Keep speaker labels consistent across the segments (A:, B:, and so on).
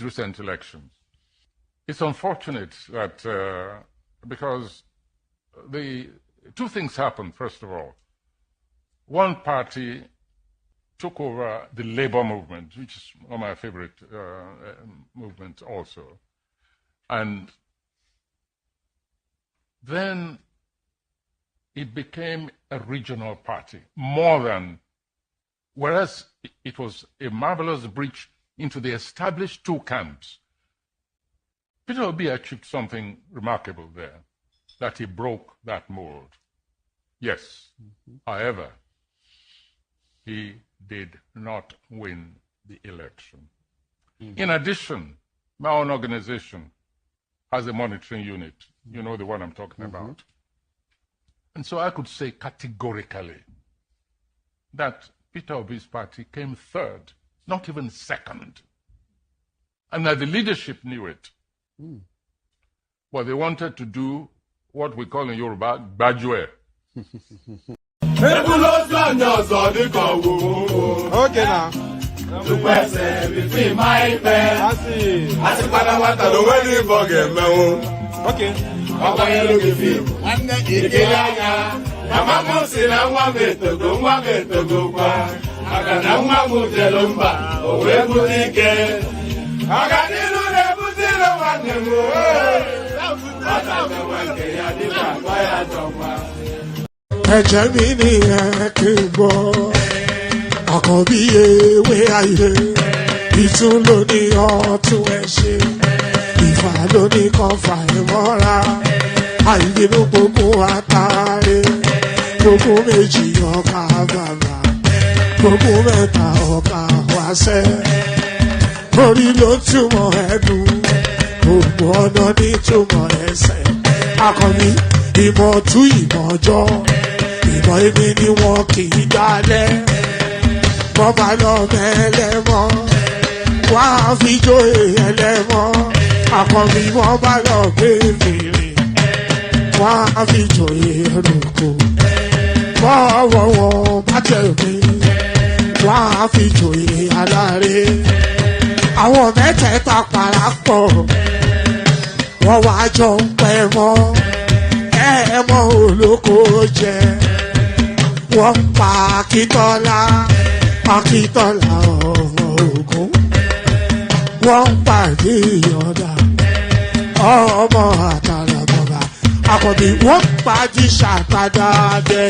A: these recent elections. It's unfortunate that because the two things happened, first of all. One party took over the labor movement, which is one of my favorite movements also. And then it became a regional party, more than, whereas it was a marvelous breach into the established two camps. Peter Obi achieved something remarkable there, that he broke that mold. Yes, however, he did not win the election. In addition, my own organization has a monitoring unit. You know the one I'm talking about. And so I could say categorically that Peter Obi's party came third, not even second. And that the leadership knew it. But they wanted to do what we call in Yoruba, Bajue.
B: Okay now. Okay.
C: Ẹ̀jẹ̀ mi ni kí n gbọ́, àkọ́bí ewé ayé, ìtún ló ní ọ̀tún ẹ̀ ṣe, ìfà ló ní kan fà ẹ̀ mọ́ra, àìbínú gbogbo àtàrẹ, gbogbo méjì ọkà bàbà, gbogbo mẹ́ta ọkà wáṣẹ́, orí ló túmọ̀ ẹ̀dùn, gbogbo ọ̀nà ní túmọ̀ ẹsẹ̀, àkọ́bí ìmọ̀ tú ìmọ̀ jọ. Ìmọ̀ èmi ni wọn kì í dálẹ̀, wọ́n bá lọ mẹ́lẹ́mọ́, wọ́n á fi jóye ẹlẹ́mọ́, àkọ́bí wọ́n bá lọ gbé fèrè, wọ́n á fi jóye ẹlòkó, bọ́ọ̀wọ̀ wọn bá tẹ̀lé, wọ́n á fi jóye aláre. Àwọn mẹ́tẹ̀ẹ̀ta parapọ̀, wọ́n wá jọ ń pẹ́ mọ́, ẹ̀ẹ́mọ́ olóko jẹ. Wọ́n pa Akíntọ́lá ọmọ Ògún. Wọ́n pàdé Ìyọ̀dà ọmọ Àtàlàbọ̀bà. Àkọ́bí wọ́n pàdé Ṣàtàdàdẹ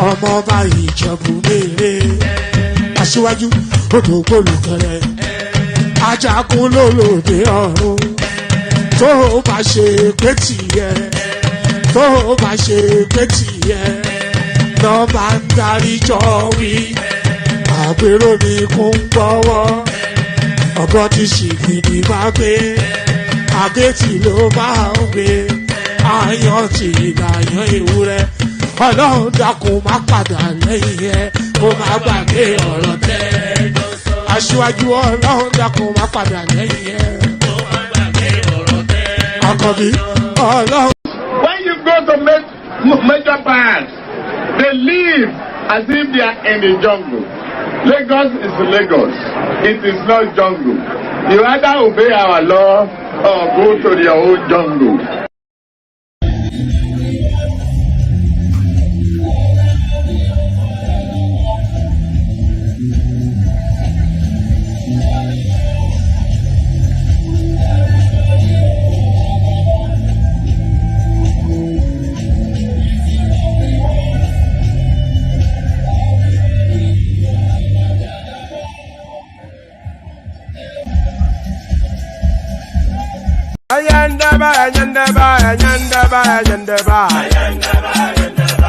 C: ọmọ ọba Ìjẹ̀bú Mèrè. Aṣíwájú odò gbólùkẹrẹ ajagun lólòdì ọ̀run. Tó o bá ṣe pé tìyẹ, tó o bá ṣe pé tìyẹ, lọ bá ń darí jọ wí, àgbèrò ni kò ń gbọ́wọ́, ọ̀gọ́ ti ṣìgìdì máa gbé, àgétì ló máa ń gbé, àyàn ti ìlàyàn ewúrẹ́, ọlọ́run dákun má padà lẹ́yìn ẹ, kó má gbàgbé ọ̀rọ̀ tẹ́. Aṣíwájú ọlọ́run dákun má padà lẹ́yìn ẹ, kó má gbàgbé ọ̀rọ̀ tẹ́. Àkọ́bí ọlọ́run.
D: When you go to major parts, they live as if they are in the jungle. Lagos is Lagos. It is not jungle. You either obey our law or go to your own jungle.
B: Ayandaba, ayandaba, ayandaba, ayandaba, ayandaba,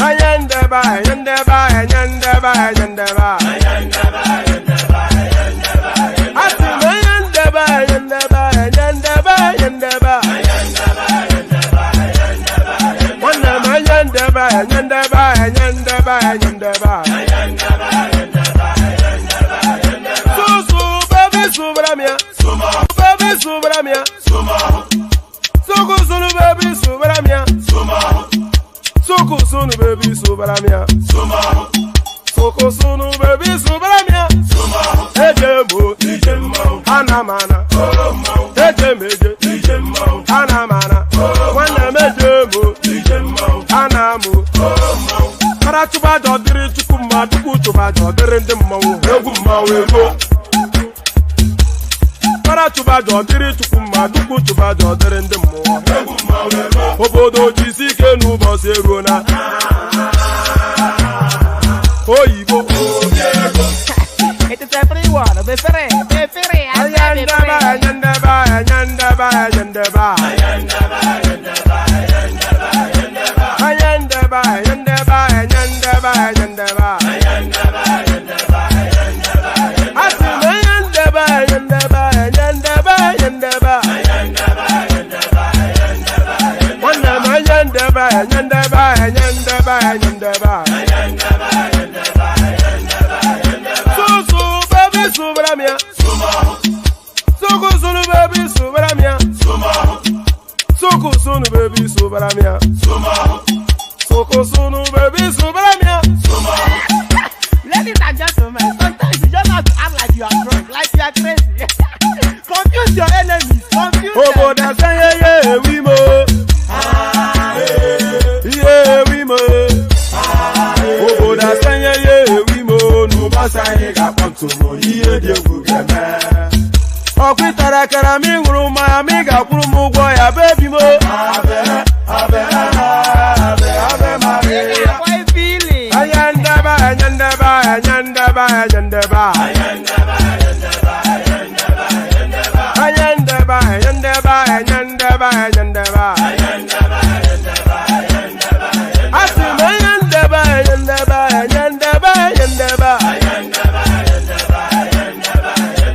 B: ayandaba, ayandaba, ayandaba, ayandaba, ayandaba, ayandaba, ati ayandaba, ayandaba, ayandaba, ayandaba, wana ayandaba, ayandaba, ayandaba, ayandaba, susu baby subramia. Subramia, Suku sunu baby subramia, Suku sunu baby subramia, Suku sunu baby subramia, Ejemo tụba jọ dịrị ndị mmanwụ egwu mmanwụ ego para tụba jọ dịrị chukwu mma dukwu tụba jọ dịrị ndị mmụọ egwu mmanwụ ego obodo jisi ike n'ụbọchị eruo na oyibo
E: It is everyone, be free,
B: ayandaba ayandaba ayandaba ayandaba ayandaba ayandaba ayandaba ayandaba asima ayandaba ayandaba ayandaba ayandaba wanna ayandaba ayandaba ayandaba ayandaba so baby subramia soko sunu baby subramia soko sunu baby subramia soko sunu baby subramia.
E: Ladies and gentlemen, sometimes you just have to act like you are drunk, like you are crazy. Confuse your enemies, confuse them.
B: Oh, that's yeah, we mo. Yeah, we mo. Oh, that's yeah, we mo. No basa ega ponto mo. Iye de gugeme. Okwitara kara mi nguru ma mi ga kwuru mu gwo ya baby mo. Abe Maria.
E: Boy feeling.
B: Ayandaba ayandaba ayandaba ayandaba. Ayandaba ayandaba ayandaba. Asima ayandaba ayandaba ayandaba ayandaba.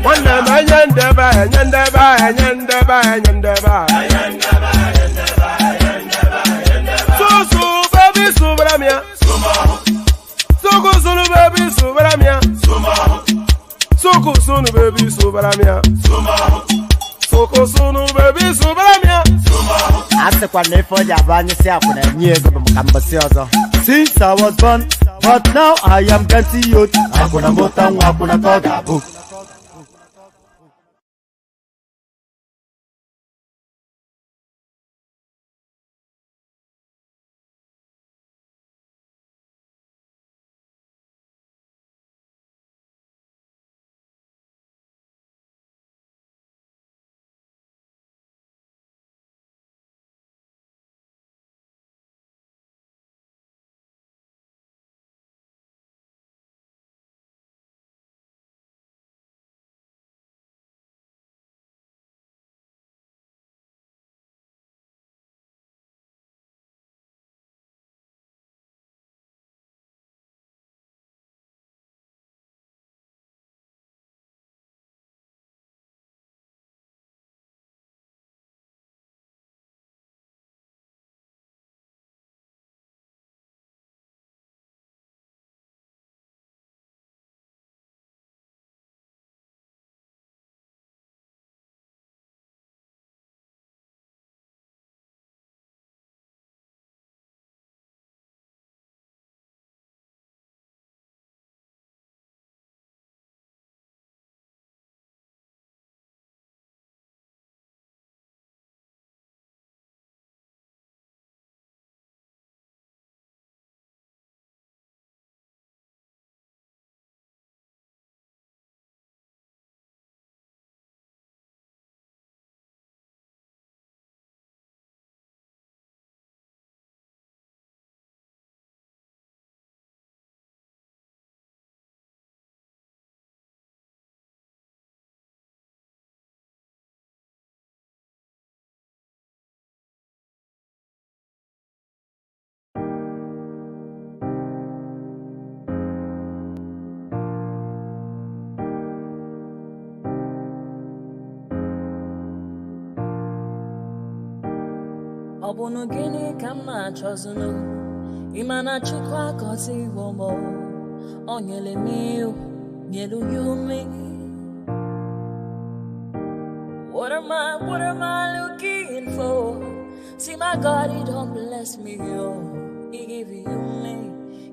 B: Wanna ayandaba ayandaba ayandaba ayandaba. So baby subramia. Soko sunu baby subramia. Soko sunu baby subramia. Soko sunu baby subramia.
E: Asekwa nefo jabanye si akuna nyego bamkambasi ozo. Since I was born, but now I am getting youth. Akuna motangu akuna toga book.
F: Obono gini kama chozunu Imana chukwa kosi womo Onyele miu Nyelu yumi What am I looking for? See my God, he don't bless me, yo. He give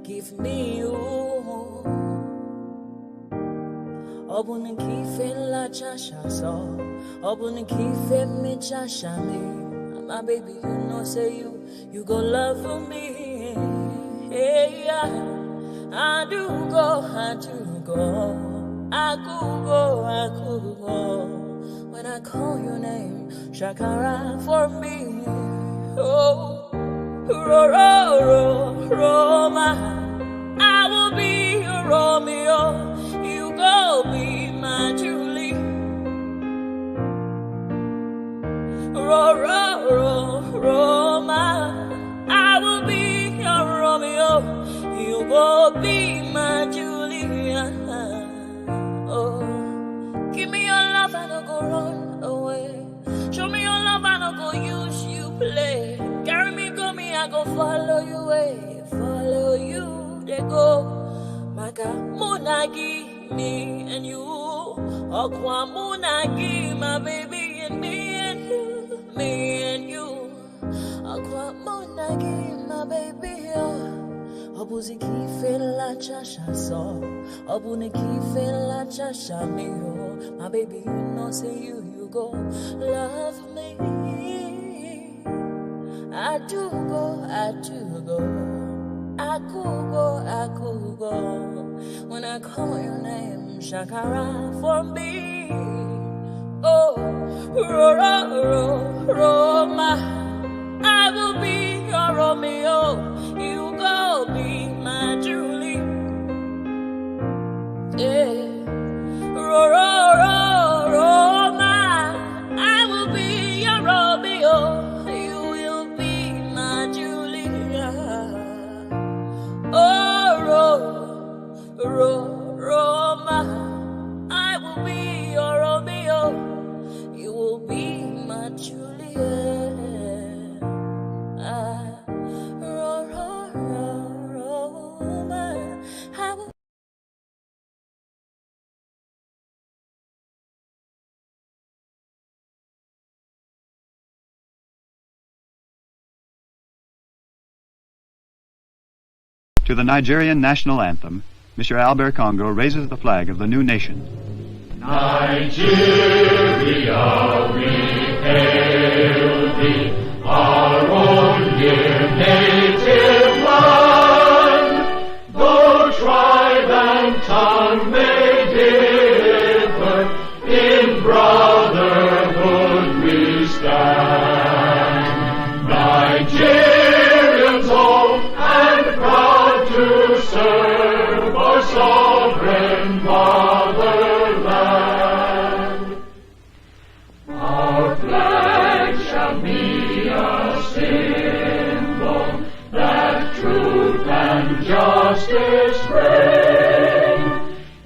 F: give me you. Obun kife la chasha so Obun kife me chasha me. My baby, you know, say you go love for me. Hey, yeah. I I do go, I do go. I could go, I could go. When I call your name, Shakara for me. Oh, Roma. I will be your Romeo. You go be my Julie. Roma. I will be your Romeo. You go be my Julia. Oh, give me your love and I'll go run away. Show me your love and I'll go use you play. Carry me, go me, I go follow you way. Follow you, they go. Maka Munagi, me and you. Okwa Munagi, my baby, and me and you. Me and you. Okwa Munagi, my baby, oh. Obuzi kife la chasha so, Obuni kife la chasha me oh. My baby, you know say you go love me. I do go, I do go. I could go. When I call your name, Shakara for me. Oh, Roma. I will be your Romeo. You go be my Julie. Yeah. Roma. I will be your Romeo. You will be my Julia. Oh, Roma. I will be your Romeo. You will be my Julia.
G: To the Nigerian national anthem, Mr. Albert Congo raises the flag of the new nation.
H: Nigeria, we hail thee, our own dear native land. Though tribe and tongue may differ, in brotherhood we stand. Nigerians old and proud to serve our sovereign motherland. Our flag shall be a symbol that truth and justice reign.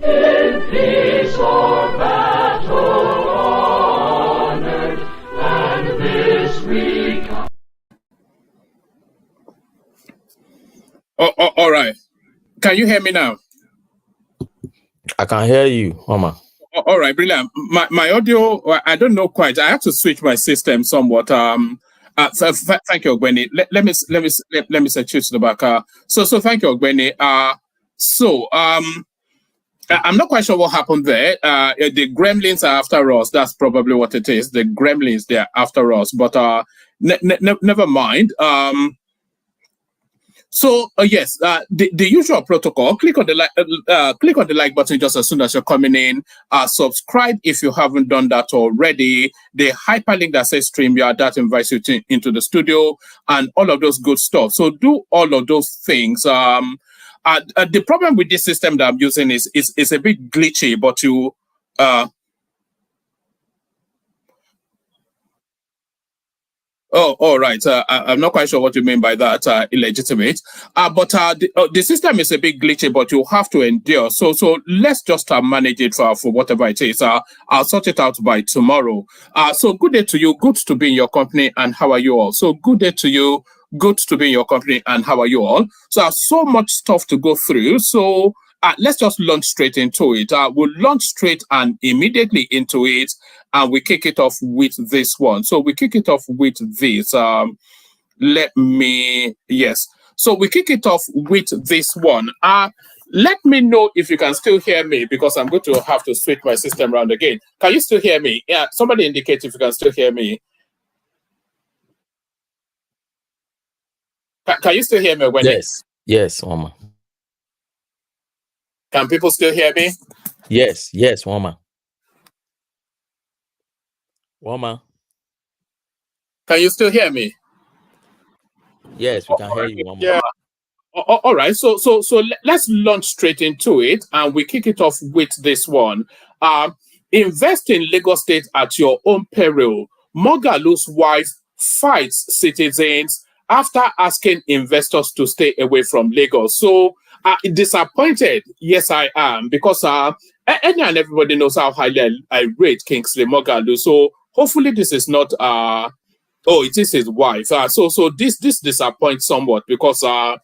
H: In peace or battle honored, and this we come.
D: All right. Can you hear me now?
I: I can hear you, Mama.
D: All right, brilliant. My audio, I don't know quite. I have to switch my system somewhat. So thank you, Ogbeni. Let me set you to the back. So thank you, Ogbeni. I'm not quite sure what happened there. The gremlins are after us. That's probably what it is. The gremlins, they're after us. But never mind. Yes, the usual protocol. Click on the like button just as soon as you're coming in. Subscribe if you haven't done that already. The hyperlink that says StreamYard, that invites you into the studio and all of those good stuff. So do all of those things. The problem with this system that I'm using is a bit glitchy, but you Oh, all right. I'm not quite sure what you mean by that, illegitimate. But the system is a bit glitchy, but you have to endure. So let's just manage it for whatever it is. I'll sort it out by tomorrow. So good day to you. Good to be in your company. And how are you all? So good day to you. Good to be in your company. And how are you all? So I have so much stuff to go through. So let's just launch straight into it. We'll launch straight and immediately into it. And we kick it off with this one. So we kick it off with this. Yes. So we kick it off with this one. Let me know if you can still hear me, because I'm going to have to switch my system around again. Can you still hear me? Yeah, somebody indicate if you can still hear me. Can you still hear me, Wendy?
I: Yes, Mama.
J: Can people still hear me?
I: Yes, woman. Woman.
J: Can you still hear me?
I: Yes, we can hear you, woman.
J: Yeah. All right. So let's launch straight into it, and we kick it off with this one. Invest in Lagos State at your own peril. Mogalu's wife fights citizens after asking investors to stay away from Lagos. So disappointed, yes, I am, because any and everybody knows how highly I rate Kingsley Mogalu. So hopefully this is not it is his wife. So this disappoints somewhat, because I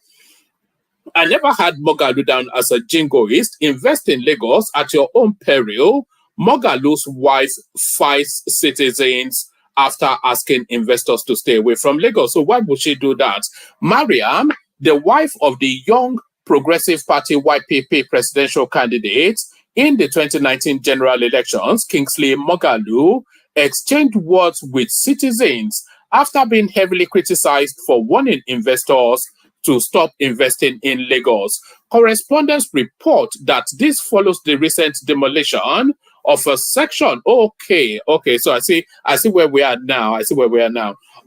J: never had Mogalu down as a jingoist. Invest in Lagos at your own peril. Mogalu's wife fights citizens after asking investors to stay away from Lagos. So why would she do that? Mariam, the wife of the young Progressive Party YPP presidential candidate in the 2019 general elections, Kingsley Mogalu, exchanged words with citizens after being heavily criticized for warning investors to stop investing in Lagos. Correspondents report that this follows the recent demolition of a section. Okay. So I see where we are now.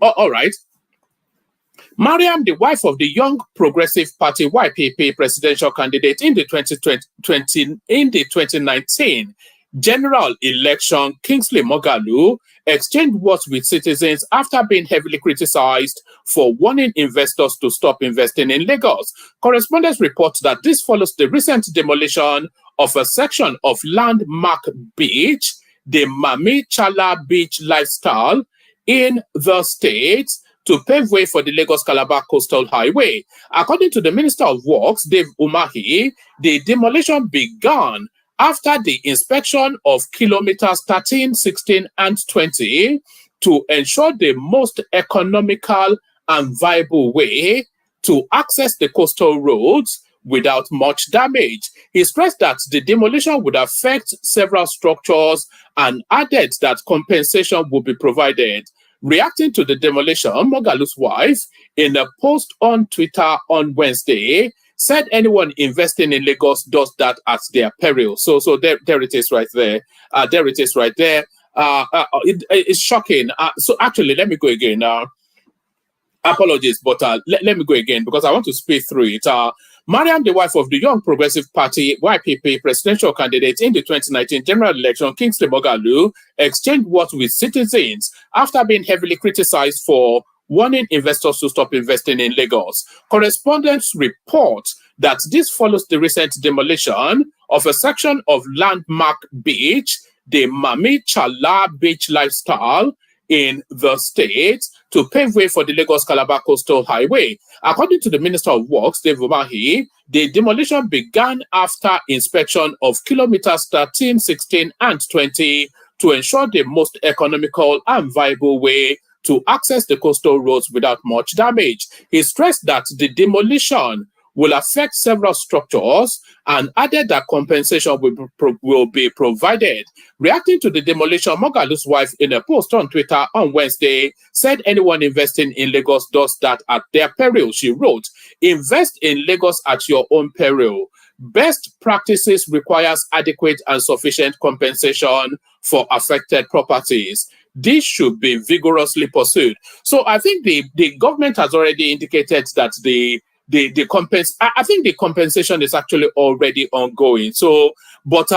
J: All right. Mariam, the wife of the young Progressive Party YPP presidential candidate in the 2019 general election, Kingsley Mogalu, exchanged words with citizens after being heavily criticized for warning investors to stop investing in Lagos. Correspondents report that this follows the recent demolition of a section of landmark beach, the Mami Chala Beach lifestyle, in the state to pave way for the Lagos Calabar Coastal Highway. According to the Minister of Works, Dave Umahi, the demolition began after the inspection of kilometers 13, 16, and 20 to ensure the most economical and viable way to access the coastal roads without much damage. He stressed that the demolition would affect several structures and added that compensation would be provided. Reacting to the demolition, Mogalu's wife, in a post on Twitter on Wednesday, said anyone investing in Lagos does that at their peril. So there it is right there. It's shocking. So actually, let me go again. Apologies, but let me go again, because I want to speed through it. Mariam, the wife of the young Progressive Party YPP presidential candidate in the 2019 general election, Kingsley Mogalu, exchanged words with citizens after being heavily criticized for warning investors to stop investing in Lagos. Correspondents report that this follows the recent demolition of a section of landmark beach, the Mami Chala Beach lifestyle, in the state to pave way for the Lagos Calabar Coastal Highway. According to the Minister of Works, Dave Umahi, the demolition began after inspection of kilometers 13, 16, and 20 to ensure the most economical and viable way to access the coastal roads without much damage. He stressed that the demolition will affect several structures and added that compensation will be provided. Reacting to the demolition, Mogalu's wife, in a post on Twitter on Wednesday, said anyone investing in Lagos does that at their peril. She wrote, "Invest in Lagos at your own peril. Best practices requires adequate and sufficient compensation for affected properties. This should be vigorously pursued." So I think the government has already indicated that I think the compensation is actually already ongoing. So, but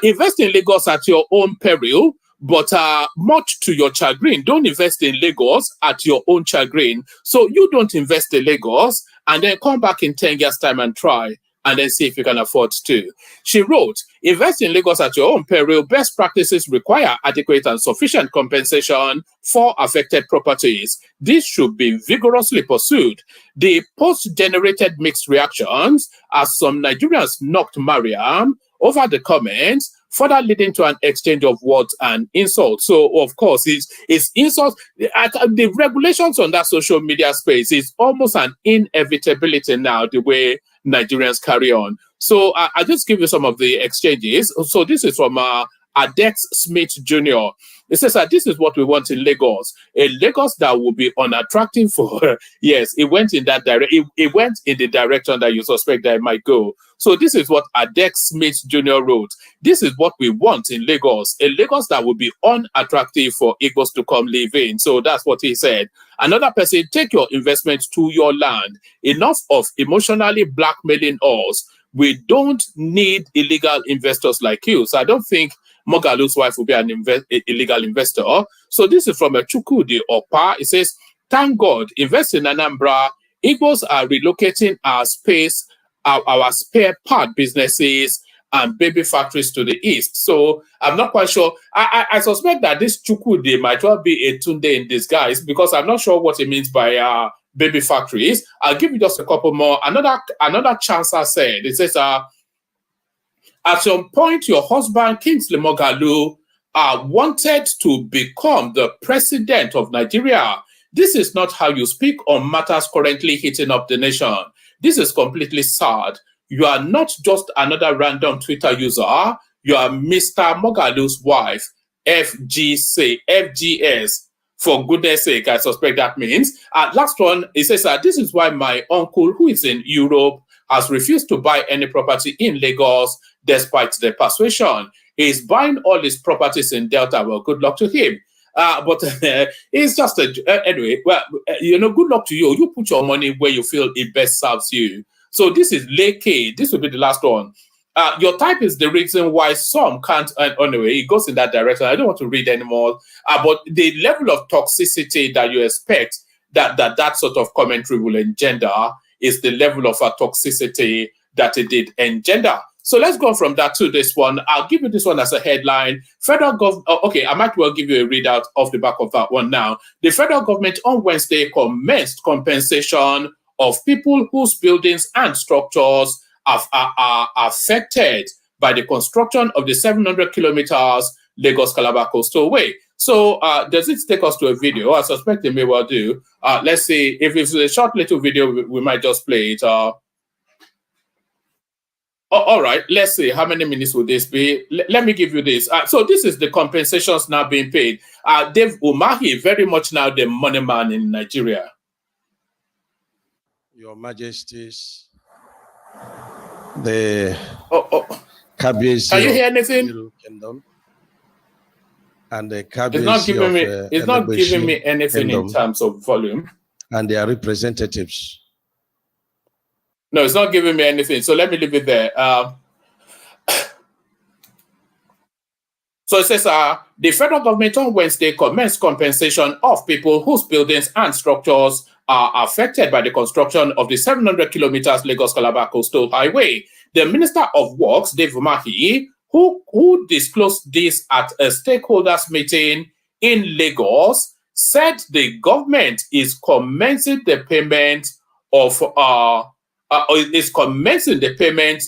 J: invest in Lagos at your own peril, but much to your chagrin. Don't invest in Lagos at your own chagrin. So you don't invest in Lagos and then come back in 10 years' time and try, and then see if you can afford to. She wrote, "Invest in Lagos at your own peril. Best practices require adequate and sufficient compensation for affected properties. This should be vigorously pursued." The post generated mixed reactions as some Nigerians knocked Mariam over the comments, further leading to an exchange of words and insults. So, of course, it's insults. The regulations on that social media space is almost an inevitability now, the way Nigerians carry on. So I just give you some of the exchanges. So this is from Adex Smith Jr. It says that this is what we want in Lagos. A Lagos that will be unattractive for, yes, it went in that direction. It went in the direction that you suspect that it might go. So this is what Adex Smith Jr. wrote. This is what we want in Lagos. A Lagos that will be unattractive for Igbos to come live in. So that's what he said. Another person, take your investment to your land. Enough of emotionally blackmailing us. We don't need illegal investors like you. So I don't think Mogalu's wife will be an illegal investor. So this is from a Chukwudi Opa. It says, thank God, invest in Anambra. Igbos are relocating our space, our spare part businesses and baby factories to the east. So I'm not quite sure. I suspect that this Chukwudi might well be a Tunde in disguise, because I'm not sure what it means by baby factories. I'll give you just a couple more. Another chancer said, it says, at some point, your husband, Kingsley Mogalu, wanted to become the president of Nigeria. This is not how you speak on matters currently heating up the nation. This is completely sad. You are not just another random Twitter user. You are Mr. Mogalu's wife, FGS. For goodness sake, I suspect that means. Last one, it says, this is why my uncle, who is in Europe, has refused to buy any property in Lagos, despite the persuasion. He's buying all his properties in Delta. Well, good luck to him. But it's just anyway. Well, good luck to you. You put your money where you feel it best serves you. So this is Leke. This will be the last one. Your type is the reason why some can't. Anyway, it goes in that direction. I don't want to read anymore. But the level of toxicity that you expect that sort of commentary will engender is the level of toxicity that it did engender. So let's go from that to this one. I'll give you this one as a headline. Federal government. Okay, I might well give you a readout off the back of that one now. The federal government on Wednesday commenced compensation of people whose buildings and structures are affected by the construction of the 700 kilometers Lagos Calabar coastal way. So does it take us to a video? I suspect it may well do. Let's see. If it's a short little video, we might just play it. All right, let's see. How many minutes will this be? Let me give you this. So this is the compensations now being paid. Dave Umahi, very much now the money man in Nigeria.
K: Your Majesties, the Kabiyesi.
J: Can you hear anything?
K: Kingdom, and the Kabiyesi
J: it's not giving me anything Kingdom, in terms of volume.
K: And their representatives.
J: No, it's not giving me anything. So let me leave it there. So it says, the federal government on Wednesday commenced compensation of people whose buildings and structures are affected by the construction of the 700 kilometers Lagos Calabar coastal highway. The Minister of Works, Dave Umahi, who disclosed this at a stakeholders meeting in Lagos, said the government is commencing the payment of is commencing the payment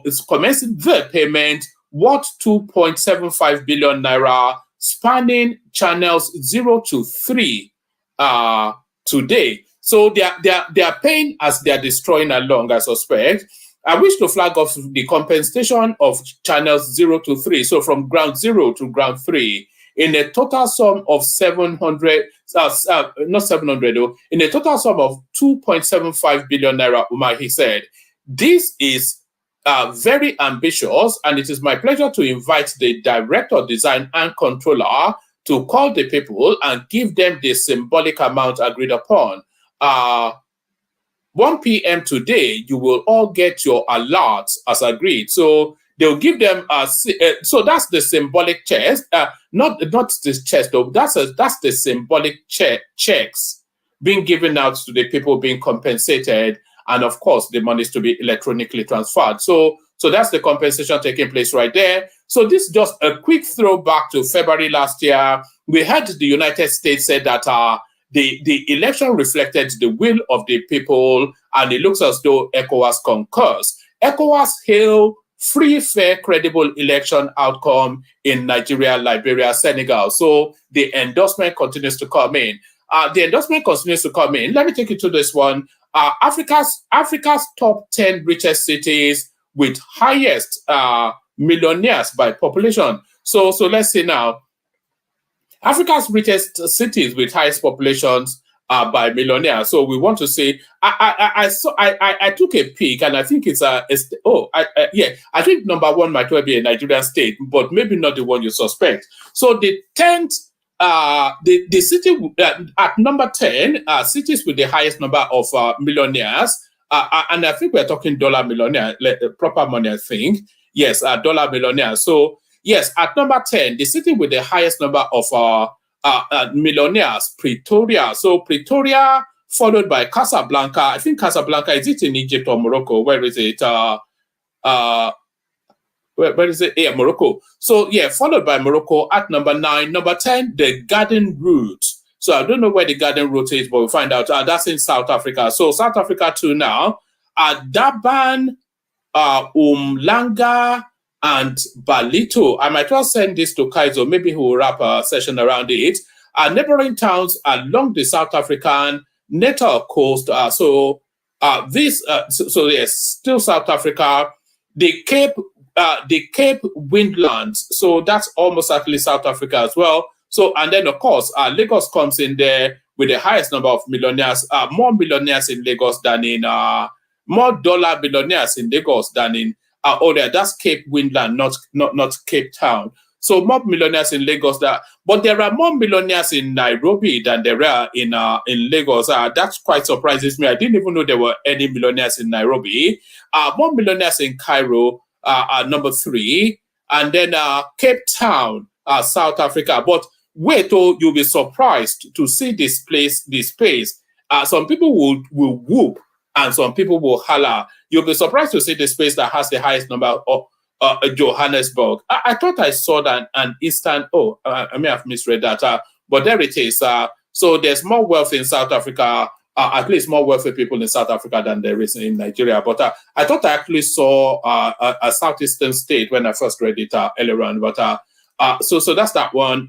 J: is commencing the payment worth 2.75 billion naira, spanning channels 0 to 3 today. So they are paying as they are destroying along, I suspect. I wish to flag off the compensation of channels 0 to 3, so from ground 0 to ground 3, in a total sum of 700, not 700 though, in a total sum of 2.75 billion naira, Umahi said. This is very ambitious, and it is my pleasure to invite the Director, Design and Controller to call the people and give them the symbolic amount agreed upon. 1 p.m. today, you will all get your alerts as agreed. So they'll give them so that's the symbolic checks, not this checks though. That's the symbolic checks being given out to the people being compensated, and of course the money is to be electronically transferred. So that's the compensation taking place right there. So this is just a quick throwback to February last year. We had the United States said that the election reflected the will of the people, and it looks as though ECOWAS concurs. ECOWAS hail free, fair, credible election outcome in Nigeria, Liberia, Senegal. So the endorsement continues to come in. Let me take you to this one. Africa's top 10 richest cities with highest millionaires by population. So let's say now, Africa's richest cities with highest populations are by millionaires. So we want to say, I took a peek, and I think I think number one might well be a Nigerian state, but maybe not the one you suspect. So the 10th, the city at number 10, cities with the highest number of millionaires, and I think we're talking dollar millionaire, proper money, I think. Yes, dollar millionaire. So yes, at number 10, the city with the highest number of millionaires, Pretoria. So Pretoria, followed by Casablanca. I think Casablanca, is it in Egypt or Morocco? Where is it? Where is it? Yeah, Morocco. So yeah, followed by Morocco at number 9. Number 10, the Garden Route. So I don't know where the Garden Route is, but we'll find out. That's in South Africa. So South Africa too now. Durban, Umhlanga, and Balito. I might well send this to Kaizo. Maybe he will wrap a session around it. Neighboring towns along the South African Natal coast. So yes, still South Africa. The Cape Windlands. So that's almost actually South Africa as well. So, and then of course, Lagos comes in there with the highest number of millionaires. More millionaires in Lagos than in more dollar millionaires in Lagos than in that's Cape Windland, not Cape Town. So more millionaires in Lagos, but there are more millionaires in Nairobi than there are in Lagos. That quite surprises me. I didn't even know there were any millionaires in Nairobi. More millionaires in Cairo, number 3, and then Cape Town, South Africa. But wait, you'll be surprised to see this space. Some people will whoop, and some people will holler. You'll be surprised to see the space that has the highest number of Johannesburg. I thought I saw that an Eastern. I may have misread that, but there it is. So there's more wealth in South Africa, at least more wealthy people in South Africa than there is in Nigeria. But I thought I actually saw a southeastern state when I first read it earlier on. But so that's that one.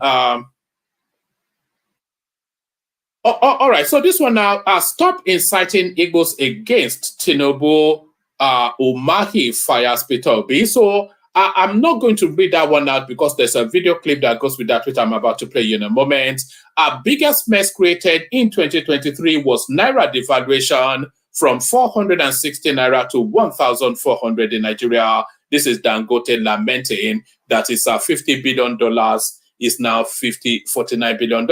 J: All right. So this one now. Stop inciting Igbos against Tinubu. Umahi fires Peter Obi. So I'm not going to read that one out because there's a video clip that goes with that, which I'm about to play in a moment. Our biggest mess created in 2023 was Naira devaluation from 460 Naira to 1,400 in Nigeria. This is Dangote lamenting that is $50 billion is now $49 billion.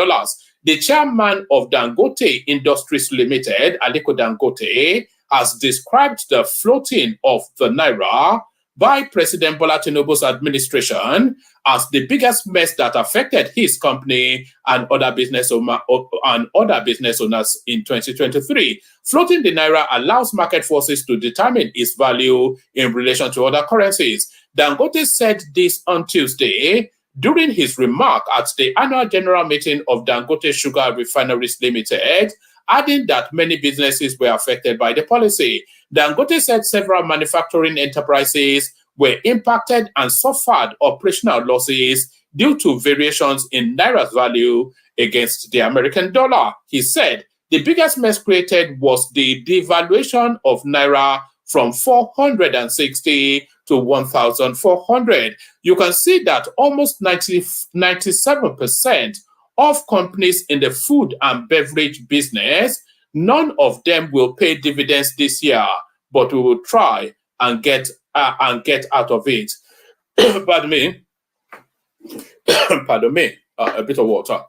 J: The chairman of Dangote Industries Limited, Aliko Dangote, has described the floating of the Naira by President Bola Tinubu's administration as the biggest mess that affected his company and other business owners in 2023. Floating the Naira allows market forces to determine its value in relation to other currencies. Dangote said this on Tuesday during his remark at the annual general meeting of Dangote Sugar Refineries Limited, adding that many businesses were affected by the policy. Dangote said several manufacturing enterprises were impacted and suffered operational losses due to variations in Naira's value against the American dollar. He said the biggest mess created was the devaluation of Naira from 460 to 1,400. You can see that almost 97% of companies in the food and beverage business, none of them will pay dividends this year, but we will try and get out of it. Pardon me. Pardon me. A bit of water.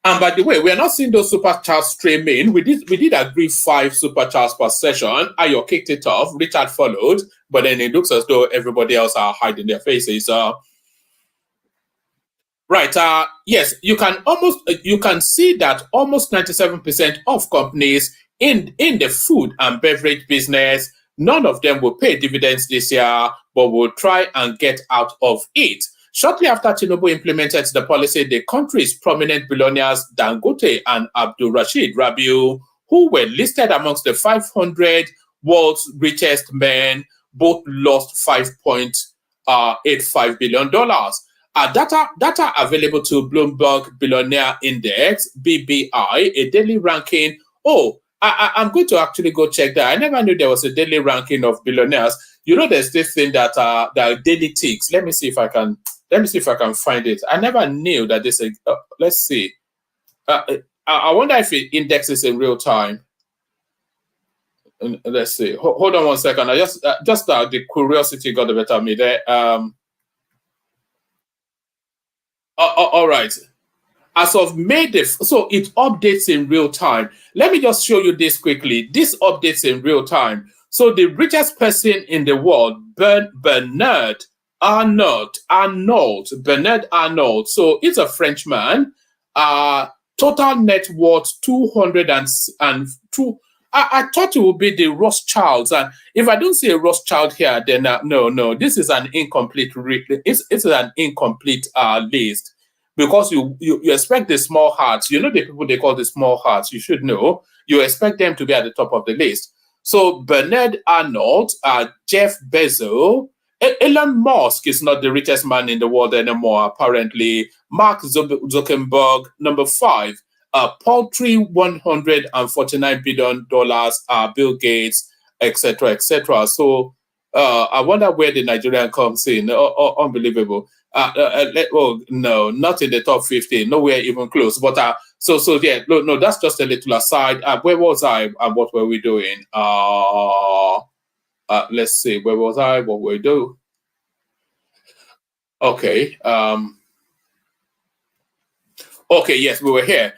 J: And by the way, we are not seeing those super chats stream in. We did agree 5 super chats per session. Ayo kicked it off. Richard followed, but then it looks as though everybody else are hiding their faces. Right. Yes, you can see that almost 97% of companies in the food and beverage business, none of them will pay dividends this year, but will try and get out of it. Shortly after Tinubu implemented the policy, the country's prominent billionaires Dangote and Abdul Rashid Rabiu, who were listed amongst the 500 world's richest men, both lost $5.85 billion. Data available to Bloomberg Billionaire Index, BBI, a daily ranking. I'm going to actually go check that. I never knew there was a daily ranking of billionaires. you know, there's this thing that daily ticks. Let me see if I can find it. I never knew that this. Let's see. I wonder if it indexes in real time. Let's see. Hold on one second. I just the curiosity got the better of me there. All right. As of May so it updates in real time. Let me just show you this quickly. This updates in real time. So the richest person in the world, Bernard Arnault. So he's a Frenchman. Total net worth 202. I thought it would be the Rothschilds, and if I don't see a Rothschild here, then no, this is an incomplete. It's an incomplete list, because you expect the small hearts. You know, the people they call the small hearts. You should know. You expect them to be at the top of the list. So Bernard Arnault, Jeff Bezos, Elon Musk is not the richest man in the world anymore. Apparently, Mark Zuckerberg, number 5. Paltry $149 billion, Bill Gates, etc., etc. So I wonder where the Nigerian comes in. Unbelievable. No, not in the top 50, nowhere even close. But so yeah, no, that's just a little aside. Where was I and what were we doing? Let's see, where was I? What were we doing? Okay. Okay, yes, we were here.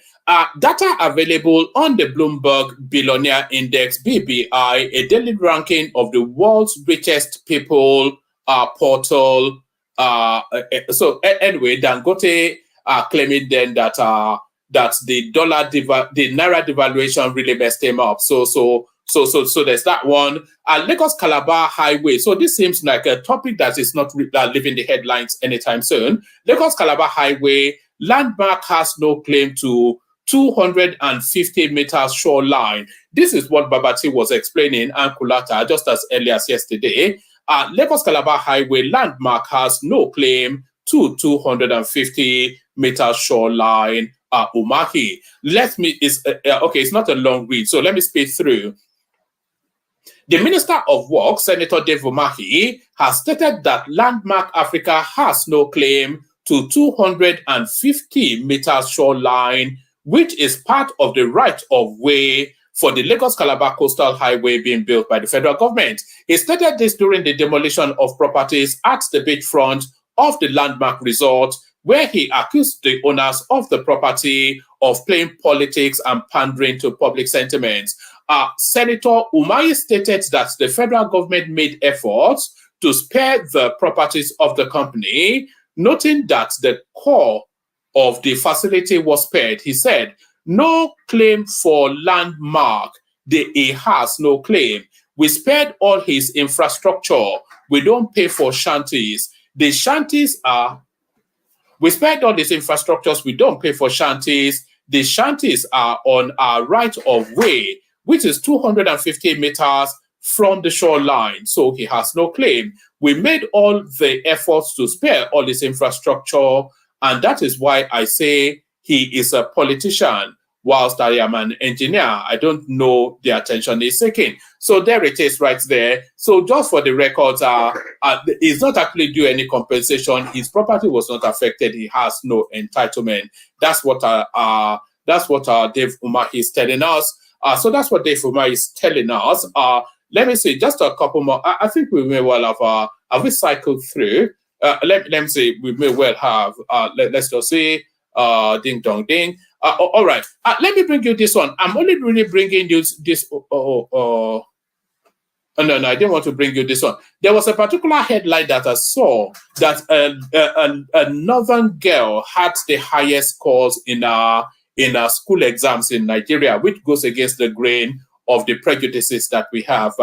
J: Data available on the Bloomberg Billionaire Index, BBI, a daily ranking of the world's richest people portal. So anyway, Dangote claiming then that the naira devaluation really messed him up. So there's that one. Lagos Calabar Highway. So this seems like a topic that is not leaving the headlines anytime soon. Lagos Calabar Highway landmark has no claim to 250 meters shoreline. This is what Babati was explaining and Kulata just as early as yesterday. Lagos Calabar Highway landmark has no claim to 250 meters shoreline. Umahi. It's not a long read, so let me speed through. The Minister of Work, Senator Dave Umahi, has stated that Landmark Africa has no claim to 250 meters shoreline, which is part of the right of way for the Lagos-Calabar Coastal Highway being built by the federal government. He stated this during the demolition of properties at the beachfront of the Landmark Resort, where he accused the owners of the property of playing politics and pandering to public sentiment. Senator Umahi stated that the federal government made efforts to spare the properties of the company, noting that the core of the facility was spared. He said, no claim for Landmark. He has no claim. We spared all his infrastructure. We don't pay for shanties. The shanties are... We spared all these infrastructures. We don't pay for shanties. The shanties are on our right of way, which is 250 meters from the shoreline. So he has no claim. We made all the efforts to spare all this infrastructure, and that is why I say he is a politician, whilst I am an engineer. I don't know the attention he's seeking. So there it is right there. So just for the records, he's not actually due any compensation. His property was not affected. He has no entitlement. That's what Dave Umahi is telling us. So that's what Dave Umahi is telling us. Let me see, just a couple more. I think we may well have we cycled through? Let me see, we may well have. Let's just see. Ding dong ding. All right. Let me bring you this one. I'm only really bringing you this. No, I didn't want to bring you this one. There was a particular headline that I saw that a northern girl had the highest scores in our school exams in Nigeria, which goes against the grain of the prejudices that we have.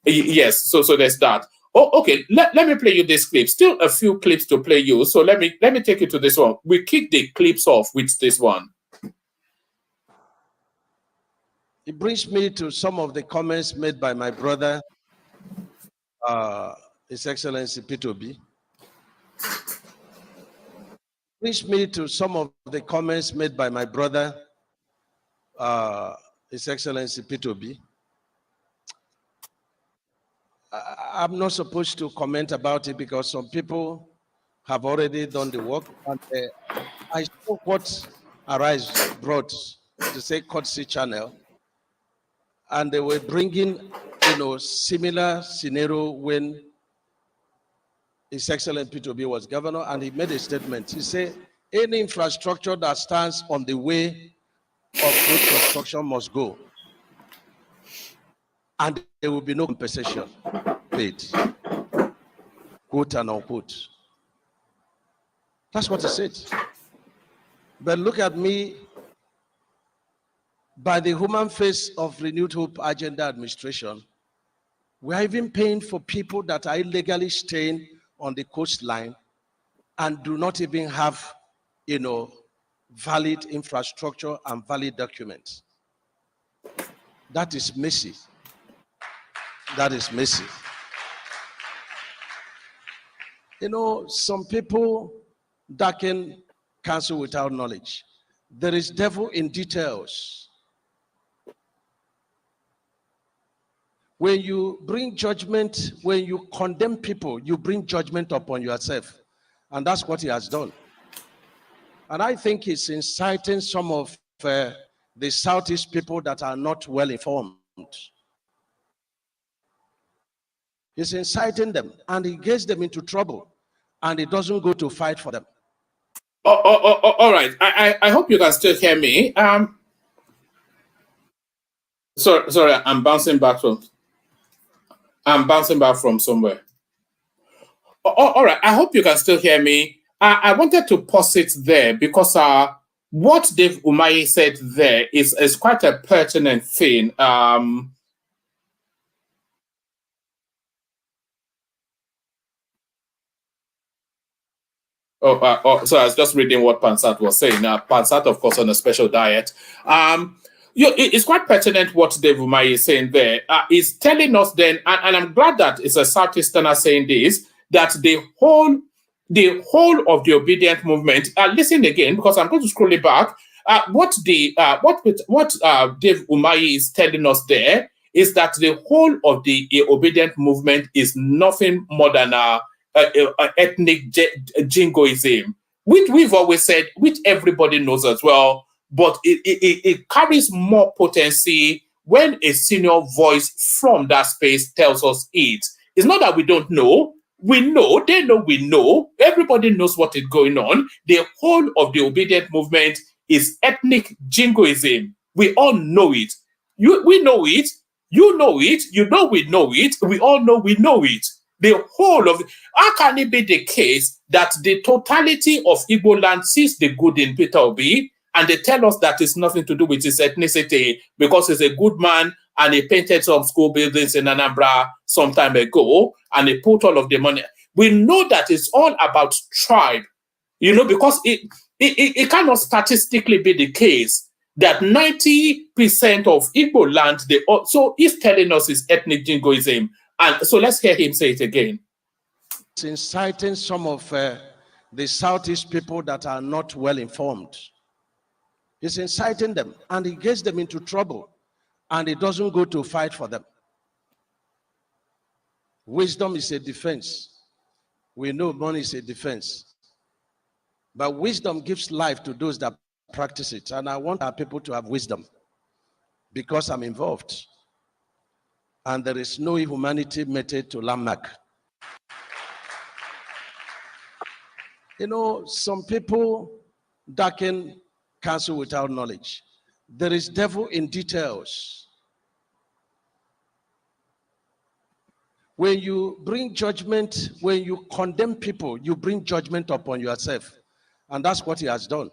J: Yes, so there's that. Oh, okay. Let me play you this clip. Still a few clips to play you. So let me take you to this one. We kick the clips off with this one.
K: It brings me to some of the comments made by my brother, His Excellency P2B. Brings me to some of the comments made by my brother, His Excellency P2B. I'm not supposed to comment about it because some people have already done the work. And I saw what Arise brought to say courtesy channel, and they were bringing, similar scenario when His Excellency P2B was governor, and he made a statement. He said, any infrastructure that stands on the way of road construction must go, and there will be no compensation paid, quote and unquote. That's what he said. But look at me, by the human face of Renewed Hope Agenda Administration, we are even paying for people that are illegally staying on the coastline and do not even have, valid infrastructure and valid documents. That is messy. That is messy. Some people darken counsel without knowledge. There is devil in details. When you bring judgment, when you condemn people, you bring judgment upon yourself. And that's what he has done. And I think he's inciting some of the Southeast people that are not well informed. He's inciting them, and he gets them into trouble, and he doesn't go to fight for them.
J: All right. I hope you can still hear me. Sorry, I'm bouncing back from somewhere. All right. I hope you can still hear me. I wanted to pause it there because what Dave Umahi said there is quite a pertinent thing. So I was just reading what Pansat was saying. Pansat, of course, on a special diet. It's quite pertinent what Dave Umahi is saying there. He's telling us then, and I'm glad that it's a Southeasterner saying this, that the whole of the obedient movement. Listen again, because I'm going to scroll it back. What Dave Umahi is telling us there is that the whole of the obedient movement is nothing more than ethnic jingoism, which we've always said, which everybody knows as well, but it carries more potency when a senior voice from that space tells us it. It's not that we don't know. We know, they know, we know. Everybody knows what is going on. The whole of the obedient movement is ethnic jingoism. We all know it. We know it. You know it. You know we know it. We all know we know it. The whole of how can it be the case that the totality of Igbo land sees the good in Peter Obi, and they tell us that it's nothing to do with his ethnicity because he's a good man and he painted some school buildings in Anambra some time ago and he put all of the money. We know that it's all about tribe, because it cannot statistically be the case that 90% of Igbo land, so he's telling us it's ethnic jingoism. And so let's hear him say it again.
K: It's inciting some of the Southeast people that are not well informed. He's inciting them, and he gets them into trouble, and he doesn't go to fight for them. Wisdom is a defense. We know money is a defense. But wisdom gives life to those that practice it. And I want our people to have wisdom because I'm involved. And there is no humanity method to landmark. Some people darken counsel without knowledge. There is devil in details. When you bring judgment, when you condemn people, you bring judgment upon yourself. And that's what he has done.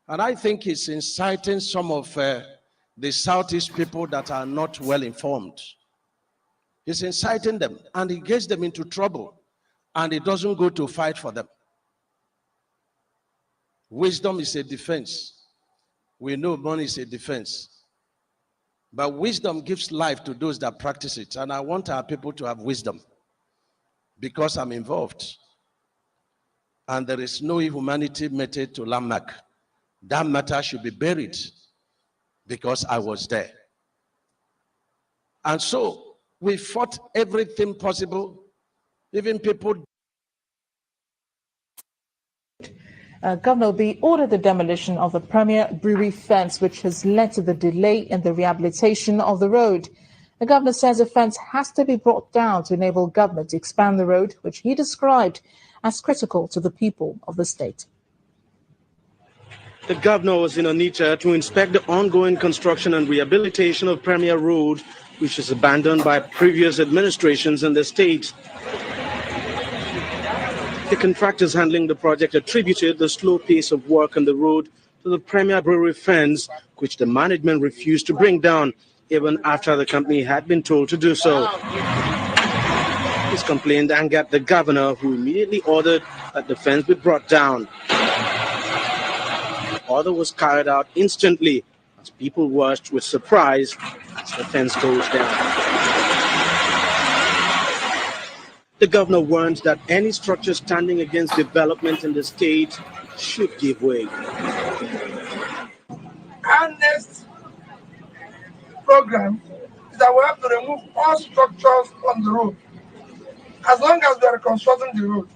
K: And I think he's inciting some of the Southeast people that are not well informed. He's inciting them, and he gets them into trouble, and he doesn't go to fight for them. Wisdom is a defense. We know money is a defense. But wisdom gives life to those that practice it. And I want our people to have wisdom because I'm involved. And there is no humanity method to landmark. That matter should be buried because I was there. And so We fought everything possible, even people.
L: Governor Obi ordered the demolition of the Premier Brewery fence, which has led to the delay in the rehabilitation of the road. The governor says the fence has to be brought down to enable government to expand the road, which he described as critical to the people of the state.
M: The governor was in Onitsha to inspect the ongoing construction and rehabilitation of Premier Road, which was abandoned by previous administrations in the state. The contractors handling the project attributed the slow pace of work on the road to the Premier Brewery fence, which the management refused to bring down, even after the company had been told to do so. This complaint angered the governor, who immediately ordered that the fence be brought down. The order was carried out instantly as people watched with surprise as the fence goes down. The governor warned that any structure standing against development in the state should give way.
N: Our next program is that we have to remove all structures on the road as long as we are constructing the road.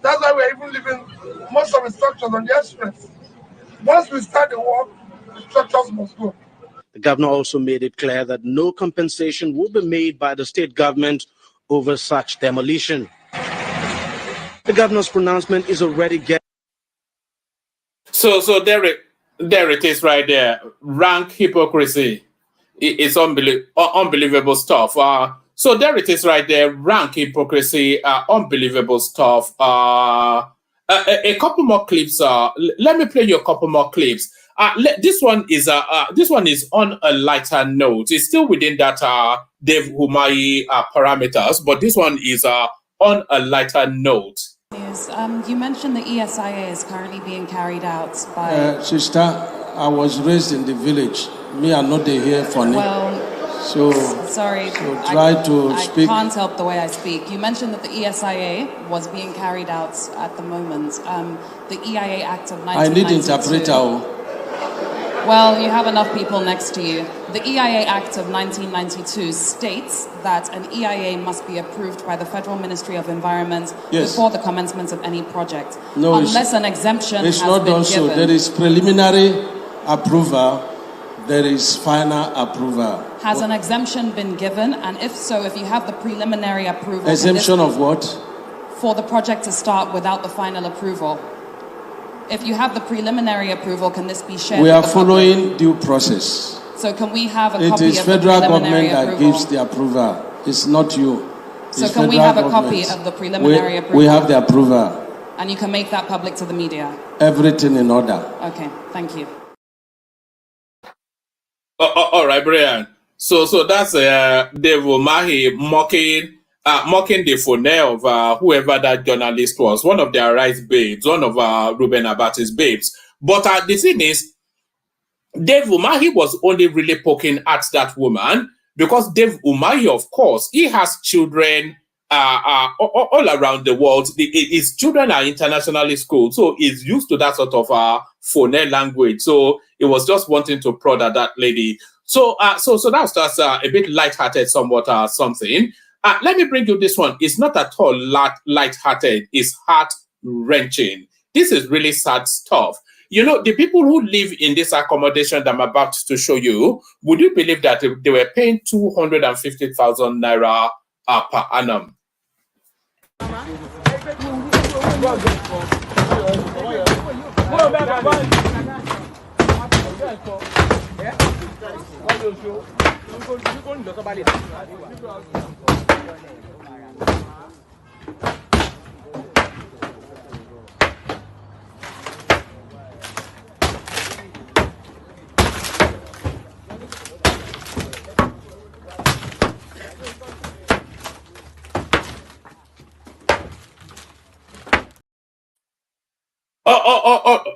N: That's why we are even leaving most of the structures on the express. Once we start the work, the structures must go.
M: The governor also made it clear that no compensation will be made by the state government over such demolition. The governor's pronouncement is already getting.
J: So there it is right there. Rank hypocrisy. It's unbelievable stuff. So there it is right there. Rank hypocrisy. Unbelievable stuff. A couple more clips. Let me play you a couple more clips. This one is on a lighter note. It's still within that Dave Umahi parameters, but this one is on a lighter note.
O: You mentioned the ESIA is currently being carried out by.
P: Sister, I was raised in the village. Me, I'm not here for now.
O: Well,
P: so
O: sorry.
P: So try to speak.
O: I can't help the way I speak. You mentioned that the ESIA was being carried out at the moment. The EIA Act of 1992.
P: I need interpreter.
O: Well, you have enough people next to you. The EIA Act of 1992 states that an EIA must be approved by the Federal Ministry of Environment before the commencement of any project.
P: No,
O: unless an exemption
P: it's
O: has
P: not
O: been
P: done
O: given.
P: So. There is preliminary approval. There is final approval.
O: Has an exemption been given? And if so, if you have the preliminary approval...
P: Exemption of what?
O: For the project to start without the final approval. If you have the preliminary approval, can this be shared?
P: We are following due process.
O: So can we have a copy
P: of the preliminary approval? It is federal government that gives the approval. It's not you.
O: So can we have a copy of the preliminary approval?
P: We have the approval.
O: And you can make that public to the media?
P: Everything in order.
O: Okay, thank you.
J: All right, Brian. So that's Dave Umahi mocking the phone of whoever that journalist was, one of their rights babes, one of Ruben Abati's babes. But the thing is, Dave Umahi was only really poking at that woman because Dave Umahi, of course, he has children all around the world. His children are internationally schooled, so he's used to that sort of phone language. So he was just wanting to prod at that lady. So that's just a bit lighthearted, somewhat something. Let me bring you this one. It's not at all lighthearted. It's heart-wrenching. This is really sad stuff. You know, the people who live in this accommodation that I'm about to show you, would you believe that they were paying 250,000 naira per annum?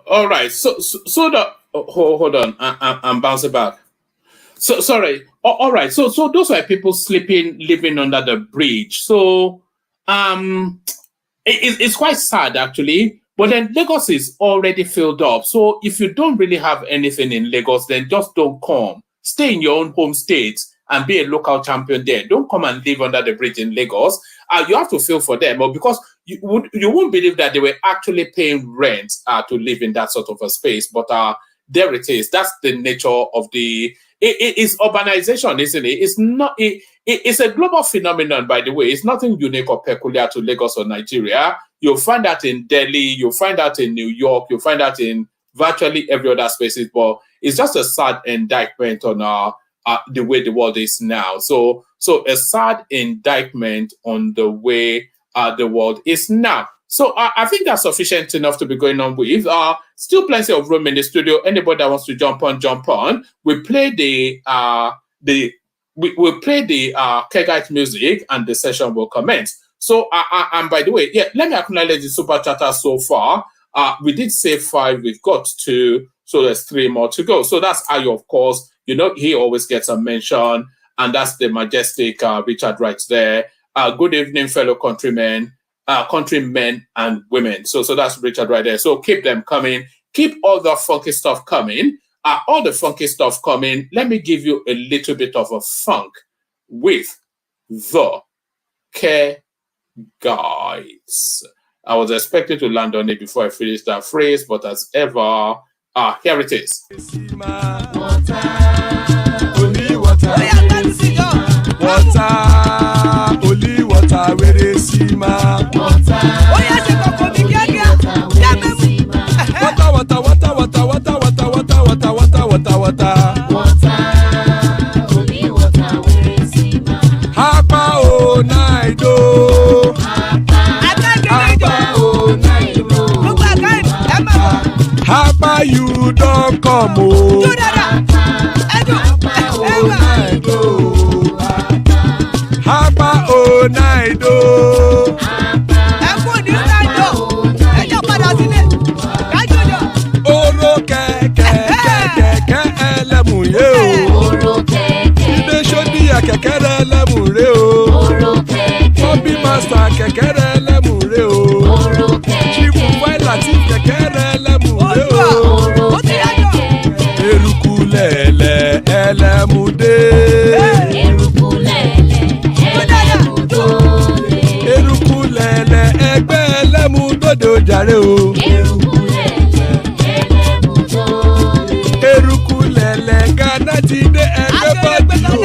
J: All right. So hold on. I'm bouncing back. So sorry. All right. So those were people living under the bridge. So it's quite sad actually. But then Lagos is already filled up. So if you don't really have anything in Lagos, then just don't come. Stay in your own home state and be a local champion there. Don't come and live under the bridge in Lagos. You have to feel for them, or because you won't believe that they were actually paying rent to live in that sort of a space. But there it is. That's the nature of the. It's urbanization, isn't it? It's not. It's a global phenomenon, by the way. It's nothing unique or peculiar to Lagos or Nigeria. You'll find that in Delhi. You'll find that in New York. You'll find that in virtually every other spaces. But it's just a sad indictment on the way the world is now. So a sad indictment on the way the world is now. So I think that's sufficient enough to be going on with. Still plenty of room in the studio. Anybody that wants to jump on. We play the Kegite music and the session will commence. So and by the way, yeah, let me acknowledge the super chatter so far. We did say 5, we've got 2, so there's 3 more to go. So that's Ayo, of course. You know, he always gets a mention, and that's the majestic Richard right there. Good evening, fellow countrymen and women. So that's Richard right there. So keep them coming. Keep all the funky stuff coming. All the funky stuff coming. Let me give you a little bit of a funk with the Care Guides. I was expecting to land on it before I finish that phrase, but as ever, here it is.
B: Only water, where they see ma. Water, only water, where they see ma. Hapa o naido. Hapa you don't come o. Hapa o naido. Oro kẹ̀kẹ́ ẹlẹ́mù yé o. Ibe sodi kẹ̀kẹ́ ẹlẹ́mù re o. Bobby master kẹ̀kẹ́ ẹlẹ́mù re o. Chief Waila ti kẹ̀kẹ́ ẹlẹ́mù re o. Eruku lẹ̀lẹ̀ ẹlẹ́mù dé. Eruku lẹ̀lẹ̀ ẹgbẹ́ ẹlẹ́mù dòde ojàre o. Eruku lẹ̀lẹ̀ Ghana ti dé ẹgbẹ́ bọ́dì o.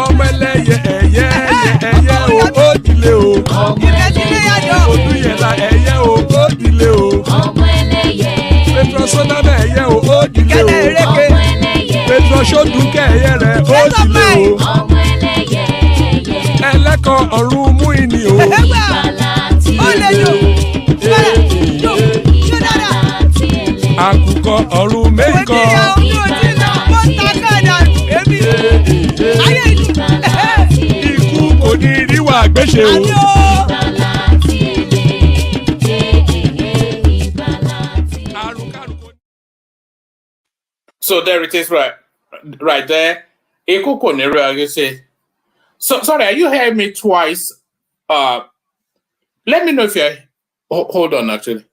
B: Ọmọ ẹlẹ́yẹ ẹyẹ o ó dìle o. Odúyẹ̀lá ẹyẹ o ó dìle o. Petrosonama ẹyẹ o ó dìle o. Petrosodunke ẹyẹ rẹ̀ ó dìle o. Ẹlẹ́kọ̀ ọ̀run mú ìní o. Àkùkọ ọ̀run mẹ́kọ̀. Ikú kò ní ríwà gbéṣe o.
J: So there it is, right there. Ikú kò ní ríwà gbéṣe. So sorry, are you hearing me twice? Let me know if you're. Hold on, actually.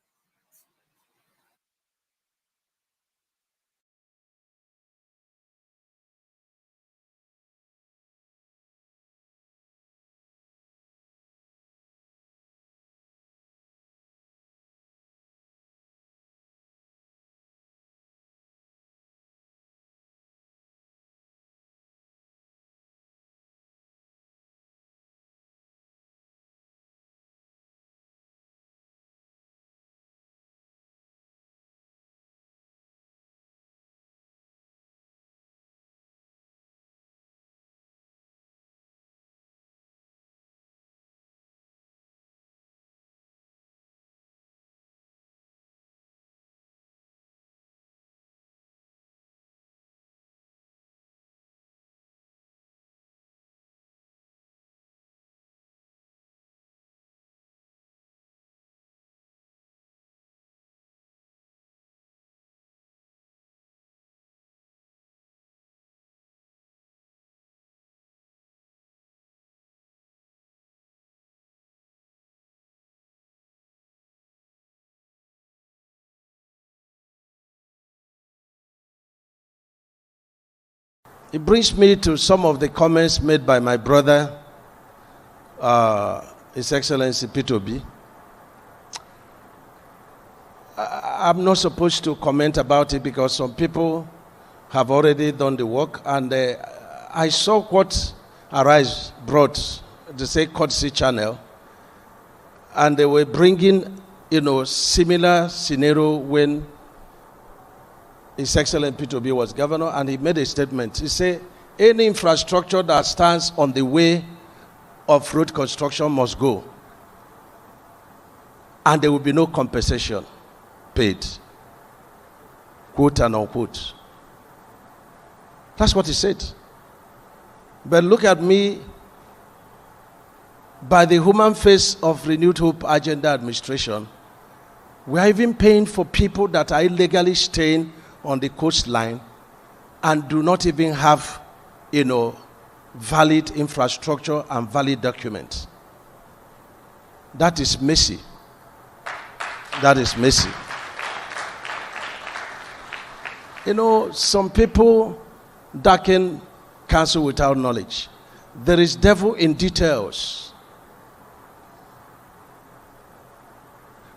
K: it brings me to some of the comments made by my brother, His Excellency P2B. I'm not supposed to comment about it because some people have already done the work, and I saw what Arise brought, the say courtesy channel, and they were bringing, similar scenario when His Excellency P2B was governor, and he made a statement. He said, any infrastructure that stands on the way of road construction must go, and there will be no compensation paid, quote and unquote. That's what he said. But look at me, by the human face of Renewed Hope Agenda Administration, we are even paying for people that are illegally staying on the coastline and do not even have, valid infrastructure and valid documents. That is messy. That is messy. Some people darken counsel without knowledge. There is devil in details.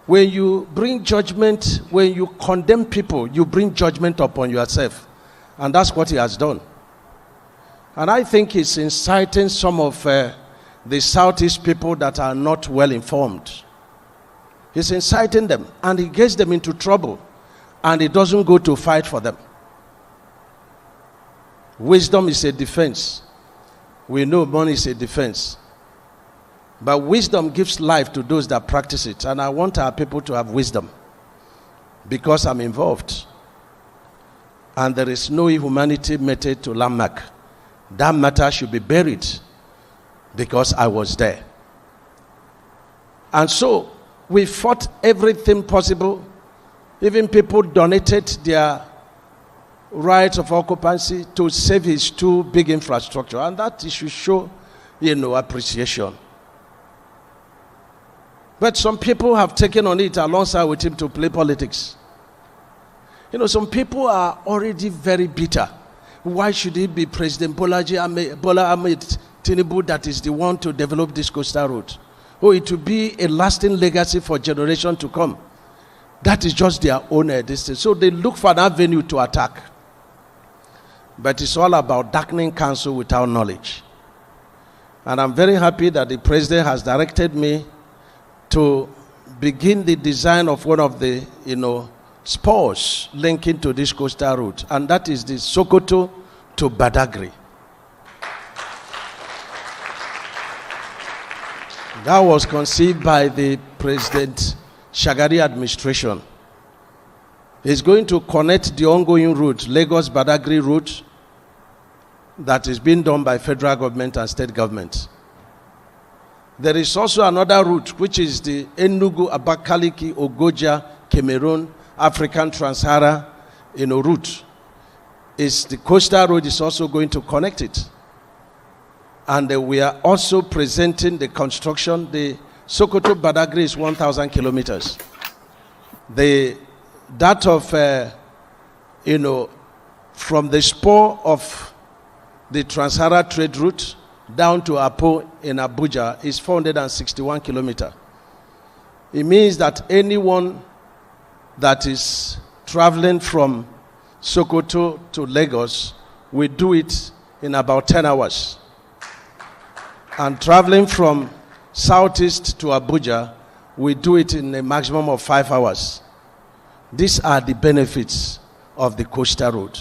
K: When you bring judgment, when you condemn people, you bring judgment upon yourself. And that's what he has done. And I think he's inciting some of the Southeast people that are not well informed. He's inciting them, and he gets them into trouble, and he doesn't go to fight for them. Wisdom is a defense. We know money is a defense. But wisdom gives life to those that practice it. And I want our people to have wisdom because I'm involved. And there is no humanity method to landmark. That matter should be buried because I was there. And so we fought everything possible. Even people donated their rights of occupancy to save his two big infrastructure. And that should show, appreciation. But some people have taken on it alongside with him to play politics. Some people are already very bitter. Why should it be President Bola Ahmed Tinubu that is the one to develop this coastal road? It will be a lasting legacy for generations to come. That is just their own distance. So they look for an avenue to attack. But it's all about darkening counsel without knowledge. And I'm very happy that the president has directed me to begin the design of one of the, spurs linking to this coastal route, and that is the Sokoto to Badagry. That was conceived by the President Shagari administration. It's going to connect the ongoing route, Lagos-Badagry route, that is being done by federal government and state government. There is also another route, which is the Enugu-Abakaliki, Ogoja, Cameroon, African Trans-Sahara, route. The coastal road is also going to connect it. And we are also presenting the construction. The Sokoto Badagry is 1,000 kilometers. That of, from the spur of the Trans-Sahara trade route down to Apo in Abuja is 461 kilometers. It means that anyone that is traveling from Sokoto to Lagos will do it in about 10 hours. And traveling from Southeast to Abuja, we do it in a maximum of 5 hours. These are the benefits of the coastal road.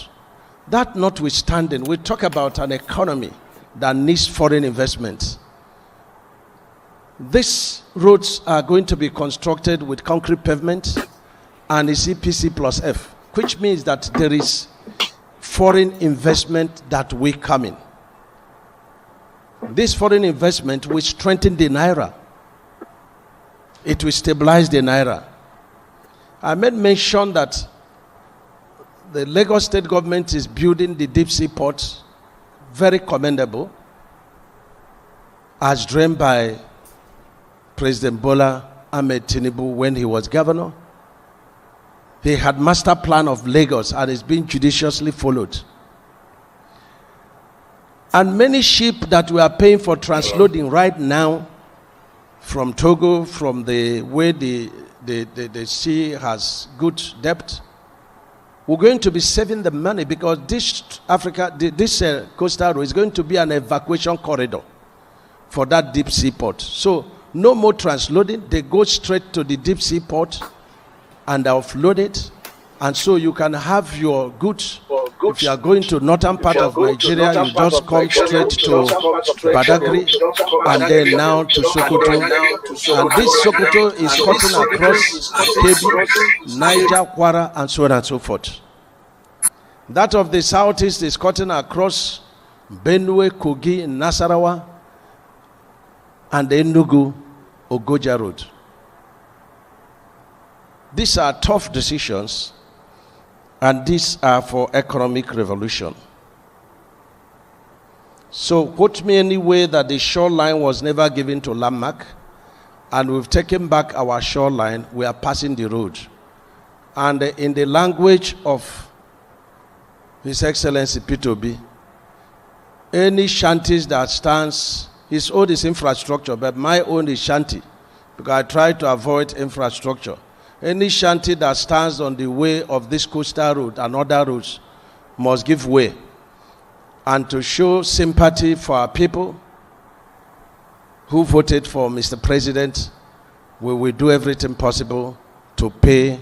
K: That notwithstanding, we talk about an economy that needs foreign investment. These roads are going to be constructed with concrete pavement and it's EPC plus F, which means that there is foreign investment that will come in. This foreign investment will strengthen the Naira. It will stabilize the Naira. I made mention that the Lagos state government is building the deep sea port, very commendable, as dreamed by President Bola Ahmed Tinubu when he was governor. They had master plan of Lagos and it's been judiciously followed. And many ship that we are paying for transloading right now from Togo, from the way the sea has good depth, we're going to be saving the money because this coastal road is going to be an evacuation corridor for that deep sea port. So no more transloading. They go straight to the deep sea port and offload it. And so you can have your goods. If you are going to northern part of Nigeria, you just come straight to Badagry and then now to Sokoto. And this Sokoto is cutting across Kebbi, Niger, Kwara, and so on and so forth. That of the southeast is cutting across Benue, Kogi, Nasarawa, and Enugu, Ogoja Road. These are tough decisions, and these are for economic revolution. So quote me any way that the shoreline was never given to landmark, and we've taken back our shoreline, we are passing the road. And in the language of His Excellency P2B, any shanties that stands, his own is infrastructure, but my own is shanty, because I try to avoid infrastructure. Any shanty that stands on the way of this coastal road and other roads must give way. And to show sympathy for our people who voted for Mr. President, we will do everything possible to pay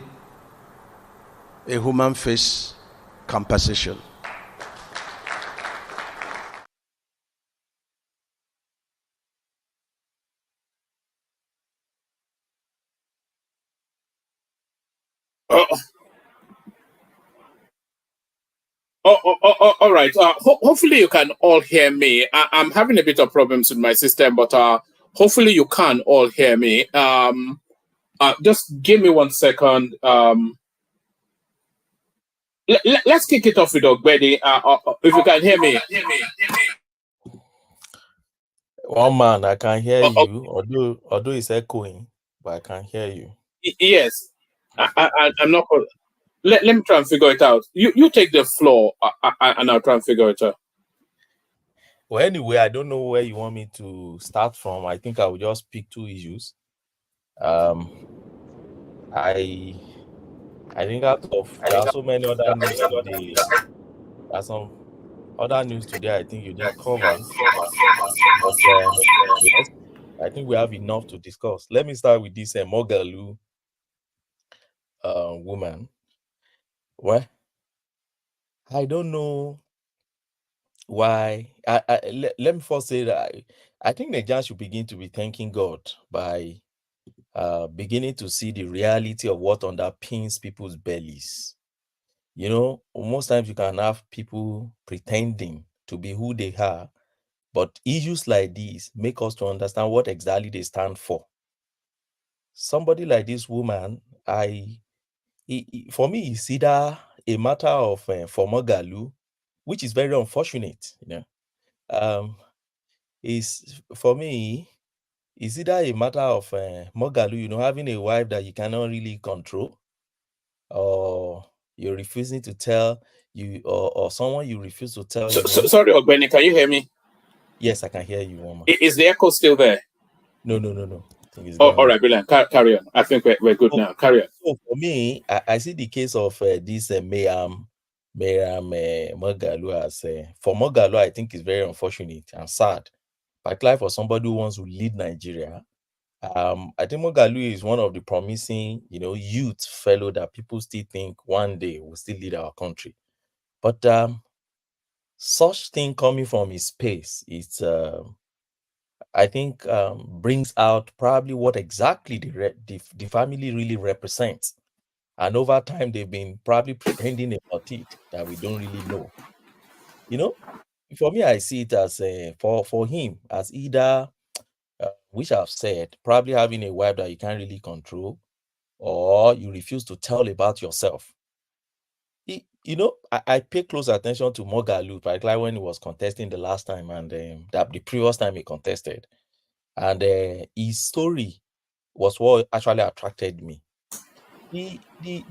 K: a human face compensation.
J: All right. Hopefully you can all hear me. I'm having a bit of problems with my system, but hopefully you can all hear me. Just give me 1 second. Let's kick it off with Ogbedi. If you can hear me.
I: One man, I can hear you, although it's echoing, but I can hear you.
J: Yes. I'm not... Let me try and figure it out. You take the floor, and I'll try and figure it out.
I: Well, anyway, I don't know where you want me to start from. I think I will just pick 2 issues. I think there are so many other news today. There are some other news today I think you didn't cover. But yes, I think we have enough to discuss. Let me start with this Mogalu woman. Well, I don't know why. Let me first say that I think Nigerians should begin to be thanking God by beginning to see the reality of what underpins people's bellies. You know, most times you can have people pretending to be who they are, but issues like these make us to understand what exactly they stand for. Somebody like this woman, for me, it's either a matter of Fomogalu, which is very unfortunate. You know, is for me, it's either a matter of Mogalu, you know, having a wife that you cannot really control, or you're refusing to tell you, or someone you refuse to tell.
J: Sorry, Ogbeni, can you hear me?
I: Yes, I can hear you, woman.
J: Is the echo still there?
I: No.
J: All right, brilliant. Carry on. I think we're good now. Carry on.
I: So for me, I see the case of this Mayam Mogalu as for Mogalu, I think is very unfortunate and sad, particularly for somebody who wants to lead Nigeria. I think Mogalu is one of the promising, you know, youth fellow that people still think one day will still lead our country. But such thing coming from his space, it's I think brings out probably what exactly the family really represents. And over time, they've been probably pretending about it that we don't really know. You know, for me, I see it as for him as either, which I've said, probably having a wife that you can't really control, or you refuse to tell about yourself. You know, I pay close attention to Mogalu, particularly when he was contesting the last time and the previous time he contested. And his story was what actually attracted me. The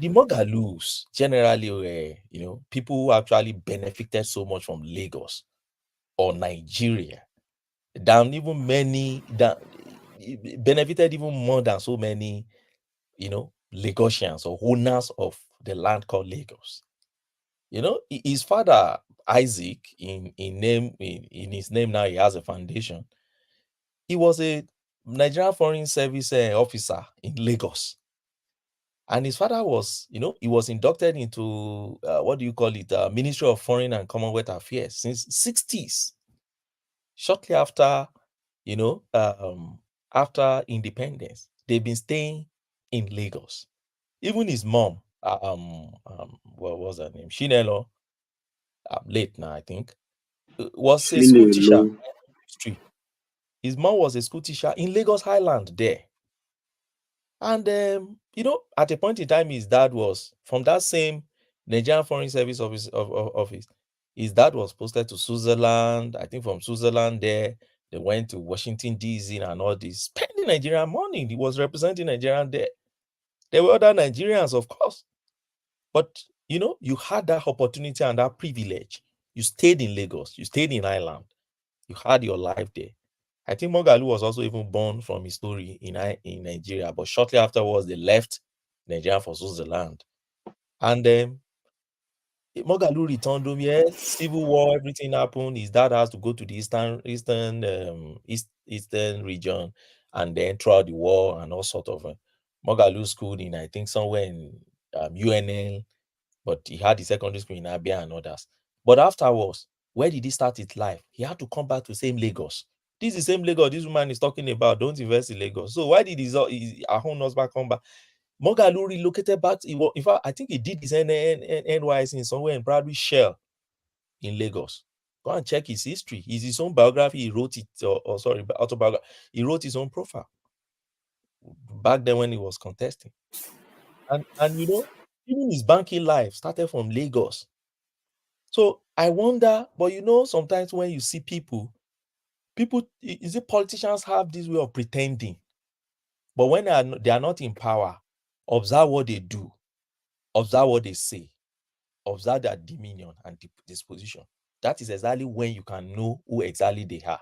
I: Mogalus generally were, you know, people who actually benefited so much from Lagos. or Nigeria than even many that benefited even more than so many, Lagosians or owners of the land called Lagos. His father Isaac, in his name now he has a foundation. He was a Nigerian Foreign Service officer in Lagos, and his father was, he was inducted into what do you call it, Ministry of Foreign and Commonwealth Affairs since 60s. Shortly after, after independence, they've been staying in Lagos. Even his mom, what was her name? Shinelo, late now, I think, was a school teacher. History. His mom was a school teacher in Lagos Highland there. And, at a point in time, his dad was from that same Nigerian Foreign Service office. His dad was posted to Switzerland. I think from Switzerland there, they went to Washington, D.C. and all this, spending Nigerian money. He was representing Nigerian there. There were other Nigerians, of course. But, you had that opportunity and that privilege. You stayed in Lagos. You stayed in Ireland. You had your life there. I think Mogalu was also even born from his story in Nigeria. But shortly afterwards, they left Nigeria for Switzerland. And Mogalu returned home. Yes, civil war, everything happened. His dad has to go to the eastern region, and then throughout the war and all sort of. Mogalu schooled in, I think, somewhere in UNL, but he had the secondary school in Abia and others. But afterwards, where did he start his life? He had to come back to same Lagos. This is the same Lagos this woman is talking about. Don't invest in Lagos. So why did his own husband come back? Mogalu relocated back. In fact, I think he did his NYC in somewhere in probably Shell in Lagos. Go and check his history. It's his own biography. He wrote it, autobiography. He wrote his own profile back then when he was contesting. And even his banking life started from Lagos. So I wonder, but sometimes when you see people, is it politicians have this way of pretending? But when they are not in power, observe what they do, observe what they say, observe their demeanor and disposition. That is exactly when you can know who exactly they are.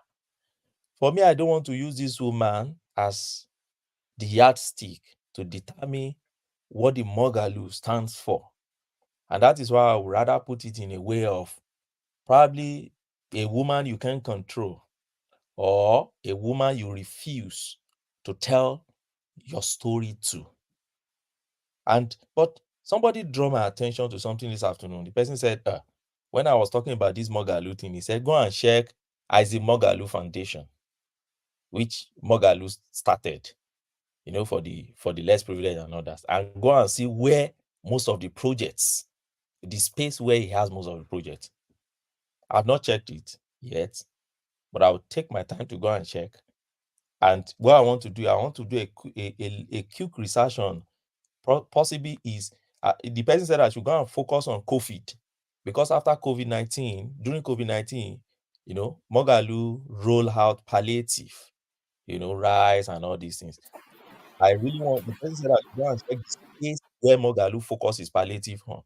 I: For me, I don't want to use this woman as the yardstick to determine what the Mogalu stands for. And that is why I would rather put it in a way of probably a woman you can control, or a woman you refuse to tell your story to. But somebody drew my attention to something this afternoon. The person said, when I was talking about this Mogalu thing, he said, go and check Isaac Mogalu Foundation, which Mogalu started, for the less privileged and others, and go and see where most of the projects, the space where he has most of the projects. I've not checked it yet, but I will take my time to go and check. And what I want to do a quick research on possibly is the person said I should go and focus on COVID, because after COVID-19, during COVID-19, Mogalu roll out palliative, rice and all these things. I really want the person said I should go and check the space where Mogalu focuses palliative on.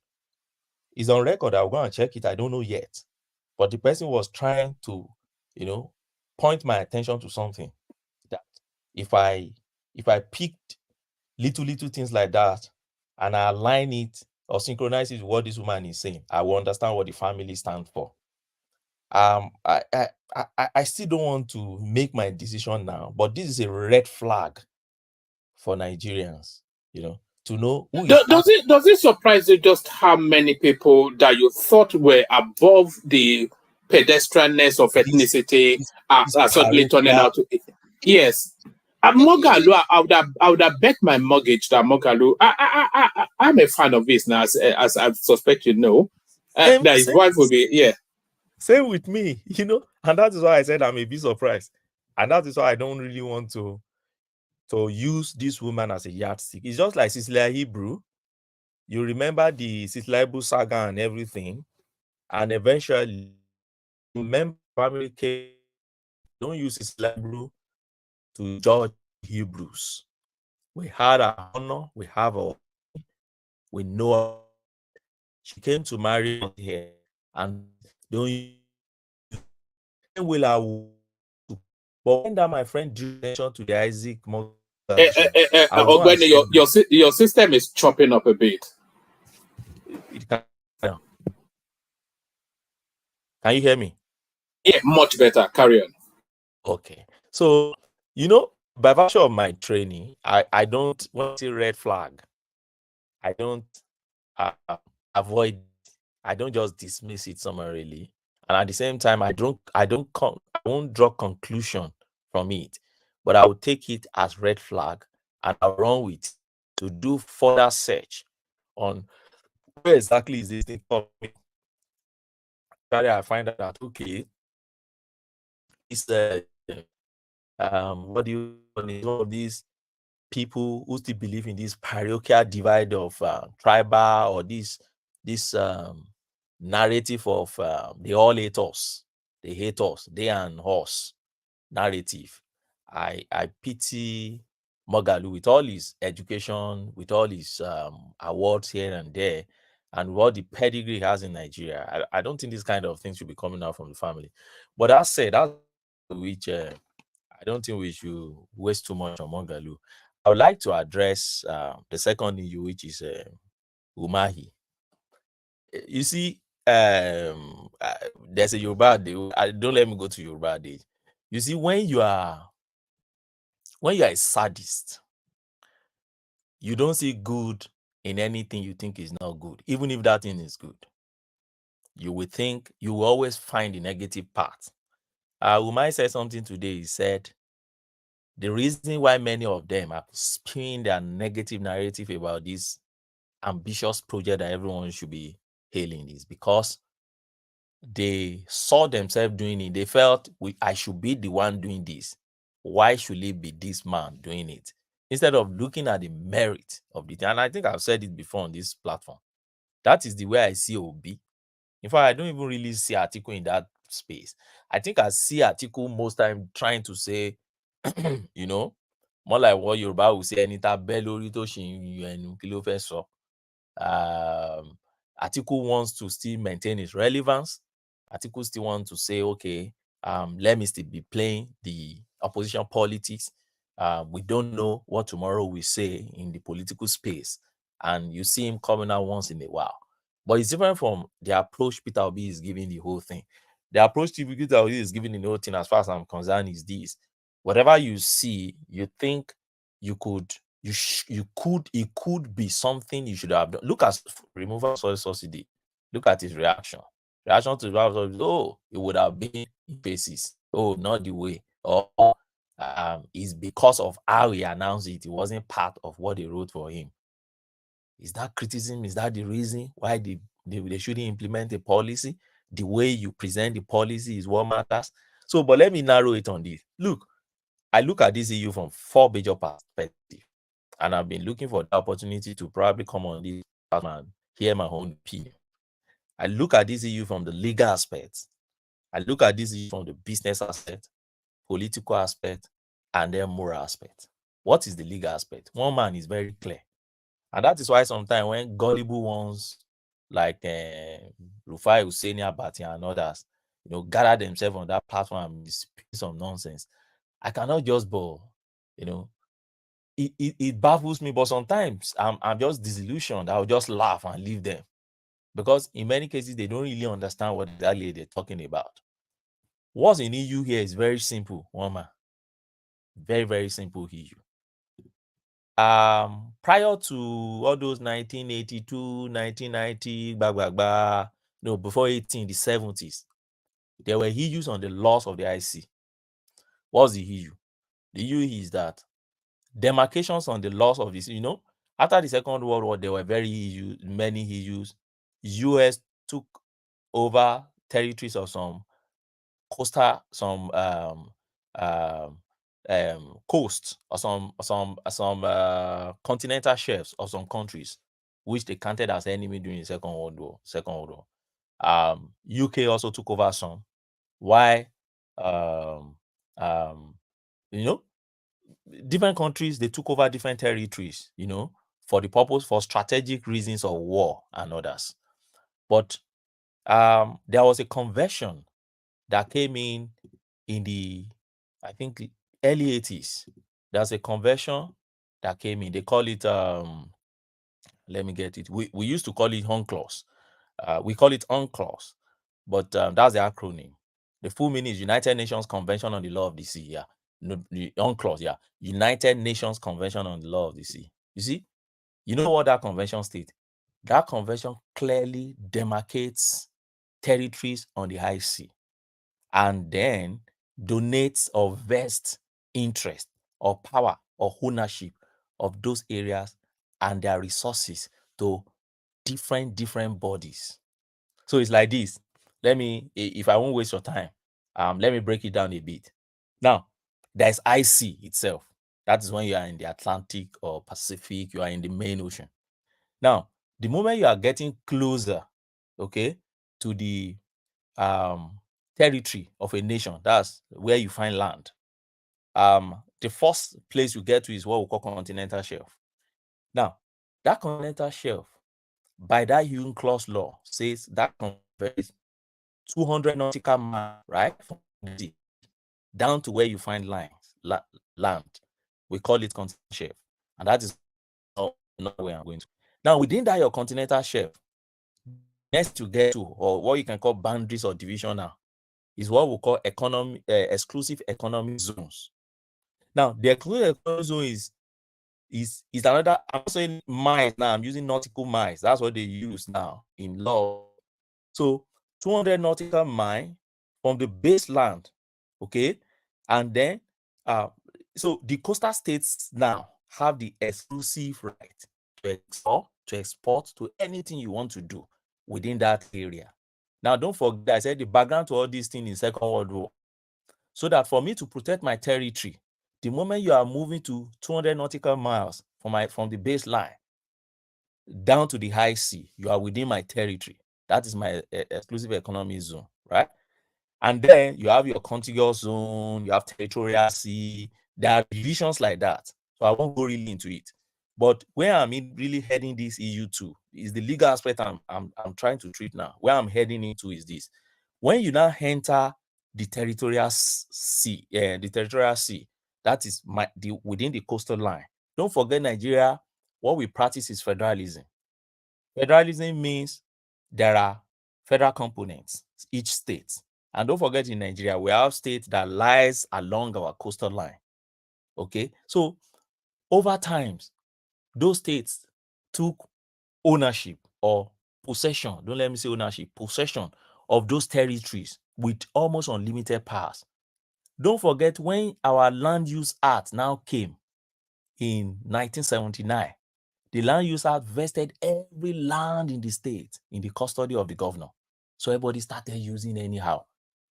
I: It's on record. I'll go and check it. I don't know yet. But the person was trying to, point my attention to something that if I picked little things like that and I align it or synchronize it with what this woman is saying, I will understand what the family stands for. I still don't want to make my decision now, but this is a red flag for Nigerians, to know who is.
J: Does it surprise you just how many people that you thought were above the pedestrianness of ethnicity are suddenly turning out to? Yes. Mogalu, I would have bet my mortgage that Mogalu. I'm a fan of his now, as I suspect you know. That his wife will be,
I: Same with me, and that is why I said I'm a bit surprised, and that is why I don't really want to use this woman as a yardstick. It's just like Cecilia Hebrew. You remember the Cecilia Hebrew saga and everything, and eventually, remember family came. Don't use Cecilia Hebrew to judge Hebrews. We had our honor, we have our, we know her. She came to marry us here, and don't use will I but when that my friend drew attention to the Isaac Morgan, I will go and
J: Ogwene,
I: send
J: your system is chopping up a bit.
I: Can you hear me?
J: Yeah, much better. Carry on.
I: Okay. So, you know, by virtue of my training, I don't, when I see red flag, I don't avoid, I don't just dismiss it summarily. And at the same time, I won't draw conclusion from it, but I will take it as red flag and I'll run with it to do further search on where exactly is this thing coming. I find out that, okay, it's what do you one of these people who still believe in this parochial divide of tribal or this narrative of they all hate us, they and us narrative. I pity Mogalu with all his education, with all his awards here and there, and what the pedigree he has in Nigeria. I don't think this kind of thing should be coming out from the family. But that said, that's which I don't think we should waste too much on Mogalu. I would like to address the second issue, which is Umahi. You see, there's a Yoruba day. Don't let me go to Yoruba day. You see, when you are a sadist, you don't see good in anything you think is not good, even if that thing is good. You will always find the negative part. Umahi said something today. He said, the reason why many of them are spewing their negative narrative about this ambitious project that everyone should be hailing is because they saw themselves doing it. They felt, I should be the one doing this. Why should it be this man doing it? Instead of looking at the merit of the thing. And I think I've said it before on this platform. That is the way I see Obi. In fact, I don't even really see Atiku in that space. I think I see Atiku most time trying to say, you know, more like what Yoruba will say, Anita Bellori to Shin Kilo Feso. Atiku wants to still maintain his relevance. Atiku still wants to say, okay, let me still be playing the opposition politics. We don't know what tomorrow will say in the political space. And you see him coming out once in a while. But it's different from the approach Peter Obi is giving the whole thing. The approach Peter Obi is giving the whole thing, as far as I'm concerned, is this. Whatever you see, you think it could be something you should have done. Look at removal of soil subsidy. Look at his reaction. Reaction to the it would have been in phases. Oh, not the way. Or it's because of how he announced it. It wasn't part of what they wrote for him. Is that criticism? Is that the reason why they shouldn't implement a policy? The way you present the policy is what matters. So, but let me narrow it on this. Look, I look at this issue from 4 major perspectives, and I've been looking for the opportunity to probably come on this and hear my own opinion. I look at this issue from the legal aspect. I look at this issue from the business aspect, political aspect, and then moral aspect. What is the legal aspect? One man is very clear. And that is why sometimes when gullible ones like Rufai Hussaini Abati and others, gather themselves on that platform and speak some nonsense, I cannot just it baffles me. But sometimes I'm just disillusioned. I'll just laugh and leave them, because in many cases they don't really understand what exactly they're talking about. What's in EU here is very simple, woman. Very, very simple issue. Prior to all those 1982, 1990, before 18, the 70s, there were issues on the laws of the IC. What's the issue? The issue is that demarcations on the laws of this, after the Second World War, there were many issues. US took over territories of some coastal, some coast, or some continental shelves of some countries, which they counted as enemy during the Second World War. UK also took over some. Why? Different countries, they took over different territories, for the purpose, for strategic reasons of war and others. But there was a conversion that came in in the, I think, the early 80s, there's a convention that came in. They call it, let me get it. We used to call it UNCLOS. We call it UNCLOS, but that's the acronym. The full meaning is United Nations Convention on the Law of the Sea. Yeah, no, the UNCLOS. Yeah, United Nations Convention on the Law of the Sea. You see, you know what that convention states? That convention clearly demarcates territories on the high sea, and then donates or vests interest or power or ownership of those areas and their resources to different bodies. So it's like this. Let me, if I won't waste your time, let me break it down a bit. Now, there's IC itself. That is when you are in the Atlantic or Pacific, you are in the main ocean. Now, the moment you are getting closer, okay, to the territory of a nation, that's where you find land. The first place you get to is what we call continental shelf. Now, that continental shelf, by that UNCLOS law, says that converts 200 nautical miles, right, from the sea down to where you find land. We call it continental shelf, and that is not where I'm going to. Now, within that your continental shelf, next to get to, or what you can call boundaries or division now, is what we call exclusive economic zones. Now, the exclusive economic zone is another. I'm not saying miles now. I'm using nautical miles. That's what they use now in law. So 200 nautical miles from the baseline, okay, and then so the coastal states now have the exclusive right to export to anything you want to do within that area. Now, don't forget, I said the background to all these things in Second World War. So that for me to protect my territory, the moment you are moving to 200 nautical miles from the baseline down to the high sea, you are within my territory. That is my exclusive economic zone, right? And then you have your contiguous zone, you have territorial sea. There are divisions like that. So I won't go really into it. But where I'm really heading this EU to is the legal aspect I'm trying to treat now. Where I'm heading into is this. When you now enter the territorial sea, that is within the coastal line. Don't forget, Nigeria, what we practice is federalism. Federalism means there are federal components, each state. And don't forget, in Nigeria, we have states that lies along our coastal line. Okay, so over times, those states took ownership or possession, don't let me say ownership, possession of those territories with almost unlimited powers. Don't forget, when our Land Use Act now came in 1979, the Land Use Act vested every land in the state in the custody of the governor. So everybody started using anyhow.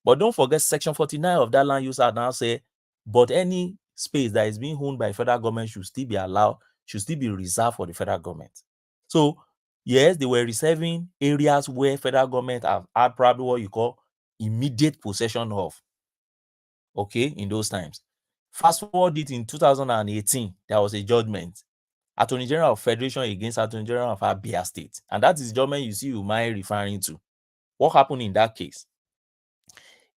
I: But don't forget, Section 49 of that Land Use Act now say, but any space that is being owned by federal government should still be allowed, should still be reserved for the federal government. So yes, they were reserving areas where federal government have had probably what you call immediate possession of. Okay, in those times. Fast forward it in 2018, there was a judgment. Attorney General of Federation against Attorney General of Abia State. And that is the judgment you see Umahi referring to. What happened in that case?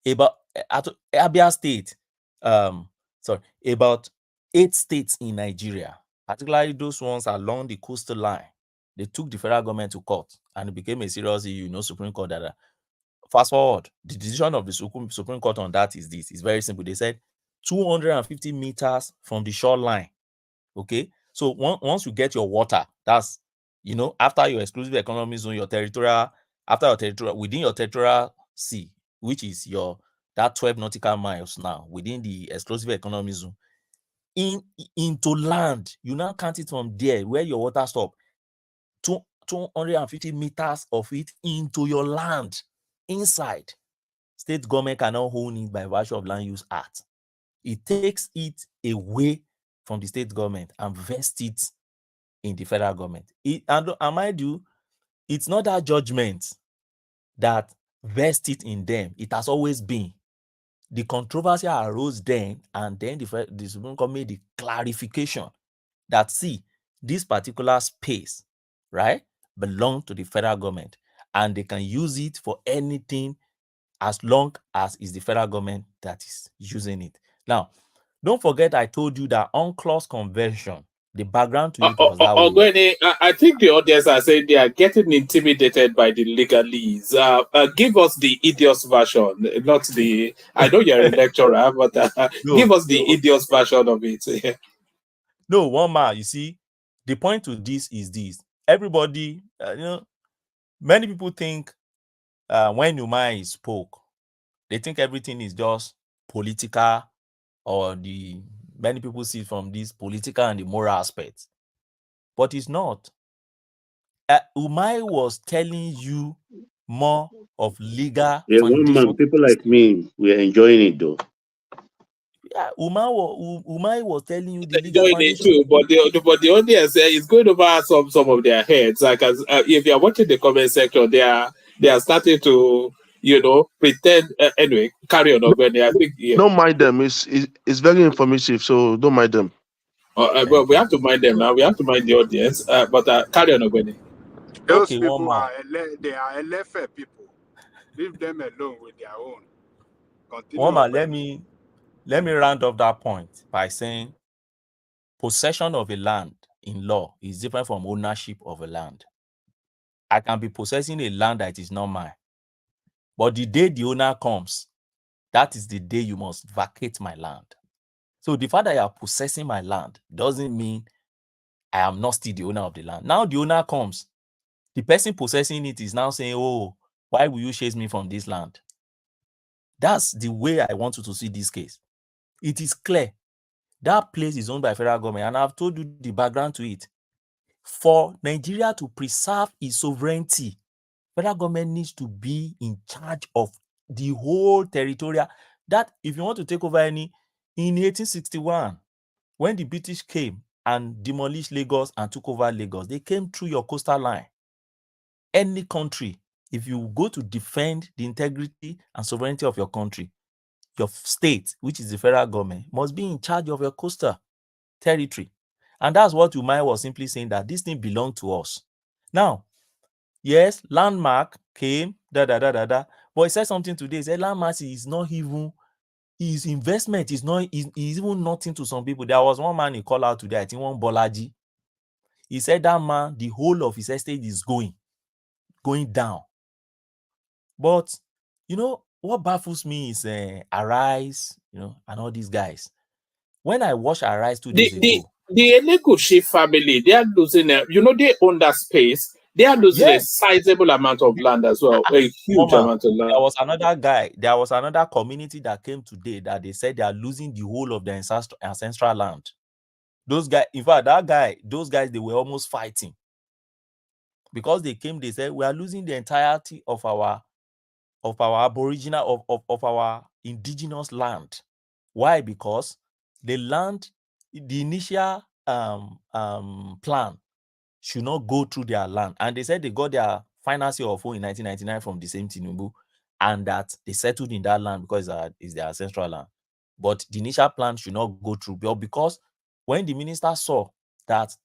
I: About Abia State, about 8 states in Nigeria, particularly those ones along the coastal line, they took the federal government to court, and it became a serious issue, Supreme Court that fast forward, the decision of the Supreme Court on that is this. It's very simple. They said 250 meters from the shoreline. Okay, so once you get your water, that's, after your exclusive economic zone, your territorial, within your territorial sea, which is that 12 nautical miles now within the exclusive economic zone, into land, you now count it from there where your water stop, 250 meters of it into your land inside. State government cannot own it by virtue of Land Use Act. It takes it away from the state government and vests it in the federal government. And mind you, it's not that judgment that vests it in them. It has always been. The controversy arose then, and then the Supreme Court made the clarification that, see, this particular space, right, belongs to the federal government, and they can use it for anything as long as it's the federal government that is using it. Now, don't forget I told you that UNCLOS convention, the background to it was that way.
J: Ogweni, I think the audience are saying they are getting intimidated by the legalese. Give us the idiot's version, not the. I know you're a lecturer, but give us the idiot's version of it.
I: No, one man, you see, the point to this is this. Everybody, many people think when Umahi spoke, they think everything is just political, or many people see it from this political and the moral aspect. But it's not. Umahi was telling you more of legal foundation.
Q: People like me, we are enjoying it though.
I: Yeah, Umahi was telling you the legal
J: Enjoying it
I: foundation.
J: too, but the audience is going over some of their heads. Like if you are watching the comment section, they are starting to pretend. Anyway, carry on, Ogweni. I think
Q: Don't mind them. It's very informative, so don't mind them.
J: Well, we have to mind them now. We have to mind the audience. But carry on, Ogweni.
R: Those people they are LFA people. Leave them alone with their own. Continue.
I: Woman, let me round up that point by saying possession of a land in law is different from ownership of a land. I can be possessing a land that is not mine, but the day the owner comes, that is the day you must vacate my land. So the fact that you are possessing my land doesn't mean I am not still the owner of the land. Now the owner comes, the person possessing it is now saying, oh, why will you chase me from this land? That's the way I want you to see this case. It is clear. That place is owned by federal government, and I've told you the background to it. For Nigeria to preserve its sovereignty, federal government needs to be in charge of the whole territorial. That if you want to take over in 1861, when the British came and demolished Lagos and took over Lagos, they came through your coastal line. Any country, if you go to defend the integrity and sovereignty of your country, your state, which is the federal government, must be in charge of your coastal territory. And that's what Umahi was simply saying, that this thing belonged to us. Now, yes, landmark came, but he said something today. He said landmark is not even, his investment is even nothing to some people. There was one man he called out today, I think one Bolaji. He said that man, the whole of his estate is going down. But, what baffles me is Arise, and all these guys. When I watched Arise 2 days ago,
J: the Elekushi family, they are losing, they own that space. They are losing a sizable amount of land as well, a huge amount of land.
I: There was another community that came today that they said they are losing the whole of their ancestral land. Those guys, in fact, those guys, they were almost fighting. Because they came, they said, we are losing the entirety of our aboriginal, of our indigenous land. Why? Because the land, the initial plan should not go through their land. And they said they got their final say of in 1999 from the same Tinubu, and that they settled in that land because it's their ancestral land. But the initial plan should not go through. Because when the minister saw that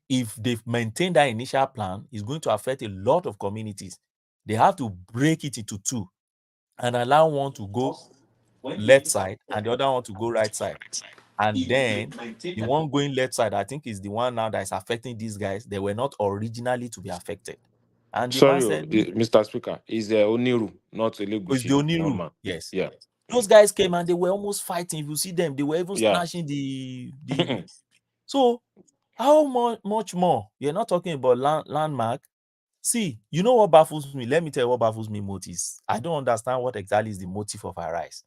I: if they maintain that initial plan, it's going to affect a lot of communities, they have to break it into two and allow one to go left side and the other one to go right side. And then the one going left side, I think, is the one now that is affecting these guys. They were not originally to be affected. And the man said,
S: Mr. Speaker, is the Oniru, not Elegushi.
I: It's the Oniru. Yes.
S: Yeah.
I: Those guys came and they were almost fighting. If you see them, they were even snatching the So how much more? You're not talking about landmark. See, you know what baffles me? Let me tell you what baffles me most is I don't understand what exactly is the motive of Arise.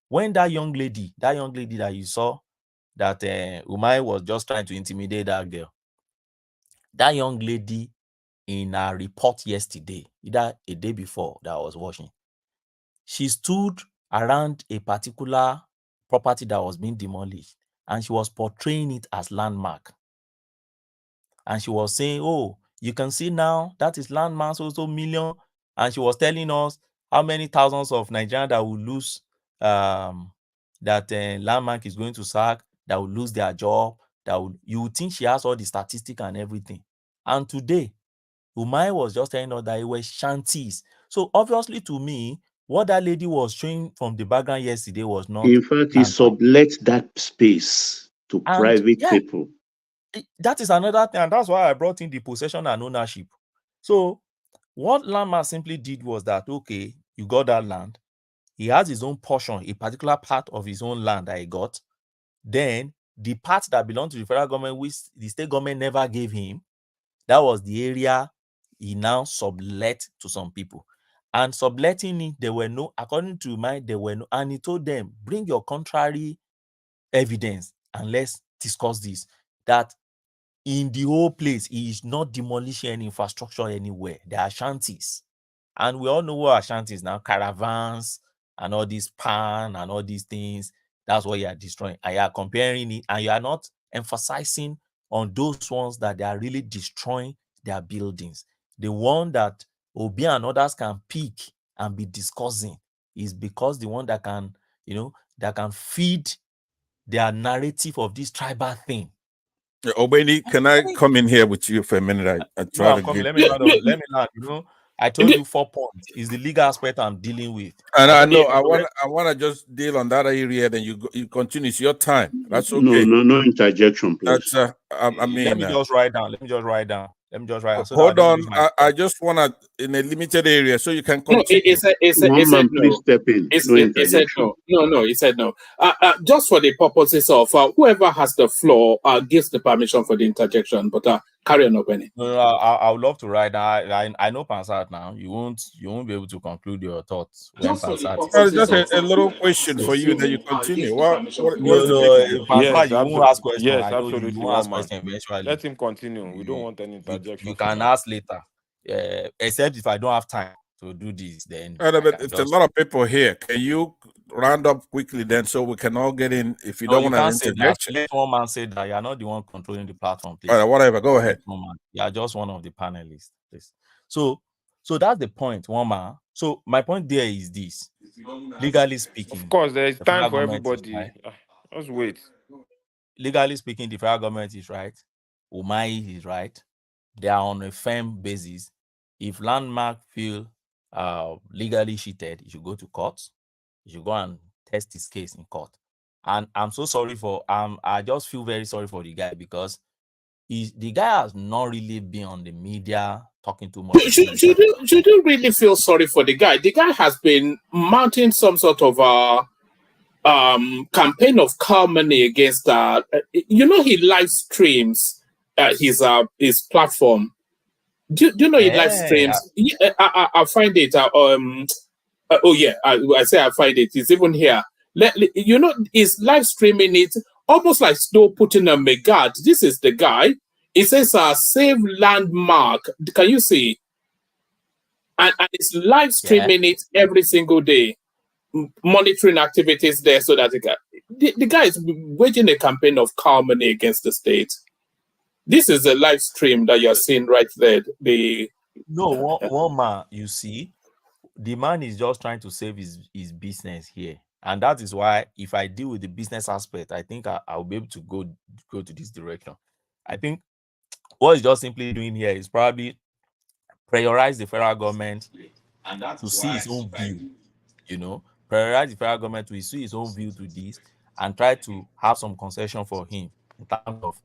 I: When that young lady that you saw, that Umahi was just trying to intimidate that girl, that young lady in a report yesterday, either a day before that I was watching, she stood around a particular property that was being demolished and she was portraying it as landmark. And she was saying, oh, you can see now that is landmark, so million. And she was telling us how many thousands of Nigerians that will lose, that landmark is going to sack, that will lose their job, you would think she has all the statistics and everything. And today, Umahi was just telling us that it was shanties. So obviously to me, what that lady was showing from the background yesterday was not.
T: In fact, he sublet that space to private people.
I: That is another thing, and that's why I brought in the possession and ownership. So what landmark simply did was that, okay, you got that land. He has his own portion, a particular part of his own land that he got. Then the part that belonged to the federal government, which the state government never gave him, that was the area he now sublet to some people. And subletting it, there were no, according to mine, there were no, and he told them, bring your contrary evidence and let's discuss this. That in the whole place, he is not demolishing any infrastructure anywhere. There are shanties. And we all know what are shanties now, caravans and all these pan and all these things. That's what you are destroying. And you are comparing it, and you are not emphasizing on those ones that they are really destroying their buildings. The one that Obi and others can pick and be discussing is because the one that can, that can feed their narrative of this tribal thing.
A: Obeni, can I come in here with you for a minute? I try to get...
I: Let me land. I told you 4 points is the legal aspect I'm dealing with.
A: And I know I want to just deal on that area. Then you continue. It's your time. That's okay.
T: No interjection, please.
A: That's I mean.
I: Let me just write down. So
A: hold on. I just want to in a limited area so you can continue.
T: No, please step in.
J: He said no. No, he said no. Just for the purposes of whoever has the floor gives the permission for the interjection. But carry on, Obeni.
I: No, I would love to write down. I know Pansat now. You won't be able to conclude your thoughts.
A: Just a little question for you that you continue.
I: Pansat, you won't ask questions.
S: Yes, absolutely.
I: You won't ask questions eventually.
S: Let him continue. We don't want any interjection.
I: You can ask later. Except if I don't have time to do this, then
A: it's a lot of people here. Can you round up quickly then so we can all get in? If you don't want to interject,
I: let one man say that you are not the one controlling the platform, please.
A: All right, whatever, go ahead.
I: You are just one of the panelists, please. So that's the point, one man. So my point there is this: legally speaking,
S: of course, there is time for everybody. Right. Just wait.
I: Legally speaking, the federal government is right. Umahi is right. They are on a firm basis. If landmark feel legally cheated, you should go to court. You should go and test his case in court. And I'm so sorry for I just feel very sorry for the guy because the guy has not really been on the media talking too much.
J: Should you really feel sorry for the guy? The guy has been mounting some sort of campaign of calumny against he live streams his platform. Do you know he live streams? I find it. I say I find it. It's even here. He's live streaming it almost like Snow putting a megad. This is the guy. It says save landmark. Can you see? And it's live streaming it every single day, monitoring activities there so that the guy is waging a campaign of calumny against the state. This is a live stream that you're seeing right there.
I: One man, you see, the man is just trying to save his business here. And that is why if I deal with the business aspect, I think I'll be able to go to this direction. I think what he's just simply doing here is probably prioritize the federal government to see his own view, prioritize the federal government to see his own view to this and try to have some concession for him in terms of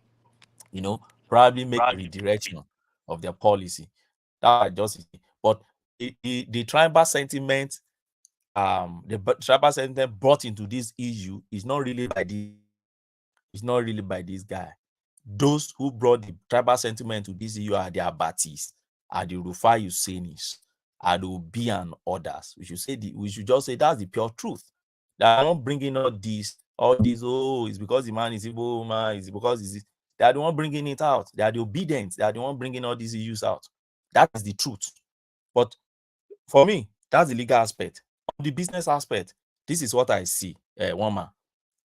I: probably make a redirection of their policy. That I just, but the tribal sentiment, brought into this issue is not really by this guy. Those who brought the tribal sentiment to this issue are the Abatis, are the Rufai Husainis, are the Obi and others. We should just say that's the pure truth. That I'm not bringing all this. It's because the man is evil, man. It's because they are the one bringing it out. They are the obedient. They are the one bringing all these issues out. That is the truth. But for me, that's the legal aspect. On the business aspect, this is what I see. One man,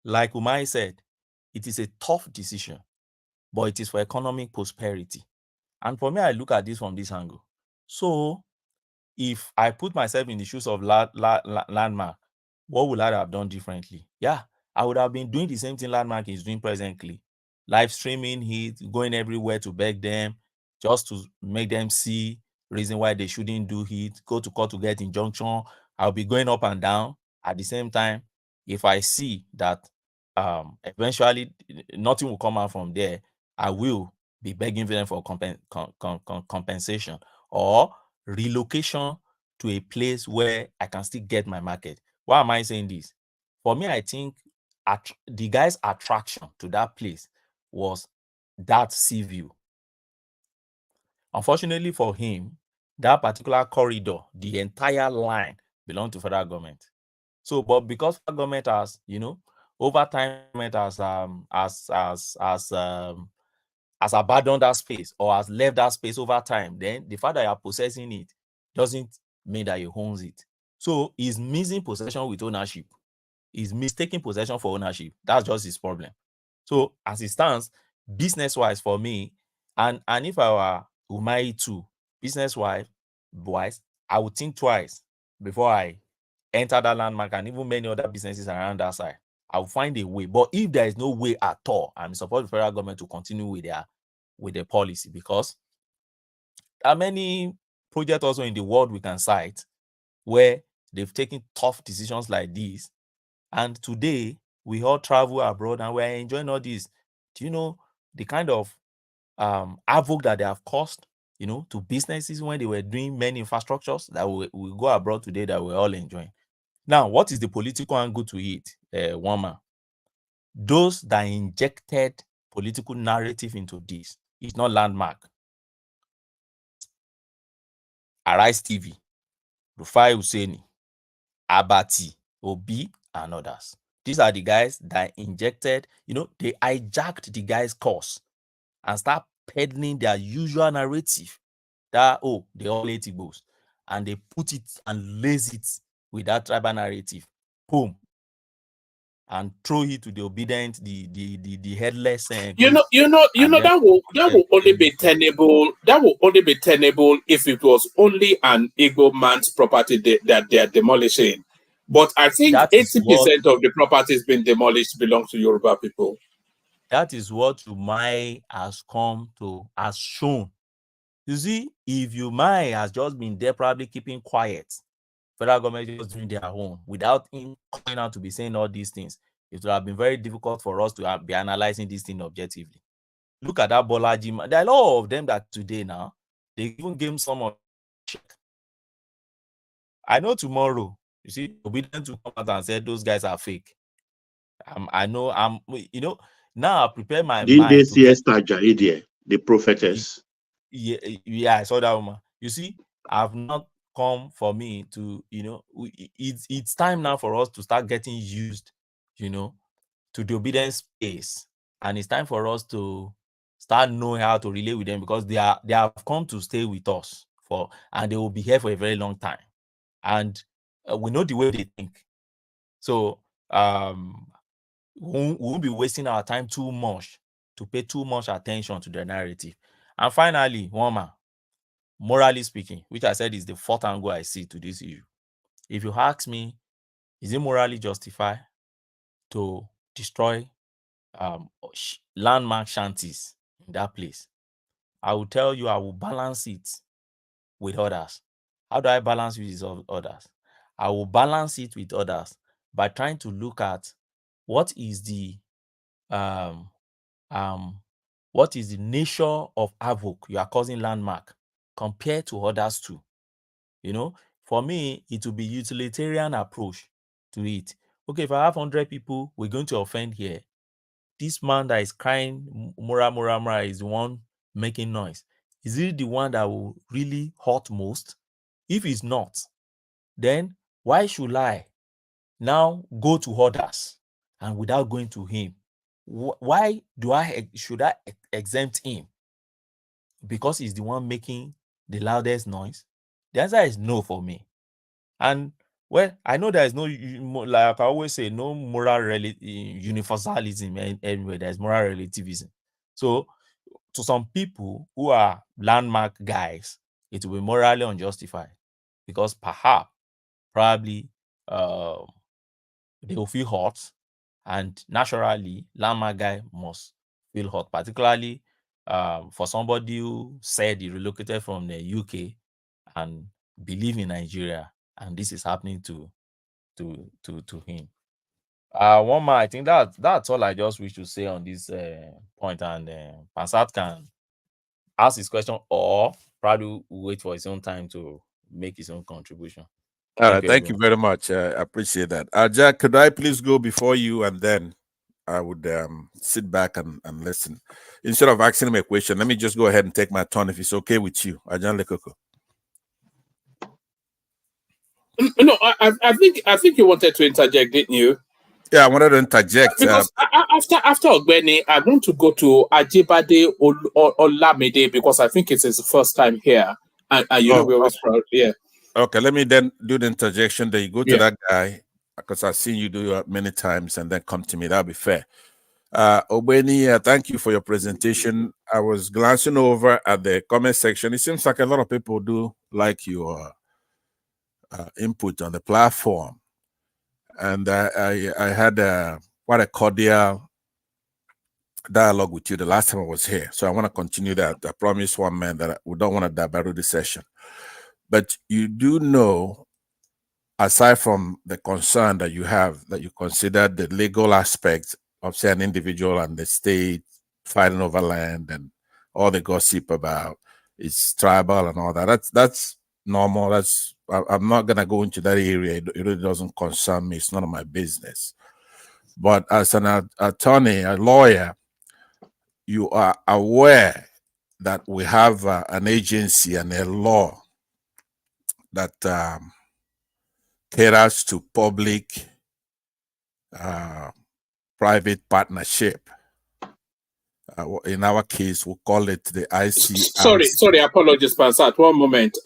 I: like Umahi said, it is a tough decision, but it is for economic prosperity. And for me, I look at this from this angle. So, if I put myself in the shoes of Landmark, what would I have done differently? Yeah, I would have been doing the same thing Landmark is doing presently. Live streaming it, going everywhere to beg them, just to make them see reason why they shouldn't do it, go to court to get injunction, I'll be going up and down. At the same time, if I see that eventually nothing will come out from there, I will be begging them for compensation or relocation to a place where I can still get my market. Why am I saying this? For me, I think the guy's attraction to that place was that sea view. Unfortunately for him, that particular corridor, the entire line belonged to federal government. So, but because federal government has, over time has abandoned that space or has left that space over time, then the fact that you're possessing it doesn't mean that he owns it. So he's missing possession with ownership. He's mistaking possession for ownership. That's just his problem. So as it stands, business-wise for me, and if I were Umahi too, business-wise, I would think twice before I enter that landmark and even many other businesses around that side. I'll find a way. But if there is no way at all, I'm supporting the federal government to continue with their policy, because there are many projects also in the world we can cite where they've taken tough decisions like this. And today we all travel abroad and we're enjoying all this. Do you know the kind of havoc that they have caused, to businesses when they were doing many infrastructures that we go abroad today that we're all enjoying? Now, what is the political angle to it, Wama? Those that injected political narrative into this is not landmark. Arise TV, Rufai Husseini, Abati, Obi, and others. These are the guys that injected, they hijacked the guy's course and start peddling their usual narrative that, they all hate Igbos, and they put it and lace it with that tribal narrative. Boom. And throw it to the obedient, the headless.
J: That will only be tenable. That will only be tenable if it was only an Igbo man's property that they are demolishing. But I think 80% of the property has been demolished belongs to Yoruba people.
I: That is what Umahi has shown. You see, if Umahi has just been there, probably keeping quiet, federal government just doing their own without him coming out to be saying all these things, it would have been very difficult for us to be analyzing this thing objectively. Look at that Bolaji. There are a lot of them that today now, they even gave some of check. I know tomorrow, you see, obedient to come out and say those guys are fake. I know now I prepare my
T: Didn't
I: mind.
T: They see Esther Jaidia, the prophetess?
I: Yeah, I saw that woman. You see, I've not come for me to, it's time now for us to start getting used, to the obedience space. And it's time for us to start knowing how to relate with them, because they have come to stay with us and they will be here for a very long time. And we know the way they think. So we won't be wasting our time too much to pay too much attention to the narrative. And finally, Wama, morally speaking, which I said is the fourth angle I see to this issue. If you ask me, is it morally justified to destroy landmark shanties in that place? I will tell you, I will balance it with others. How do I balance it with others? I will balance it with others by trying to look at what is the nature of havoc you are causing landmark compared to others too. For me, it will be utilitarian approach to it. Okay, if I have 100 people, we're going to offend here. This man that is crying, Mura, is the one making noise. Is he the one that will really hurt most? If he's not, then why should I now go to others and without going to him? Why should I exempt him? Because he's the one making the loudest noise? The answer is no for me. And well, I know there is no, like I always say, no moral universalism anyway. There's moral relativism. So to some people who are landmark guys, it will be morally unjustified, because probably they will feel hot, and naturally landmark guy must feel hot, particularly for somebody who said he relocated from the UK and believe in Nigeria. and this is happening to him. One man, I think that's all I just wish to say on this point, and Pansat can ask his question or probably wait for his own time to make his own contribution.
U: All right, thank you very much. I appreciate that. Jack, could I please go before you, and then I would sit back and listen. Instead of asking him a question, let me just go ahead and take my turn if it's okay with you. Ajan Lekoko.
J: No, I think you wanted to interject, didn't you?
U: Yeah, I wanted to interject.
J: Because after Ogbeni, I want to go to Ajibade Olamide because I think it's his first time here. And you know, we always proud. Yeah.
U: Okay, let me then do the interjection. Then you go to that guy, because I've seen you do it many times, and then come to me. That'll be fair. Ogbeni, thank you for your presentation. I was glancing over at the comment section. It seems like a lot of people do like your input on the platform. And I had quite a cordial dialogue with you the last time I was here. So I want to continue that. I promise one man that we don't want to dabble the session. But you do know, aside from the concern that you have, that you consider the legal aspects of, say, an individual and the state fighting over land and all the gossip about it's tribal and all that. That's normal. I'm not gonna go into that area. It really doesn't concern me. It's none of my business. But as an attorney, a lawyer, you are aware that we have an agency and a law that caters to public private partnership. In our case, we call it the ICRC.
J: Sorry, apologies, Pansat. One moment.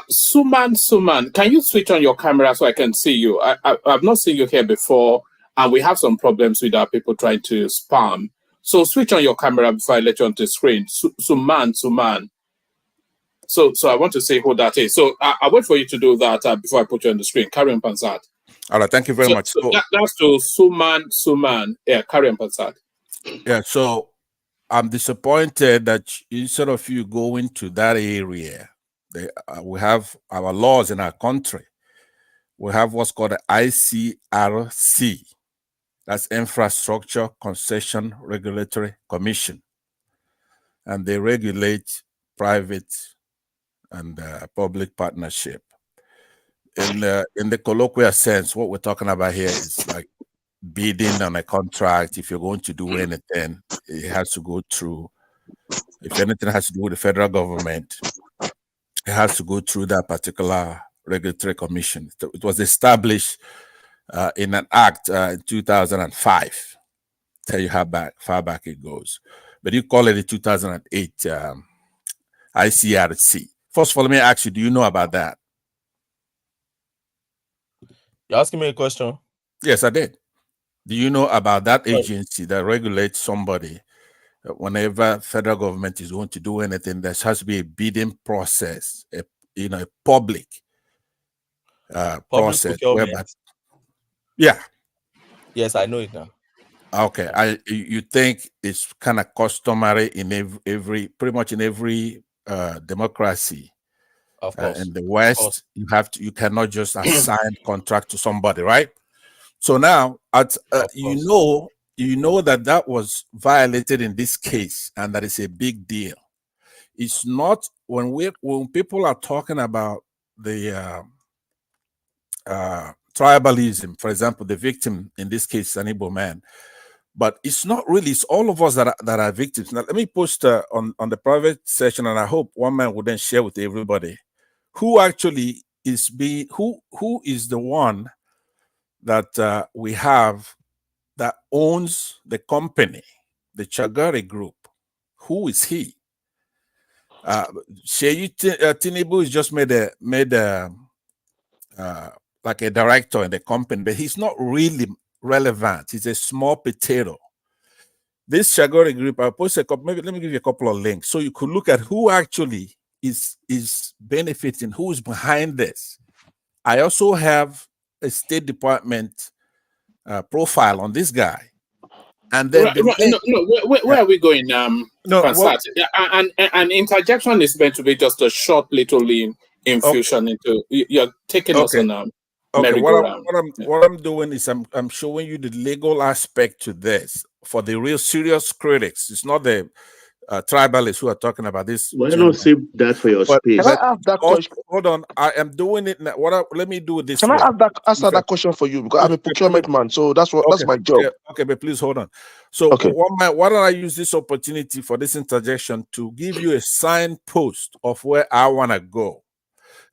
J: Suman, can you switch on your camera so I can see you? I've not seen you here before, and we have some problems with our people trying to spam. So switch on your camera before I let you onto the screen. Suman. So I want to say who that is. So I'll wait for you to do that before I put you on the screen. Carry on, Pansat.
U: All right, thank you very much.
J: So that's to Suman. Yeah, carry on, Pansat.
U: Yeah, so I'm disappointed that instead of you going to that area, we have our laws in our country. We have what's called the ICRC. That's Infrastructure Concession Regulatory Commission. And they regulate private and public partnership. In the colloquial sense, what we're talking about here is like bidding on a contract. If you're going to do anything, it has to go through, if anything has to do with the federal government, it has to go through that particular regulatory commission. It was established in an act in 2005. Tell you how far back it goes. But you call it the 2008 ICRC. First of all, let me ask you, do you know about that?
I: You're asking me a question?
U: Yes, I did. Do you know about that agency that regulates somebody? Whenever federal government is going to do anything, there has to be a bidding process, a public process. Yeah.
I: Yes, I know it now.
U: Okay. You think it's kind of customary in pretty much in every democracy.
I: Of course.
U: In the West, you cannot just assign contract to somebody, right? So now, you know that was violated in this case, and that is a big deal. It's not when people are talking about the tribalism, for example, the victim in this case is an Igbo man, but it's not really. It's all of us that are victims. Now, let me post on the private session, and I hope one man will then share with everybody who actually is who is the one that we have that owns the company, the Chagari Group. Who is he? Sheyi Tinubu is just made like a director in the company, but he's not really relevant. He's a small potato. This Chagari Group, I'll post a couple. Maybe let me give you a couple of links so you could look at who actually is benefiting, who is behind this. I also have a State Department profile on this guy, and then
J: where are we going? An interjection is meant to be just a short little infusion into. You're taking us on a merry-go-round.
U: What I'm doing is I'm showing you the legal aspect to this for the real serious critics. It's not the tribalists who are talking about this.
T: Why not save that for your space?
Q: Can I ask that question?
U: Hold on, I am doing it now. Let me do it this
Q: Can
U: way.
Q: I answer that question for you? Because I'm a procurement man, so that's my job.
U: Okay, but please hold on. So why don't I use this opportunity for this interjection to give you a signpost of where I want to go?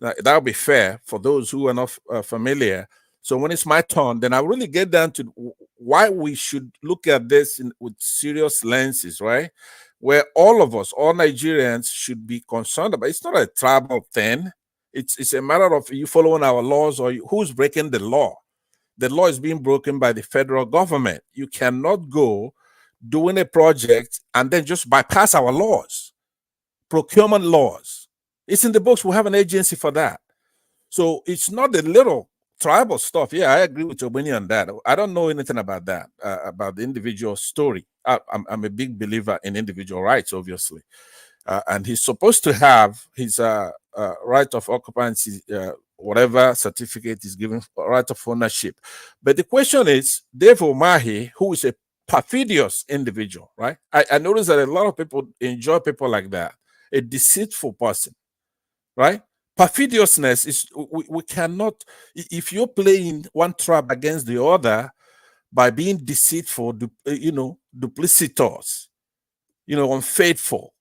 U: Now, that'll be fair for those who are not familiar. So when it's my turn, then I'll really get down to why we should look at this with serious lenses, right? Where all of us, all Nigerians, should be concerned about. It's not a tribal thing. It's a matter of you following our laws or who's breaking the law. The law is being broken by the federal government. You cannot go doing a project and then just bypass our laws, procurement laws. It's in the books. We have an agency for that. So it's not the little tribal stuff. Yeah, I agree with Obini on that. I don't know anything about that, about the individual story. I'm a big believer in individual rights, obviously. And he's supposed to have his right of occupancy, whatever certificate is given, right of ownership. But the question is, Dave Umahi, who is a perfidious individual, right? I notice that a lot of people enjoy people like that, a deceitful person, right? Perfidiousness is, we cannot, if you're playing one tribe against the other by being deceitful, duplicitous, unfaithful,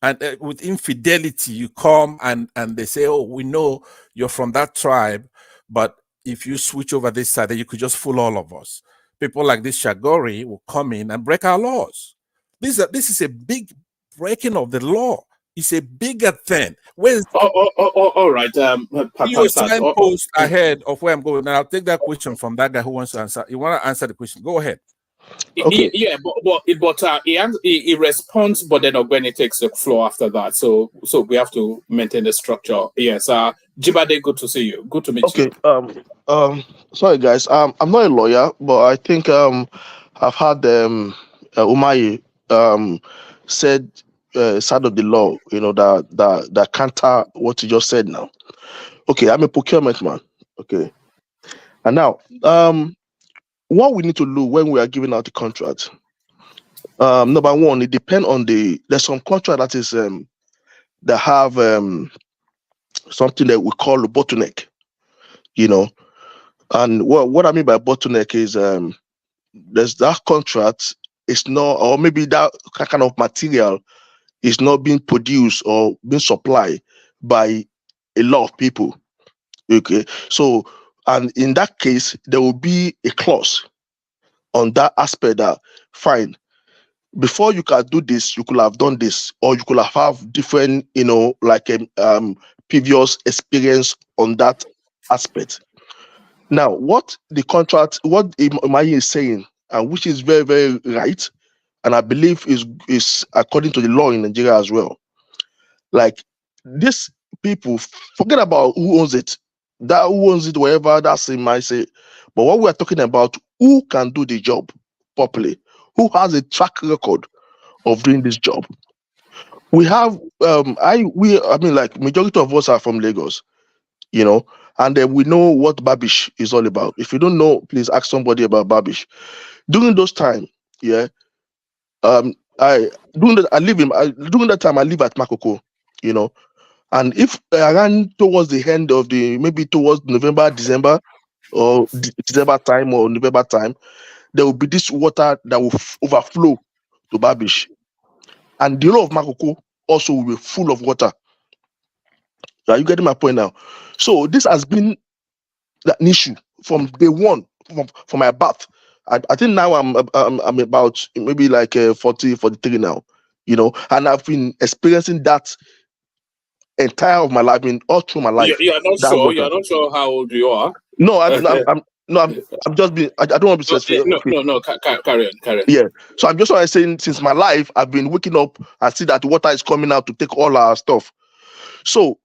U: and with infidelity, you come and they say, oh, we know you're from that tribe, but if you switch over this side, then you could just fool all of us. People like this Shagori will come in and break our laws. This is a big breaking of the law. It's a bigger thing.
J: All right.
U: You signpost ahead of where I'm going. And I'll take that question from that guy who wants to answer. You want to answer the question? Go ahead.
J: Okay. Yeah, but he responds, but then when he takes the floor after that. So we have to maintain the structure. Yes. Jibade, good to see you. Good to meet you.
Q: Okay. Sorry guys. I'm not a lawyer, but I think I've had Umahi said side of the law, that counter what you just said now. Okay, I'm a procurement man. Okay. And now, what we need to do when we are giving out the contract, number one, it depends on there's some contract that is that have something that we call a bottleneck, and what I mean by bottleneck is there's that contract is not, or maybe that kind of material is not being produced or being supplied by a lot of people. Okay, so, and in that case, there will be a clause on that aspect that, fine, before you can do this, you could have done this, or you could have different, like previous experience on that aspect. Now, what Umahi is saying, and which is very, very right, and I believe is according to the law in Nigeria as well. Like, these people, forget about who owns it. That who owns it, whatever that's in my say. But what we are talking about, who can do the job properly? Who has a track record of doing this job? We have like majority of us are from Lagos, and then we know what Babish is all about. If you don't know, please ask somebody about Babish. During those time, during that time I live at Makoko, and if I ran towards the end of maybe towards November, December, or December time or November time, there will be this water that will overflow to Babish, and the whole of Makoko also will be full of water. Are you getting my point now? So this has been an issue from day one, from my birth. I think now I'm about maybe like 40, 43 now, and I've been experiencing that entire of my life, all through my life.
J: You're not sure. Water. You're not sure how old you are.
Q: No, I'm just being. I don't want to be stressful.
J: No. Carry on.
Q: Yeah. So I'm just saying, since my life, I've been waking up and see that water is coming out to take all our stuff. So,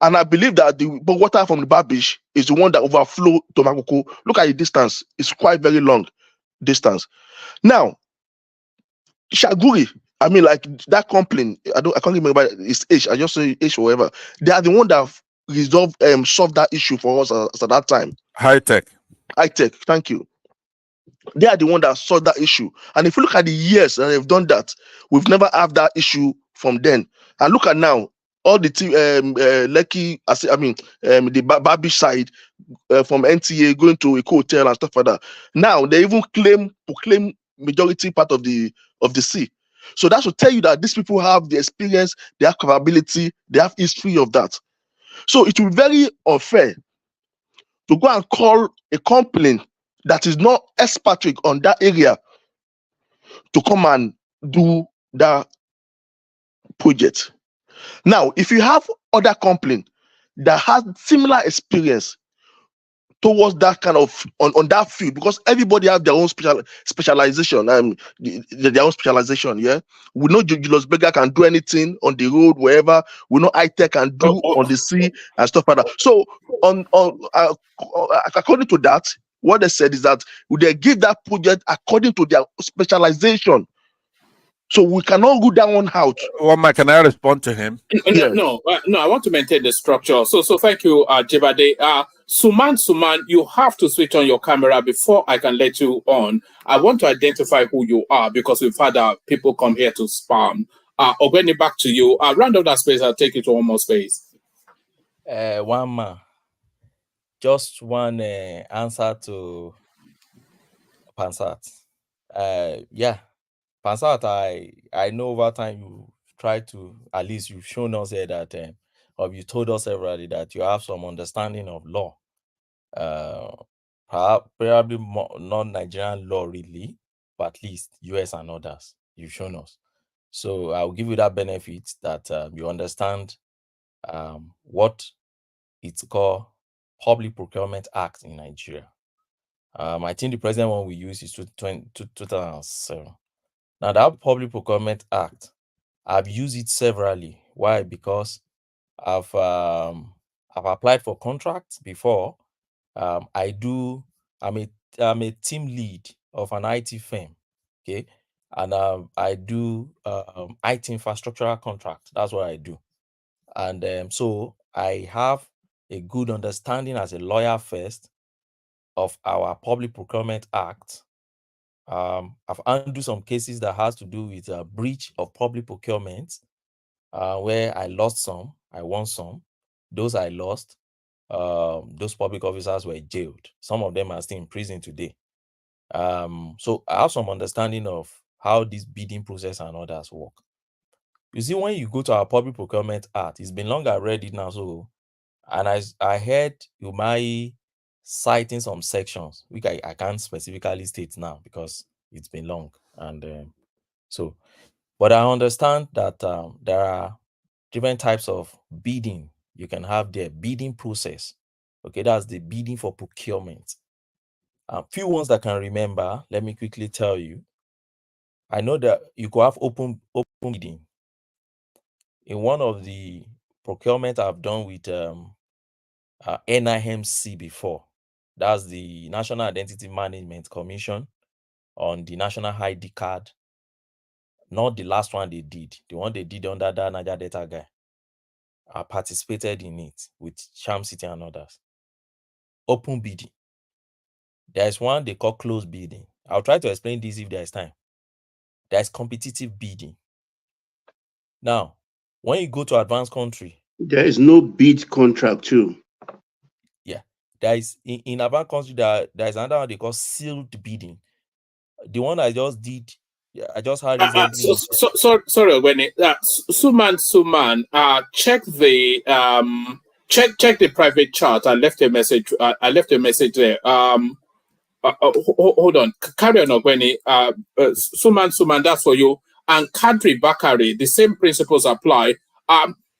Q: and I believe that the water from the Babish is the one that overflow to Makoko. Look at the distance; it's quite very long distance. Now, Shaguri I mean, like that complaint, I can't remember it's H. I just say H or whatever. They are the one that solved that issue for us at that time.
U: High tech.
Q: High tech, thank you. They are the one that solved that issue. And if you look at the years that they've done that, we've never had that issue from then. And look at now, all the Lekki, the Babi side from NTA going to Eco Hotel and stuff like that. Now they even proclaim majority part of the sea. So that should tell you that these people have the experience, they have capability, they have history of that. So it will be very unfair to go and call a complaint that is not expatriate on that area to come and do that project. Now, if you have other complaint that has similar experience towards that kind of on that field, because everybody have their own specialization, their own specialization. Yeah, we know Julius Berger can do anything on the road, wherever. We know iTech can do on the sea and stuff like that. So, according to that, what they said is that they give that project according to their specialization. So we cannot go that one out.
U: Mike, can I respond to him?
J: No, I want to maintain the structure. So thank you, Jebade. Suman, you have to switch on your camera before I can let you on. I want to identify who you are because we've had people come here to spam. Ogweni, back to you. Round of that space, I'll take you to one more space.
I: One man. Just one answer to Pansat. Yeah. Pansat, I know over time you try to, at least you've shown us here that, or you told us already that you have some understanding of law. Probably not Nigerian law really, but at least US and others. You've shown us. So I'll give you that benefit that you understand what it's called Public Procurement Act in Nigeria. I think the present one we use is 2007. Now that Public Procurement Act, I've used it severally. Why? Because I've applied for contracts before. I'm a team lead of an IT firm. Okay, and I do IT infrastructural contract. That's what I do, and so I have a good understanding as a lawyer first of our Public Procurement Act. I've handled some cases that has to do with a breach of public procurement, where I lost some, I won some. Those I lost, those public officers were jailed. Some of them are still in prison today. So I have some understanding of how this bidding process and others work. You see, when you go to our Public Procurement Act, it's been long I read it now, so, and I heard Umahi citing some sections, which I can't specifically state now because it's been long. And so, but I understand that there are different types of bidding you can have there. Bidding process. Okay, that's the bidding for procurement. Few ones that I can remember, let me quickly tell you. I know that you could have open bidding. In one of the procurement I've done with NIMC before, that's the National Identity Management Commission on the National ID card. Not the last one they did, the one they did under that Niger Data guy. I participated in it with Sham City and others. Open bidding. There's one they call closed bidding. I'll try to explain this if there's time. There's competitive bidding. Now, when you go to advanced country,
T: there is no bid contract too.
I: Yeah, there is in advanced country there's another one they call sealed bidding. The one I just did, I just had recently.
J: Sorry, when Suman, check the check the private chat. I left a message. I left a message there. Hold on. Carry on, Ogweni. Suman, that's for you. And Kadri Bakari, the same principles apply.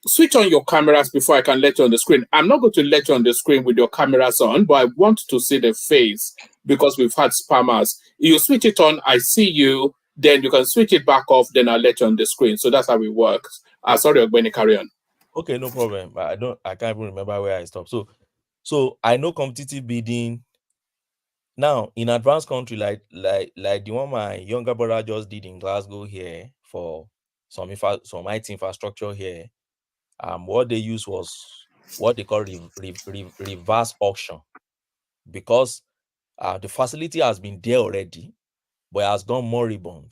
J: Switch on your cameras before I can let you on the screen. I'm not going to let you on the screen with your cameras on, but I want to see the face because we've had spammers. You switch it on, I see you, then you can switch it back off, then I'll let you on the screen. So that's how it works. Sorry, Ogweni, carry on.
I: Okay, no problem. I can't even remember where I stopped. So I know competitive bidding. Now, in advanced country, like the one my younger brother just did in Glasgow here for some IT infrastructure here. What they used was what they call reverse auction, because the facility has been there already, but has gone moribund.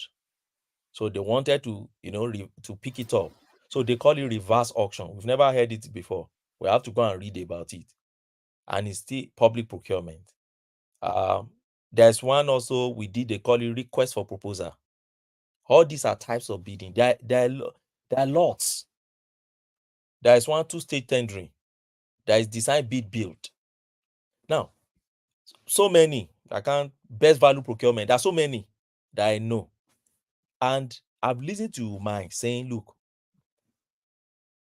I: So they wanted to, to pick it up. So they call it reverse auction. We've never heard it before. We have to go and read about it. And it's still public procurement. There's one also we did, they call it request for proposal. All these are types of bidding. There are lots. There is 1-2 stage tendering. There is design, bid, build. Now, so many. I can't best value procurement. There are so many that I know. And I've listened to Umahi saying, look,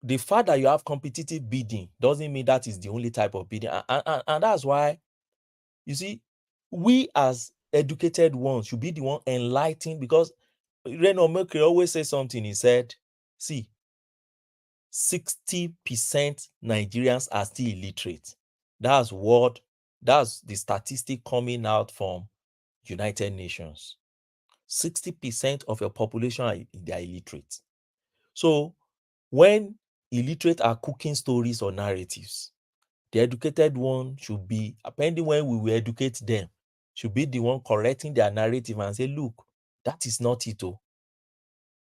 I: the fact that you have competitive bidding doesn't mean that is the only type of bidding. And that's why, you see, we as educated ones should be the one enlightening, because Reno Mercury always says something. He said, see, 60% Nigerians are still illiterate. That's the statistic coming out from United Nations. 60% of your population they are illiterate. So when illiterate are cooking stories or narratives, the educated one should be, depending when we will educate them, should be the one correcting their narrative and say, look, that is not it.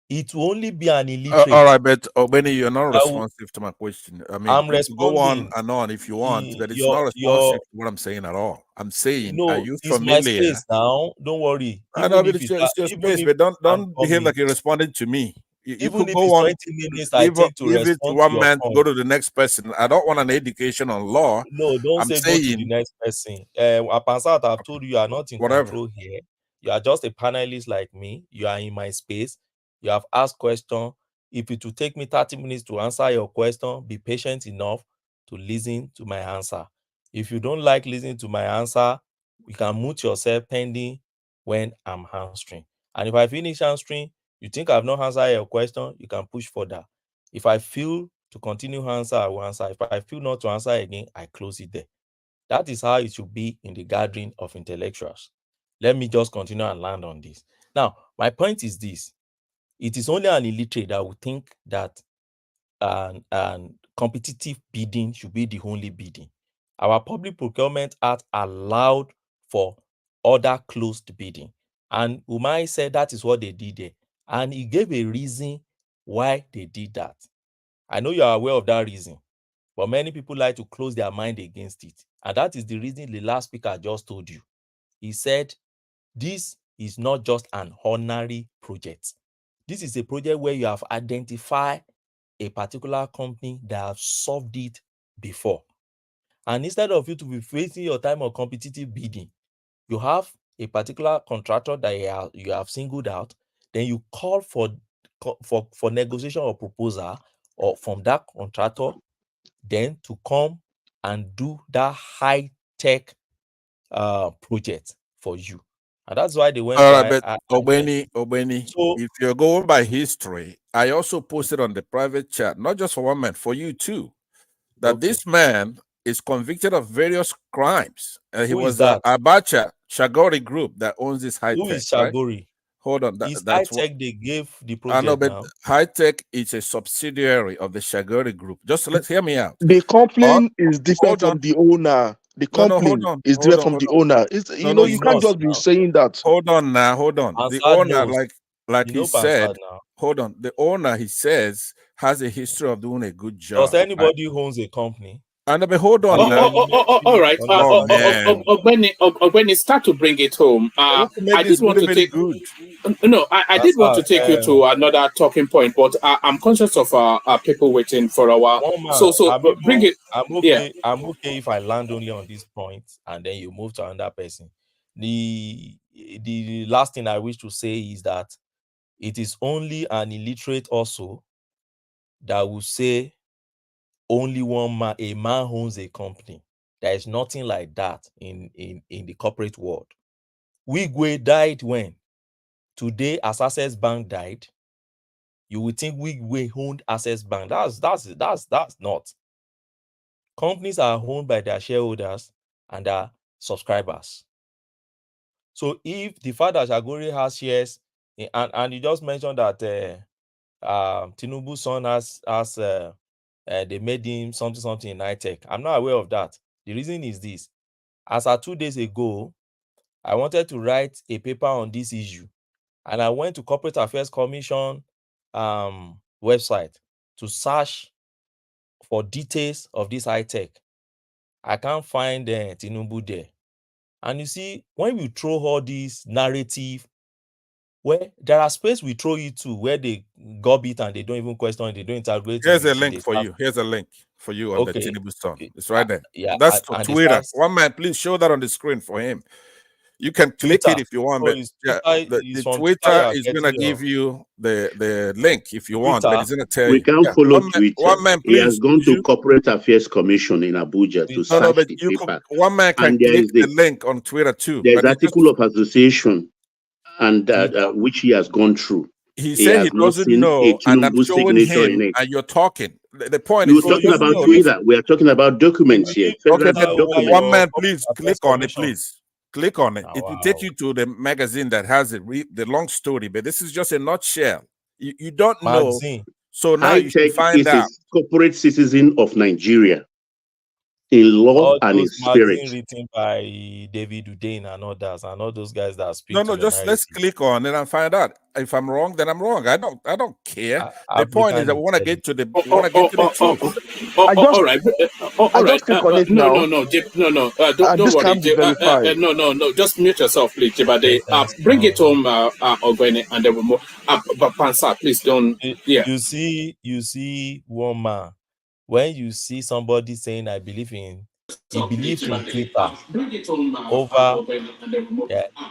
I: It will only be an illiterate.
U: All right, but Benny, you're not responsive to my question. I mean,
I: I'm
U: you can go on
I: responding.
U: and on if you want, but it's not responsive to what I'm saying at all. I'm saying, are you
I: it's
U: familiar?
I: my space now. Don't worry.
U: I know, but it's your space, but don't behave like you're responding to me. You could go on.
I: 20 minutes, I take to
U: give it
I: respond
U: one
I: to your
U: man
I: point.
U: to go to the next person. I don't want an education on law.
I: No, don't
U: I'm
I: say
U: saying,
I: go to the next person. Apansat, I've told you are not in control here. You are just a panelist like me. You are in my space. You have asked questions. If it will take me 30 minutes to answer your question, be patient enough to listen to my answer. If you don't like listening to my answer, you can mute yourself pending when I'm answering. And if I finish answering, you think I've not answered your question, you can push further. If I feel to continue answer, I will answer. If I feel not to answer again, I close it there. That is how it should be in the gathering of intellectuals. Let me just continue and land on this. Now, my point is this. It is only an illiterate that would think that competitive bidding should be the only bidding. Our Public Procurement Act allowed for other closed bidding. And Umahi said that is what they did there. And he gave a reason why they did that. I know you are aware of that reason, but many people like to close their mind against it. And that is the reason the last speaker just told you. He said, this is not just an ordinary project. This is a project where you have identified a particular company that have solved it before. And instead of you to be facing your time of competitive bidding, you have a particular contractor that you have singled out, then you call for negotiation or proposal or from that contractor, then to come and do that high-tech project for you. And that's why they went
U: but Obeni, so, if you're going by history, I also posted on the private chat, not just for one man, for you too, that this man is convicted of various crimes. He was Abacha Shagori Group that owns this high tech.
I: Who is Shagori?
U: Right? Hold on,
I: that's high tech. They gave the project.
U: I know, but high tech is a subsidiary of the Shagori Group. Just hear me out.
Q: The complaint is different from the owner. The company is different from the owner. You can't just be saying that.
U: Hold on now, hold on. The owner, like he said, hold on. The owner, he says, has a history of doing a good job.
I: Does anybody who owns a company?
U: And hold on now.
J: All right. When it start to bring it home, I did want to take good. No, I did want to take you to another talking point, but I'm conscious of people waiting for a while. So bring it.
I: I'm okay. Yeah. I'm okay if I land only on this point and then you move to another person. The last thing I wish to say is that it is only an illiterate also that will say only one man, a man owns a company. There is nothing like that in the corporate world. Wigwe died when? Today, as Access Bank died, you would think Wigwe owned Access Bank. That's not. Companies are owned by their shareholders and their subscribers. So if the fact that Shagori has shares And you just mentioned that Tinubu's son has they made him something in high tech. I'm not aware of that. The reason is this: as of 2 days ago, I wanted to write a paper on this issue, and I went to Corporate Affairs Commission website to search for details of this high tech. I can't find Tinubu there. And you see, when we throw all this narrative, where there are space we throw it to where they gob it and they don't even question it, they don't integrate
U: Here's
I: it.
U: a link for you. Here's a link for you on the
I: Okay.
U: Tinubu song. It's right there.
I: Yeah,
U: That's to
I: and
U: Twitter. One man, please show that on the screen for him. You can click
I: Twitter.
U: it if you want,
I: So
U: but
I: it's
U: yeah,
I: Twitter,
U: the
I: from
U: Twitter
I: Twitter
U: is
I: you're
U: gonna
I: getting
U: give
I: your
U: you the link if you want, but
I: Twitter.
U: it's gonna tell
T: We
U: you.
T: can't
U: Yeah.
T: follow
U: One
T: Twitter.
U: man,
T: He has
U: please.
T: gone to Corporate Affairs Commission in Abuja to
U: No,
T: search
U: but
T: the
U: you could,
T: paper.
U: one man can
T: And there
U: click
T: is
U: the link on Twitter too.
T: there's
U: But it's just,
T: article of association and which he has gone through.
U: he
T: He
U: said he
T: has not
U: doesn't
T: seen a
U: know, and I'm
T: Tinubu
U: showing
T: signature in
U: him,
T: it.
U: and you're talking. The point
T: You're
U: is, he
T: talking
U: doesn't
T: about
U: know.
T: Twitter. We are talking about documents here,
U: Okay,
T: federal
U: but
T: documents.
U: one man, please click on it, please. Click on it. It will take you to the magazine that has the long story, but this is just a nutshell. You don't know, so now
T: High
U: you should
T: Tech
U: find
T: is
U: out.
T: a corporate citizen of Nigeria in law
I: all
T: and in
I: those
T: spirit.
I: magazines written by David Udain and others, and all those guys that speak to
U: No,
I: your
U: just
I: narrative.
U: let's click on it and find out. If I'm wrong, then I'm wrong. I don't care. The point is that we want to get to the truth.
J: All right. All right.
C: click on it
J: no,
C: now.
J: no, no, Jib, no, no. Don't
C: This
J: worry.
C: can't be
J: Jib,
C: verified.
J: no. Just mute yourself, please, Jibade. Bring it home, Ogwene, and then we'll move. But Pansa, please don't. Yeah.
I: You see one man, when you see somebody saying he believes in Twitter over,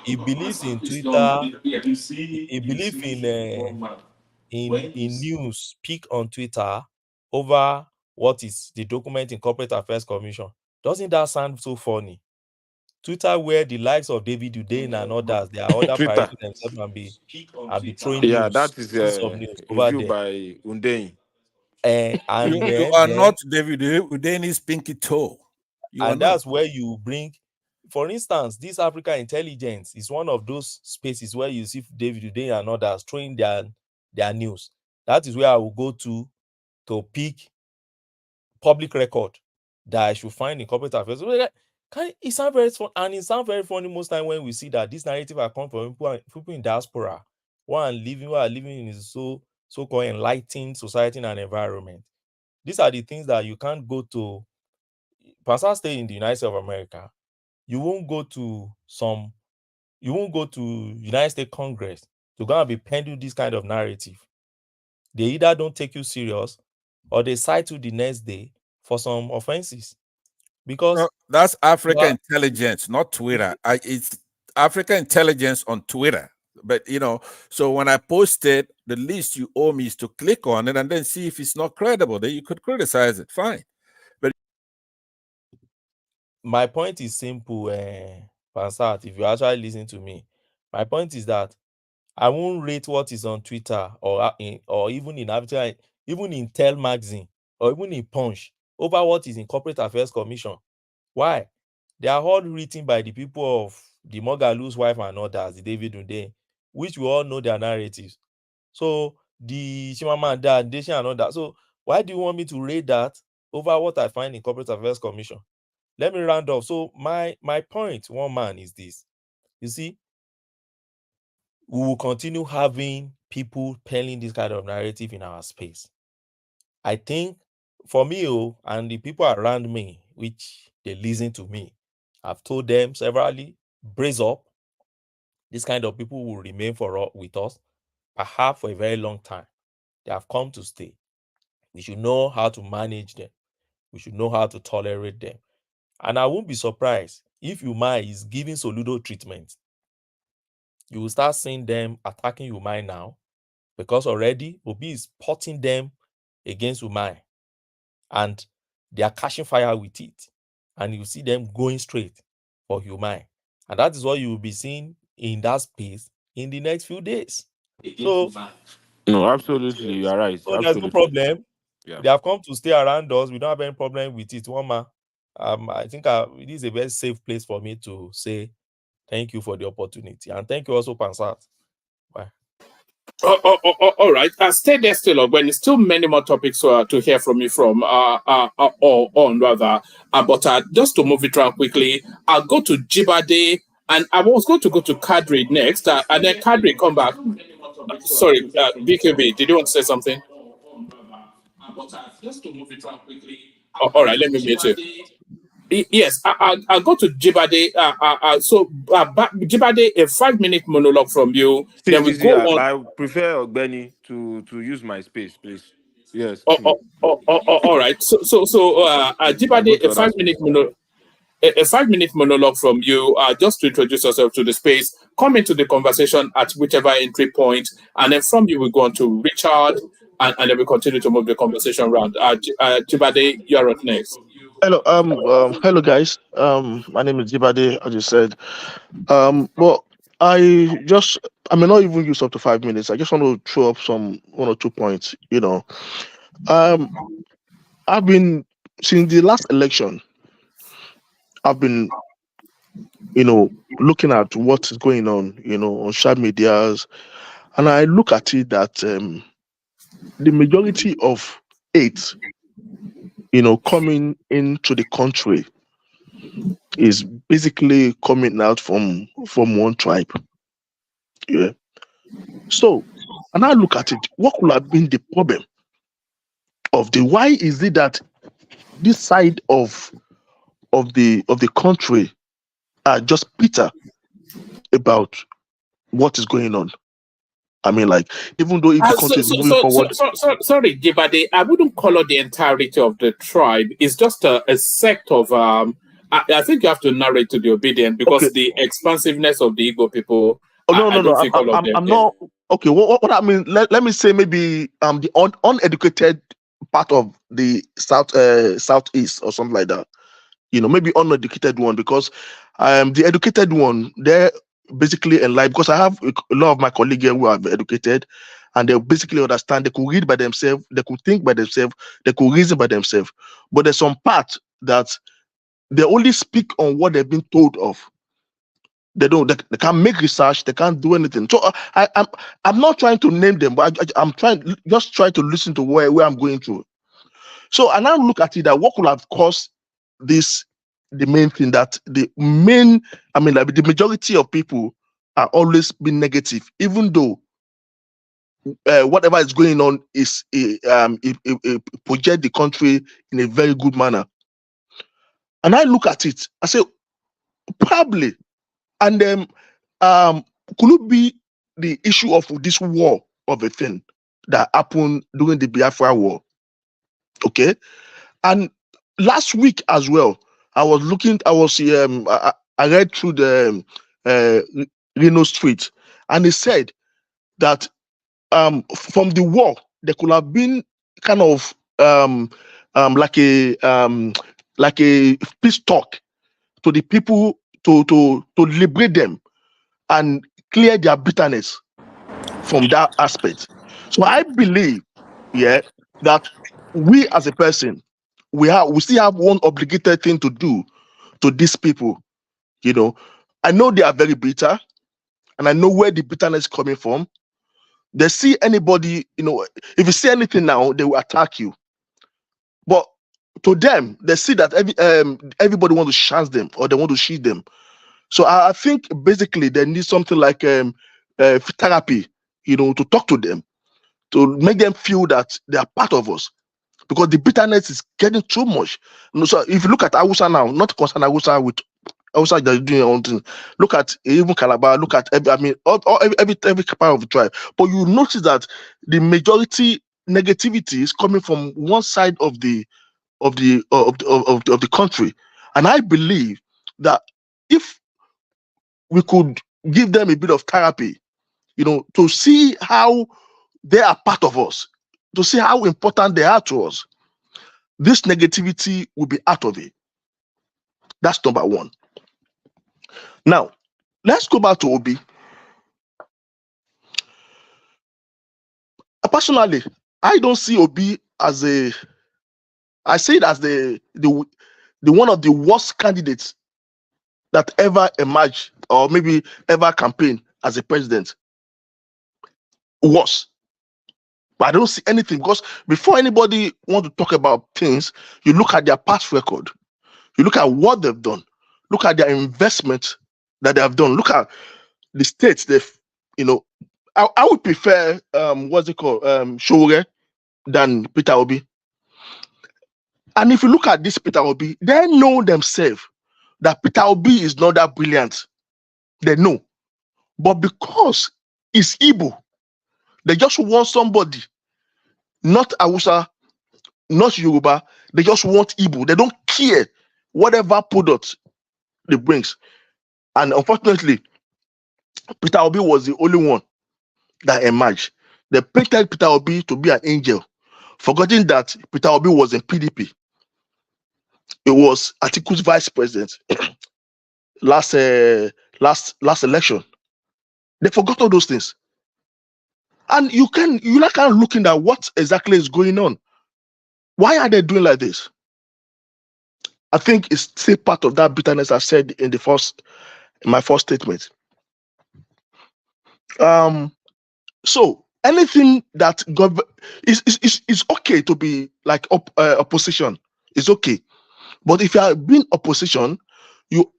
I: he believes in Twitter, he believes in news, speak on Twitter over what is the document in Corporate Affairs Commission. Doesn't that sound so funny? Twitter, where the likes of David Udain and others, they are other
S: Twitter.
I: parading themselves and be throwing
S: Yeah,
I: news,
S: that is
I: pieces of news over
S: reviewed
I: there.
S: by Undein.
I: And
U: You
I: then
U: are not David Udeni's pinky toe.
I: And that's where you bring, for instance, this Africa Intelligence is one of those spaces where you see David Udain and others throwing their news. That is where I will go to pick public record that I should find in Corporate Affairs. It sounds very fun, and it sounds very funny most time when we see that this narrative are come from people in diaspora, who are living in so-called enlightened society and environment. These are the things that you can't go to. Pastor stay in the United States of America. You won't go to United States Congress to go and be pending this kind of narrative. They either don't take you serious or they cite you the next day for some offenses. Because
U: that's Africa Intelligence, not Twitter. It's Africa Intelligence on Twitter. But so when I post it, the least you owe me is to click on it and then see if it's not credible. Then you could criticize it. Fine. But
I: my point is simple, Pansat, if you actually listen to me. My point is that I won't rate what is on Twitter or even in Tel Magazine or even in Punch over what is in Corporate Affairs Commission. Why? They are all written by the people of the Mogalu's wife and others, the David Unde, which we all know their narratives. So the Chimamanda Adichie and all that. So why do you want me to rate that over what I find in Corporate Affairs Commission? Let me round off. So my point, one man, is this. You see, we will continue having people telling this kind of narrative in our space. I think for me, and the people around me, which they listen to me, I've told them severally, brace up. This kind of people will remain with us, perhaps for a very long time. They have come to stay. We should know how to manage them. We should know how to tolerate them. And I won't be surprised if Umahi is giving Soludo treatment. You will start seeing them attacking Umahi now, because already Obi is potting them against Umahi, and they are catching fire with it. And you see them going straight for Umahi. And that is what you will be seeing in that space in the next few days. So,
S: no, absolutely, you are right.
I: So there's no problem.
S: Yeah.
I: They have come to stay around us. We don't have any problem with it. One man, I think it is a very safe place for me to say thank you for the opportunity. And thank you also, Pansat. Bye.
J: All right. Stay there still, when it's still many more topics to hear from you from, or on rather. But just to move it around quickly, I'll go to Jibade, and I was going to go to Kadri next, and then Kadri come back. Sorry, BKB, did you want to say something? Just to move it around quickly. All right, let me mute you. Yes, I'll go to Jibade. Jibade, a 5-minute monologue from you. Then we go on.
S: I prefer Ogbeni to use my space, please. Yes.
J: All right. So, Jibade, a 5-minute monologue. A 5-minute monologue from you, just to introduce yourself to the space, come into the conversation at whichever entry point, and then from you we go on to Richard, and then we continue to move the conversation around. Jibade, you're up next.
Q: Hello, hello guys. My name is Jibade, as you said. Well, I may not even use up to 5 minutes. I just want to throw up some 1 or 2 points. I've been since the last election. I've been, looking at what is going on, on social medias, and I look at it that the majority of hate, coming into the country is basically coming out from one tribe. Yeah. So, and I look at it, what could have been the problem why is it that this side of the country are just bitter about what is going on? I mean, like, even though if the country is moving forward.
J: Sorry, Jibade, I wouldn't call it the entirety of the tribe. It's just a sect of. I think you have to narrate to the obedient, because the expansiveness of the Igbo people.
Q: No. I'm not. Okay, what I mean, let me say maybe the uneducated part of the southeast or something like that. Maybe uneducated one, because the educated one, they're basically enlightened, because I have a lot of my colleagues here who are educated, and they basically understand. They could read by themselves, they could think by themselves, they could reason by themselves. But there's some part that they only speak on what they've been told of. They can't make research, they can't do anything. So I'm not trying to name them, but I'm trying to listen to where I'm going through. So I now look at it, that what could have caused this. The main thing that the majority of people are always being negative, even though whatever is going on is project the country in a very good manner. And I look at it, I say, probably, and then could it be the issue of this war of a thing that happened during the Biafra war? Okay, and last week as well, I read through the Reno Street, and it said that from the war there could have been kind of like a peace talk to the people to liberate them and clear their bitterness from that aspect. So I believe, that we as a person, we still have one obligated thing to do to these people. I know they are very bitter, and I know where the bitterness is coming from. They see anybody, if you say anything now, they will attack you. But to them, they see that everybody wants to chance them, or they want to shoot them. So I think basically they need something like therapy, to talk to them, to make them feel that they are part of us. Because the bitterness is getting too much. So if you look at Hausa now, not concern Hausa with Hausa that are doing their own thing. Look at even Calabar. Look at every part of the tribe. But you notice that the majority negativity is coming from one side of the country, and I believe that if we could give them a bit of therapy, to see how they are part of us, to see how important they are to us, this negativity will be out of it. That's number one. Now, let's go back to Obi. Personally, I don't see Obi as I see it as the one of the worst candidates that ever emerged, or maybe ever campaigned as a president. worse. But I don't see anything, because before anybody want to talk about things, you look at their past record, you look at what they've done, look at their investment that they have done, look at the states they've, I would prefer what's it called, Showore than Peter Obi. And if you look at this Peter Obi, they know themselves that Peter Obi is not that brilliant. They know. But because it's Igbo, they just want somebody, not Hausa, not Yoruba. They just want Igbo. They don't care whatever product they brings. And unfortunately, Peter Obi was the only one that emerged. They painted Peter Obi to be an angel, forgetting that Peter Obi was in PDP. It was Atiku's vice president last election. They forgot all those things. And you're kind of looking at what exactly is going on. Why are they doing like this? I think it's still part of that bitterness I said in my first statement. So anything that is okay to be like opposition. It's okay. But if you are being opposition,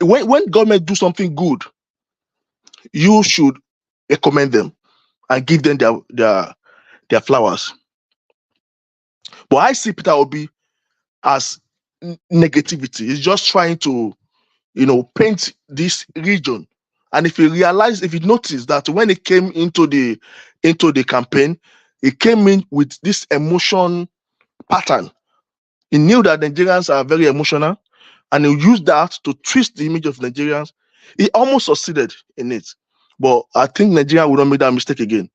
Q: when government do something good, you should recommend them and give them their flowers. But I see Peter Obi as negativity. He's just trying to, paint this region. And if you notice that when he came into the campaign, he came in with this emotion pattern. He knew that Nigerians are very emotional, and he used that to twist the image of Nigerians. He almost succeeded in it. But I think Nigeria will not make that mistake again.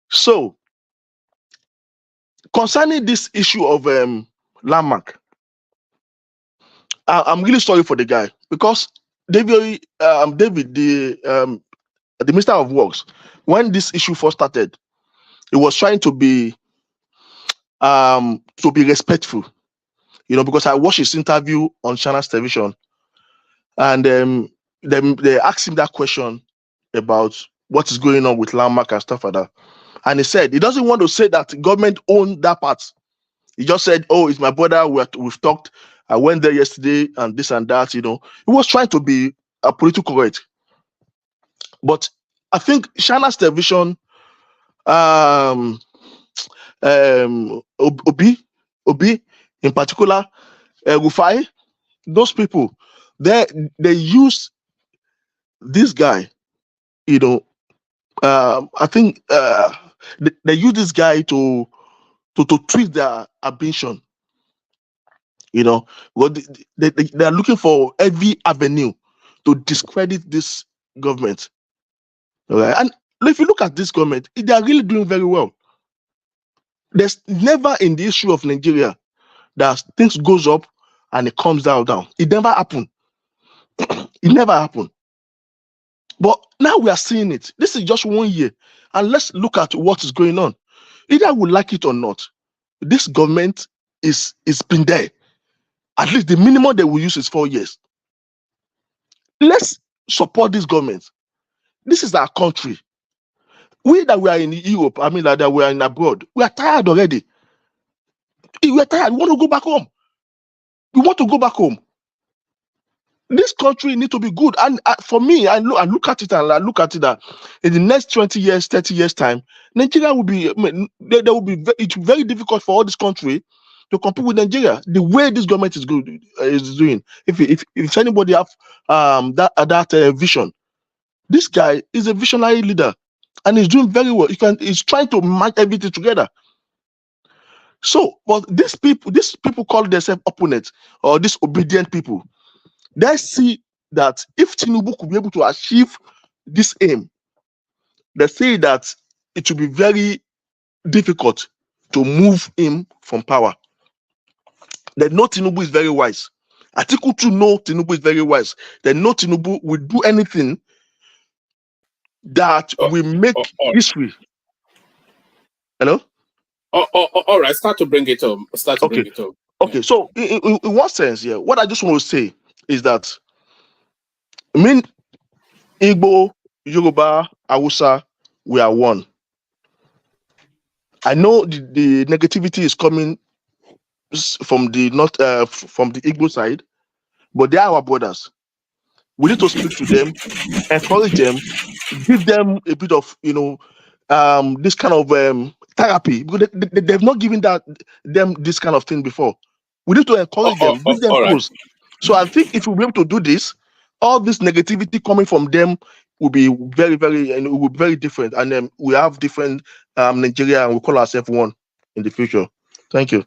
Q: So, concerning this issue of landmark, I'm really sorry for the guy, because David, the Minister of Works, when this issue first started, he was trying to be respectful, because I watched his interview on Channels Television, and they asked him that question about what is going on with landmark and stuff like that. And he said he doesn't want to say that government owned that part. He just said, "Oh, it's my brother. We've talked. I went there yesterday, and this and that." He was trying to be politically correct. But I think Channels Television, Obi in particular, Rufai, those people, they use this guy. I think they use this guy to treat their ambition. Well, they are looking for every avenue to discredit this government. Right? And if you look at this government, they are really doing very well. There's never in the issue of Nigeria that things goes up and it comes down. It never happened. It never happened. But now we are seeing it. This is just 1 year. And let's look at what is going on. Either we like it or not, this government is been there. At least the minimum they will use is 4 years. Let's support this government. This is our country. We that we are in Europe, that we are in abroad, we are tired already. We are tired. We want to go back home. We want to go back home. This country needs to be good. And for me, I look at it that in the next 20 years, 30 years time, Nigeria will be, it's very difficult for all this country to compete with Nigeria. The way this government is doing. If anybody have that vision, this guy is a visionary leader and he's doing very well. He's trying to match everything together. So, but these people call themselves opponents or disobedient people. They see that if Tinubu could be able to achieve this aim, they say that it will be very difficult to move him from power. They know Tinubu is very wise. Atiku too know Tinubu is very wise. They know Tinubu will do anything that will make history. Hello?
J: All right, start to bring it up. Bring it up.
Q: Okay, so in one sense, what I just want to say is that Igbo, Yoruba, Hausa, we are one. I know the negativity is coming from the not from the Igbo side, but they are our brothers. We need to speak to them, encourage them, give them a bit of this kind of therapy, because they've not given them this kind of thing before. We need to encourage them, bring them
J: all right.
Q: close. So I think if we're able to do this, all this negativity coming from them will be very, very, and it will be very different. And then we have different Nigeria, and we call ourselves one in the future. Thank you.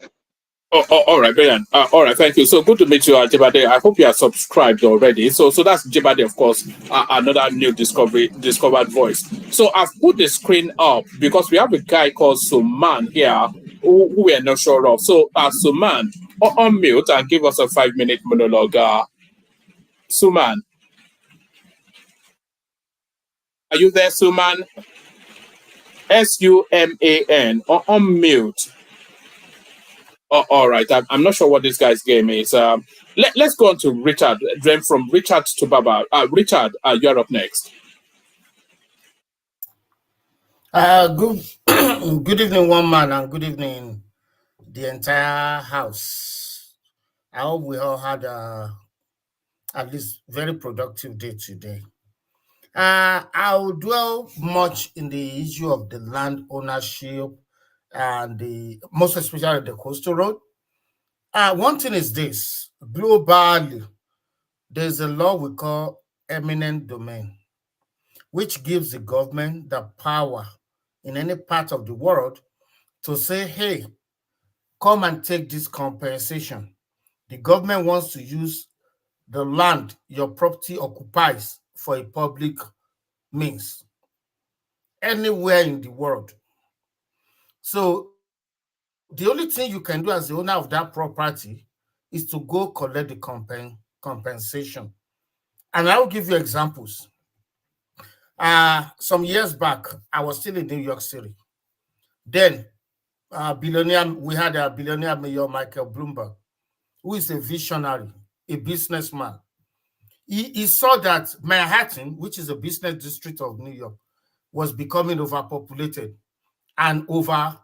J: All right, brilliant. All right, thank you. So good to meet you, Jebade. I hope you are subscribed already. So that's Jebade, of course, another new discovered voice. So I've put the screen up because we have a guy called Suman here who we are not sure of. So Suman, unmute and give us a 5-minute monologue. Suman. Are you there, Suman? Suman, unmute. All right. I'm not sure what this guy's game is. Let's go on to Richard. Then from Richard to Baba. Richard, you're up next.
C: Good evening, one man, and good evening, the entire house. I hope we all had at least very productive day today. I will dwell much in the issue of the land ownership and most especially the coastal road. One thing is this: globally, there's a law we call eminent domain, which gives the government the power in any part of the world to say, hey, come and take this compensation. The government wants to use the land your property occupies for a public means anywhere in the world. So the only thing you can do as the owner of that property is to go collect the compensation. And I'll give you examples. Some years back, I was still in New York City. Then we had a billionaire mayor, Michael Bloomberg, who is a visionary, a businessman. He saw that Manhattan, which is a business district of New York, was becoming overpopulated and over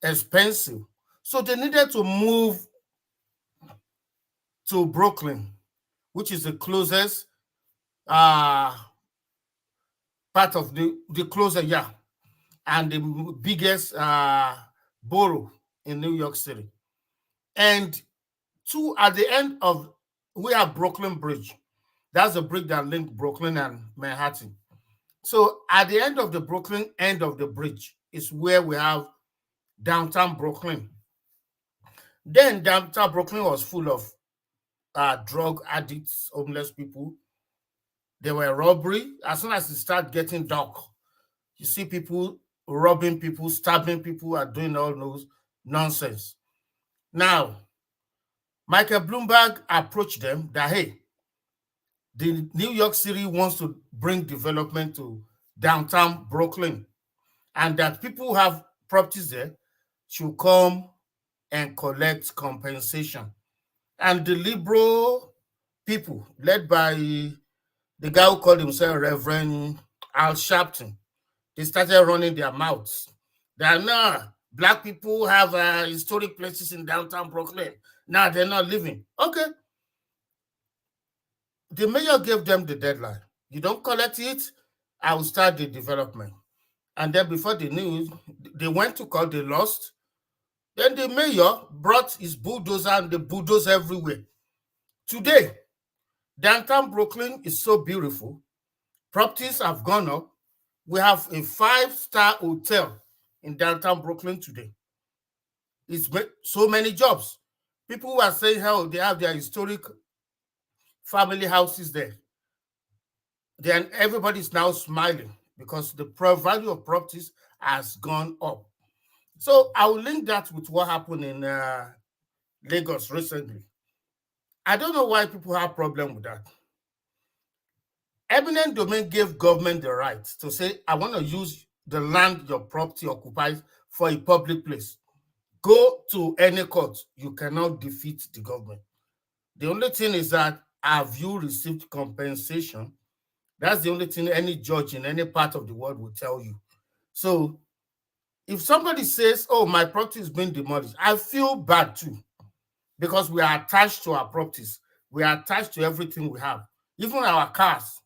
C: expensive. So they needed to move to Brooklyn, which is the closest part of the closer, and the biggest borough in New York City. And at the end of, we have Brooklyn Bridge. That's the bridge that linked Brooklyn and Manhattan. So at the end of the Brooklyn end of the bridge is where we have downtown Brooklyn. Then downtown Brooklyn was full of drug addicts, homeless people. There were robbery. As soon as it started getting dark, you see people robbing people, stabbing people, and doing all those nonsense. Now, Michael Bloomberg approached them that, hey, the New York City wants to bring development to downtown Brooklyn, and that people who have properties there should come and collect compensation. And the liberal people, led by the guy who called himself Reverend Al Sharpton, they started running their mouths. That no, black people have historic places in downtown Brooklyn. Now they're not living. Okay. The mayor gave them the deadline. You don't collect it, I will start the development. And then before the news, they went to court, they lost. Then the mayor brought his bulldozer and they bulldoze everywhere. Today, downtown Brooklyn is so beautiful. Properties have gone up. We have a 5-star hotel in downtown Brooklyn today. It's so many jobs. People who are saying how they have their historic family houses there. Then everybody's now smiling because the value of properties has gone up. So I will link that with what happened in Lagos recently. I don't know why people have problem with that. Eminent domain gave government the right to say, I want to use the land your property occupies for a public place. Go to any court, you cannot defeat the government. The only thing is that, have you received compensation? That's the only thing any judge in any part of the world will tell you. So If somebody says, oh, my property is being demolished, I feel bad too, because we are attached to our properties. We are attached to everything we have, even our cars.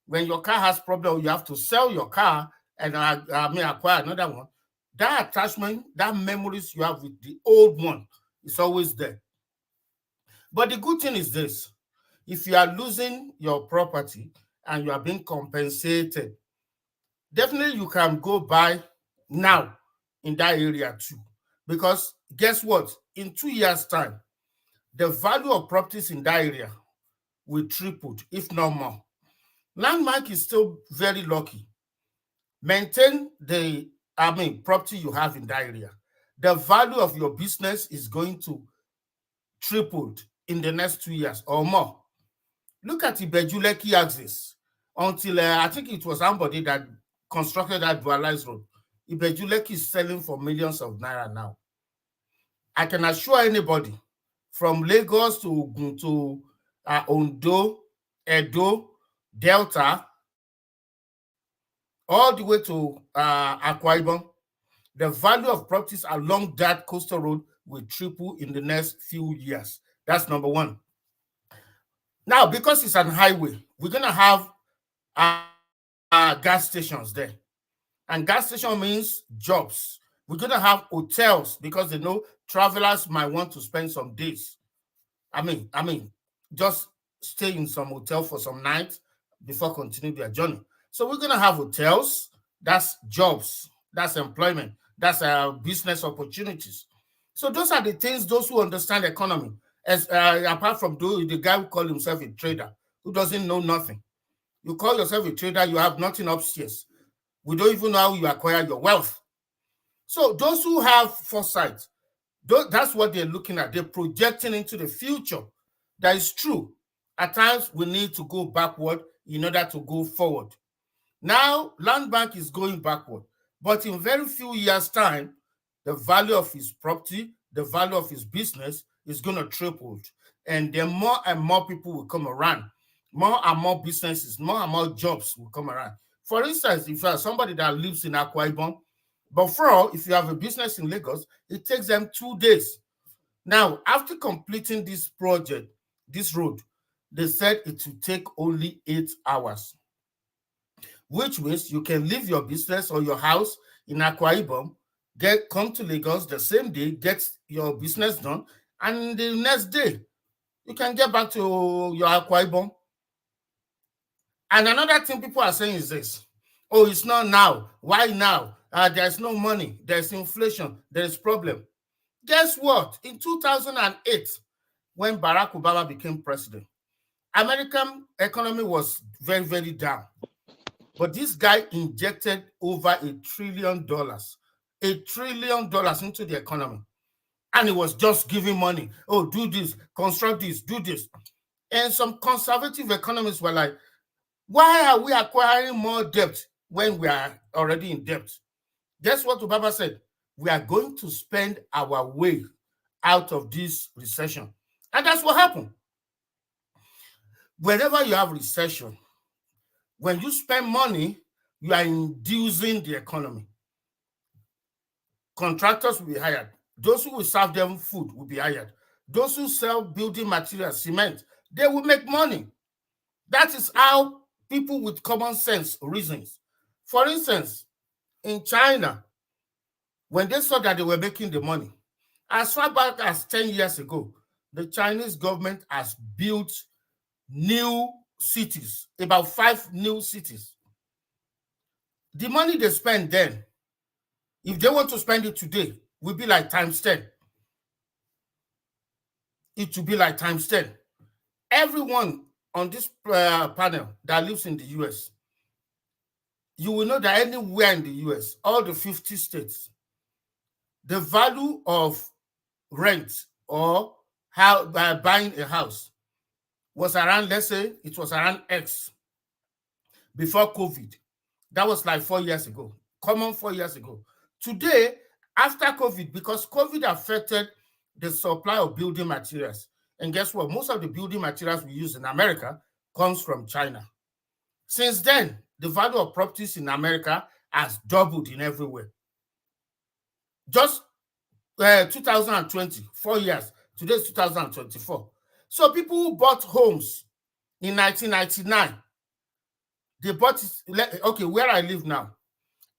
C: When your car has problem, you have to sell your car and acquire another one. That attachment, that memories you have with the old one is always there. But the good thing is this: if you are losing your property and you are being compensated, definitely you can go buy now in that area too. Because guess what? In 2 years' time, the value of properties in that area will triple, if not more. Landmark is still very lucky. Maintain the property you have in that area. The value of your business is going to triple in the next 2 years or more. Look at Ibejuleki axis. Until I think it was somebody that constructed that dualized road. Ibejuleki is selling for millions of naira now. I can assure anybody, from Lagos to Ondo, Edo, Delta, all the way to Akwa Ibom, the value of properties along that coastal road will triple in the next few years. That's number one. Now, because it's an highway, we're going to have gas stations there. And gas station means jobs. We're going to have hotels because they know travelers might want to spend some days. Just stay in some hotel for some nights before continuing their journey. So we're going to have hotels. That's jobs. That's employment. That's business opportunities. So those are the things those who understand economy, as apart from the guy who calls himself a trader, who doesn't know nothing. You call yourself a trader, you have nothing upstairs. We don't even know how you acquire your wealth. So those who have foresight, that's what they're looking at. They're projecting into the future. That is true. At times, we need to go backward in order to go forward. Now, Land Bank is going backward. But in very few years' time, the value of his property, the value of his business is going to triple. And then more and more people will come around. More and more businesses, more and more jobs will come around. For instance, if you are somebody that lives in Akwa Ibom, but for all, if you have a business in Lagos, it takes them 2 days. Now, after completing this project, this road, they said it will take only 8 hours, which means you can leave your business or your house in Akwa Ibom, come to Lagos the same day, get your business done, and the next day, you can get back to your Akwa Ibom. And another thing people are saying is this: oh, it's not now. Why now? There's no money. There's inflation. There's problem. Guess what? In 2008, when Barack Obama became president, American economy was very, very down. But this guy injected over $1 trillion, $1 trillion into the economy. And he was just giving money. Oh, do this, construct this, do this. And some conservative economists were like, why are we acquiring more debt when we are already in debt? Guess what Obama said? We are going to spend our way out of this recession. And that's what happened. Whenever you have recession, when you spend money, you are inducing the economy. Contractors will be hired. Those who will serve them food will be hired. Those who sell building materials, cement, they will make money. That is how people with common sense reasons. For instance, in China, when they saw that they were making the money, as far back as 10 years ago, the Chinese government has built new cities, about 5 new cities. The money they spend then, if they want to spend it today, will be like times 10. It will be like times 10. Everyone on this panel that lives in the US, you will know that anywhere in the US, all the 50 states, the value of rent or buying a house was around, let's say, it was around X before COVID. That was like 4 years ago, common 4 years ago. Today, after COVID, because COVID affected the supply of building materials, and guess what? Most of the building materials we use in America comes from China. Since then, the value of properties in America has doubled in every way. Just 2020, 4 years. Today's 2024. So people who bought homes in 1999, they bought it. Okay, where I live now,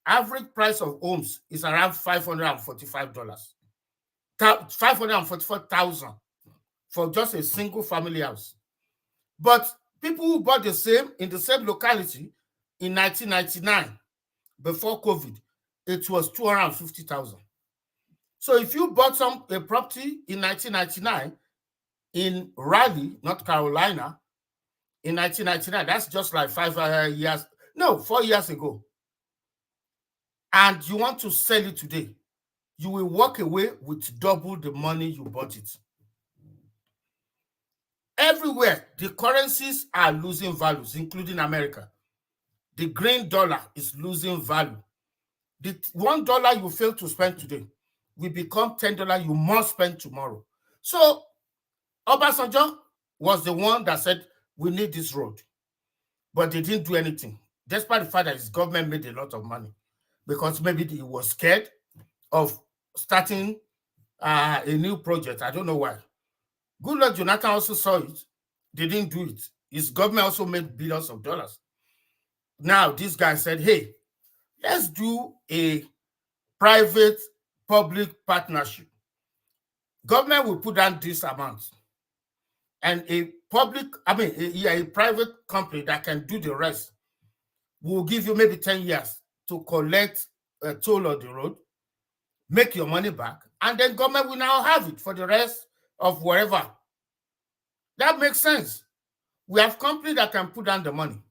C: average price of homes is around $545. $544,000 for just a single family house. But people who bought the same in the same locality in 1999, before COVID, it was $250,000. So if you bought a property in 1999 in Raleigh, North Carolina, in 1999, that's just like 4 years ago, and you want to sell it today, you will walk away with double the money you bought it. Everywhere, the currencies are losing values, including America. The green dollar is losing value. The $1 you fail to spend today will become $10 you must spend tomorrow. So Obasanjo was the one that said, we need this road. But they didn't do anything, despite the fact that his government made a lot of money, because maybe he was scared of starting a new project. I don't know why. Goodluck Jonathan also saw it. They didn't do it. His government also made billions of dollars. Now, this guy said, hey, let's do a private-public partnership. Government will put down this amount. And a private company that can do the rest will give you maybe 10 years to collect a toll of the road, make your money back, and then government will now have it for the rest of wherever. That makes sense. We have companies that can put down the money.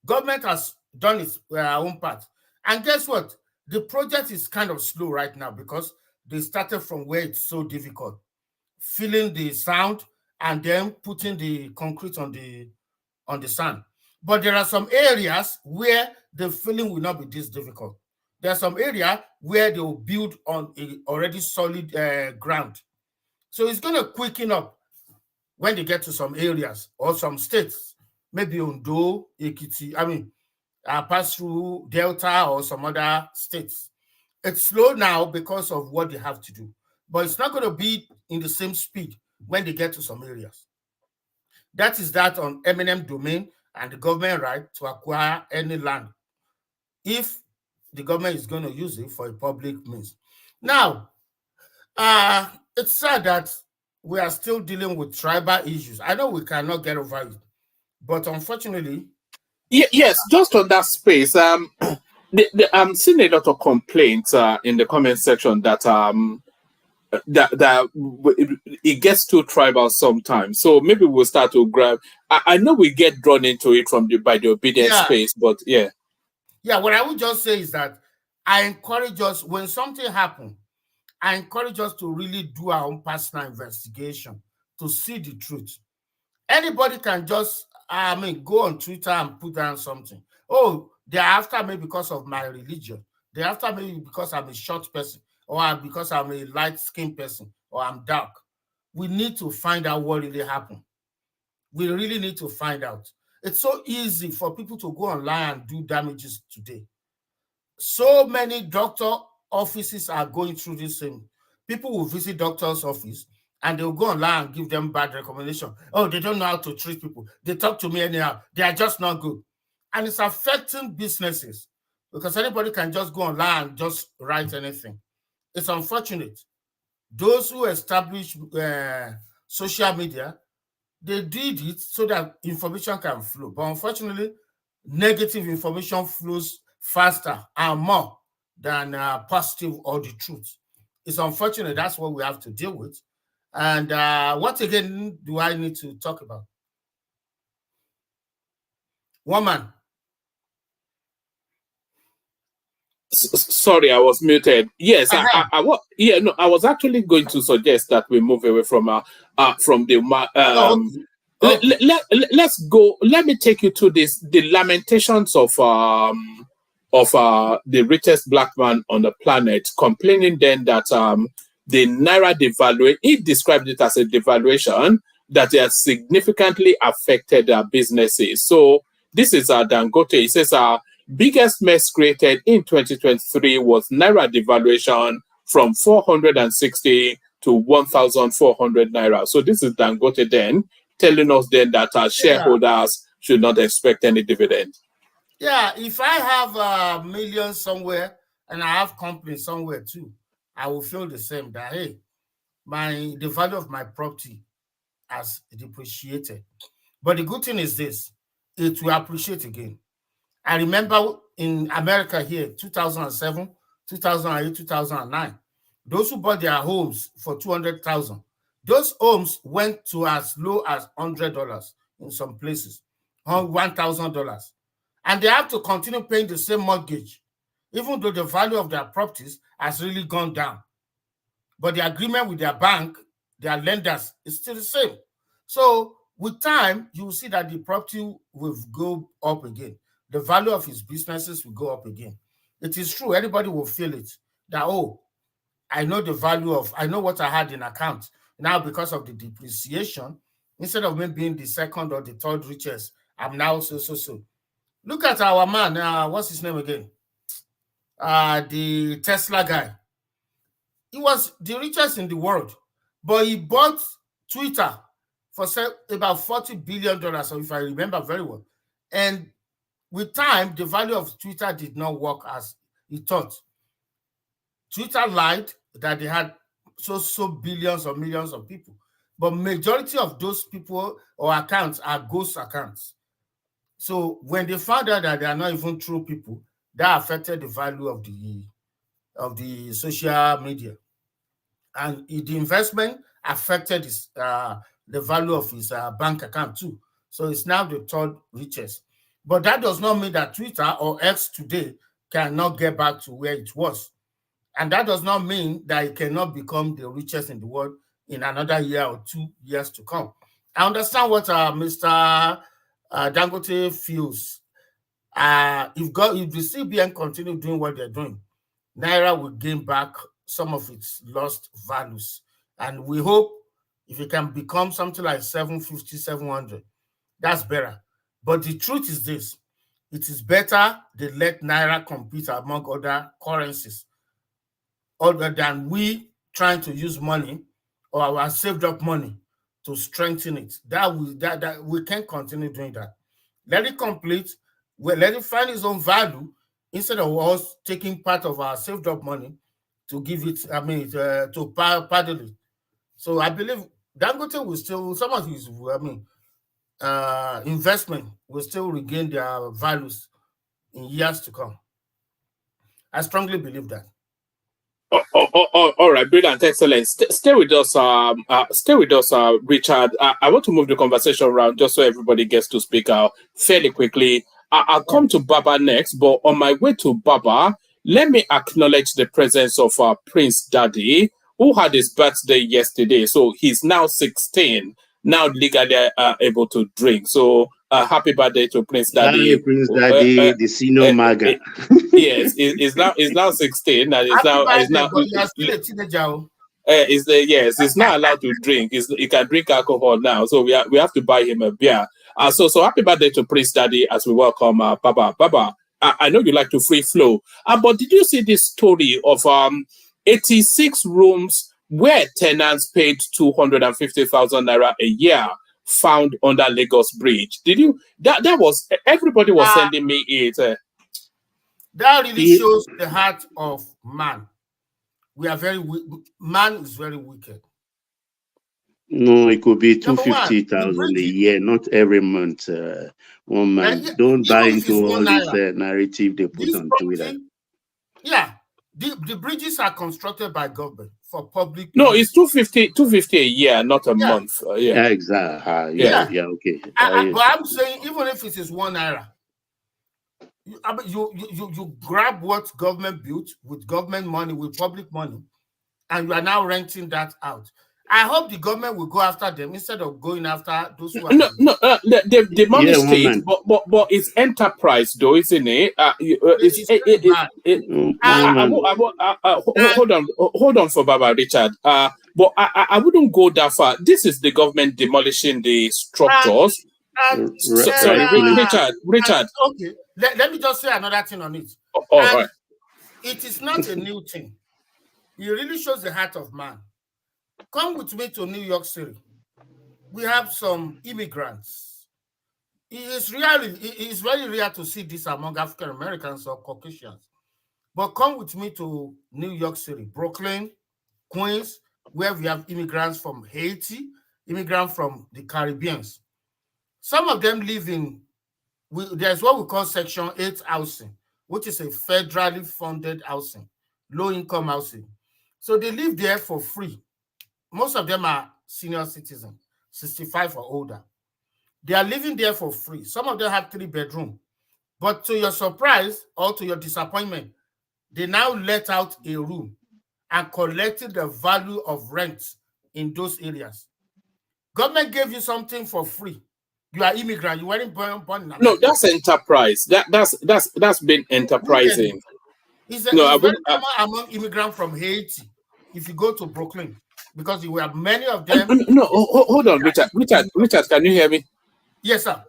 C: Government has done its own part. And guess what? The project is kind of slow right now because they started from where it's so difficult. Filling the sand and then putting the concrete on the sand. But there are some areas where the filling will not be this difficult. There are some areas where they will build on a already solid ground. So it's going to quicken up when they get to some areas or some states, maybe Ondo, Ekiti, pass through Delta or some other states. It's slow now because of what they have to do, but it's not going to be in the same speed when they get to some areas. That is that on eminent domain and the government right to acquire any land if the government is going to use it for a public means. Now, it's sad that we are still dealing with tribal issues. I know we cannot get over it, but unfortunately...
J: Yes, just on that space, I'm seeing a lot of complaints in the comment section that it gets too tribal sometimes. So maybe we'll start to grab... I know we get drawn into it by the obedience space, but yeah.
C: Yeah, what I would just say is that I encourage us, when something happens, I encourage us to really do our own personal investigation to see the truth. Anybody can just, go on Twitter and put down something. Oh, they're after me because of my religion. They're after me because I'm a short person, or because I'm a light-skinned person, or I'm dark. We need to find out what really happened. We really need to find out. It's so easy for people to go online and do damages today. So many doctor offices are going through this same. People will visit doctor's office and they'll go online and give them bad recommendation. Oh, they don't know how to treat people. They talk to me anyhow. They are just not good. And it's affecting businesses because anybody can just go online and just write anything. It's unfortunate. Those who establish social media, they did it so that information can flow. But unfortunately, negative information flows faster and more than positive or the truth. It's unfortunate. That's what we have to deal with. And what again do I need to talk about? Woman.
J: Sorry, I was muted. Yes, I was actually going to suggest that we move away from the let's go. Let me take you to the lamentations of the richest black man on the planet, complaining then that the Naira devaluation, he described it as a devaluation that has significantly affected their businesses. So this is Dangote. He says biggest mess created in 2023 was Naira devaluation from 460 to 1,400 Naira. So this is Dangote then telling us then that our shareholders should not expect any dividend.
C: Yeah, if I have a million somewhere and I have company somewhere too, I will feel the same that, hey, the value of my property has depreciated. But the good thing is this, it will appreciate again. I remember in America here, 2007, 2008, 2009, those who bought their homes for $200,000, those homes went to as low as $100 in some places, $1,000. And they have to continue paying the same mortgage, even though the value of their properties has really gone down. But the agreement with their bank, their lenders, is still the same. So with time, you will see that the property will go up again. The value of his businesses will go up again. It is true, everybody will feel it, that, oh, I know the value of, I know what I had in account. Now, because of the depreciation, instead of me being the second or the third richest, I'm now so. Look at our man, what's his name again? The Tesla guy. He was the richest in the world, but he bought Twitter for about $40 billion, so if I remember very well. And with time, the value of Twitter did not work as he thought. Twitter lied that they had so billions or millions of people, but majority of those people or accounts are ghost accounts. So when they found out that they are not even true people, that affected the value of the social media. And the investment affected the value of his bank account too. So it's now the third richest. But that does not mean that Twitter or X today cannot get back to where it was. And that does not mean that it cannot become the richest in the world in another year or 2 years to come. I understand what Mr. Dangote feels. If the CBN continue doing what they're doing, Naira will gain back some of its lost values. And we hope if it can become something like 750, 700, that's better. But the truth is this, it is better they let Naira compete among other currencies other than we trying to use money or our saved up money to strengthen it. That we can't continue doing that. Let it complete, let it find its own value instead of us taking part of our saved up money to give it, to paddle it. So I believe Dangote will still, some of his, investment will still regain their values in years to come. I strongly believe that.
J: All right, brilliant, excellent. Stay with us, Richard. I want to move the conversation around just so everybody gets to speak out fairly quickly. I'll come to Baba next, but on my way to Baba, let me acknowledge the presence of Prince Daddy, who had his birthday yesterday. So he's now 16, now legally able to drink. So happy birthday to Prince Daddy.
T: Happy Prince Daddy, the senior maga.
J: Yes, he's now 16, and he's now he's not allowed to drink. He can drink alcohol now, so we have to buy him a beer. So happy birthday to Prince Daddy as we welcome Baba. Baba, I know you like to free flow, but did you see this story of 86 rooms where tenants paid 250,000 naira a year found under Lagos Bridge? Did you? That was, everybody was sending me it.
C: That really shows the heart of man. We are man is very wicked.
T: No, it could be 250,000 a year, not every month. One man. Don't buy into all this narrative they put on Twitter.
C: Yeah, the bridges are constructed by government for public.
J: No, it's 250 a year, not a month.
T: Yeah, exactly. Yeah, okay.
C: But I'm saying, even if it is 1 naira, you grab what government built with government money, with public money, and you are now renting that out. I hope the government will go after them instead of going after those who are...
J: The money stays, but it's enterprise though, isn't it? Hold on for Baba, Richard. But I wouldn't go that far. This is the government demolishing the structures Sorry, Richard.
C: Okay, let me just say another thing on it.
J: Right.
C: It is not a new thing. It really shows the heart of man. Come with me to New York City. We have some immigrants. It's very rare to see this among African Americans or Caucasians. But come with me to New York City, Brooklyn, Queens, where we have immigrants from Haiti, immigrants from the Caribbean. Some of them live in, there's what we call Section 8 housing, which is a federally funded housing, low-income housing. So they live there for free. Most of them are senior citizens, 65 or older. They are living there for free. Some of them have 3 bedrooms. But to your surprise or to your disappointment, they now let out a room and collected the value of rent in those areas. Government gave you something for free. You are immigrant. You weren't born in America.
J: No, that's enterprise. That's been enterprising.
C: It's very common among immigrants from Haiti. If you go to Brooklyn, because you have many of them.
J: No, hold on, Richard. Richard, can you hear me?
C: Yes, sir.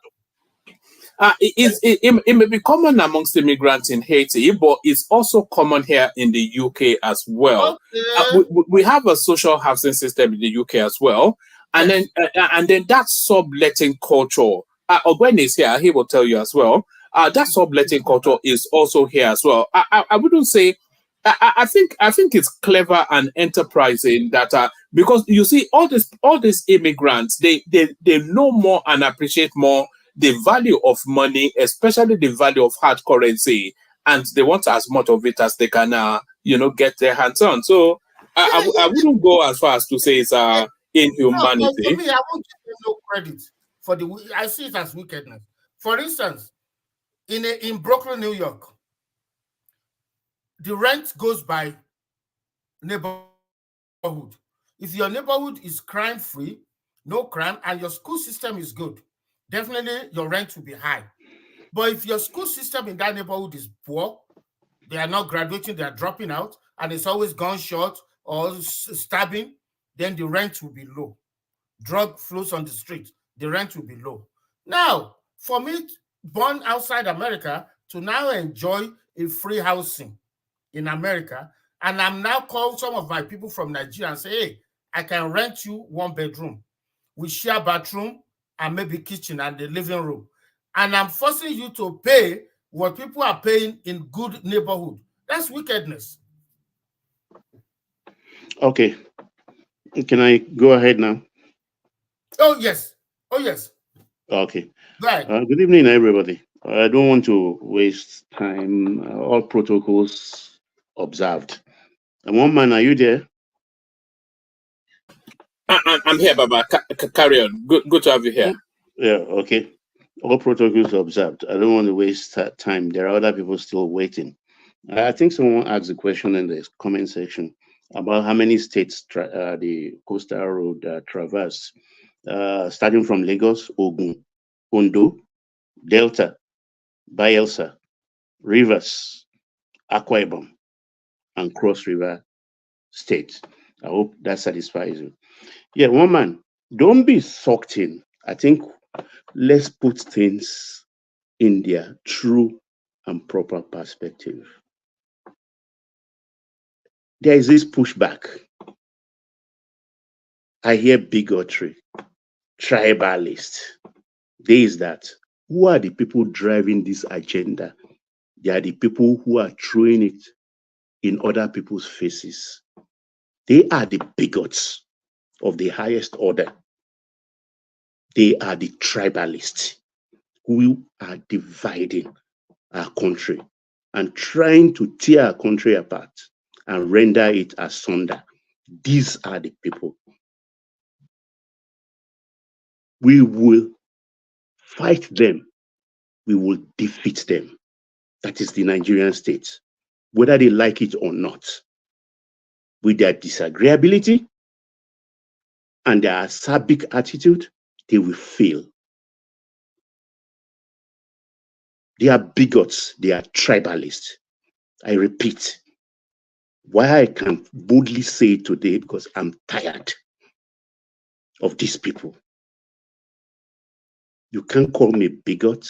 J: It may be common amongst immigrants in Haiti, but it's also common here in the UK as well. Okay. We have a social housing system in the UK as well, and then that subletting culture. Ogwen is here; he will tell you as well. That subletting culture is also here as well. I wouldn't say. I think it's clever and enterprising that because you see all these immigrants they know more and appreciate more the value of money, especially the value of hard currency, and they want as much of it as they can get their hands on. So I wouldn't go as far as to say it's inhumanity.
C: No, for me, I won't give no credit for I see it as wickedness. For instance, in Brooklyn, New York, the rent goes by neighborhood. If your neighborhood is crime-free, no crime, and your school system is good, definitely your rent will be high. But if your school system in that neighborhood is poor, they are not graduating, they are dropping out, and it's always gunshot or stabbing, then the rent will be low. Drug flows on the street, the rent will be low. Now, for me, born outside America, to now enjoy a free housing in America, and I'm now called some of my people from Nigeria and say, hey, I can rent you 1 bedroom. We share bathroom and maybe kitchen and the living room. And I'm forcing you to pay what people are paying in good neighborhood. That's wickedness.
T: Okay. Can I go ahead now?
C: Oh, yes. Oh, yes.
T: Okay.
C: Go ahead.
T: Good evening, everybody. I don't want to waste time. All protocols observed. And one man, are you there?
J: I'm here, Baba. Carry on. Good to have you here.
T: Yeah, okay. All protocols observed. I don't want to waste time. There are other people still waiting. I think someone asked a question in the comment section about how many states the coastal road traverse, starting from Lagos, Ogun, Ondo, Delta, Bayelsa, Rivers, Akwa Ibom, and Cross River states. I hope that satisfies you. Yeah, one man, don't be sucked in. I think let's put things in their true and proper perspective. There is this pushback. I hear bigotry, tribalist. There is that. Who are the people driving this agenda? They are the people who are throwing it in other people's faces. They are the bigots of the highest order. They are the tribalists who are dividing our country and trying to tear our country apart and render it asunder. These are the people. We will fight them. We will defeat them. That is the Nigerian state, whether they like it or not. With their disagreeability and their acerbic attitude, they will fail. They are bigots. They are tribalists. I repeat, why I can boldly say it today, because I'm tired of these people. You can't call me bigot.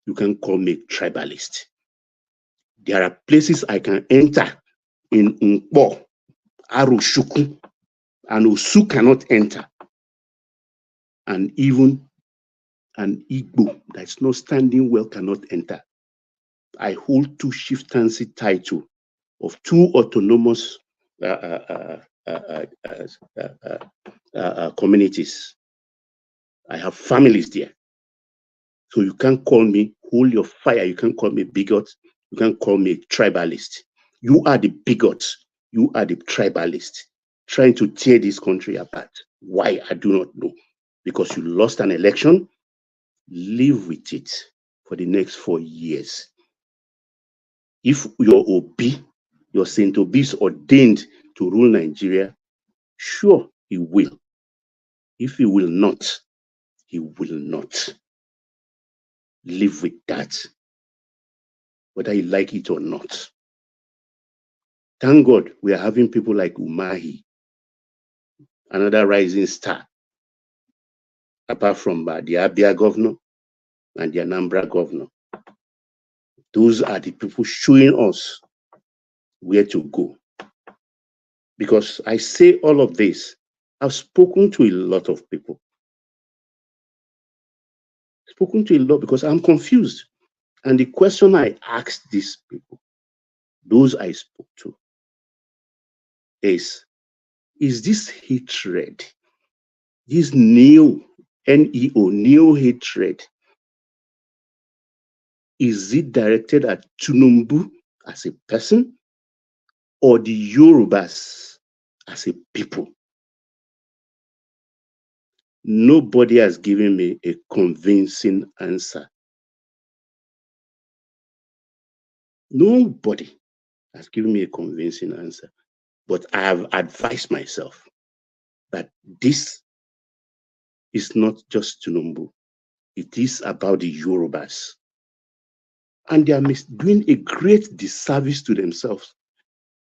T: You can't call me tribalist. There are places I can enter in Nkpo, Arushuku, and Osu cannot enter. And even an Igbo that's not standing well cannot enter. I hold 2 chieftaincy title of 2 autonomous communities. I have families there. So you can't call me, hold your fire. You can't call me bigot. You can't call me tribalist. You are the bigot. You are the tribalist trying to tear this country apart. Why? I do not know. Because you lost an election, live with it for the next 4 years. If your OB, your Saint Obi is ordained to rule Nigeria, sure, he will. If he will not, he will not. Live with that, whether you like it or not. Thank God we are having people like Umahi, another rising star, apart from the Abia governor and the Anambra governor. Those are the people showing us where to go. Because I say all of this, I've spoken to a lot of people. Spoken to a lot because I'm confused. And the question I asked these people, those I spoke to, is this hatred, this neo hatred, is it directed at Tinubu as a person or the Yorubas as a people? Nobody has given me a convincing answer. Nobody has given me a convincing answer. But I have advised myself that this is not just Tinubu. It is about the Yorubas. And they are doing a great disservice to themselves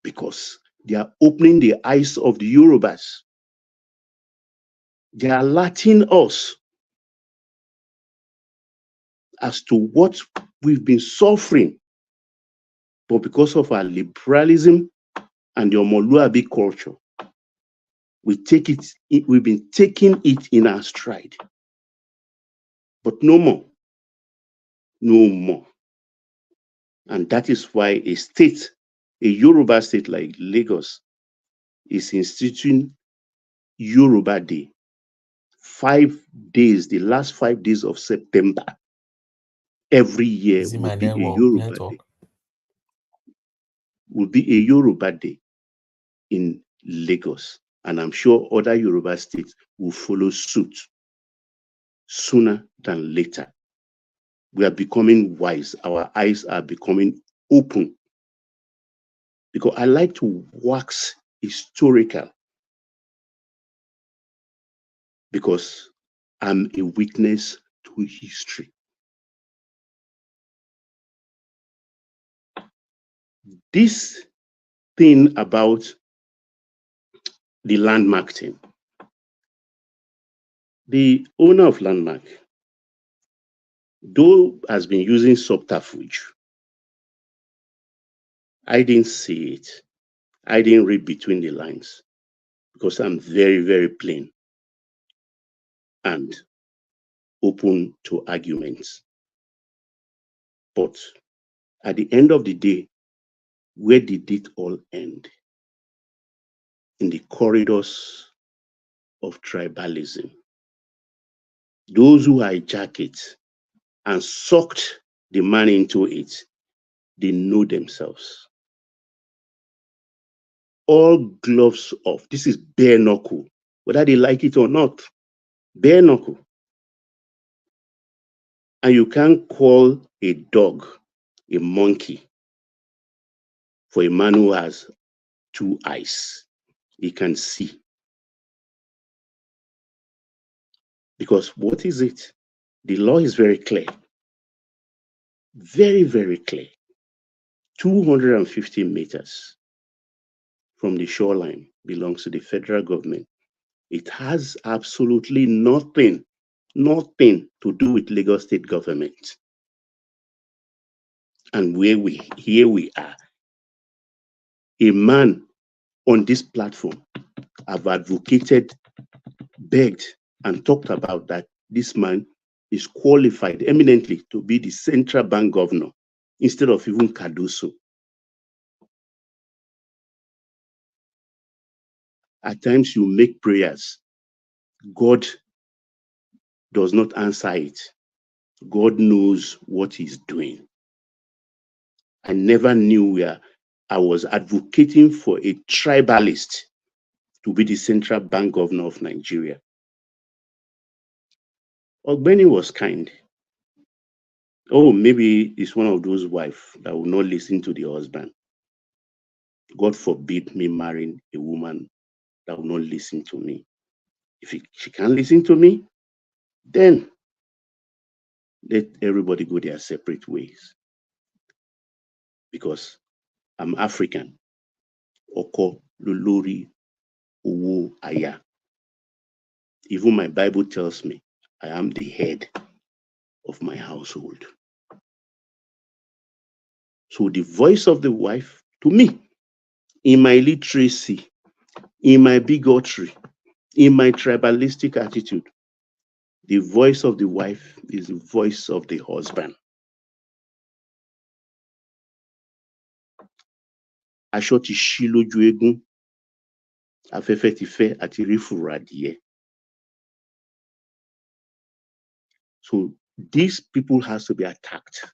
T: because they are opening the eyes of the Yorubas. They are alerting us as to what we've been suffering, but because of our liberalism and the Omoluabi culture, we've been taking it in our stride. But no more. No more. And that is why a Yoruba state like Lagos is instituting Yoruba Day. 5 days, the last 5 days of September, every year will be a Yoruba Day. Will be a Yoruba Day in Lagos. And I'm sure other Yoruba states will follow suit sooner than later. We are becoming wise. Our eyes are becoming open. Because I like to wax historical. Because I'm a witness to history. This thing about the landmark thing, the owner of landmark, though has been using subterfuge, I didn't see it. I didn't read between the lines because I'm very, very plain and open to arguments. But at the end of the day, where did it all end? In the corridors of tribalism. Those who hijack it and sucked the money into it, they know themselves. All gloves off. This is bare knuckle, whether they like it or not. Bare knuckle. And you can't call a dog a monkey for a man who has 2 eyes. He can see. Because what is it? The law is very clear. Very, very clear. 250 meters from the shoreline belongs to the federal government. It has absolutely nothing nothing to do with Lagos State government. And here we are. A man on this platform have advocated, begged, and talked about that this man is qualified eminently to be the central bank governor instead of even Cardoso. At times you make prayers, God does not answer it. God knows what he's doing. I never knew where I was advocating for a tribalist to be the central bank governor of Nigeria. Ogbeni was kind. Oh, maybe it's one of those wives that will not listen to the husband. God forbid me marrying a woman that will not listen to me. If she can't listen to me, then let everybody go their separate ways. Because I'm African. Oko, Luluri, Uwu, Aya. Even my Bible tells me I am the head of my household. So the voice of the wife, to me, in my literacy, in my bigotry, in my tribalistic attitude, the voice of the wife is the voice of the husband. Aṣọ ti ṣí lójú eégún, afẹ́fẹ́ ti fẹ́ àti rí fùrọ̀ adìyẹ. So these people has to be attacked.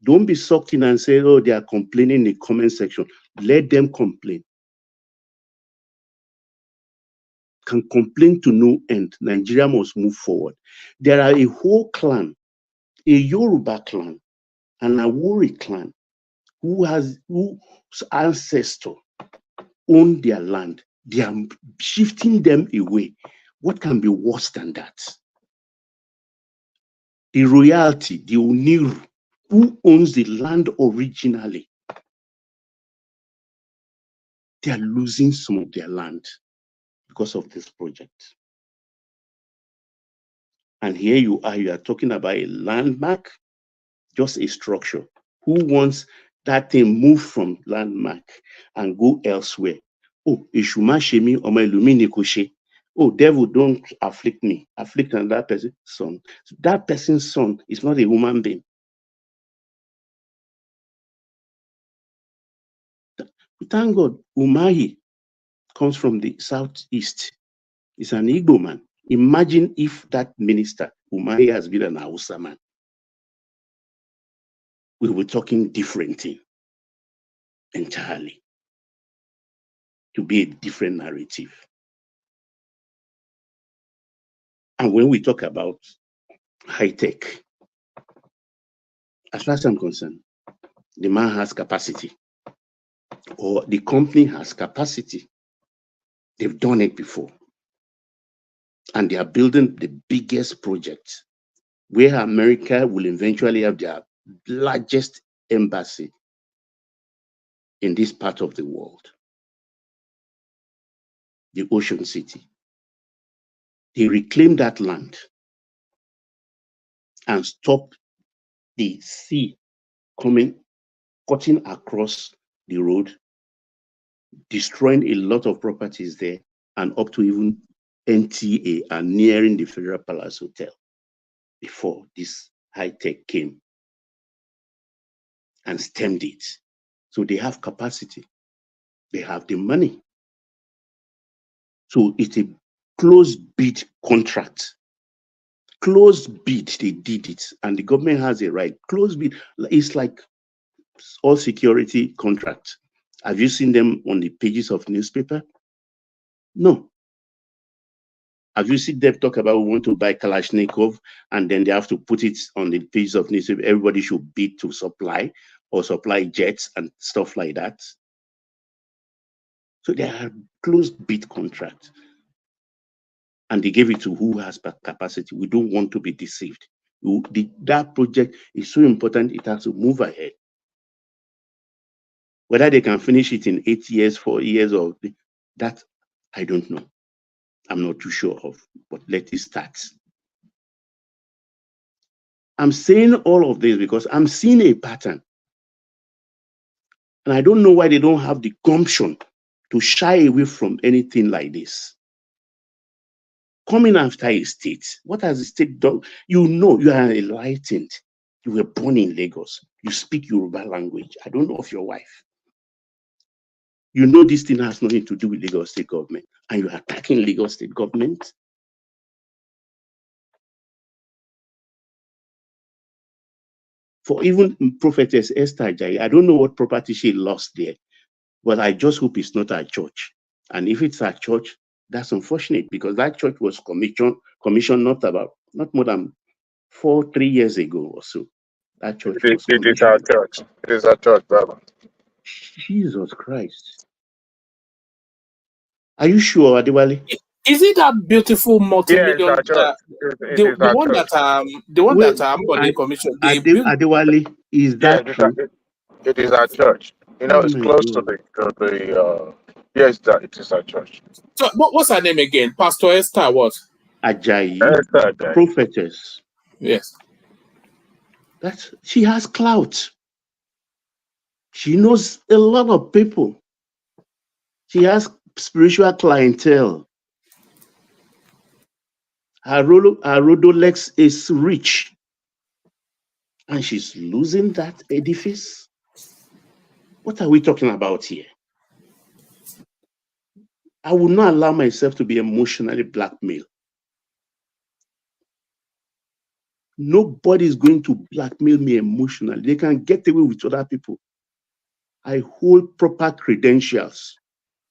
T: Don't be sucked in and say, oh, they are complaining in the comment section. Let them complain. Can complain to no end. Nigeria must move forward. There are a whole clan, a Yoruba clan, and a Awori clan, whose ancestor own their land. They are shifting them away. What can be worse than that? The royalty, the Oniru, who owns the land originally, they are losing some of their land because of this project. And here you are talking about a landmark, just a structure. Who wants that thing moved from landmark and go elsewhere? Oh, Ishuma Shemi or my Lumini Koshe. Oh, devil, don't afflict me. Afflict another person's son. That person's son is not a human being. Thank God, Umahi comes from the southeast. He's an Igbo man. Imagine if that minister, Umahi, has been an Hausa man. We were talking different thing entirely. To be a different narrative. And when we talk about high tech, as far as I'm concerned, the man has capacity, or the company has capacity. They've done it before. And they are building the biggest project where America will eventually have their largest embassy in this part of the world, the Ocean City. They reclaim that land and stop the sea cutting across the road, destroying a lot of properties there, and up to even NTA and nearing the Federal Palace Hotel before this high tech came and stemmed it. So they have capacity, they have the money. So it's a closed bid contract. Closed bid, they did it, and the government has a right. Closed bid, it's like all security contracts. Have you seen them on the pages of newspaper? No. Have you seen them talk about we want to buy Kalashnikov and then they have to put it on the pages of newspaper? Everybody should bid to supply or supply jets and stuff like that. So they are closed bid contracts. And they gave it to who has capacity. We don't want to be deceived. That project is so important, it has to move ahead. Whether they can finish it in 8 years, 4 years, or that, I don't know. I'm not too sure of, but let it start. I'm saying all of this because I'm seeing a pattern. And I don't know why they don't have the gumption to shy away from anything like this. Coming after a state, what has the state done? You know, you are enlightened. You were born in Lagos. You speak Yoruba language. I don't know of your wife. You know this thing has nothing to do with Lagos state government, and you're attacking Lagos state government. For even Prophetess Esther Ajayi, I don't know what property she lost there, but I just hope it's not a church. And if it's a church, that's unfortunate because that church was commissioned not more than 3 years ago or so. That church was
A: It is our church. It is our church, brother.
T: Jesus Christ. Are you sure, Adewale?
J: Is it that beautiful multi-million? The one that Amboni commissioned.
T: Adewale, is that true?
A: It is our church. You know, it's close to the yes, it is our church.
J: So what's her name again? Pastor Esther what?
T: Ajayi.
A: Esther Ajayi.
T: Prophetess.
J: Yes.
T: She has clout. She knows a lot of people. She has spiritual clientele. Her Rodolex is rich. And she's losing that edifice. What are we talking about here? I will not allow myself to be emotionally blackmailed. Nobody is going to blackmail me emotionally. They can get away with other people. I hold proper credentials.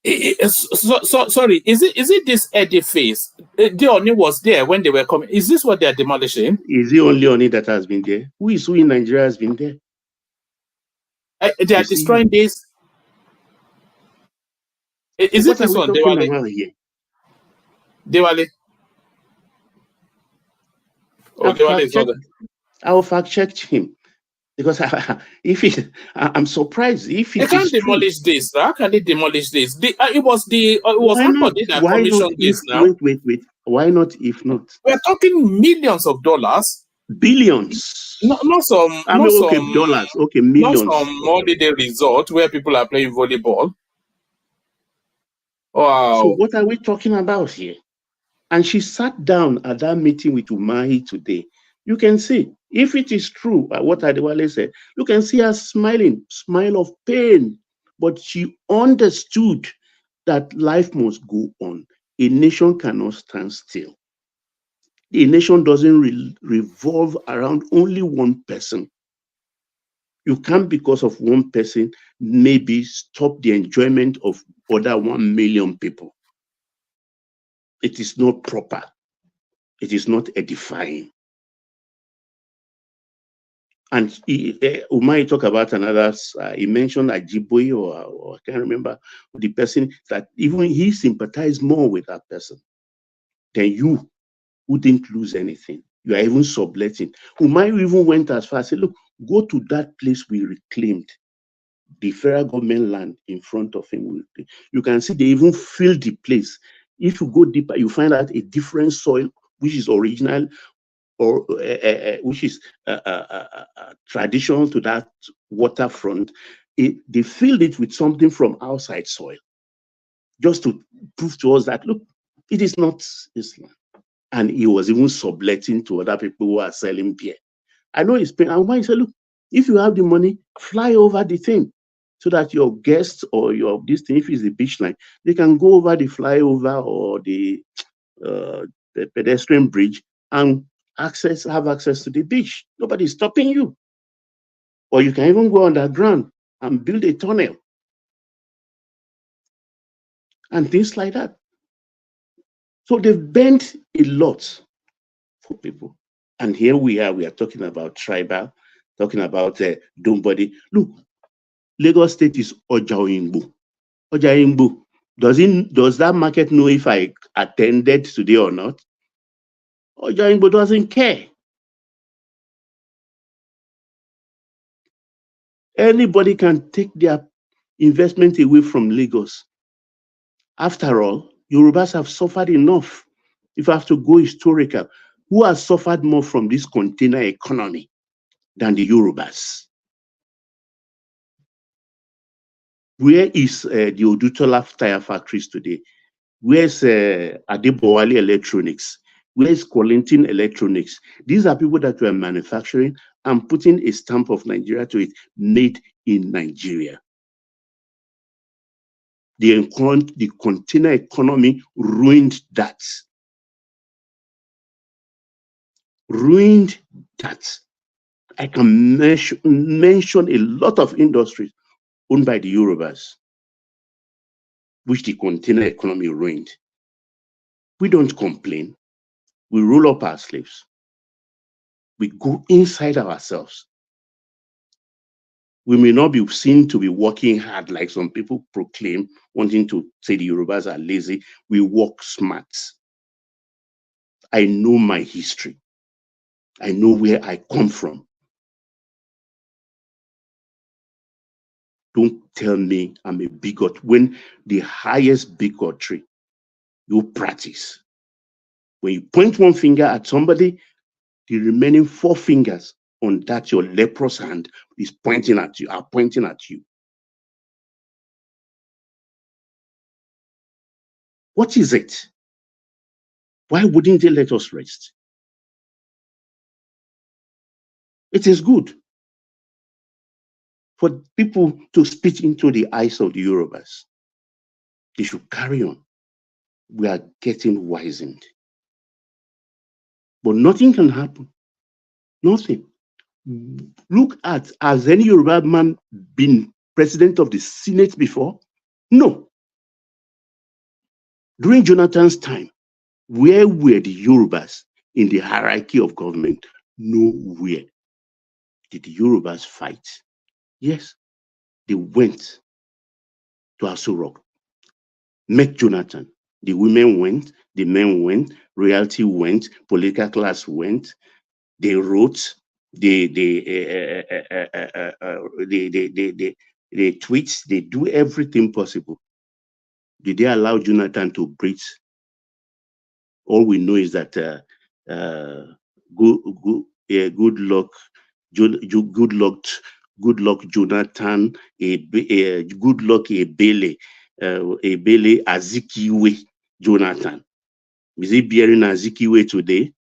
J: Sorry, is it this edifice? The Oni was there when they were coming. Is this what they are demolishing?
T: Is it only Oni that has been there? Who in Nigeria has been there?
J: They are destroying this. Is it this one?
T: Dewale? I will fact check him because I'm surprised if
J: they can't demolish this. How can they demolish this? It was Amboni that commissioned this. Now
T: wait. Why not? If not,
J: we're talking millions of dollars,
T: billions.
J: Not some.
T: Dollars. Okay, millions.
J: Not some holiday resort where people are playing volleyball. Wow.
T: So what are we talking about here? And she sat down at that meeting with Umahi today. You can see, if it is true, what Adewale said, you can see her smiling, smile of pain. But she understood that life must go on. A nation cannot stand still. A nation doesn't revolve around only one person. You can't, because of one person, maybe stop the enjoyment of other 1 million people. It is not proper. It is not edifying. And Umahi talked about another, he mentioned Ajiboye or I can't remember the person, that even he sympathized more with that person than you, who didn't lose anything. You are even subletting. Umahi even went as far as said, look, go to that place we reclaimed, the federal government land in front of him. You can see they even filled the place. If you go deeper, you find out a different soil, which is original, or which is traditional to that waterfront. They filled it with something from outside soil, just to prove to us that, look, it is not Islam. And he was even subletting to other people who are selling beer. I know it's pain. And I said, look, if you have the money, fly over the thing so that your guests or your this thing, if it's the beach line, they can go over the flyover or the pedestrian bridge and have access to the beach. Nobody's stopping you. Or you can even go underground and build a tunnel and things like that. So they've bent a lot for people. And here we are talking about tribal, talking about Dumbody. Look, Lagos State is Ojaoyingbo. Ojaoyingbo, does that market know if I attended today or not? Ojaoyingbo doesn't care. Anybody can take their investment away from Lagos. After all, Yorubas have suffered enough. If I have to go historical, who has suffered more from this container economy than the Yorubas? Where is the Odutola tire factories today? Where's Adebowale Electronics? Where's Colinton Electronics? These are people that were manufacturing and putting a stamp of Nigeria to it, made in Nigeria. The container economy ruined that. Ruined that. I can mention a lot of industries owned by the Yorubas, which the container economy ruined. We don't complain. We roll up our sleeves. We go inside ourselves. We may not be seen to be working hard like some people proclaim, wanting to say the Yorubas are lazy. We work smart. I know my history. I know where I come from. Don't tell me I'm a bigot when the highest bigotry you practice. When you point one finger at somebody, the remaining 4 fingers on that your leprous hand is pointing at you, are pointing at you. What is it? Why wouldn't they let us rest? It is good for people to spit into the eyes of the Yorubas. They should carry on. We are getting wizened. But nothing can happen. Nothing. Look at, has any Yoruba man been president of the Senate before? No. During Jonathan's time, where were the Yorubas in the hierarchy of government? Nowhere. Did the Yorubas fight? Yes. They went to Aso Rock, met Jonathan. The women went, the men went, royalty went, political class went. They wrote, they tweet, they do everything possible. Did they allow Jonathan to breathe? All we know is that good luck, Jonathan, good luck Ebele Azikiwe Jonathan. Is he bearing Azikiwe today?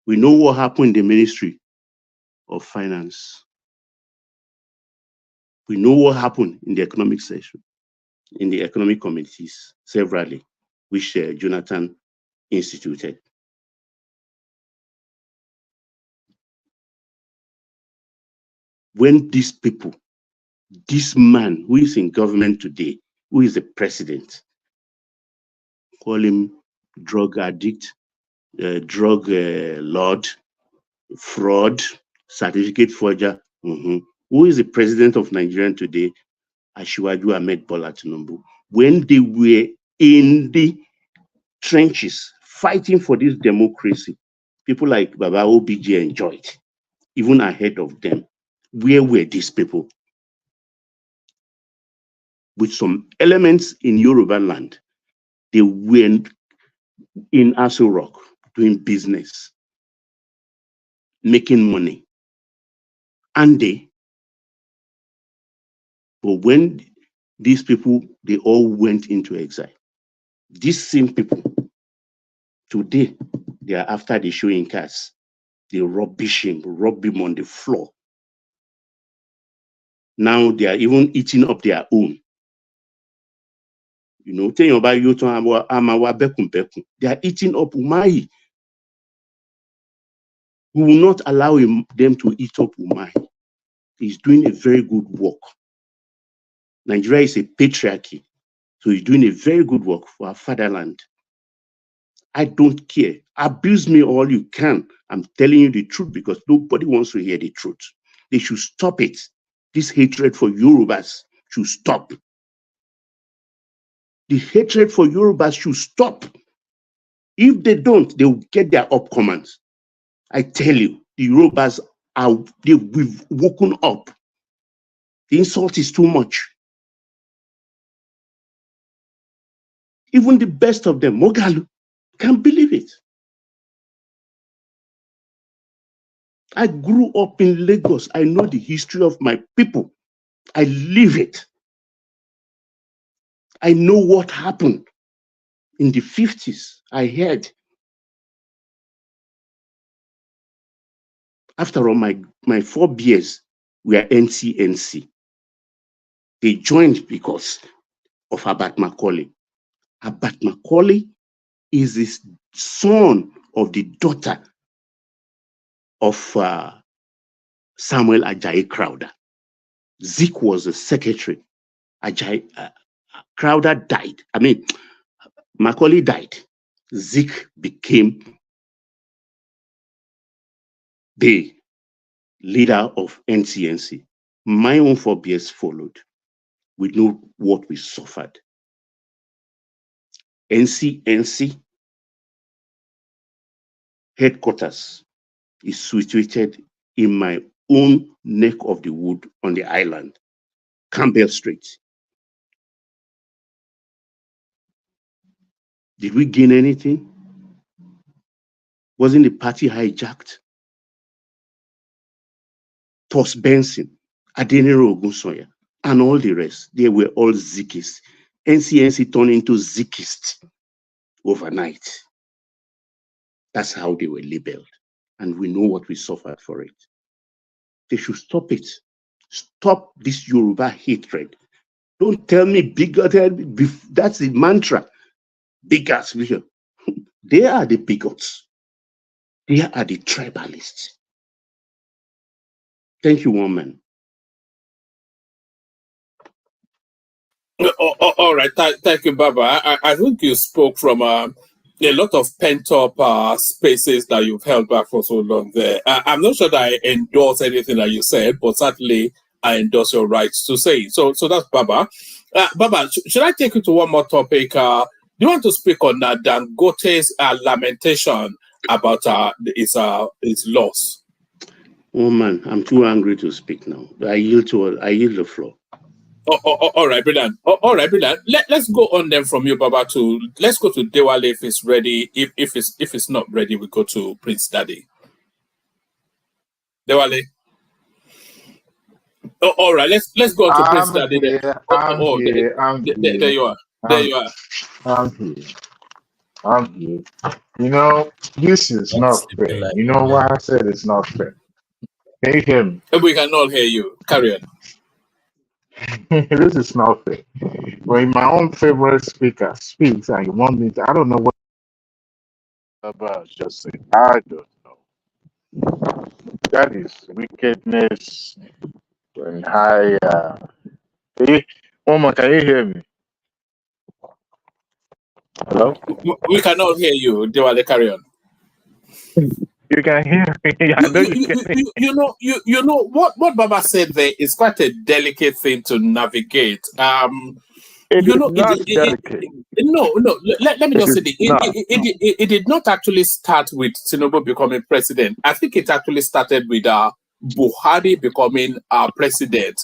T: We know what happened in the Ministry of Finance. We know what happened in the economic section, in the economic committees, severally, which Jonathan instituted. When these people, this man who is in government today, who is the president, call him drug addict, drug lord, fraud, certificate forger. Who is the president of Nigeria today? Asiwaju Ahmed Bola Tinubu. When they were in the trenches fighting for this democracy, people like Baba OBJ enjoyed, even ahead of them. Where were these people? With some elements in Yoruba land, they went in Aso Rock doing business, making money. And but when these people, they all went into exile. These same people, today, they are after the showing cars. They rubbish him on the floor. Now they are even eating up their own. You know, they are eating up Umahi. We will not allow them to eat up Umahi. He's doing a very good work. Nigeria is a patriarchy, so he's doing a very good work for our fatherland. I don't care. Abuse me all you can. I'm telling you the truth because nobody wants to hear the truth. They should stop it. This hatred for Yorubas should stop. The hatred for Yorubas should stop. If they don't, they will get their upcomings. I tell you, the Yorubas we've woken up. The insult is too much. Even the best of them, Mogalu, Can't believe it. I grew up in Lagos. I know the history of my people. I live it. I know what happened in the 50s. I heard. After all, my forebears were NCNC. They joined because of Abat Macaulay. Abat Macaulay is the son of the daughter of Samuel Ajayi Crowther. Zeke was the secretary. Ajayi Crowther died. I mean, Macaulay died. Zeke became the leader of NCNC. My own forebears followed. We know what we suffered. NCNC headquarters is situated in my own neck of the wood on the island, Campbell Street. Did we gain anything? Wasn't the party hijacked? Tos Benson, Adeniro Ogunsoya, and all the rest, they were all Zikists. NCNC turned into Zikist overnight. That's how they were labeled. And we know what we suffered for it. They should stop it. Stop this Yoruba hatred. Don't tell me bigoted. That's the mantra. Bigots. They are the bigots. They are the tribalists. Thank you, woman.
J: All right. Thank you, Baba. I think you spoke from a lot of pent-up spaces that you've held back for so long there. I'm not sure that I endorse anything that you said, but certainly I endorse your rights to say it. So that's Baba. Baba, should I take you to one more topic? Do you want to speak on Dangote's lamentation about his loss?
T: Oh man, I'm too angry to speak now. I yield the floor.
J: All right, brilliant. All right, brilliant. Let's go on then from you, Baba. Let's go to Dewale if it's ready. If it's not ready, we go to Prince Daddy. Dewale. All right, let's go to Prince Daddy. There you are. There you are.
E: I'm here. You know, this is not fair. You know why I said it's not fair? Can you hear me?
J: We can all hear you. Carry on.
E: This is not fair. When my own favorite speaker speaks and you want me to, I don't know what about just saying. I don't know. That is wickedness when I Oma, can you hear me? Hello?
J: We cannot hear you. Dewale, carry on.
E: You can hear me. I know you can.
J: You know what Baba said there is quite a delicate thing to navigate. Let me just say it did not actually start with Tinubu becoming president. I think it actually started with Buhari becoming president.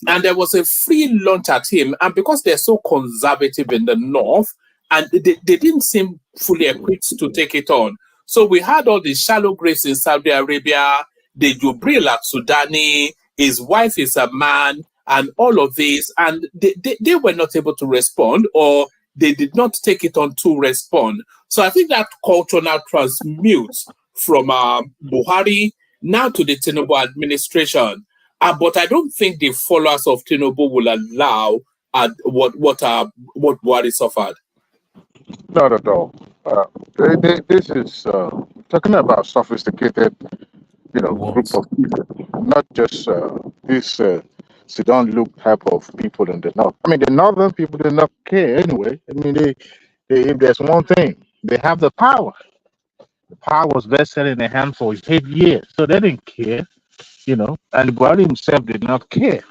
J: And there was a free lunch at him. And because they're so conservative in the north, and they didn't seem fully equipped to take it on. So we had all the shallow graves in Saudi Arabia, the Jubril al-Sudani, his wife is a man, and all of these, and they were not able to respond, or they did not take it on to respond. So I think that culture now transmutes from Buhari now to the Tinubu administration. But I don't think the followers of Tinubu will allow what Buhari suffered.
E: Not at all. This is talking about sophisticated, group of people, not just this sit-down look type of people in the north. I mean, the northern people do not care anyway. I mean, they if there's one thing, they have the power. The power was vested in their hand for 8 years, so they didn't care, and Buhari himself did not care.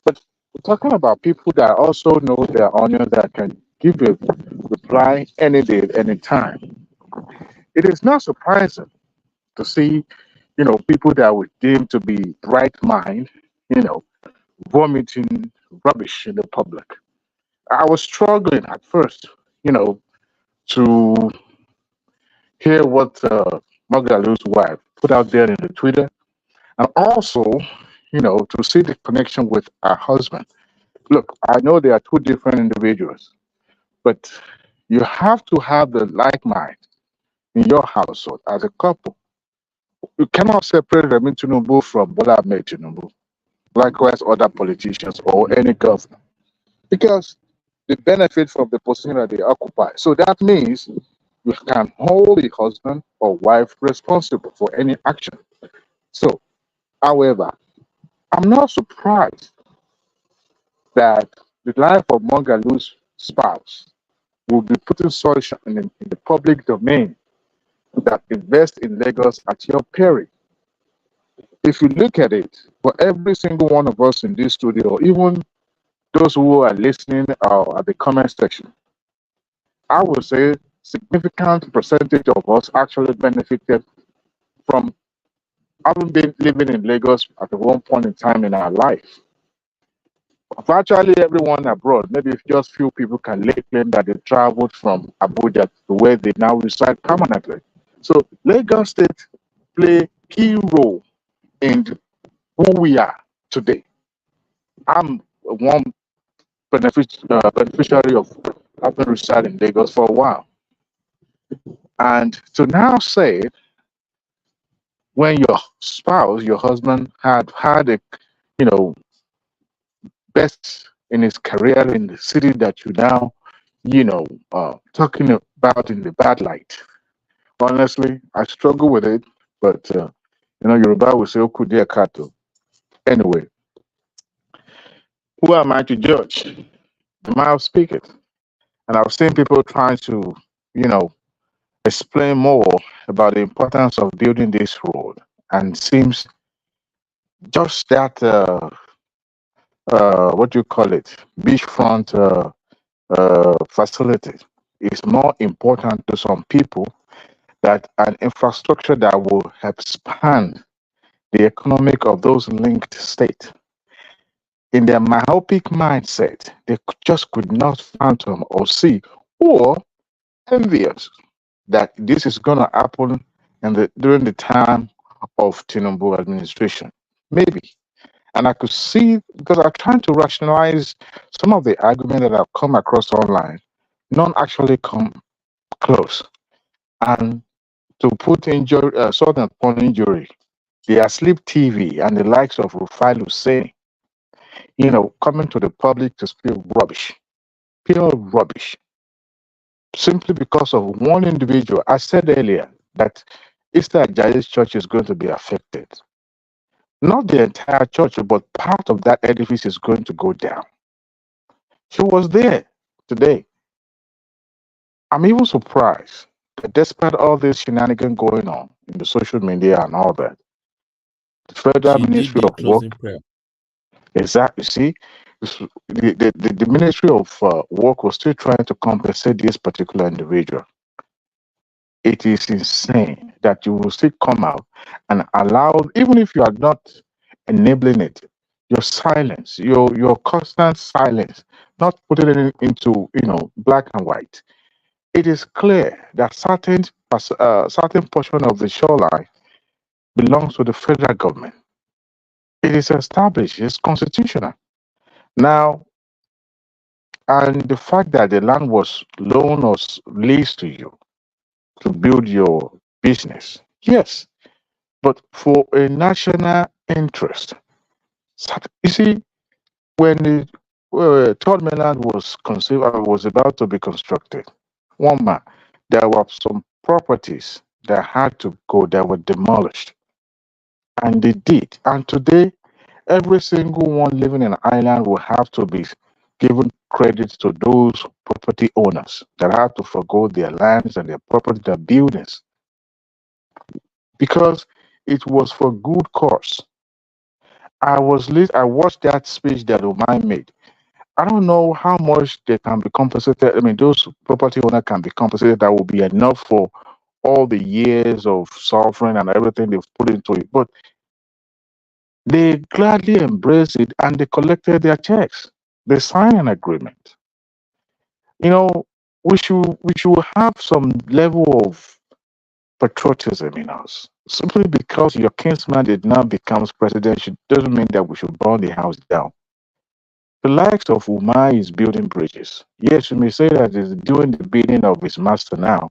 E: But we're talking about people that also know their onions, that can give a reply any day, any time. It is not surprising to see, people that would deem to be bright mind, vomiting rubbish in the public. I was struggling at first, to hear what Magalu's wife put out there in the Twitter, and also, to see the connection with her husband. Look, I know they are two different individuals, but you have to have the like mind in your household as a couple. You cannot separate Remi Tinubu from Bola Ahmed Tinubu, likewise other politicians or any governor, because they benefit from the position that they occupy. So that means you can hold the husband or wife responsible for any action. So, however, I'm not surprised that the life of Mongalu's spouse will be putting such in the public domain that invest in Lagos at your peril. If you look at it, for every single one of us in this studio, even those who are listening at the comment section, I would say significant percentage of us actually benefited from having been living in Lagos at one point in time in our life. Virtually everyone abroad, maybe just few people can lay claim that they traveled from Abuja to where they now reside permanently. So Lagos State play key role in who we are today. I'm one beneficiary of having resided in Lagos for a while. And to now say, when your spouse, your husband, had a, best in his career in the city that you now, talking about in the bad light. Honestly, I struggle with it, but Yoruba will say "Okudia Kato." Anyway, who am I to judge? The mouth speaketh, and I've seen people trying to, explain more about the importance of building this road, and seems just that what do you call it, beachfront facility is more important to some people that an infrastructure that will expand the economic of those linked states. In their myopic mindset, they just could not fathom or see or envious that this is going to happen during the time of Tinubu administration. Maybe. And I could see, because I'm trying to rationalize some of the arguments that I've come across online, none actually come close. And to put injury, sort upon injury, the Asleep TV and the likes of Rufai Hussein, coming to the public to speak rubbish, pure rubbish, simply because of one individual. I said earlier that Easter Ajayi's church is going to be affected. Not the entire church, but part of that edifice is going to go down. She was there today. I'm even surprised that despite all this shenanigan going on in the social media and all that, the Federal Ministry of Work, exactly, see, the Ministry of Work was still trying to compensate this particular individual. It is insane that you will still come out and allow, even if you are not enabling it, your silence, your constant silence, not putting it into black and white. It is clear that certain portion of the shoreline belongs to the federal government. It is established, it's constitutional. Now, and the fact that the land was loaned or leased to you to build your business, yes, but for a national interest. You see, when the third mainland was conceived, was about to be constructed, there were some properties that had to go, that were demolished. And they did. And today, every single one living in an island will have to be given credit to those property owners that have to forgo their lands and their property, their buildings, because it was for good cause. I watched that speech that Umahi made. I don't know how much they can be compensated. I mean, those property owners can be compensated. That will be enough for all the years of suffering and everything they've put into it. But they gladly embraced it and they collected their checks. They signed an agreement. We should have some level of patriotism in us. Simply because your kinsman did not become president doesn't mean that we should burn the house down. The likes of Umahi is building bridges. Yes, you may say that he's doing the bidding of his master now,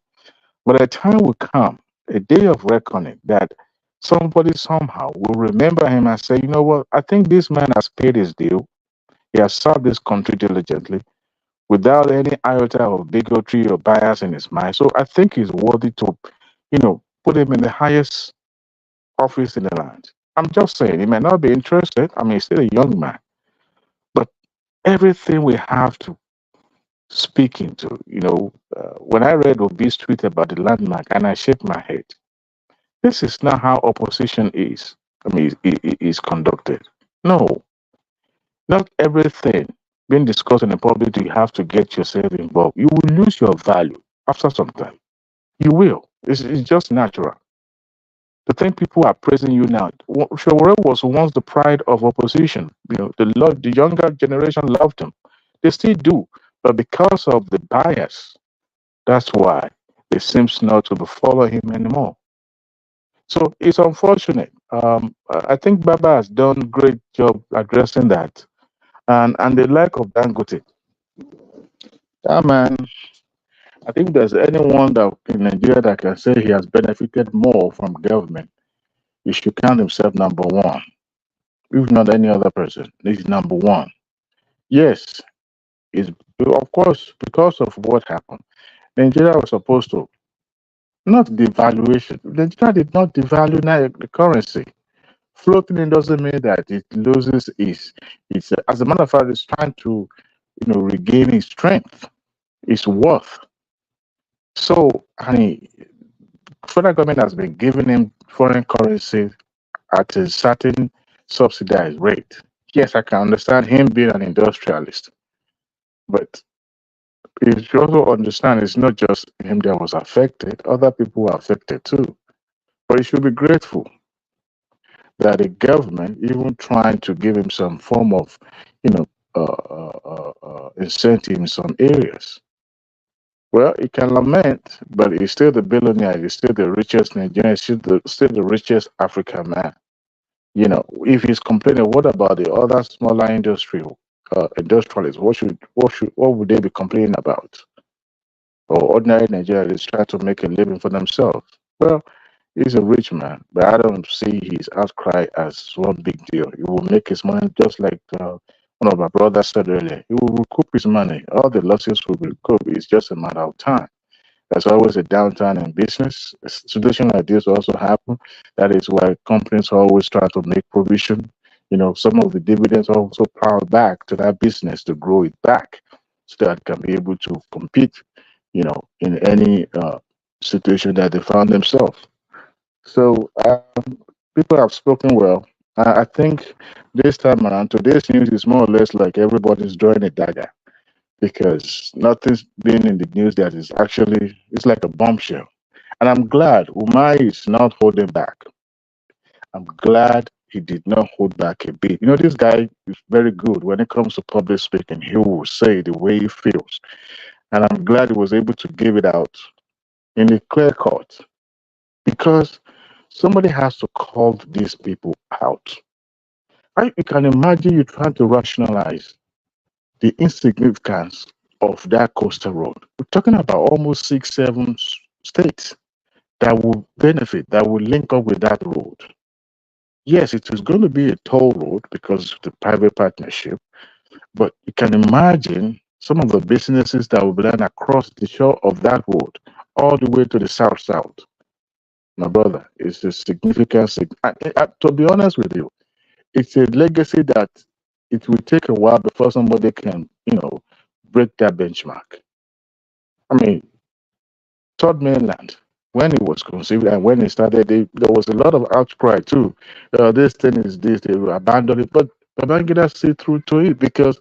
E: but a time will come, a day of reckoning, that somebody somehow will remember him and say, you know what, I think this man has paid his due. He has served this country diligently without any iota of bigotry or bias in his mind. So I think he's worthy to, put him in the highest office in the land. I'm just saying, he may not be interested. I mean, he's still a young man, but everything we have to speak into, when I read Obi's tweet about the landmark and I shake my head, this is not how opposition is. I mean, is conducted. No, not everything being discussed in the public, you have to get yourself involved. You will lose your value after some time. You will. It's just natural. The thing people are praising you now, Showore was once the pride of opposition. The younger generation loved him. They still do. But because of the bias, that's why they seems not to follow him anymore. So it's unfortunate. I think Baba has done a great job addressing that. And the lack of Dangote. Yeah, man. I think there's anyone that in Nigeria that can say he has benefited more from government, he should count himself number one. If not any other person, he's number one. Yes, it's of course because of what happened. Nigeria was supposed to not devaluation. Nigeria did not devalue the currency. Floating it doesn't mean that it loses its as a matter of fact, it's trying to regain its strength, its worth. So, honey, federal government has been giving him foreign currency at a certain subsidized rate. Yes, I can understand him being an industrialist, but you should also understand it's not just him that was affected, other people were affected too. But he should be grateful that the government even trying to give him some form of, incentive in some areas. Well, he can lament, but he's still the billionaire. He's still the richest Nigerian. He's still the richest African man. If he's complaining, what about the other smaller industrialists? What would they be complaining about? Or ordinary Nigerians trying to make a living for themselves? Well, he's a rich man, but I don't see his outcry as one big deal. He will make his money just like one of my brothers said earlier. He will recoup his money. All the losses will be recouped. It's just a matter of time. There's always a downturn in business. A situation like this also happen. That is why companies always try to make provision. Some of the dividends also power back to that business to grow it back so that it can be able to compete, in any situation that they found themselves. So people have spoken well. I think this time around, today's news is more or less like everybody's drawing a dagger because nothing's been in the news that is actually, it's like a bombshell. And I'm glad Umahi is not holding back. I'm glad he did not hold back a bit. This guy is very good when it comes to public speaking. He will say the way he feels. And I'm glad he was able to give it out in a clear cut because somebody has to call these people out. You can imagine you trying to rationalize the insignificance of that coastal road. We're talking about almost 6-7 states that will benefit, that will link up with that road. Yes, it is going to be a toll road because of the private partnership, but you can imagine some of the businesses that will be done across the shore of that road, all the way to the south. My brother, it's a significant. To be honest with you, it's a legacy that it will take a while before somebody can, break that benchmark. I mean, Third Mainland, when it was conceived and when it started, there was a lot of outcry too. This thing is this, they will abandon it. But Babangida see through to it because,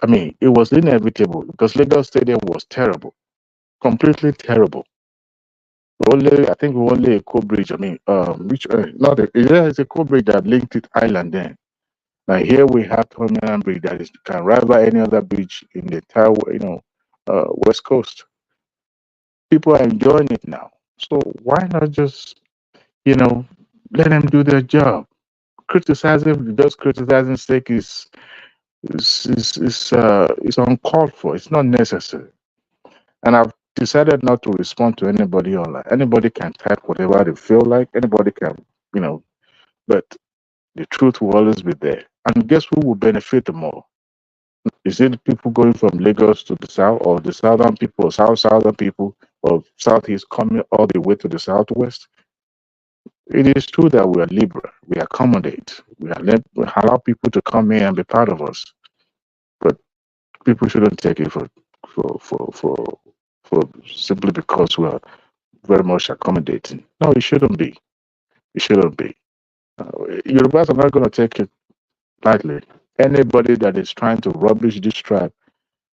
E: it was inevitable because Lagos Stadium was terrible, completely terrible. I think only a co-bridge, it's a co-bridge that linked it island then. Now here we have Third Bridge that can rival any other bridge in the entire, West Coast. People are enjoying it now. So why not just, let them do their job? Criticizing, just criticizing sake is uncalled for. It's not necessary. And I've decided not to respond to anybody online. Anybody can type whatever they feel like. Anybody can, but the truth will always be there. And guess who will benefit the more? Is it people going from Lagos to the south, or the southern people, southern people, or southeast coming all the way to the southwest? It is true that we are liberal. We accommodate. We allow people to come in and be part of us. But people shouldn't take it for simply because we are very much accommodating. No, it shouldn't be. It shouldn't be. Yorubas are not going to take it lightly. Anybody that is trying to rubbish this tribe,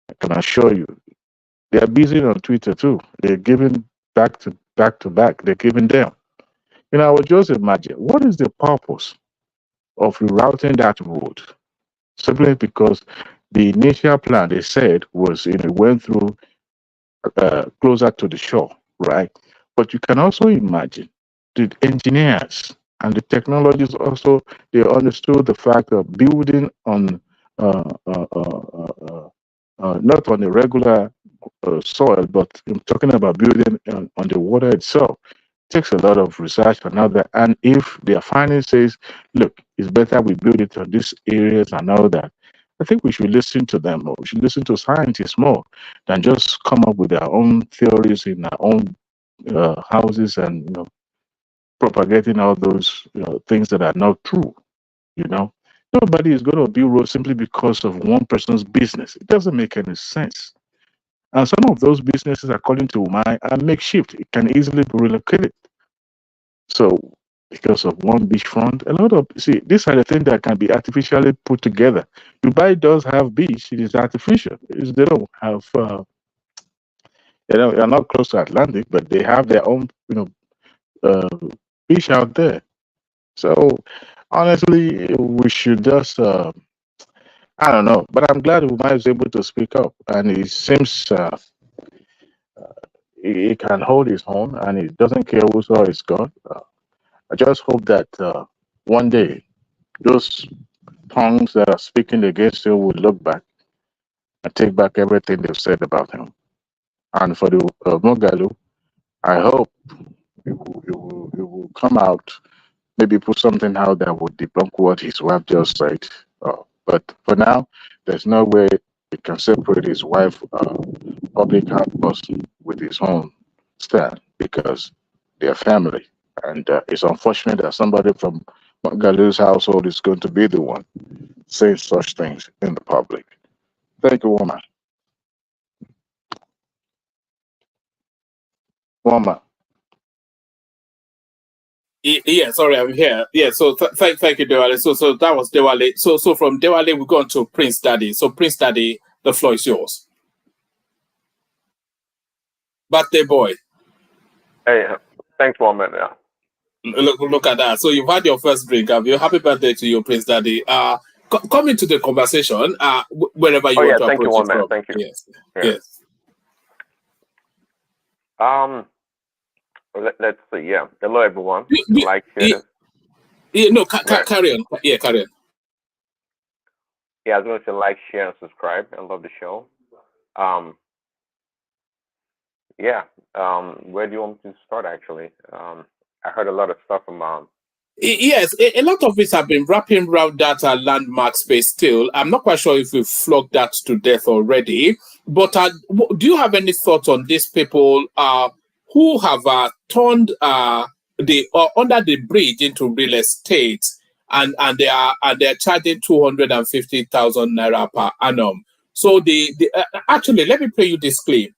E: I can assure you, they are busy on Twitter too. They're giving back to back. They're giving them. I would just imagine, what is the purpose of rerouting that road? Simply because the initial plan, they said, was went through closer to the shore, right? But you can also imagine the engineers and the technologists also, they understood the fact of building on not on a regular soil, but I'm talking about building on the water itself. It takes a lot of research and all that. And if their finding says, look, it's better we build it on these areas and all that, I think we should listen to them more. We should listen to scientists more than just come up with our own theories in our own houses and propagating all those things that are not true. Nobody is going to build roads simply because of one person's business. It doesn't make any sense. And some of those businesses, according to Umahi, are makeshift. It can easily be relocated. So, because of one beachfront, these are the things that can be artificially put together. Dubai does have beach. It is artificial. They don't have, they're not close to Atlantic, but they have their own, beach out there. So, honestly, we should just, I don't know. But I'm glad Umahi is able to speak up. And it seems he can hold his own and he doesn't care who's all is God. I just hope that one day those tongues that are speaking against him will look back and take back everything they've said about him. And for the Mogalu, I hope it will come out, maybe put something out that would debunk what his wife just said. But for now, there's no way he can separate his wife, public person, with his own stand because they're family. And it's unfortunate that somebody from Mogalu's household is going to be the one saying such things in the public. Thank you, woman. Woman.
J: Yeah, sorry, I'm here. Yeah, so thank you, Dewale. So that was Dewale. So from Dewale, we go on to Prince Daddy. So Prince Daddy, the floor is yours. Birthday boy.
F: Hey, thanks, woman. Yeah.
J: Look at that. So you've had your first drink. Have you? Happy birthday to you, Prince Daddy. Come into the conversation. Wherever you want to
F: thank you,
J: approach it
F: woman.
J: from.
F: Thank you.
J: Yes.
F: Yeah.
J: Yes.
F: Let's see. Yeah. Hello, everyone.
J: Carry on. Yeah, carry on.
F: Yeah, I was going to say like, share, and subscribe. I love the show. Where do you want me to start? Actually, I heard a lot of stuff from
J: Yes, a lot of it have been wrapping around that landmark space still. I'm not quite sure if we've flogged that to death already. But do you have any thoughts on these people who have turned under the bridge into real estate and they're charging 250,000 naira per annum? So actually, let me play you this clip.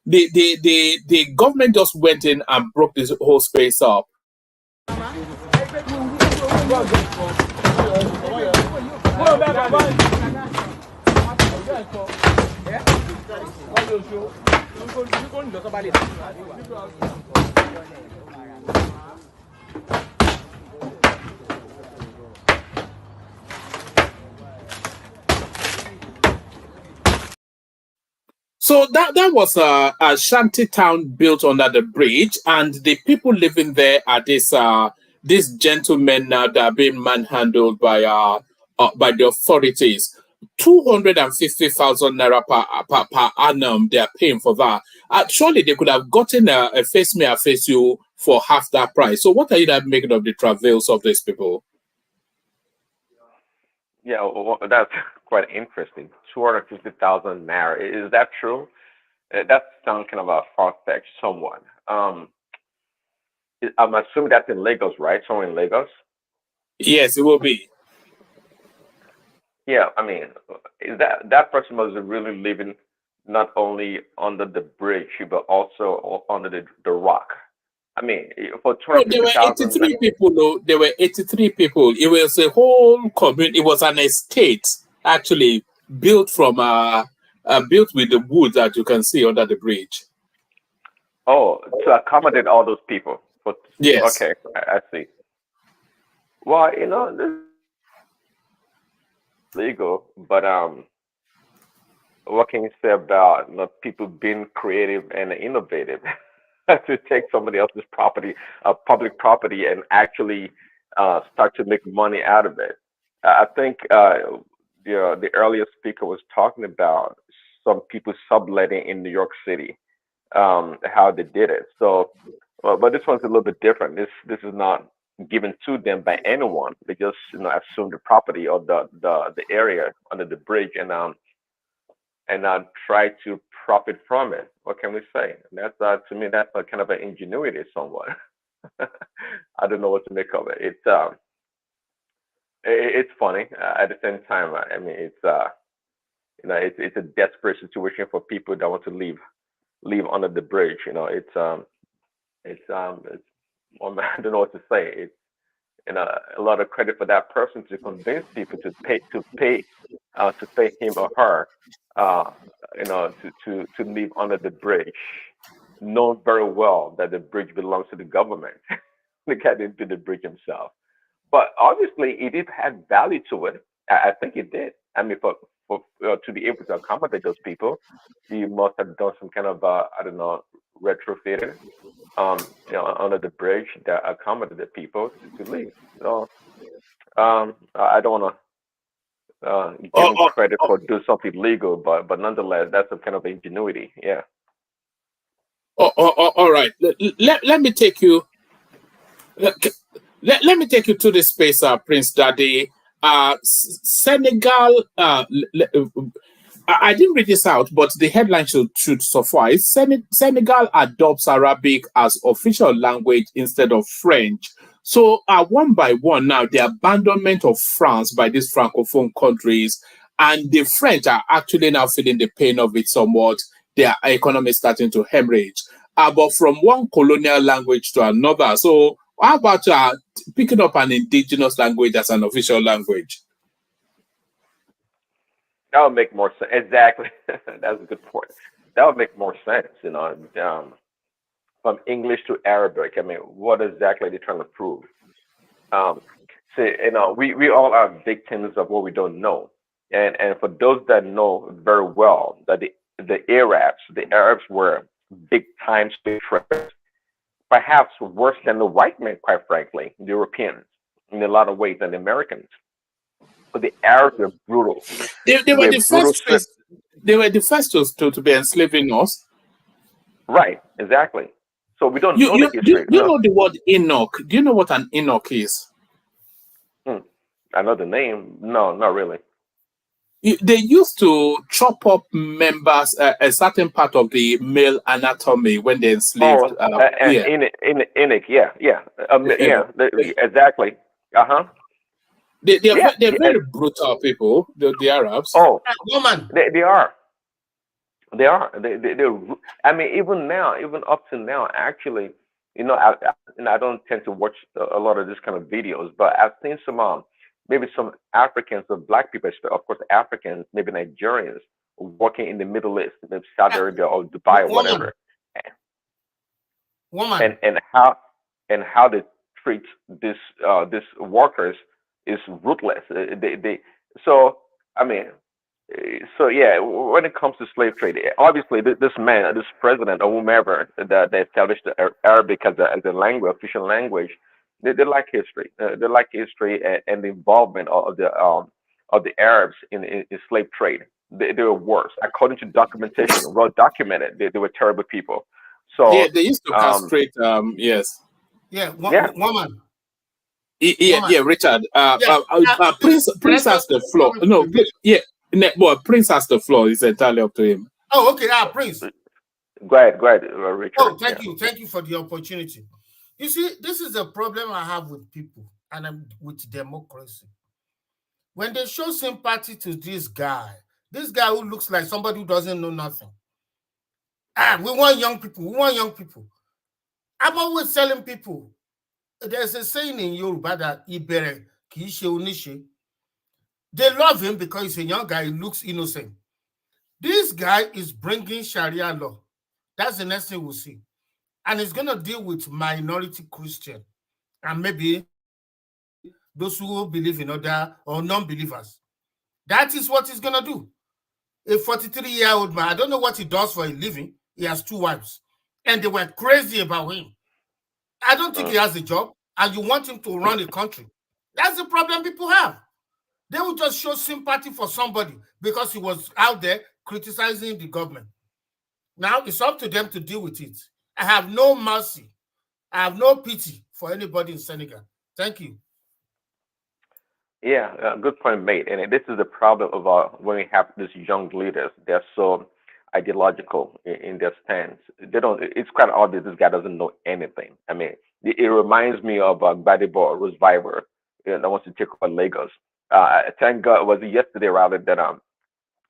J: The government just went in and broke this whole space up. So that was a shanty town built under the bridge, and the people living there are these gentlemen now that are being manhandled by the authorities. 250,000 naira per annum they are paying for that. Surely they could have gotten a face me, a face you for half that price. So what are you not making of the travails of these people?
F: Yeah, well, that's quite interesting. 250,000 naira. Is that true? That sounds kind of a far-fetched somewhat. I'm assuming that's in Lagos, right? Somewhere in Lagos?
J: Yes, it will be.
F: Yeah, I mean, is that person was really living not only under the bridge, but also under the rock. I mean, for
J: No, there were
F: 250,000.
J: 83 people, though. There were 83 people. It was a whole community. It was an estate, actually, built from built with the wood that you can see under the bridge.
F: Oh, to accommodate all those people.
J: Yes.
F: Okay, I see. Well, this is legal, but what can you say about people being creative and innovative to take somebody else's property, public property, and actually start to make money out of it? I think the earlier speaker was talking about some people subletting in New York City, how they did it. So, but this one's a little bit different. This is not given to them by anyone. They just assume the property or the area under the bridge and try to profit from it. What can we say? That's to me that's a kind of an ingenuity somewhat. I don't know what to make of it. It's funny at the same time. I mean, it's a desperate situation for people that want to live under the bridge. It's I don't know what to say. It's a lot of credit for that person to convince people to pay him or her to live under the bridge, knowing very well that the bridge belongs to the government. The guy didn't do the bridge himself, but obviously it did have value to it. I think it did. I mean, for to be able to accommodate those people, you must have done some kind of I don't know, retrofitting under the bridge that accommodated the people to leave. So I don't want to give him credit for doing something legal, but nonetheless, that's a kind of ingenuity. Yeah.
J: All right. Let me take you. Let me take you to the space, Prince Daddy. Senegal. I didn't read this out, but the headline should suffice. Senegal adopts Arabic as official language instead of French. So, one by one now, the abandonment of France by these francophone countries, and the French are actually now feeling the pain of it somewhat. Their economy is starting to hemorrhage. But from one colonial language to another. So, how about picking up an indigenous language as an official language?
F: That would make more sense. Exactly. That's a good point. That would make more sense, from English to Arabic. I mean, what exactly are they trying to prove? We all are victims of what we don't know. And for those that know very well that the Arabs were big time slave traders, perhaps worse than the white men, quite frankly, the Europeans, in a lot of ways, than the Americans. But the Arabs were brutal.
J: They were the first. They were the first to be enslaving us.
F: Right, exactly. So we don't know the history.
J: Do you know the word Enoch? Do you know what an Enoch is?
F: I know the name. No, not really.
J: They used to chop up members, a certain part of the male anatomy when they enslaved.
F: Enoch, yeah, exactly.
J: They're very brutal people, the Arabs.
F: Oh,
C: woman.
F: They are. They're. I mean, even now, even up to now, actually, I don't tend to watch a lot of this kind of videos, but I've seen some, maybe some Africans or Black people, of course, Africans, maybe Nigerians, working in the Middle East, maybe Saudi Arabia or Dubai or whatever.
C: Woman.
F: And how they treat these workers is ruthless. So I mean, So yeah, when it comes to slave trade, obviously this man, this president or whomever that they established the Arabic as a language, official language, they like history. They like history and the involvement of the Arabs in slave trade. They were worse, according to documentation, well documented. They were terrible people.
J: Yeah,
F: So
J: they used to castrate. Yes.
C: Yeah,
F: yeah.
C: woman.
J: Yeah, Richard. Prince has the floor. No, Prince has the floor. It's entirely up to him.
C: Oh, okay. Prince.
F: Go ahead, Richard.
C: Oh, thank you for the opportunity. You see, this is a problem I have with people and with democracy. When they show sympathy to this guy who looks like somebody who doesn't know nothing. We want young people. I'm always telling people, there's a saying in Yoruba that Ibere Kiishe Unishe. They love him because he's a young guy, he looks innocent. This guy is bringing Sharia law. That's the next thing we'll see. And it's going to deal with minority Christian and maybe those who believe in other or non-believers. That is what he's going to do. A 43-year-old man, I don't know what he does for a living. He has 2 wives. And they were crazy about him. I don't think he has a job. And you want him to run a country. That's the problem people have. They will just show sympathy for somebody because he was out there criticizing the government. Now it's up to them to deal with it. I have no mercy. I have no pity for anybody in Senegal. Thank you.
F: Yeah, good point made. And this is the problem of when we have these young leaders. They're so ideological in their stance. They don't. It's quite obvious this guy doesn't know anything. I mean, it reminds me of Gbadebo Roseviver that wants to take over Lagos. Thank God, was it yesterday rather that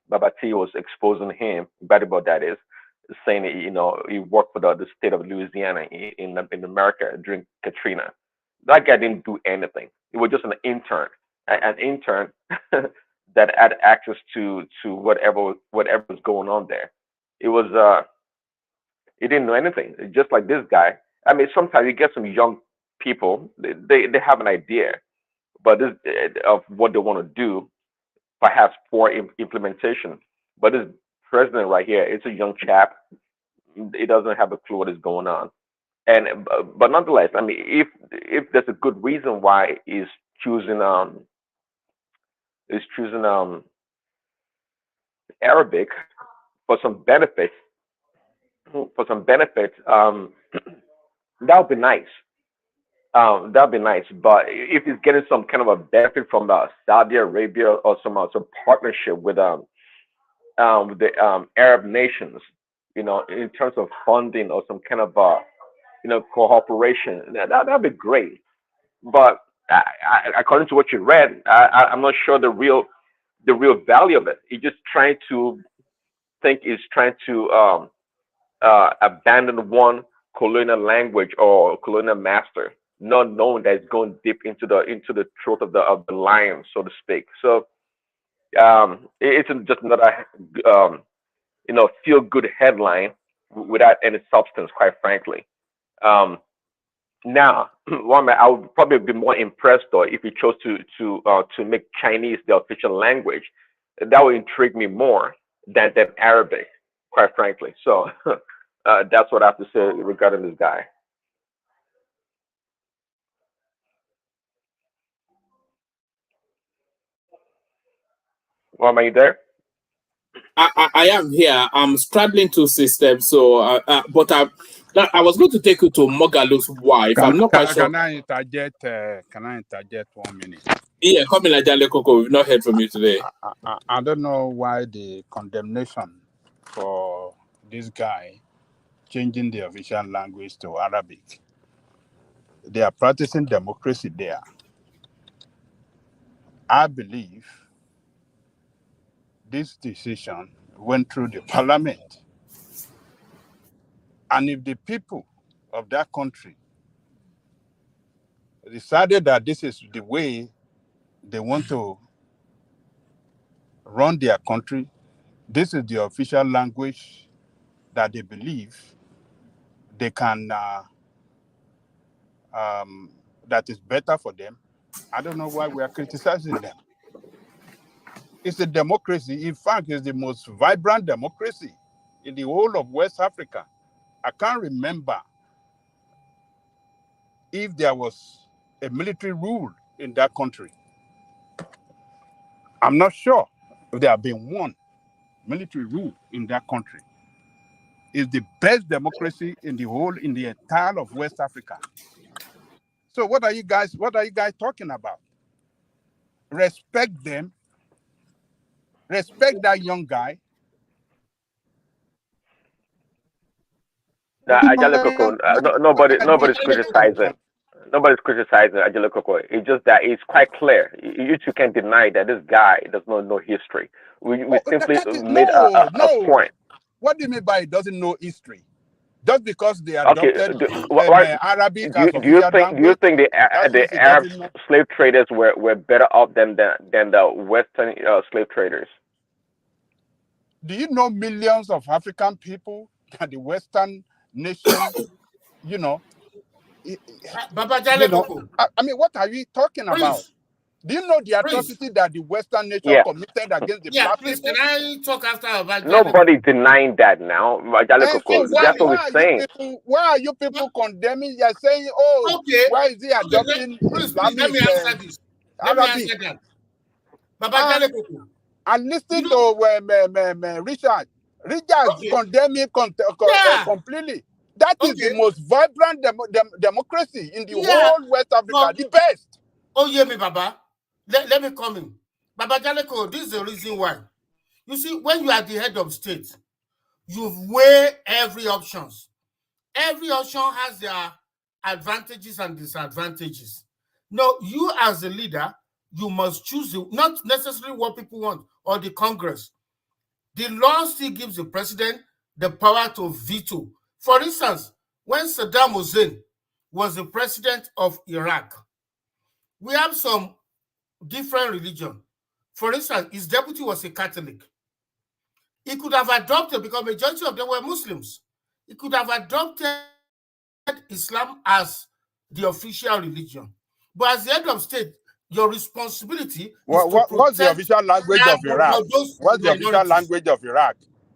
F: Babati was exposing him, Gbadebo that is, saying that, he worked for the state of Louisiana in America during Katrina. That guy didn't do anything. He was just an intern that had access to whatever was going on there. It was he didn't know anything. Just like this guy. I mean, sometimes you get some young people, they have an idea, but this of what they want to do, perhaps poor implementation. But this president right here, it's a young chap. He doesn't have a clue what is going on. And but nonetheless, I mean, if there's a good reason why he's choosing Arabic for some benefits, that would be nice. That'd be nice. But if he's getting some kind of a benefit from Saudi Arabia or some partnership with the Arab nations, in terms of funding or some kind of cooperation, that'd be great. But according to what you read, I'm not sure the real value of it. He's just trying to abandon one colonial language or colonial master, not knowing that it's going deep into the throat of the lion, so to speak. So it's just another feel good headline without any substance, quite frankly. Now, I would probably be more impressed though if he chose to make Chinese the official language. That would intrigue me more than Arabic, quite frankly. So that's what I have to say regarding this guy. Are you there?
J: I am here. I'm straddling two systems, so but I was going to take you to Mogalu's wife. I'm not quite sure.
R: Can I interject 1 minute?
J: Yeah, come in, Ajale Koko. We've not heard from you today.
R: I don't know why the condemnation for this guy changing the official language to Arabic. They are practicing democracy there. I believe this decision went through the parliament. And if the people of that country decided that this is the way they want to run their country, this is the official language that they believe they can, that is better for them, I don't know why we are criticizing them. It's a democracy. In fact, it's the most vibrant democracy in the whole of West Africa. I can't remember if there was a military rule in that country. I'm not sure if there have been one military rule in that country. It's the best democracy in the entire of West Africa. So what are you guys talking about? Respect them. Respect that young guy.
F: Nobody's criticizing. Nobody's criticizing Ajala Koko. It's just that it's quite clear. You two can deny that this guy does not know history. We simply made a point.
R: What do you mean by he doesn't know history? Just because they
F: Okay,
R: adopted Arabic as
F: do you
R: official
F: think the Arab slave traders were better off than the Western slave traders?
R: Do you know millions of African people that the Western nation, I mean, what are we talking about? Do you know the atrocity that the Western nation committed against the black
C: please,
R: people?
C: can I talk after about
F: Nobody denying that now. That's what we're saying.
R: Why are you people condemning? You're saying, oh,
C: okay,
R: why is he adopting Islamic?
C: Let me answer this. Let me answer that. Baba
R: I listened to Richard. Richard condemning completely. That is the most vibrant democracy in the whole West Africa, the best.
C: Oh, yeah, me, Baba. Let me come in. Baba Jaleko, this is the reason why. You see, when you are the head of state, you weigh every options. Every option has their advantages and disadvantages. No, you as a leader, you must choose not necessarily what people want or the Congress. The law still gives the president the power to veto. For instance, when Saddam Hussein was the president of Iraq, we have some different religion. For instance, his deputy was a Catholic. He could have adopted, because majority of them were Muslims, he could have adopted Islam as the official religion. But as the head of state, your responsibility is to protect.
R: What's the official language of Iraq? What's the official language of Iraq?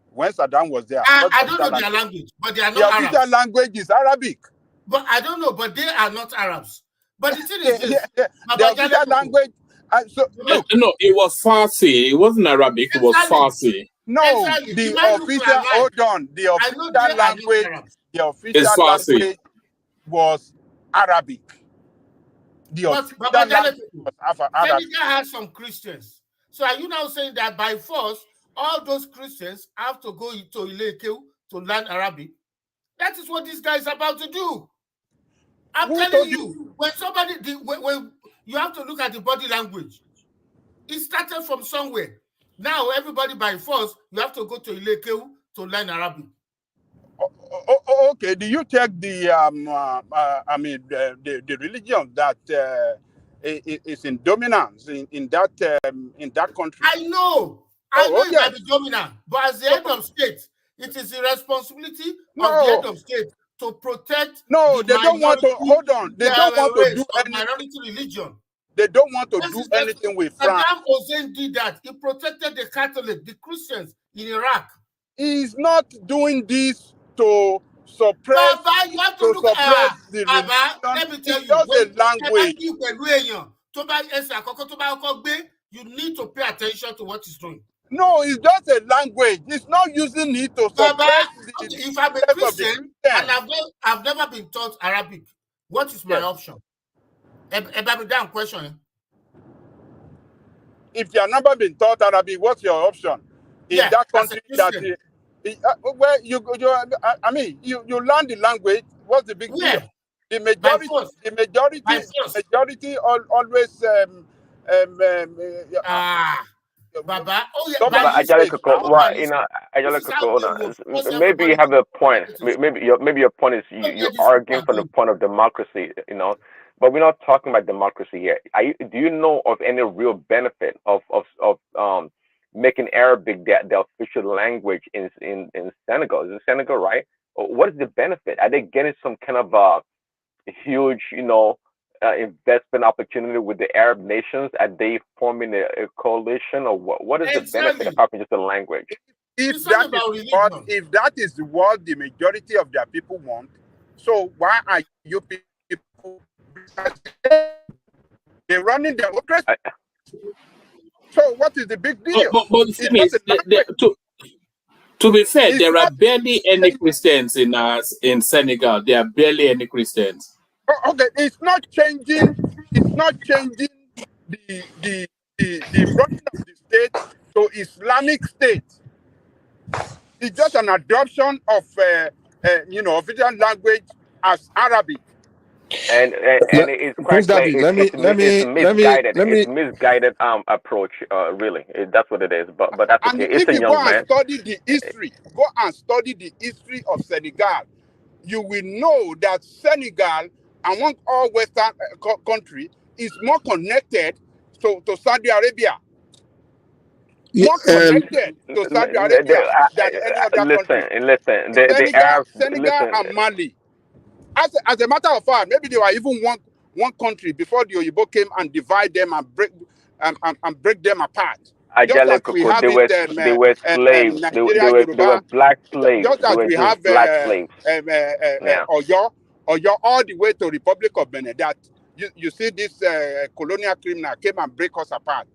R: When Saddam was there,
C: I don't know their language, but they are not Arabs.
R: The official language is Arabic.
C: But I don't know, but they are not Arabs. But the thing is this,
R: the official language.
J: No, it was Farsi. It wasn't Arabic. It was Farsi.
R: No, the official. Hold on. The official language. The official language was Arabic.
C: But Senegal has some Christians. So are you now saying that by force, all those Christians have to go to Ilekeu to learn Arabic? That is what this guy is about to do. I'm telling you, when somebody, when you have to look at the body language, it started from somewhere. Now everybody by force, you have to go to Ilekeu to learn Arabic.
R: Okay, do you check the the religion that is in dominance in that country?
C: I know it might be dominant, but as the head of state, it is the responsibility of the head of state to protect.
R: No, they don't want to. Hold on, they don't want to do anything.
C: Minority religion.
R: They don't want to do anything with France.
C: Saddam Hussein did that. He protected the Catholic, the Christians in Iraq.
R: He's not doing this to suppress.
C: Baba, you have to look at Baba. Let me tell you,
R: just a language.
C: You need to pay attention to what he's doing.
R: No, it's just a language. It's not using it to suppress
C: Baba, if I'm a Christian and I've never been taught Arabic, what is my option? Down question.
R: If you have never been taught Arabic, what's your option in that country? Where you learn the language. What's the big deal? The majority always.
C: Baba,
F: maybe you have a point. Maybe your point is you're arguing from the point of democracy, but we're not talking about democracy here. Do you know of any real benefit of making Arabic the official language in Senegal? Is it Senegal, right? What is the benefit? Are they getting some kind of huge, investment opportunity with the Arab nations? Are they forming a coalition, or what is the benefit apart from just the language?
R: If that is what the majority of their people want, so why are you people they're running democracy? So what is the big deal?
J: But the thing is, to be fair, there are barely any Christians in Senegal. There are barely any Christians.
R: Okay, it's not changing. It's not changing the running of the state to Islamic State. It's just an adoption of official language as Arabic.
F: And it's quite clear. It's misguided approach. Really, that's what it is. But that's okay. It's a young man.
R: Study the history. Go and study the history of Senegal. You will know that Senegal, among all Western countries, is more connected to Saudi Arabia. More connected to Saudi Arabia than any other country.
F: Listen. The Arabs,
R: Senegal and Mali. As a matter of fact, maybe they were even one country before the Oyibo came and divide them and break them apart.
F: They were slaves. They were black slaves.
R: Just as we have
F: black slaves.
R: Oyo all the way to Republic of Benin. That you see this colonial criminal came and break us apart.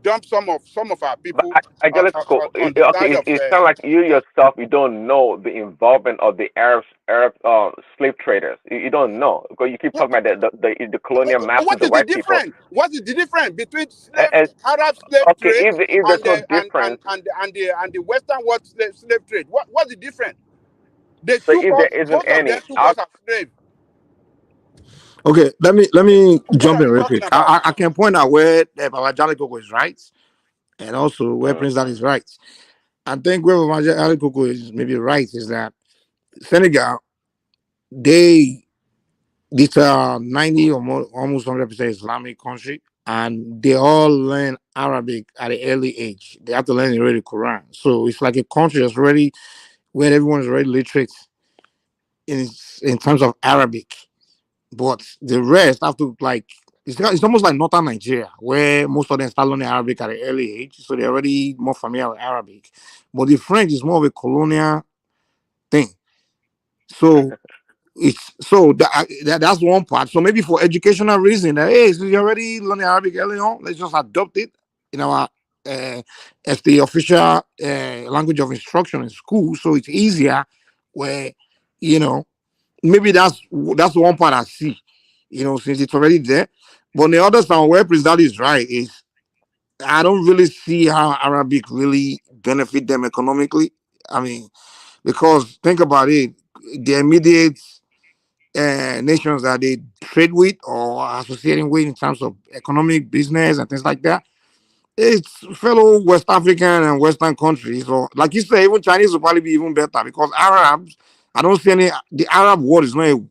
R: Dump some of our people.
F: It sounds like you yourself, you don't know the involvement of the Arab slave traders. You don't know, because you keep talking about the colonial masters, the white people.
R: What is the difference between Arab slave trade and the Western world slave trade? What's the difference? Both of them took us as slaves.
C: Okay, let me jump in real quick. I can point out where Baba Jali Koko is right, and also where Prince Dan is right. I think where Baba Jali Koko is maybe right is that Senegal, these are 90 or more, almost 100% Islamic country, and they all learn Arabic at an early age. They have to learn already the Quran. So it's like a country that's already where everyone is already literate in terms of Arabic. But the rest have to it's almost like northern Nigeria, where most of them start learning Arabic at an early age, so they're already more familiar with Arabic. But the French is more of a colonial thing. So that's one part. So maybe for educational reason, hey, so you're already learning Arabic early on, let's just adopt it in our as the official language of instruction in school, so it's easier. Where maybe that's one part I see, since it's already there. But on the other side, where President is right is I don't really see how Arabic really benefit them economically. I mean, because think about it, the immediate nations that they trade with or associating with in terms of economic business and things like that, it's fellow West African and Western countries. So, like you say, even Chinese will probably be even better because Arabs, I don't see the Arab world is not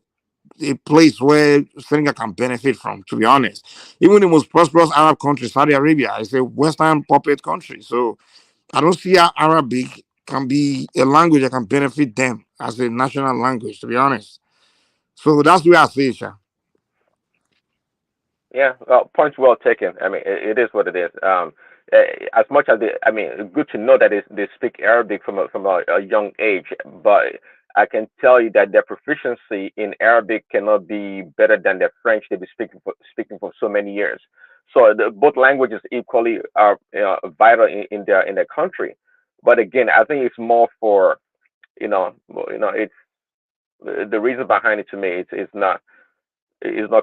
C: a place where Senegal can benefit from, to be honest. Even the most prosperous Arab country, Saudi Arabia, is a Western puppet country. So I don't see how Arabic can be a language that can benefit them as a national language, to be honest. So that's the way I see it, Sha.
F: Yeah, points well taken. I mean, it is what it is. As much as good to know that they speak Arabic from a young age, but I can tell you that their proficiency in Arabic cannot be better than their French they've been speaking for so many years. So both languages equally are vital in their country. But again, I think it's more for it's the reason behind it. To me, it's not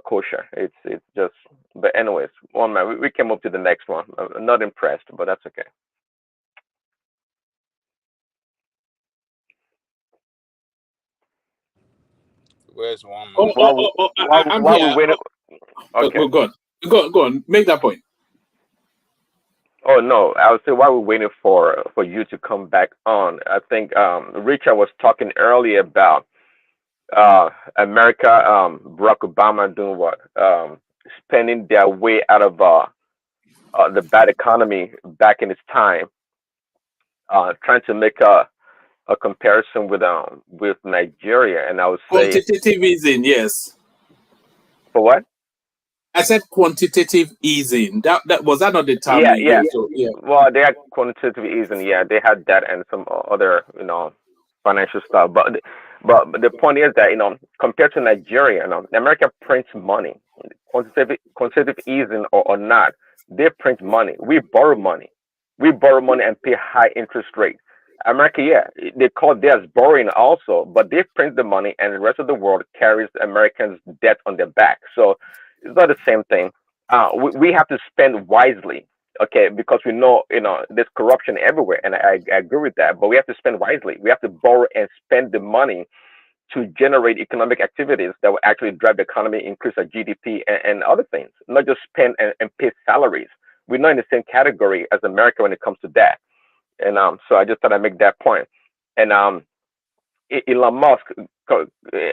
F: kosher. It's just. But anyways, one man, we came up to the next one. I'm not impressed, but that's okay.
R: Where's one?
J: I'm here.
F: We waiting, okay.
J: Go on. Make that point.
F: Oh no, I would say while we're waiting for you to come back on, I think Richard was talking earlier about America, Barack Obama doing what? Spending their way out of the bad economy back in its time, trying to make a comparison with Nigeria, and I would say
J: quantitative easing, yes.
F: For what?
J: I said quantitative easing. That was that not the term
F: Yeah,
J: you
F: yeah.
J: used? So, yeah.
F: Well, they had quantitative easing. Yeah, they had that and some other, financial stuff. But the point is that compared to Nigeria, America prints money, quantitative easing or not, they print money. We borrow money. We borrow money and pay high interest rate. America, yeah, they call theirs borrowing also, but they print the money, and the rest of the world carries Americans' debt on their back. So it's not the same thing. We have to spend wisely, okay, because we know there's corruption everywhere, and I agree with that, but we have to spend wisely. We have to borrow and spend the money to generate economic activities that will actually drive the economy, increase our GDP, and other things, not just spend and pay salaries. We're not in the same category as America when it comes to that. And so I just thought I'd make that point. And Elon Musk,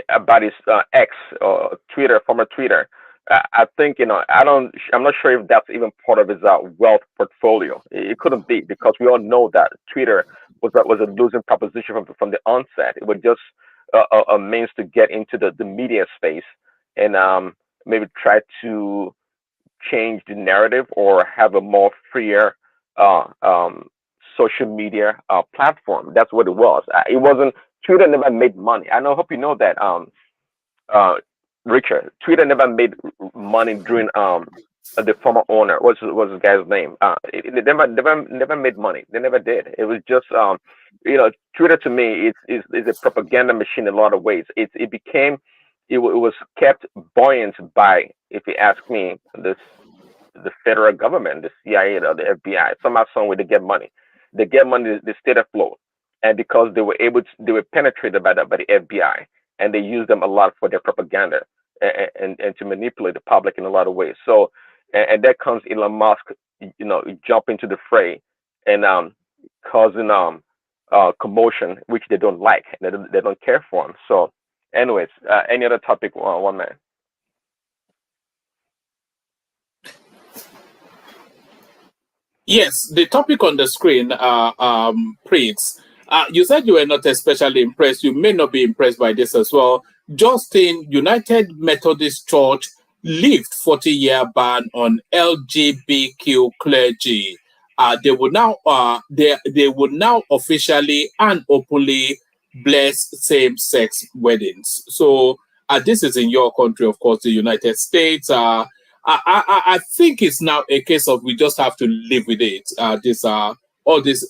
F: about his X or Twitter, former Twitter, I think I'm not sure if that's even part of his wealth portfolio. It couldn't be, because we all know that Twitter was a losing proposition from the onset. It was just a means to get into the media space and maybe try to change the narrative or have a more freer social media platform. That's what it was. It wasn't. Twitter never made money. I hope you know that, Richard. Twitter never made money during the former owner. What's his guy's name? They never made money. They never did. It was just Twitter to me is a propaganda machine in a lot of ways. It was kept buoyant by, if you ask me, the federal government, the CIA, or the FBI. Somehow, some way they get money. They get money, they stay afloat, and because they were penetrated by the FBI, and they use them a lot for their propaganda and to manipulate the public in a lot of ways. So, and that comes Elon Musk, jump into the fray and causing commotion, which they don't like, they don't care for him. So, anyways, any other topic, one man.
J: Yes, the topic on the screen, Prince. You said you were not especially impressed. You may not be impressed by this as well. Justin, United Methodist Church lift 40-year ban on LGBTQ clergy. They would now officially and openly bless same-sex weddings. So this is in your country, of course, the United States. I think it's now a case of we just have to live with it. All this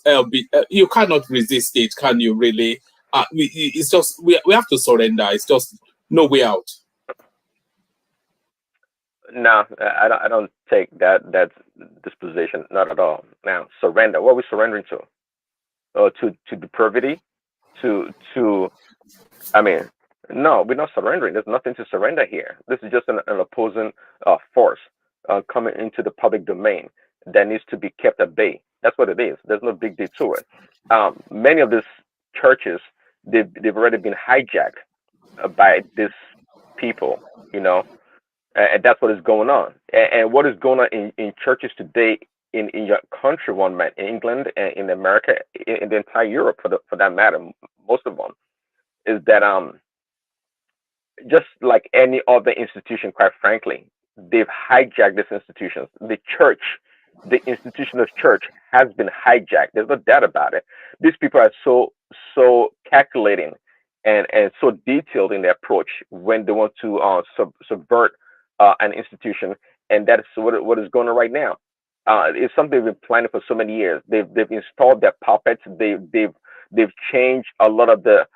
J: you cannot resist it, can you? Really? It's just we have to surrender. It's just no way out.
F: No, I don't take that disposition, not at all. Now, surrender. What are we surrendering to? To depravity? I mean, no, we're not surrendering. There's nothing to surrender here. This is just an opposing force coming into the public domain that needs to be kept at bay. That's what it is. There's no big deal to it. Many of these churches, they've already been hijacked by these people, and that's what is going on. And what is going on in churches today in your country, one man, in England and in America, in the entire Europe, for that matter, most of them, is that just like any other institution, quite frankly, they've hijacked these institutions. The church, the institution of church, has been hijacked. There's no doubt about it. These people are so calculating and so detailed in their approach when they want to subvert an institution, and that's what is going on right now. It's something they've been planning for so many years. They've installed their puppets. They've changed a lot of the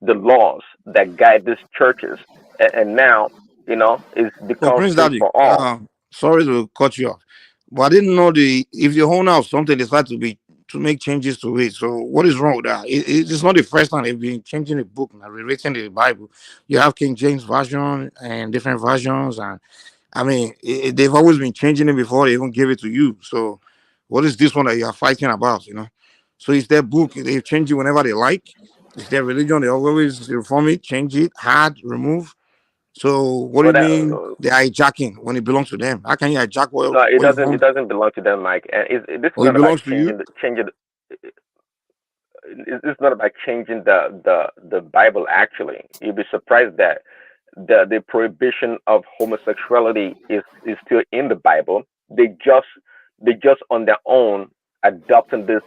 F: laws that guide these churches, and now it's become
G: Prince
F: free
G: Daddy,
F: for all.
G: sorry to cut you off, but I didn't know if the owner of something decide to make changes to it. So what is wrong with that? It's not the first time they've been changing the book and rewriting the Bible. You have King James version and different versions, and I mean they've always been changing it before they even give it to you. So what is this one that you are fighting about? So it's their book. They change it whenever they like. It's their religion. They always reform it, change it, add, remove. So what do you mean they're hijacking when it belongs to them? How can you hijack
F: No, it
G: what
F: doesn't. It doesn't belong to them, Mike. And this is
G: or it
F: not about
G: belongs to you?
F: changing. It's not about changing the Bible. Actually, you'd be surprised that the prohibition of homosexuality is still in the Bible. They just on their own adopting this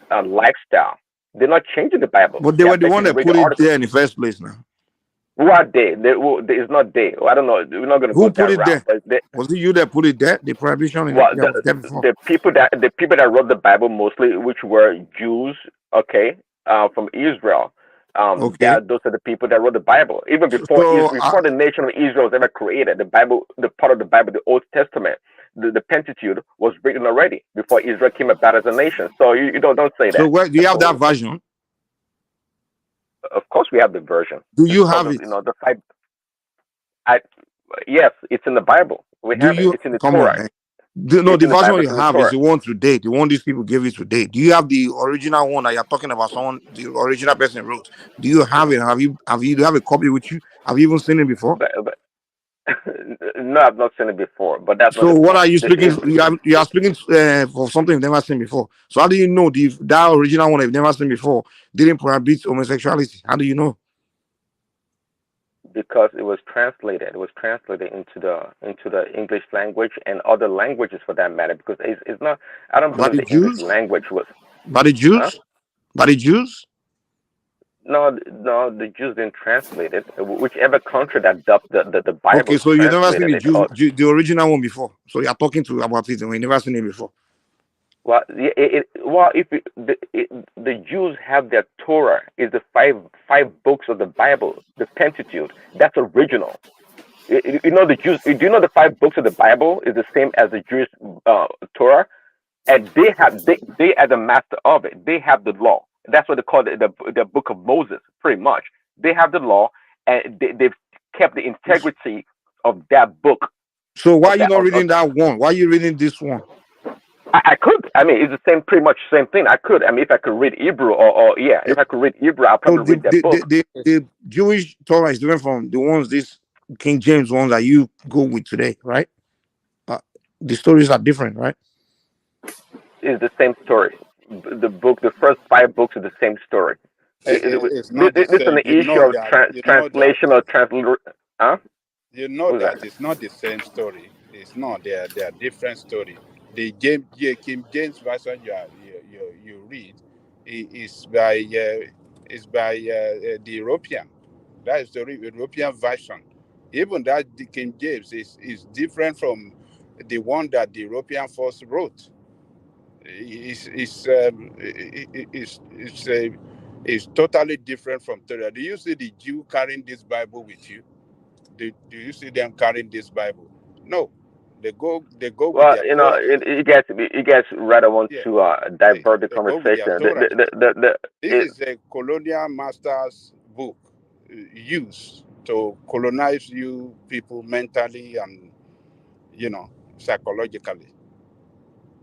F: lifestyle. They're not changing the Bible.
G: But they were the one that
F: read
G: put
F: the
G: it
F: article.
G: there in the first place now.
F: Who are they? It's not they. I don't know. We're not going to go
G: Who put
F: that
G: it
F: route.
G: there? Was it you that put it there? The prohibition in
F: Well,
G: that was there before.
F: the people that wrote the Bible mostly, which were Jews, okay, from Israel.
G: Okay.
F: Those are the people that wrote the Bible. Even before before the nation of Israel was ever created, the Bible, the part of the Bible, the Old Testament, the Pentateuch was written already before Israel came about as a nation. So you don't say that.
G: So where do you have that version?
F: Of course, we have the version.
G: Do you have it?
F: The five. Yes, it's in the Bible. We have it. It's in the Torah.
G: The version you have is the one today, the one these people gave you today. Do you have the original one that you're talking about? The original person wrote. Do you have it? Do you have a copy with you? Have you even seen it before?
F: No, I've not seen it before. But that's
G: so. What are you speaking? You are speaking for something you've never seen before. So how do you know that original one you've never seen before didn't prohibit homosexuality? How do you know?
F: Because it was translated. It was translated into the English language and other languages for that matter. Because it's not. I don't believe the English language was.
G: By the Jews?
F: Huh?
G: By the Jews?
F: No, the Jews didn't translate it. Whichever country that adopted the Bible.
G: Okay, so you never seen the original one before. So you're talking about it and you never seen it before.
F: Well, the Jews have their Torah, is the five books of the Bible, the Pentateuch. That's original. You know the Jews. Do you know the 5 books of the Bible is the same as the Jewish Torah, and they are the master of it. They have the law. That's what they call the book of Moses. Pretty much, they have the law, and they've kept the integrity of that book.
G: So why are you not reading that one? Why are you reading this one?
F: I could. I mean, it's the same, pretty much same thing. I could. I mean, if I could read Hebrew, if I could read Hebrew, I'll probably read that book.
G: The Jewish Torah is different from the ones, these King James ones that you go with today, right? The stories are different, right?
F: It's the same story. The first 5 books are the same story.
R: It's not
F: this is an issue of translation or translation. Huh?
R: You know that it's not the same story. It's not. They are different story. The King James version you read is by the European. That is the European version. Even that the King James is different from the one that the European first wrote. It's totally different from Torah. Do you see the Jew carrying this Bible with you? Do you see them carrying this Bible? No. They go
F: well,
R: with their Torah.
F: you guys rather want to divert the conversation.
R: This is a colonial master's book used to colonize you people mentally and psychologically.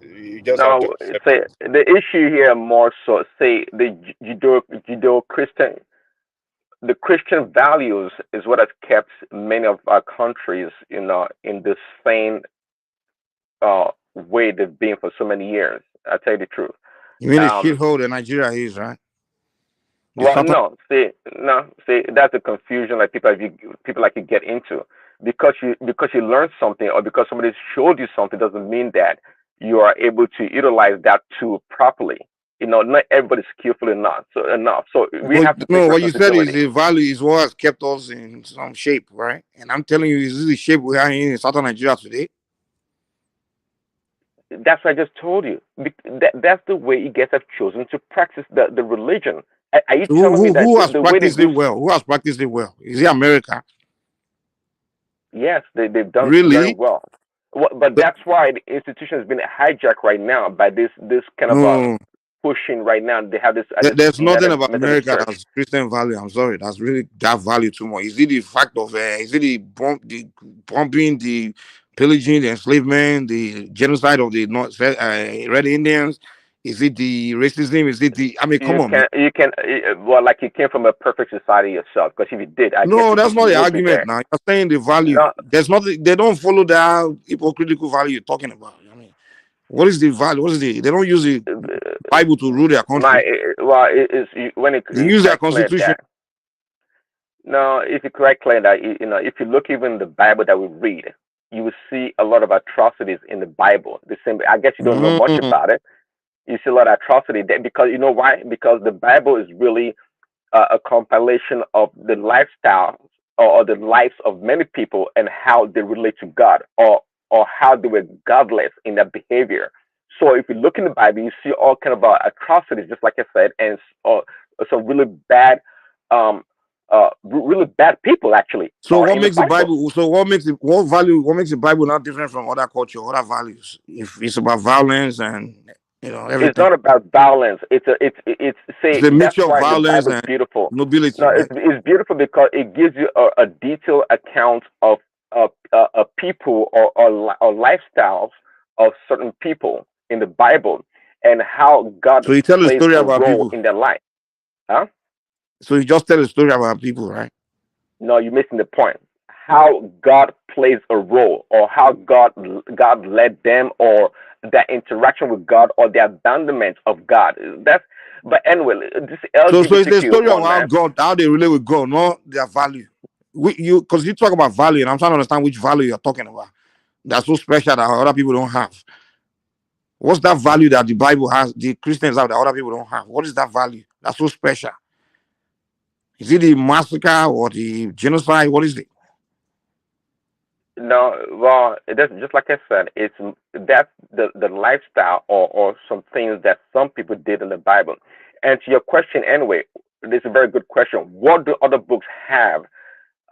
R: You just have to accept it.
F: The issue here more so say the Judeo-Christian. The Christian values is what has kept many of our countries, in this same way they've been for so many years. I'll tell you the truth.
G: You mean the shithole that Nigeria is, right?
F: No, that's a confusion like people like you get into. Because you learned something or because somebody showed you something doesn't mean that you are able to utilize that tool properly. Not everybody's skillful enough. So we have to.
G: No, what you said is the value is what has kept us in some shape, right? And I'm telling you, this is the shape we are in southern Nigeria today.
F: That's what I just told you. That's the way you guys have chosen to practice the religion. Are you telling me that
G: who has practiced it well? Who has practiced it well? Is it America?
F: Yes, they've done
G: really
F: very well. But that's why the institution has been hijacked right now by this kind of pushing right now. They have this.
G: There's nothing about America that's Christian value. I'm sorry, that's really that value too much. Is it the fact of is it the bombing, the pillaging, the enslavement, the genocide of the Red Indians? Is it the racism? Is it the? I mean, come on.
F: You came from a perfect society yourself. Because if you did,
G: no, that's not the argument. Now you're saying the value. No. There's nothing. They don't follow that hypocritical value you're talking about. I mean, what is the value? What is the? They don't use the Bible to rule their country.
F: When it
G: they use their constitution.
F: No, if you correct Clay, that if you look even in the Bible that we read, you will see a lot of atrocities in the Bible. The same, I guess you don't know much
G: Mm.
F: about it. You see a lot of atrocity there because you know why? Because the Bible is really a compilation of the lifestyles or the lives of many people and how they relate to God or how they were godless in their behavior. So if you look in the Bible, you see all kind of atrocities, just like I said, and some really bad, really bad people actually
G: So
F: are
G: what
F: in the
G: makes the
F: Bible.
G: Bible? What makes the Bible not different from other culture, other values? If it's about violence and
F: It's
G: everything,
F: not about violence. It's
G: it's
F: say
G: a
F: that's
G: mixture of
F: why the
G: violence
F: Bible is
G: and
F: beautiful.
G: nobility,
F: No,
G: right?
F: it's beautiful because it gives you a detailed account of people or lifestyles of certain people in the Bible and how God
G: So you tell a
F: plays
G: story
F: a
G: about
F: role
G: people.
F: in their life. Huh?
G: So you just tell a story about people, right?
F: No, you're missing the point. How God plays a role, or how God led them, or their interaction with God, or the abandonment of God. That's but anyway, this
G: So it's a
F: LGBTQ
G: story of
F: one man.
G: how they relate with God, not their value. Because you talk about value, and I'm trying to understand which value you're talking about. That's so special that other people don't have. What's that value that the Bible has, the Christians have that other people don't have? What is that value that's so special? Is it the massacre or the genocide? What is it?
F: No, well, that's just like I said. That's the lifestyle or some things that some people did in the Bible. And to your question, anyway, this is a very good question. What do other books have,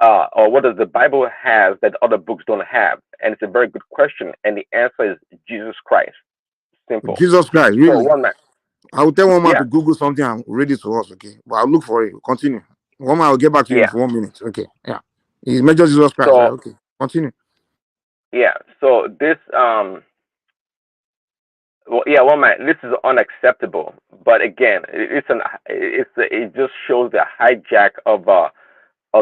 F: or what does the Bible have that other books don't have? And it's a very good question. And the answer is Jesus Christ. Simple.
G: Jesus Christ,
F: So
G: really?
F: one man,
G: I will tell one man
F: yeah,
G: to Google something and read it to us, okay? But I'll look for it. Continue. One man, I'll get back to you in
F: yeah.
G: 1 minute. Okay. Yeah. He's Major Jesus Christ, right?
F: So
G: Okay. Continue.
F: yeah. So this well, yeah, well, man, this is unacceptable. But again, it just shows the hijack of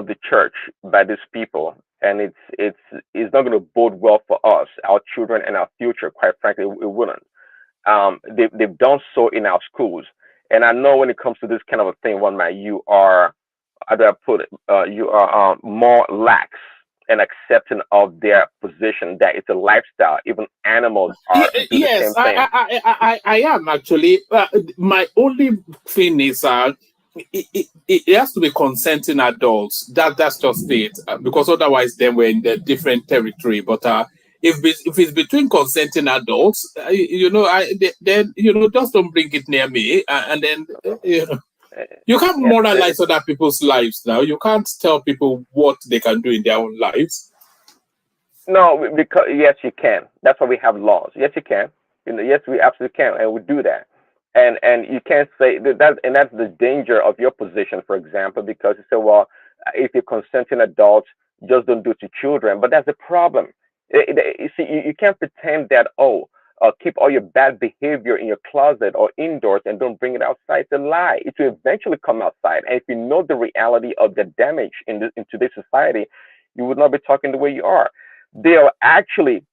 F: the church by these people, and it's not going to bode well for us, our children, and our future. Quite frankly, it wouldn't. They've done so in our schools, and I know when it comes to this kind of a thing, one man, you are, how do I put it? You are more lax and accepting of their position that it's a lifestyle. Even animals are do the
J: Yes,
F: same thing.
J: I am actually. My only thing is, it has to be consenting adults. That's just it. Because otherwise, then we're in the different territory. But if it's between consenting adults, then just don't bring it near me. And then you can't
F: Yes,
J: moralize other people's lives now. You can't tell people what they can do in their own lives.
F: no, because yes, you can. That's why we have laws. Yes, you can. Yes, we absolutely can, and we do that. And you can't say and that's the danger of your position, for example, because you say, well, if you're consenting adults, just don't do it to children. But that's the problem. You see, you can't pretend that keep all your bad behavior in your closet or indoors and don't bring it outside. It's a lie. It will eventually come outside. And if you know the reality of the damage in today's society, you would not be talking the way you are. They are actually,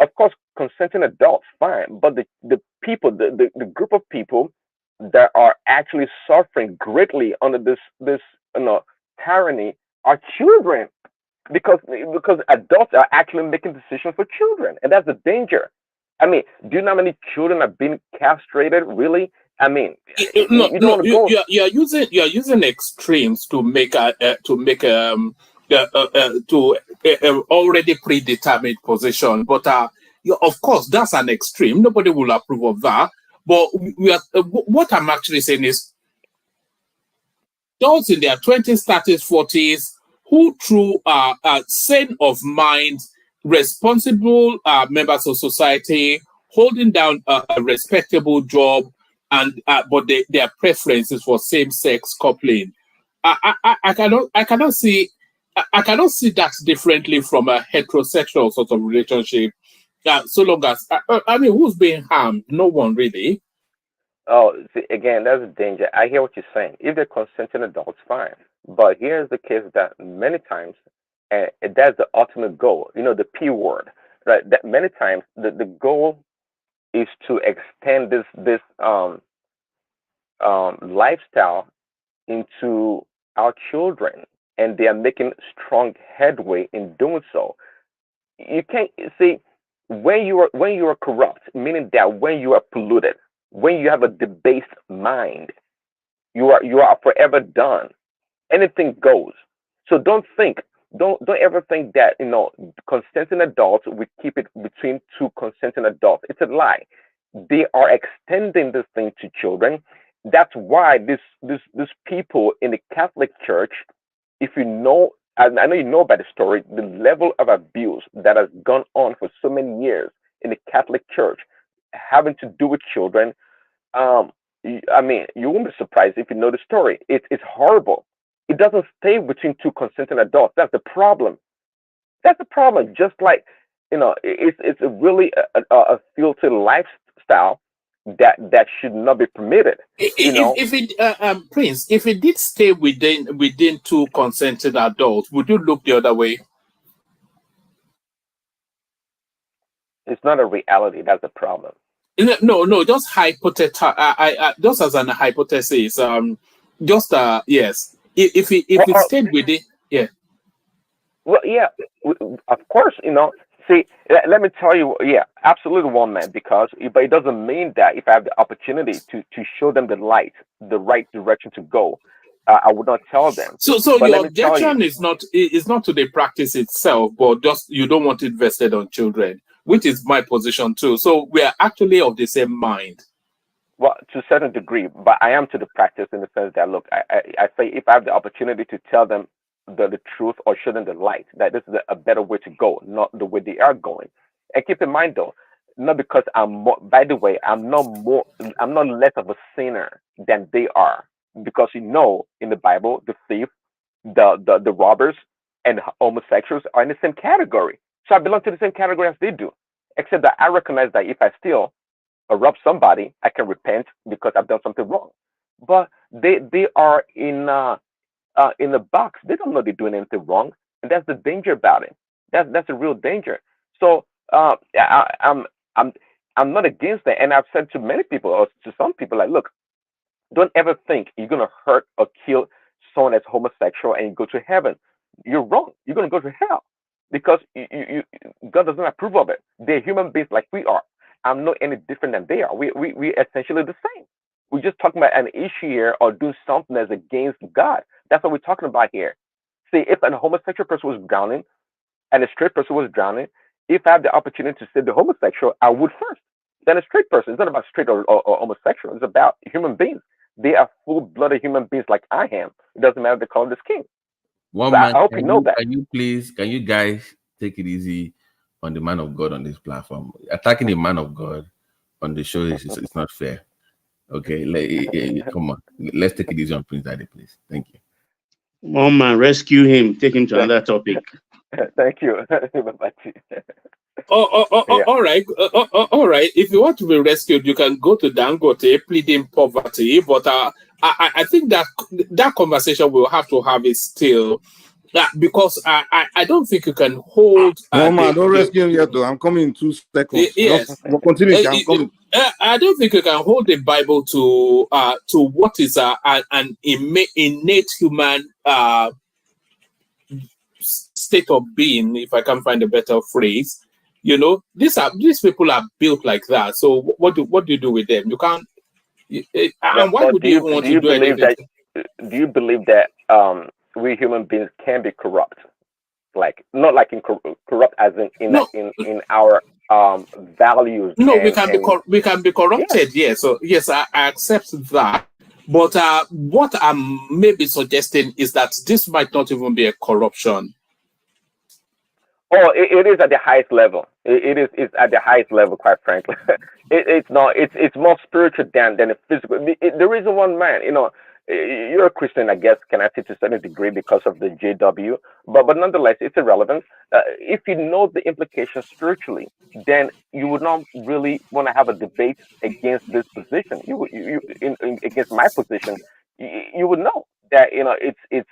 F: of course, consenting adults, fine, but the people, the group of people that are actually suffering greatly under this tyranny are children, because adults are actually making decisions for children, and that's the danger. I mean, do you know how many children are being castrated? Really? I mean,
J: No,
F: you don't
J: no,
F: want to go.
J: you're using extremes to make to already predetermined position. But of course, that's an extreme. Nobody will approve of that. But what I'm actually saying is, those in their 20s, 30s, 40s, who through sane of mind, responsible members of society, holding down a respectable job, and but their preferences for same-sex coupling. I cannot see that differently from a heterosexual sort of relationship. So long as I mean, who's being harmed? No one really.
F: Oh, see, again, that's a danger. I hear what you're saying. If they're consenting adults, fine. But here's the case that many times, and that's the ultimate goal. The P word, right? That many times the goal is to extend this lifestyle into our children, and they are making strong headway in doing so. You can't see when you are corrupt, meaning that when you are polluted, when you have a debased mind, you are forever done. Anything goes. So don't ever think that consenting adults we keep it between two consenting adults. It's a lie. They are extending this thing to children. That's why these people in the Catholic Church, if you know, I know you know about the story, the level of abuse that has gone on for so many years in the Catholic Church, having to do with children. I mean, you won't be surprised if you know the story. It's horrible. It doesn't stay between two consenting adults. That's the problem. That's the problem. Just like it's a really a filthy lifestyle that should not be permitted.
J: If it Prince, if it did stay within two consenting adults, would you look the other way?
F: It's not a reality. That's the problem.
J: No, just just as an hypothesis. Yes. If it stayed within, yeah.
F: Well, yeah, of course. See, let me tell you, yeah, absolutely, one man. But it doesn't mean that if I have the opportunity to show them the light, the right direction to go, I would not tell them.
J: So
F: but
J: your objection is not to the practice itself, but just you don't want it vested on children, which is my position too. So we are actually of the same mind.
F: Well, to a certain degree, but I am to the practice in the sense that, look, I say if I have the opportunity to tell them the truth or show them the light, that this is a better way to go, not the way they are going. And keep in mind, though, not because I'm more, by the way, I'm not less of a sinner than they are. Because in the Bible, the thief, the robbers, and homosexuals are in the same category. So I belong to the same category as they do. Except that I recognize that if I steal or rob somebody, I can repent because I've done something wrong. But they are in a box. They don't know they're doing anything wrong, and that's the danger about it. That's a real danger. So I'm not against that, and I've said to many people or to some people, like, look, don't ever think you're gonna hurt or kill someone that's homosexual and you go to heaven. You're wrong. You're gonna go to hell because God doesn't approve of it. They're human beings like we are. I'm not any different than they are. We essentially the same. We're just talking about an issue here or doing something that's against God. That's what we're talking about here. See, if a homosexual person was drowning and a straight person was drowning, if I have the opportunity to save the homosexual, I would first. Then a straight person. It's not about straight or homosexual. It's about human beings. They are full-blooded human beings like I am. It doesn't matter the color of the skin.
I: One
F: So
I: man,
F: I hope you know that.
I: Can you guys take it easy on the man of God on this platform? Attacking a man of God on the show is it's not fair. Okay, come on. Let's take it easy on Prince Daddy, please. Thank you.
T: One man, rescue him. Take him to another topic.
F: Thank you.
J: All right. All right. If you want to be rescued, you can go to Dangote pleading poverty. But I think that conversation we'll have to have is still because I don't think you can hold.
G: Don't rescue him yet, though. I'm coming in 2 seconds.
J: Yes.
G: Continue. I'm coming.
J: I don't think you can hold the Bible to what is an innate human state of being, if I can find a better phrase. These people are built like that. So what do you do with them? You can't. And why would you want to do anything?
F: Do you believe that we human beings can be corrupt? Like not like in corrupt as in our values.
J: No, we can be corrupted. Yeah. So yes, I accept that. But what I'm maybe suggesting is that this might not even be a corruption.
F: Oh, it is at the highest level. It's at the highest level, quite frankly. It's not. It's more spiritual than a physical. The reason one man, you're a Christian, I guess, can I say to a certain degree because of the JW, but nonetheless, it's irrelevant. If you know the implications spiritually, then you would not really want to have a debate against this position. Against my position, you would know that it's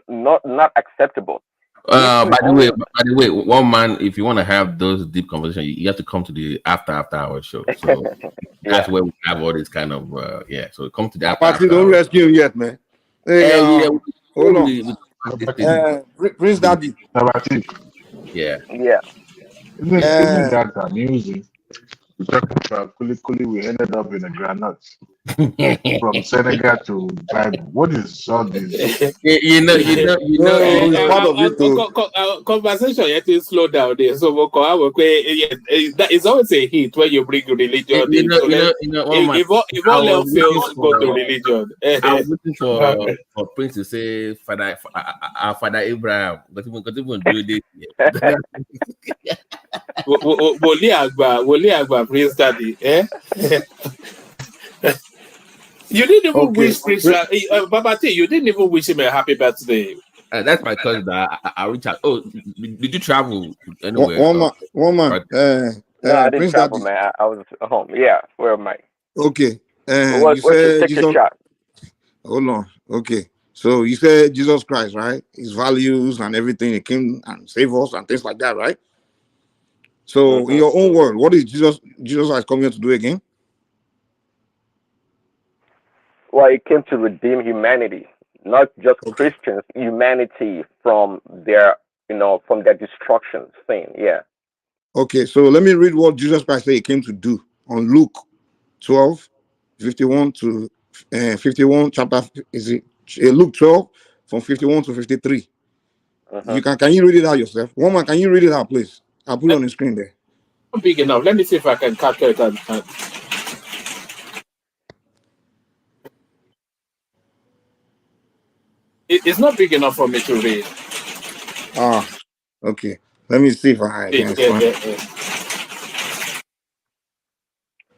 F: not acceptable.
I: By the way, one man, if you want to have those deep conversations, you have to come to the after hour show. So that's where we have all this kind of So come to the after.
G: Don't rescue him yet, man. Hey, Hold on. Prince Daddy.
I: Yeah.
F: Yeah.
E: Isn't that amusing? We're talking about Kuli, we ended up in a granite from Senegal to Bible. What is all this?
G: It's part of it too.
J: Conversation yet is slow down there. So it's always a hit when you bring religion. If all else fails, go to religion.
I: I was looking for Prince to say Father Abraham, but even do this.
J: Wole Agba, Prince Daddy. You didn't even wish Prince Baba T, you didn't even wish him a happy birthday.
I: That's my cousin that I reach out. Oh, did you travel anywhere?
G: One man.
F: No, I didn't
G: Prince
F: travel,
G: Daddy.
F: man. I was at home. Yeah, where am I?
G: Okay.
F: Take your shot.
G: Hold on. Okay. So you said Jesus Christ, right? His values and everything, he came and saved us and things like that, right? So in your own word, what is Jesus Christ coming here to do again?
F: Well, it came to redeem humanity, not just Christians, humanity from their, from their destruction, sin. Yeah.
G: Okay, so let me read what Jesus Christ said he came to do on Luke 12, 51 to 51 chapter. Is it Luke 12 from 51 to 53? You can you read it out yourself? Woman, can you read it out, please? I'll put it on the screen there.
J: Not big enough. Let me see if I can capture it. It's not big enough for me to read.
G: Okay. Let me see if I can find it.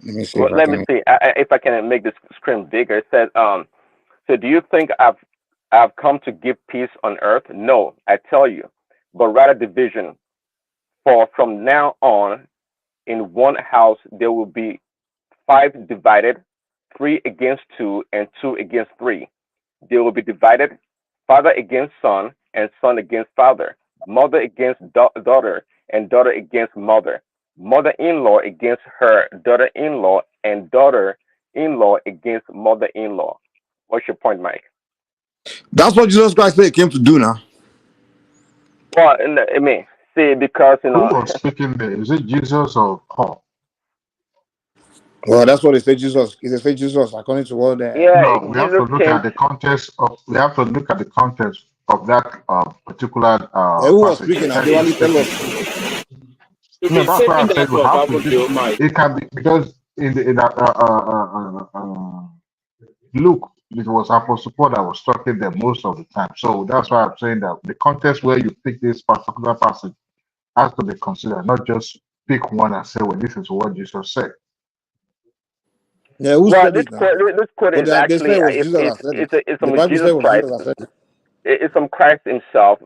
G: Let me see.
F: If I can make this screen bigger. It says, so do you think I've come to give peace on earth? No, I tell you, but rather division. For from now on, in one house there will be 5 divided, 3 against 2, and 2 against 3. They will be divided, father against son, and son against father, mother against daughter, and daughter against mother, mother-in-law against her daughter-in-law, and daughter-in-law against mother-in-law. What's your point, Mike?
G: That's what Jesus Christ said he came to do now.
F: Well, I mean, see, because
E: who was speaking there? Is it Jesus or Paul?
G: Well, that's what they say Jesus. They say Jesus according to what they...
E: No, we have to look at the context of. We have to look at the context of that particular
G: who was
E: passage.
G: speaking? They only tell us.
E: No, that's why I said we have to. It can be because in Luke, it was Apostle Paul that was talking there most of the time. So that's why I'm saying that the context where you pick this particular passage has to be considered, not just pick one and say, well, this is what Jesus said.
G: Yeah, who said it now?
F: This quote is actually it's from Jesus Christ. It's from Christ himself,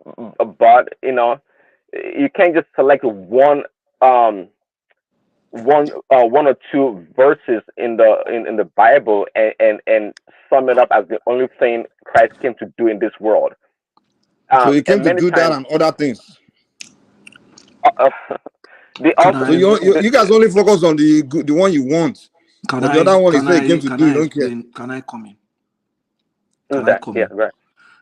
F: but you can't just select one or two verses in the Bible and sum it up as the only thing Christ came to do in this world.
G: So he came to do that and other things.
F: So
G: you guys only focus on the one you want. But the other one is saying he came to do, you don't care.
H: Can I come in? Can I come in?
F: Right.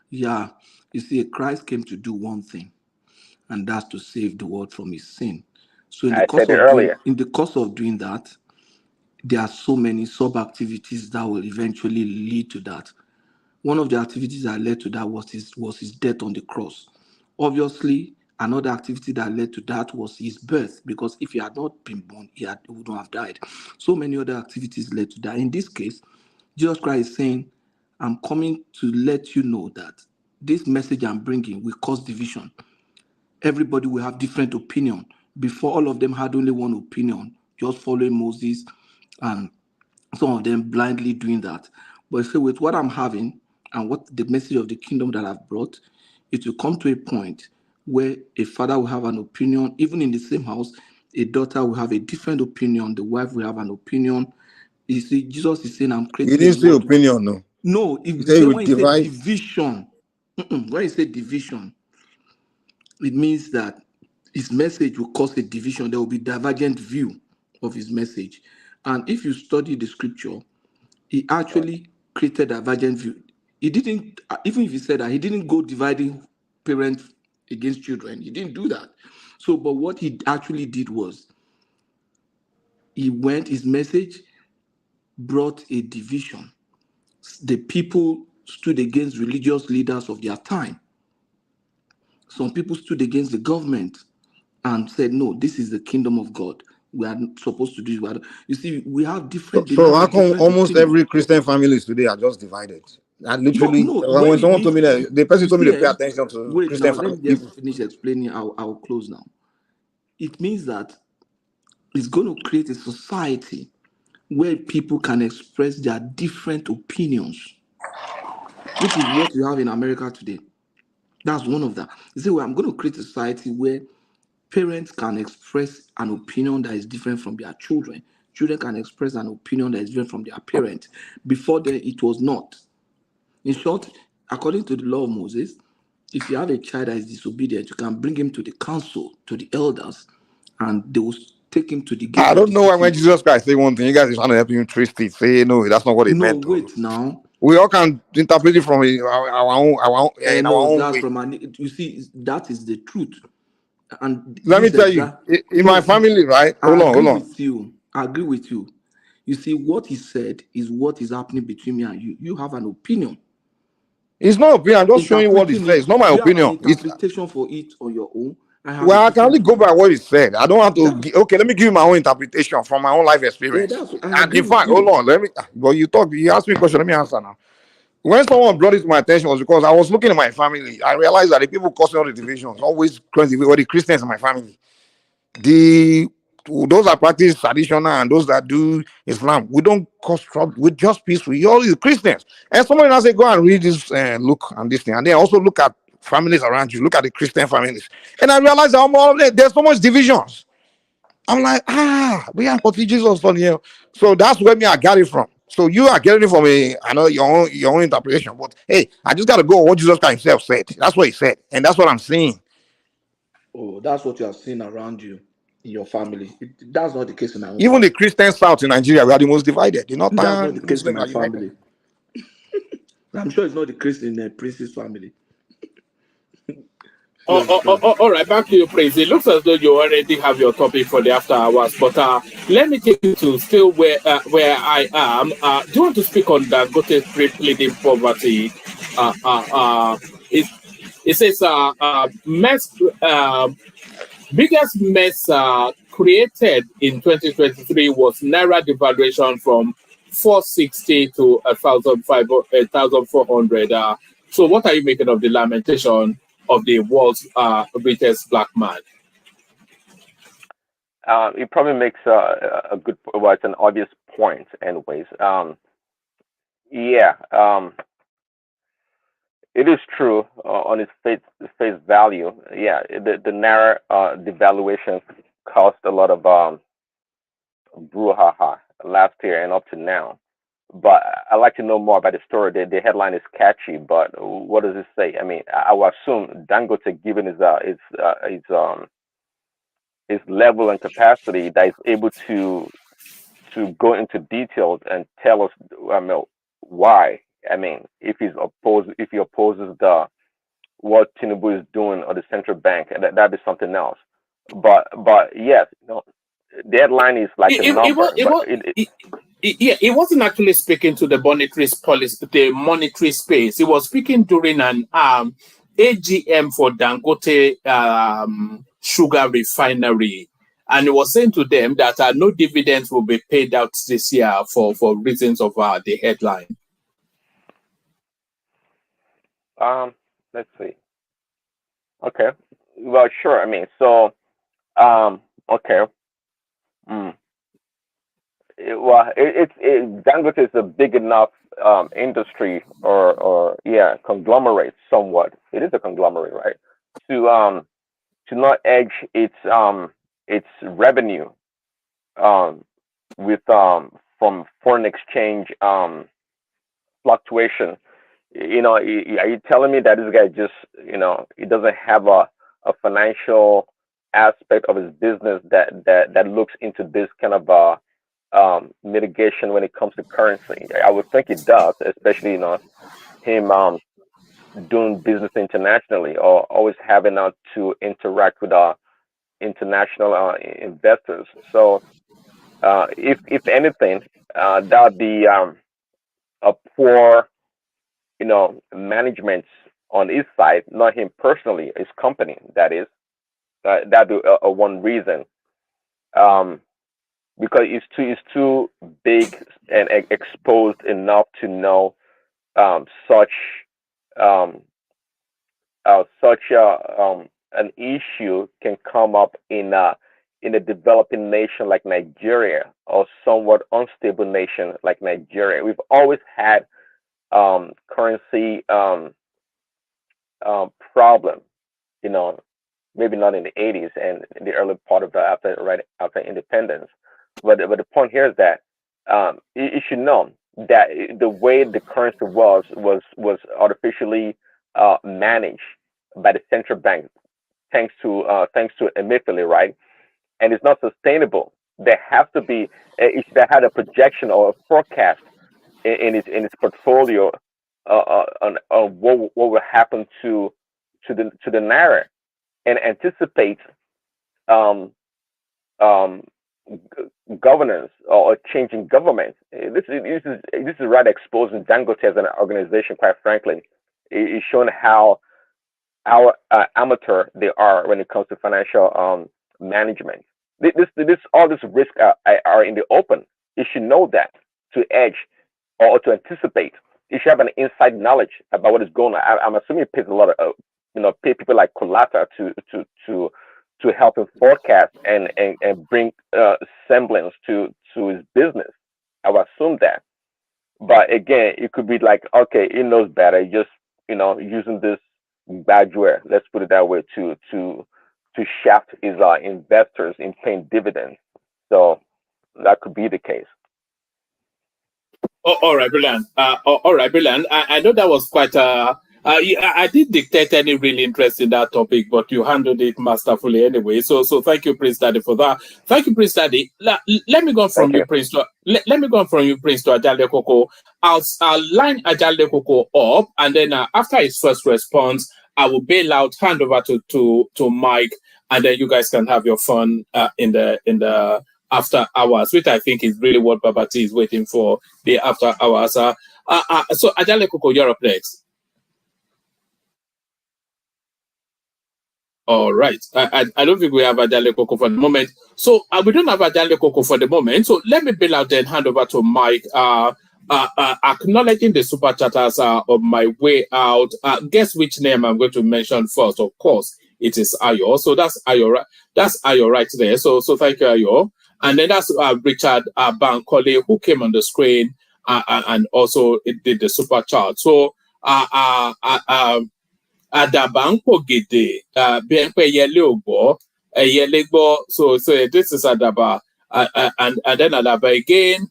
H: Yeah. You see, Christ came to do one thing, and that's to save the world from his sin. So in the course of doing that, there are so many sub-activities that will eventually lead to that. One of the activities that led to that was his death on the cross. Obviously, another activity that led to that was his birth, because if he had not been born, he wouldn't have died. So many other activities led to that. In this case, Jesus Christ is saying, I'm coming to let you know that this message I'm bringing will cause division. Everybody will have different opinion. Before, all of them had only one opinion, just following Moses, and some of them blindly doing that. But so with what I'm having and what the message of the kingdom that I've brought, it will come to a point where a father will have an opinion, even in the same house. A daughter will have a different opinion. The wife will have an opinion. You see, Jesus is saying, I'm creating.
G: He didn't say opinion, no.
H: No,
G: when he said
H: division, when he said division, it means that his message will cause a division. There will be divergent view of his message. And if you study the scripture, he actually created divergent view. he didn't, even if he said that, he didn't go dividing parents against children. He didn't do that. So, but what he actually did was his message brought a division. The people stood against religious leaders of their time. Some people stood against the government and said, no, this is the kingdom of God. We are supposed to do it. You see, we have different
G: So
H: beliefs
G: how
H: and
G: come
H: different
G: almost
H: opinions.
G: every Christian families today are just divided? And literally,
H: No,
G: when someone told me that, the person
H: you
G: told me
H: see,
G: to pay attention to
H: wait
G: Christian
H: now, let me
G: people.
H: just finish explaining. I'll close now. It means that it's going to create a society where people can express their different opinions, which is what you have in America today. That's one of them. You say, well, I'm going to create a society where parents can express an opinion that is different from their children. Children can express an opinion that is different from their parents. Before then, it was not. In short, according to the law of Moses, if you have a child that is disobedient, you can bring him to the council, to the elders, and they will take him to the gate
G: I
H: of
G: don't
H: the
G: know why when
H: city.
G: Jesus Christ say one thing, you guys are trying to help him twist it. Say no, that's not what he
H: No,
G: meant. Though.
H: wait now.
G: We all can interpret it from our own in our
H: No,
G: own
H: that's
G: way.
H: from you see, that is the truth. And
G: Let me
H: this
G: tell you,
H: exact
G: in my family, right?
H: I
G: Hold
H: agree
G: on.
H: with you. I agree with you. You see, what he said is what is happening between me and you. You have an opinion.
G: It's not opinion. I'm just showing you what he says. It's not my
H: You have an
G: opinion. It's
H: interpretation for it on your own. I have a
G: well, I can
H: different
G: only go
H: opinion.
G: by what he said. I don't have to. Okay, let me give you my own interpretation from my own life
H: Yeah,
G: experience.
H: I
G: And
H: agree
G: in
H: with
G: fact,
H: you.
G: hold on. Let me. Well, you asked me a question. Let me answer now. When someone brought it to my attention was because I was looking at my family. I realized that the people causing all the divisions always were the Christians in my family. Those that practice traditional and those that do Islam, we don't cause trouble. We're just peaceful. You're all the Christians. And somebody now say, go and read this look and this thing. And then also look at families around you. Look at the Christian families. And I realized that there's so much divisions. I'm like, we are putting Jesus on here. So that's where I got it from. So you are getting it from I know your own interpretation. But hey, I just gotta go on what Jesus Christ himself said. That's what he said. And that's what I'm saying.
H: Oh, that's what you have seen around you in your family. That's not the case in my own
G: Even
H: family.
G: the Christian South in Nigeria, we are the most divided. The
H: That's not
G: Northern
H: the case in
G: Muslims
H: my
G: are united.
H: family. I'm sure it's not the case in the Prince's family.
J: All right, back to you, Prince. It looks as though you already have your topic for the after hours, but let me take you to still where I am. Do you want to speak on Dangote pleading poverty? It says biggest mess created in 2023 was Naira devaluation from 460 to 1,400. So what are you making of the lamentation of the world's richest black man?
F: It probably makes a good, well, it's an obvious point anyways. It is true on its face value. Yeah, the Naira devaluation caused a lot of brouhaha last year and up to now. But I'd like to know more about the story. The headline is catchy, but what does it say? I mean, I will assume Dangote, given his level and capacity, that is able to go into details and tell us why. I mean, if he opposes what Tinubu is doing or the central bank, that'd be something else. But yes, the headline is like a number.
J: It wasn't actually speaking to the monetary policy, the monetary space. It was speaking during an AGM for Dangote sugar refinery, and it was saying to them that no dividends will be paid out this year for reasons of the headline.
F: Let's see. Okay. Well, sure. I mean, so okay. Dangote is a big enough industry or conglomerate somewhat. It is a conglomerate, right? To not edge its revenue with from foreign exchange fluctuation. Are you telling me that this guy just he doesn't have a financial aspect of his business that looks into this kind of mitigation when it comes to currency? I would think it does, especially him doing business internationally or always having to interact with international investors. So if anything, that would be a poor, management on his side, not him personally, his company. That is, that'd be a one reason. Because it's too big and exposed enough to know such an issue can come up in a developing nation like Nigeria or somewhat unstable nation like Nigeria. We've always had currency problem, maybe not in the 80s and in the early part of after independence. But the point here is that you should know that the way the currency was artificially managed by the central bank, thanks to Emefiele, right? And it's not sustainable. There has to be it should have had a projection or a forecast in its portfolio on what will happen to the naira and anticipate governance or changing government. This is right exposing Dangote as an organization. Quite frankly, it's showing how amateur they are when it comes to financial management. All this risk are in the open. You should know that to edge or to anticipate. You should have an inside knowledge about what is going on. I'm assuming it pays a lot of pay people like Colata to help him forecast and bring semblance to his business. I would assume that. But again, it could be like, okay, he knows better. Just using this badgeware, let's put it that way, to shaft his investors in paying dividends. So that could be the case.
J: Oh, all right, brilliant. All right, brilliant. I know that was quite I did dictate any really interest in that topic, but you handled it masterfully anyway. So thank you, Prince Daddy, for that. Thank you, Prince Daddy. Let me go from you, Prince, to let me go from you, Prince, to Ajale Koko. I'll line Ajale Koko up, and then after his first response, I will bail out, hand over to Mike, and then you guys can have your fun in the after hours, which I think is really what Babati is waiting for, the after hours. So Ajale Koko, you're up next. All right. I don't think we have Ajale Koko for the moment. So we don't have Ajale Koko for the moment. So let me bail out and hand over to Mike. Acknowledging the super chatters on my way out. Guess which name I'm going to mention first? Of course, it is Ayo. So that's Ayo. That's Ayo right there. So thank you, Ayo. And then that's Richard Bankole, who came on the screen and also did the super chat. So Adabanko Gede, Bienpe Yele Ogbo, Yelegbo. So this is Adaba, and then Adaba again.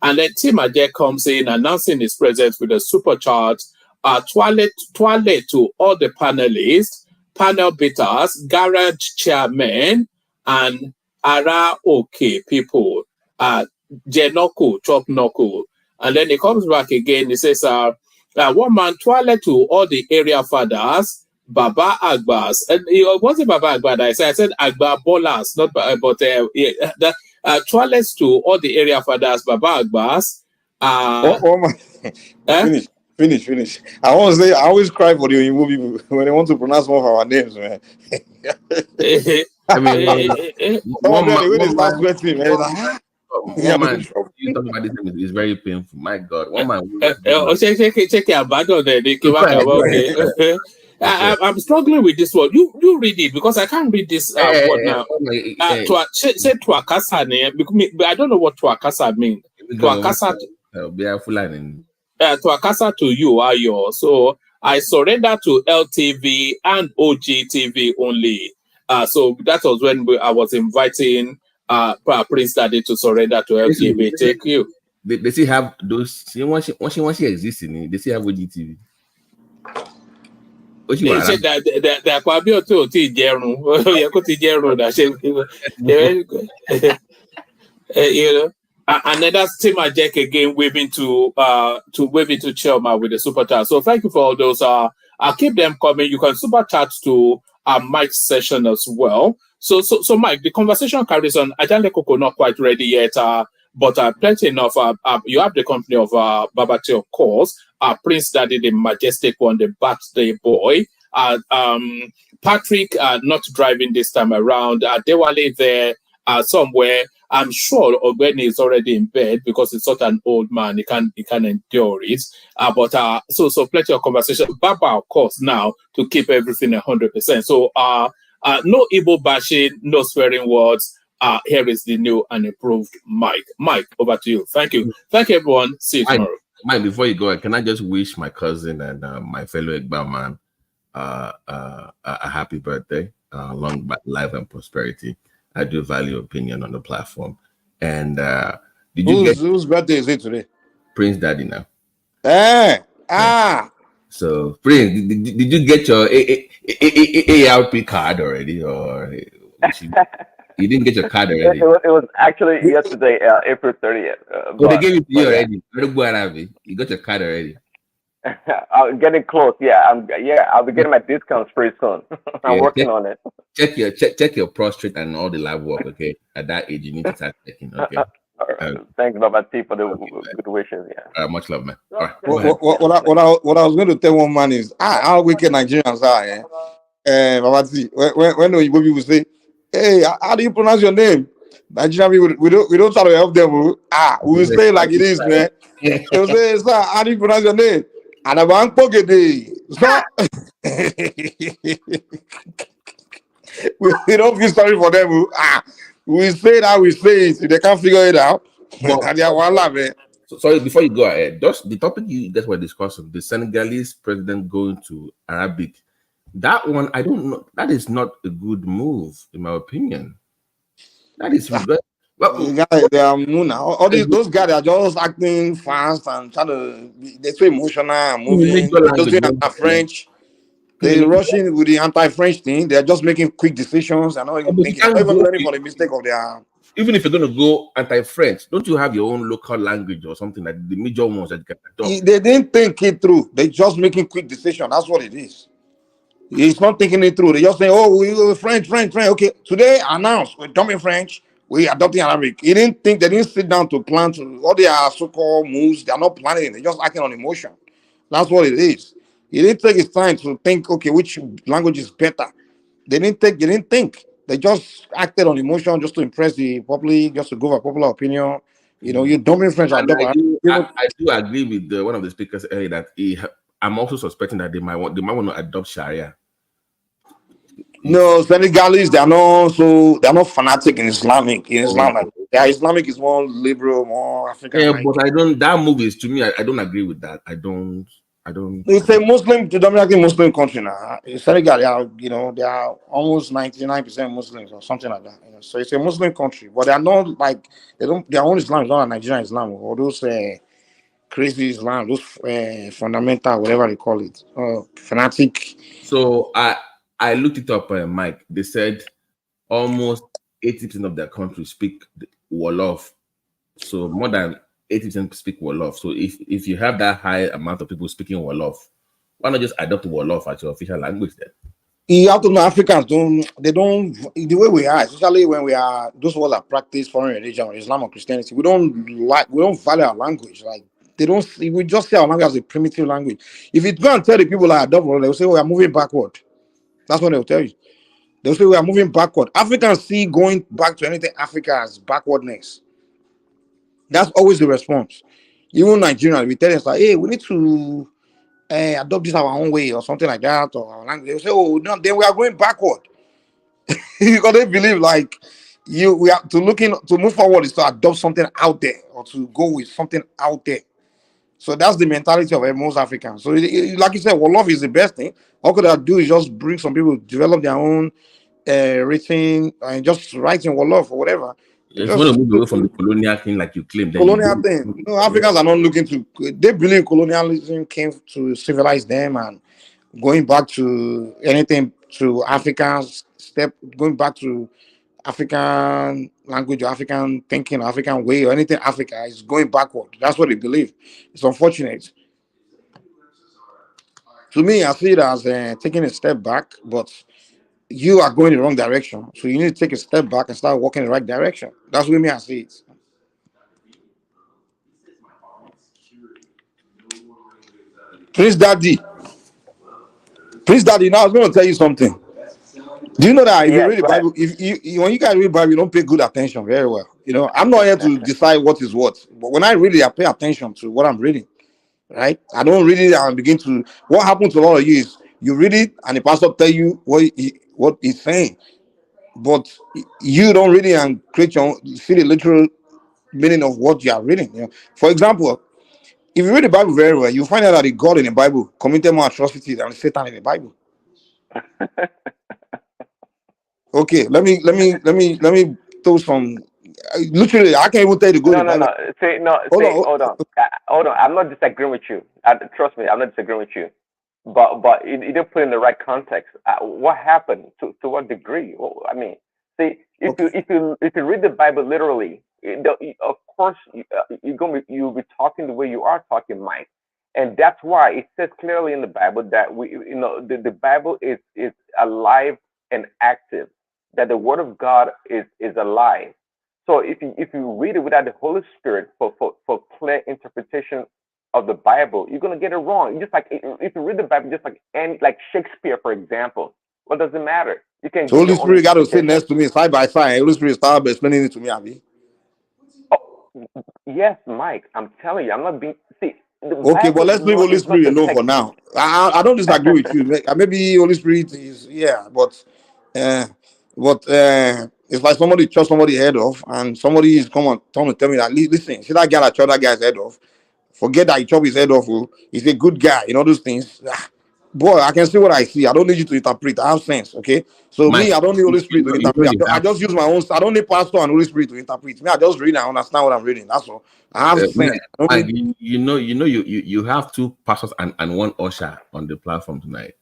J: And then Tim Ade comes in announcing his presence with a super chat. Toilet to all the panelists, panel beaters, garage chairmen, and Ara okay people. Jenoku, chop Noku. And then he comes back again. He says, one man toilet to all the area fathers, Baba Agbas. And it wasn't Baba Agba that I said Agba Bolas, not but toilets to all the area fathers, Baba Agbas.
G: Finish. I always cry for the Oyinbo people when they want to pronounce one of our names, man.
I: I mean,
G: when they start sweating, man.
I: One man, you talking about this thing is very painful. My God, one man.
J: I'm struggling with this word. You read it because I can't read this word now. Say Tuakasa name. I don't know what Tuakasa means. Tuakasa. Tuakasa to you, Ayo. So I surrender to LTV and OGTV only. So that was when I was inviting Prince Daddy to surrender to LTV. Take you.
I: They still have those. Once she exists in it, they still have OGTV.
J: They said that they are quite to you know. And then that's Tim Ajek again waving to Chelma with the super chat. So thank you for all those. I'll keep them coming. You can super chat to Mike's session as well. So Mike, the conversation carries on. Ajande Koko not quite ready yet, but plenty enough. You have the company of Babati, of course. Prince Daddy, the majestic one, the birthday boy. Patrick not driving this time around. Dewale there somewhere. I'm sure Ogbeni is already in bed because he's such an old man. He can endure it. So plenty of conversation. Baba, of course, now to keep everything 100%. So no Igbo bashing, no swearing words. Here is the new and improved Mike. Mike, over to you. Thank you. Thank you, everyone. See you tomorrow.
D: Mike, before you go, can I just wish my cousin and my fellow Igbo man a happy birthday, long life and prosperity. I do value opinion on the platform. And
G: whose birthday is it today?
D: Prince Daddy now. So Prince, did you get your ARP card already, or you didn't get your card already?
F: It was actually yesterday, April 30th.
D: They gave it to you already. You got your card already.
F: I'm getting close. I'll be getting my discounts pretty soon. I'm working on it.
D: Check your prostate and all the lab work. Okay, at that age you need to start checking. Okay.
F: Thanks, Baba T, for the good wishes.
D: Much love, man. All right.
G: What I was going to tell one man is how wicked Nigerians are. Baba T, when the Igbo people say, "Hey, how do you pronounce your name?" Nigerian people, we don't try to help them. We will say like it is, man. They'll say, "Sir, how do you pronounce your name?" And I'm going so we don't feel sorry for them. We say that we say it. They can't figure it out.
D: So, sorry, before you go ahead, just the topic you guys were discussing, the Senegalese president going to Arabic. That one, I don't know. That is not a good move, in my opinion. That is regret.
G: Well, they are all those guys are just acting fast and trying to. They're so emotional, moving. They're just doing anti-French. They're rushing with the anti-French thing. They're just making quick decisions and not even thinking. Not even learning from the mistake of their.
D: Even if you're going to go anti-French, don't you have your own local language or something like the major ones that you can adopt?
G: They didn't think it through. They're just making quick decisions. That's what it is. He's not thinking it through. They just say, "Oh, we French. Okay, today announced we're dumping French. We adopting Arabic." He didn't think. They didn't sit down to plan all their so-called moves. They are not planning. They're just acting on emotion. That's what it is. He didn't take his time to think. Okay, which language is better? They didn't think. They just acted on emotion just to impress the public, just to go for popular opinion. You know, you dumping French.
D: I do agree with one of the speakers earlier that I'm also suspecting that they might want to adopt Sharia.
G: No, Senegalese, they're not fanatic in Islamic. In Islam, Islamic is more liberal, more African.
D: Yeah, but I don't. That move is, to me, I don't agree with that. I don't.
G: It's a Muslim, predominantly Muslim country now. Senegal, they are almost 99% Muslims or something like that. So it's a Muslim country, but they are not like their own Islam is not a Nigerian Islam or those crazy Islam, those fundamental, whatever they call it, fanatic.
D: So I looked it up, Mike. They said almost 80% of their country speak Wolof. So more than 80% speak Wolof. So if you have that high amount of people speaking Wolof, why not just adopt Wolof as your official language then?
G: You have to know Africans don't the way we are, especially when we are those words that practice foreign religion, Islam or Christianity, we don't value our language. Like we just see our language as a primitive language. If you go and tell the people that adopt, they'll say, we are moving backward. That's what they'll tell you. They'll say we are moving backward. Africans see going back to anything Africa as backwardness. That's always the response. Even Nigerians, we tell them like, hey, we need to adopt this our own way or something like that, or our language. They'll say, oh no, then we are going backward. Because they believe like we have to move forward is to adopt something out there or to go with something out there. So that's the mentality of most Africans. So like you said, Wolof is the best thing. All could I do is just bring some people, develop their own written and just writing Wolof or whatever.
D: If you want to move away from the colonial thing like you claim.
G: Colonial thing. No, Africans are not looking to, they believe colonialism came to civilize them and going back to anything to Africans, going back to African language or African thinking, or African way, or anything Africa is going backward. That's what they believe. It's unfortunate. To me, I see it as taking a step back, but you are going the wrong direction. So you need to take a step back and start walking in the right direction. That's what me I see it. Prince Daddy. Prince Daddy, now I was going to tell you something. Do you know that if you read the Bible, if when you guys read the Bible, you don't pay good attention very well. You know, I'm not here to decide what is what, but when I read it, I pay attention to what I'm reading. Right? I don't read it and begin to. What happens to a lot of you is you read it and the pastor tell you what he's saying, but you don't read it and create your own, see the literal meaning of what you are reading. You know, for example, if you read the Bible very well, you find out that the God in the Bible committed more atrocities than Satan in the Bible. Okay, let me throw some. Literally, I can't even tell you to go to the Bible.
F: Hold on. I'm not disagreeing with you. Trust me, I'm not disagreeing with you. But you didn't put in the right context. What happened? To what degree? Well, I mean, see, if you read the Bible literally, of course you'll be talking the way you are talking, Mike. And that's why it says clearly in the Bible that the Bible is alive and active. That the Word of God is alive. So if you read it without the Holy Spirit for clear interpretation of the Bible, you're gonna get it wrong. Just like if you read the Bible, just like Shakespeare, for example, what does it matter? You can.
G: So Holy Spirit got to sit next to me side by side. Holy Spirit start explaining it to me, Abby.
F: Oh, yes, Mike. I'm telling you, I'm not being. See.
G: Okay, but let's leave Holy Spirit alone for now. I don't disagree with you. Maybe Holy Spirit is but it's like somebody chopped somebody head off, and somebody is trying to tell me that listen, see that guy that chopped that guy's head off. Forget that he chopped his head off. He's a good guy. You know those things. Boy, I can see what I see. I don't need you to interpret. I have sense. Okay, so
D: Mike,
G: me, I don't need Holy Spirit to interpret. I just use my own. I don't need pastor and Holy Spirit to interpret. Me, I just read and understand what I'm reading. That's all. I have sense.
D: Mike, you have two pastors and one usher on the platform tonight.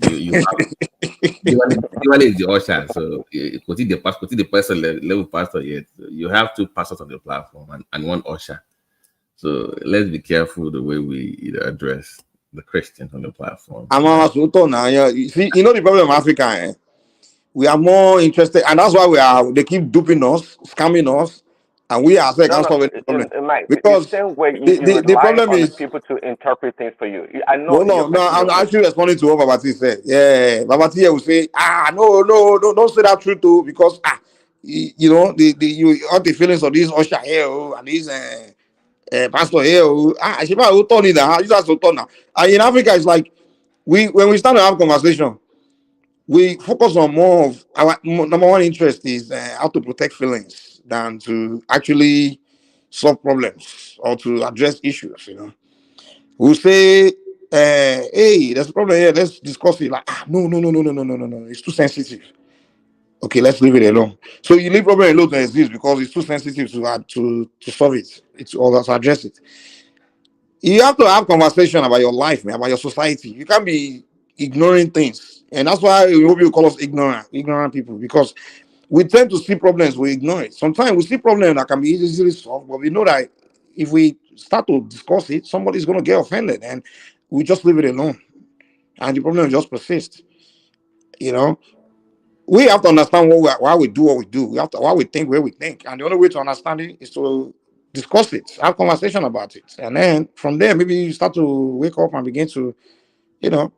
D: You have is the usher, so the person level pastor yet. You have two pastors on the platform and one usher. So let's be careful the way we address the Christians on the platform.
G: You see, you know the problem in Africa. We are more interested, and that's why they keep duping us, scamming us, and we ourselves can't solve any problem.
F: Mike,
G: because
F: the same way you
G: problem
F: on
G: is
F: people to interpret things for you. I know.
G: No, I'm actually responding to what Babati said. Yeah, Babati will say, no, don't say that truth too, because you know you have the feelings of this usher here and this pastor here. She probably turn it now. You have to turn now. And in Africa, it's like when we start to have conversation, we focus on more of our number one interest is how to protect feelings than to actually solve problems or to address issues. You know, we'll say, "Hey, there's a problem here. Let's discuss it." Like, no, it's too sensitive. Okay, let's leave it alone. So you leave problem alone to exist because it's too sensitive to solve it. It's or to address it. You have to have conversation about your life, man, about your society. You can't be ignoring things, and that's why people call us ignorant people, because we tend to see problems, we ignore it. Sometimes we see problems that can be easily solved, but we know that if we start to discuss it, somebody's going to get offended, and we just leave it alone, and the problem just persists. You know, we have to understand why we do what we do. We have to why we think where we think, and the only way to understand it is to discuss it, have conversation about it, and then from there maybe you start to wake up and begin to, you know.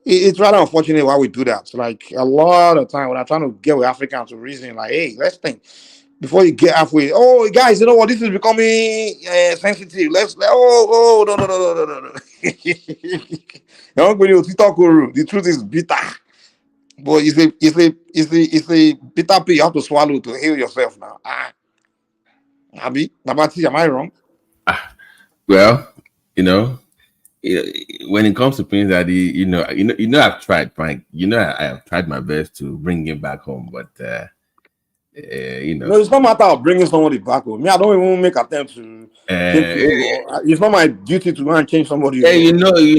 G: It's rather unfortunate why we do that. Like a lot of time when I'm trying to get with Africans to reason, like, hey, let's think before you get halfway. Oh, guys, you know what? This is becoming sensitive. No. The truth is bitter, but it's a bitter pill you have to swallow to heal yourself now. Abi, Babati, am I wrong?
D: Well, you know, when it comes to Prince Daddy, you know, I've tried, Frank. You know, I have tried my best to bring him back home, but you know,
G: no, it's not a matter of bringing somebody back home. Me, I don't even make attempts to. It's not my duty to go and change somebody.
D: Yeah, you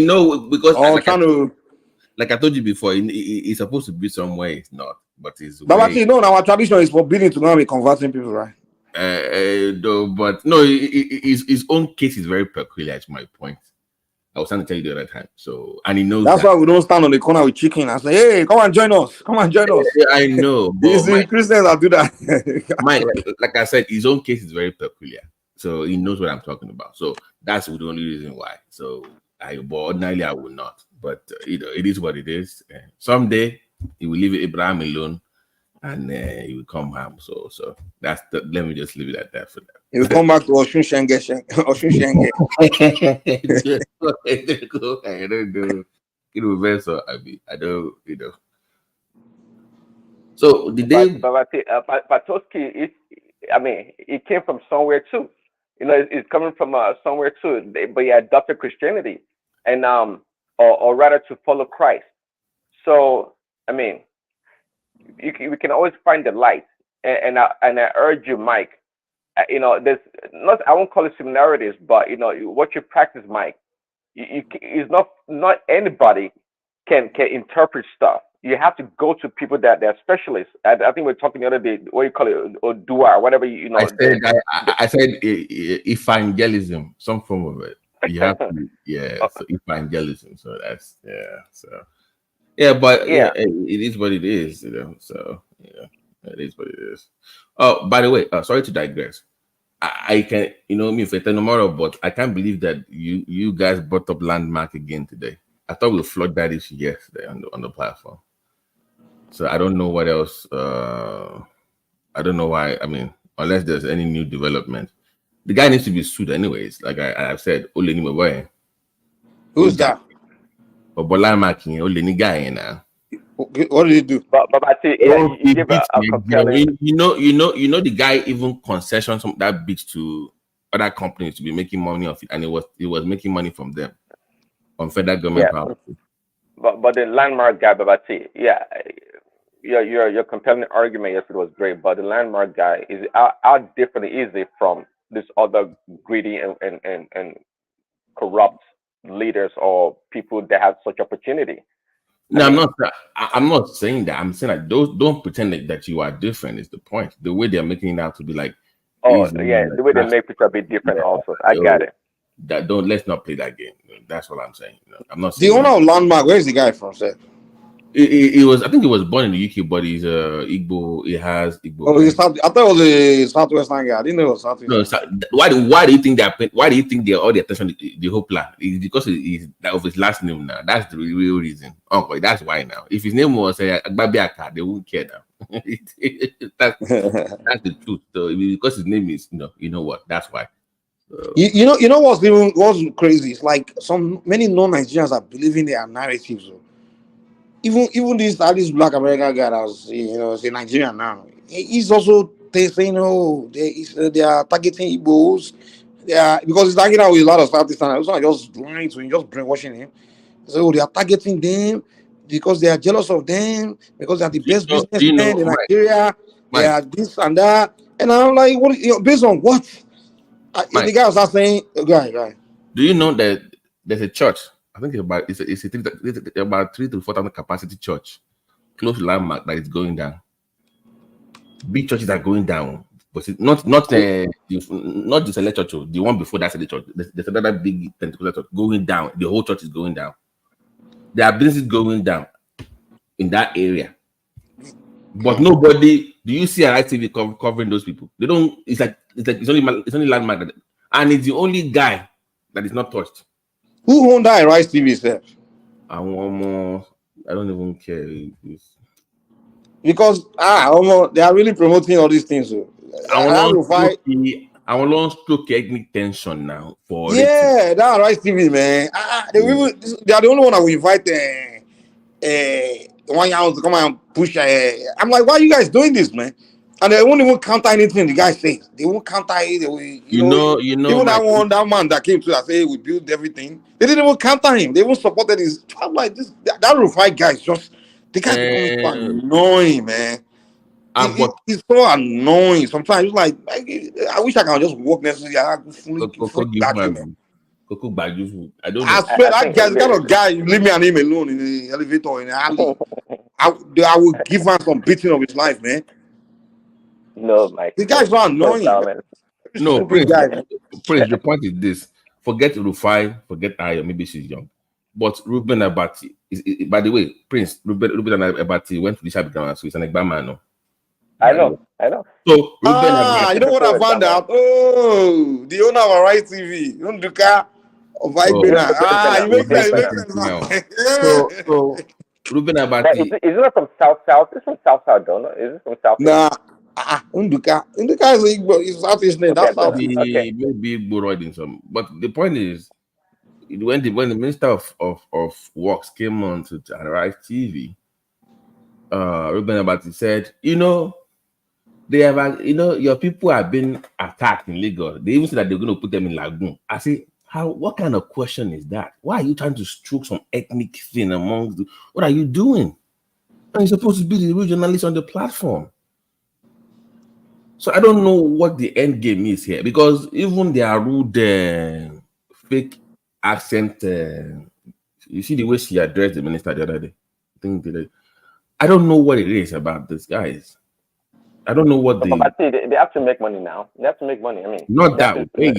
D: know, because
G: like I told
D: you before, it's supposed to be somewhere it's not. but it's
G: But
D: way.
G: you know, our tradition is forbidden to not be converting people, right?
D: But no, his own case is very peculiar. That's my point. I was trying to tell you the other time. So, and he knows
G: that's
D: that.
G: why we don't stand on the corner with chicken and say, "Hey, come and join us! Come and join us!"
D: I know,
G: It's
D: but
G: the Christians that do that.
D: Mike, like I said, his own case is very peculiar. So he knows what I'm talking about. So that's the only reason why. So but ordinarily I will not. But it is what it is. Someday he will leave Abraham alone, and he will come home. So that's let me just leave it at that for that.
G: He will come back to Oshun Shenge. Oshun Shenge.
D: I don't know. It will be so. I don't. So the day.
F: But Toski, it came from somewhere too. It's coming from somewhere too. But he adopted Christianity, and or rather to follow Christ. So we can always find the light, and I urge you, Mike. There's not, I won't call it similarities, but what you practice, Mike. It's not anybody can interpret stuff. You have to go to people that they're specialists. I think we were talking the other day. What you call it, or dua, or whatever
D: I said evangelism, some form of it. You have to, so evangelism. So that's but it is what it is, So it is what it is. Oh, by the way, sorry to digress. I can, me for tomorrow, but I can't believe that you guys brought up landmark again today. I thought we flood that issue yesterday on the platform. So I don't know what else. I don't know why. Unless there's any new development, the guy needs to be sued anyways. Like I've said,
G: Who's that?
D: Landmark, Oleni guy now.
G: What did he do?
F: But I see, you give a compelling.
D: You know, the guy even concessions that beach to other companies to be making money off it, and he was making money from them on federal government property.
F: But the landmark guy, but I see, your compelling argument yesterday was great. But the landmark guy is how different is it from this other greedy and corrupt leaders or people that have such opportunity?
D: No, I'm not saying that. I'm saying that don't pretend that you are different is the point. The way they're making it out to be like,
F: the way they make it a bit different also. I got it.
D: Let's not play that game. That's what I'm saying. I'm not
G: the owner of Landmark. Where's the guy from, sir?
D: I think he was born in the UK, but he's Igbo. He has Igbo.
G: Oh, I thought it was a Southwestern guy. I didn't know it was Southwestern.
D: No, why do you think that? Why do you think all the attention, the whole plan? It's because he's of his last name now. That's the real reason. Okay, that's why now. If his name was Agbabiaka, they wouldn't care now. that's the truth. So because his name is, you know what? That's why.
G: You know what's crazy? It's like many non-Nigerians are believing their narratives. Even this Black American guy that was, is a Nigerian now. He's also saying, they are targeting Igbos. Because he's targeting out with a lot of Southeast Asians. It's not just lying to him, just brainwashing him. So they are targeting them because they are jealous of them, because they are the best businessmen in Nigeria. They are this and that. And I'm like, what? Based on what? The guy was saying, guy.
D: Do you know that there's a church? I think it's about 3,000 to 4,000 capacity church close to Landmark that is going down. Big churches are going down, but it's not the select church. The one before that select church. There's another big Pentecostal church going down. The whole church is going down. There are businesses going down in that area, but nobody. Do you see ITV covering those people? They don't. It's only Landmark, and it's the only guy that is not touched.
G: Who owned that Rise TV, sir?
D: I don't even care.
G: Because they are really promoting all these things. So.
D: I want to stroke ethnic tension now for
G: that Rise TV, man. They are the only one that will invite one year to come and push. I'm like, why are you guys doing this, man? And they won't even counter anything the guy says. They won't counter it. Even that man that came to us say we built everything. They didn't even counter him. They even supported his. I'm like, that Rufai guy is just the guy becoming so annoying, man. He's so annoying. Sometimes it's like I wish I can just walk next to you.
D: Cook Baju food. I don't
G: I
D: know.
G: swear that guy, the kind of guy, you leave me and him alone in the elevator in the alley. I will give him some beating of his life, man.
F: No, Mike.
G: The guy's so annoying.
D: No,
G: Stupid
D: Prince.
G: guy.
D: Prince, the point is this: forget Rufai, forget Ayo. Maybe she's young, but Ruben Abati. By the way, Prince Ruben Abati went to the Shabbat, so he's an Egbaman. No?
F: I know.
D: So Ruben Abati.
G: You know what I found out? Oh, the owner of Right TV, Nduka of Ibena. It makes sense. It makes sense now.
D: So Ruben Abati.
F: But is it from South? It's from South, don't know. Is it from South?
G: Nah. Nduka is Igbo. It's Southeast name. That's Southeast.
D: Maybe Igbo in some. But the point is, when the Minister of Works came on to Right TV, Ruben Abati said, they have, your people have been attacked in Lagos. They even said that they're going to put them in Lagoon. I say, what kind of question is that? Why are you trying to stroke some ethnic thing amongst what are you doing? And you're supposed to be the real journalist on the platform. So I don't know what the end game is here, because even their rude fake accent, you see the way she addressed the minister the other day. I don't know what it is about these guys. I don't know what
F: But see, they have to make money now. They have to make money. I mean,
D: not that way.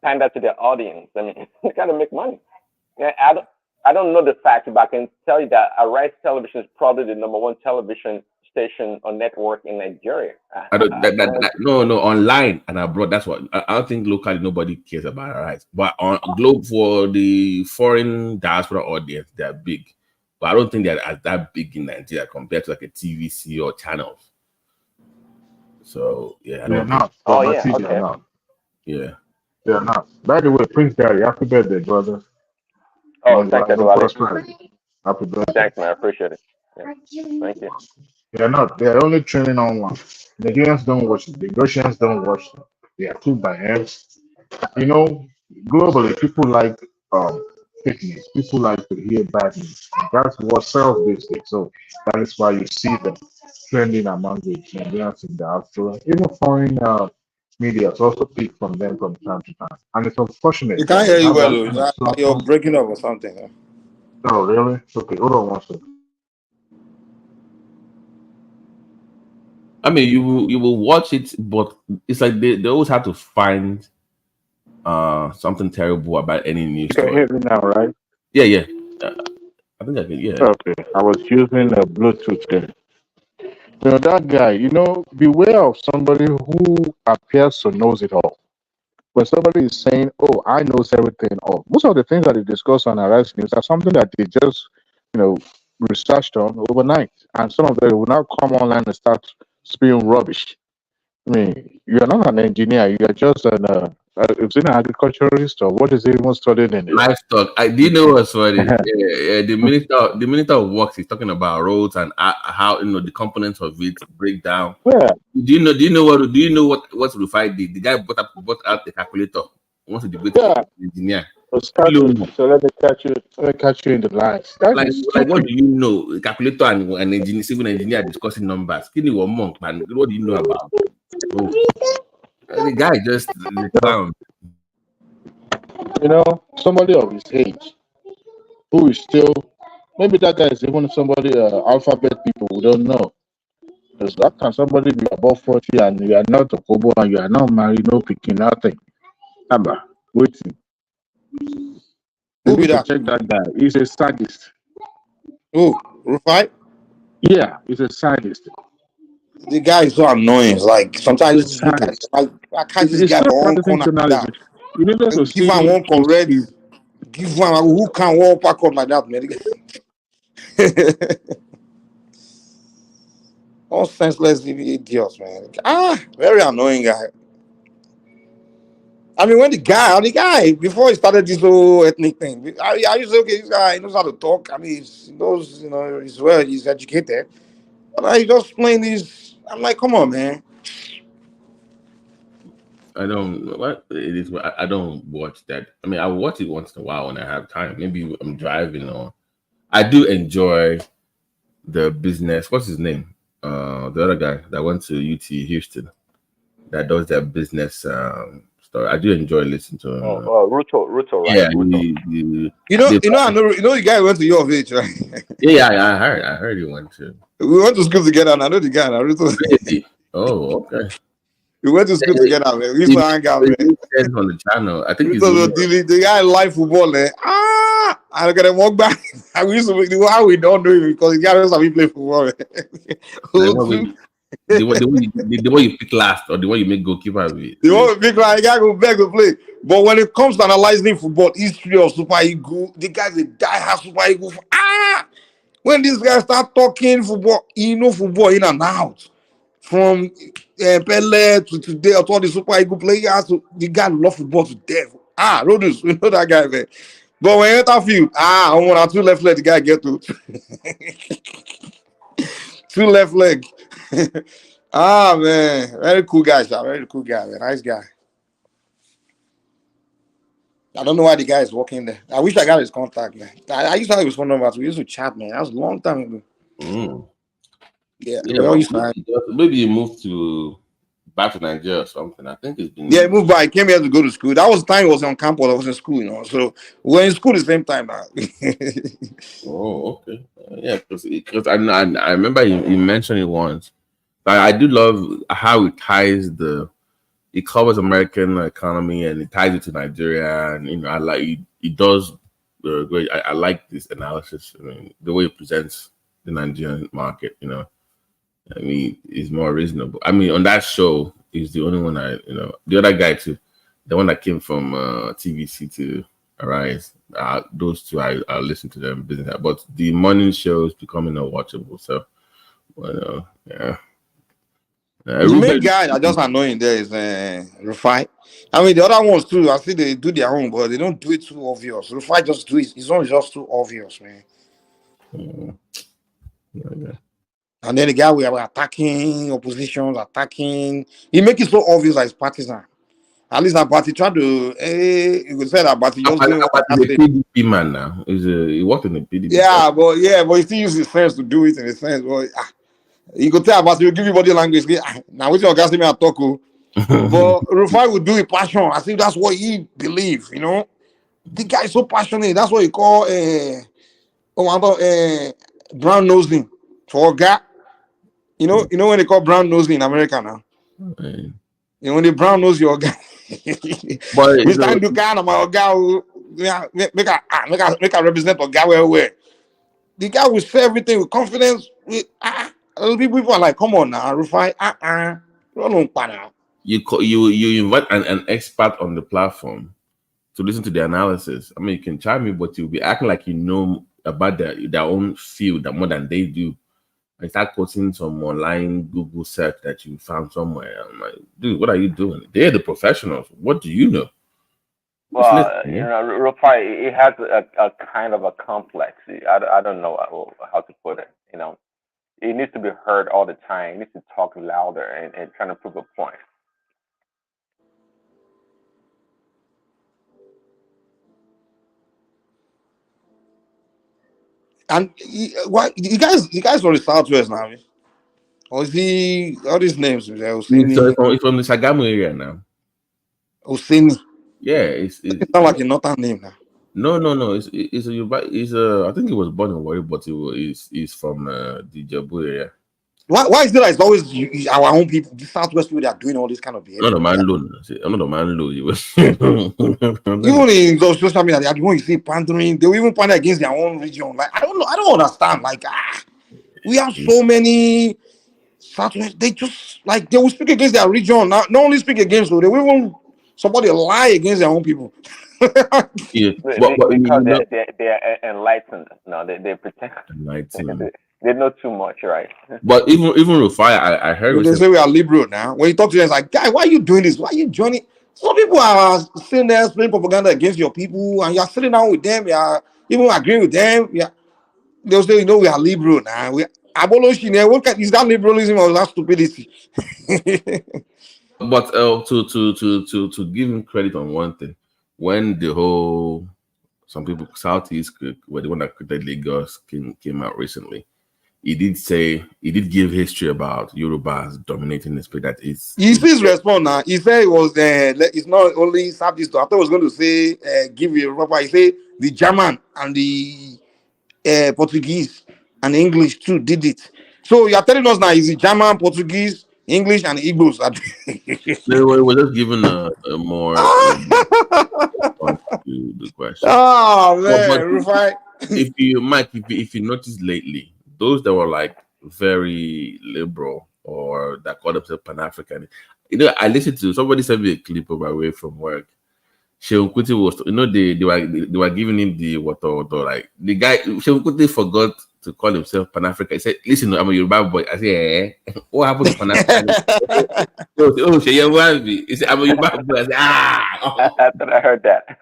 F: Pander to their audience. I mean, they got to make money. I don't know the fact, but I can tell you that Arise Television is probably the #1 television station or network in Nigeria.
D: No, online and abroad. That's what I don't think locally nobody cares about Arise, but on Globe for the foreign diaspora audience, they're big. But I don't think they're as that big in Nigeria compared to like a TVC or channels. So yeah,
E: They're not.
F: They're
E: not.
D: Yeah,
E: they're not. By the way, Prince Daddy, happy birthday, brother.
F: Oh, thank you,
E: Happy birthday.
F: Thanks, man. I appreciate it. Yeah. Thank you.
E: They're not. They're only training online. Nigerians don't watch it. The Russians don't watch it. They are too by hands. Globally, people like fake news. People like to hear bad news. That's what sells these days. So that is why you see them trending among the Nigerians in diaspora. Even foreign media also pick from them from time to time. And it's unfortunate.
G: You can't hear you well. You're breaking up or something.
E: Oh, really? Okay, hold on one second.
D: I mean, you will watch it, but it's like they always have to find something terrible about any news
E: story. You can hear me now, right?
D: Yeah. I think I can. Yeah.
E: Okay, I was using a Bluetooth there. That guy, beware of somebody who appears to knows it all. When somebody is saying, "Oh, I knows everything," or most of the things that they discuss on Arise News are something that they just, researched on overnight, and some of them will now come online and start spewing rubbish. I mean, you are not an engineer; you are just an agriculturist, or what is it even studied in?
D: Livestock. Do you know what's funny? The minister of works is talking about roads and how the components of it break down.
E: Yeah.
D: Do you know what Rufai did? The guy bought out the calculator. Wants to debate the engineer.
E: So let me catch you in the lines.
D: Like what do you know? A calculator and an engineer, civil engineer discussing numbers. What do you know about? The guy just the clown.
E: Somebody of his age who is still, maybe that guy is even somebody alphabet people who don't know. Because how can somebody be above 40 and you are not a Kobo and you are not married, no picking, nothing? Abba, waiting.
G: Who be that?
E: Check that guy. He's a sadist.
G: Who? Rufai?
E: Yeah, he's a sadist.
G: The guy is so annoying. Like sometimes just look at I can't just get one corner like that.
E: You need to
G: give him one correct. Give one who can walk back up like that, man. All senseless idiots, man. Very annoying guy. I mean, when the guy before he started this whole ethnic thing, I used to say, okay, this guy knows how to talk. I mean, he knows, he's educated. But he just playing these. I'm like, come on, man.
D: I don't what it is. I don't watch that. I mean, I watch it once in a while when I have time. Maybe I'm driving or I do enjoy the business. What's his name? The other guy that went to UT Houston that does their business story. I do enjoy listening to him.
F: Ruto, right?
D: Yeah,
G: You know the guy went to your age, right?
D: Yeah, I heard he went to.
G: We went to school together, and I know the guy.
D: Really? Oh, okay.
G: We went to school together, man. We used to hang out, man.
D: On the channel, I think he's
G: the guy live football, eh? I look at him walk back. I used to do how we don't do it because the guy doesn't have play football.
D: The one you pick last or the one you make goalkeeper with.
G: The one you pick last, the guy go back to play. But when it comes to analyzing football, history of Super Eagle, the guy's a die-hard Super Eagle. When these guys start talking football, you know football in and out. From Pele to today, to all the Super Eagle players, the guy love football to death. Rodus, we know that guy, man. But when you enter field, I want two left leg, the guy get to. Two left leg. Man. Very cool guy, sir. Very cool guy, man. Nice guy. I don't know why the guy is working there. I wish I got his contact, man. I used to have his phone number. We used to chat, man. That was a long time ago. Yeah,
D: maybe he moved back to Nigeria or something. I think it's been.
G: Yeah, he moved back. He came here to go to school. That was the time he was on campus. I was in school, you know. So we were in school the same time now.
D: Oh, okay. Yeah, because I remember you mentioned it once. But I do love how it ties it covers American economy and it ties it to Nigeria, and I like it does great. I like this analysis. I mean, the way it presents the Nigerian market, I mean, is more reasonable. I mean, on that show, he's the only one the other guy too, the one that came from TVC to Arise. Those two, I listen to them business, but the morning show is becoming unwatchable. So, yeah.
G: The main guy that just annoying there is Rufai. I mean, the other ones too, I see they do their own, but they don't do it too obvious. Rufai just do it. His own is just too obvious, man. And then the guy we are attacking oppositions, he make it so obvious that it's partisan. At least that party tried to you could say that party just doing what
D: the PDP man now. He worked in the PDP.
G: Yeah, but he still uses his sense to do it in a sense. But you could tell about you give you body language. Now with your guys me at talk. But Rufai would do it passion. I think that's what he believes, The guy is so passionate. That's what he call brown nosing for a guy. You know when they call brown nosing in America now.
D: Okay.
G: When they brown nose your guy. Mr. Dukan, my guy, make a represent a guy where the guy will say everything with confidence. People are like, come on now, Rufai,
D: You invite an expert on the platform to listen to the analysis. I mean, you can chime in, but you'll be acting like you know about their own field more than they do. I start quoting some online Google search that you found somewhere. I'm like, dude, what are you doing? They're the professionals. What do you know?
F: Well, Rufai, it has a kind of a complex. I don't know how to put it. It needs to be heard all the time. It needs to talk louder and trying to prove a point.
G: And you guys from the Southwest now? Or is he all these names?
D: It's from the Sagamo area now.
G: Oseni.
D: Yeah, it's
G: not like a northern name now.
D: No. It's I think he was born in Warri, but he's from the Jabu area.
G: Why is it that it's always our own people, the Southwest people, that are doing all this kind of behavior?
D: Another man low.
G: Even in those social media, they are the ones you see pandering. They will even pander against their own region. Like I don't understand. Like we have so many Southwest. They just like they will speak against their region. Not only speak against, they will even somebody lie against their own people.
D: Yeah,
F: because they're enlightened. No, they pretend
D: enlightened.
F: They know too much, right?
D: But even Rufai, I heard
G: they say we are liberal now. When you talk to them, it's like, guy, why are you doing this? Why are you joining? Some people are sitting there spreading propaganda against your people, and you're sitting down with them. You are even agreeing with them. Yeah, they'll say, we are liberal now. We abolish. Is that liberalism or that stupidity?
D: But to give him credit on one thing, when some people Southeast were the one that created Lagos came out recently. he did give history about Yorubas dominating the space. That is,
G: He sees respond now. He said it was it's not only Southeast. I thought I was going to say give you proper. He said the German and the Portuguese and English too did it. So you are telling us now is the German, Portuguese, English, and Igbos.
D: No, we're just giving a more response to the question.
G: Oh
D: But
G: man, Rufai.
D: if you, Mike, if you notice lately, those that were like very liberal or that called themselves Pan-African, I listened to somebody sent me a clip on my way from work. Shehu Kuti was, they were giving him the water, like the guy. Shehu Kuti forgot to call himself Pan-African. He said, "Listen, I'm a Yoruba boy." I said, "What happened to Pan-African?" He said, "I'm a Yoruba boy." I said,
F: I thought I heard that.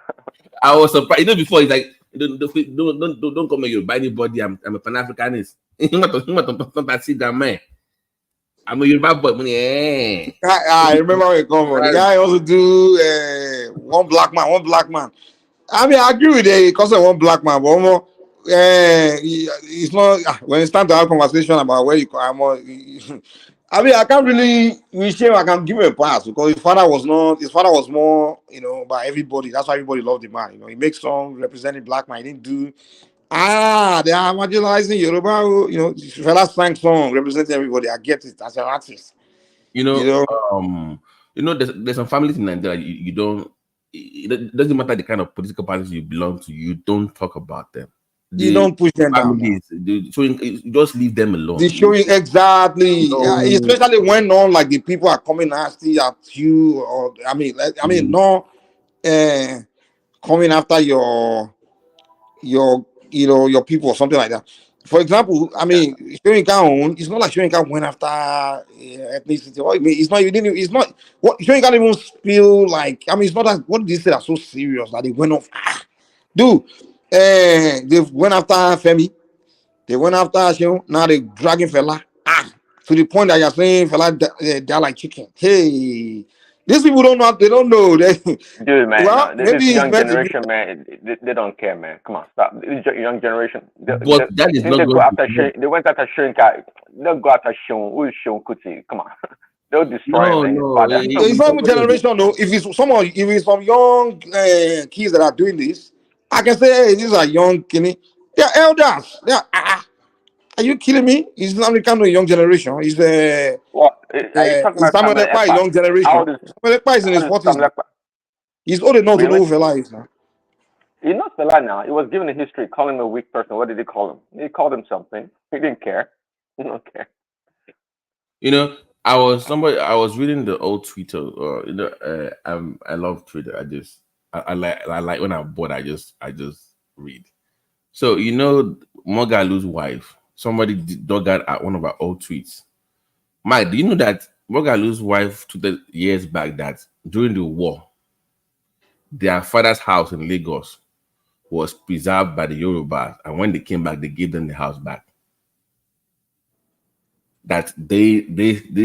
D: I was surprised. Before he's like, don't come here, buy anybody. I'm a Pan-Africanist. I'm a Yoruba boy.
G: I remember where it come from. The guy also do one black man. I mean, I agree with the concept of one black man, but more, it's not when it's time to have a conversation about where you come. I mean, I can't really wish him. I can give him a pass because his father was more, by everybody. That's why everybody loved the man. He makes songs representing black man. He didn't do. They are marginalizing Yoruba. Fela sang song representing everybody. I get it as an artist.
D: There's some families in Nigeria you don't. It doesn't matter the kind of political parties you belong to. You don't talk about them.
G: You don't push them down.
D: You just leave them alone.
G: The showing exactly, especially when like the people are coming nasty at you, or no, coming after your people or something like that. For example, Shoyinka it's not like Shoyinka went after ethnicity. It's not what Shoyinka even feel like. It's not that what did they say that's so serious that they went off. Dude, they went after Femi. They went after Ashio. Now they dragging Fela. To the point that you're saying Fela they're like chicken. Hey, these people don't know. They don't know.
F: Dude, man,
G: well,
F: this young generation, man, they don't care, man. Come on, stop. This young generation. They went after Shoyinka. They'll go after Shon Kuti. Come on. They'll destroy him.
G: It's not even generation though. If it's some young kids that are doing this, I can say, hey, these are young kids. They're elders. Are you kidding me? He's not kind of young generation. He's a young generation. Samuel is in his 40s. He's old enough to know who Fela is now.
F: He knows Fela now. He was given a history, calling him a weak person. What did he call him? He called him something. He didn't care. He don't care.
D: I was reading the old Twitter. I love Twitter. I like when I'm bored. I just read. So Mogalu's wife. Somebody dug out at one of our old tweets. Mike, do you know that Mogalu's wife tweeted years back that during the war, their father's house in Lagos was preserved by the Yorubas, and when they came back, they gave them the house back. That they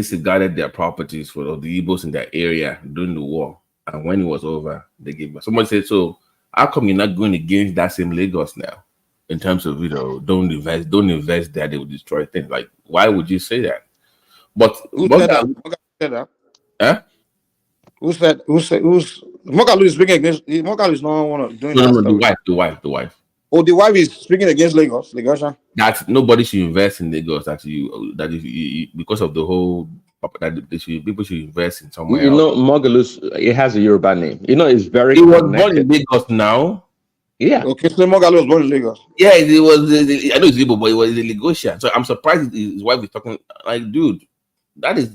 D: safeguarded their properties for the Igbos in their area during the war, and when it was over, they gave back. Somebody said, "So how come you're not going against that same Lagos now?" In terms of don't invest there, they will destroy things. Like, why would you say that? But
G: who said that?
D: Huh?
G: Who's Mogalu is speaking against? Mogalu is not one of doing that.
D: No, the wife.
G: Oh, the wife is speaking against Lagos.
D: That nobody should invest in Lagos. That if because of the whole people should invest in somewhere.
L: Mogalu, it has a Yoruba name. It's very.
D: He was born in Lagos now.
L: Yeah.
G: Okay, so Mogalu was born in Lagos.
D: Yeah, it was. I know it's Igbo, but it was a Lagosian. So I'm surprised his wife is talking like, dude, that's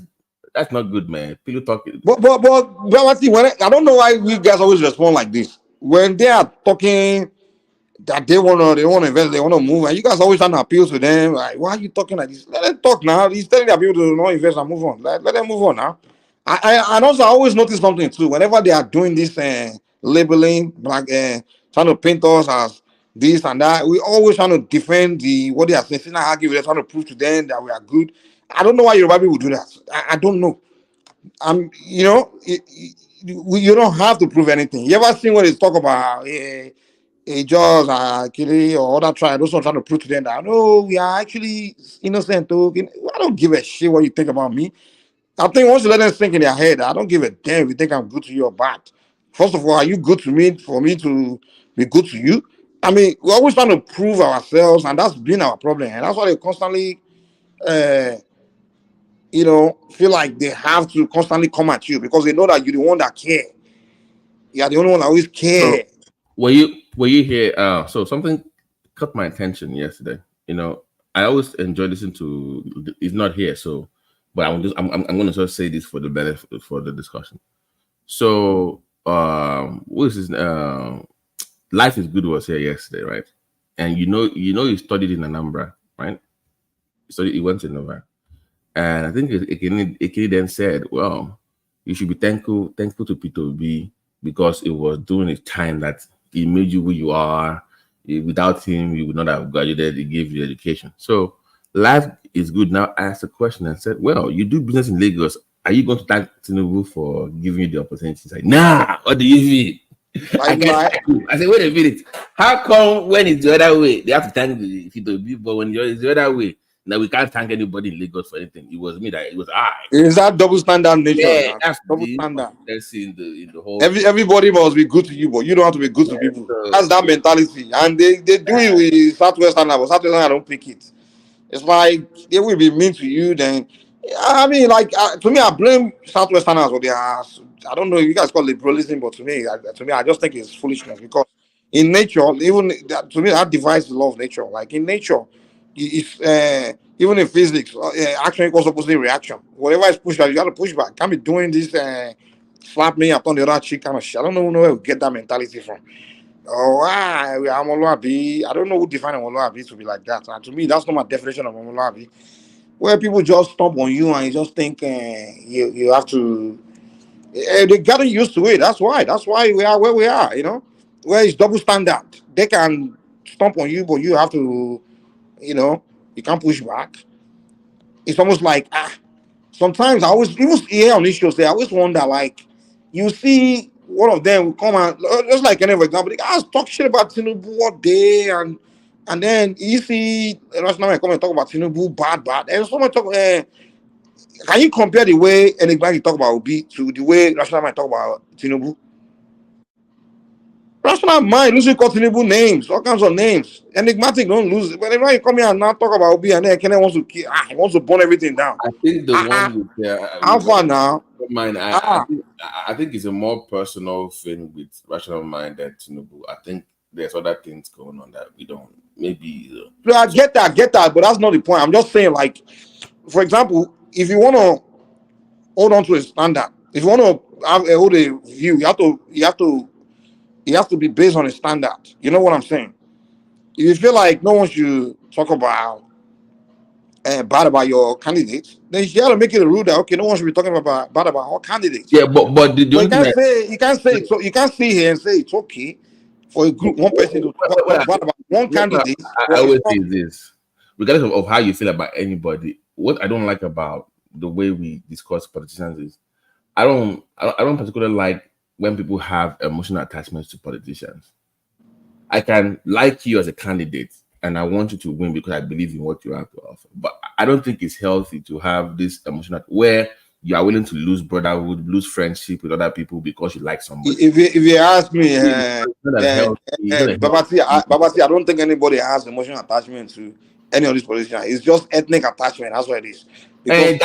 D: not good, man. People talking.
G: But I don't know why you guys always respond like this when they are talking that they want to invest, they want to move, and you guys always trying to appeal to them. Like, why are you talking like this? Let them talk now. He's telling their people to not invest and move on. Let them move on now. And also I always notice something too. Whenever they are doing this labeling, like trying to paint us as this and that, we always trying to defend what they are saying. Not argue, they're trying to prove to them that we are good. I don't know why Yoruba people do that. I don't know. You don't have to prove anything. You ever seen when they talk about Jaws, Kili, or other tribe, those one trying to prove to them that no, we are actually innocent. I don't give a shit what you think about me. I think once you let them think in their head, I don't give a damn if you think I'm good to you or bad. First of all, are you good to me for me to be good to you? I mean, we're always trying to prove ourselves, and that's been our problem. And that's why they constantly, feel like they have to constantly come at you because they know that you're the one that care. You're the only one that always
D: So
G: care.
D: were you here? So something caught my attention yesterday. I always enjoy listening to. He's not here, so but I'm going to sort of say this for the benefit for the discussion. So what is his Life is Good was here yesterday, right? And he studied in Anambra, right? He went to Anambra, and I think Ekene then said, "Well, you should be thankful to Peter Obi because it was during a time that he made you who you are. Without him, you would not have graduated. He gave you education. So life is good." Now I asked a question and said, "Well, you do business in Lagos. Are you going to thank Tinubu for giving you the opportunity?" He's like, "Nah, what do you mean?" I said, "Wait a minute. How come when it's the other way, they have to thank the Obi, but when it's the other way, now we can't thank anybody in Lagos for anything? It was me that it was I."
G: Is that double standard nature?
D: Yeah, that's
G: double standard.
D: In the whole.
G: Everybody must be good to you, but you don't have to be good to people. That's that mentality, and they do it with Southwestern, but Southwestern don't pick it. It's like they will be mean to you. Then I mean, like to me, I blame Southwesterners for their. I don't know if you guys call it liberalism, but to me, I just think it's foolishness because in nature, even to me, that defies the law of nature. Like in nature, it's even in physics, action equals opposite reaction. Whatever is pushed out, you got to push back. Can't be doing this. Slap me up on the other cheek kind of shit. I don't know where we get that mentality from. Oh, I'm Oluwabi. I don't know who defined Oluwabi to be like that. And to me, that's not my definition of Oluwabi. Where people just stomp on you and you just think you have to. They gotten used to it. That's why. That's why we are where we are. Where it's double standard. They can stomp on you, but you have to. You can't push back. It's almost like sometimes I always even here on these shows, I always wonder, like, you see one of them will come and just like any example, the guys talk shit about Tinubu all day, and then you see National come and talk about Tinubu bad, and someone talk. Can you compare the way anybody talk about Obi to the way National might talk about Tinubu? Rational mind losing call Tinubu names, all kinds of names. Enigmatic don't lose it. Whenever you come here and now talk about Obi and then Kenneth wants to kill, he wants to burn everything down.
D: I think the one with
G: how far now?
D: Mind, I think it's a more personal thing with Rational Mind than Tinubu. I think there's other things going on that we don't maybe.
G: No, I get that, but that's not the point. I'm just saying, like, for example, if you want to hold on to a standard, if you want to hold a view, you have to be based on a standard. You know what I'm saying? If you feel like no one should talk about bad about your candidates, then you got to make it a rule that okay, no one should be talking about bad about all candidates.
D: Yeah, but the
G: you can't say so. You can't sit here and say it's okay for a group, one person to talk bad about one candidate.
D: I always say this, regardless of how you feel about anybody. What I don't like about the way we discuss politicians is I don't particularly like when people have emotional attachments to politicians. I can like you as a candidate and I want you to win because I believe in what you have to offer. But I don't think it's healthy to have this emotional where you are willing to lose brotherhood, lose friendship with other people because you like somebody.
G: If you ask me, Babati, I don't think anybody has emotional attachment to any of these politicians. It's just ethnic attachment. That's what it is. Because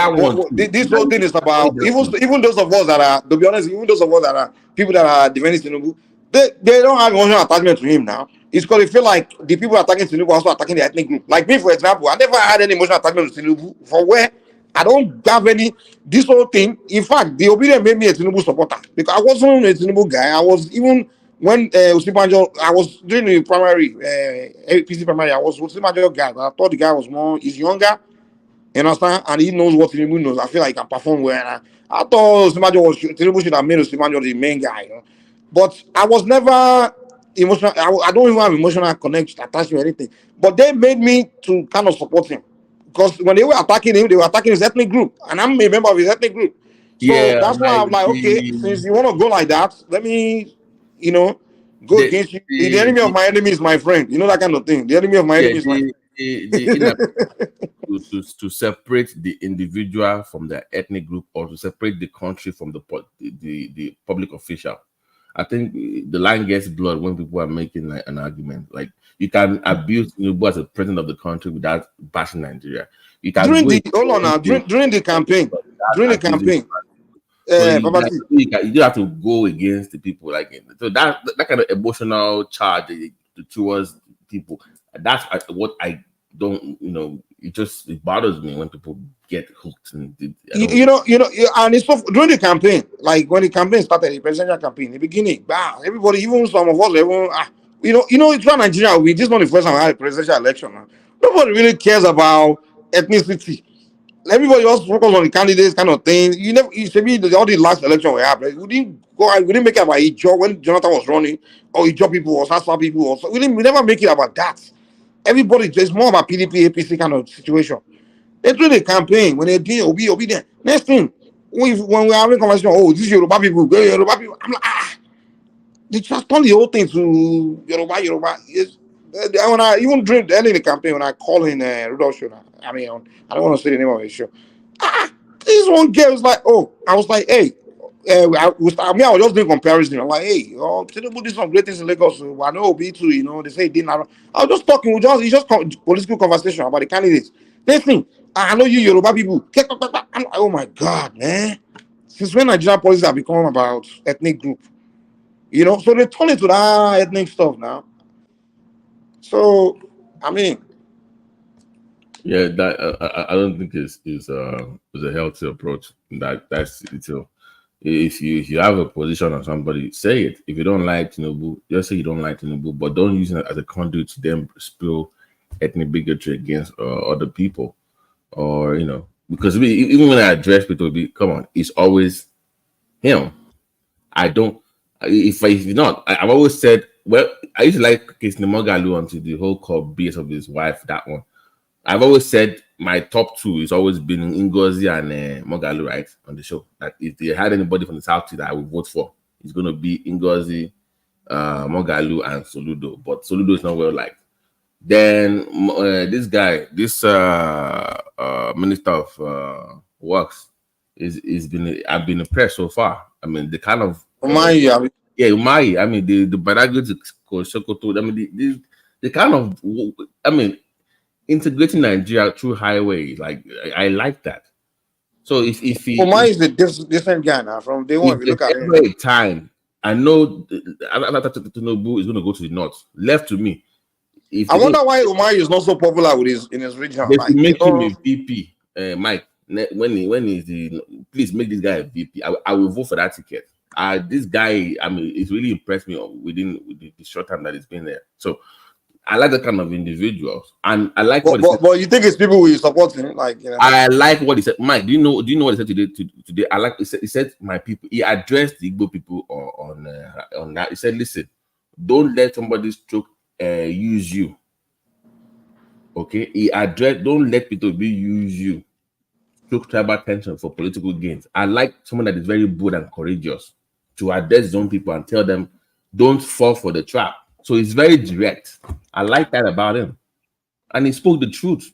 G: this whole thing is about even those of us that are, to be honest, even those of us that are people that are defending Tinubu, they don't have emotional attachment to him now. It's because they feel like the people attacking Tinubu are also attacking the ethnic group. Like me, for example, I never had any emotional attachment to Tinubu. For where I don't have any this whole thing. In fact, the obedience made me a Tinubu supporter because I wasn't a Tinubu guy. I was even when Osibanjo, I was doing the primary APC primary. I was Osibanjo guy, but I thought the guy was he's younger. You understand? And he knows what Tinubu knows. I feel like he can perform well. I thought Tinubu should have made Osibanjo the main guy, But I was never emotional. I don't even have emotional connection, attachment, or anything. But they made me to kind of support him. Because when they were attacking him, they were attacking his ethnic group. And I'm a member of his ethnic group. So that's why I'm like, okay, since you want to go like that, let me, go against you. The enemy of my enemy is my friend. You know that kind of thing. The enemy of my enemy is my friend.
D: To separate the individual from the ethnic group, or to separate the country from the public official. I think the line gets blurred when people are making like an argument. Like, you can abuse Tinubu as a president of the country without bashing Nigeria. You can
G: during the campaign.
D: So you do have to go against the people, like, so that kind of emotional charge towards people. That's what I don't, it bothers me when people get hooked. And and
G: it's so, during the campaign, like when the campaign started, the presidential campaign, in the beginning, everybody, even some of us, it's not Nigeria. This is not the first time we had a presidential election. Nobody really cares about ethnicity. Everybody else focus on the candidates, kind of thing. You should be all the last election we had. We didn't make it about a job when Jonathan was running, or a job people, or Sasa people, or so. We never make it about that. Everybody just more about PDP, APC kind of situation. They do the campaign when they did obedient. Next thing, when we are having conversation, this is Yoruba people, Yoruba people. I'm like, they just turn the whole thing to Yoruba. Yes. When I even during the end of the campaign, when I call in Rudolph show, I don't want to say the name of the show. This one girl was like, I was like, hey, I was just doing comparison. I'm like, hey, Tinubu did some great things in Lagos. I know B2, they say it didn't happen. I was just talking, it's just political conversation about the candidates. Next thing, I know you Yoruba people. I'm like, oh my God, man. Since when Nigerian policies have become about ethnic group? So they turn into that ethnic stuff now. So,
D: yeah, that I don't think is a healthy approach. That's it. If you have a position on somebody, say it. If you don't like Tinubu, just say you don't like Tinubu, but don't use it as a conduit to then spill ethnic bigotry against other people, or because even when I address people, come on, it's always him. I don't. If you're not, I've always said. Well, I used to like Case Mogalu until the whole called BS of his wife. That one. I've always said my top two has always been Ngozi and Mogalu, right, on the show. That if they had anybody from the South that I would vote for, it's going to be Ngozi, Mogalu, and Soludo. But Soludo is not well liked. Then this guy, this Minister of Works, I've been impressed so far. I mean, the kind of
G: Umahi.
D: Umahi. I mean, the Badago to Sokoto. I mean, the kind of, integrating Nigeria through highway, like I like that. So if
G: Umahi is a different guy now from day one. If you look at
D: every time, I know Tinubu is going to go to the north. Left to me.
G: I wonder why Umahi is not so popular in his region.
D: They should make him a VP, Mike. When is the please make this guy a VP? I will vote for that ticket. This guy, it's really impressed me within the short time that he's been there. So I like that kind of individuals, and I like what he said.
G: But you think it's people who support him?
D: I like what he said. Mike, do you know what he said today? I like he said my people. He addressed the Igbo people on that. He said, listen, don't let somebody use you. Okay, he addressed, don't let people use you, stroke tribal tension for political gains. I like someone that is very bold and courageous to address his own people and tell them, don't fall for the trap. So he's very direct. I like that about him. And he spoke the truth,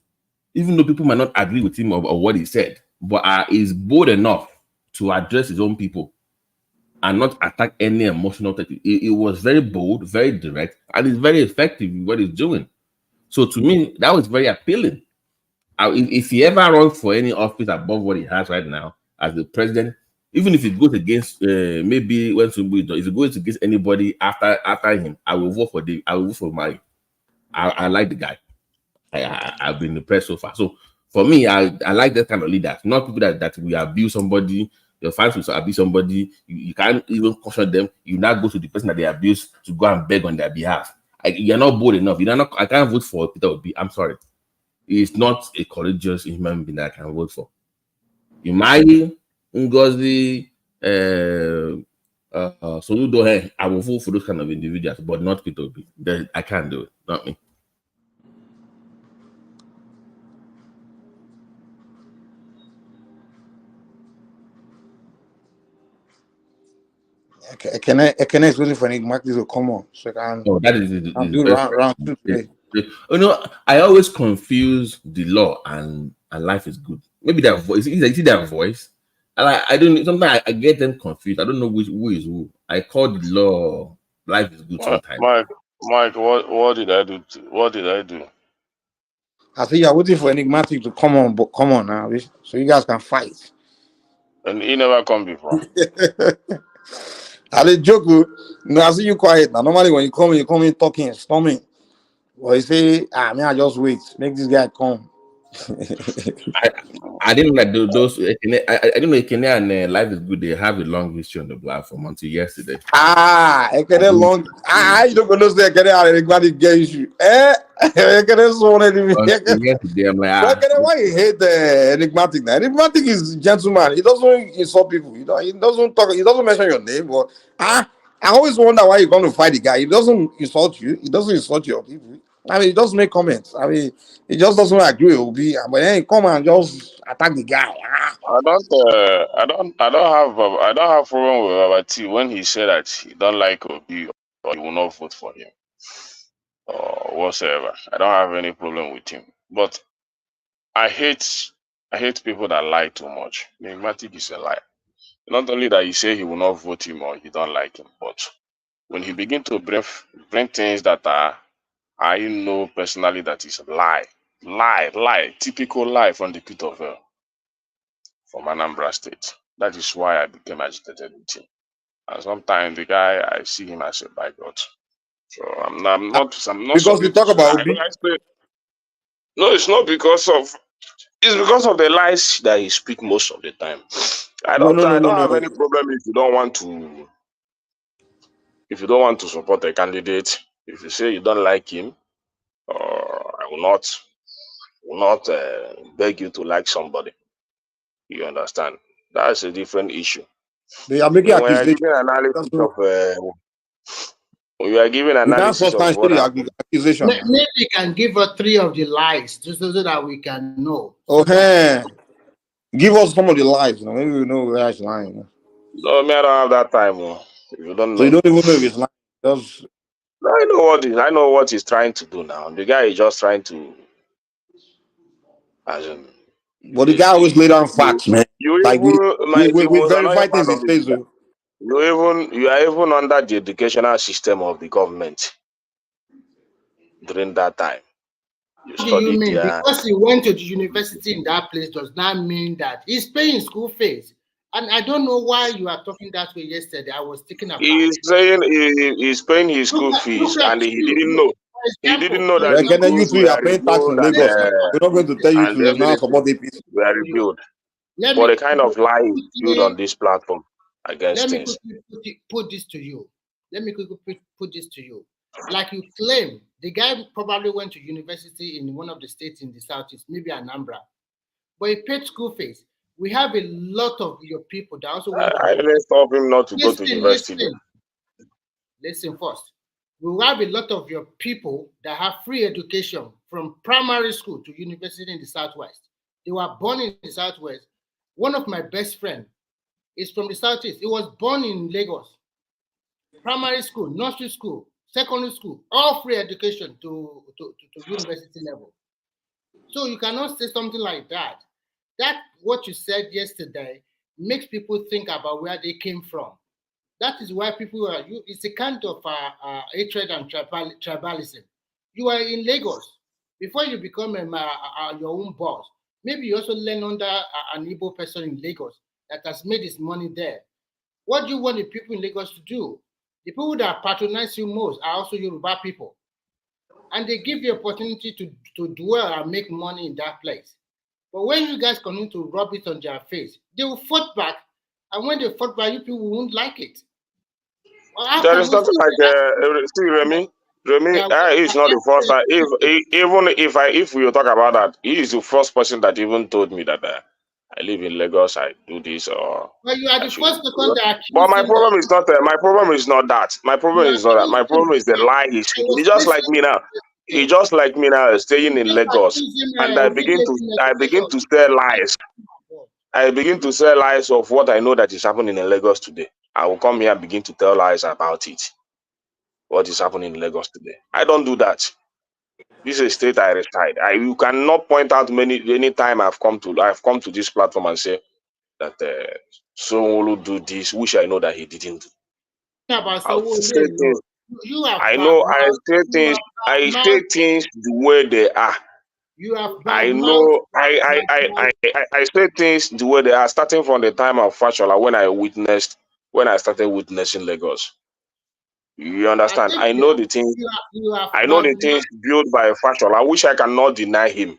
D: even though people might not agree with him or what he said. But he's bold enough to address his own people and not attack any emotional thing. He was very bold, very direct, and he's very effective in what he's doing. So to me, that was very appealing. If he ever runs for any office above what he has right now as the president, even if it goes against maybe when if it goes against anybody after him, I will vote for Mari. I like the guy. I've been impressed so far. So for me, I like that kind of leaders, not people that we abuse somebody. Your fans will abuse somebody. You can't even caution them. You now go to the person that they abuse to go and beg on their behalf. You're not bold enough. I can't vote for Peter Obi. I'm sorry. He's not a courageous human being that I can vote for. Umahi, Ngozi, Soludo, I will vote for those kind of individuals, but not Peter Obi. I can't do it. Not me.
G: Can I waiting for enigmatic to come on so I can
D: that is
G: do round 2 today.
D: You know, I always confuse the law and life is good. Maybe their voice. You see their voice. And I don't. Sometimes I get them confused. I don't know who is who. I call the law life is good sometimes.
N: Mike, what did I do? What did I do?
G: I say you're waiting for enigmatic to come on, but come on now, so you guys can fight.
N: And he never come before.
G: I did joke. No, I see you quiet now. Normally when you come in talking, storming. Well, you say, man, I just wait. Make this guy come.
D: I didn't like those. I didn't know Kenya and Life is Good. They have a long history on the platform until yesterday.
G: You don't know say enigmatic get issue. Yesterday, I'm like, why you hate enigmatic now? Enigmatic is gentleman. He doesn't insult people. He doesn't talk. He doesn't mention your name. But I always wonder why you're going to fight the guy. He doesn't insult you. He doesn't insult your people. I mean, he doesn't make comments. I mean, he just doesn't agree with Obi. But then come and just attack the guy.
N: I don't have problem with Babati when he said that he don't like Obi or he will not vote for him or whatsoever. I don't have any problem with him. But I hate people that lie too much. Enigmatic is a liar. Not only that he say he will not vote him or he don't like him, but when he begin to bring things that I know personally that is lie, typical lie from the pit of hell, from Anambra State. That is why I became agitated with him. And sometimes the guy, I see him as a bigot. So I'm not.
G: Because we talk about Obi.
N: No, it's not because of. It's because of the lies that he speaks most of the time. I don't have any problem if you don't want to. If you don't want to support a candidate, if you say you don't like him, I will not beg you to like somebody. You understand? That's a different issue.
G: They are making accusations.
N: We are giving analysis of what
G: accusation.
C: Maybe you can give us 3 of the lies just so that we can know.
G: Okay. Give us some of the lies. Maybe we know where he's lying.
N: No, I don't have that time. If you don't know.
G: So you don't even know if he's lying.
N: I know what he's trying to do now. The guy is just trying to.
G: But the guy always lay down facts, man. We verify things in face.
N: You are even under the educational system of the government during that time.
C: What do you mean? Because he went to the university in that place does not mean that he's paying school fees. And I don't know why you are talking that way yesterday. I was thinking about
N: He's saying he's paying his school fees and he didn't know. He didn't know that
G: you two are paying tax in Lagos. We're not going to tell you to now support APC.
N: We are reviewed. But the kind of lie is built on this platform against things.
C: Let me put this to you. Put this to you. Like you claim, the guy probably went to university in one of the states in the southeast, maybe Anambra, but he paid school fees. We have a lot of your people that also went.
N: I didn't stop him not to go to university.
C: Listen first. We have a lot of your people that have free education from primary school to university in the southwest. They were born in the southwest. One of my best friends is from the southeast. He was born in Lagos. Primary school, nursery school, secondary school, all free education to university level. So you cannot say something like that. That what you said yesterday makes people think about where they came from. That is why people are. It's a kind of hatred and tribalism. You are in Lagos before you become your own boss. Maybe you also learn under an Igbo person in Lagos that has made his money there. What do you want the people in Lagos to do? The people that patronize you most are also Yoruba people. And they give you opportunity to dwell and make money in that place. But when you guys continue to rub it on their face, they will fight back. And when they fight back, you people won't like it.
N: There is something like, see, Remy, he's not the first time. If we talk about that, he is the first person that even told me that I live in Lagos, I do this or.
C: Well, you are the first person that.
N: But my problem is not that. My problem is not that. My problem is not that. My problem is the lie he's speaking. He's just like me now. He's just like me now, staying in Lagos, and I begin to sell lies. I begin to sell lies of what I know that is happening in Lagos today. I will come here and begin to tell lies about it. What is happening in Lagos today? I don't do that. This is a state I reside. You cannot point out any time I've come to this platform and say that someone will do this, which I know that he didn't do. I say things the way they are. I say things the way they are, starting from the time of Fashola when I started witnessing Lagos. You understand? I know the things. I know the things built by Fashola, which I cannot deny him,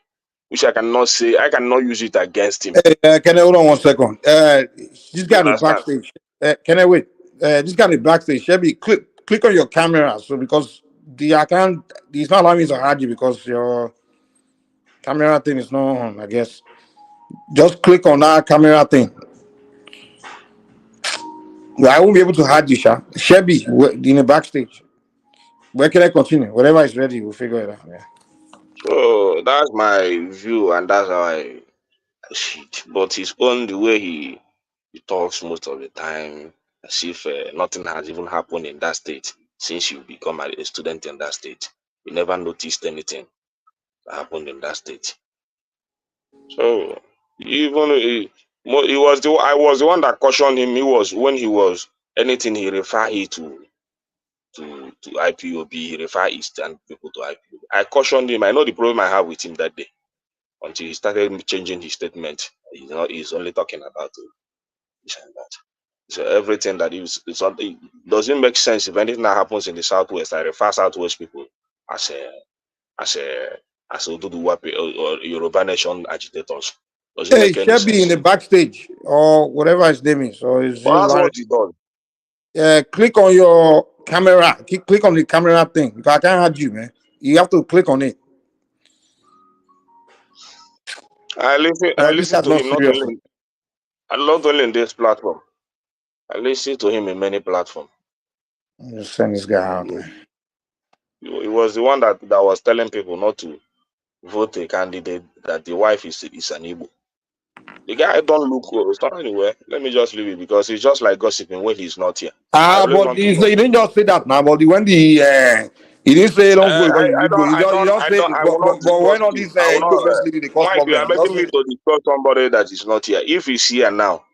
N: which I cannot say. I cannot use it against him.
G: Can I hold on 1 second? This guy in the backstage. Can I wait? This guy in the backstage. Shelby, click on your camera. So because the account, it's not allowing me to hide you because your camera thing is not on. I guess just click on that camera thing. Well, I won't be able to hide you, Sha. Shelby in the backstage. Where can I continue? Whatever is ready, we'll figure it out. Yeah.
N: So that's my view, and that's how I see it. But his own, the way he talks most of the time, as if nothing has even happened in that state since you become a student in that state. You never noticed anything that happened in that state. So even I was the one that cautioned him. Anything he refer he to IPOB, he refer Eastern people to IPOB. I cautioned him. I know the problem I have with him that day until he started changing his statement. He's only talking about this and that. So everything that it doesn't make sense. If anything that happens in the Southwest, I refer Southwest people as Oduduwa or Yoruba Nation agitators. Doesn't make any
G: Shelby
N: sense.
G: in the backstage or whatever his name is. Or is
N: Well, that's what he does.
G: Click on your camera. Click on the camera thing because I can't hide you, man. You have to click on it.
N: I listen to him not only in this platform. I listen to him in many platforms.
G: Just send this guy out, man.
N: He was the one that was telling people not to vote a candidate that the wife is an Igbo. The guy don't look well. So anyway, let me just leave it because it's just like gossiping when he's not here.
G: But he didn't just say that now. But when he didn't say don't vote because you go. He just say. But when all these Igbo leading the cause
N: Mike, you are
G: problem,
N: making me to discuss somebody that is not here. If he's here now,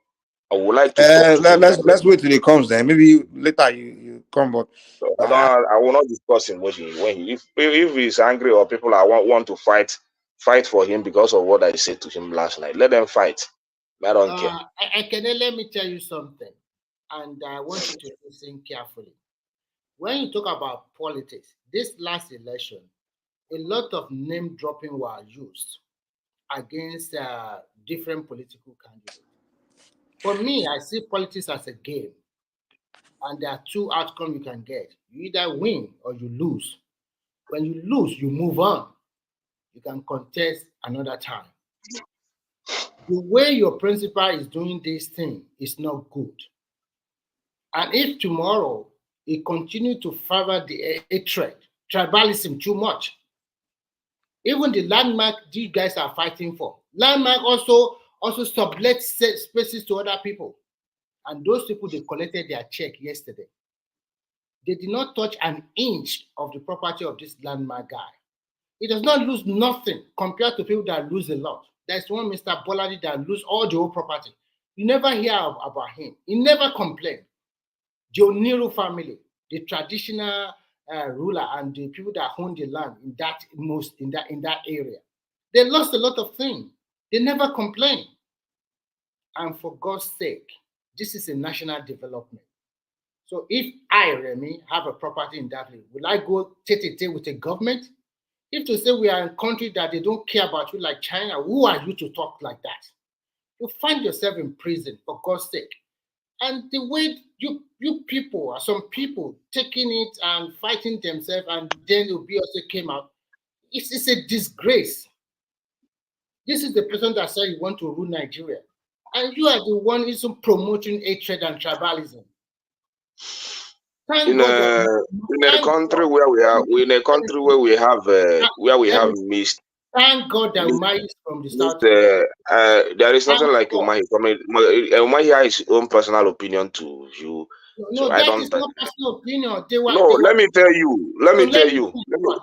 N: I would like to talk to him.
G: Let's wait till he comes. Then maybe later you come. But
N: I will not discuss him if he's angry or people want to fight for him because of what I said to him last night. Let them fight. I don't care.
C: Let me tell you something, and I want you to listen carefully. When you talk about politics, this last election, a lot of name dropping were used against different political candidates. For me, I see politics as a game, and there are two outcomes you can get. You either win or you lose. When you lose, you move on. You can contest another time. The way your principal is doing this thing is not good. And if tomorrow he continue to favor the hatred, tribalism too much, even the landmark you guys are fighting for, landmark also sublet spaces to other people. And those people, they collected their check yesterday. They did not touch an inch of the property of this landmark guy. He does not lose nothing compared to people that lose a lot. There's one Mr. Boladi that lose all the whole property. You never hear about him. He never complained. The Oniru family, the traditional ruler and the people that own the land in that area, they lost a lot of things. They never complained. And for God's sake, this is a national development. So if I, Remy, have a property in that place, will I go take with a government? If to say we are in a country that they don't care about you like China, who are you to talk like that? You find yourself in prison, for God's sake. And the way you people, some people taking it and fighting themselves, and then the BSA came out, it's a disgrace. This is the person that said you want to rule Nigeria. And you are the one who's promoting hatred and tribalism.
N: In a country where we have missed
C: Thank God that Umahi is from the south.
N: There is nothing like Umahi. Umahi has his own personal opinion to you.
C: No,
N: so
C: that
N: I don't.
C: is not personal opinion. They were.
N: No, let me tell you. Let me tell you.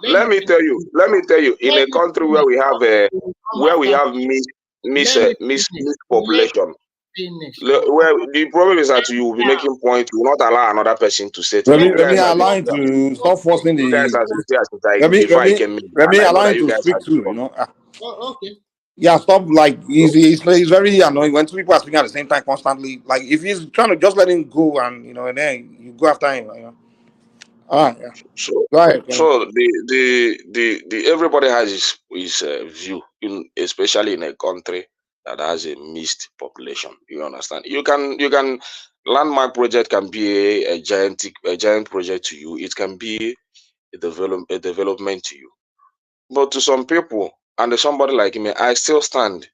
N: Let me tell you. Let me tell you. In a country where we have mixed population, where the problem is that you will be making points, you will not allow another person to say things.
G: Let me allow him to stop forcing the.
N: You guys are
G: Let me allow him to speak too. You know.
C: Oh, okay.
G: Yeah, stop. Like he's very annoying when two people are speaking at the same time constantly. Like if he's trying to just let him go and and then you go after him. You know. All right. Yeah.
N: So,
G: go ahead.
N: So the everybody has his view, especially in a country that has a mixed population. You understand? You can landmark project can be a giant project to you. It can be a development to you. But to some people, and to somebody like me, I still stand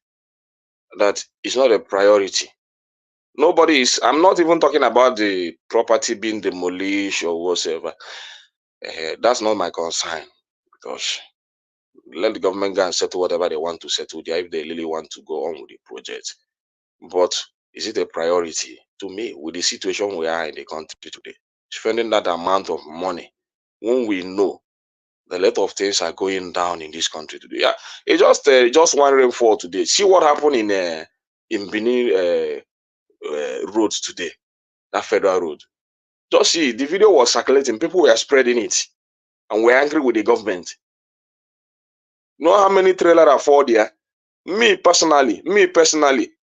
N: that it's not a priority. Nobody is. I'm not even talking about the property being demolished or whatever. That's not my concern, because let the government go and settle whatever they want to settle there if they really want to go on with the project. But is it a priority to me with the situation we are in the country today? Spending that amount of money when we know a lot of things are going down in this country today. Yeah, it just one rainfall today. See what happened in Benin roads today, that federal road. Just see, the video was circulating. People were spreading it, and we're angry with the government. You know how many trailers are for there? Me personally,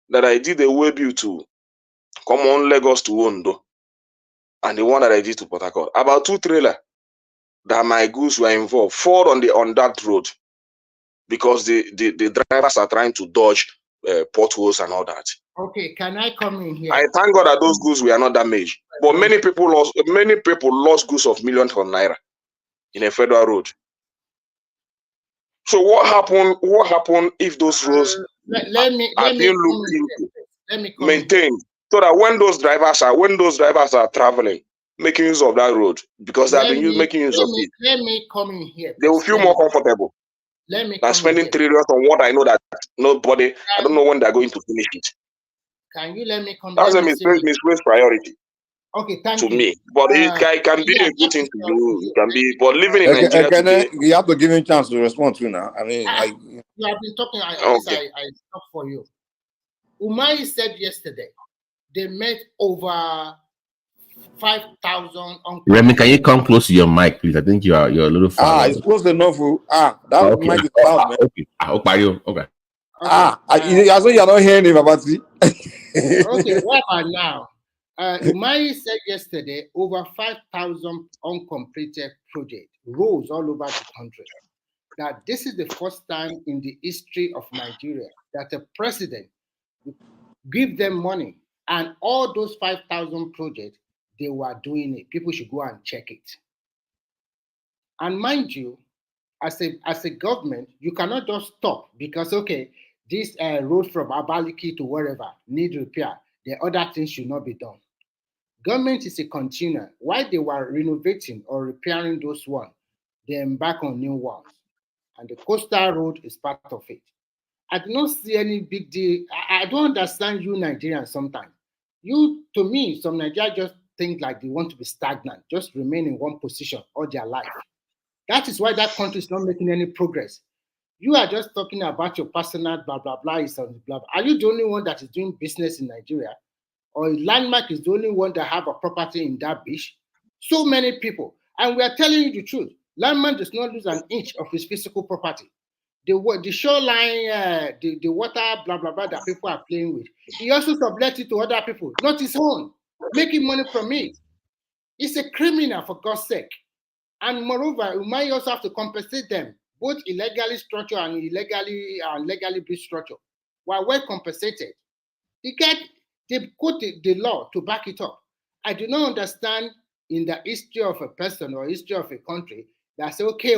N: that I did a way bill to come on Lagos to Ondo, and the one that I did to Port Harcourt, about 2 trailers that my goods were involved, 4 on that road, because the drivers are trying to dodge potholes and all that.
C: Okay, can I come in here?
N: I thank God that those goods were not damaged, but many people lost goods of millions of naira in a federal road. So what happened if those roads are being looked into, maintained, so that when those drivers are traveling, making use of that road, because they have been making use of it,
C: let me come in here.
N: They will feel more comfortable than spending trillions on what I know that nobody. I don't know when they're going to finish it.
C: Can you let me come?
N: That's a misplaced priority.
C: Okay, thank
N: you.
C: To
N: me, but it can be a good thing to you. It can be, but living in Nigeria today,
G: you have to give him a chance to respond to now. I mean, like
C: you have been talking. I stop for you. Umahi said yesterday they met over 5,000.
D: Remy, can you come close to your mic, please? I think you're a little far.
G: It's close enough. That
D: okay.
G: mic is loud, man.
D: Okay. Okay.
G: I saw you're not hearing him about it.
C: Okay, what about now? Umahi said yesterday over 5,000 uncompleted projects rose all over the country. That this is the first time in the history of Nigeria that a president give them money, and all those 5,000 projects, they were doing it. People should go and check it. And mind you, as a government, you cannot just stop because, okay, this road from Abaliki to wherever need repair. The other things should not be done. Government is a continuum. While they were renovating or repairing those ones, they embark on new ones. And the coastal road is part of it. I do not see any big deal. I don't understand you Nigerians sometimes. To me, some Nigerians just think like they want to be stagnant, just remain in one position all their life. That is why that country is not making any progress. You are just talking about your personal blah, blah, blah, blah, blah. Are you the only one that is doing business in Nigeria? Or Landmark is the only one that have a property in that beach? So many people. And we are telling you the truth. Landmark does not lose an inch of his physical property. The shoreline, the water, blah, blah, blah, that people are playing with. He also sublet it to other people, not his own, making money from it. He's a criminal, for God's sake. And moreover, we might also have to compensate them, both illegally structured and legally built structure. While well compensated, they quote the law to back it up. I do not understand in the history of a person or history of a country that say, okay,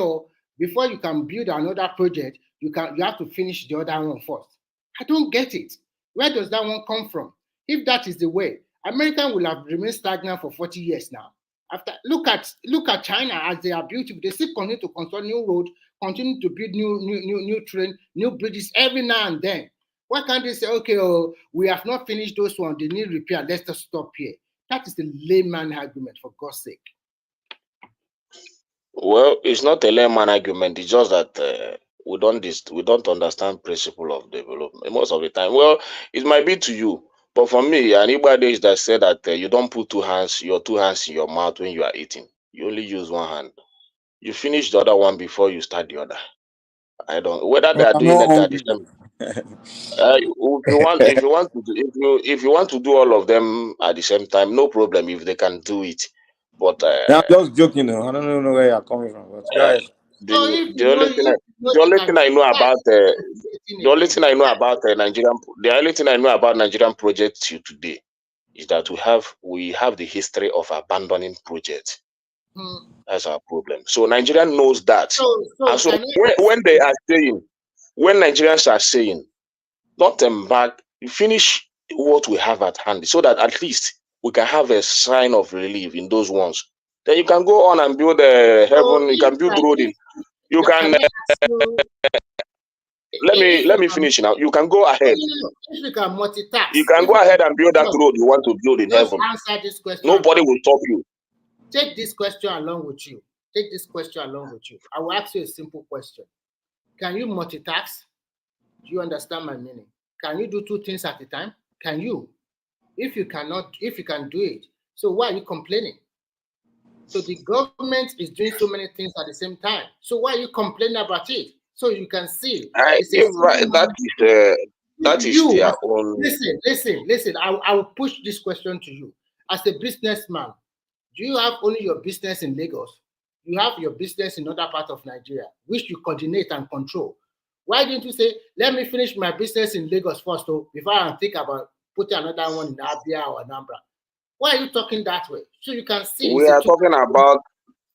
C: before you can build another project, you have to finish the other one first. I don't get it. Where does that one come from? If that is the way, America will have remained stagnant for 40 years now. After look at China as they are beautiful. They still continue to construct new road, continue to build new train, new bridges every now and then. Why can't they say, okay, oh, we have not finished those ones, they need repair, let's just stop here? That is the layman argument, for God's sake.
M: Well, it's not a layman argument. It's just that we don't understand principle of development most of the time. Well, it might be to you, but for me, anybody that said that you don't put your two hands in your mouth when you are eating. You only use one hand. You finish the other one before you start the other. I don't whether they are
G: I'm
M: doing
G: not
M: that at the
G: hungry
M: same.
G: though.
M: If you want to do all of them at the same time, no problem if they can do it. But
G: Yeah, I'm just joking though. I don't even know where you're coming from, but go ahead.
M: the only thing I know about the only thing I know about Nigerian projects today is that we have the history of abandoning projects. That's our problem. So Nigeria knows that. And so when they are saying, when Nigerians are saying, don't embark, finish what we have at hand so that at least we can have a sign of relief in those ones. Then you can go on and build a heaven, you can build road in. You can let me finish now. You can go ahead.
C: If you can multitask,
M: you can go ahead and build that road you want to build in heaven.
C: Answer this question.
M: Nobody will stop you.
C: Take this question along with you. Take this question along with you. I will ask you a simple question. Can you multitask? Do you understand my meaning? Can you do two things at a time? Can you? If you cannot, if you can do it, so why are you complaining? So the government is doing so many things at the same time. So why are you complaining about it? So you can see.
M: That is their own.
C: Listen. I will push this question to you. As a businessman, do you have only your business in Lagos? You have your business in other parts of Nigeria, which you coordinate and control. Why didn't you say, let me finish my business in Lagos first, before I think about putting another one in Abia or Anambra? Why are you talking that way? So you can see.
M: We are talking about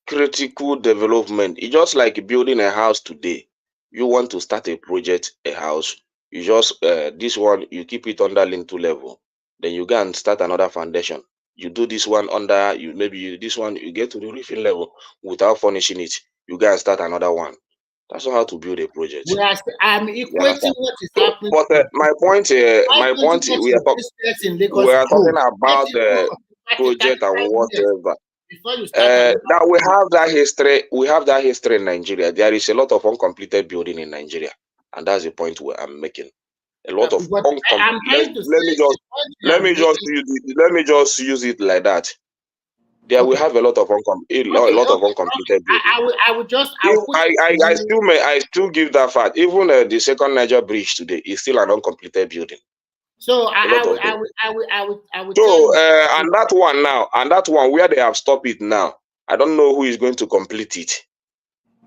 M: critical development. It's just like building a house today. You want to start a project, a house. You just, this one, you keep it under lintel level. Then you go and start another foundation. You do this one under, this one, you get to the roofing level without furnishing it. You go and start another one. That's not how to build a project.
C: I'm equating what is happening.
M: But my point, we are talking about the project and whatever. Now we have that history. We have that history in Nigeria. There is a lot of uncompleted building in Nigeria, and that's the point where I'm making. A lot of uncompleted. Let me just use it like that. There we have a lot of uncompleted building. I still give that fact. Even the second Niger bridge today is still an uncompleted building.
C: So I would
M: so and that one where they have stopped it now, I don't know who is going to complete it.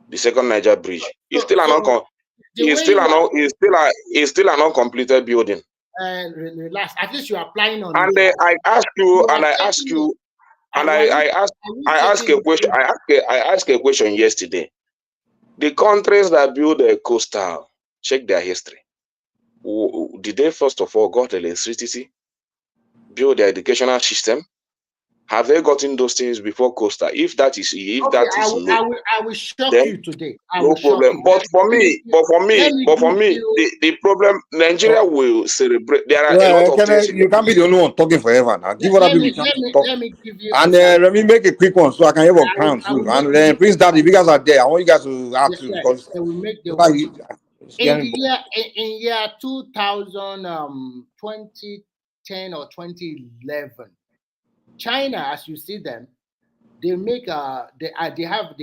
M: The second Niger bridge is still an uncompleted building.
C: Relax. At least you are applying on.
M: And I ask a question. I asked a question yesterday. The countries that build a coastal, check their history. Did they first of all got electricity, build their educational system? Have they gotten those things before coastal? If that is no,
C: I will shock you today.
M: No problem. But for me, the problem, Nigeria will celebrate. There are a lot of things.
G: You can't be the only one talking forever now. Give other people chance to talk.
C: Let me give you.
G: And let me make a quick one so I can have a crown too. And then Prince Daddy, if you guys are there, I want you guys to ask too, because
C: in year 2010 or 2011, China, as you see them, they make they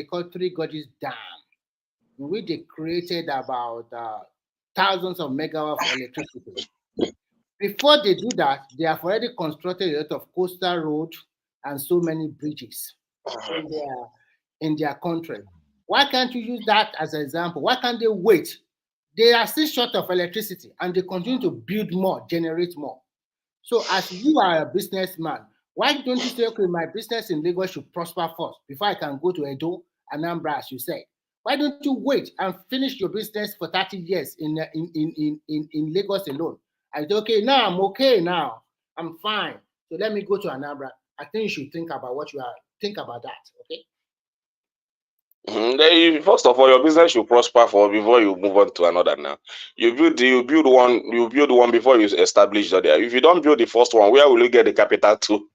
C: call Three Gorges Dam, in which they created about thousands of megawatts of electricity. Before they do that, they have already constructed a lot of coastal roads and so many bridges in their country. Why can't you use that as an example? Why can't they wait? They are still short of electricity and they continue to build more, generate more. So as you are a businessman, why don't you say, okay, my business in Lagos should prosper first before I can go to Edo, Anambra, as you say? Why don't you wait and finish your business for 30 years in Lagos alone? I say, okay, now I'm okay now. I'm fine. So let me go to Anambra. I think you should think about what you are think about that. Okay.
M: First of all, your business should prosper before you move on to another. Now, you build one before you establish the other. If you don't build the first one, where will you get the capital to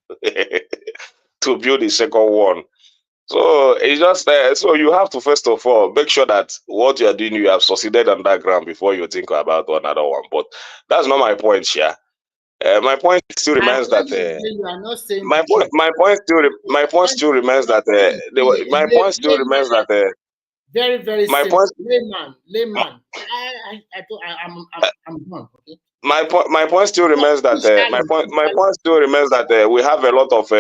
M: to build the second one? So it's just so you have to first of all make sure that what you are doing, you have succeeded on that ground before you think about another one. But that's not my point here. My point still remains that
C: you are not saying
M: my point still remains that
C: very, very
M: my
C: simple.
M: point
C: Layman. I'm done. Okay.
M: My point still remains that we have a lot of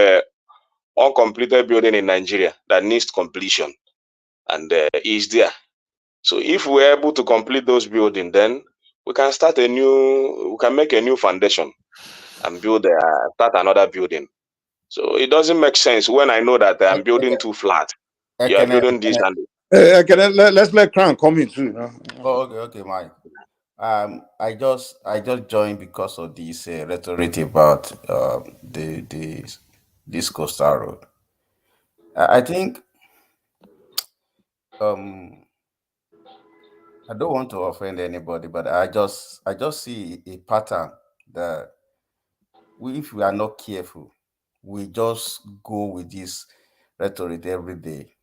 M: uncompleted building in Nigeria that needs completion, and is there. So if we're able to complete those buildings, then we can make a new foundation and start another building. So it doesn't make sense when I know that I'm building too flat. You are building this and
G: let's let Crown come in too. You know?
P: Oh, okay, Mike. I just joined because of this rhetoric about this coastal road. I think I don't want to offend anybody, but I just see a pattern that if we are not careful, we just go with this rhetoric every day.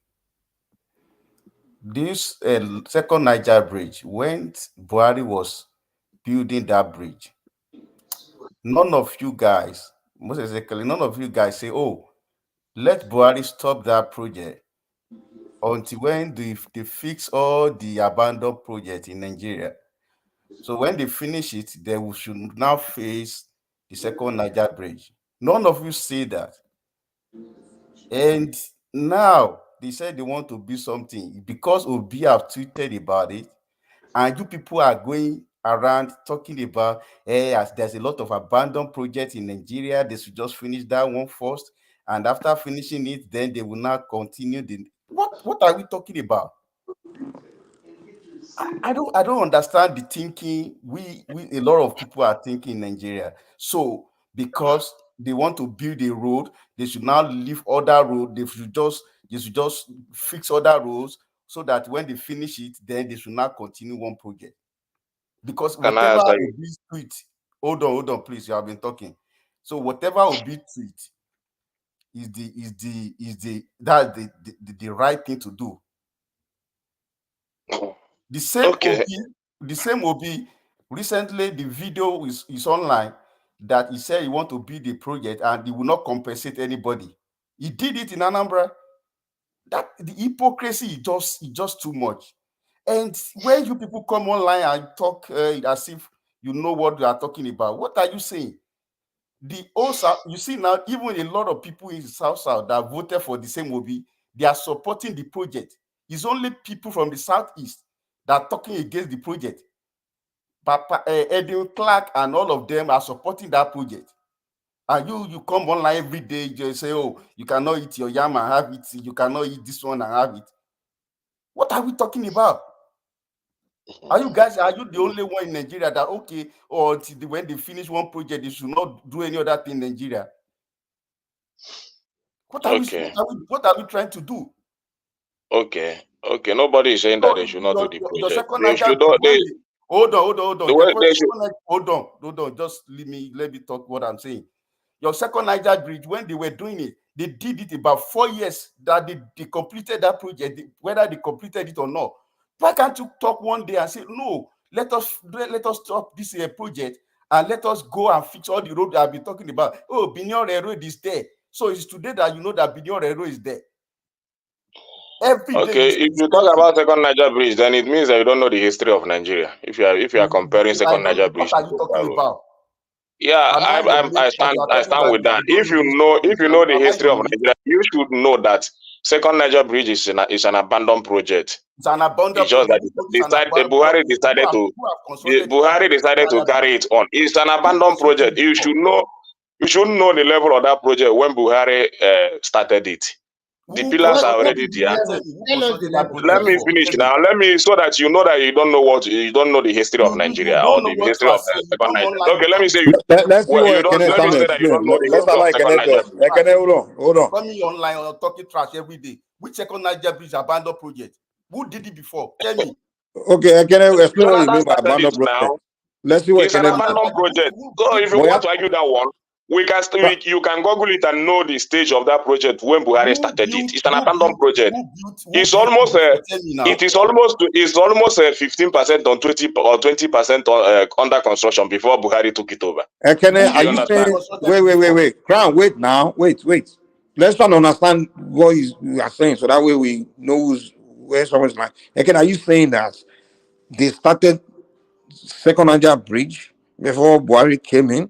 P: This second Niger bridge, when Buhari was building that bridge, none of you guys, most exactly, none of you guys say, oh, let Buhari stop that project until when they fix all the abandoned projects in Nigeria. So when they finish it, they should now face the second Niger bridge. None of you say that. And now they said they want to build something because Obi have tweeted about it, and you people are going around talking about, as there's a lot of abandoned projects in Nigeria, they should just finish that one first, and after finishing it, then they will not continue the. What are we talking about? I don't understand the thinking we a lot of people are thinking in Nigeria. So because they want to build a road, they should now leave other road. They should just fix other roads so that when they finish it, then they should not continue one project. Because whatever Obi's tweet, hold on, please. You have been talking. So whatever Obi tweet is the right thing to do. The same Obi, recently the video is online that he said he want to build a project and he will not compensate anybody. He did it in Anambra. That the hypocrisy is just too much. And when you people come online and talk as if you know what you are talking about, what are you saying? You see now, even a lot of people in South that voted for the same Obi, they are supporting the project. It's only people from the Southeast that are talking against the project. Papa Edwin Clark and all of them are supporting that project. And you come online every day, you say, oh, you cannot eat your yam and have it. You cannot eat this one and have it. What are we talking about? Are you the only one in Nigeria that, okay, or when they finish one project, they should not do any other thing in Nigeria? What are we trying to do?
M: Okay. Nobody is saying that they should not do the project.
P: Hold on. Just let me talk what I'm saying. Your second Niger bridge, when they were doing it, they did it about 4 years that they completed that project, whether they completed it or not. Why can't you talk one day and say, no, let us stop this project and let us go and fix all the road I've been talking about? Oh, Binyore Road is there. So it's today that you know that Binyore Road is there. Every day.
M: If you talk about second Niger bridge, then it means that you don't know the history of Nigeria. If you are comparing second Niger bridge,
P: what are you talking about?
M: Yeah, I stand with that. If you know the history of Nigeria, you should know that second Niger bridge is an abandoned project.
P: It's an abandoned
M: project. It's just that Buhari decided to carry it on. It's an abandoned project. You should know the level of that project when Buhari started it. The pillars are already there. Let me finish now. Let me, so that you know that you don't know the history of Nigeria or the history of the second Nigeria. Okay, let me say
G: Let's see what
M: let me say that you don't know the
G: Let's
M: history of second Nigeria.
G: Hold on.
P: Coming online or talking trash every day. Which second Niger Bridge abandoned project? Who did it before? Tell me.
G: Okay, can I explain what you mean by
M: Jonathan
G: abandoned
M: started it
G: project?
M: now.
G: Let's see what
M: It's an abandoned project. So if you want to argue that one, you can Google it and know the stage of that project when Buhari started it. It's an abandoned project. It's almost it is almost 15% on 20% under construction before Buhari took it over.
G: Ekene, are you saying wait, Crown, wait now. Wait. Let's try to understand what you are saying so that way we know where someone's like. Ekene, are you saying that they started second Niger Bridge before Buhari came in?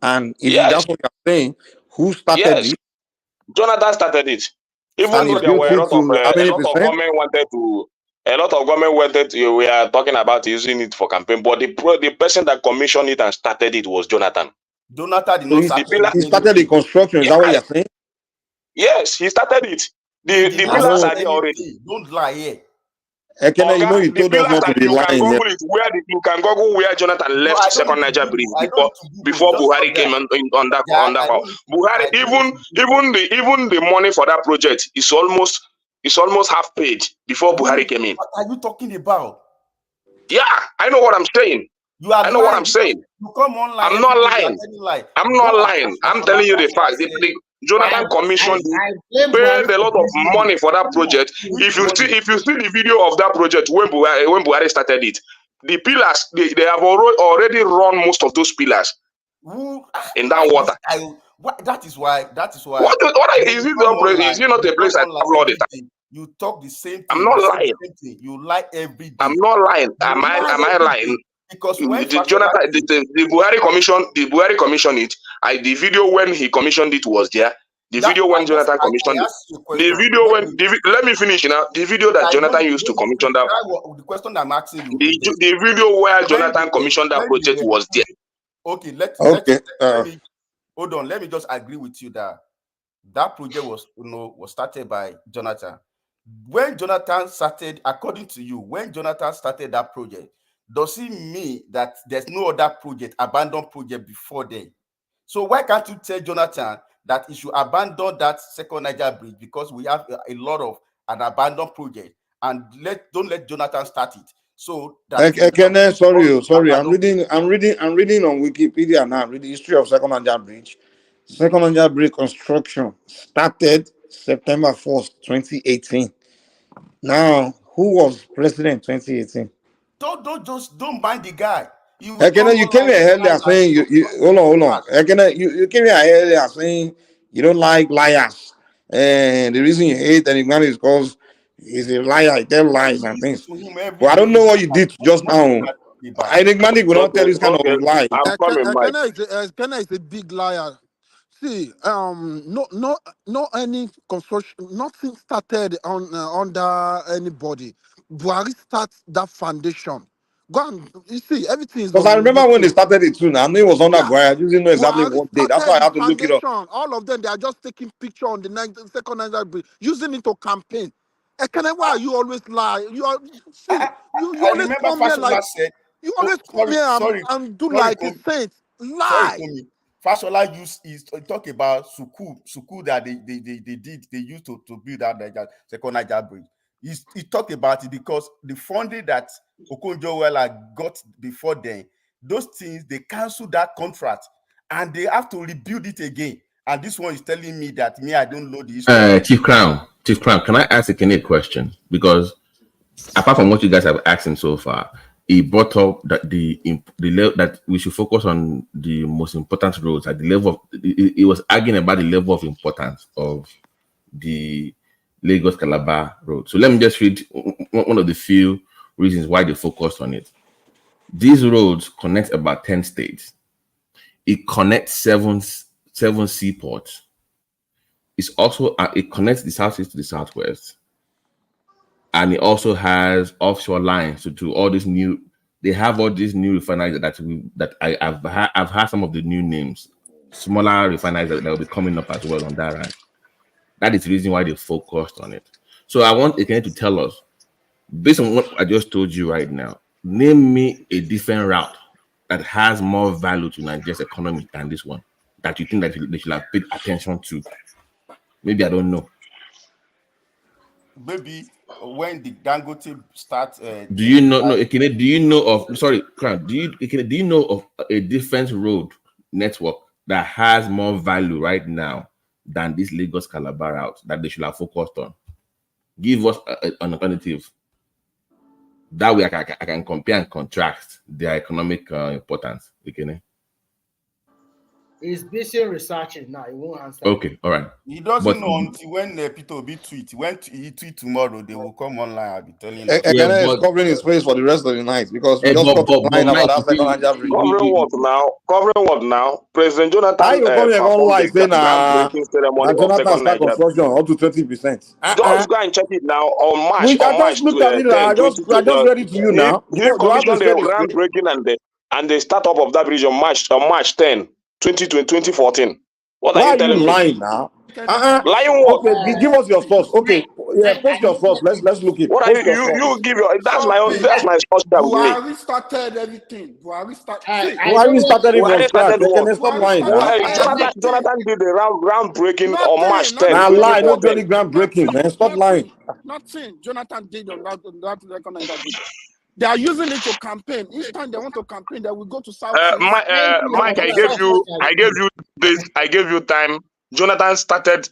G: And if that's what you're saying, who started it?
M: Jonathan started it. Even
G: And
M: though
G: it's
M: there were
G: guilty to how many percent?
M: a lot of government wanted to, we are talking about using it for campaign, but the person that commissioned it and started it was Jonathan.
P: Jonathan did not start
G: He started the construction, is that what you're saying?
M: Yes, he started it. The pillars are there already.
P: Don't lie here.
G: Ekene, you know you told us not to be lying here.
M: You can Google where Jonathan left second Niger Bridge before Buhari came on that power. Buhari, even the money for that project is almost half paid before Buhari came in.
P: What are you talking about?
M: Yeah, I know what I'm saying. I know what I'm saying.
P: You come online.
M: I'm not lying. I'm not lying. I'm telling you the fact. Jonathan commissioned paid a lot of money for that project. If you see the video of that project when Buhari started it, the pillars they have already run most of those pillars in that water.
P: That is why.
M: Is it not a place I travel all the time?
P: You talk the same thing.
M: I'm not lying.
P: You lie every day.
M: I'm not lying. Am I lying?
P: Because
M: the Buhari commissioned it. The video when he commissioned it was there. The video when Jonathan commissioned it. The video let me finish now. The video that Jonathan used to commission that.
P: The question I'm asking you.
M: The video where Jonathan commissioned that project was there.
P: Okay, let me hold on. Let me just agree with you that project was started by Jonathan. When Jonathan started, according to you, when Jonathan started that project, does it mean that there's no other project, abandoned project before then? So why can't you tell Jonathan that he should abandon that second Niger Bridge because we have a lot of an abandoned project, and don't let Jonathan start it? So that
G: sorry. I'm reading on Wikipedia now. I'm reading the history of second Niger Bridge. Second Niger Bridge construction started September 1st, 2018. Now, who was president in 2018?
P: Don't mind the guy.
G: You came here earlier saying hold on. You came here earlier saying you don't like liars. And the reason you hate Enigmatic is because he's a liar, he tells lies and things. But I don't know what you did just now. Enigmatic will not tell this kind of lie.
O: Kenna is a big liar. See, no any construction, nothing started under anybody. Buhari starts that foundation. Go and you see everything is.
G: Because I remember when they started it too. Now I knew it was under Buhari. I didn't know exactly what day. That's why I had to look it up.
O: All of them, they are just taking picture on the second Niger Bridge, using it to campaign. Why you always lie? You always come here like you always come here and do like a saint. Lie.
P: Fashola talk about suku that they used to build that second Niger Bridge. He talked about it because the funding that Okonjo-Iweala got before then, those things, they canceled that contract and they have to rebuild it again. And this one is telling me that I don't know the history.
D: Chief Crown, can I ask a Kenneth question? Because apart from what you guys have asked him so far, he brought up that that we should focus on the most important roads at the level of. He was arguing about the level of importance of the Lagos Calabar road. So let me just read one of the few reasons why they focused on it. These roads connect about 10 states. It connects seven seaports. It's also it connects the southeast to the southwest. And it also has offshore lines to do all this new. They have all these new refineries I've had some of the new names, smaller refineries that will be coming up as well on that run. That is the reason why they focused on it. So I want again to tell us, based on what I just told you right now, name me a different route that has more value to Nigeria's economy than this one, that you think that they should have paid attention to. Maybe I don't know.
P: Maybe when the Dangote starts.
D: Do you know? No, Ekene, do you know of? Sorry, Crown. Do you know of a different road network that has more value right now than this Lagos Calabar route that they should have focused on? Give us an alternative. That way, I can compare and contrast their economic importance. Ekene.
C: He's busy researching now. He won't answer.
D: Okay, all right.
P: He doesn't know until when Peter Obi tweet. When he tweet tomorrow, they will come online. I'll be telling us.
G: Ekene is covering his face for the rest of the night because we just got online about that second Niger bridge.
M: Covering what now? Covering what now? President Jonathan.
G: I will come here online saying
M: groundbreaking ceremony of
G: Jonathan
M: second
G: start
M: Niger.
G: construction up to 20%.
M: Just go and check it now on March.
G: I just looked at it. I just read it to you now.
M: He commissioned the groundbreaking and the startup of that bridge on March 10, 2014. What are you telling me?
G: Lying now?
M: Lying what?
G: Okay, give us your source. Okay, yeah, post your source. Let's look it.
M: What are you give your? That's my source.
O: Buhari started everything. Buhari started
G: it from scratch. Can stop lying now?
M: Jonathan did the groundbreaking on March 10.
G: Now lie, not doing the groundbreaking, man. Stop lying.
O: Nothing. Jonathan did on that. They are using it to campaign. Each time they want to campaign, they will go to South.
M: Mike, I gave you time. Jonathan started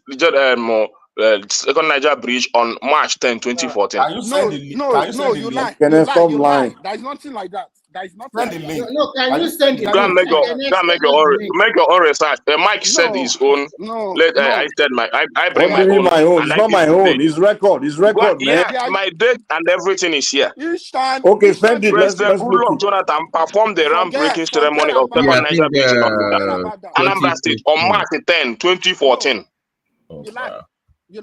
M: second Niger bridge on March 10, 2014.
O: No, you lie.
G: Stop lying.
O: There is nothing like that. There is nothing.
C: Send the link. No, can you send the link?
M: Go and make your own research. Mike said his own. I said I bring
G: my own. It's not my own. It's record. It's record, man.
M: Yeah, my date and everything is here.
G: Okay, send it. Let's
M: look. Jonathan performed the groundbreaking ceremony of second Niger bridge in Anambra State on March 10, 2014.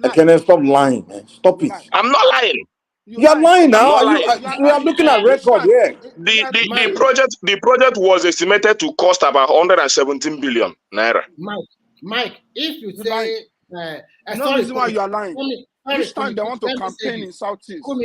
G: I cannot stop lying, man. Stop it.
M: I'm not lying.
G: You're lying now. We are looking at record here.
M: The project was estimated to cost about 117 billion naira.
C: Mike, if you say
O: no reason why you are lying. Each time they want to campaign in Southeast,
C: let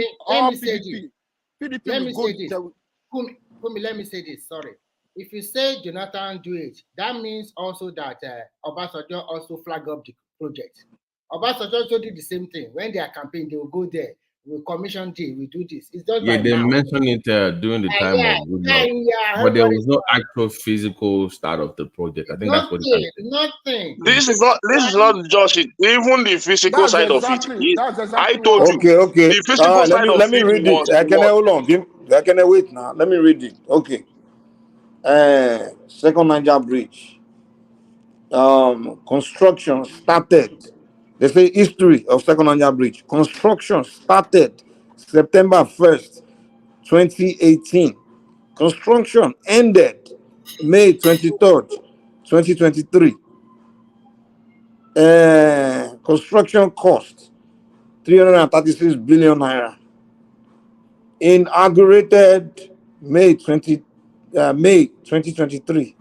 C: me say this. Sorry. If you say Jonathan do it, that means also that Obasanjo also flag up the project. Obasanjo also did the same thing. When they are campaigning, they will go there. We commission D, we do this. It's just
D: they mentioned it during the time of Goodluck, but there was no actual physical start of the project. I think that's what it is.
C: Nothing.
M: This is not just it. Even the physical side of it. I told you.
G: Okay.
M: The physical side of
G: let me read it. I can hold on. I can wait now. Let me read it. Okay. Second Niger Bridge. Construction started. They say history of Second Niger Bridge. Construction started September 1st, 2018. Construction ended May 23rd, 2023. Construction cost 336 billion naira. Inaugurated May 2023.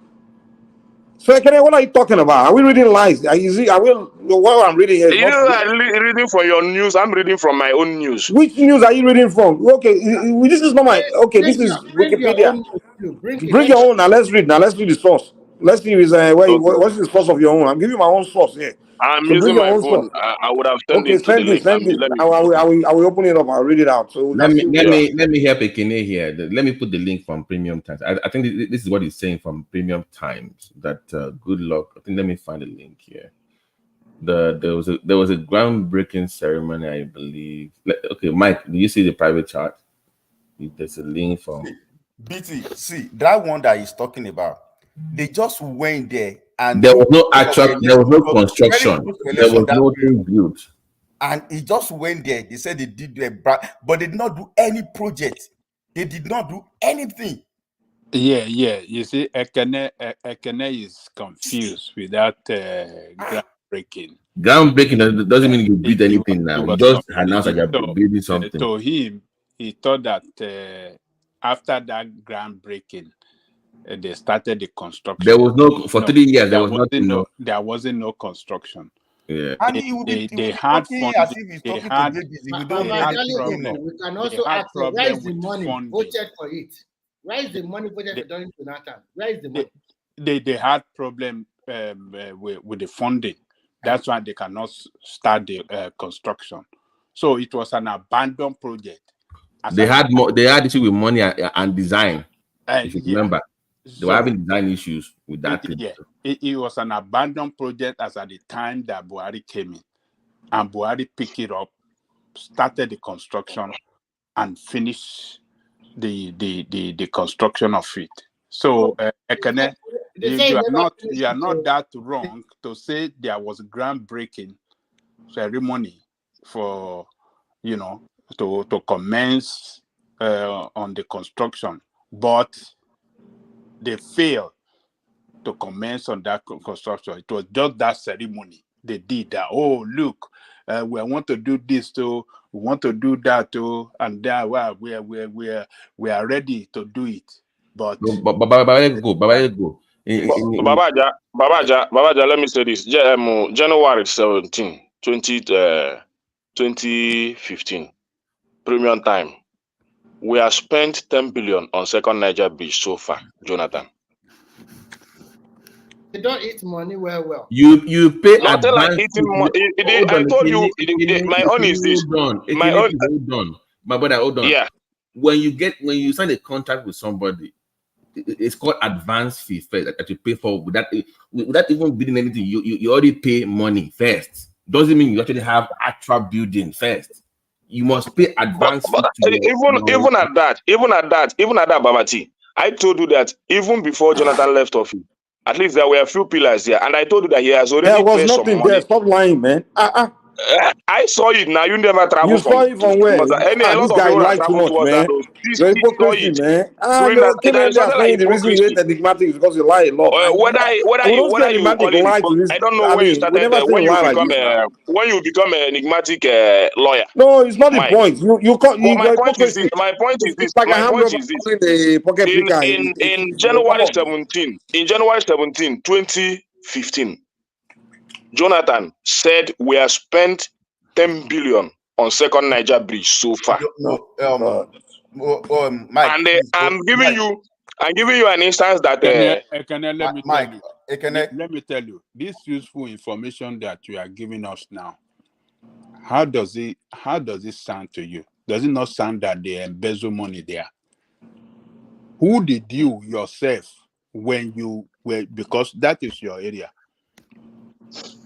G: So, what are you talking about? Are we reading lies? What I'm reading here?
M: You are reading from your news. I'm reading from my own news.
G: Which news are you reading from? Okay, this is not my. Okay, this is Wikipedia. Bring your own. Now let's read. Now let's read the source. Let's see what's the source of your own. I'm giving my own source here.
M: I'm using my phone. I would have sent it.
G: Send it. I will open it up. I'll read it out. So
D: let me help Ekene here. Let me put the link from Premium Times. I think this is what he's saying from Premium Times. That Goodluck. I think let me find the link here. There was a groundbreaking ceremony, I believe. Okay, Mike, do you see the private chat? There's a link from
P: BT. See that one that he's talking about. They just went there. And
D: there was no construction. There was nothing built.
P: And he just went there. They said they did but they did not do any project. They did not do anything.
R: Yeah. You see, Ekene is confused with that groundbreaking.
D: Groundbreaking doesn't mean you build anything now. You just announced that you're building something.
R: To him, he thought that after that groundbreaking, they started the construction.
D: There was no for 3 years. There was nothing.
R: There wasn't no construction.
D: Yeah.
P: And he will be
R: had
P: talking
R: funding.
P: as if he's talking to babies. We don't need anything from him.
C: We can
R: They
C: also
R: had
C: ask them, where is
R: problem
C: the
R: with
C: money
R: funding.
C: voted for it? Where is the money voted for during Jonathan? Where is the money?
R: They had problem with the funding. That's why they cannot start the construction. So it was an abandoned project.
D: They had issue with money and design. If you remember, they were having design issues with that.
R: It was an abandoned project as at the time that Buhari came in, and Buhari picked it up, started the construction, and finished the construction of it. So, Ekene, you are not that wrong to say there was a groundbreaking ceremony for, to commence on the construction, but they failed to commence on that construction. It was just that ceremony they did that. Oh, look, we want to do this too, we want to do that too, and that we are ready to do it. But
D: let's go.
N: Babaja, let me say this. January 17, 2015, premium time. We have spent 10 billion on second Niger Bridge so far, Jonathan.
C: They don't eat money well.
D: You pay
N: nothing like
D: advance.
N: eating money. I told you my own is this.
D: Hold on, my brother, hold on.
N: Yeah.
D: When you sign a contract with somebody, it's called advance fee first that you pay for without even bidding anything. You already pay money first. Doesn't mean you actually have actual building first. You must pay advance fee.
N: Even at that, Babati, I told you that even before Jonathan left office, at least there were a few pillars there, and I told you that he has already
G: There was
N: paid
G: nothing
N: some money.
G: there. Stop lying, man.
N: I saw it now. You never travel.
G: You saw it from where?
N: A lot
G: This
N: of
G: guy
N: people
G: lied too much, man. You're hypocrisy, man.
N: There is something like
G: reason you hate enigmatic is because you lie a lot.
N: Whether you call it, I don't know when you started. When you become an enigmatic lawyer.
G: No, it's not the point.
N: My point is this. My point is this. In January 17, 2015. Jonathan said we have spent 10 billion on second Niger Bridge so far.
P: Mike,
N: I'm giving you an instance that
R: let me tell you this useful information that you are giving us now. How does it sound to you? Does it not sound that they embezzle money there? Who did you yourself when you were, because that is your area,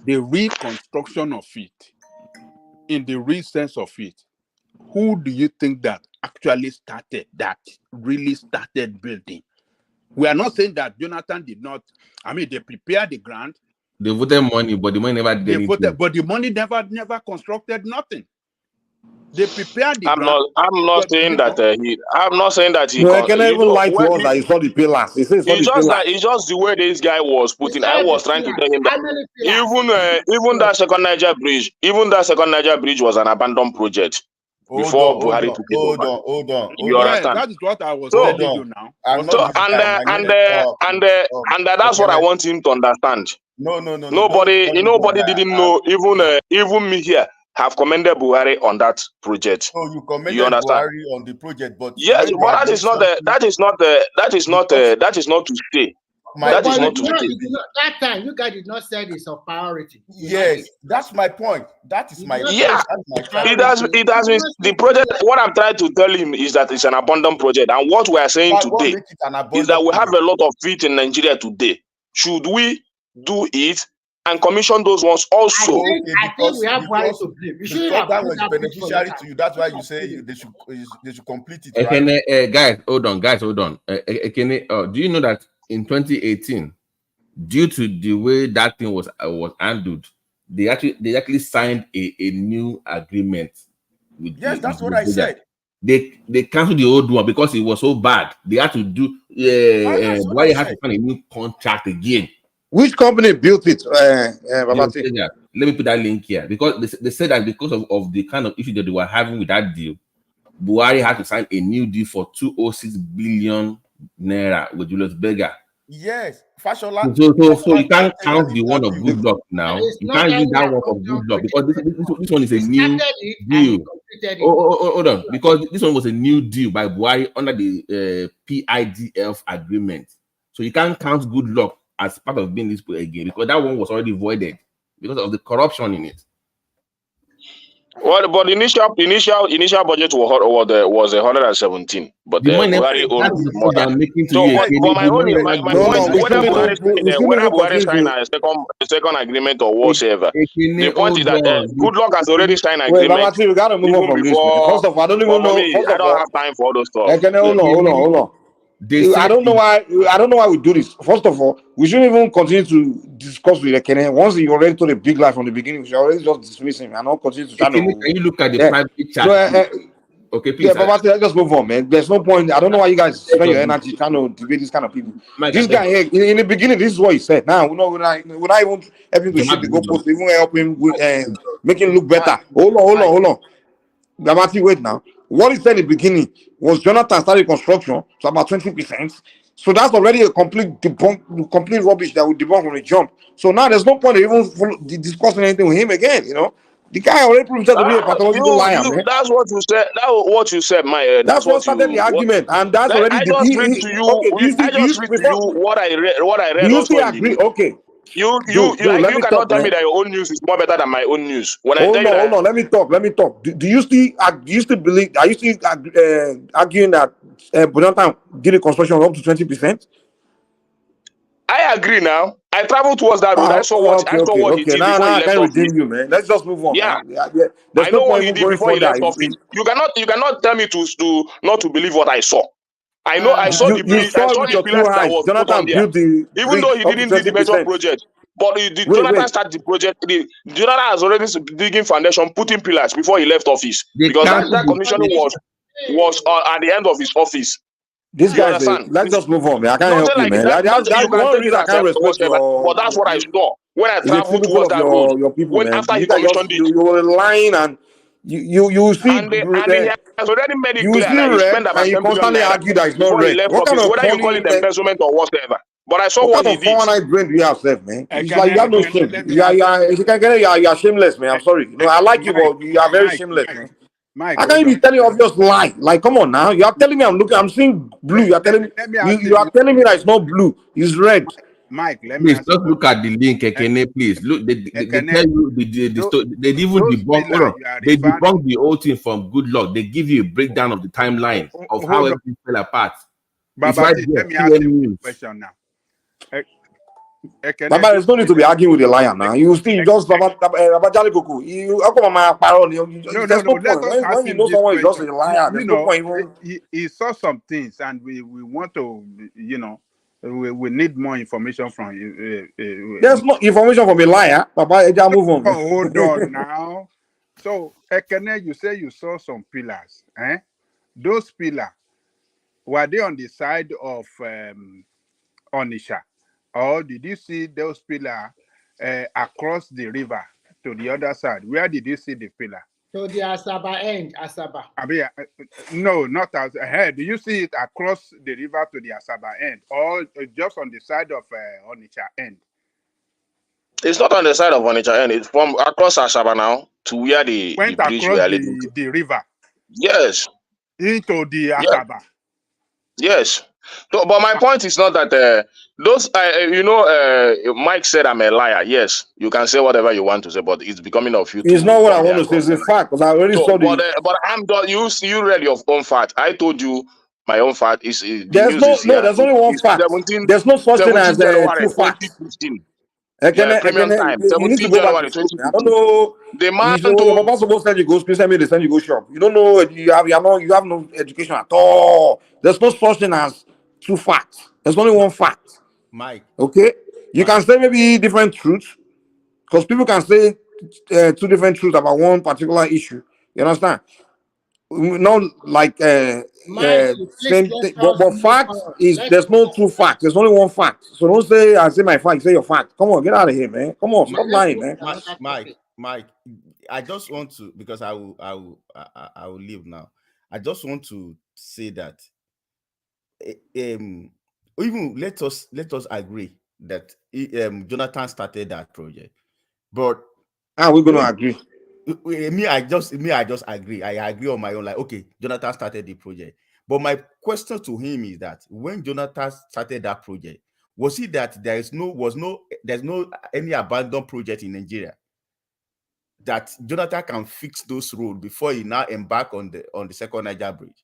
R: the reconstruction of it, in the real sense of it, who do you think that actually really started building? We are not saying that Jonathan did not. I mean, they prepared the ground.
D: They voted money, but the money never did anything.
R: But the money never constructed nothing. They prepared the
N: I'm not saying that he.
G: No, I can't even lie to us that he saw the pillars. He says
N: it's just the way this guy was putting. I was trying to tell him that even that second Niger Bridge, was an abandoned project before Buhari took it over.
P: Hold on.
N: You understand?
R: That is what I was telling you now.
N: And that's what I want him to understand.
P: No.
N: Nobody didn't know. Even me here have commended Buhari on that project.
P: So you commended
N: Buhari
P: on the project, but
N: yes, but that is not to stay. That is not to stay.
C: That time you guys did not say this of priority.
P: Yes, that's my point. That is my
N: It has been the project. What I'm trying to tell him is that it's an abandoned project, and what we are saying today is that we have a lot of it in Nigeria today. Should we do it and commission those ones also?
C: I think we have Buhari to blame. You should have
P: that was beneficiary to you. That's why you say they should complete it.
D: Right? Guys, hold on. Do you know that in 2018, due to the way that thing was handled, they actually signed a new agreement with.
P: Yes, that's what I said.
D: They canceled the old one because it was so bad. They had to do. Why you had to sign a new contract again?
G: Which company built it?
D: Let me put that link here because they said that because of the kind of issue that they were having with that deal, Buhari had to sign a new deal for 206 billion naira with Julius Berger
P: Yes, Fashola.
D: So you can't
P: Fashola
D: count the one of
P: interview.
D: good luck now.
B: It's
D: You
B: not
D: can't use that
B: earlier
D: one
B: on
D: of
B: John
D: good luck because this one is a
B: He
D: new
B: started it and he
D: deal.
B: completed it.
D: Hold on, because this one was a new deal by Buhari under the PIDF agreement. So you can't count good luck as part of being this again because that one was already voided because of the corruption in it.
M: Well, but initial budget was 117, but
D: The money
M: Buhari
D: that's
M: owned
D: the
M: more
D: point they
M: than.
D: are making to
M: So,
D: you
M: but
D: again.
M: my
D: The money
M: own
D: are not
M: my
D: going
M: point
D: to
M: is whether Buhari
D: continue.
M: signed a second agreement or whatsoever. The point is that good luck has already signed an
G: Wait,
M: agreement
G: Babati, we gotta move on
M: even
G: from this, man.
M: before.
G: First of all, I don't even
M: But for
G: know.
M: me,
G: First
M: I
G: of
M: don't
G: all,
M: have time for all those stuff.
G: hold on.
D: They said
G: I don't know why we do this. First of all, we shouldn't even continue to discuss with Ekene. Once you already told a big lie from the beginning, we should already just dismiss him and not continue to try
D: Ekene,
G: to.
D: can you look at the
G: Yeah.
D: private chat?
G: So,
D: Okay, please.
G: yeah, Babati, let's just move on, man. There's no point. I don't know why you guys spend your
D: Just
G: energy trying to debate this kind of people.
D: Mike,
G: This guy here, in the beginning, this is what he said. Now, we're not even helping to shift the goalpost, even help him with, make him look better. Hold on. Babati, wait now. What he said in the beginning was Jonathan started construction, so about 20%. So that's already a complete complete rubbish that we debunk from the jump. So now there's no point in even discussing anything with him again. You know, the guy already proved himself to be a pathological liar, man.
M: That's what you said. What you said, my.
G: That's what started the argument, and that's already
M: I
G: the.
M: just read to you.
G: Okay,
M: I just read to you what I read. What I
G: do
M: read
G: you
M: also
G: still
M: in the
G: agree?
M: news.
G: Okay,
M: You
G: let me
M: cannot
G: talk,
M: tell me
G: man.
M: that your own news is more better than my own news. When I tell
G: Hold
M: you that,
G: on. Let me talk. Do you still believe? Are you still arguing that Bonatan did the construction up to 20%?
M: I agree now. I traveled towards that road. I saw what he did
G: Now
M: before he
G: I
M: left
G: can
M: office.
G: redeem you, man. Let's just move on,
M: Yeah.
G: man. Yeah. There's
M: I
G: no
M: know what
G: point
M: he
G: even
M: did
G: going
M: before he
G: further.
M: left office. You cannot tell me to not to believe what I saw. I know I saw
G: You saw it with
M: the
G: your two
M: pillars that
G: eyes.
M: was put on
G: Jonathan
M: there.
G: built the
M: Even though
G: bridge
M: he
G: up to
M: didn't do the major
G: 20%.
M: project, but Jonathan
G: Wait.
M: started the project. Jonathan has already digging foundation, putting pillars before he left office, because that commissioning was at the end of his office.
G: This
M: You
G: guy's
M: understand?
G: let's just move on, man. I can't
M: Nothing
G: help you,
M: like
G: man.
M: that. Nothing, you
G: That's
M: can
G: one
M: take it
G: reason I
M: as
G: can't respect
M: whatever, but that's what I saw when I
G: is a
M: traveled
G: typical
M: towards
G: of
M: that road.
G: your people,
M: When
G: man.
M: after he
G: You guys
M: commissioned it,
G: you were lying and you see
M: and he has already made it
G: you
M: clear
G: see
M: that he
G: red
M: spent about
G: and you
M: 10 billion
G: constantly
M: naira
G: argue that it's not
M: before he
G: red.
M: left
G: What kind
M: office,
G: of
M: whether you call it embezzlement or whatever. But I saw
G: what
M: what
G: kind
M: he
G: of
M: did.
G: 419 brain do you have, self, man? It's like you have no shame.
R: let me
G: If you can get it, you're shameless, man. I'm sorry. You know, I like you, but you are very shameless, man.
R: Mike,
G: How can you be telling obvious lie? Like, come on now. You are telling me I'm seeing blue. You are telling me you are telling me that it's not blue, it's red.
R: Mike, let me
D: Please
R: ask
D: just look at the link, Ekene. Please look. They tell you they even debunk. Hold on. They debunk the whole thing from good luck. They give you a breakdown of the timeline of how
R: hold on.
D: everything fell apart. It's
R: Babati,
D: right there.
R: let me ask you
D: news.
R: a question now.
G: Baba, there's no need to be arguing with the liar now. You still just Jali Kuku. How come my parole? There's no
R: Let
G: point.
R: us ask
G: When you
R: him
G: know
R: this
G: someone is just
R: question.
G: a liar,
R: You
G: there's no
R: know,
G: point even.
R: he saw some things, and we want to, we need more information from you.
G: There's no information from a liar. Baba, just move on.
R: Hold on now. So, Ekene, you say you saw some pillars. Those pillars, were they on the side of Onisha? Or did you see those pillars across the river to the other side? Where did you see the pillar?
B: To the Asaba end, Asaba.
R: I mean, no, not as ahead. Do you see it across the river to the Asaba end, or just on the side of Onitsha end?
M: It's not on the side of Onitsha end. It's from across Asaba now to where the bridge we
R: across
M: are leading to.
R: the river.
M: Yes.
R: Into the Asaba.
M: Yes. So, but my point is not that those, Mike said I'm a liar. Yes, you can say whatever you want to say, but it's becoming of you
G: It's
M: to
G: not what I
M: come here
G: want to
M: and
G: say. It's a
M: confirm.
G: fact because I already
M: So,
G: saw
M: but
G: the.
M: I'm done. You read your own fact. I told you my own fact is the
G: There's
M: news is here.
G: there's only one
M: It's
G: fact.
M: 17
G: There's no such thing as
M: January
G: two facts.
M: 2015. Yeah, premium time.
G: You need to
M: 17
G: go back to
M: January
G: school. Man. I don't
M: 2015.
G: know.
M: The man
G: Your
M: told.
G: papa supposed to send you go school, send me they send you go shop. You don't know. You have no education at all. There's no such thing as two facts. There's only one fact.
P: Mike.
G: Okay. You can say maybe different truths because people can say two different truths about one particular issue. You understand? Not like
B: Mike,
G: same
B: please
G: thing,
B: let us
G: but
B: move
G: facts
B: on.
G: is there's no true fact. There's only one fact. So don't say I say my fact. Say your fact. Come on, get out of here, man. Come on, stop lying, man.
P: Mike, I just want to, because I will leave now. I just want to say that even let us agree that Jonathan started that project, but
G: are we going to agree?
P: I just agree. I agree on my own. Like, okay, Jonathan started the project, but my question to him is that when Jonathan started that project, was it that there's no any abandoned project in Nigeria that Jonathan can fix those roads before he now embark on the second Niger bridge?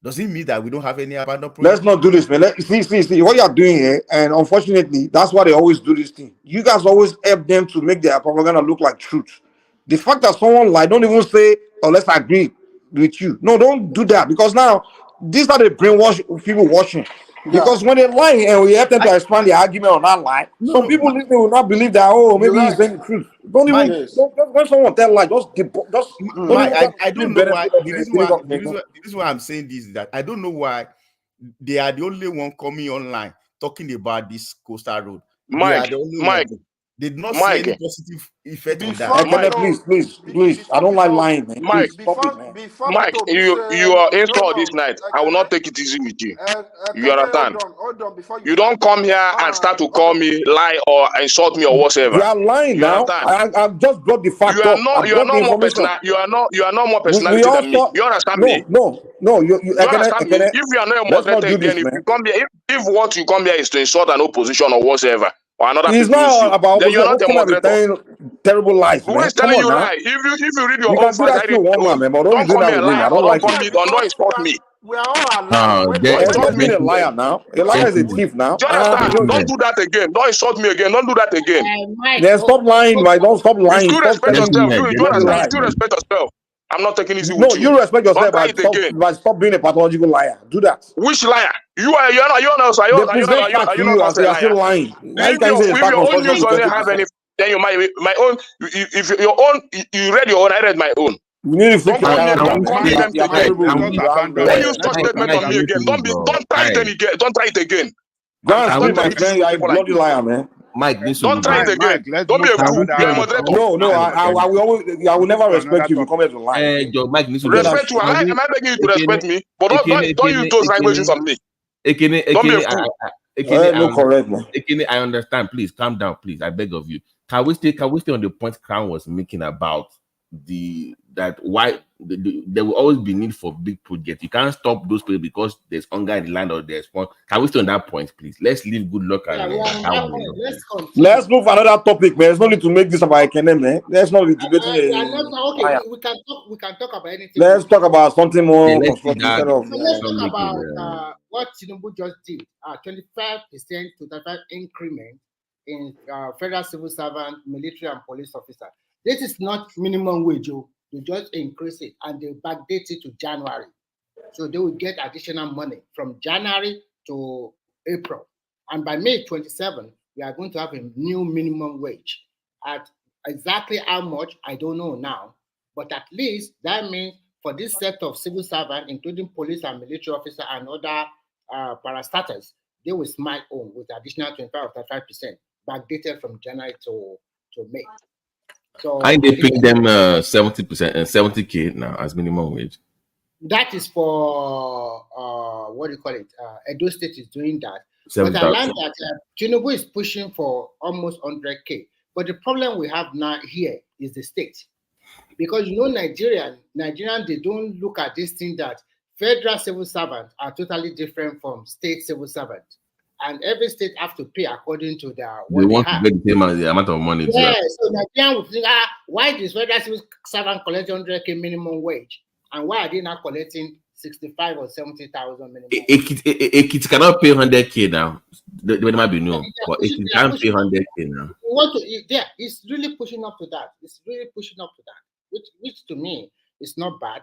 P: Does it mean that we don't have any abandoned project?
G: Let's not do this, man. See what you're doing here, and unfortunately, that's why they always do this thing. You guys always help them to make their propaganda look like truth. The fact that someone lie, don't even say, "Oh, let's agree with you." No, don't do that, because now these are the brainwash people watching. Because when they lie and we help them to expand the argument on that lie, some people listening will not believe that. Oh, maybe he's saying the truth. Don't even when someone tell lie, don't even
P: I don't know why. The reason why I'm saying this is that I don't know why they are the only one coming online talking about this coastal road. They are the only one. They did not see any positive effect on that.
G: Please. I don't like lying, man.
J: Mike,
O: Mike,
J: you are installed this night. I will not take it easy with you. You understand?
O: Hold on, before
J: you don't come here and start to call me, lie, or insult me or whatever.
G: You are lying now. I just brought the fact up.
J: You are not more personal. You are not more personality than me. You understand me?
G: No. You
J: understand me? If you are not a moderator again, if you come here, if what you come here is to insult an opposition or whatever, or another
G: it's
J: people
G: not about
J: then you're not a moderator.
G: Terrible lies,
J: who
G: man.
J: is telling you lie? If you read your own
G: facts, don't
J: come here lie or don't insult me.
O: We are all alive.
G: Don't be a liar now. A liar is a thief now.
J: Jonathan, don't do that again. Don't insult me again. Don't do that again.
G: Then stop lying, right? Don't stop lying.
J: You still respect yourself. You understand? You still respect yourself. I'm not taking easy with you.
G: No, you respect yourself by stop being a pathological liar. Do that.
J: Which liar? You're not
G: still lying.
J: If your own news doesn't have any, then you my own. If your own, you read your own. I read my own. Don't call me them again. Don't use such statement on me again. Don't try it again. Don't try it again.
G: I'm a bloody liar, man.
D: Mike,
J: don't try it again. Don't be a fool. Be a moderator.
G: No. I will never respect you if you come here to lie.
D: Mike,
J: respect you. Am I begging you to respect me? But don't use those languages on me. Don't be a fool.
G: No, correct, man.
D: I understand. Please calm down, please. I beg of you. Can we stay on the point Crown was making about why there will always be need for big projects? You can't stop those people because there's hunger in the land or there's one. Can we stay on that point, please? Let's leave good luck and
G: let's move another topic, man. There's no need to make this about Ekene, man. Let's not be debating.
B: Okay, we can talk about anything.
G: Let's talk about something more constructive.
B: Let's talk about what Tinubu just did. 25% to 35% increment in federal civil servant, military, and police officer. This is not minimum wage. They just increase it and they backdate it to January. So they will get additional money from January to April. And by May 27, we are going to have a new minimum wage. At exactly how much, I don't know now. But at least that means for this set of civil servants, including police and military officer and other parastatals, they will smile home with additional 25 or 35% backdated from January to May. So
D: I they paying them 70% and 70K now as minimum wage.
B: That is for what do you call it? Edo State is doing that.
D: 7,
B: but I learned that Tinubu is pushing for almost 100K. But the problem we have now here is the state, because Nigerians they don't look at this thing that federal civil servants are totally different from state civil servants. And every state have to pay according to their
D: what they want to get the same amount of money.
B: Yeah, so Nigerian would think, why does federal civil servant collect 100K minimum wage, and why are they not collecting 65 or 70,000 minimum?
D: It cannot pay 100K now. They might be new, but it can't pay 100K now.
B: It's really pushing up to that. Which to me is not bad.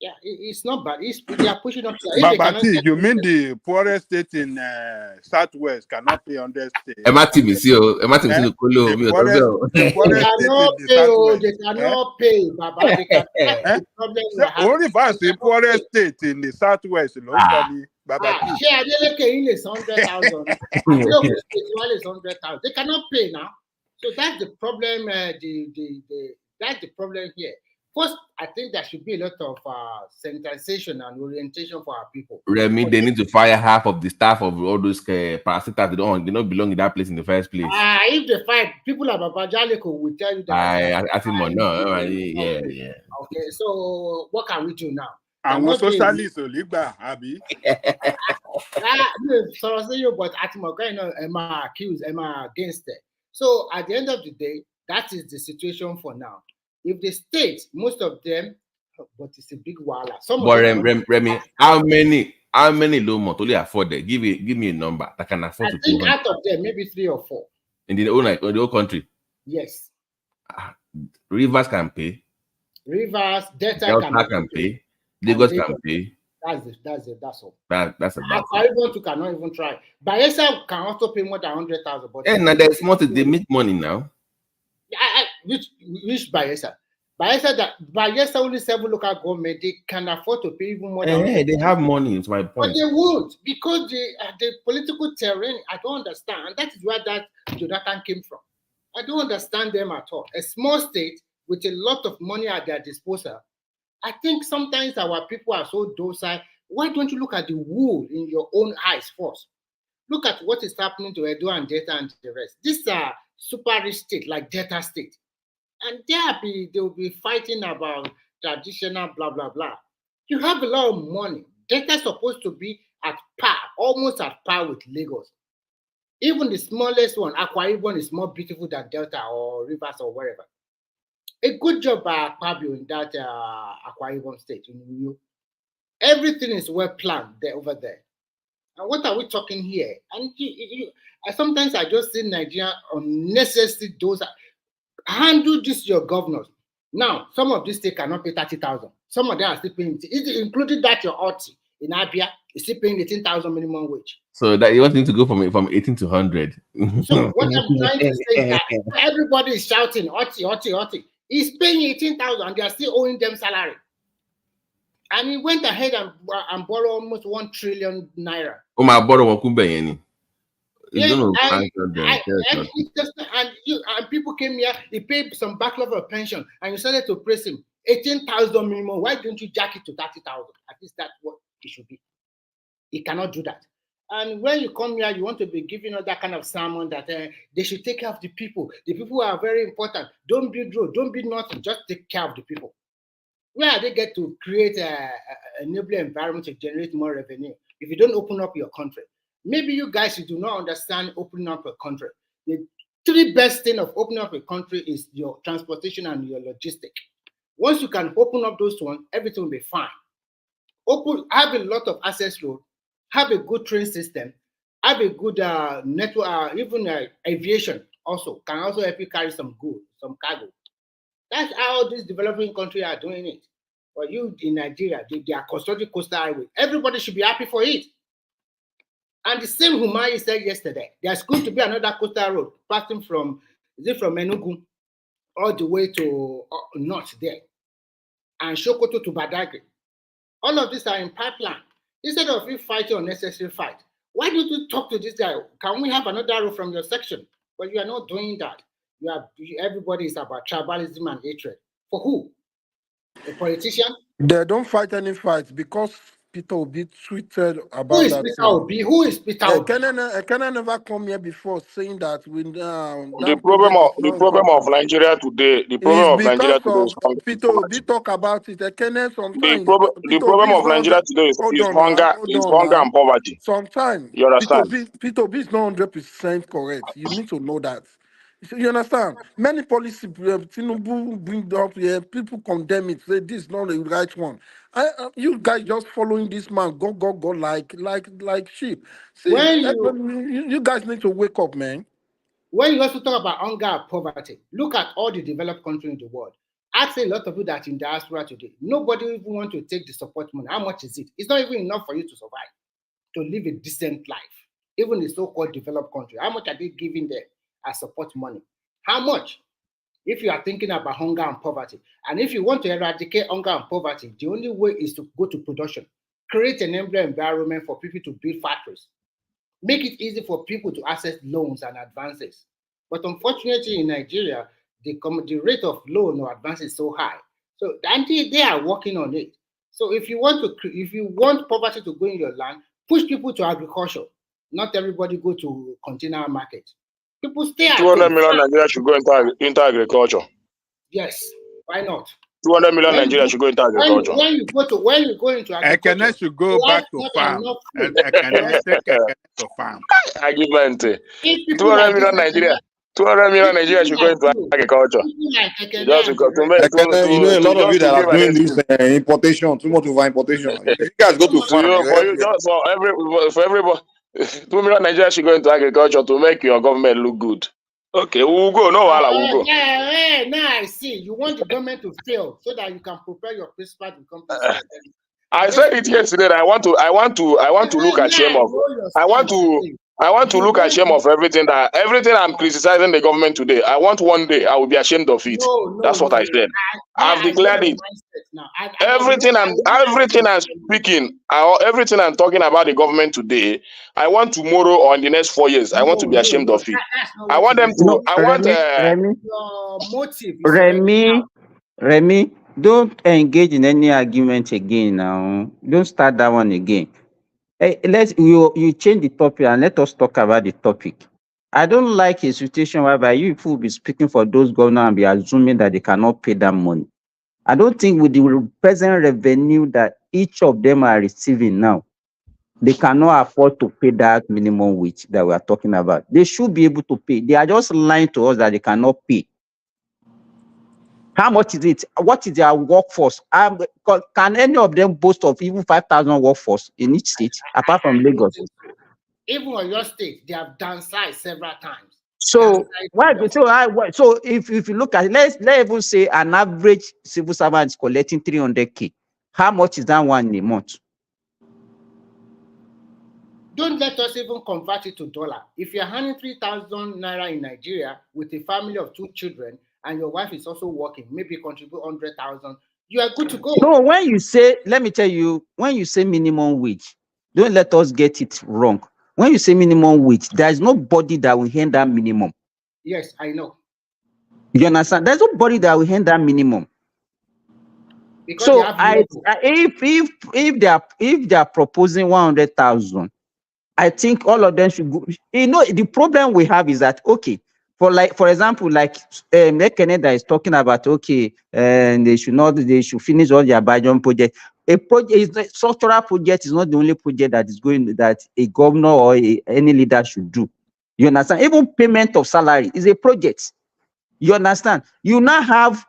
B: Yeah, it's not bad. They are pushing up to that.
R: But you mean the poorest state in Southwest cannot pay on their state?
B: They cannot pay, Baba. They can the problem
R: only if I say poorest state in the Southwest locally, Baba.
B: Is 100,000. Is 100,000. They cannot pay now. So that's the problem. That's the problem here. First, I think there should be a lot of sensitization and orientation for our people.
D: Remy, they need to fire half of the staff of all those parasitas. They don't belong in that place in the first place.
B: If they fight, people of Babajalico will tell you that.
D: I think more. No, yeah.
B: Okay, so what can we do now?
R: Àwọn socialists ò lè gbà, àbí?
B: But Emma accused, Emma against it. So at the end of the day, that is the situation for now. If the states, most of them, but it's a big walla.
D: Remy, how many low only afford it? Give me a number that can afford to.
B: I think out of them, maybe 3 or 4.
D: In the whole country.
B: Yes.
D: Rivers can pay.
B: Rivers, Delta
D: can pay. Lagos can pay.
B: That's all.
D: That's about.
B: Calabar cannot even try. Bayelsa can also pay more than 100,000. But
D: now there's more. They make money now.
B: Which Bayelsa? Bayelsa only 7 local government. They can afford to pay even more than.
D: They have money. It's my point.
B: But they won't, because the political terrain. I don't understand. And that is where that Jonathan came from. I don't understand them at all. A small state with a lot of money at their disposal. I think sometimes our people are so docile. Why don't you look at the wool in your own eyes first? Look at what is happening to Edo and Delta and the rest. These are super rich states like Delta State. And they will be fighting about traditional blah, blah, blah. You have a lot of money. Delta is supposed to be at par, almost at par with Lagos. Even the smallest one, Akwa Ibom, is more beautiful than Delta or Rivers or wherever. A good job by Pablo in that Akwa Ibom state. Everything is well planned there over there. And what are we talking here? And sometimes I just see Nigeria unnecessary dose. Handle this your governors. Now, some of these states cannot pay 30,000. Some of them are still paying, including that your Oti in Abia is still paying 18,000 minimum wage.
D: So that you want me to go from 18 to 100.
B: So what I'm trying to say is that everybody is shouting, Oti. He's paying 18,000 and they are still owing them salary. And he went ahead and borrowed almost 1 trillion naira.
D: Oh, my borrow Wakumbe.
B: And people came here, he paid some backlog of pension, and you started to praise him. 18,000 minimum. Why don't you jack it to 30,000? At least that's what it should be. He cannot do that. And when you come here, you want to be giving all that kind of sermon that they should take care of the people. The people are very important. Don't build road, don't build nothing. Just take care of the people. Where they get to create a enabling environment to generate more revenue if you don't open up your country? Maybe you guys do not understand opening up a country. The 3 best things of opening up a country is your transportation and your logistic. Once you can open up those ones, everything will be fine. Have a lot of access road, have a good train system, have a good network, even aviation also can also help you carry some goods, some cargo. That's how these developing countries are doing it. But you in Nigeria, they are constructing coastal highway. Everybody should be happy for it. And the same Umahi said yesterday, there's going to be another coastal road passing from Enugu all the way to north there, and Sokoto to Badagry. All of these are in pipeline. Instead of you fighting unnecessary fight, why don't you talk to this guy? Can we have another road from your section? But you are not doing that. Everybody is about tribalism and hatred. For who? A politician?
O: They don't fight any fights because Peter Obi tweeted about
B: Who is
O: that.
B: Peter Obi? Who is Peter Obi?
O: Can I never come here before saying that we
N: the problem of Nigeria today, the problem of Nigeria today is
O: Peter Obi talk about it. Sometimes
N: the problem of Nigeria today is hunger and poverty.
O: Sometimes
N: you understand?
O: Peter Obi is not 100% correct. You need to know that. You understand? Many policies Tinubu bring up here, people condemn it, say this is not the right one. You guys just following this man, go like sheep. See, you guys need to wake up, man.
B: When you also talk about hunger and poverty, look at all the developed countries in the world. Ask a lot of people that in diaspora today. Nobody even want to take the support money. How much is it? It's not even enough for you to survive, to live a decent life. Even the so-called developed country, how much are they giving them as support money? How much? If you are thinking about hunger and poverty, and if you want to eradicate hunger and poverty, the only way is to go to production, create an environment for people to build factories, make it easy for people to access loans and advances. But unfortunately, in Nigeria, the rate of loan or advance is so high So they are working on it. So if you want poverty to go in your land, push people to agriculture. Not everybody go to container market. People stay at
N: 200
B: home.
N: million Nigeria should go into agriculture.
B: Yes, why not?
N: 200 million Nigeria should go into agriculture.
B: When you go into agriculture,
R: Ekene should go back to farm. And Ekene take Ekene to farm.
N: Argument.
B: 200
N: million Nigeria. 200 million Nigeria should go into agriculture. Just
G: you know, a lot of you that are doing this importation, too much over importation. You guys go to farm.
N: For everybody, 2 million Nigeria should go into agriculture to make your government look good. Okay, we'll go. No, we'll go.
B: Now I see. You want the government to fail so that you can prepare your principal to become president.
N: I said it yesterday. I want to look ashamed of. I want to look ashamed of everything I'm criticizing the government today. I want one day I will be ashamed of it. That's what I said. I've declared it. Everything I'm speaking, everything I'm talking about the government today, I want tomorrow or in the next 4 years, I want to be ashamed of it. I want them to.
K: Remy, don't engage in any argument again now. Don't start that one again. Hey, you change the topic and let us talk about the topic. I don't like a situation whereby you will be speaking for those governors and be assuming that they cannot pay that money. I don't think with the present revenue that each of them are receiving now, they cannot afford to pay that minimum wage that we are talking about. They should be able to pay. They are just lying to us that they cannot pay. How much is it? What is their workforce? Can any of them boast of even 5,000 workforce in each state, apart from Lagos?
B: Even on your state, they have downsized several times.
K: So so if you look at it, let's even say an average civil servant is collecting 300K. How much is that one in a month?
B: Don't let us even convert it to dollar. If you're earning 3,000 naira in Nigeria with a family of 2 children and your wife is also working, maybe contribute 100,000, you are good to go.
K: No, when you say, let me tell you, when you say minimum wage, don't let us get it wrong. When you say minimum wage, there is nobody that will hand that minimum.
B: Yes, I know.
K: You understand? There's nobody that will hand that minimum. Because so if they are proposing 100,000, I think all of them should go. You know, the problem we have is that, okay, for example, like Canada is talking about, okay, and they should finish all their Abidjan project. A structural project is not the only project that a governor or any leader should do. You understand? Even payment of salary is a project. You understand? You now have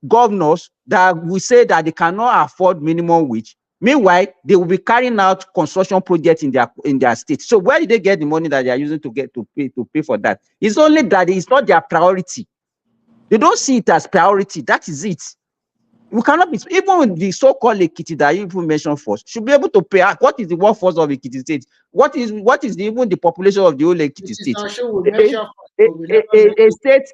K: governors that will say that they cannot afford minimum wage. Meanwhile, they will be carrying out construction projects in their state. So where did they get the money that they are using to pay for that? It's only that it's not their priority. They don't see it as priority. That is it. We cannot be, even the so-called Ekiti that you mentioned first, should be able to pay. What is the workforce of Ekiti State? What is even the population of the whole Ekiti State?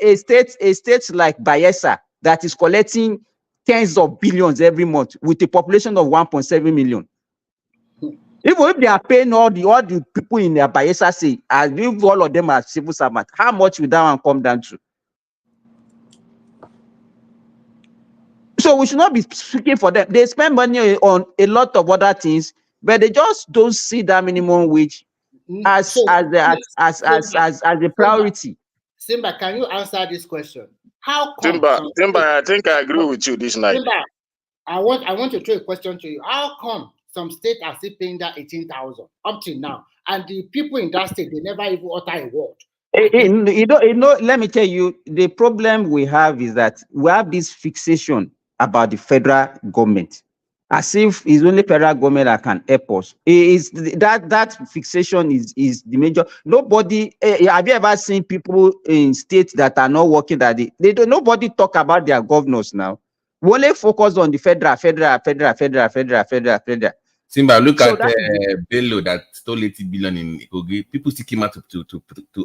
K: A state like Bayelsa that is collecting tens of billions every month with a population of 1.7 million. Even if they are paying all the people in their Bayelsa say, and if all of them are civil servants, how much will that one come down to? So we should not be speaking for them. They spend money on a lot of other things, but they just don't see that minimum wage as a priority.
B: Simba, can you answer this question? How come?
N: Simba, I think I agree with you this night.
B: Simba, I want to throw a question to you. How come some states are still paying that 18,000 up till now, and the people in that state, they never even utter a word?
K: Let me tell you, the problem we have is that we have this fixation about the federal government, as if it's only federal government that can help us. That fixation is the major. Nobody, have you ever seen people in states that are not working that nobody talk about their governors now? We only focus on the federal.
D: Simba, look at Bello that stole 80 billion in Kogi. People still came out to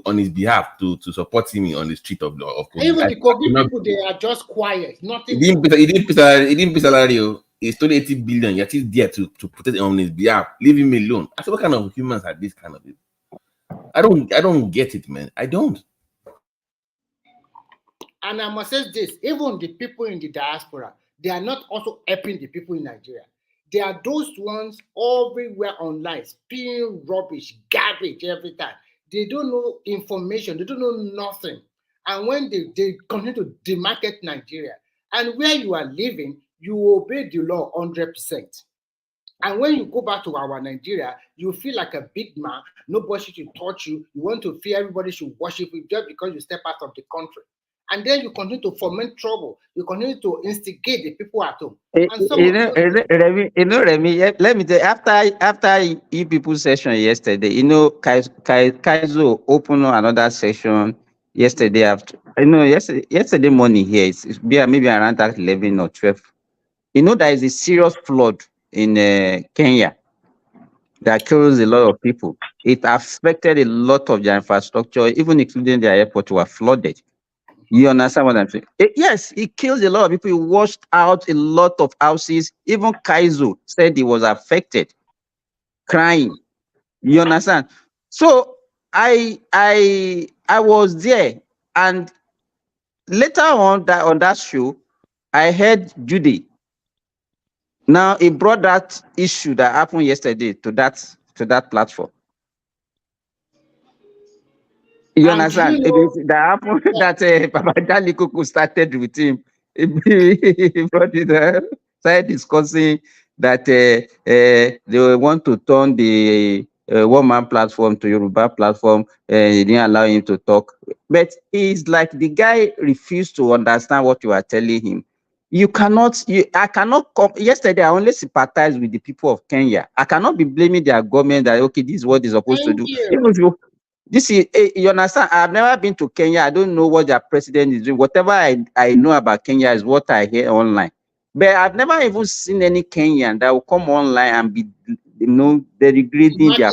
D: on his behalf to support him on the street of Kogi.
B: Even the Kogi people, they are just quiet. Nothing.
D: He didn't pay salary. He stole 80 billion. Yet he's there to protect him on his behalf. Leave him alone. I said, what kind of humans are this kind of people? I don't get it, man. I don't.
B: And I must say this: even the people in the diaspora, they are not also helping the people in Nigeria. They are those ones everywhere online, spewing rubbish, garbage every time. They don't know information, they don't know nothing. And when they continue to demarket Nigeria, and where you are living, you obey the law 100%. And when you go back to our Nigeria, you feel like a big man, nobody should touch you. You want to feel everybody should worship you just because you step out of the country. And then you continue to foment trouble. You continue to instigate the people at home. And some
K: Remy, let me tell you, after you people session yesterday, Kaizo opened another session yesterday after. Yesterday morning here, it's maybe around that 11 or 12. There is a serious flood in Kenya that kills a lot of people. It affected a lot of their infrastructure, even including their airport were flooded. You understand what I'm saying? Yes, it kills a lot of people. It washed out a lot of houses. Even Kaizo said he was affected, crying. You understand? So I was there, and later on that show, I heard Judy. Now he brought that issue that happened yesterday to that platform. You understand? That happened that Babajali Koko started with him. He brought it, started discussing that they want to turn the one-man platform to Yoruba platform, and he didn't allow him to talk. But it's like the guy refused to understand what you are telling him. I cannot come. Yesterday, I only sympathized with the people of Kenya. I cannot be blaming their government that, okay, this is what they're supposed to do. Even if you understand, I've never been to Kenya. I don't know what their president is doing. Whatever I know about Kenya is what I hear online. But I've never even seen any Kenyan that will come online and be, degrading their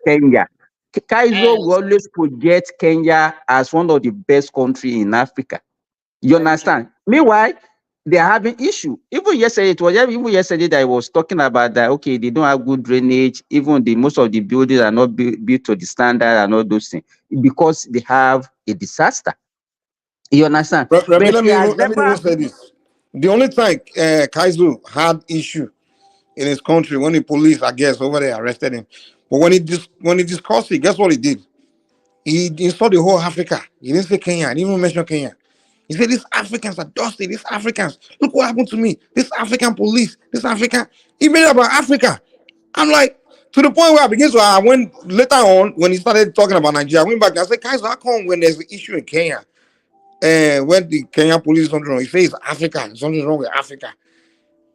K: Kenya. Kaizo will always project Kenya as one of the best countries in Africa. You understand? Meanwhile, they are having issue. Even yesterday that I was talking about that, okay, they don't have good drainage. Even most of the buildings are not built to the standard and all those things because they have a disaster. You understand?
G: Remy, let me even say this. The only time Kaizu had issue in his country when the police, I guess, over there arrested him. But when he discussed it, guess what he did? He saw the whole Africa. He didn't say Kenya. He didn't even mention Kenya. He said, these Africans are dusty. These Africans. Look what happened to me. This African police. This African. He made it about Africa. I'm like, to the point where I begin to, I went later on, when he started talking about Nigeria, I went back and I said, guys, how come when there's an issue in Kenya, when the Kenyan police is something wrong, he says Africa, something wrong with Africa.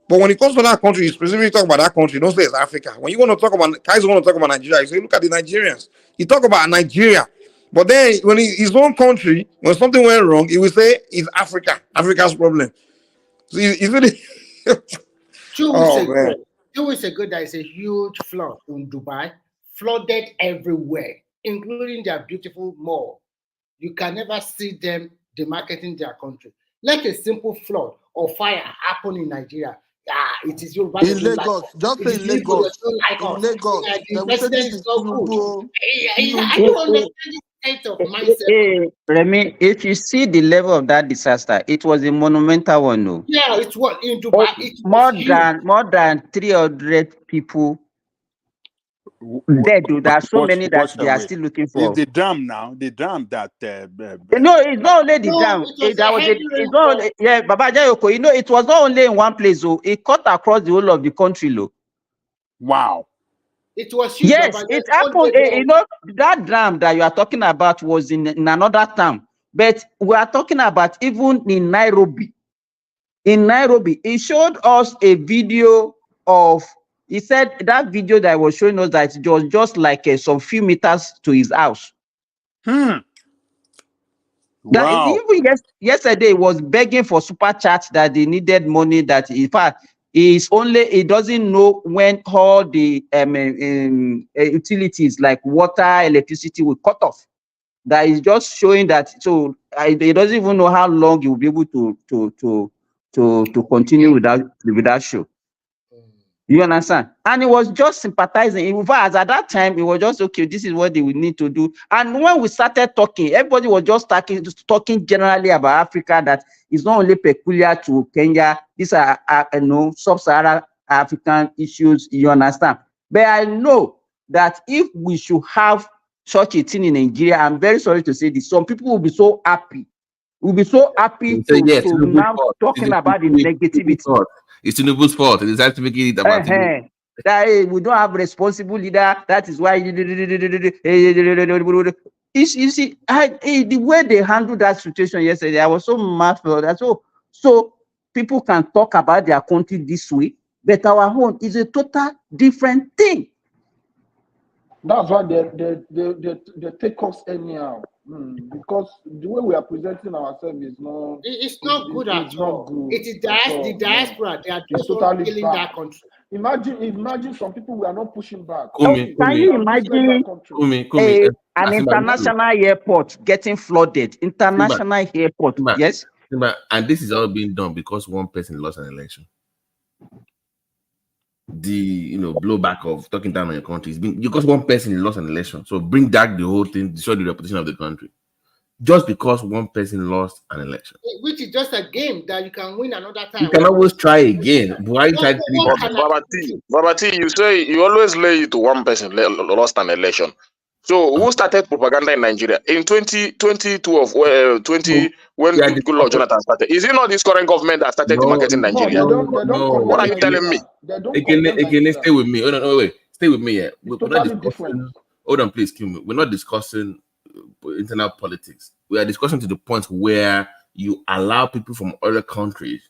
G: But when it comes to that country, he specifically talk about that country, don't say it's Africa. When you want to talk about, Kaiser want to talk about Nigeria, you say, look at the Nigerians. He talk about Nigeria. But then when his own country, when something went wrong, he will say it's Africa, Africa's problem. So isn't it?
B: 2 weeks ago, there is a huge flood in Dubai, flooded everywhere, including their beautiful mall. You can never see them demarketing their country. Like a simple flood or fire happen in Nigeria. It is your
O: in Lagos. Just say in Lagos. In Lagos.
B: The president is so good. I don't understand this state of mindset.
K: Remy, if you see the level of that disaster, it was a monumental one, no?
B: Yeah, it was in Dubai.
K: More than 300 people dead. There are so many that they are still looking for.
R: It's the dam now. The dam that.
K: No, it's not only the dam. Baba Jayoko. It was not only in one place. Oh, it cut across the whole of the country. Low.
B: Wow. It was huge.
K: Yes, it happened. That dam that you are talking about was in another town, but we are talking about even in Nairobi. In Nairobi, he showed us a video of. He said that video that was showing us that it was just like some few meters to his house.
R: Wow.
K: Even yesterday, he was begging for super chats that they needed money. That in fact, he doesn't know when all the utilities like water, electricity will cut off. That is just showing that. So he doesn't even know how long he will be able to continue with that show. You understand? And it was just sympathizing. In fact, at that time, it was just okay. This is what they would need to do. And when we started talking, everybody was just talking generally about Africa. That is not only peculiar to Kenya. These are sub-Saharan African issues. You understand? But I know that if we should have such a thing in Nigeria, I'm very sorry to say this. Some people will be so happy. Will be so happy to now talking about the negativity.
D: It's Tinubu's fault. It has to make it about Tinubu.
K: That we don't have a responsible leader. That is why you see the way they handled that situation yesterday. I was so mad for that. So people can talk about their country this way, but our own is a total different thing.
H: That's why they take us anyhow. Because the way we are presenting ourselves is not.
B: It's not good at all. It is the diaspora. They are just
H: totally
B: killing that country.
H: Imagine some people we are not pushing back.
K: Can you imagine an international airport getting flooded? International airport, yes.
D: And this is all being done because one person lost an election. The blowback of talking down on your country is because one person lost an election. So bring back the whole thing, destroy the reputation of the country. Just because one person lost an election.
B: Which is just a game that you can win another time.
D: You can always try again. Why try
M: Baba T, you say you always lay it to one person lost an election. So who started propaganda in Nigeria in 2012? When Goodluck Jonathan started? Is it not this current government that started the market in Nigeria?
D: No.
M: What are you telling me?
D: Again, stay with me. Wait. Stay with me. We're not discussing. Hold on, please, kill me. We're not discussing internal politics. We are discussing to the point where you allow people from other countries,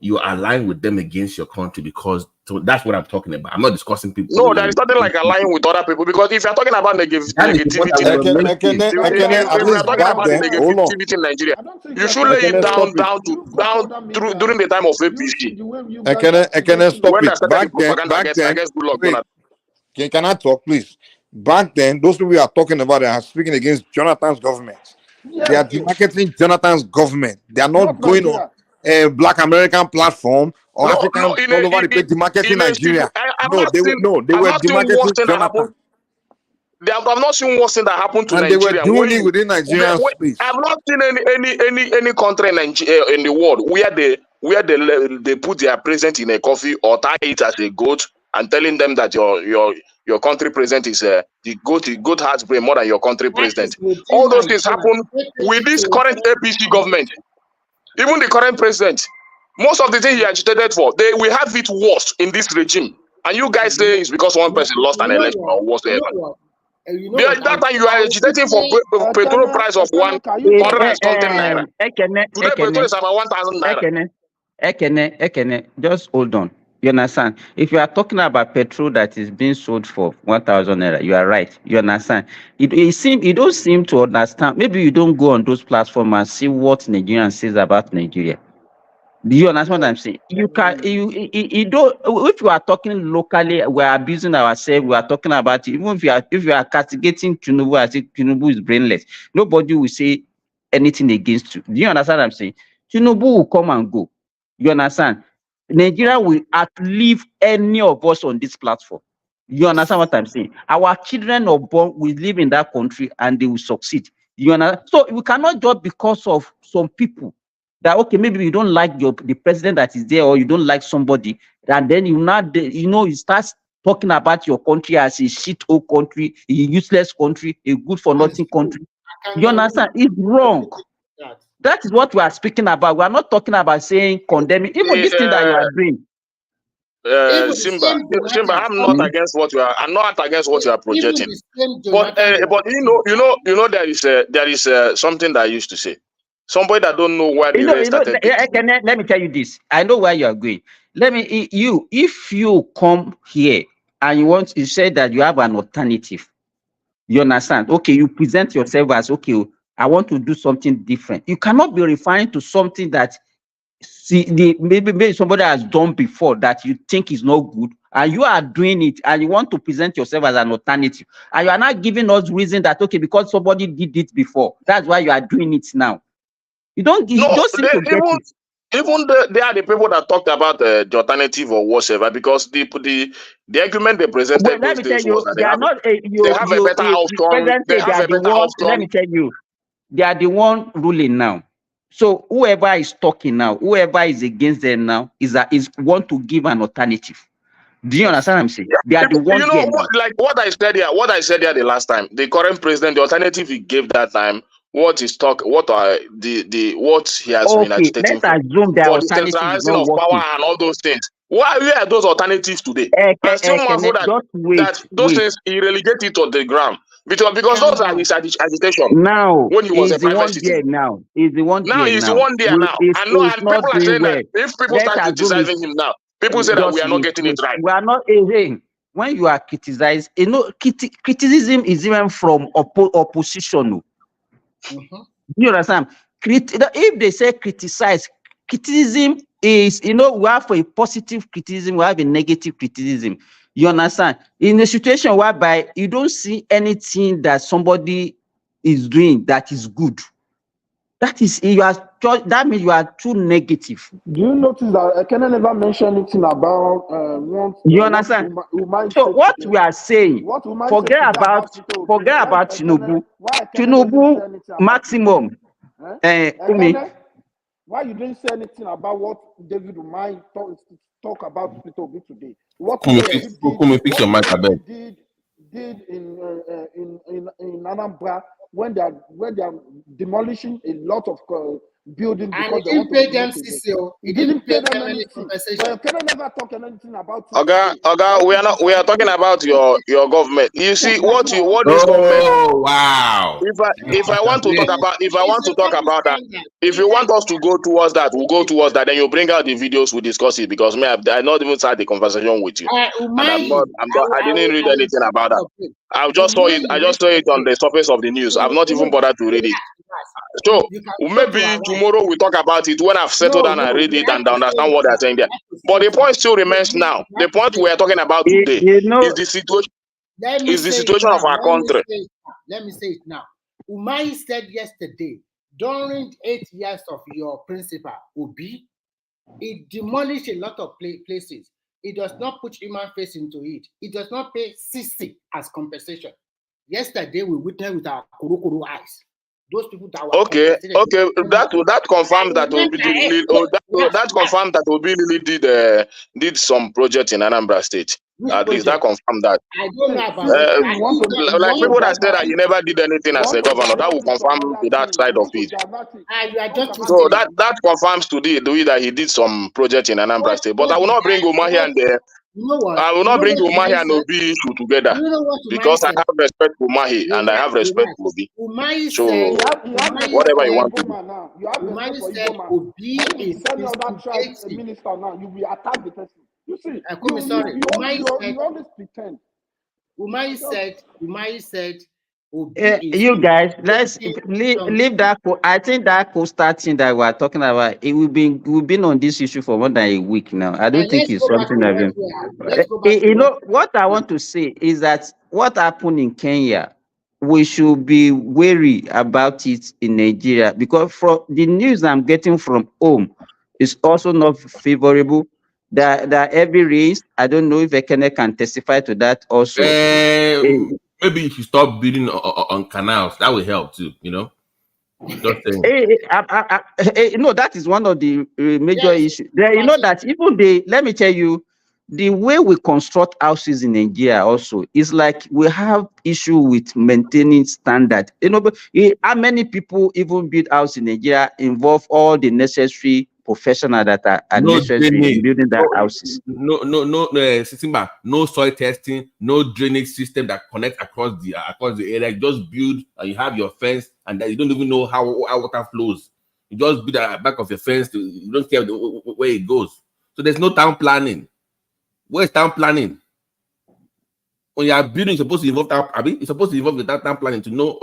D: you align with them against your country because that's what I'm talking about. I'm not discussing people.
M: No, there is nothing like aligning with other people because if you're talking about negativity in Nigeria, you should lay it down during the time of APC.
G: Can I talk, please? Back then, those people we are talking about are speaking against Jonathan's government. They are demarketing Jonathan's government. They are not going on a Black American platform or African all over the place demarketing Nigeria. They were demarketing Jonathan.
M: I've not seen worse thing that happened to
G: and
M: Nigeria.
G: They were doing it within Nigerian space.
M: I've not seen any country in the world where they put their president in a coffee or tie it as a goat and telling them that your country president is the goat has brain more than your country president. All those things happen with this current APC government. Even the current president, most of the things he agitated for, we have it worse in this regime. And you guys say it's because one person lost an election or whatsoever. That time you are agitating for petrol price of 100 and something naira. Today petrol is about 1,000 naira.
K: Ekene, just hold on. You understand? If you are talking about petrol that is being sold for 1,000 naira, you are right. You understand? You don't seem to understand. Maybe you don't go on those platforms and see what Nigerian says about Nigeria. Do you understand what I'm saying? You don't. If you are talking locally, we are abusing ourselves. We are talking about it. Even if you are castigating Tinubu, I think Tinubu is brainless. Nobody will say anything against you. Do you understand what I'm saying? Tinubu will come and go. You understand? Nigeria will outlive any of us on this platform. You understand what I'm saying? Our children are born, will live in that country and they will succeed. You understand? So we cannot just because of some people that okay, maybe you don't like the president that is there, or you don't like somebody, and then you start talking about your country as a shit old country, a useless country, a good for nothing country. You understand? It's wrong. That is what we are speaking about. We are not talking about saying condemning. Even this thing that you are doing.
M: Simba, I'm not against what you are. I'm not against what you are projecting. But you know there is something that I used to say. Somebody that don't know why they started.
K: Let me tell you this. I know where you are going. If you come here and you say that you have an alternative, you understand? Okay, you present yourself as okay, I want to do something different. You cannot be referring to something that maybe somebody has done before that you think is not good, and you are doing it, and you want to present yourself as an alternative, and you are not giving us reason that okay, because somebody did it before, that's why you are doing it now. You don't seem to get it.
M: Even they are the people that talked about the alternative or whatever, because the argument they presented
K: Well, let
M: those
K: me tell
M: days was
K: you,
M: that
K: they are not
M: they have a better outcome.
K: present
M: They
K: day, they
M: have
K: are
M: a
K: the
M: better
K: one. Let
M: outcome.
K: me tell you, they are the one ruling now. So whoever is talking now, whoever is against them now, is want to give an alternative. Do you understand what I'm saying? They are the one
M: You know,
K: there now.
M: like what I said here the last time, the current president, the alternative he gave that time, what he has been
K: Okay,
M: agitating
K: let's
M: for
K: assume their
M: the
K: alternative is
M: centralizing
K: not
M: of power
K: working.
M: and all those things. Where are those alternatives today? And still marvel that
K: Just wait.
M: those things he relegated it to the ground because those are his agitation
K: Now
M: when he was
K: is
M: a
K: the
M: private
K: one there
M: citizen.
K: now. Is the one
M: Now
K: there
M: he's the
K: now.
M: one there now.
K: It's
M: And
K: not
M: people are
K: doing
M: saying that
K: well.
M: if people
K: Let's
M: start
K: assume it's
M: criticizing him now, people say that
K: just
M: we are not
K: wait.
M: getting it right.
K: We are not. When you are criticized, criticism is even from opposition. Do you understand? If they say criticize, criticism is, we have for a positive criticism, we have a negative criticism. You understand? In a situation whereby you don't see anything that somebody is doing that is good, that means you are too negative.
O: Do you notice that Ekene never mentioned anything about
K: You understand?
O: Umahi
K: So
O: said
K: what
O: today?
K: we are saying,
O: What Umahi said
K: forget
O: today
K: about
O: Peter Obi?
K: Tinubu.
O: Why Ekene doesn't say
K: Tinubu
O: anything about
K: maximum. Umi.
O: Ekene, why you didn't say anything about what David Umahi talk about Peter Obi today? What
D: Come fix your mic, I beg.
O: did in Anambra when they are demolishing a lot of buildings because they want to
B: pay them
O: promote it.
B: CCO.
O: He didn't pay them
B: any
O: anything.
B: compensation.
O: But Ekene never talk anything about it.
M: Oga, we are talking about your government. You see what this government.
D: Oh wow!
M: If I want to talk about that, if you want us to go towards that, we'll go towards that. Then you bring out the videos, we discuss it, because I not even start the conversation with you, and I didn't read anything about that. I just saw it on the surface of the news. I've not even bothered to read it. So maybe tomorrow we talk about it when I've settled down and read it and understand what they're saying there. But the point still remains now. The point we are talking about today is the situation. Is the situation of our country.
B: Let me say it now. Umahi said yesterday, during 8 years of your principal, Obi, it demolished a lot of places. It does not put human face into it. It does not pay 60 as compensation. Yesterday, we witnessed with our kuru eyes. Those people that were
M: that confirms that Obi really did some project in Anambra State. At least that confirmed that.
B: I don't know about
M: like people that say that you never did anything as a governor, that will confirm to that side of it.
B: You are just
M: so that confirms to the way that he did some project in Anambra State. But I will not bring Umahi and I will not bring Umahi and Obi issue together, because I have respect for Umahi and I have respect for Obi. So whatever you want to do.
B: Umahi said Obi is
O: minister now. You will attack the person. You see,
B: you
O: always pretend.
B: Umahi said
K: you guys, let's leave that. I think that coastal thing that we are talking about, we've been on this issue for more than a week now. I don't think it's something that what I want to say is that what happened in Kenya, we should be wary about it in Nigeria, because from the news I'm getting from home is also not favorable. There are heavy rains. I don't know if Ekene can testify to that also.
D: Maybe you should stop building on canals. That will help too, Just saying.
K: No, that is one of the major issues. That even let me tell you, the way we construct houses in Nigeria also is like we have issue with maintaining standard. How many people even build house in Nigeria involve all the necessary professional that are necessary in building that houses?
D: No soil testing, no drainage system that connects across the area. You just build and you have your fence, and you don't even know how water flows. You just build at the back of your fence. You don't care where it goes. So there's no town planning. Where is town planning? When you are building, it's supposed to involve the town planning to know,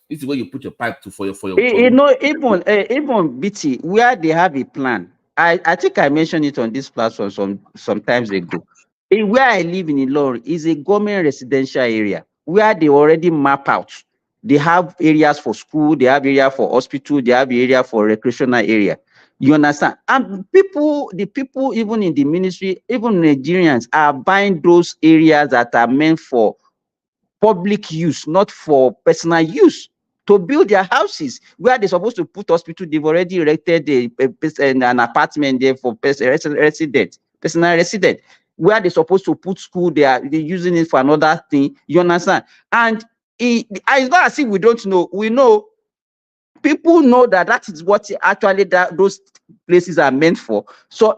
D: this is where you put your pipe to for your.
K: Even BT, where they have a plan. I think I mentioned it on this platform some times ago. Where I live in Ilorin is a government residential area where they already map out. They have areas for school, they have area for hospital, they have area for recreational area. You understand? And the people even in the ministry, even Nigerians, are buying those areas that are meant for public use, not for personal use, to build their houses where they're supposed to put hospital. They've already erected an apartment there for personal resident. Where they're supposed to put school, they're using it for another thing. You understand? And it's not as if we don't know. We know. People know that is what actually those places are meant for. So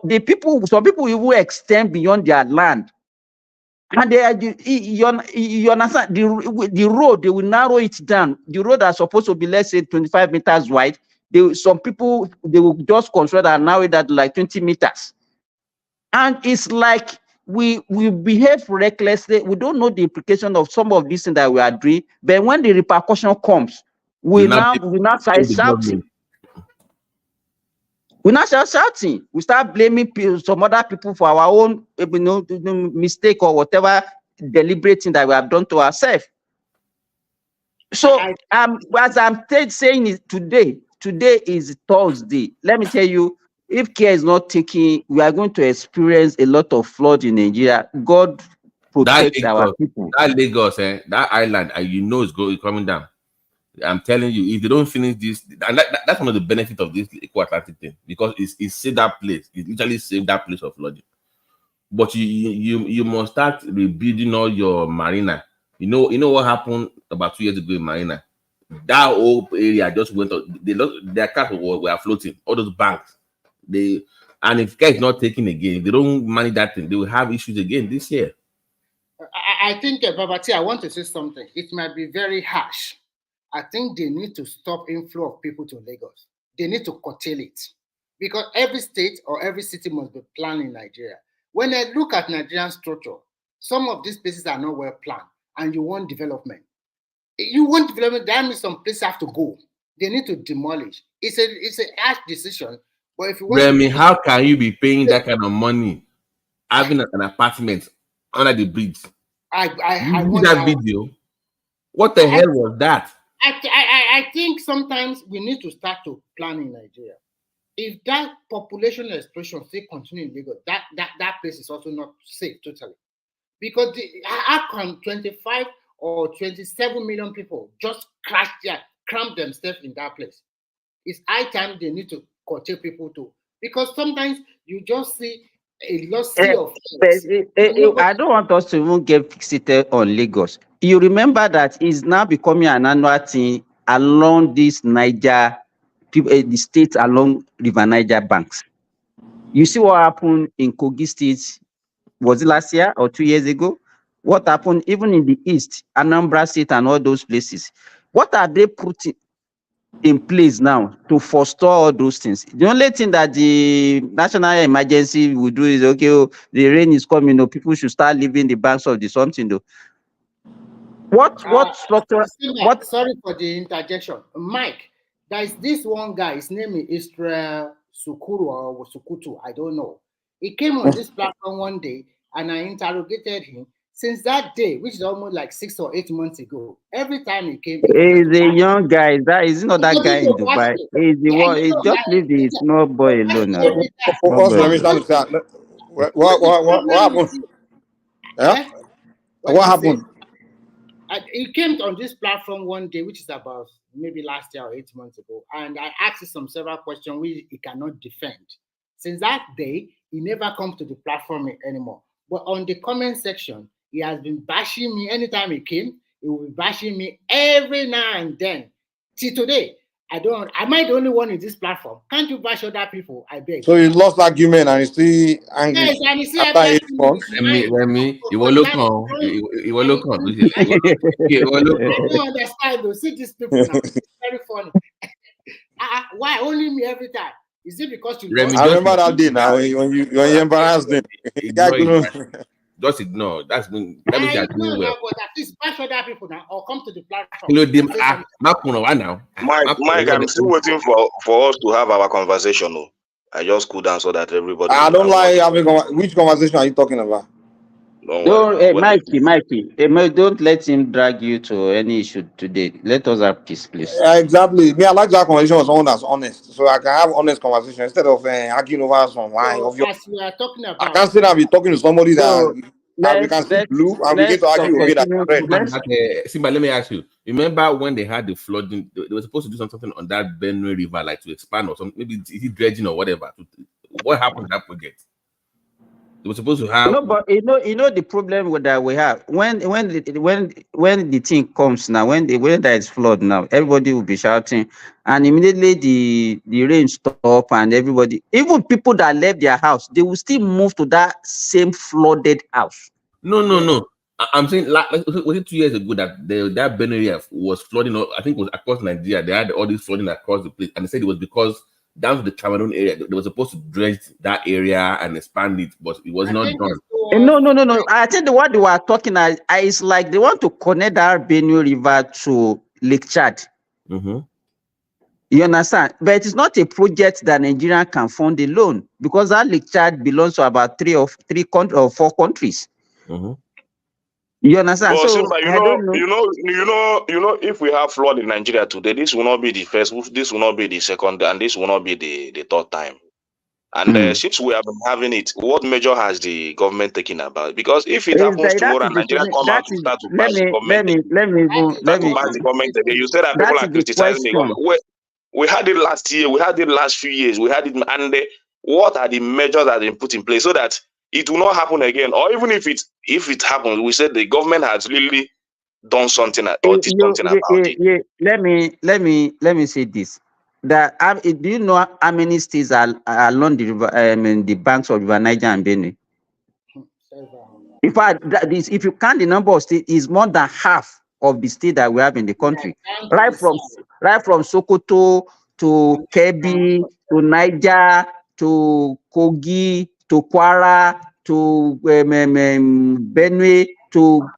K: some people even extend beyond their land. And you understand, the road, they will narrow it down. The road that's supposed to be, let's say, 25 meters wide, some people, they will just consider that narrow it at like 20 meters. And it's like we behave recklessly. We don't know the implication of some of these things that we are doing. But when the repercussion comes, we now start shouting. We now start shouting. We start blaming some other people for our own mistake or whatever deliberate thing that we have done to ourselves. So as I'm saying is today is Thursday. Let me tell you, if care is not taken, we are going to experience a lot of flood in Nigeria. God protect our people.
D: That Lagos, that island, it's coming down. I'm telling you, if they don't finish this, and that's one of the benefits of this Eco Atlantic thing, because it saved that place. It literally saved that place of flooding. But you must start rebuilding all your marina. You know what happened about 2 years ago in Marina? That whole area just went on. Their cars were floating. All those banks. And if care is not taken again, if they don't manage that thing, they will have issues again this year.
B: I think, Babati, I want to say something. It might be very harsh. I think they need to stop inflow of people to Lagos. They need to curtail it. Because every state or every city must be planned in Nigeria. When I look at Nigerian structure, some of these places are not well planned, and you want development. You want development, that means some places have to go. They need to demolish. It's a harsh decision. But if you want
D: Remy, how can you be paying that kind of money, having an apartment under the bridge? I want that video. What the hell was that?
B: I think sometimes we need to start to plan in Nigeria. If that population explosion still continues in Lagos, that place is also not safe totally. Because how can 25 or 27 million people just crash there, cramp themselves in that place? It's high time they need to curtail people too. Because sometimes you just see a lot of
K: I don't want us to even get fixated on Lagos. You remember that it's now becoming an annual thing along this Niger, the states along River Niger banks. You see what happened in Kogi State, was it last year or 2 years ago? What happened even in the East, Anambra State and all those places? What are they putting in place now to forestall all those things? The only thing that the national emergency will do is, okay, the rain is coming, people should start leaving the banks of the something though. What structure?
B: Sorry for the interjection, Mike. There is this one guy. His name is Israel Sukuru or Sukutu. I don't know. He came on this platform one day, and I interrogated him. Since that day, which is almost like 6 or 8 months ago, every time he came,
K: he's a young guy. That is not that guy in Dubai. He's the one. He just leave the small boy alone now.
G: What happened? Yeah? What happened?
B: He came on this platform one day, which is about maybe last year or 8 months ago, and I asked him several questions which he cannot defend. Since that day, he never comes to the platform anymore. But on the comment section, he has been bashing me. Anytime he came, he will be bashing me every now and then. Till today, am I the only one in this platform? Can't you bash other people? I beg.
G: So he lost argument and he's still angry.
B: Yes, and he's still
G: after 8 months.
D: Remy, you will look on. You will look on.
B: I don't understand though. See these people now. It's very funny. Why only me every time? Is it because you?
G: Remy, I remember that day now when you embarrassed him.
D: Just ignore. That means you're doing well.
B: But at least bash other people now, or come to the platform.
M: Mike, I'm still waiting for us to have our conversation. I just cool down so that everybody.
G: I don't like having. Which conversation are you talking about?
M: Don't
K: Don't,
M: worry.
K: Mikey, don't let him drag you to any issue today. Let us have peace, please.
G: Exactly. Me, I like that conversation with someone that's honest, so I can have honest conversation instead of arguing over some line of your.
B: As we are talking about,
G: I can't sit down and be talking to somebody
K: So
G: that we can see blue and we get to argue over that.
D: Simba, let me ask you. Remember when they had the flooding? They were supposed to do something on that Benue River, like to expand or something. Maybe is it dredging or whatever. What happened to that project? They were supposed to have.
K: No, but you know the problem with that we have when the thing comes now, when there is flood now, everybody will be shouting, and immediately the rain stop, and everybody, even people that left their house, they will still move to that same flooded house.
D: No. I'm saying, like, was it 2 years ago that that Benue area was flooding? I think it was across Nigeria. They had all this flooding across the place, and they said it was because down to the Cameroon area, they were supposed to dredge that area and expand it, but it was not done.
K: No. I think what they were talking is like they want to connect that Benue River to Lake Chad.
D: Mm-hmm.
K: You understand? But it's not a project that Nigeria can fund alone, because that Lake Chad belongs to about three or four countries.
D: Mm-hmm.
K: You understand?
M: But
K: so
M: Simba,
K: I don't know.
M: You know, if we have flood in Nigeria today, this will not be the first, this will not be the second, and this will not be the third time. And since we have been having it, what measure has the government taken about it? Because if it happens tomorrow and Nigeria come out to start to bash the government, the government again, you say that people are criticizing the government. We had it last year, we had it last few years, we had it, and what are the measures that have been put in place so that it will not happen again? Or even if it happens, we said the government has really done something or did something about it.
K: Let me say this. That do you know how many states are along the river, the banks of River Niger and Benue? In fact, if you count the number of states, is more than half of the state that we have in the country. Right from Sokoto to Kebbi to Niger to Kogi to Kwara to Benue to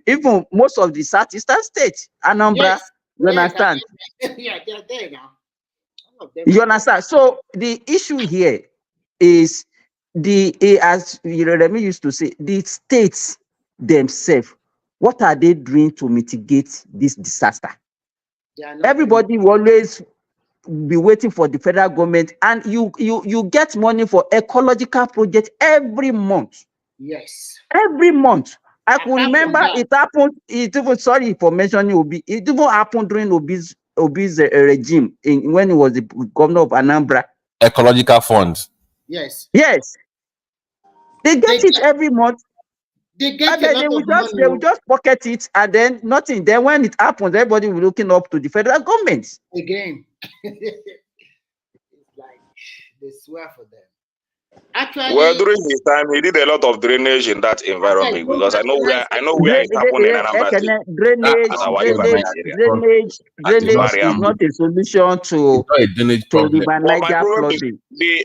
K: even most of the southeastern states, Anambra. You understand?
B: Yeah, they're there now.
K: You understand? So the issue here is as Remy used to say, the states themselves. What are they doing to mitigate this disaster? Everybody will always be waiting for the federal government, and you get money for ecological projects every month.
B: Yes.
K: Every month. I could remember it happened. It even, sorry for mentioning Obi, it even happened during Obi's regime when he was the governor of Anambra.
D: Ecological funds.
B: Yes.
K: Yes. They get it every month.
B: They get
K: They will just pocket it, and then nothing. Then when it happens, everybody will be looking up to the federal government.
B: Again. It's like they swear for them. Actually,
M: well, during his time, he did a lot of drainage in that environment, because I know where it's happening in Anambra State.
K: Drainage is not a solution to River Niger flooding.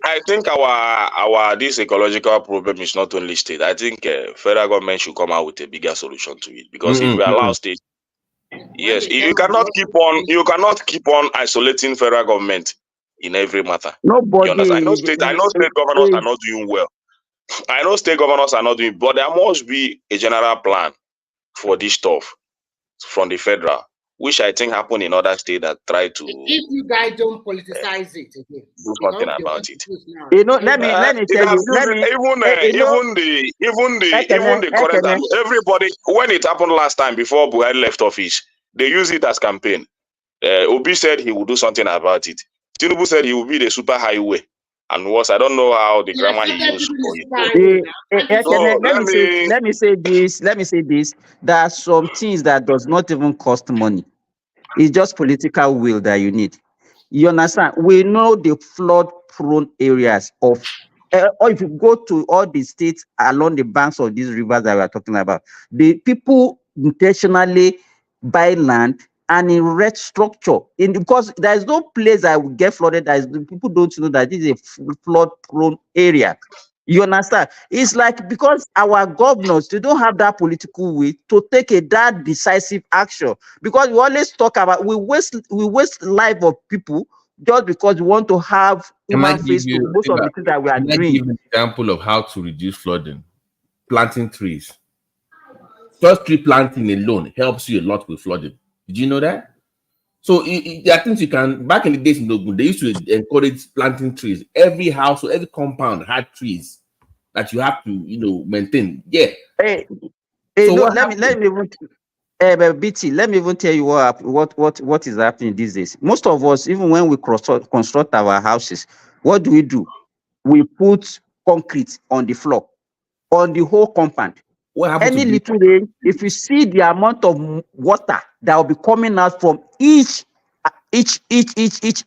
M: I think our this ecological problem is not only state. I think federal government should come out with a bigger solution to it, because if we allow state, yes, you cannot keep on isolating federal government in every matter.
K: Nobody.
M: You understand? I know state governors are not doing well. I know state governors are not doing, but there must be a general plan for this stuff from the federal, which I think happened in other states that try to.
B: If you guys don't politicize it again,
M: do something about it.
K: Let me tell you.
M: Even the current, everybody, when it happened last time before Buhari left office, they use it as campaign. Obi said he would do something about it. Tinubu said he will be the super highway, and was, I don't know how the grammar he used for it.
K: Let me say this. There are some things that does not even cost money. It's just political will that you need. You understand? We know the flood-prone areas of, or if you go to all the states along the banks of these rivers that we are talking about, the people intentionally buy land and erect structure because there is no place that will get flooded. People don't know that this is a flood-prone area. You understand? It's like because our governors, they don't have that political will to take that decisive action. Because we always talk about we waste life of people just because we want to have human face to most of the things that we are doing.
D: Give an example of how to reduce flooding. planting trees. Just tree planting alone helps you a lot with flooding. Did you know that? So I think you can. Back in the days in Ogun, they used to encourage planting trees. Every house or every compound had trees that you have to, maintain. Yeah.
K: Hey,
D: So
K: no, let me even BT, let me even tell you what is happening these days. Most of us, even when we construct our houses, what do? We put concrete on the floor, on the whole compound.
D: What happened
K: Any
D: to
K: little rain, if you see the amount of water that will be coming out from each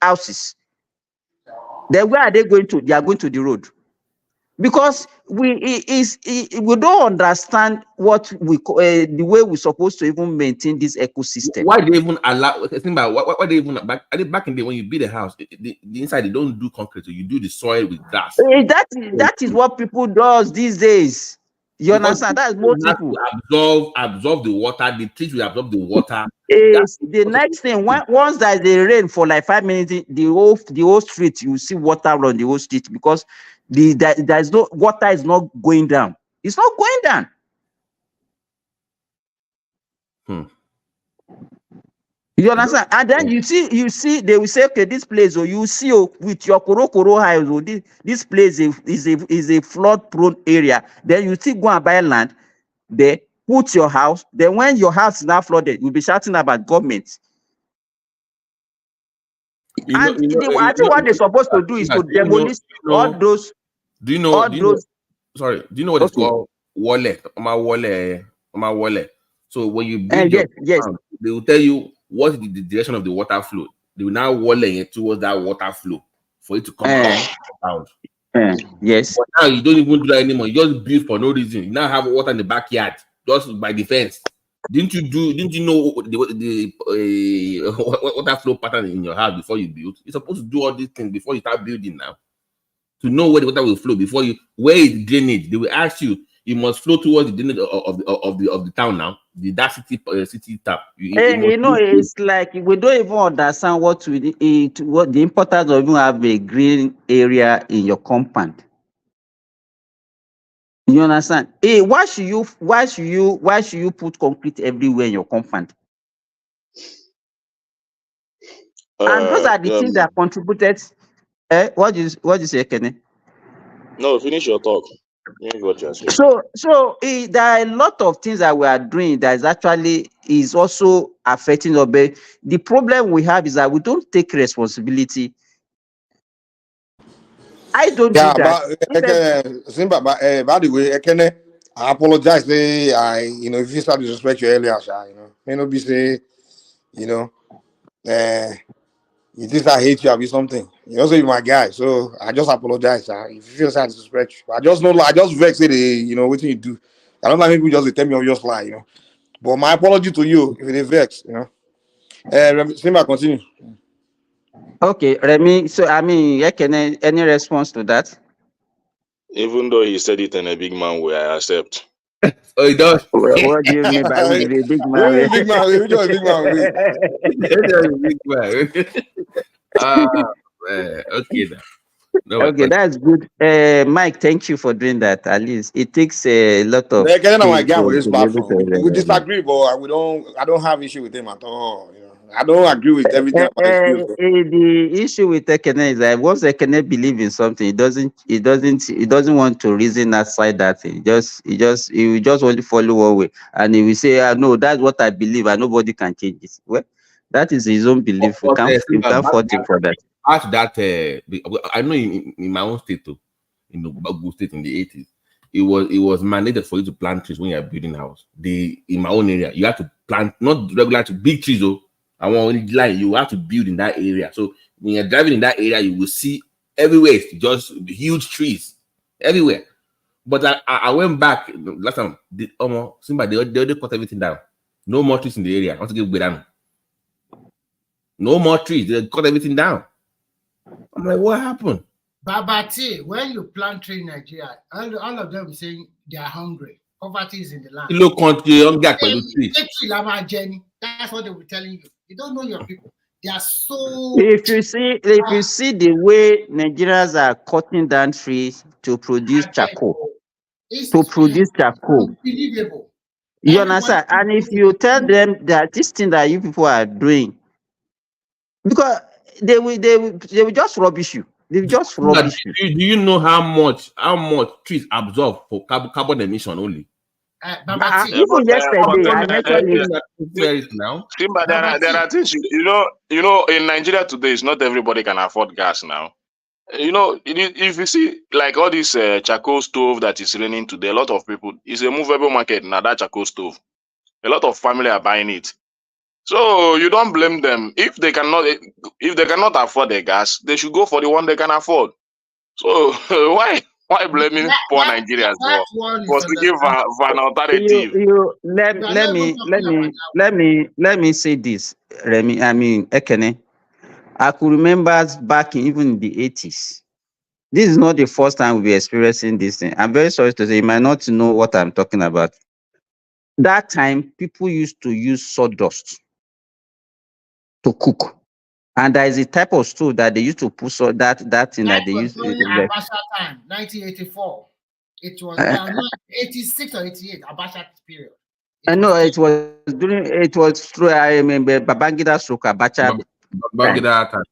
K: houses, then where are they going to? They are going to the road. Because we don't understand what the way we're supposed to even maintain this ecosystem.
D: Why they even allow? Think about why they even back in the day when you build a house, the inside they don't do concrete, so you do the soil with grass.
K: That is what people does these days. You understand? That's most people
D: absorb the water. The trees will absorb the water.
K: The next thing, once there's a rain for like 5 minutes, the whole street, you see water on the whole street because there's no water is not going down. It's not going down. You understand? And then you see, they will say, okay, this place, or you see with your koro eyes, or this place is a flood-prone area. Then you still go and buy land, there, put your house. Then when your house is now flooded, you'll be shouting about government. I think what they're supposed to do is to demolish all those.
D: Do you know? Sorry. Do you know what it's called? Wallet. My wallet. So when you build
K: yes,
D: they will tell you what is the direction of the water flow. They will now wallet it towards that water flow for it to come out.
K: Yes.
D: But now you don't even do that anymore. You just build for no reason. You now have water in the backyard just by the fence. Didn't you know the water flow pattern in your house before you build? You're supposed to do all these things before you start building now. To know where the water will flow before where is the drainage? They will ask you. You must flow towards the drainage of the town now. That city tap.
K: It's like we don't even understand what the importance of even have a green area in your compound. You understand? Why should you put concrete everywhere in your compound? And those are the things that contributed. What do you say, Kenny?
M: No, finish your talk. What you're saying.
K: So there are a lot of things that we are doing that is also affecting us. But the problem we have is that we don't take responsibility. I don't do that.
G: By the way, I apologize. If you start disrespect you earlier, may not be say, it is I hate you, I'll be something. You also be my guy, so I just apologize. If you feel sad, disrespect you. I just vex it, what you do. I don't like people just tell me on your slide, But my apology to you if it vex, Simba, continue.
K: Okay, Remy. So any response to that?
M: Even though he said it in a big man way, I accept.
D: Oh, he does.
K: What do you mean by a big man?
G: Big man.
D: Okay then. No,
K: okay, that's good. Mike, thank you for doing that. At least it takes a lot of.
G: We disagree, but I don't have issue with him at all. I don't agree with everything.
K: The issue with Ekene is that once Ekene believes in something, he doesn't want to reason outside that thing. He will just only follow one way, and he will say, "No, that's what I believe, and nobody can change it." Well, that is his own belief. We can't fault him for that.
D: After that, I know in my own state too, in the Bagu state in the 80s, it was mandated for you to plant trees when you're building a house. In my own area, you have to plant not regular to big trees though. I want like you have to build in that area. So when you're driving in that area, you will see everywhere it's just huge trees everywhere. But I went back last time. They cut everything down. No more trees in the area. I want to give down. No more trees. They cut everything down. I'm like, what happened?
B: Babati, when you plant tree in Nigeria, all of them saying they are hungry. Poverty is in the land.
D: Look, country,
B: that's what they were telling you. You don't know your people. They are so.
K: If you see the way Nigerians are cutting down trees to produce charcoal, to produce charcoal.
B: Unbelievable.
K: You understand? And if you tell them that this thing that you people are doing, because they will just rubbish you. They will just rubbish you.
D: Do you know how much trees absorb for carbon emission only?
K: Even yesterday, I mentioned it.
D: Now.
M: But there are things you know in Nigeria today. Is not everybody can afford gas now. You know, if you see like all this charcoal stove that is raining today, a lot of people, it's a movable market now, that charcoal stove. A lot of family are buying it. So you don't blame them. If they cannot afford the gas, they should go for the one they can afford. So why blaming poor Nigerians for seeking for an alternative?
K: Let me say this, Remy. I mean, Ekene. I could remember back even in the 80s. This is not the first time we'll be experiencing this thing. I'm very sorry to say, you might not know what I'm talking about. That time, people used to use sawdust to cook. And there is a type of stove that they used to put that thing that they used to.
B: Abacha time, 1984. It was 86 or 88, Abacha period.
K: I know it was through, I remember Babangida stroke Abacha.
D: Babangida time.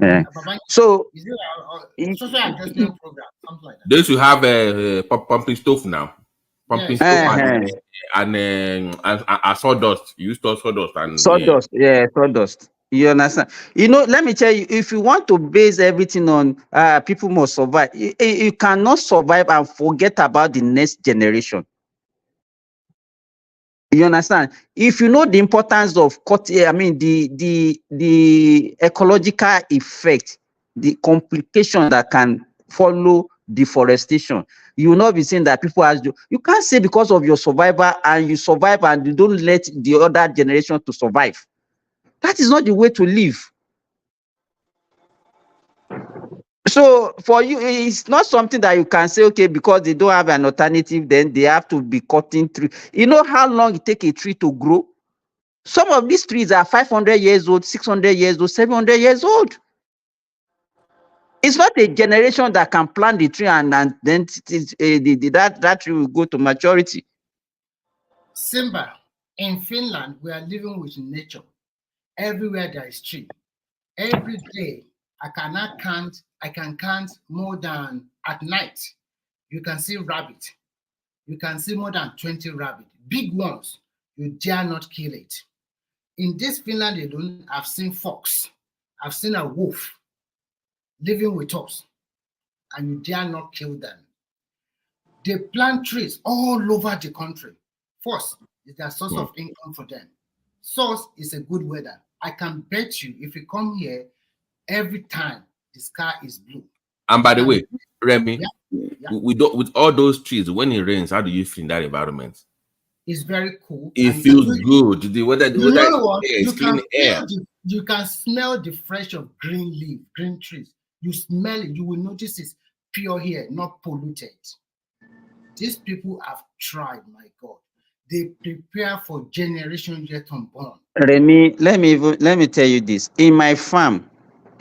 K: Yeah. So,
B: social adjustment program, something like that.
D: They should have a pumping stove now. Pumping stove and sawdust. You use sawdust and
K: sawdust. Yeah, sawdust. You understand? You know, let me tell you, if you want to base everything on people must survive, you cannot survive and forget about the next generation. You understand? If you know the importance of the ecological effect, the complication that can follow deforestation, you will not be saying that people you can't say because of your survival and you survive and you don't let the other generation to survive. That is not the way to live. So for you, it's not something that you can say, okay, because they don't have an alternative, then they have to be cutting trees. You know how long it takes a tree to grow? Some of these trees are 500 years old, 600 years old, 700 years old. It's not a generation that can plant the tree and then that tree will go to maturity.
B: Simba, in Finland, we are living with nature. Everywhere there is tree. Every day, I can count more than at night. You can see rabbit. You can see more than 20 rabbit. Big ones. You dare not kill it. In this Finland, I've seen fox. I've seen a wolf living with us. And you dare not kill them. They plant trees all over the country. First, is their source of income for them. Source is a good weather. I can bet you, if you come here, every time the sky is blue.
D: And by the way, Remy, with all those trees, when it rains, how do you feel in that environment?
B: It's very cool.
D: It feels good. The weather is clean air.
B: You can smell the fresh of green leaf, green trees. You smell it. You will notice it's pure here, not polluted. These people have tried, my God. They prepare for generations yet unborn.
K: Remy, let me tell you this. In my farm,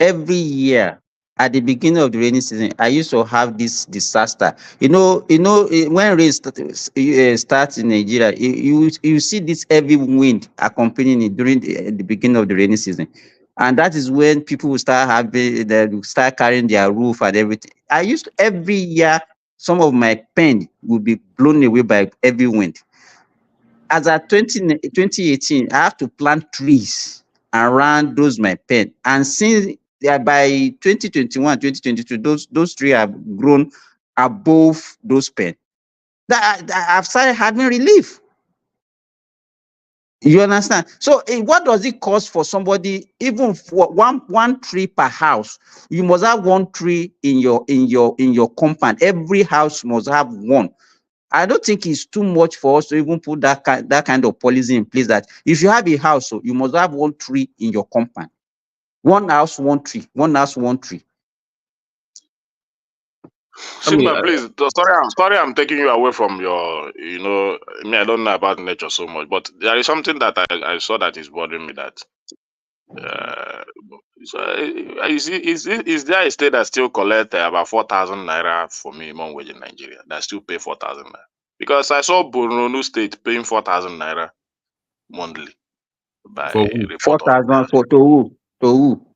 K: every year at the beginning of the rainy season, I used to have this disaster. You know, when rain starts in Nigeria, you see this heavy wind accompanying it during the beginning of the rainy season, and that is when people will start carrying their roof and everything. I used to, every year, some of my pen will be blown away by heavy wind. As at 2018, I have to plant trees around those my pen. And since by 2021, 2022, those trees have grown above those pen. That I've started having relief. You understand? So what does it cost for somebody, even for one tree per house? You must have one tree in your compound. Every house must have one. I don't think it's too much for us to even put that kind of policy in place that if you have a house, so you must have one tree in your compound. One house, one tree. One house, one tree.
M: Simba, please. Sorry, I'm taking you away from your, I don't know about nature so much, but there is something that I saw that is bothering me, that
N: So is there a state that still collect about 4,000 naira for minimum wage in Nigeria? That still pay 4,000 naira? Because I saw Borno State paying 4,000 naira monthly by
D: For who?
N: report of
K: 4,000 for to who? To who?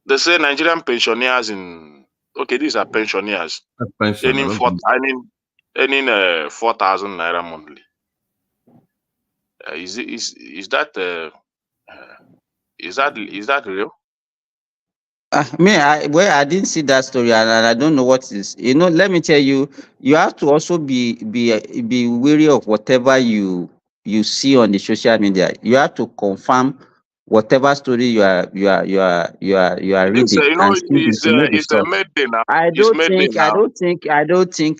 N: They say Nigerian pensioners in these are pensioners
D: Pension. I don't think-
N: earning 4,000 naira monthly. Is that real?
K: I didn't see that story, and I don't know what is. Let me tell you, you have to also be wary of whatever you see on the social media. You have to confirm whatever story you are
N: This
K: reading and see if you know the
N: it's a
K: source.
N: made day now.
K: I
N: It's
K: don't
N: made day
K: think
N: now.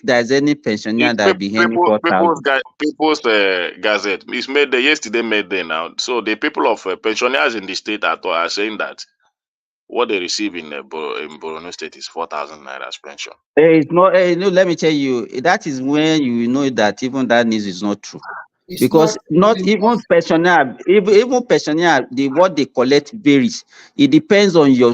K: there's any pensioner
N: It's
K: that be earning 4,000.
N: people's gazette. It's made day yesterday, made day now. So the people of pensioners in the state are saying that what they receive in Borno State is 4,000 naira as pension.
K: It's not. No, let me tell you, that is when you know that even that news is not true.
B: It's
K: Because not even pensioner, even pensioner, what they collect varies. It depends on your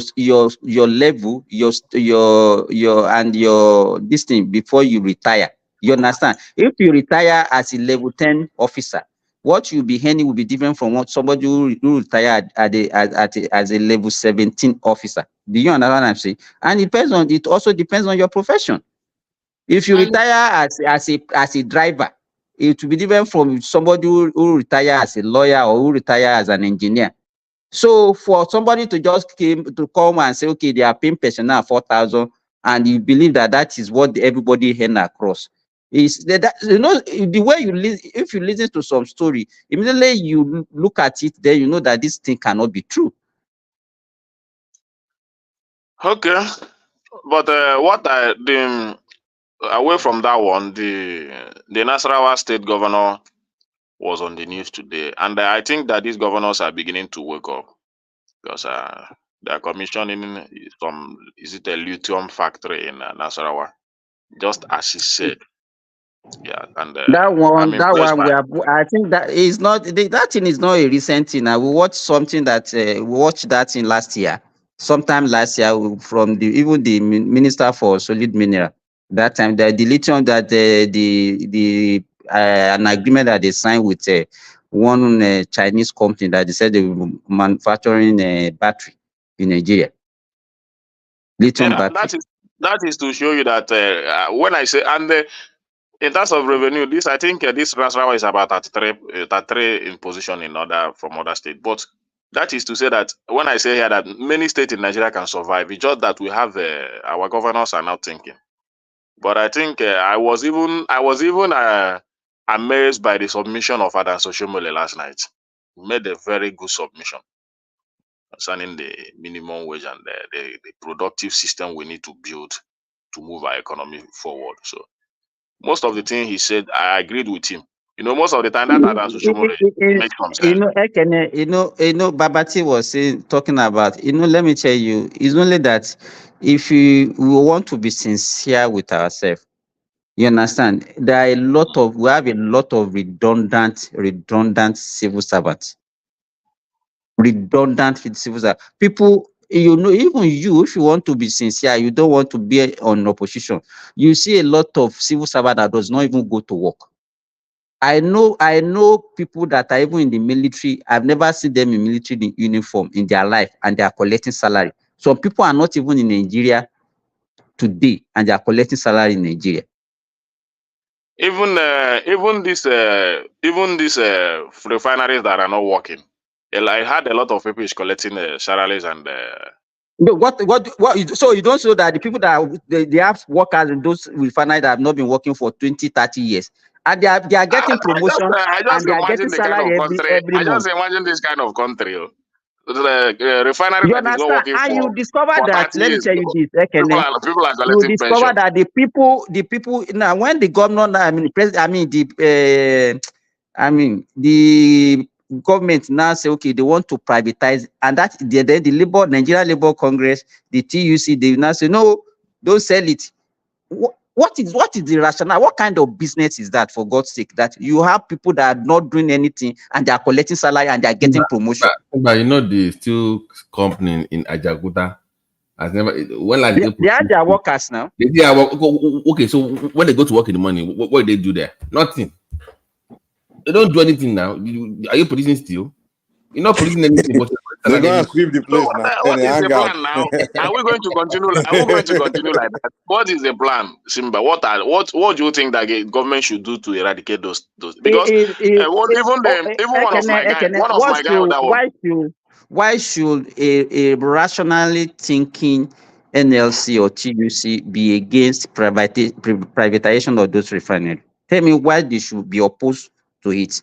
K: level, and your this thing before you retire. You understand? If you retire as a level 10 officer, what you'll be earning will be different from what somebody who retired as a level 17 officer. Do you understand what I'm saying? And it also depends on your profession. If you retire as a driver, it will be different from somebody who retire as a lawyer or who retire as an engineer. So for somebody to just come and say, okay, they are paying pensioner 4,000, and you believe that is what everybody heard across, is that the way if you listen to some story, immediately you look at it, then you know that this thing cannot be true.
N: Okay, but away from that one, the Nasarawa state governor was on the news today, and I think that these governors are beginning to wake up because they are commissioning is it a lithium factory in Nasarawa, just as he said. Yeah, and I'm impressed by.
K: I think that is not that thing is not a recent thing. We watched something that we watched that in last year, sometime last year from even the minister for solid mineral. That time the lithium that an agreement that they signed with one Chinese company that they said they were manufacturing a battery in Nigeria. Lithium battery.
N: That is to show you that when I say in terms of revenue, I think this Nasarawa is about 33 in position from other states. But that is to say that when I say here that many states in Nigeria can survive, it's just that we have our governors are not thinking. But I think I was even amazed by the submission of Adan Soshomole last night. He made a very good submission concerning the minimum wage and the productive system we need to build to move our economy forward. So most of the things he said, I agreed with him. Most of the time that Adan Soshomole makes some sense.
K: Babati was talking about, let me tell you, it's only that if we want to be sincere with ourselves, you understand, we have a lot of redundant civil servants. Redundant civil servants. People, even you, if you want to be sincere, you don't want to be on opposition. You see a lot of civil servants that does not even go to work. I know people that are even in the military. I've never seen them in military uniform in their life, and they are collecting salary. Some people are not even in Nigeria today, and they are collecting salary in Nigeria.
N: Even these refineries that are not working, I had a lot of people is collecting salaries and.
K: So you don't know that the people that they have workers in those refineries that have not been working for 20, 30 years, and they are getting promotion and they are getting salary every month.
N: I just imagine this kind of country. The refinery that is not working
K: and you discover
N: for
K: that,
N: 30
K: let me
N: years.
K: tell you this,
N: People are
K: you
N: collecting
K: discover
N: pension.
K: that the people now, when the governor, the government now say, okay, they want to privatize, and that the Nigerian Labour Congress, the TUC, they now say, no, don't sell it. What is the rationale? What kind of business is that, for God's sake, that you have people that are not doing anything and they are collecting salary and they are getting promotion?
D: But you know, the steel company in Ajaguta has never, when like
K: they are their workers now.
D: They are okay, so when they go to work in the morning, what do they do there? Nothing. They don't do anything now. Are you producing steel? You're not producing anything. But
U: they're going to sweep the place
M: So
U: now.
M: what is the
U: hang out.
M: plan now? Are we going to continue? Are we going to continue like that? What is the plan, Simba? What do you think that the government should do to eradicate those? Because even one of my guy
K: why should a rationally thinking NLC or TUC be against privatization of those refineries? Tell me why they should be opposed to it.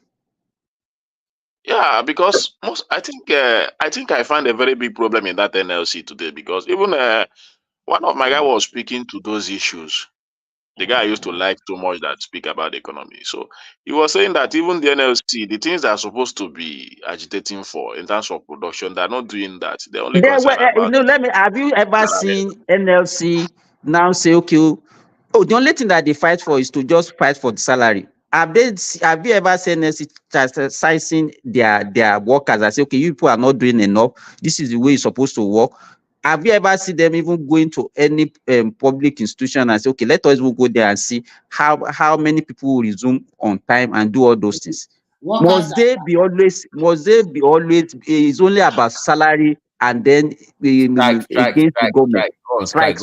M: Yeah, because I think I find a very big problem in that NLC today, because even one of my guy was speaking to those issues. The guy I used to like too much that speak about the economy. So he was saying that even the NLC, the things they're supposed to be agitating for in terms of production, they're not doing that. They're only concerned about.
K: Have you ever seen NLC now say, okay, oh, the only thing that they fight for is to just fight for the salary? Have you ever seen NLC chastising their workers and say, okay, you people are not doing enough, this is the way it's supposed to work? Have you ever seen them even going to any public institution and say, okay, let us go there and see how many people will resume on time and do all those things? Must they be always it's only about salary and then against the government? Strike.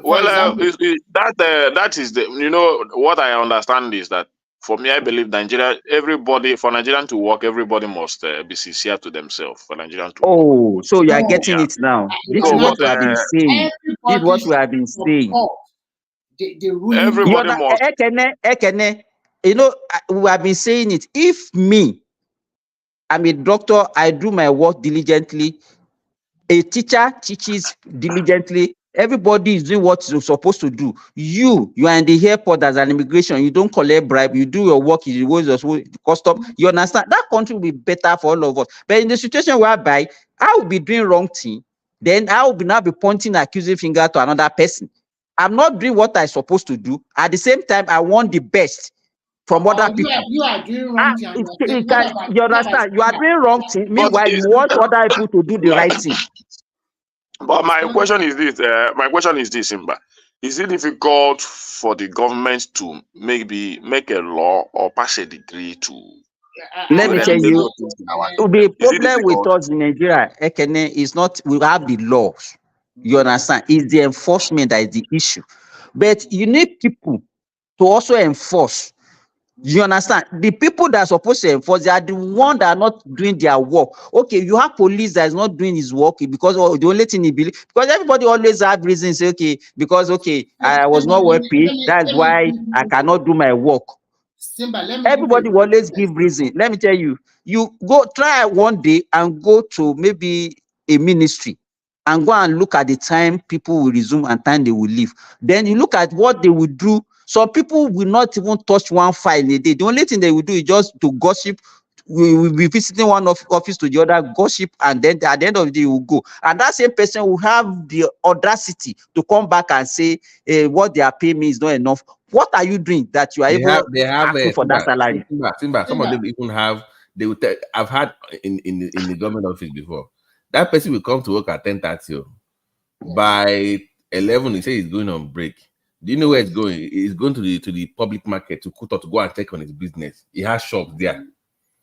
M: Well, that is the, you know, what I understand is that, for me, I believe for Nigerian to work, everybody must be sincere to themselves for Nigerian to work.
K: Oh, so you are getting it now. This is what we have been saying. This is what we have been saying.
M: Everybody must.
K: Ekene, you know, we have been saying it. If I'm a doctor, I do my work diligently. A teacher teaches diligently. Everybody is doing what you're supposed to do. You are in the airport as an immigration. You don't collect bribe. You do your work. You custom. You understand? That country will be better for all of us. But in the situation whereby I will be doing wrong thing, then I will now be pointing accusing finger to another person. I'm not doing what I'm supposed to do. At the same time, I want the best from other people.
B: You are doing wrong thing.
K: You understand? You are doing wrong thing. Meanwhile, you want other people to do the right thing.
M: But my question is this, Simba. Is it difficult for the government to maybe make a law or pass a decree to?
K: Let me tell you, the problem with us in Nigeria, Ekene, is not we have the laws. You understand? It's the enforcement that is the issue. But you need people to also enforce. You understand? The people that are supposed to enforce, they are the ones that are not doing their work. Okay, you have police that is not doing his work because the only thing he believes, because everybody always have reasons. Okay, because I was not well paid, that's why I cannot do my work. Everybody will always give reason. Let me tell you, you go try one day and go to maybe a ministry and go and look at the time people will resume and time they will leave. Then you look at what they will do. Some people will not even touch one file in a day. The only thing they will do is just to gossip. We will be visiting one office to the other, gossip, and then at the end of the day, we will go. And that same person will have the audacity to come back and say, what they are paying me is not enough. What are you doing that you are asking for that salary?
D: Simba. Some of them even have. They will tell. I've had in the government office before. That person will come to work at 10:30. By 11, he says he's going on break. Do you know where it's going? He's going to the public market to Kuto to go and take on his business. He has shops there.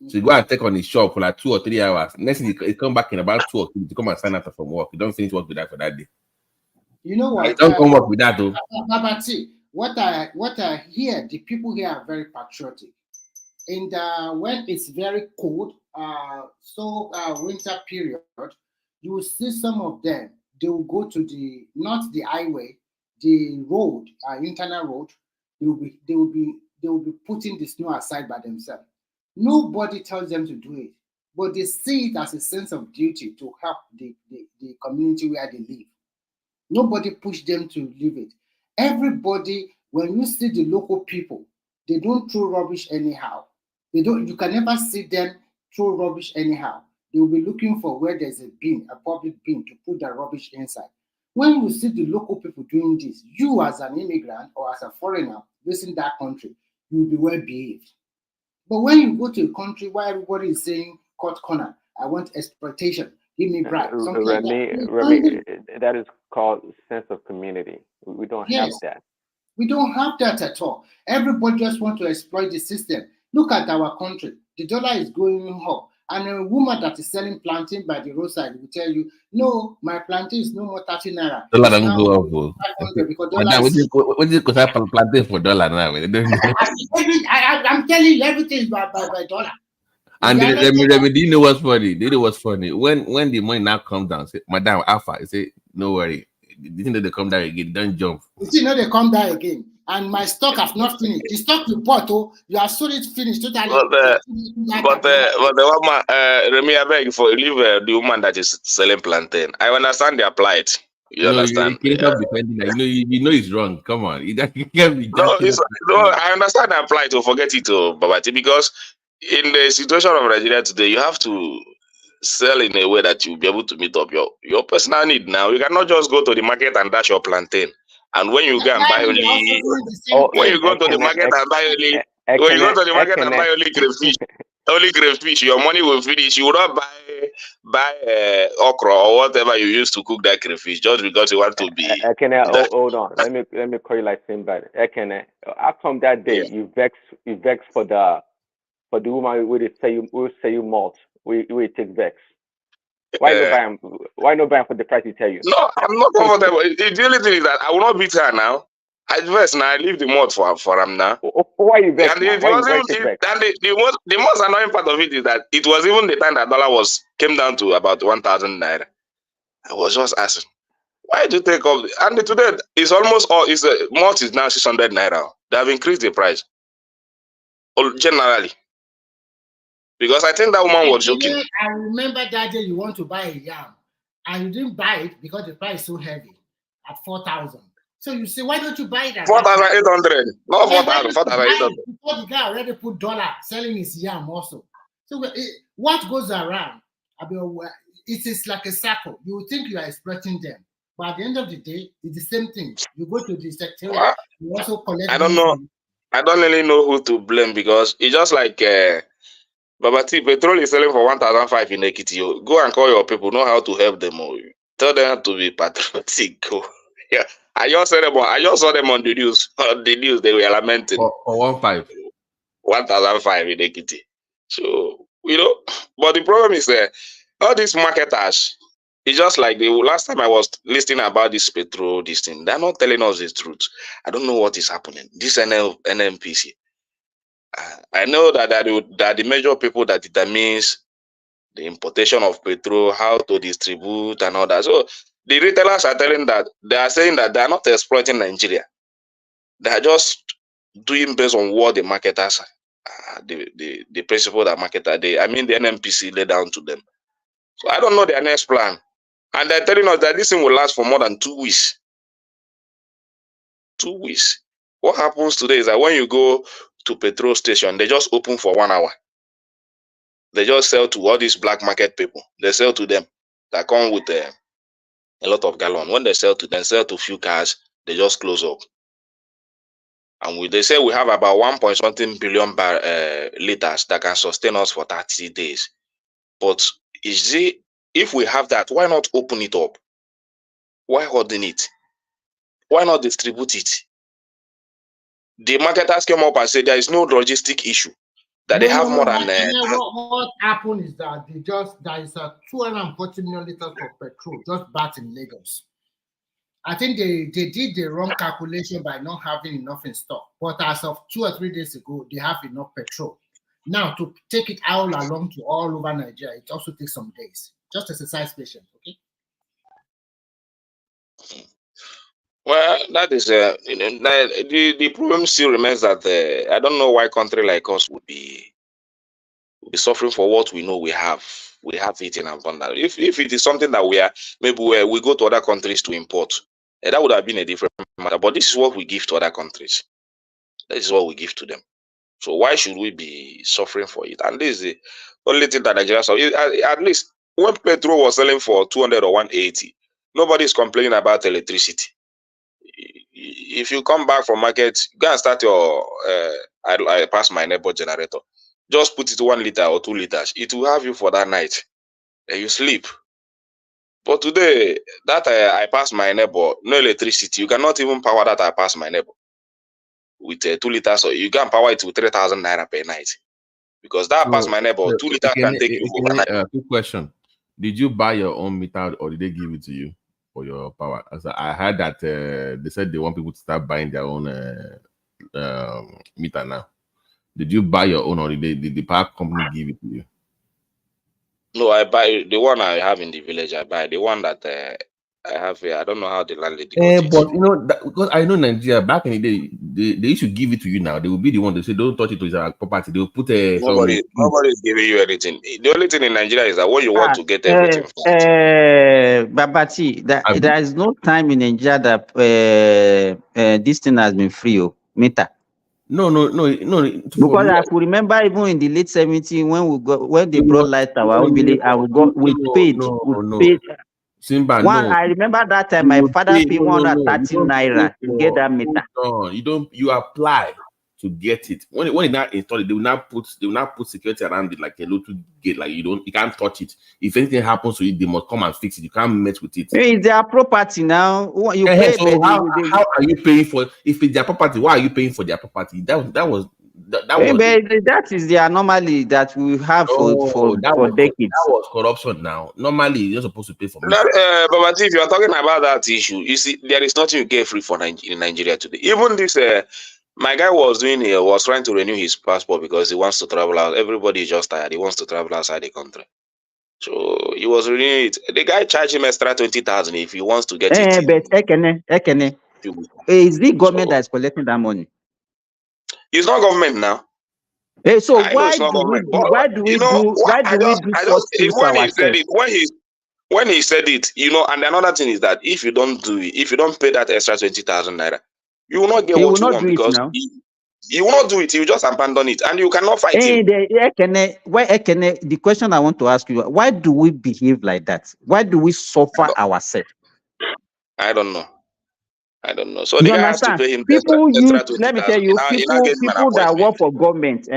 D: So you go and take on his shop for like 2 or 3 hours. Next thing he come back in about 2 or 3 to come and sign out from work. You don't finish work with that for that day.
B: You know what?
D: Don't come work with that though.
B: But see, what I hear, the people here are very patriotic. And when it's very cold, winter period, you will see some of them. They will go to not the highway, the road, internal road. They will be putting the snow aside by themselves. Nobody tells them to do it, but they see it as a sense of duty to help the community where they live. Nobody pushed them to leave it. Everybody, when you see the local people, they don't throw rubbish anyhow. You can never see them throw rubbish anyhow. They will be looking for where there's a bin, a public bin, to put the rubbish inside. When you see the local people doing this, you as an immigrant or as a foreigner visiting that country, you'll be well behaved. But when you go to a country where everybody is saying cut corner, I want exploitation, give me bribe, something like
F: Remy, that is called sense of community. We don't have that.
B: We don't have that at all. Everybody just want to exploit the system. Look at our country. The dollar is going up. And a woman that is selling plantain by the roadside will tell you, no, my plantain is no more 30 naira.
D: Dollar don't go up. 500 because dollar what is plantain for dollar now?
B: I'm telling you, everything is by dollar.
D: And do you know what's funny? Do you know what's funny? When the money now comes down, say, Madam Alpha, you say, no worry. You know they come down again, don't jump.
B: You see, no, they come down again. And my stock has not finished. The stock you bought, you have sold it finished totally.
M: But the woman, Remy, I beg for leave the woman that is selling plantain. I understand their plight. You understand?
D: You know it's wrong. Come on, you can't be.
M: I understand their plight. To forget it, Babati, because in the situation of Nigeria today, you have to sell in a way that you'll be able to meet up your personal need. Now you cannot just go to the market and dash your plantain. And when you go and buy only, when you go to the market and buy only, when you go to the market and buy only crayfish, your money will finish. You will not buy okra or whatever you used to cook that crayfish just because you want to be.
F: Hold on. Let me call you like somebody. How come that day you vex for the woman where they say you malt, we take vex? Why not buy him for the price he tell you?
M: No, I'm not comfortable. The only thing is that I will not beat her now. I vex now. I leave the malt for him now.
F: Why you vex?
M: And the most annoying part of it is that it was even the time that dollar came down to about 1,000 naira. I was just asking, why do you take up? And today it's almost all. Malt is now 600 naira. They have increased the price generally. Because I think that woman was joking.
B: I remember that day you want to buy a yam and you didn't buy it because the price is so heavy at 4,000. So you say, why don't you buy it at
M: 4,800? Not 4,000, 4,800.
B: Before the guy already put dollar selling his yam also. So what goes around? It is like a circle. You think you are exploiting them. But at the end of the day, it's the same thing. You go to the secretariat, you also collect.
M: I don't know. I don't really know who to blame because it's just like Babati, petrol is selling for 1,500 in Ekiti. Go and call your people, know how to help them. Tell them to be patriotic. Yeah, I just saw them on the news. On the news, they were lamenting
D: for
M: 1,500 in Ekiti. So but the problem is that all these marketers. It's just like the last time I was listening about this petrol, this thing. They're not telling us the truth. I don't know what is happening. This NMPC. I know that the major people that determines the importation of petrol, how to distribute and all that. So the retailers are saying that they are not exploiting Nigeria. They are just doing based on what the marketers, the principle that marketer, the NMPC laid down to them. So I don't know their next plan. And they're telling us that this thing will last for more than 2 weeks. 2 weeks. What happens today is that when you go to petrol station, they just open for 1 hour. They just sell to all these black market people. They sell to them. That come with a lot of gallon. When they sell to few cars, they just close up. And they say we have about 1.something billion liters that can sustain us for 30 days. But if we have that, why not open it up? Why holding it? Why not distribute it? The marketers came up and said there is no logistic issue. That they have more than.
B: What happened is that there is a 240 million liters of petrol just bought in Lagos. I think they did the wrong calculation by not having enough in stock. But as of 2 or 3 days ago, they have enough petrol. Now to take it all along to all over Nigeria, it also takes some days. Just exercise patience, okay?
M: Well, that is the problem still remains that I don't know why a country like us would be suffering for what we know we have. We have it in abundance. If it is something that we go to other countries to import, that would have been a different matter. But this is what we give to other countries. This is what we give to them. So why should we be suffering for it? And this is the only thing that Nigeria saw. At least when petrol was selling for 200 or 180, Nobody is complaining about electricity. If you come back from market, go and start your I pass my neighbor generator. Just put it 1 liter or 2 liters. It will have you for that night. And you sleep. But today, that I pass my neighbor, no electricity. You cannot even power that I pass my neighbor with 2 liters. So you can power it with 3,000 naira per night. Because that pass my neighbor, 2 liters can take you overnight.
D: Quick question. Did you buy your own meter or did they give it to you for your power? As I heard that they said they want people to start buying their own meter now. Did you buy your own or did the power company give it to you?
M: No, I buy the one I have in the village. I buy the one that I have here. I don't know how the landlady got it.
D: But you know, because I know Nigeria back in the day, they should give it to you now. They will be the one to say, don't touch it to your property. They will put
M: nobody is giving you anything. The only thing in Nigeria is that when you want to get everything
K: Babati, there is no time in Nigeria that this thing has been free, meter.
D: No.
K: Because I could remember even in the late 70s when they brought light to our own village, we paid.
D: Simba,
K: I remember that time my father paid 130 naira to get that meter.
D: No, you apply to get it. When they now install it, they will not put security around it like a little gate, like you can't touch it. If anything happens to it, they must come and fix it. You can't mess with it.
K: It's their property now. You pay,
D: so how are you paying for if it's their property? Why are you paying for their property?
K: That is the anomaly that we have for decades.
D: That was corruption now. Normally, you're supposed to pay for it.
M: But if you're talking about that issue, you see, there is nothing you get free for in Nigeria today. Even this, my guy was trying to renew his passport because he wants to travel out. Everybody is just tired. He wants to travel outside the country. So he was renewing it. The guy charged him extra 20,000 if he wants to get it.
K: But Ekene, is the government that is collecting that money?
M: It's not government now.
K: So why do we do such things to ourselves?
M: When he said it, and another thing is that if you don't do it, if you don't pay that extra 20,000 naira, you will not get what you want because he will not do it. He will just abandon it, and you cannot fight him.
K: The question I want to ask you: why do we behave like that? Why do we suffer ourselves?
M: I don't know. So the guy has to pay him
K: let me tell you, people that work for government,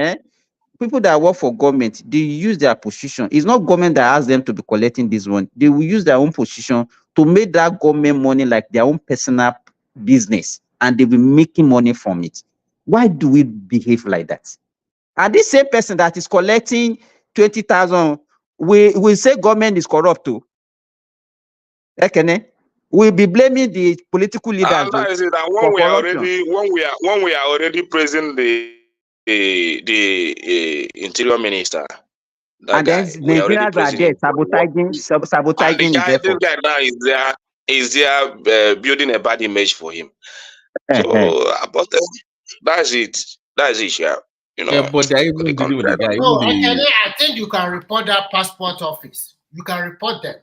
K: people that work for government, they use their position. It's not government that asks them to be collecting this one. They will use their own position to make that government money like their own personal business, and they'll be making money from it. Why do we behave like that? And this same person that is collecting 20,000, we say government is corrupt too. We'll be blaming the political leaders.
M: And that is it. And when we are already praising the interior minister,
K: and then Nigerians are there sabotaging
M: his effort. This guy now is there building a bad image for him. So, but that's it. Yeah.
D: But they're even dealing with the guy.
B: I think you can report that passport office. You can report them.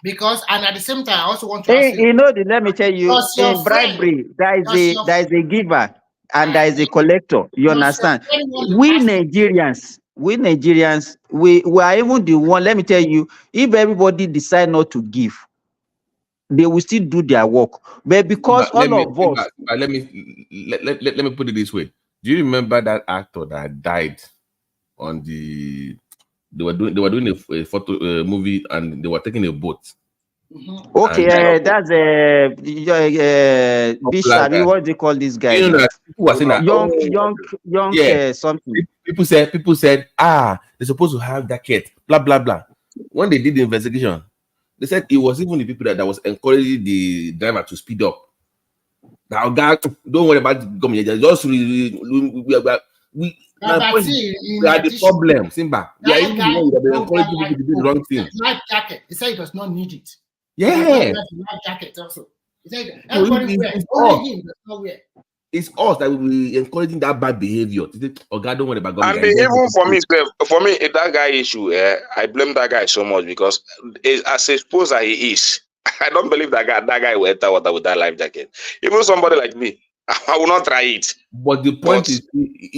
B: Because, and at the same time, I also want to ask you.
K: Let me tell you, in bribery, there is a giver and there is a collector. You understand? We Nigerians, we are even the one. Let me tell you, if everybody decide not to give, they will still do their work. But because let me
D: put it this way. Do you remember that actor that died on the? They were doing a photo movie and they were taking a boat.
K: Mm-hmm. Okay, that's Bishop. What do you call this guy?
D: You know that people were saying that
K: young something.
D: People said, they're supposed to have jacket, blah blah blah. When they did the investigation, they said it was even the people that was encouraging the driver to speed up. Now, God, don't worry about the government. Just we are the problem, Simba. We are even encouraging people to do the wrong thing.
B: Life jacket. He said he does not need it.
D: Yeah.
B: Life jacket also. He said everybody wears. Only him does not wear.
D: It's us that will be encouraging that bad behavior. Oh God, don't worry about government.
M: And even for me, that guy issue, I blame that guy so much because as exposed as he is, I don't believe that guy will enter water with that life jacket. Even somebody like me, I will not try it.
D: But the point is,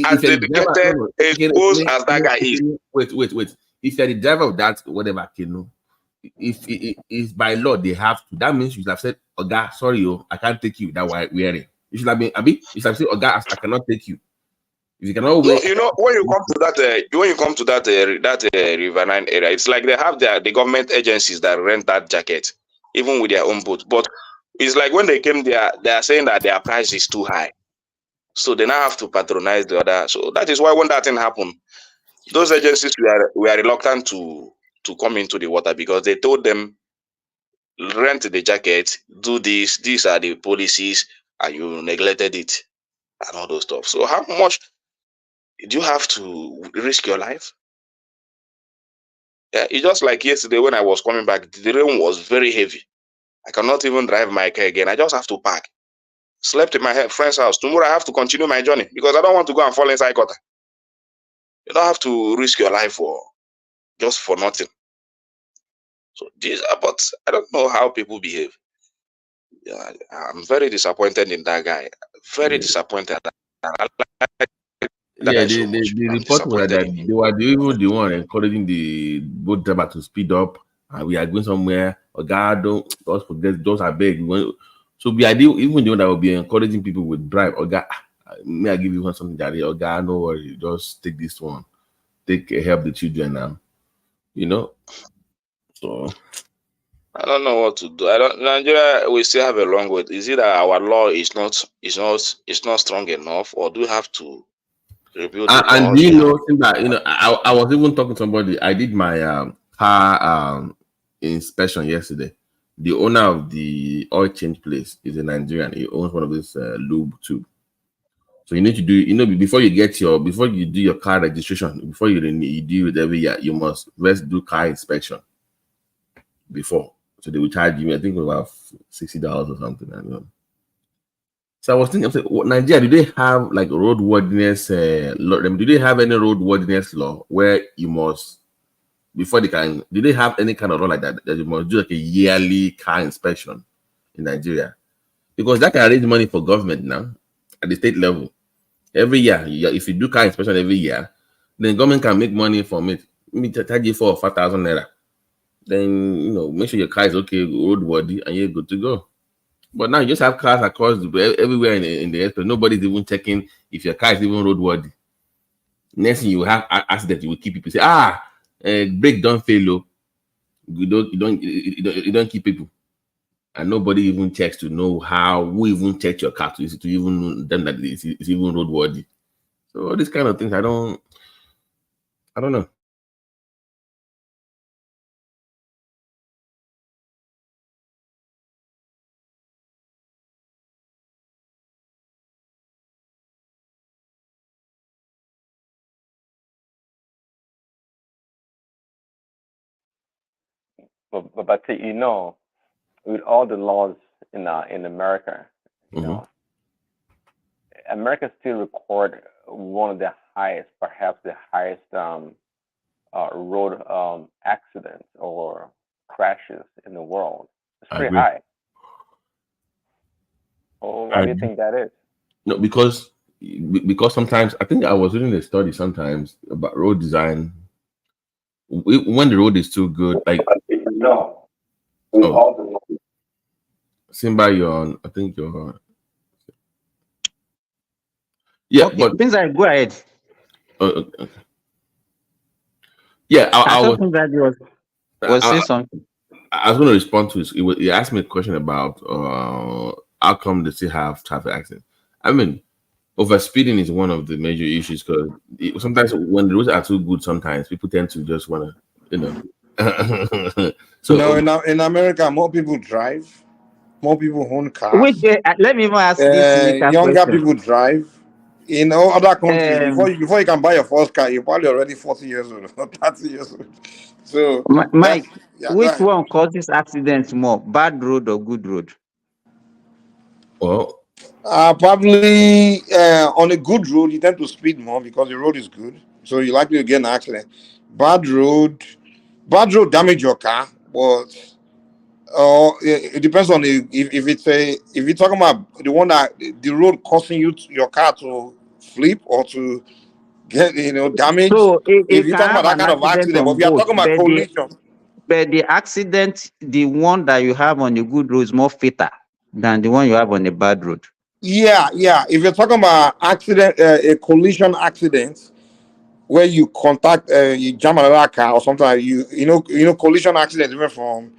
M: as dedicated, exposed as that guy is.
D: Wait. If you're the driver of that, whatever, if by law they have to, that means you should have said, "Oga, sorry, I can't take you that way wearing." You should have been, Abi, you should have said, "Oga, I cannot take you." If you cannot wear,
M: you know, when you come to that River Nine area, it's like they have the government agencies that rent that jacket, even with their own boat. But it's like when they came there, they are saying that their price is too high, so they now have to patronize the other. So that is why when that thing happened, those agencies were reluctant to come into the water because they told them, rent the jacket, do this, these are the policies, and you neglected it and all those stuff. So how much do you have to risk your life? Yeah, it's just like yesterday when I was coming back, the rain was very heavy. I cannot even drive my car again. I just have to park. Slept in my friend's house. Tomorrow I have to continue my journey because I don't want to go and fall inside gutter. You don't have to risk your life just for nothing. So but I don't know how people behave. Yeah, I'm very disappointed in that guy. Very disappointed.
D: yeah, the report was that they were even the one encouraging the boat driver to speed up, and we are going somewhere. Or God, don't forget, those are big. So we are even the one that will be encouraging people with bribe. Or God, may I give you something that? Or God, no worry, just take this one, help the children now. You know, so
M: I don't know what to do. Nigeria, we still have a long way. Is it that our law is not strong enough, or do we have to rebuild the
D: and
M: laws?
D: do you know that I was even talking to somebody. I did my car inspection yesterday. The owner of the oil change place is a Nigerian. He owns one of this lube too. So you need to do, before you do your car registration, before you do it every year, you must first do car inspection before. So they will charge you, I think, about $60 or something. I don't know. So I was thinking, Nigeria, do they have like roadworthiness law? Do they have any roadworthiness law where you must, before they can, do they have any kind of law like that you must do like a yearly car inspection in Nigeria? Because that can raise money for government now at the state level. Every year, if you do car inspection every year, then government can make money from it. Maybe charge you 4,000 or 5,000 naira. Then make sure your car is okay, roadworthy, and you're good to go. But now you just have cars across everywhere in the airport. Nobody's even checking if your car is even roadworthy. Next thing you have accident, you will keep people say, brake don't fail. You don't keep people, and nobody even checks to know who even checked your car to even know them that it's even roadworthy. So all these kind of things, I don't know.
F: But with all the laws in America, America still record one of the highest, perhaps the highest road accidents or crashes in the world. It's pretty high. Oh, why do you think that is?
D: No, because sometimes I think I was reading a study sometimes about road design. When the road is too good, like Simba, you're on. I think you're on. Yeah,
K: okay, but go ahead.
D: Okay. Yeah, I
K: was saying something.
D: I was going to respond to it. He asked me a question about how come they still have traffic accidents. I mean, overspeeding is one of the major issues because sometimes when the roads are too good, sometimes people tend to just want to,
G: So in America, more people drive, more people own cars.
K: Let me even ask this
G: younger people drive. In all other countries, before you can buy your first car, you're probably already 40 years old or 30 years old. So,
K: Mike, which one causes accidents more, bad road or good road?
D: Well,
G: probably on a good road, you tend to speed more because the road is good. So you're likely to get an accident. Bad road damage your car, but it depends on if you're talking about the one that the road causing your car to flip or to get damage.
K: So
G: if you're talking about that kind of accident, but we are talking about collision.
K: But the accident, the one that you have on a good road is more fatal than the one you have on a bad road.
G: Yeah, yeah. If you're talking about accident, a collision accident, where you contact, you jam another car or something, like collision accident, even from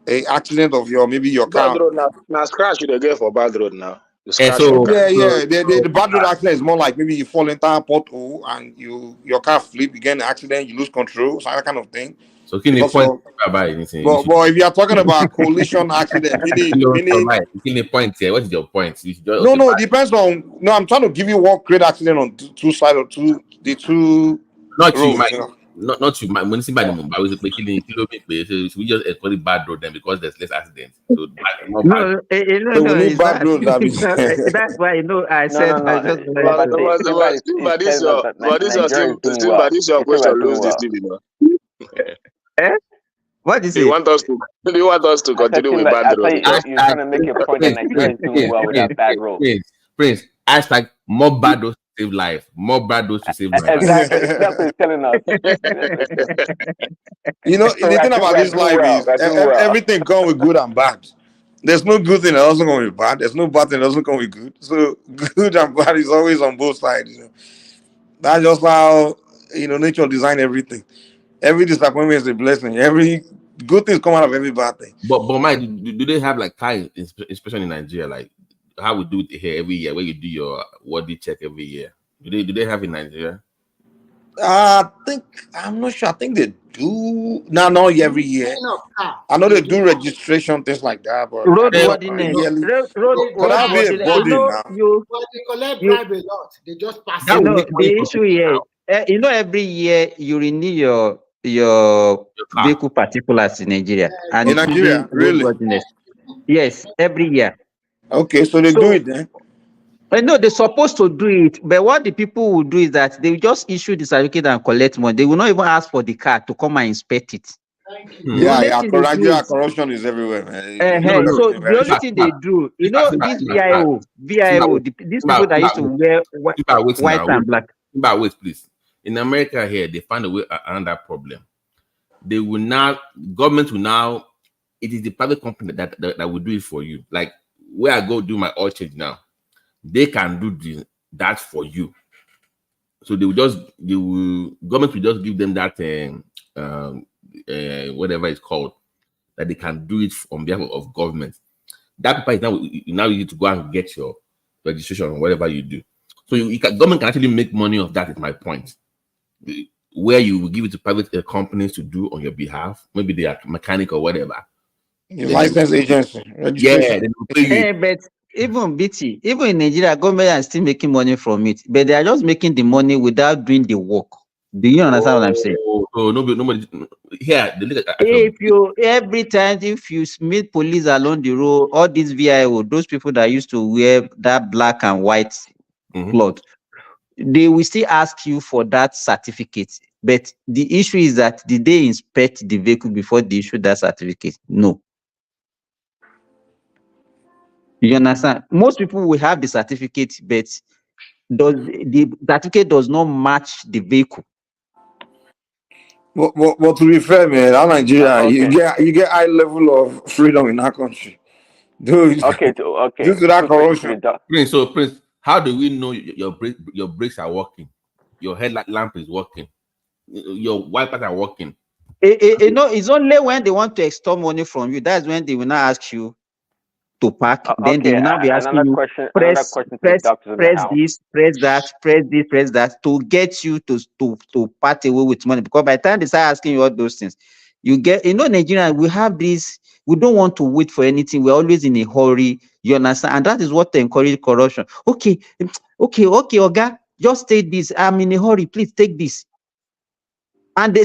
G: a accident of your
M: Bad
G: car.
M: road now scratch you they get for bad road now. You
D: And
M: scratch your
D: so,
M: car.
G: Yeah. The bad road accident is more like maybe you fall into a pothole and your car flip, you get in an accident, you lose control, so that kind of thing.
D: so can the
G: Because
D: point
G: of,
D: about anything?
G: but if you are talking about collision accident, meaning
D: Can the point here? What is your point? You should just,
G: no,
D: okay,
G: no, it depends on. No, I'm trying to give you one great accident on two sides of the two
D: not you,
G: roads.
D: Mike. Not you, Mike. When you see by the Mumbai, we just call it bad road then because there's less accidents. So not bad.
K: No,
G: So we
K: no,
G: need
K: it's
G: bad
K: not.
G: roads.
K: That's why I
F: No, no,
K: said I
F: no.
K: just
F: But see,
M: But
F: he says that
M: this your
F: Nigeria
M: still,
F: is doing
M: still but
F: well.
M: this your
F: He says we're
M: question
F: doing
M: lose this
F: well.
M: thing, you know.
K: Eh? What is
M: You
K: it?
M: want us to do you want us to
F: I said,
M: continue with bad
F: I
M: road?
F: thought you're trying to make a point that Nigeria is doing well without bad roads.
D: Prince, hashtag more bad roads to save life. More bad roads to save life.
F: Exactly. That's what he's telling us.
G: The thing about this life is everything comes with good and bad. There's no good thing that doesn't come with bad. There's no bad thing that doesn't come with good. So good and bad is always on both sides. That's just how nature designed everything. Every disappointment is a blessing. Every good thing come out of every bad thing.
D: But Mike, do they have like car inspection in Nigeria? Like how we do it here every year, where you do your body check every year? Do they have in Nigeria?
G: I'm not sure. I think they do. Not every year. I know they do registration, things like that, but
K: roadworthiness. Roadworthiness.
B: But they collect bribe a lot. They just pass.
K: The issue here, every year you renew your vehicle particulars in Nigeria, and
G: in Nigeria, really?
K: Roadworthiness. Yes, every year.
G: Okay, so they do it then.
K: I know they're supposed to do it, but what the people will do is that they will just issue the certificate and collect money. They will not even ask for the car to come and inspect it.
G: Yeah. Nigeria corruption is everywhere, man.
K: So the only thing they do, this VIO, these people that used to wear white and black.
D: Wait, please. In America here, they find a way around that problem. Government will now, it is the private company that will do it for you. Like where I go do my oil change now, they can do that for you. So government will just give them that whatever it's called, that they can do it on behalf of government. That paper is now you need to go and get your registration or whatever you do. So government can actually make money off that. Is my point. Where you will give it to private companies to do on your behalf, maybe they are mechanic or whatever.
G: License agency.
D: Yeah,
K: but even in Nigeria, government is still making money from it, but they are just making the money without doing the work. Do you understand what I'm saying?
D: Oh, nobody. Yeah,
K: every time if you meet police along the road, all these VIO, those people that used to wear that black and white cloth, they will still ask you for that certificate. But the issue is that did they inspect the vehicle before they issue that certificate? No. You understand? Most people will have the certificate, but the certificate does not match the vehicle.
G: But to be fair, man, in Nigeria, you get high level of freedom in our country. Due to that corruption.
D: Prince, how do we know your brakes are working? Your headlight lamp is working. Your wipers are working.
K: It's only when they want to extort money from you. That's when they will not ask you to park. Then they will not be asking you press this, press that to get you to part away with money. Because by the time they start asking you all those things, you get Nigeria, we have this. We don't want to wait for anything. We're always in a hurry. You understand? And that is what encourages corruption. Okay, Oga, just take this. I'm in a hurry. Please take this. And they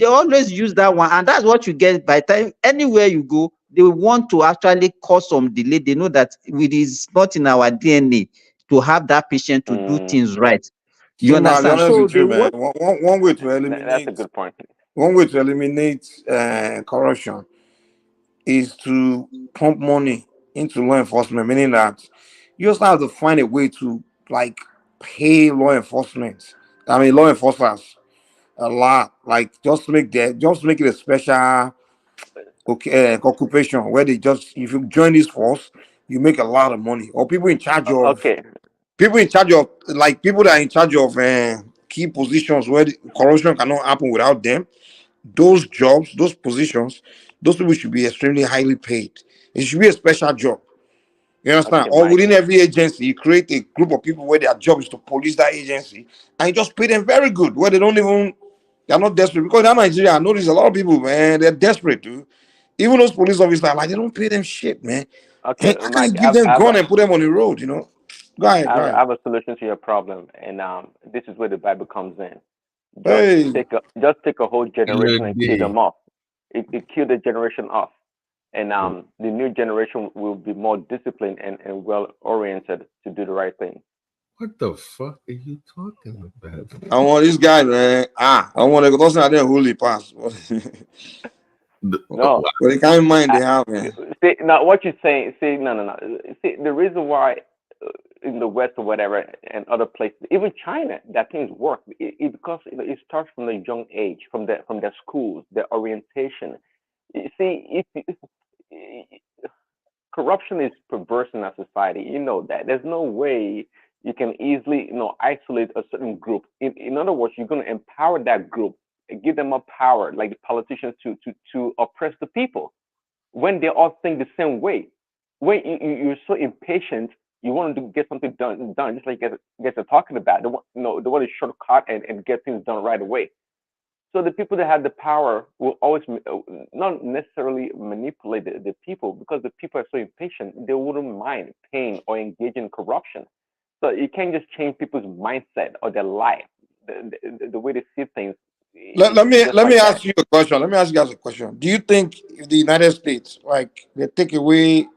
K: always use that one, and that's what you get by the time anywhere you go. They want to actually cause some delay. They know that it is not in our DNA to have that patient to do things right. You understand?
G: So one way to eliminate
F: that's a good point.
G: One way to eliminate corruption is to pump money into law enforcement, meaning that you also have to find a way to pay law enforcement. Law enforcers a lot. Like just make it a special occupation where they just, if you join this force, you make a lot of money. Or people in charge of
F: Okay.
G: like people that are in charge of key positions where the corruption cannot happen without them. Those jobs, those positions, those people should be extremely highly paid. It should be a special job. You understand?
F: Okay,
G: Or
F: Mike.
G: within every agency, you create a group of people where their job is to police that agency, and you just pay them very good, where they're not desperate. Because in Nigeria, I notice a lot of people, man, they're desperate too. Even those police officers, like, they don't pay them shit, man.
F: Okay,
G: And I can
F: Mike.
G: just give them gun and put them on the road, Go ahead, go
F: I
G: ahead.
F: have a solution to your problem, and this is where the Bible comes in.
G: Hey,
F: Just take a whole generation and kill
D: Day.
F: them off. It kill the generation off, and the new generation will be more disciplined and well oriented to do the right thing.
D: What the fuck are you talking about?
G: I want this guy, man. I want to go to that holy pass.
F: No,
G: But the kind of mind they have, man.
F: see now what you're saying. See, no. See, the reason why in the West or whatever and other places, even China, that things work. Because it starts from a young age, from their schools, their orientation. You see, corruption is perverse in our society. You know that. There's no way you can easily, isolate a certain group. In other words, you're going to empower that group, give them more power, like the politicians, to oppress the people when they all think the same way. When you're so impatient, you want to get something done, just like you guys are talking about. They want to shortcut and get things done right away. So the people that have the power will always not necessarily manipulate the people, because the people are so impatient, they wouldn't mind paying or engage in corruption. So you can't just change people's mindset or their life, the way they see things.
G: Let me
F: Just like that.
G: ask you a question. Let me ask you guys a question. Do you think if the United States, like, they take away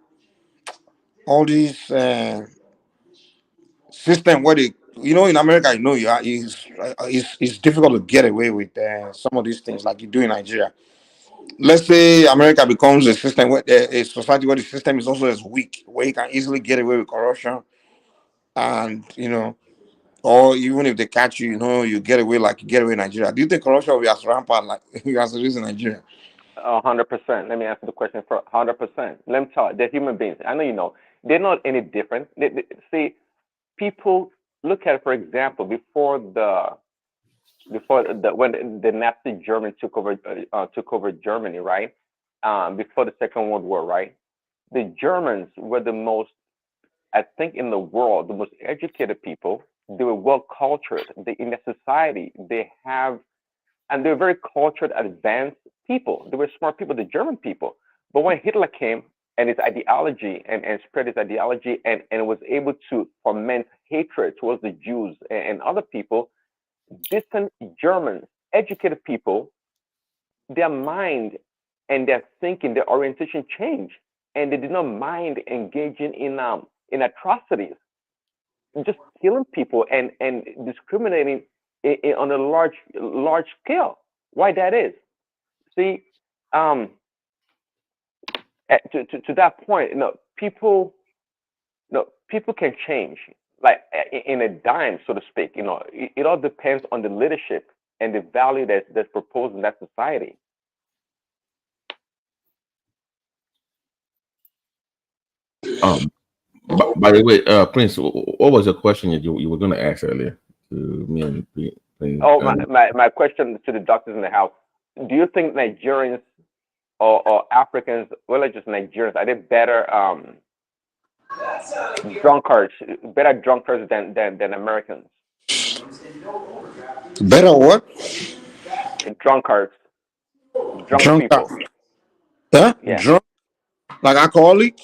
G: all these system where they, in America, it's difficult to get away with some of these things like you do in Nigeria. Let's say America becomes a system where a society where the system is also as weak, where you can easily get away with corruption, and or even if they catch you, you get away like you get away in Nigeria. Do you think corruption will be as rampant like as it is in Nigeria?
F: 100%. Let me answer the question for 100%. Let me tell you, they're human beings. I know you know. They're not any different. See, people look at it, for example, when the Nazi Germany took over Germany, right? Before the Second World War, right? The Germans were the most, I think, in the world, the most educated people. They were well cultured. In their society, and they're very cultured, advanced people. They were smart people, the German people. But when Hitler came and his ideology and spread his ideology and was able to foment hatred towards the Jews and other people, distant Germans, educated people, their mind and their thinking, their orientation changed, and they did not mind engaging in atrocities, just killing people and discriminating on a large scale. Why that is? See, to that point, people can change like in a dime, so to speak. It all depends on the leadership and the value that's proposed in that society.
D: By the way, Prince, what was your question you were going to ask earlier to me and Prince?
F: Oh, my question to the doctors in the house: do you think Nigerians or Africans, well, not just Nigerians, are they better drunkards than Americans?
G: Better what?
F: Drunkards, drunk people.
G: Huh?
F: Yeah,
G: Drunk? Like alcoholic?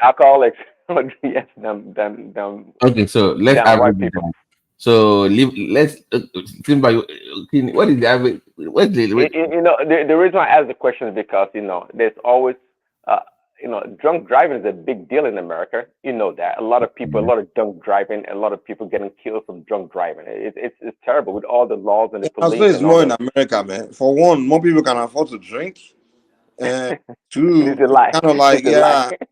F: alcoholics. Yes, them
D: Okay, so let's
F: white
D: average it
F: people.
D: down. So let's think about what is the average? What's the
F: The reason I ask the question is because there's always drunk driving is a big deal in America. You know that a lot of people, a lot of drunk driving, a lot of people getting killed from drunk driving. It's terrible with all the laws and the
G: I say
F: police
G: it's
F: and all
G: more in
F: the.
G: America, man. For one, more people can afford to drink. And
F: It is
G: two,
F: a lie.
G: kind of like,
F: It's a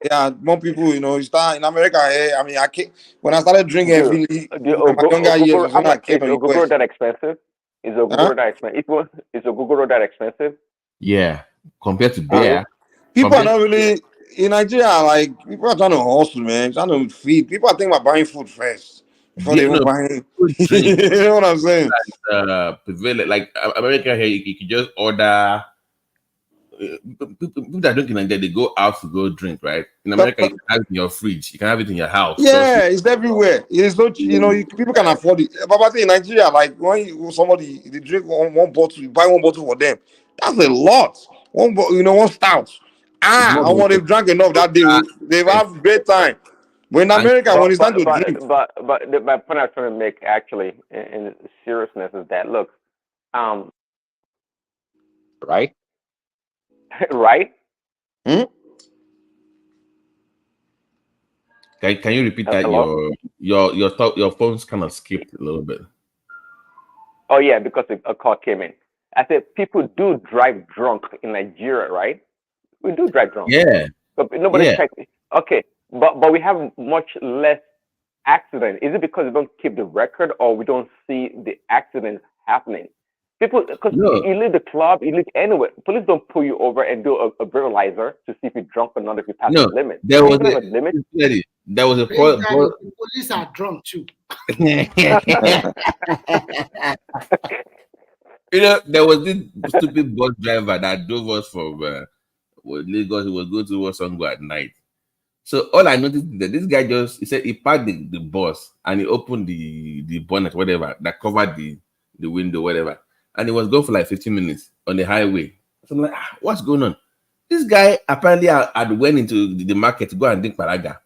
F: lie.
G: more people, you start in America. I mean, I came when I started drinking
F: Dude,
G: heavily in my younger years was
F: how
G: when I
F: much
G: came
F: is
G: to the
F: Ogogoro
G: US.
F: that expensive? Is a Google that expensive? Is a Google that expensive?
D: Yeah, compared to beer.
G: People are not really in Nigeria. Like people are trying to hustle, man. Trying to feed. People are thinking about buying food first before they even buying. You know what I'm saying?
D: Like America here, you can just order. People that drink in Nigeria, they go out to go drink, right? In America, you can have it in your fridge. You can have it in your house.
G: Yeah, it's everywhere. It's not, people can afford it. But I think in Nigeria, like when somebody they drink one bottle, you buy one bottle for them. That's a lot. One stout. I want they've drank enough that day. They've have great time. But in America, when it's time to drink.
F: But my point I was trying to make actually in seriousness is that look,
L: right?
F: Right?
D: Can you repeat that?
F: Hello?
D: Your phone's kind of skipped a little bit.
F: Oh yeah, because a call came in. I said people do drive drunk in Nigeria, right? We do drive drunk.
D: Yeah.
F: But nobody
D: Yeah.
F: checks. Okay, but we have much less accidents. Is it because we don't keep the record, or we don't see the accidents happening? People, because you leave the club, you leave anywhere. Police don't pull you over and do a breathalyzer to see if you're drunk or not, if you pass the limit.
D: There was
F: a limit.
D: There was a
B: The police are drunk too.
D: There was this stupid bus driver that drove us from Lagos. He was going to Wasango at night. So all I noticed is that this guy he said he parked the bus and he opened the bonnet, whatever, that covered the window, whatever. And he was going for like 15 minutes on the highway. So I'm like, what's going on? This guy apparently had went into the market to go and drink paraga.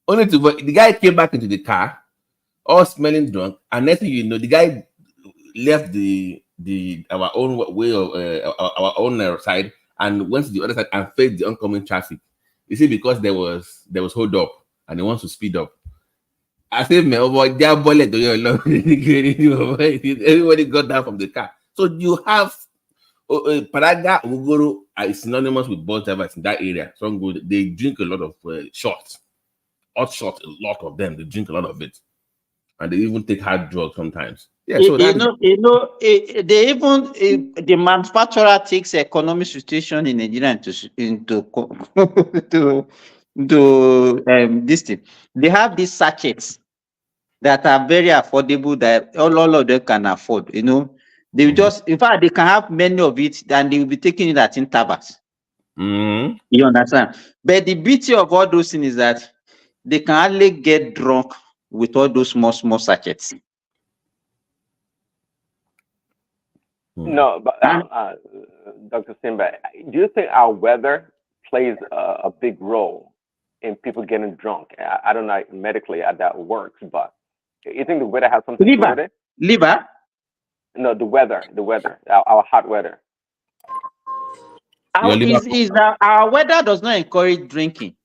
D: Only the guy came back into the car, all smelling drunk, and next thing you know, the guy left our own way of our own side and went to the other side and faced the oncoming traffic. You see, because there was hold up and he wants to speed up. I said, man, everybody got down from the car. So you have Paraga, Ugoro are synonymous with bus drivers in that area. So they drink a lot of shots, hot shots, a lot of them. They drink a lot of it, and they even take hard drugs sometimes. Yeah, so
K: they even the manufacturer takes economic situation in Nigeria into this thing. They have these sachets that are very affordable that all of them can afford. They just, in fact, they can have many of it, and they will be taking it at intervals. You understand? But the beauty of all those things is that they can only get drunk with all those small sachets.
F: No, but Dr. Simba, do you think our weather plays a big role in people getting drunk? I don't know medically how that works, but you think the weather has something to do with it?
K: Liver?
F: No, the weather, our hot weather.
K: Our weather does not encourage drinking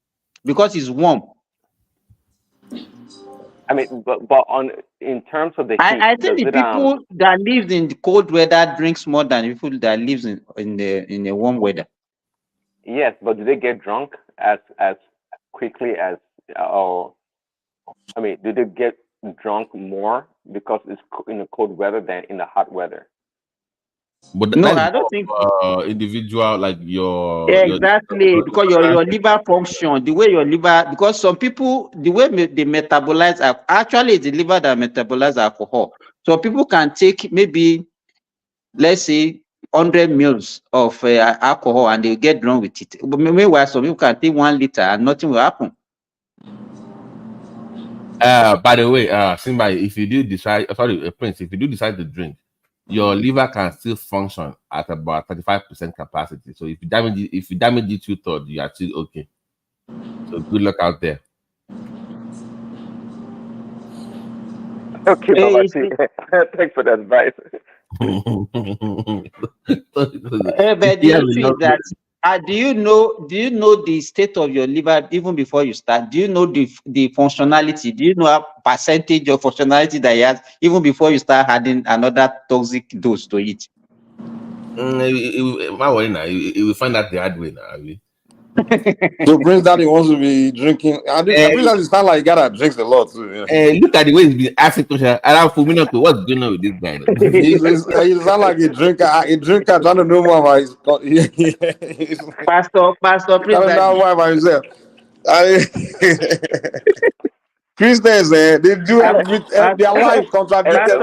K: because it's warm.
F: I mean, but in terms of the heat,
K: I think the people that live in the cold weather drinks more than people that lives in the warm weather.
F: Yes, but do they get drunk as quickly as, do they get drunk more because it's in the cold weather than in the hot weather?
D: But
K: no, I don't think
D: individual, like your
K: exactly, because your liver function, the way your liver, because some people, the way they metabolize, actually it's the liver that metabolize alcohol. So people can take maybe, let's say, 100 mils of alcohol and they get drunk with it. But meanwhile, some people can take 1 liter and nothing will happen.
D: By the way, Simba, if you do decide, Prince, if you do decide to drink, your liver can still function at about 35% capacity. So if you damage it 2/3, you are still okay. So good luck out there.
F: Okay, thanks for the advice.
K: But the issue is that do you know the state of your liver even before you start? Do you know the functionality? Do you know a percentage of functionality that it has even before you start adding another toxic dose to it?
D: You will find out the hard way now.
G: So Prince Daddy wants to be drinking. I Prince Daddy sound like he gotta drinks a lot too.
D: Look at the way he's been asking questions. Around for me not to what's going on with this guy.
G: He sound like a drinker trying to know more about his
K: Pastor Prince
G: trying to know
K: Daddy.
G: more about himself. Christians, they do their life contradicted.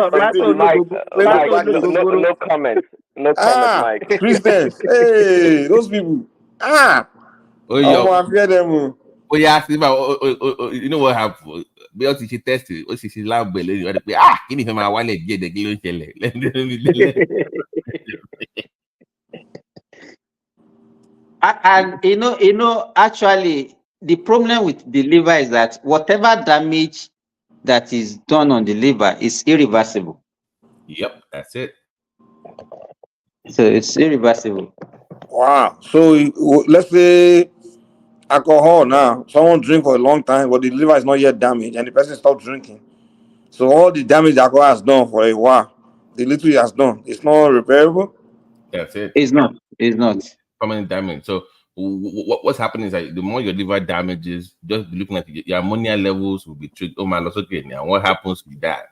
F: Mike, no comment. No comment, Mike.
G: Christians, hey, those people. I fear them.
D: Oh yeah, you know what happened? Because she tested, she loud belly. Can you hear my one leg? The kilo
K: And actually, the problem with the liver is that whatever damage that is done on the liver is irreversible.
D: Yep, that's it.
K: So it's irreversible.
G: Wow. So let's say alcohol now. Someone drink for a long time, but the liver is not yet damaged, and the person stopped drinking. So all the damage the alcohol has done for a while, the little it has done, it's not repairable.
D: That's it.
K: It's not.
D: Permanent damage. So what's happening is that the more your liver damages, just looking at your ammonia levels will be triggered. Oh man, that's okay. Now what happens with that?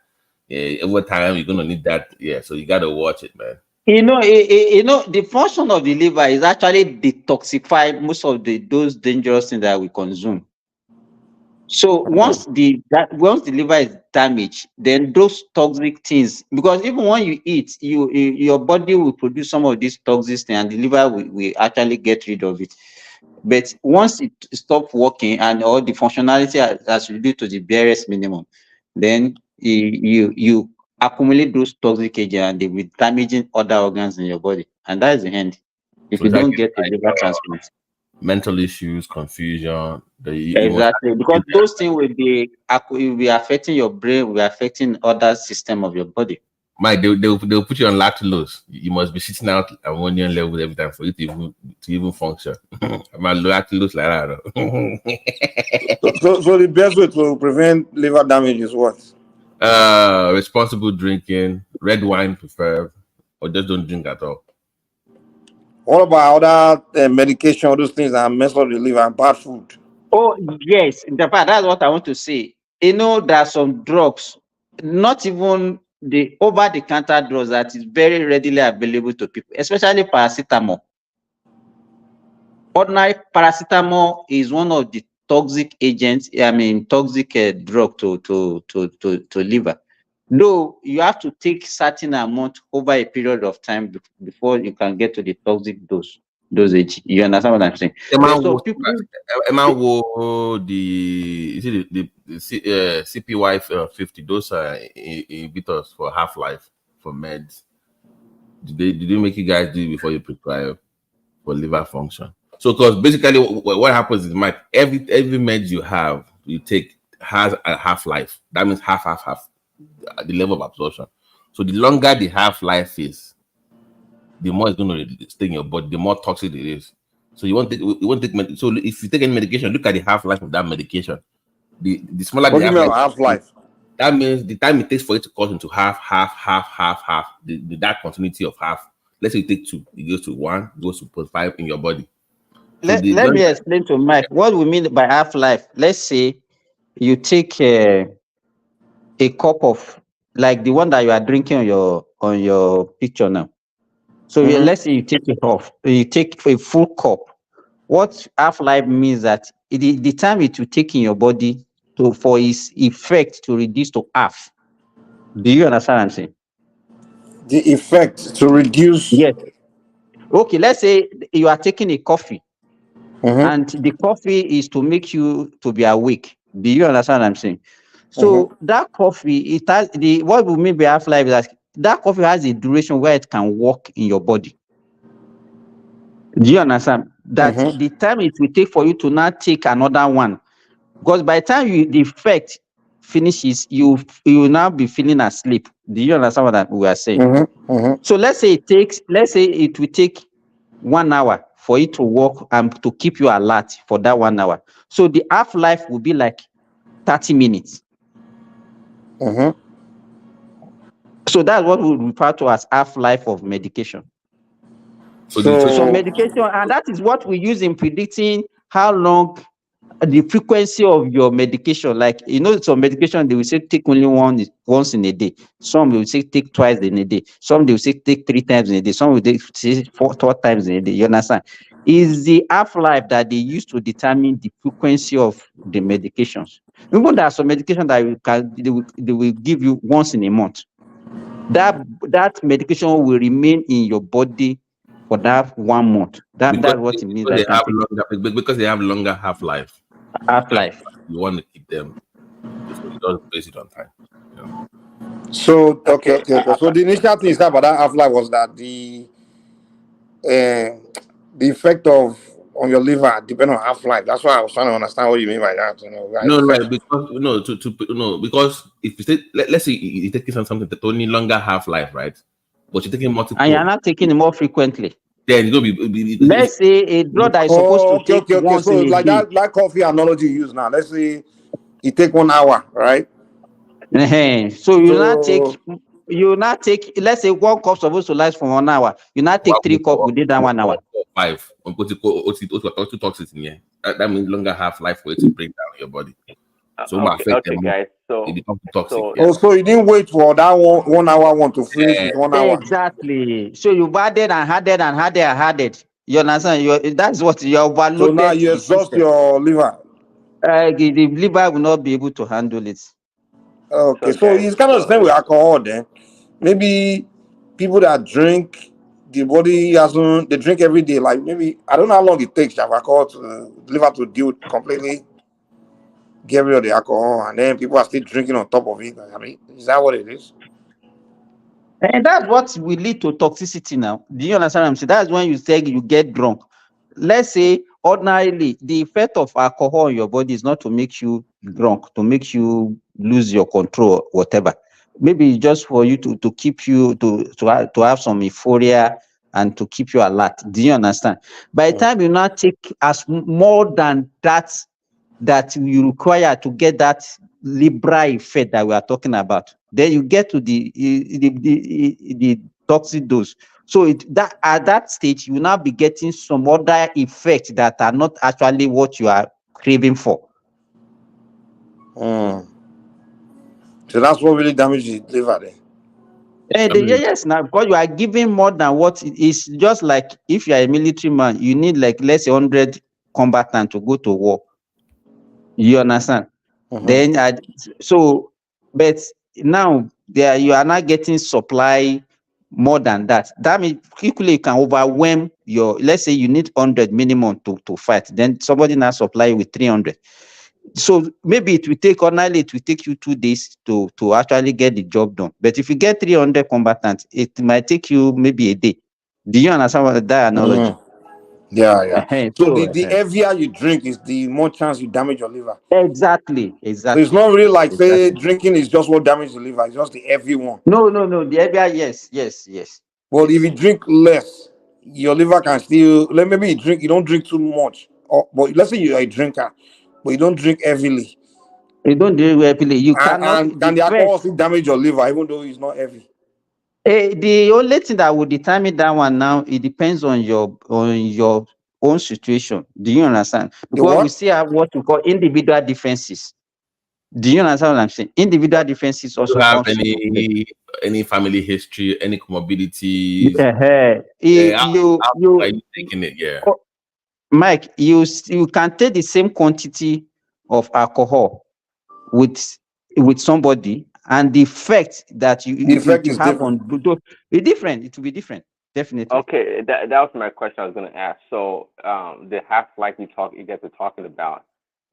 D: Over time you're gonna need that. Yeah, so you gotta watch it, man.
K: The function of the liver is actually detoxify most of those dangerous things that we consume. So once the liver is damaged, then those toxic things, because even when you eat, your body will produce some of these toxic things, and the liver will actually get rid of it. But once it stops working and all the functionality has reduced to the barest minimum, then you accumulate those toxic agents and they will be damaging other organs in your body, and that is the end. If you don't get a liver transplant.
D: Mental issues, confusion.
K: Exactly, because those things will be affecting your brain, will be affecting other system of your body.
D: Mike, they'll put you on lactulose. You must be sitting out ammonia level every time for you to even function. I'm on lactulose like that.
G: So the best way to prevent liver damage is what?
D: Responsible drinking, red wine preferred, or just don't drink at all.
G: What about other medication, all those things that mess up the liver and bad food?
K: Oh, yes. In fact, that's what I want to say. There are some drugs, not even the over-the-counter drugs that is very readily available to people, especially paracetamol. Ordinary paracetamol is one of the toxic agents, toxic drug to liver. Though you have to take certain amount over a period of time before you can get to the toxic dosage. You understand what I'm saying?
D: The CPY 50, those are inhibitors for half-life for meds. Did they make you guys do it before you prepare for liver function? So, because basically what happens is, Mike, every med you take has a half-life. That means half the level of absorption. So the longer the half-life is, the more it's going to stay in your body, the more toxic it is. So you won't take so if you take any medication, look at the half-life of that medication. The smaller the
G: half-life,
D: that means the time it takes for it to cut into half, that continuity of half. Let's say you take 2, it goes to 1, goes to 0.5 in your body.
K: Let me explain to Mike what we mean by half-life. Let's say you take a cup of, like the one that you are drinking on your picture now. So let's say you take it off. You take a full cup. What half-life means that the time it will take in your body for its effect to reduce to half. Do you understand what I'm saying?
G: The effect to reduce.
K: Yes. Okay, let's say you are taking a coffee, and the coffee is to make you to be awake. Do you understand what I'm saying? So that coffee, it has what we mean by half-life is that coffee has a duration where it can work in your body. Do you understand? That the time it will take for you to now take another one, because by the time the effect finishes, you will now be feeling asleep. Do you understand what we are saying? So let's say it will take 1 hour for it to work and to keep you alert for that 1 hour. So the half-life will be like 30 minutes. So that's what we refer to as half-life of medication. So medication, and that is what we use in predicting how long, the frequency of your medication. Like, you know, some medication they will say take only once in a day. Some will say take twice in a day. Some they will say take 3 times in a day. Some will say 4 times in a day. You understand? Is the half-life that they use to determine the frequency of the medications. Even there are some medication that they will give you once in a month. That medication will remain in your body for that 1 month. That's what it means.
D: Because they have longer half-life.
K: Half-life.
D: You want to keep them, so you don't base it on time. You know?
G: So okay. So the initial thing about that half-life was that the effect of on your liver depend on half-life. That's why I was trying to understand what you mean by that. You know, right?
D: No, right, because if you say let's say you're taking something that only longer half-life, right? But you're taking multiple,
K: and you're not taking it more frequently.
D: Then it's gonna be
K: let's say a drug that is supposed to take once
G: so
K: in a
G: like
K: day.
G: that coffee analogy you use now. Let's say you take 1 hour, right?
K: So you not take, let's say 1 cup supposed to last for 1 hour. You not take 3 cups within that 1 hour.
D: 5. Toxins in here. That means longer half-life for it to break down your body. So
F: okay, guys. So
D: it becomes toxic.
G: So you didn't wait for that 1 hour one to finish with 1 hour.
K: Exactly. So you added and added. You understand? That's what you overloaded.
G: So now you exhaust your liver.
K: The liver will not be able to handle it.
G: Okay, so it's kind of the same with alcohol then. Maybe people that drink, the body hasn't, they drink every day. Like maybe, I don't know how long it takes to have alcohol to the liver to deal completely, get rid of the alcohol, and then people are still drinking on top of it. I mean, is that what it is?
K: And that's what will lead to toxicity now. Do you understand what I'm saying? That's when you say you get drunk. Let's say ordinarily, the effect of alcohol in your body is not to make you drunk, to make you lose your control, whatever. Maybe just for you to keep you to have some euphoria and to keep you alert. Do you understand? By the time you not take as more than that you require to get that Libra effect that we are talking about, then you get to the toxic dose. So that at that stage, you will now be getting some other effects that are not actually what you are craving for.
G: So that's what really damages the liver then.
K: Yes, now because you are giving more than what it is. Just like if you are a military man, you need like let's say 100 combatants to go to war. You understand? Then but now you are not getting supply more than that. That means quickly you can overwhelm your, let's say you need 100 minimum to fight. Then somebody now supply you with 300. So maybe it will take you 2 days to actually get the job done. But if you get 300 combatants, it might take you maybe a day. Do you understand what that analogy?
G: Yeah. So the heavier you drink is the more chance you damage your liver.
K: Exactly.
G: So it's not really like say drinking is just what damages the liver, it's just the heavy one.
K: No. The heavier, yes.
G: Well, if you drink less, your liver can still, maybe you don't drink too much. But let's say you're a drinker, but you don't drink heavily.
K: You don't drink heavily. You cannot.
G: And can the alcohol still damage your liver even though it's not heavy?
K: The only thing that will determine that one now, it depends on your own situation. Do you understand? Because we still have what we call individual differences. Do you understand what I'm saying? Individual differences also
D: Do you have
K: comes
D: any family history, any comorbidities?
K: How
D: are you taking it? Yeah.
K: Mike, you can take the same quantity of alcohol with somebody, and the effect that you have on be different. It will be different, definitely.
F: Okay, that was my question I was going to ask. So the half-life you guys are talking about,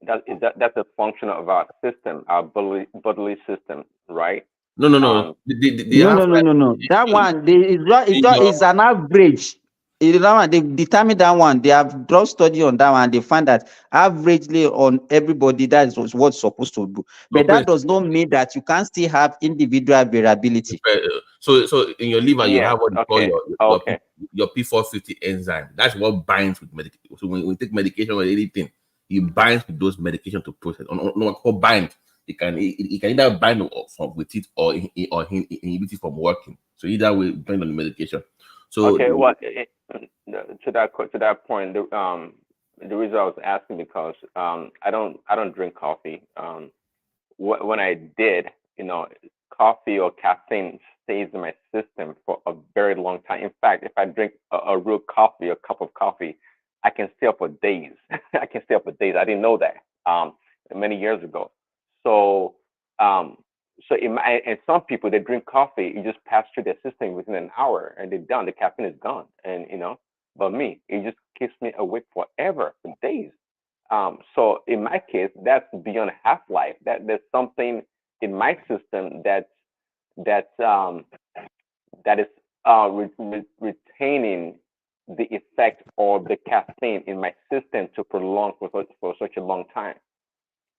F: that's a function of our system, our bodily system, right?
D: No.
K: No. That one is an average. They determine that one. They have done study on that one. And they find that averagely on everybody, that is what's supposed to do. But that does not mean that you can't still have individual variability.
D: So in your liver, you have what you call your P450 enzyme. That's what binds with medication. So when you take medication or anything, it binds with those medications to process. Or bind. It can either bind with it or inhibit it from working. So either way, depending on the medication. So
F: to that point, the reason I was asking because I don't drink coffee. When I did, coffee or caffeine stays in my system for a very long time. In fact, if I drink a real coffee, a cup of coffee, I can stay up for days. I can stay up for days. I didn't know that many years ago. So and some people, they drink coffee, you just pass through their system within an hour and they're done. The caffeine is gone, and but me, it just keeps me awake forever, for days. So in my case, that's beyond half life. That there's something in my system that is retaining the effect of the caffeine in my system to prolong for such a long time.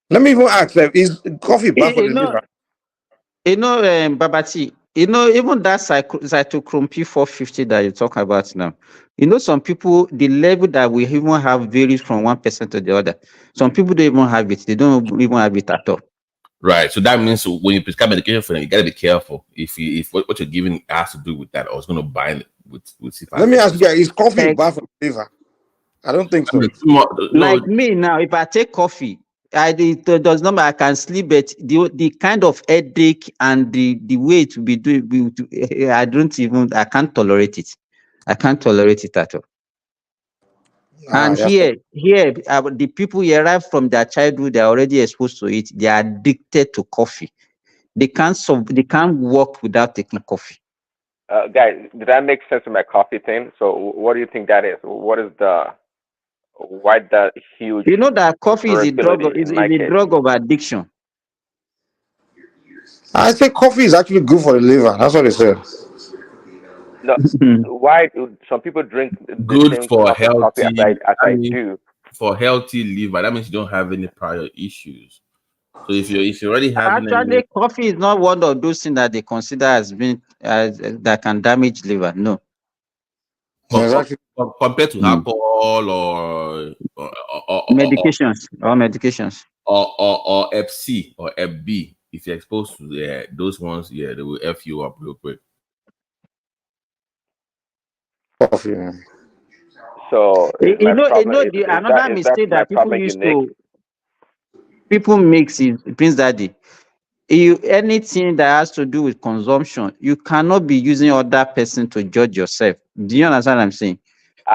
G: Let me even ask, is coffee bad for the liver?
K: Babati, even that cytochrome P450 that you talk about now, some people, the level that we even have varies from one person to the other. Some people don't even have it. They don't even have it at all.
D: Right. So that means when you prescribe medication for them, you gotta be careful if what you're giving has to do with that, or it's gonna bind with CFAS.
G: Let me ask you guys, is coffee bad for the liver? I don't think so.
K: Like me now, if I take coffee, it does not matter. I can sleep, but the kind of headache and the way it will be doing, I can't tolerate it. I can't tolerate it at all. And here, the people here, right from their childhood, they're already exposed to it. They are addicted to coffee. They can't work without taking coffee.
F: Guys, did that make sense in my coffee thing? So what do you think that is? Why that huge?
K: That coffee is a drug. Is a drug of addiction.
G: I say coffee is actually good for the liver. That's what they said.
F: No, why do some people drink the
D: good
F: same
D: for
F: cup of coffee
D: healthy?
F: as I do?
D: For healthy liver, that means you don't have any prior issues. So if you already have
K: actually, coffee is not one of those things that they consider as being that can damage liver. No.
D: Compared to alcohol or
K: medications
D: or Hep C or Hep B, if you're exposed to those ones, they will F you up real quick.
G: Coffee.
F: So
K: another mistake that people used to mix is Prince Daddy. Anything that has to do with consumption, you cannot be using other person to judge yourself. Do you understand what I'm saying?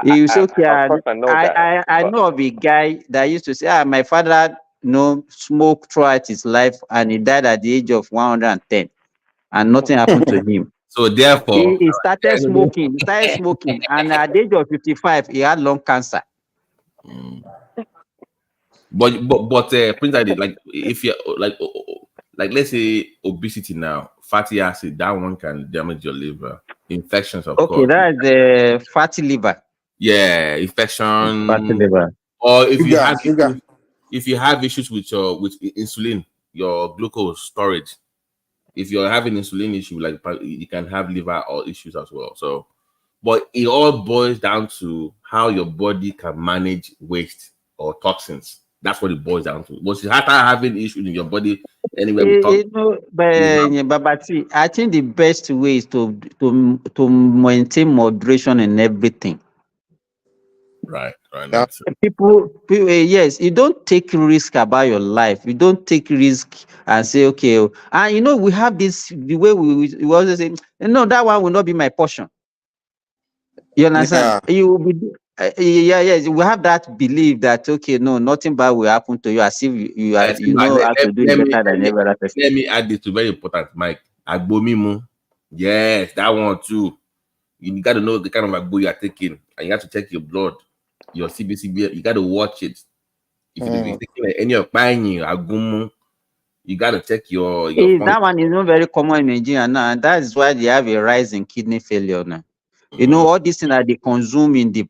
K: You say, okay, I know of a guy that used to say, my father smoked throughout his life and he died at the age of 110 and nothing happened to him.
D: So therefore,
K: he started smoking. And at the age of 55, he had lung cancer.
D: But Prince Daddy, like if you're like let's say obesity now, fatty acid, that one can damage your liver. Infections, of course.
K: Okay, that is the fatty liver.
D: Yeah, infection.
K: Fatty liver.
D: Or if you have issues with insulin, your glucose storage. If you're having insulin issue, like you can have liver or issues as well. So, but it all boils down to how your body can manage waste or toxins. That's what it boils down to. Once you start having issues in your body, anyway,
K: Babati, I think the best way is to maintain moderation in everything.
D: Right.
K: People, yes, you don't take risk about your life. You don't take risk and say, okay, and we have this, the way we always say, no, that one will not be my portion. You understand? Yeah. You will be, yes, we have that belief that, okay, no, nothing bad will happen to you, as if you know how to do it better than every other person.
D: Let me add this to very important, Mike. Agbomimu. Yes, that one too. You got to know the kind of agbo you are taking, and you have to check your blood, your CBCB. You got to watch it. If you're taking any of agumu, you got to check your
K: that one is not very common in Nigeria now, and that is why they have a rise in kidney failure now. All these things that they consume in the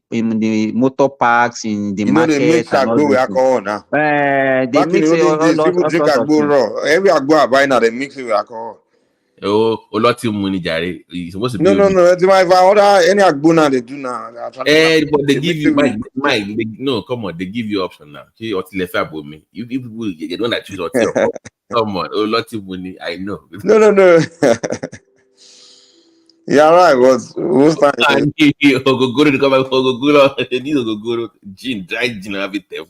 K: motor parks, in the market.
G: They mix agbo with alcohol now.
K: They mix it all
G: people drink agbo raw. Every agbo I buy now, they mix it with alcohol.
D: Oh, a lot of money, Jerry. You're supposed to be.
G: No. If I order any agbo now, they do now.
D: But they give you, Mike. No, come on, they give you option now. Okay, or till about me. You people, you don't like choose or come on, a lot of money. I know.
G: No. Yeah, right. But most time,
D: And Ogogoro to come back Ogogoro. They need Ogogoro. Gin, dry gin, have it there.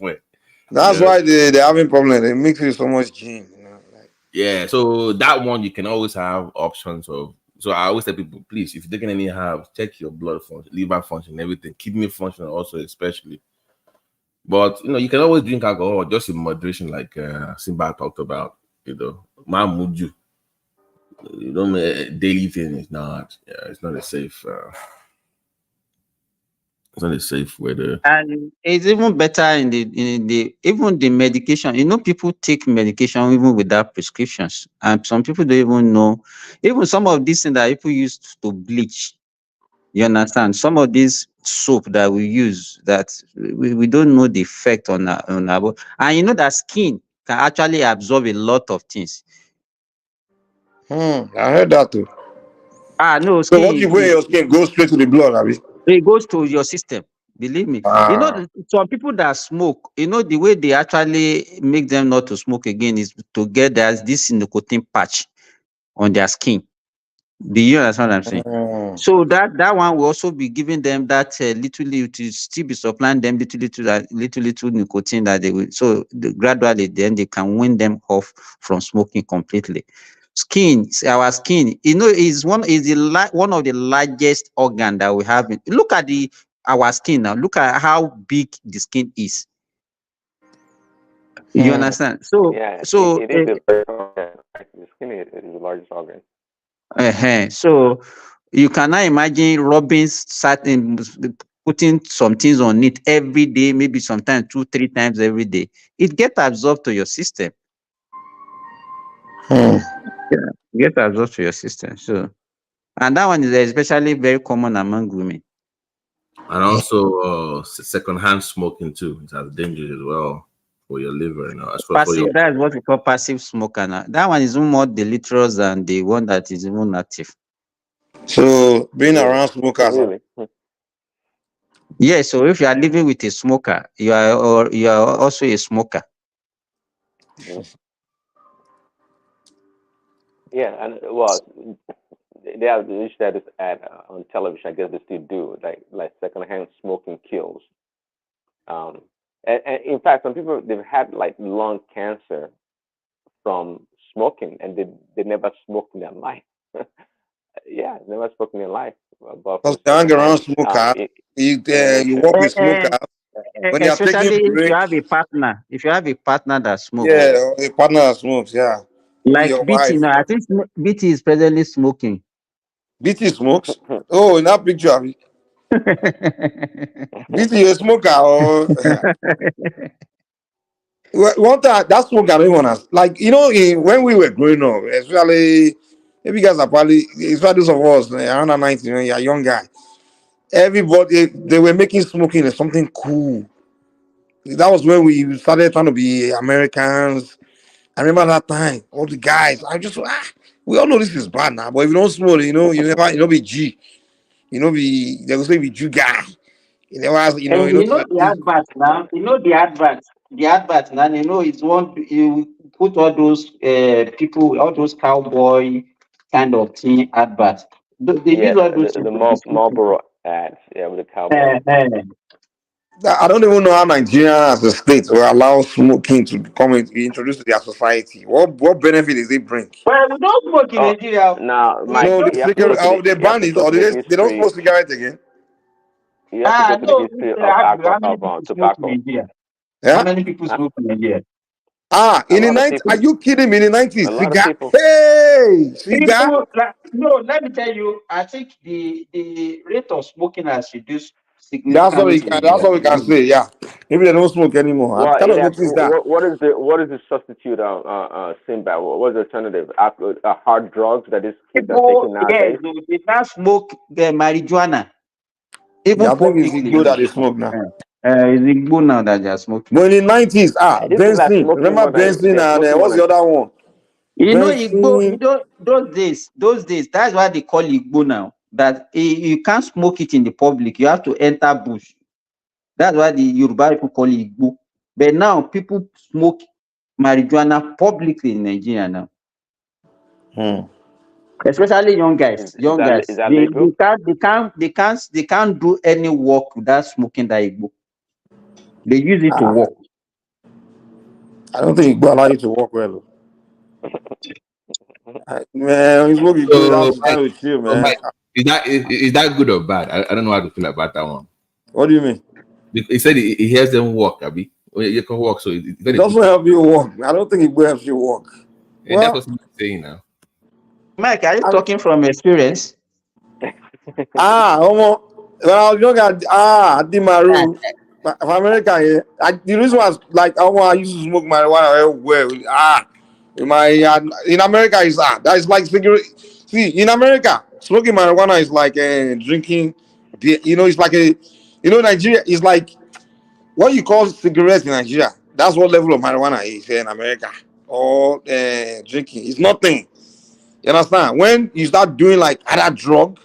G: that's why they're having problem. They mix with so much gin. You know, like.
D: Yeah, so that one you can always have options of. So I always tell people, please, if you're taking any herbs, check your blood function, liver function, everything, kidney function also, especially. But you can always drink alcohol just in moderation, like Simba talked about. Mamuju. You don't daily thing is not. Yeah, it's not a safe. It's not a safe way to.
K: And it's even better in the even the medication. People take medication even without prescriptions, and some people don't even know. Even some of these things that people use to bleach. You understand? Some of these soap that we use that we don't know the effect on our body. And that skin can actually absorb a lot of things.
G: I heard that too.
K: No,
G: So what you
K: skin
G: put in your skin goes straight to the blood, Abby.
K: it goes to your system. Believe me.
G: Ah.
K: Some people that smoke, the way they actually make them not to smoke again is to get this nicotine patch on their skin. Do you understand what I'm saying? So that one will also be giving them that little to still be supplying them little nicotine that they will. So gradually, then they can wean them off from smoking completely. Our skin, is one of the largest organ that we have. Look at our skin now. Look at how big the skin is. You understand? So
F: Yeah,
K: so.
F: it is a very organ. The skin is the largest organ.
K: So you cannot imagine rubbing putting some things on it every day, maybe sometimes 2-3 times every day. It gets absorbed to your system. Yeah, it gets absorbed to your system. So, and that one is especially very common among women.
D: And also secondhand smoking too. It has dangers as well for your liver.
K: Passive, that is what we call passive smoker now. That one is even more deleterious than the one that is even active.
G: So being around smokers.
F: Really?
K: Yeah, so if you are living with a smoker, you are also a smoker.
F: Yeah, and well, they have used that ad on television. I guess they still do, like secondhand smoking kills. And in fact, some people they've had like lung cancer from smoking, and they never smoked in their life. Yeah, never smoked in their life. But
G: Because
F: from
G: you hang around
F: secondhand
G: smoker, you
F: inhalation.
G: work with smoker when they are
K: Especially
G: taking
K: if you
G: break.
K: have a partner. If you have a partner that smokes.
G: Yeah, a partner that smokes. Yeah, maybe
K: Like
G: your
K: BT
G: wife.
K: now. I think BT is presently smoking.
G: BT smokes. Oh, in that picture, Abby. BT a smoker or one time that smoke I don't want us like when we were growing up, especially maybe you guys are probably especially those of us around the 90s, you're a young guy. Everybody they were making smoking as something cool. That was when we started trying to be Americans. I remember that time, all the guys. We all know this is bad now, but if you don't smoke, you be G. They will say be Jew guy. You never ask,
K: And the advert now. The advert now. It's one. You put all those people, all those cowboy kind of thing adverts. They
F: Yeah,
K: use all those things to be smoking.
F: Marlboro ads. Yeah, with the cowboy.
G: I don't even know how Nigeria as a state will allow smoking to be introduced to their society. What benefit does it bring?
K: Well, we don't smoke in Nigeria.
F: Now, Mike,
G: So
F: you have to go to
G: they
F: you have
G: ban
F: to
G: it,
F: go
G: or
F: to the
G: they don't
F: history.
G: smoke cigarettes again?
F: You have to go to the
K: No.
F: history of
K: How many people smoke in
F: tobacco.
K: Nigeria?
G: Yeah.
K: How many people smoke in Nigeria?
G: In the 90s, are you kidding me? In the 90s,
F: A lot of
G: cigar.
F: people.
G: Hey, cigar.
K: No, let me tell you, I think the rate of smoking has reduced
G: That's what
K: significantly
G: we
K: in
G: can. That's
K: Nigeria.
G: what we can say. Yeah, maybe they don't smoke anymore. I
F: Well,
G: kind of noticed that.
F: what is the substitute Simba? What is the alternative? Hard drugs that these kids are
K: People,
F: taking
K: yes,
F: nowadays.
K: they now smoke the marijuana, even
G: Yeah, I think it's
K: publicly
G: good
K: now.
G: that they smoke now.
K: It's good now that they are smoking.
G: But in the 90s,
F: These people are
G: Benson.
F: smoking
G: Remember
F: more than
G: Benson
F: they're
G: and
F: smoking more
G: what's
F: than.
G: the other one? Benson.
K: Those days, that's why they call Igbo now. That you can't smoke it in the public. You have to enter bush. That's why the Yoruba people call it Igbo. But now people smoke marijuana publicly in Nigeria now. Especially young guys. Young guys.
F: Is that
K: They
F: legal?
K: can't do any work without smoking that Igbo. They use it to work.
G: I don't think Igbo allow you to walk well. Man, he's looking good.
D: So,
G: That's fine with you, man.
D: Mike, is that good or bad? I don't know how to feel about that one.
G: What do you mean?
D: He said he hears them walk, Abi. You can walk, so it
G: doesn't help you walk. I don't think Igbo helps you walk.
D: Well, that's what he's saying now.
K: Mike, are you talking from experience?
G: When I was young, Dimaru, from America, yeah. The reason was like, I used to smoke marijuana well. In America is that is like cigarette. See, in America, smoking marijuana is like drinking beer. It's like Nigeria is like what you call cigarettes in Nigeria. That's what level of marijuana is here in America. Or drinking. It's nothing. You understand? When you start doing like other drug,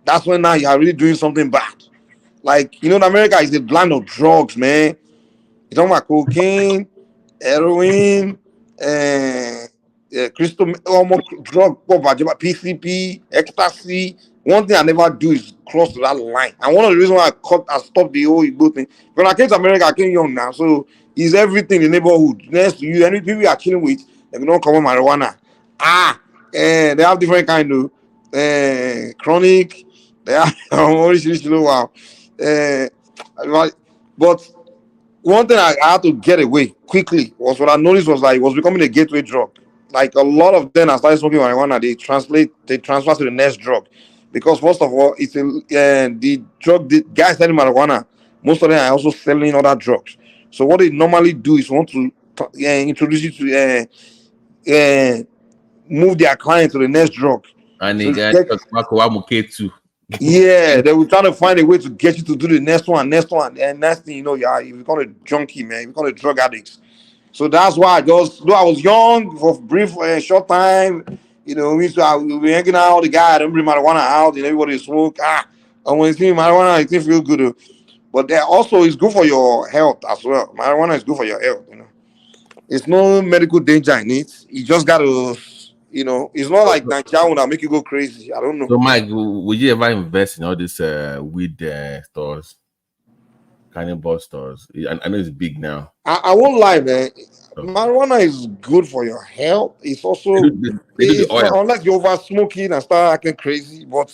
G: that's when now you are really doing something bad. Like, in America is a blend of drugs, man. You're talking about cocaine, heroin, crystal, almost drug, PCP, ecstasy. One thing I never do is cross that line. And one of the reasons why I stopped the whole Igbo thing, when I came to America, I came young now. So it's everything in the neighborhood. Next to you, any people you are chilling with, they don't come on marijuana. They have different kind of chronic. They have but one thing I had to get away quickly was what I noticed was like it was becoming a gateway drug. Like a lot of them, I started smoking marijuana. They transfer to the next drug, because first of all, it's the drug. The guys selling marijuana, most of them are also selling other drugs. So what they normally do is want to introduce you to move their client to the next drug.
D: And
G: So
D: too.
G: Yeah, they will try to find a way to get you to do the next one, and next thing you know, you become a junkie, man. You become a drug addict. So that's why though I was young for brief, short time, we be hanging out, the guy, I don't bring marijuana out, and everybody smoke. And when you see marijuana, it feels good. But that also is good for your health as well. Marijuana is good for your health, It's no medical danger in it. You just got to, it's not like Nigeria that make you go crazy. I don't know.
D: So, Mike, would you ever invest in all these weed stores, cannabis stores? I know it's big now.
G: I won't lie, man. Marijuana is good for your health. It's also, unless you over smoking and start acting crazy. But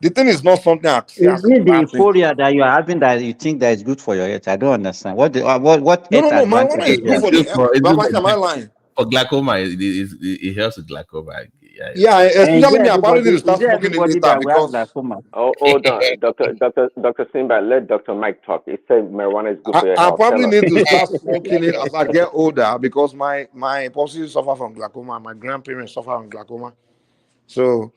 G: the thing is not something I see as
K: Is it the
G: bad thing.
K: euphoria that you are having that you think that is good for your health? I don't understand. What
G: No,
K: advantage
G: marijuana is good for the health. Am I lying?
D: For glaucoma, it helps with glaucoma.
G: Yeah, especially me. I probably need to start smoking it later because.
F: Hold on, Dr. Simba, let Dr. Mike talk. He said marijuana is good for your
G: I
F: health.
G: probably need to start smoking it as I get older because my pops suffer from glaucoma. My grandparents suffer from glaucoma, so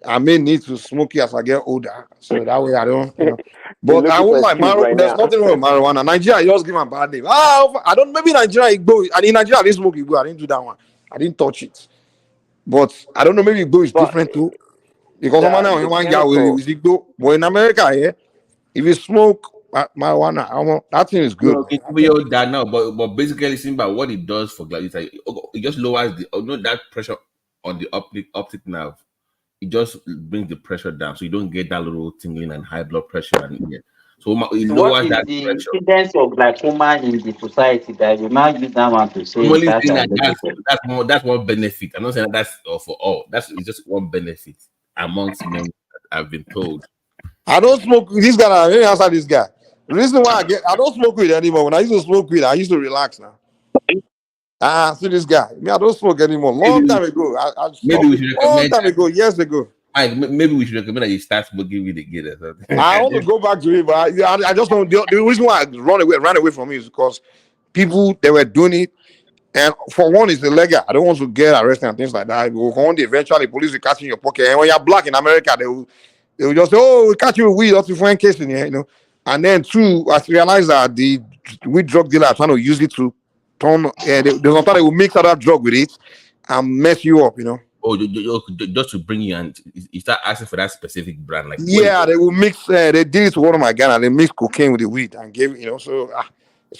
G: I may need to smoke it as I get older. So that way I don't, But I won't like marijuana. There's nothing wrong with marijuana. Nigeria just give a bad name. I don't. Maybe Nigeria Igbo. And in Nigeria I didn't smoke Igbo. I didn't do that one. I didn't touch it. But I don't know. Maybe Igbo is different too. Because but in America, if you smoke marijuana, that thing is good.
D: That now, but basically, Simba, what it does for glaucoma, it just lowers that pressure on the optic nerve. It just brings the pressure down, so you don't get that little tingling and high blood pressure. So it lowers that
K: the
D: pressure.
K: incidence of glaucoma in the society that you now use that one to say
D: that's one benefit. I'm not saying that's for all. It's just one benefit amongst many I've been told.
G: I don't smoke this guy. Let me answer this guy. The reason why I don't smoke weed anymore. When I used to smoke weed, I used to relax now. See this guy. I don't smoke anymore. Long time ago.
D: Maybe we should recommend.
G: Long time ago, years ago.
D: Maybe we should recommend that you start smoking weed again or something.
G: I want to go back to it, but I just don't. The reason why I ran away from it is because people they were doing it, and for one, it's illegal. I don't want to get arrested and things like that. Eventually, police will catch you in your pocket, and when you're black in America, they will just say, "Oh, we catch you with weed, that's a foreign case in here," And then two, I realized that the weed drug dealer are trying to use it to turn. There's sometimes they will mix other drug with it and mess you up,
D: Oh, just to bring you and you start asking for that specific brand, like
G: they will mix. They did it to one of my guys, and they mixed cocaine with the weed and gave So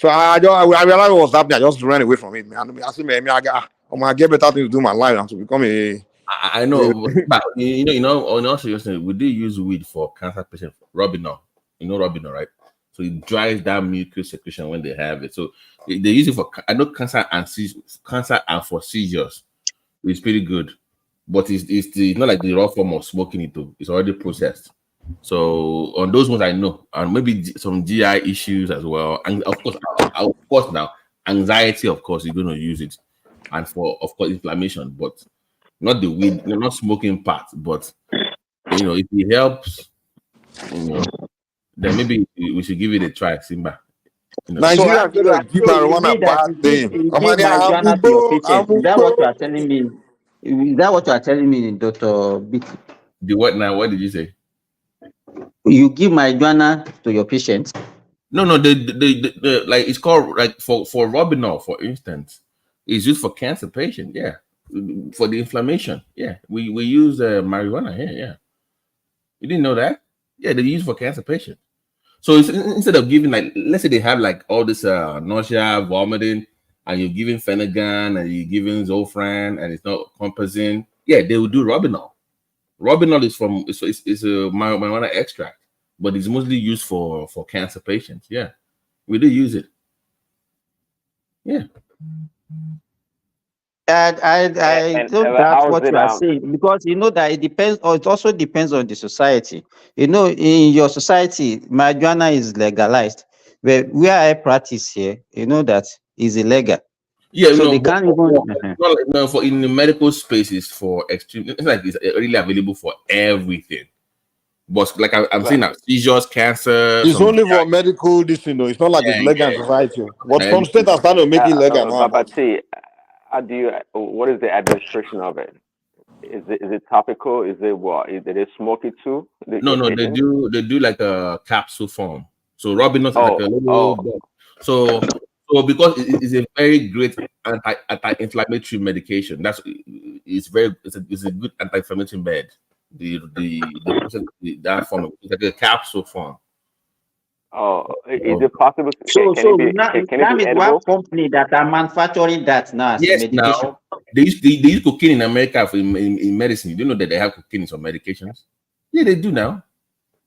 G: I realized what was happening. I just ran away from it, man. I said, man, I get better things to do in my life than to become a
D: I know, but on also we do use weed for cancer patients, Robinol. You know Robinol, right? So it drives down mucus secretion when they have it. So they use it for cancer and for seizures. It's pretty good, but it's not like the raw form of smoking it though. It's already processed. So on those ones I know, and maybe some GI issues as well, and of course now anxiety. Of course you're going to use it, and for of course inflammation, but not the weed, not smoking part, but if it helps, then maybe we should give it a try, Simba.
E: Nigeria
K: So you are
E: give
K: saying you
E: marijuana
K: mean that
E: bad thing.
K: you give marijuana to your patient? Is that what you are telling me? Is that what you are telling me, Dr. B?
D: The what now? What did you say?
K: You give marijuana to your patients?
D: No, the like it's called like for Robinol, for instance, it's used for cancer patient. Yeah, for the inflammation. Yeah, we use marijuana here. Yeah, you didn't know that? Yeah, they use for cancer patient. So instead of giving like, let's say they have like all this nausea, vomiting, and you're giving Phenergan and you're giving Zofran and it's not Compazine. Yeah, they will do Robinol. Robinol is a marijuana extract, but it's mostly used for cancer patients. Yeah, we do use it. Yeah.
K: I don't doubt what you are saying, because you know that it depends, or it also depends on the society. In your society, marijuana is legalized, but where I practice here, that is illegal.
D: Yeah,
K: so they can't even.
D: For in the medical spaces for extreme, it's like it's really available for everything. But like I'm saying now, seizures, cancer.
E: It's only for medical this thing though. It's not like it's legal in society. What some states are starting to make it legal now.
F: Babati, what is the administration of it? Is it topical? Is it what? Do they smoke it too?
D: No, they do like a capsule form. So Robinol is like a little so because it's a very great anti-inflammatory medication. It's a good anti-inflammatory med. That form is like a capsule form.
F: Oh, is it possible?
K: Can it be edible? One company that are manufacturing that now as
D: yes,
K: medication.
D: Now they use cocaine in America in medicine. You know that they have cocaine in some medications? Yeah, they do now.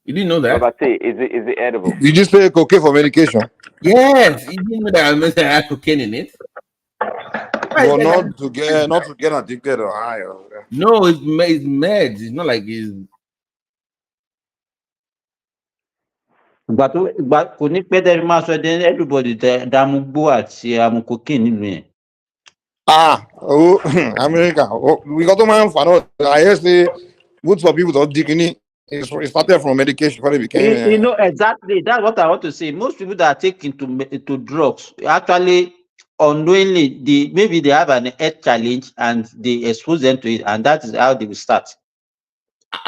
D: You didn't know that?
F: But say, is it edible?
E: Did you say cocaine for medication?
D: Yes, you didn't know that I have cocaine in it.
E: Well, not to get addicted or high.
D: No, it's meds. It's not like it's.
K: But kò ní pẹ́ tẹ́lẹ̀ máa sọ dé everybody dàmúgbó àti cocaine nínú yẹn.
E: America. We got to man for I hear say good for people that digging it started from medication before they became.
K: Exactly. That's what I want to say. Most people that are taking to drugs actually unknowingly maybe they have an health challenge and they expose them to it, and that is how they will start.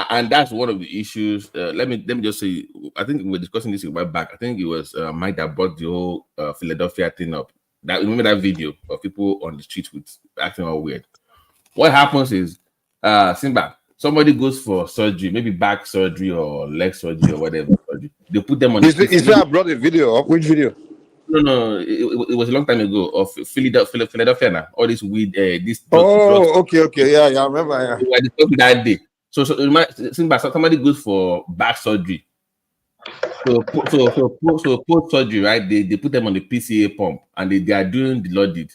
D: And that's one of the issues. Let me just say, I think we were discussing this a while back. I think it was Mike that brought the whole Philadelphia thing up. Remember that video of people on the streets with acting all weird. What happens is, Simba, somebody goes for surgery, maybe back surgery or leg surgery or whatever surgery. They put them on.
E: Is that I brought a video of which video?
D: No, it was a long time ago of Philadelphia now. All this weed, this.
E: Okay, yeah, I remember. Yeah.
D: We were discussing that day. So Simba, somebody goes for back surgery. So post surgery, right? They put them on the PCA pump and they are doing the loaded,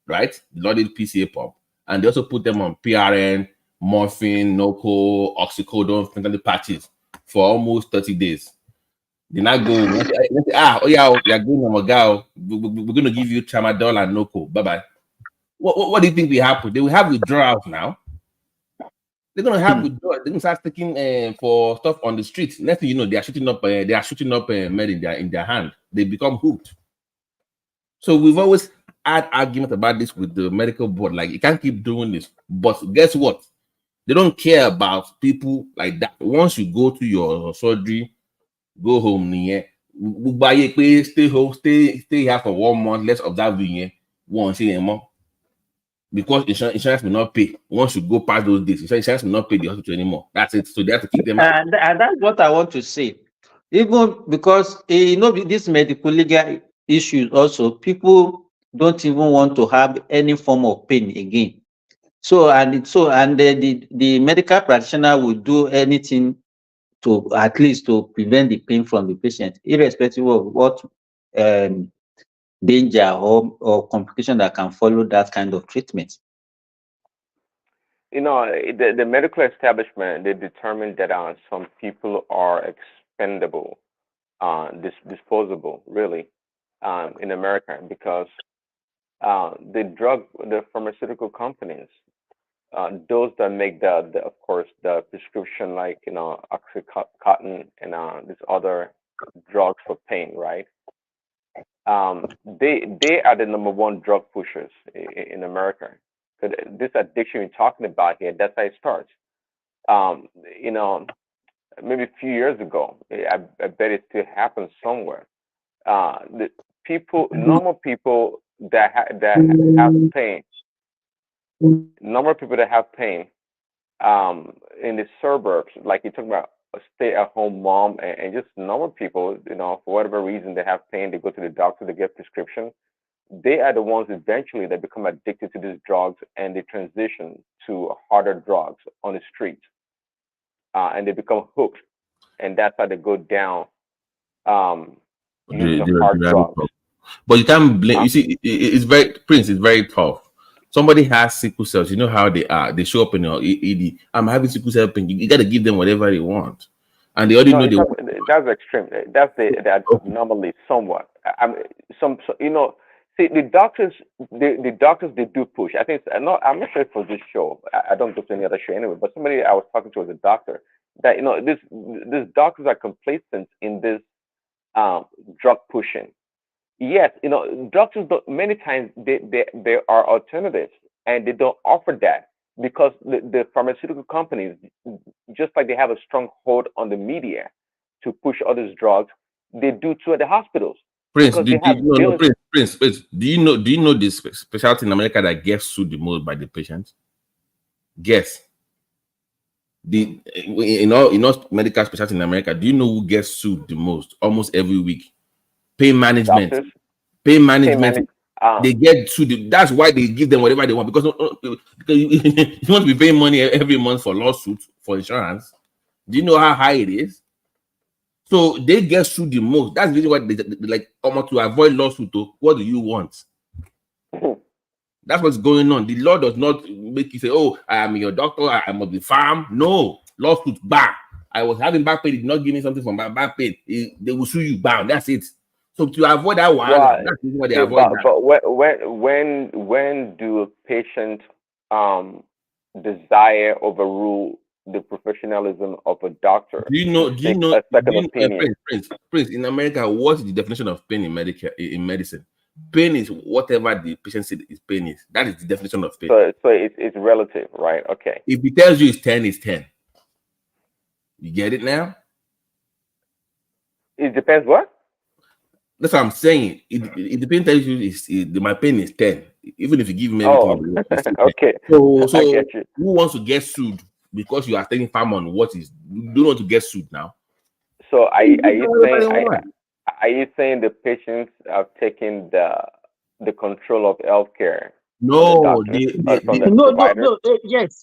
D: right? The loaded PCA pump, and they also put them on PRN, morphine, Noco, oxycodone, fentanyl patches for almost 30 days. They now go, you're going on we're going to give you tramadol and Noco. Bye bye. What do you think will happen? They will have withdrawals now. They're gonna have withdrawals. They're gonna start taking for stuff on the street. Next thing you know, they are shooting up med in their hand. They become hooked. So we've always had argument about this with the medical board. Like, you can't keep doing this. But guess what? They don't care about people like that. Once you go to your surgery, go home. Stay home, stay here for 1 month. Let's observe you. Won't see anymore. Because insurance will not pay. Once you go past those days, insurance will not pay the hospital anymore. That's it. So they have to keep them out.
K: And that's what I want to say. Even because these medical legal issues also, people don't even want to have any form of pain again. So the medical practitioner will do anything to at least to prevent the pain from the patient, irrespective of what danger or complication that can follow that kind of treatment.
F: You know, the medical establishment, they determined that some people are expendable, disposable, really, in America, because the pharmaceutical companies, those that make of course, the prescription, like, Oxycontin and this other drugs for pain, right? They are the number one drug pushers in America. So this addiction you're talking about here, that's how it starts. You know, maybe a few years ago, I bet it still happens somewhere. The normal people that have pain, in the suburbs, like you're talking about a stay-at-home mom, and just normal people, for whatever reason they have pain, they go to the doctor, they get prescription. They are the ones eventually that become addicted to these drugs, and they transition to harder drugs on the streets, and they become hooked, and that's how they go down using hard drugs.
D: But you can't blame. You see, it's very tough. Somebody has sickle cells. You know how they are. They show up in your ED. I'm having sickle cell pain. You got to give them whatever they want, and they already know
F: that's extreme. That's the anomaly somewhat. See, the doctors they do push. I think I'm not sure for this show. I don't go to any other show anyway. But somebody I was talking to was a doctor that these doctors are complacent in this drug pushing. Yes, doctors many times there are alternatives, and they don't offer that because the pharmaceutical companies, just like they have a strong hold on the media to push all these drugs, they do too at the hospitals.
D: Prince, do you know this specialty in America that gets sued the most by the patients? Guess. In all medical specialty in America, do you know who gets sued the most almost every week? Pain management. Doctors? Pain management. They get sued. That's why they give them whatever they want, because you want to be paying money every month for lawsuits, for insurance. Do you know how high it is? So they get sued the most. That's really what they like, almost to avoid lawsuit. What do you want? That's what's going on. The law does not make you say, "Oh, I am your doctor. I must be farm." No, lawsuit, bam. I was having back pain. Did not give me something from my back pain. They will sue you, bam. That's it. So to avoid that one, that's what they avoid.
F: But when do patients desire overrule the professionalism of a doctor?
D: Do you know? Prince, in America, what is the definition of pain in medicine? Pain is whatever the patient said is pain is. That is the definition of pain.
F: So it's relative, right? Okay.
D: If he tells you it's 10, it's 10. You get it now?
F: It depends what?
D: That's what I'm saying. If the pain tells you my pain is 10, even if you give me everything.
F: Okay.
D: So who wants to get sued because you are taking farm on what is? You don't want to get sued now.
F: So are you saying the patients are taking the control of healthcare?
K: No,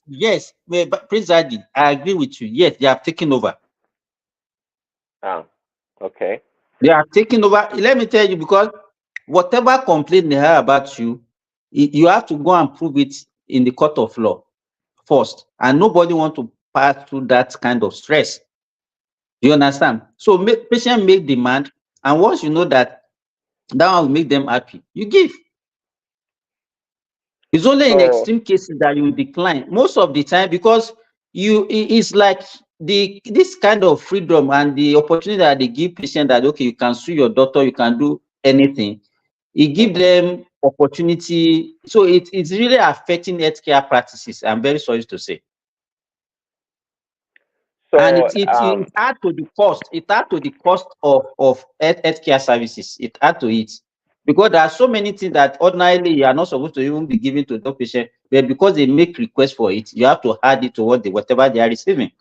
K: yes. But Prince Adi, I agree with you. Yes, they have taken over.
F: Okay.
K: They are taking over. Let me tell you, because whatever complaint they have about you, you have to go and prove it in the court of law first, and nobody want to pass through that kind of stress. You understand? So patient make demand, and once you know that one will make them happy, you give. It's only in extreme cases that you decline. Most of the time, because it's like this kind of freedom and the opportunity that they give patients, that okay, you can sue your doctor, you can do anything. It gives them opportunity. So it's really affecting healthcare practices. I'm very sorry to say. So, and it adds to the cost. It adds to the cost of healthcare services. It adds to it. Because there are so many things that ordinarily you are not supposed to even be given to the patient, but because they make requests for it, you have to add it to whatever they are receiving.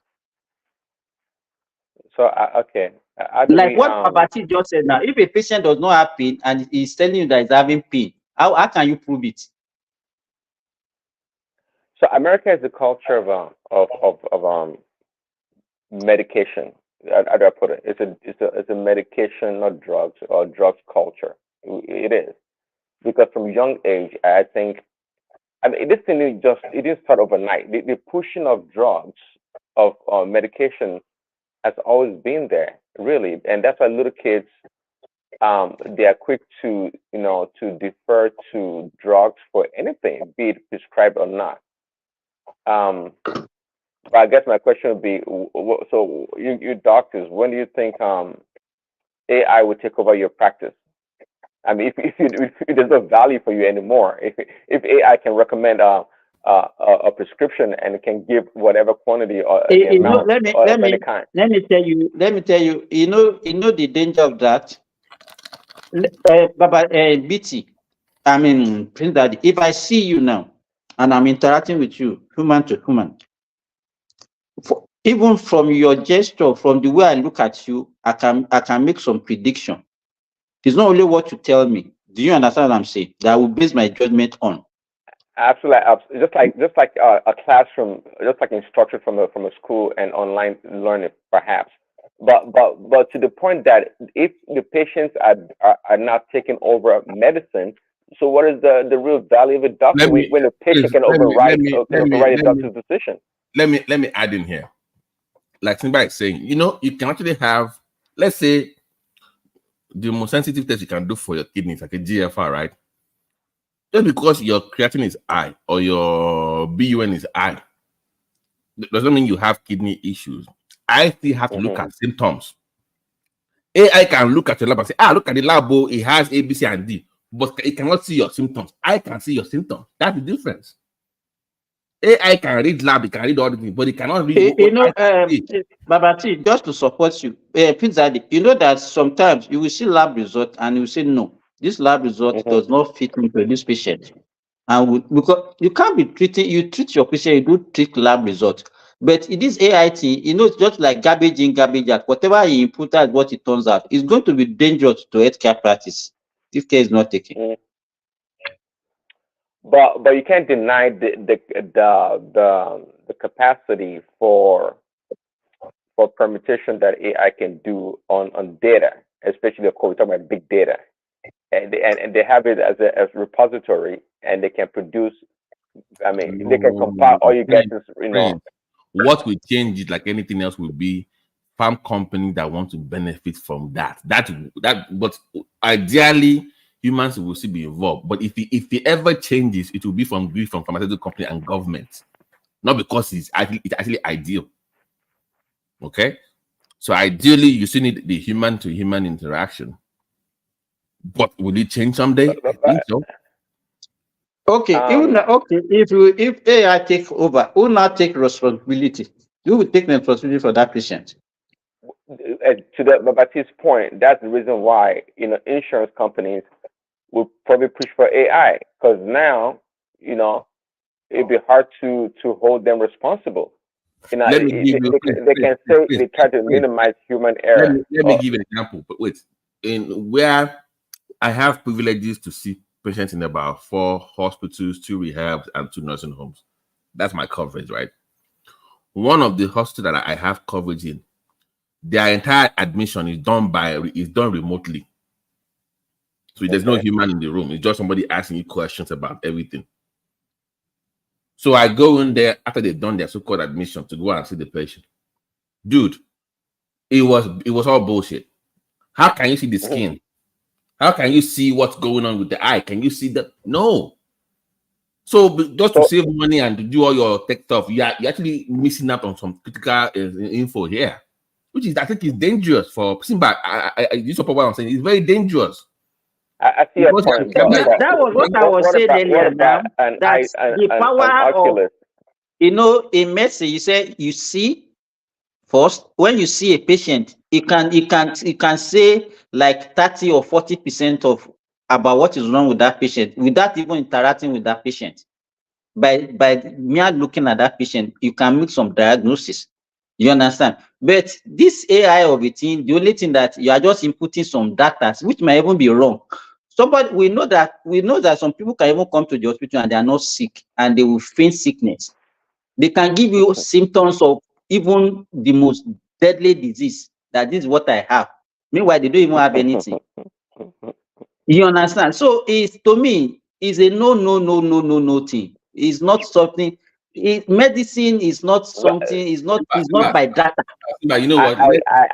F: So okay,
K: like what Babati just said now, if a patient does not have pain and is telling you that he's having pain, how can you prove it?
F: So America is the culture of medication. How do I put it? It's a medication, not drugs, or drugs culture. It is, because from young age, I think, I mean, this thing it didn't start overnight. The pushing of drugs, of medication, has always been there, really, and that's why little kids, they are quick to to defer to drugs for anything, be it prescribed or not. But I guess my question would be, so you doctors, when do you think AI will take over your practice? I mean, if there's no value for you anymore, if AI can recommend a prescription and it can give whatever quantity or amount
K: let
F: of any kind.
K: me tell you, you know the danger of that. Baba BT, I mean, Prince Daddy, if I see you now and I'm interacting with you, human to human, even from your gesture, from the way I look at you, I can make some prediction. It's not only what you tell me. Do you understand what I'm saying? That I will base my judgment on.
F: Absolutely, just like a classroom, just like instruction from a school and online learning, perhaps. But to the point that if the patients are not taking over medicine, so what is the real value of a doctor when the patient can override a doctor's decision?
D: Let me add in here. Like somebody is saying, you can actually have, let's say, the most sensitive test you can do for your kidneys, like a GFR, right? Just because your creatinine is high or your BUN is high, doesn't mean you have kidney issues. I still have to look at symptoms. AI can look at your lab and say, look at the lab, it has A, B, C, and D, but it cannot see your symptoms. I can see your symptoms. That's the difference. AI can read lab, it can read all the things, but it cannot read.
K: Babati, just to support you, Pizza, you know that sometimes you will see lab result and you will say, no, this lab result does not fit into this patient. And because you can't be you treat your patient, you do treat lab result. But in this AIT, it's just like garbage in, garbage out. Whatever you input out, what it turns out, it's going to be dangerous to healthcare practice if care is not taken.
F: But you can't deny the capacity for permutation that AI can do on data, especially, of course, we're talking about big data, and they have it as a repository, and they can produce. I mean, they can compile all you guys.
D: What will change it, like anything else, will be farm companies that want to benefit from that. But ideally, humans will still be involved. But if it ever changes, it will be from pharmaceutical company and government, not because it's actually ideal. Okay, so ideally, you still need the human to human interaction. But will it change someday? I think so.
K: Okay, if AI take over, who will not take responsibility? Who will take the responsibility for that patient?
F: To Babati's point, that's the reason why insurance companies will probably push for AI, because now it'd be hard to hold them responsible. They can say they try to minimize human error.
D: Let me give an example. But wait, in where I have privileges to see patients in about 4 hospitals, 2 rehabs, and 2 nursing homes. That's my coverage, right? One of the hospitals that I have coverage in, their entire admission is done remotely. So there's no human in the room. It's just somebody asking you questions about everything. So I go in there after they've done their so-called admission to go and see the patient. Dude, it was all bullshit. How can you see the skin? How can you see what's going on with the eye? Can you see that? No. So just to save money and to do all your tech stuff, you're actually missing out on some critical info here, which I think is dangerous for Simba. You support what I'm saying? It's very dangerous.
F: I see a point.
K: That was what I was saying earlier. Now that's the power of a message. You say you see. First, when you see a patient, you can say like 30 or 40% of about what is wrong with that patient without even interacting with that patient. By mere looking at that patient, you can make some diagnosis. You understand? But this AI of it, the only thing that you are just inputting some data, which might even be wrong. we know that some people can even come to the hospital and they are not sick and they will feign sickness. They can give you symptoms of even the most deadly disease, that this is what I have. Meanwhile, they don't even have anything. You understand? So it's, to me, is a no thing. It's not something. Medicine is not something. It's not by data.
D: You know what?
F: I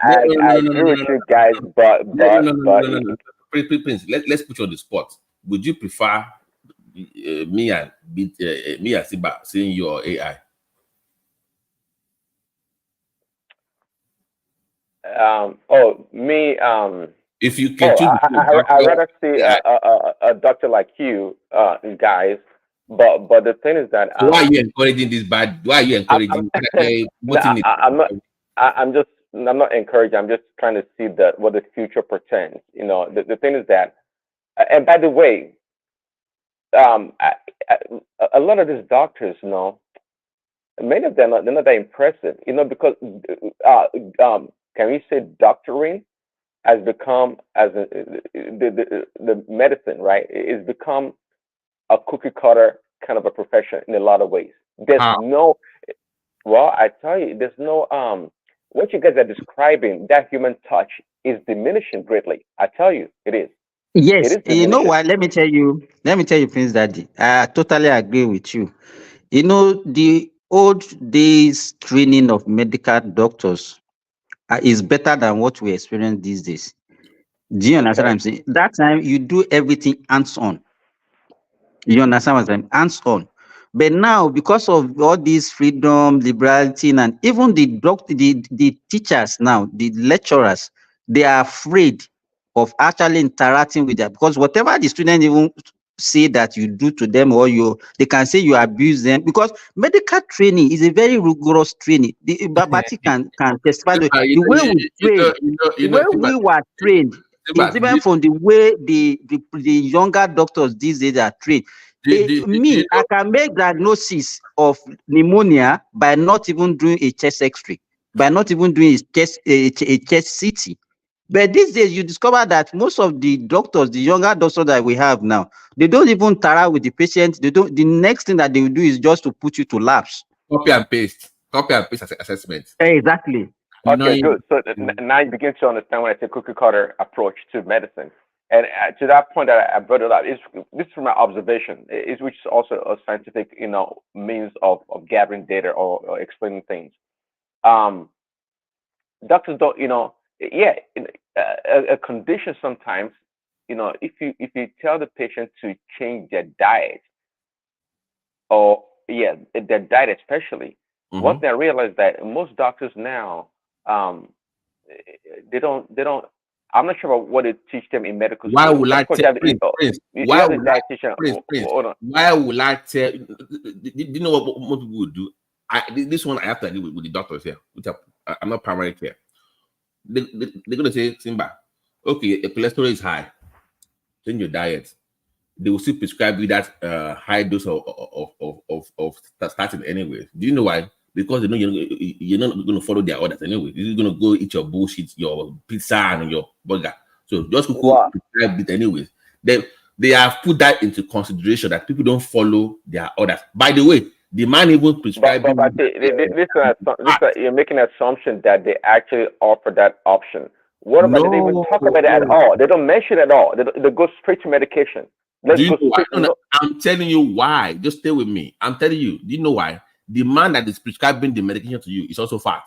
F: agree with you guys, but
D: Prince, let's put you on the spot. Would you prefer me and Siba seeing your AI? If you can choose,
F: I'd rather see a doctor like you, guys. But the thing is that
D: why are you encouraging this bad? Why are you encouraging?
F: I'm not encouraging. I'm just trying to see what the future portends. You know, the thing is that, and by the way, a lot of these doctors, you know, many of them they're not that impressive. You know, because can we say doctoring has become the medicine, right? It's become a cookie cutter kind of a profession in a lot of ways. There's no, well, I tell you, there's no what you guys are describing, that human touch is diminishing greatly. I tell you, it is.
K: Yes,
F: it is
K: you know
F: diminishing.
K: what? Let me tell you, Prince Daddy. I totally agree with you. You know, the old days training of medical doctors is better than what we experience these days. Do you understand what I'm saying? That time you do everything hands-on. You understand what I'm saying? Hands-on. But now, because of all this freedom, liberality, and even the teachers now, the lecturers, they are afraid of actually interacting with them, because whatever the student even say that you do to them, or they can say you abuse them, because medical training is a very rigorous training. The Babati can testify to the way we train, the way we were trained is different from the way the younger doctors these days are trained. I can make diagnosis of pneumonia by not even doing a chest X-ray, by not even doing a chest CT. But these days, you discover that most of the doctors, the younger doctors that we have now, they don't even interact with the patient. They don't. The next thing that they will do is just to put you to labs.
D: Copy and paste assessment.
K: Exactly.
F: Okay, good. So now you begin to understand when I say cookie cutter approach to medicine. And to that point that I brought it up, this is from my observation, which is also a scientific, you know, means of gathering data or explaining things. Doctors don't, you know, a condition sometimes, you know, if you tell the patient to change their diet, or their diet especially, one thing I realized that most doctors now, they don't. I'm not sure about what they teach them in medical school.
D: Why would I tell Prince? Why would I tell? Do you know what most people would do? This one I have to agree with the doctors here, which I'm not primary care. They're going to say, Simba, okay, your cholesterol is high. Change your diet. They will still prescribe you that high dose of statin anyway. Do you know why? Because they know you're not going to follow their orders anyway. You're going to go eat your bullshit, your pizza and your burger. So just go prescribe it anyways. They have put that into consideration that people don't follow their orders. By the way, the man even prescribed.
F: You're making an assumption that they actually offer that option. What about they didn't even talk about it at all? They don't mention it at all. They go straight to medication.
D: I'm telling you why. Just stay with me. I'm telling you. Do you know why? The man that is prescribing the medication to you is also fat.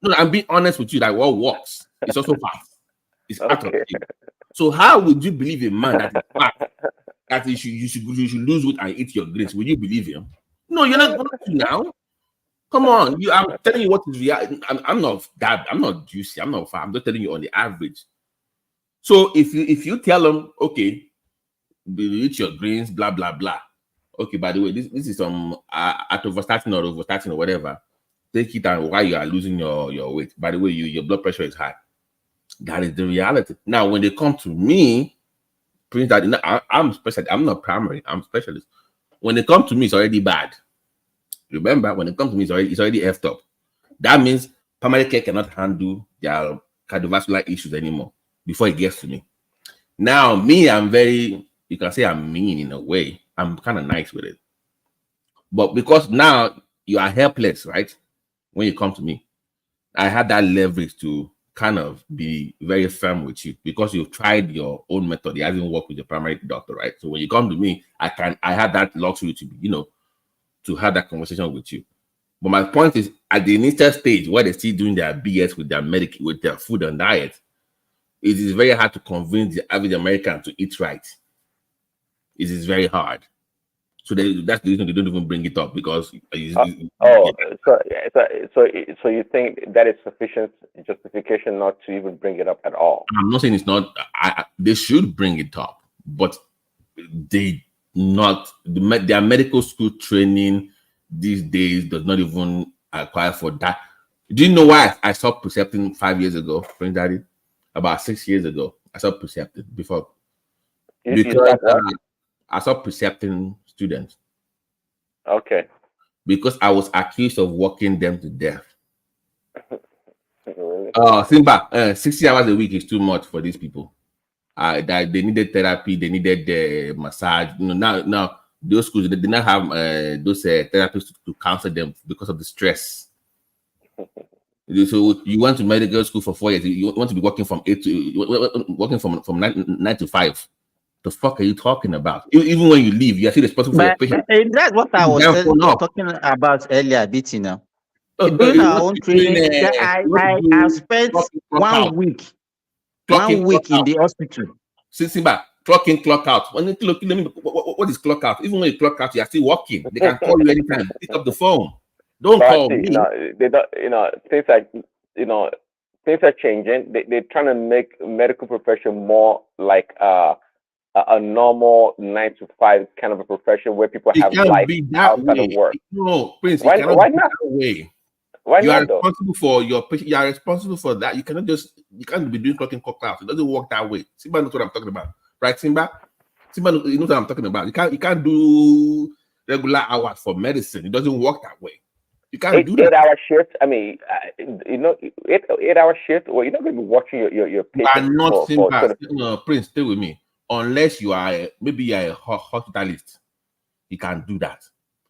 D: No, I'm being honest with you. That what works. It's also fat. It's out of shape. So how would you believe a man that is fat, that you should lose weight and eat your greens? Will you believe him? No, you're not going to now. Come on. I'm telling you what is reality. I'm not juicy. I'm not fat. I'm just telling you on the average. So if you tell them, okay, eat your greens, blah blah blah. Okay, by the way, this is some atorvastatin or rovastatin or whatever. Take it, and while you are losing your weight. By the way, your blood pressure is high. That is the reality. Now, when they come to me, Prince Daddy, I'm specialist. I'm not primary. I'm specialist. When they come to me, it's already bad. Remember, when it comes to me, it's already effed up. That means primary care cannot handle their cardiovascular issues anymore before it gets to me. Now, me, I'm very, you can say I'm mean in a way. I'm kind of nice with it. But because now you are helpless, right? When you come to me, I had that leverage to kind of be very firm with you because you've tried your own method. It hasn't worked with your primary doctor, right? So when you come to me, I had that luxury to be, to have that conversation with you. But my point is, at the initial stage where they're still doing their BS with their food and diet, it is very hard to convince the average American to eat right. It is very hard. So that's the reason they don't even bring it up because.
F: So you think that is sufficient justification not to even bring it up at all?
D: I'm not saying it's not. They should bring it up, but they not. Their medical school training these days does not even acquire for that. Do you know why I stopped precepting 5 years ago, Prince Daddy? About 6 years ago, I stopped precepting before. Because I stopped precepting students.
F: Okay.
D: Because I was accused of working them to death.
F: Really?
D: Simba, 60 hours a week is too much for these people. That they needed therapy, they needed massage. Now those schools they did not have those therapists to counsel them because of the stress. So you went to medical school for 4 years. You want to be working from 8 to working from 9 to 5. The fuck are you talking about? Even when you leave, you're still responsible for your patient.
K: That's what I was talking about earlier, BT now. During our own training, I spent 1 week. 1 week in the hospital.
D: Simba, clock in, clock out. What is clock out? Even when you clock out, you are still working. They can call you anytime. Pick up the phone. Don't call me.
F: They don't. Things are changing. They're trying to make medical profession more like a normal 9 to 5 kind of a profession where people have life outside of work.
D: No, Prince.
F: Why not? Why
D: you
F: not?
D: are responsible for your patient. You are responsible for that. You can't be doing clock in, clock out. It doesn't work that way. Simba knows what I'm talking about, right? Simba knows what I'm talking about. You can't do regular hours for medicine. It doesn't work that way. You can't do that.
F: 8-hour shift. I mean, 8-hour shift. Well, you're not going to be watching your patient.
D: I'm not Simba. Prince, stay with me. Unless you are maybe a hospitalist, you can do that.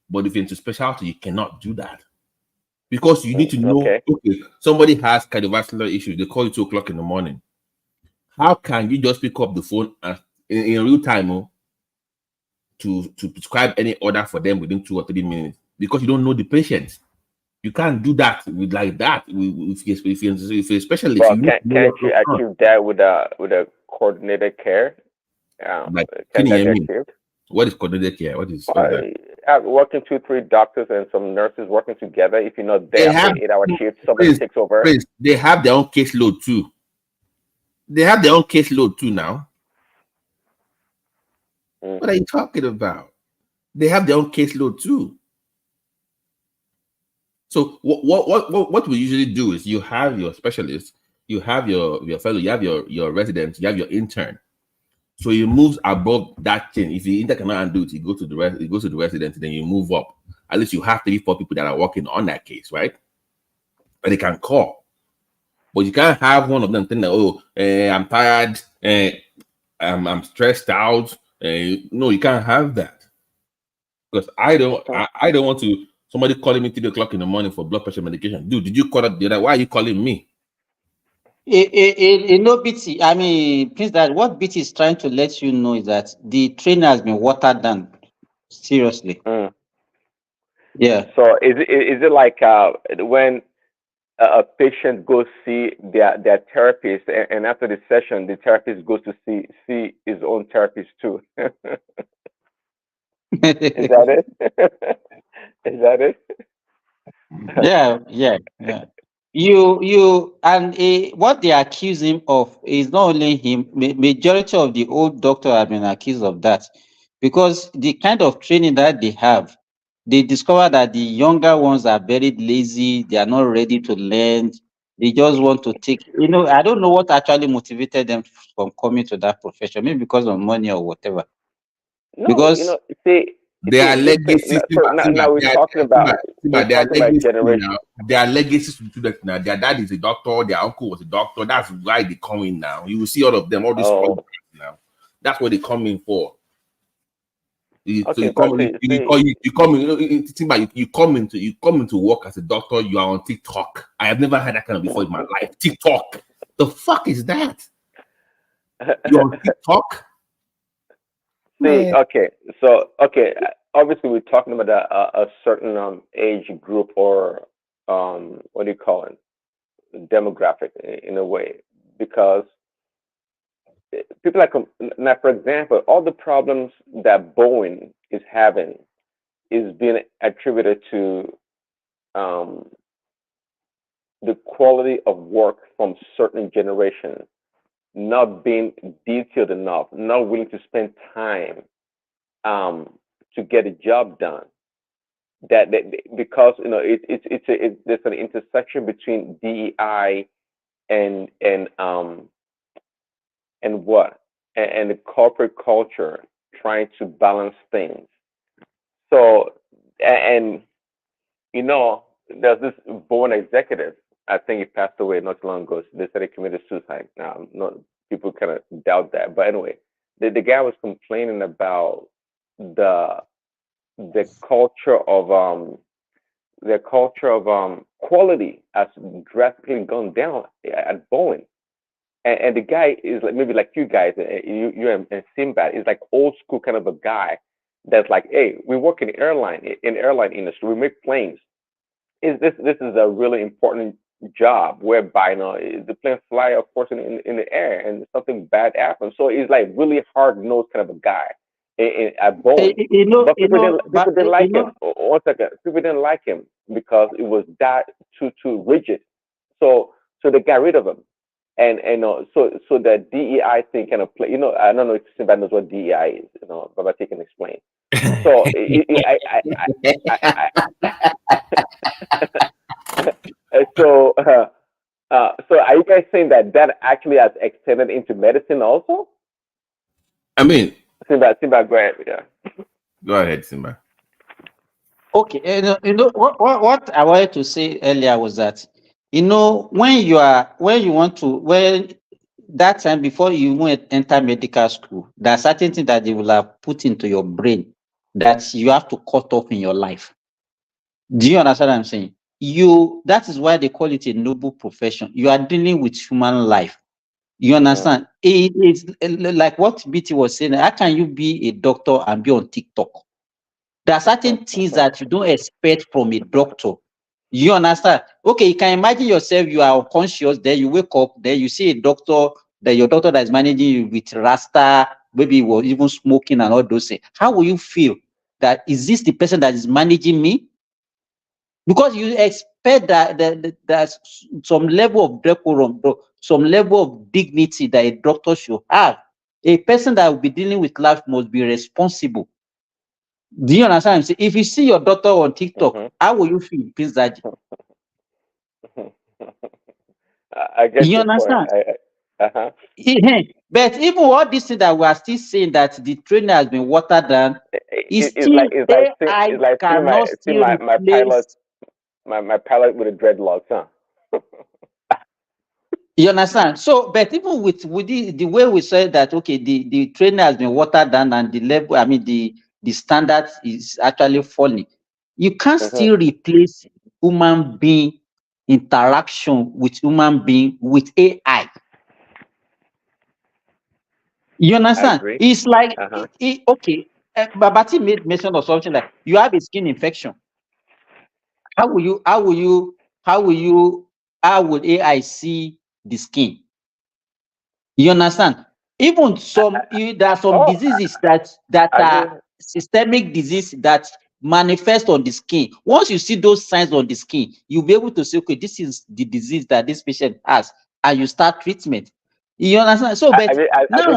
D: But if you're into specialty, you cannot do that. Because you need to know, okay, somebody has cardiovascular issues. They call you 2 o'clock in the morning. How can you just pick up the phone and in real time to prescribe any order for them within 2 or 3 minutes? Because you don't know the patient. You can't do that with like that. If you're a specialist,
F: well, can't you achieve that with a coordinated care?
D: Can you hear me? What is coordinated care? What is
F: working 2-3 doctors and some nurses working together? If you're not there after 8-hour shift, somebody takes over.
D: They have their own caseload too. Now. What are you talking about? They have their own caseload too. So what we usually do is you have your specialist, you have your fellow, you have your resident, you have your intern. So he moves above that chain. If the intern cannot undo it, he goes to the resident, then you move up. At least you have 3-4 people that are working on that case, right? But they can call. But you can't have one of them think that, I'm tired, I'm stressed out. No, you can't have that. Because I don't want to somebody calling me 3 o'clock in the morning for blood pressure medication. Dude, did you call up the other? Why are you calling me?
K: BT, I mean, Prince, that what BT is trying to let you know is that the training has been watered down. Seriously. Yeah.
F: So is it like when a patient goes see their therapist, and after the session, the therapist goes to see his own therapist too? Is that it? Is that it?
K: Yeah. What they accuse him of is not only him. Majority of the old doctors have been accused of that, because the kind of training that they have, they discover that the younger ones are very lazy. They are not ready to learn. They just want to take. I don't know what actually motivated them from coming to that profession. Maybe because of money or whatever.
F: No, because
D: they are legacy.
F: Now we're talking about generation.
D: They are legacy students now. Their dad is a doctor. Their uncle was a doctor. That's why they come in now. You will see all of them. All these now. That's what they come in for. So
F: Okay,
D: you
F: but
D: come,
F: see,
D: you come in, you come into work as a doctor. You are on TikTok. I have never had that kind of before in my life. TikTok. The fuck is that? You're on TikTok.
F: see, okay, so okay, obviously we're talking about a certain age group or what do you call it, demographic in a way, because people like now, for example, all the problems that Boeing is having is being attributed to um, the quality of work from certain generation not being detailed enough, not willing to spend time to get a job done. That because there's an intersection between DEI and what and the corporate culture trying to balance things. So and there's this Boeing executive. I think he passed away not too long ago. They said he committed suicide. Now, not people kind of doubt that, but anyway, the guy was complaining about the culture of quality has drastically gone down at Boeing. And the guy is like maybe like you guys, you and Sinbad is like old school kind of a guy that's like, hey, we work in airline industry, we make planes. This is a really important job whereby the planes fly, of course, in the air, and something bad happens. So he's like really hard nosed kind of a guy at Boeing. But people didn't like him. One second, people didn't like him because it was that too rigid. So they got rid of him. And so the DEI thing kind of play. I don't know if somebody knows what DEI is. But I can explain. So so are you guys saying that actually has extended into medicine also?
D: I mean,
F: Simba, go ahead. Yeah.
D: Go ahead, Simba.
K: Okay, what I wanted to say earlier was that when that time before you went enter medical school, there are certain things that they will have put into your brain that you have to cut off in your life. Do you understand what I'm saying? That is why they call it a noble profession. You are dealing with human life. You understand? It's like what BT was saying. How can you be a doctor and be on TikTok? There are certain things that you don't expect from a doctor. You understand? Okay, you can imagine yourself, you are unconscious, then you wake up, then you see a doctor, your doctor that is managing you with Rasta, maybe was even smoking and all those things. How will you feel? That is this the person that is managing me? Because you expect that there's some level of decorum, some level of dignity that a doctor should have. A person that will be dealing with life must be responsible. Do you understand? If you see your daughter on TikTok, how will you feel, Prince Daddy?
F: I get
K: you understand? But even all this thing that we are still saying that the trainer has been watered down,
F: it's like
K: cannot
F: see my pilot with a dreadlocks, huh?
K: You understand? So, but even with the way we said that, okay, the trainer has been watered down and the level, I mean, the standard is actually falling. You can't still replace human being interaction with human being with AI. You understand? It's like, okay, Babati made mention of something like you have a skin infection. How would AI see the skin? You understand? Even there are some diseases that are systemic disease that manifest on the skin. Once you see those signs on the skin, you'll be able to say, okay, this is the disease that this patient has, and you start treatment. You understand? So, but
F: have you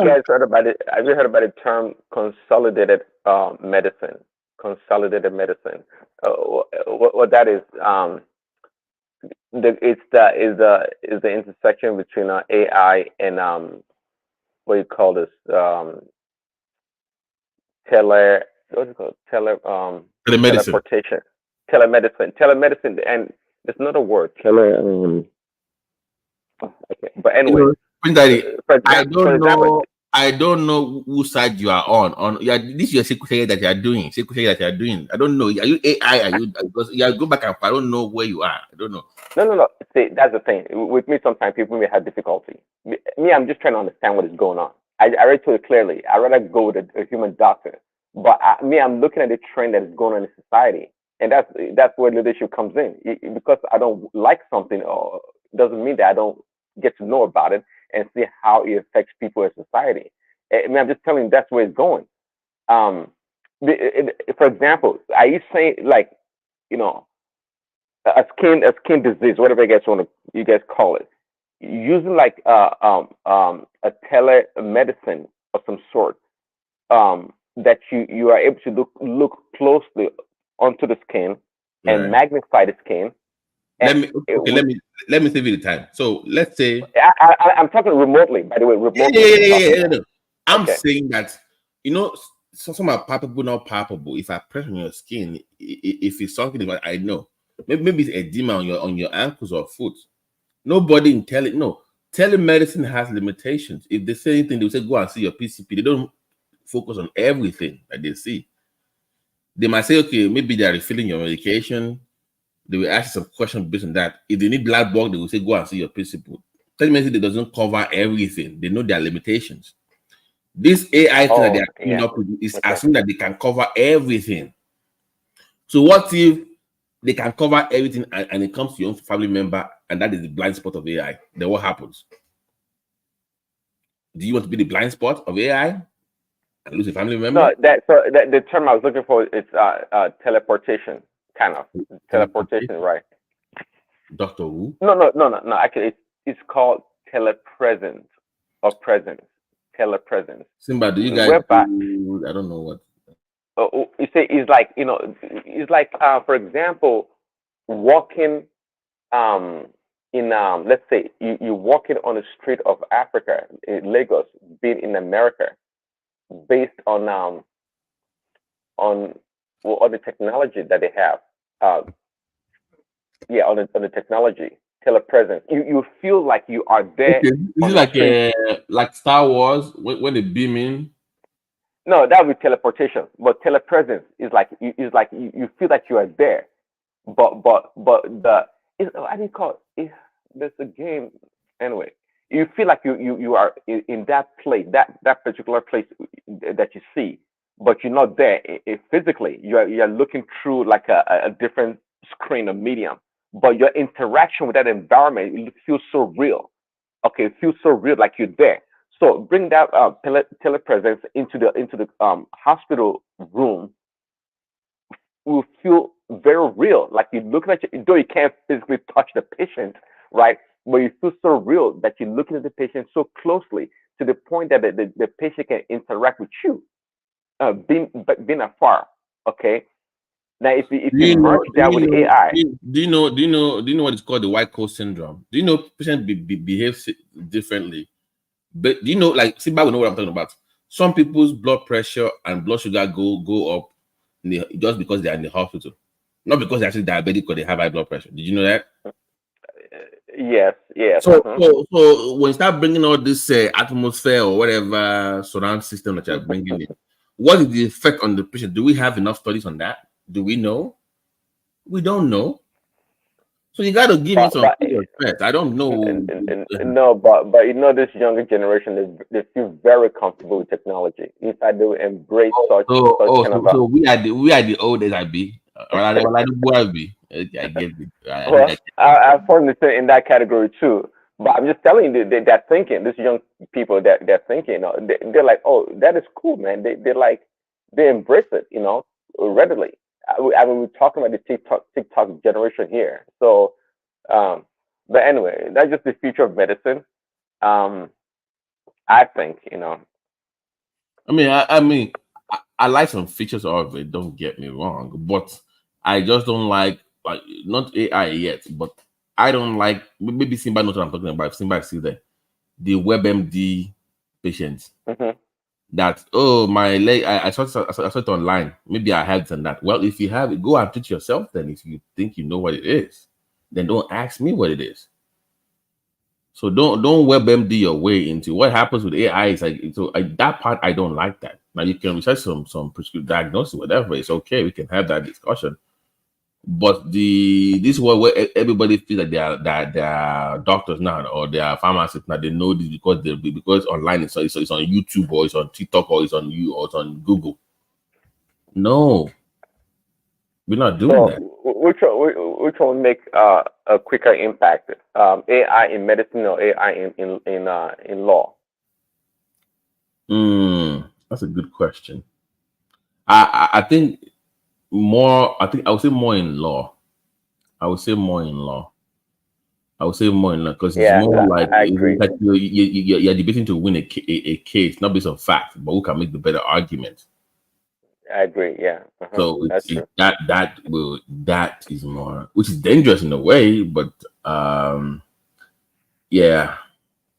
F: guys heard about it? Have you heard about the term consolidated medicine? Consolidated medicine. What that is? It's the intersection between AI and what do you call this? Telemedicine. Telemedicine, and there's another word. Okay, but anyway,
D: I don't know I don't know whose side you are on. Yeah, this is your secretary that you are doing. Secretary that you are doing. I don't know. Are you AI? Are you? Because you go back and I don't know where you are. I don't know.
F: No. See, that's the thing. With me, sometimes people may have difficulty. Me, I'm just trying to understand what is going on. I already told you clearly. I'd rather go with a human doctor. But I'm looking at the trend that is going on in society, and that's where leadership comes in. Because I don't like something, or doesn't mean that I don't get to know about it and see how it affects people in society. I'm just telling you that's where it's going. For example, are you saying like, you know, a skin disease, whatever you guys call it, using like a telemedicine of some sort, that you are able to look closely onto the skin and
D: Right.
F: magnify the skin.
D: Let me save you the time. So let's say
F: I'm talking remotely, by the way. Remotely.
D: Yeah. I'm
F: Okay.
D: saying that, some are palpable, not palpable. If I press on your skin, if it's something that I know, maybe it's edema on your ankles or foot. Nobody in telemedicine has limitations. If they say anything, they will say go and see your PCP. They don't focus on everything that they see. They might say, okay, maybe they are refilling your medication. They will ask you some questions based on that. If they need blood work, they will say go and see your principal. Telemedicine doesn't cover everything. They know their limitations. This AI thing that they are coming up with is assuming that they can cover everything. So what if they can cover everything and it comes to your own family member and that is the blind spot of AI? Then what happens? Do you want to be the blind spot of AI and lose a family member?
F: No, the term I was looking for is teleportation, kind of teleportation, right?
D: Doctor Who?
F: No. Actually, it's called telepresence or presence. Telepresence.
D: Simba, do you guys do, I don't know what.
F: You say it's like, it's like for example, walking in let's say you walking on the street of Africa in Lagos, being in America, based on the technology that they have. On the technology, telepresence. You feel like you are there.
D: Okay. Is it like Star Wars when they beam in?
F: No, that would be teleportation. But telepresence is like you feel that you are there. But how do you call it? There's a game anyway. You feel like you are in that place, that particular place that you see, but you're not there physically. You're looking through like a different screen or medium, but your interaction with that environment, it feels so real. Okay, it feels so real, like you're there. So bring that telepresence into the hospital room. Will feel very real, like you're looking at though you can't physically touch the patient, right? But you feel so real that you're looking at the patient so closely to the point that the patient can interact with you, being afar. Okay. Now, if you merge that with AI,
D: do you know what is called the white coat syndrome? Do you know patients behave differently? But do you know, like, see, we know what I'm talking about. Some people's blood pressure and blood sugar go up just because they are in the hospital, not because they're actually diabetic or they have high blood pressure. Did you know that?
F: Yes.
D: So when you start bringing all this atmosphere or whatever surround system that you're bringing in, what is the effect on the patient? Do we have enough studies on that? Do we know? We don't know. So you got to give me some respect. I don't know.
F: No, but this younger generation, they feel very comfortable with technology. In fact, they will embrace such kind of.
D: So we are the old as I be. I be. I get it.
F: Well, I fall in that category too. But I'm just telling you, they're thinking. These young people that they're thinking, they're like, oh, that is cool, man. They embrace it, readily. I mean, we're talking about the TikTok generation here. So, but anyway, that's just the future of medicine. I think,
D: I mean, I like some features of it. Don't get me wrong, but I just don't like not AI yet. But I don't like, maybe Simba knows what I'm talking about. Simba is still there. The WebMD patients.
F: Mm-hmm.
D: That my leg, I saw it online. Maybe I had some that. Well, if you have it, go and treat yourself. Then, if you think you know what it is, then don't ask me what it is. So don't WebMD your way into what happens with AI. Is like that part I don't like that. Now you can research some prescriptive diagnosis, whatever. It's okay. We can have that discussion. But this is where everybody feels like they are doctors now or they are pharmacists now. They know this because online it's on YouTube or it's on TikTok or it's on Google. No, we're not doing that.
F: Which one make a quicker impact? AI in medicine or AI in law?
D: That's a good question. I think more. I would say more in law. I would say more in law because it's more like you're debating to win a case, not based on fact, but who can make the better argument.
F: I agree. Yeah.
D: So
F: that's true.
D: that is more, which is dangerous in a way, but yeah,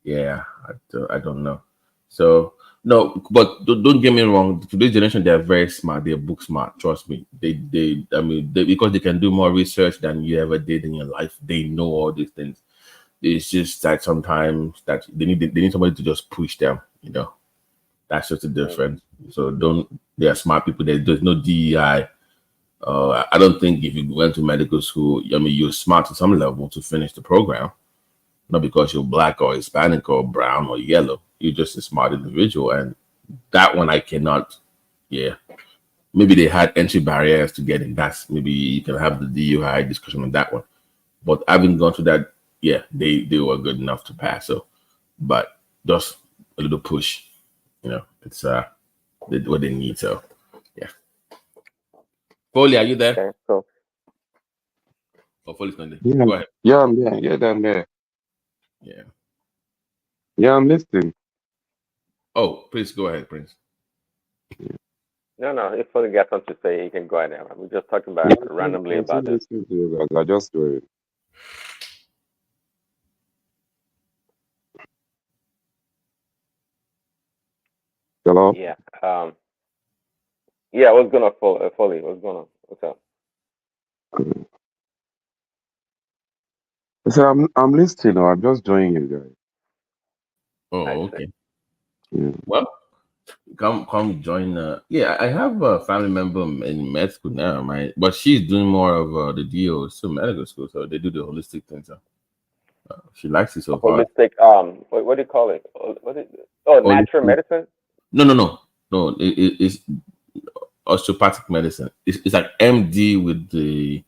D: I don't know. So no, but don't get me wrong. Today's generation, they are very smart. They're book smart. Trust me. They because they can do more research than you ever did in your life. They know all these things. It's just that sometimes that they need somebody to just push them. You know, that's just the difference. So they are smart people. There's no DEI. I don't think if you went to medical school, you're smart to some level to finish the program. Not because you're black or Hispanic or brown or yellow. You're just a smart individual. And that one I cannot, Maybe they had entry barriers to get in. That's maybe you can have the DUI discussion on that one. But having gone through that, they were good enough to pass. So, but just a little push, it's what they need. So, yeah. Foley, are you there?
F: Okay, so.
D: Oh, Foley's not there.
U: Yeah.
D: Go ahead.
U: Yeah, I'm there. Yeah, I'm there.
D: Yeah.
U: Yeah, I'm listening.
D: Oh, please go ahead, Prince.
F: No, if Foley got something to say, he can go ahead. We're just talking about randomly about this.
U: I just do it. Hello?
F: Yeah. Yeah, what's going on, Foley? What's going on? What's up?
U: I said I'm listening. Or I'm just joining you guys.
D: Oh, okay.
U: Yeah.
D: Well, come join. I have a family member in med school now, right? But she's doing more of the DO, still medical school, so they do the holistic thing. So she likes it so far.
F: Holistic. What do you call it? Natural medicine.
D: No. It's osteopathic medicine. It's like MD with the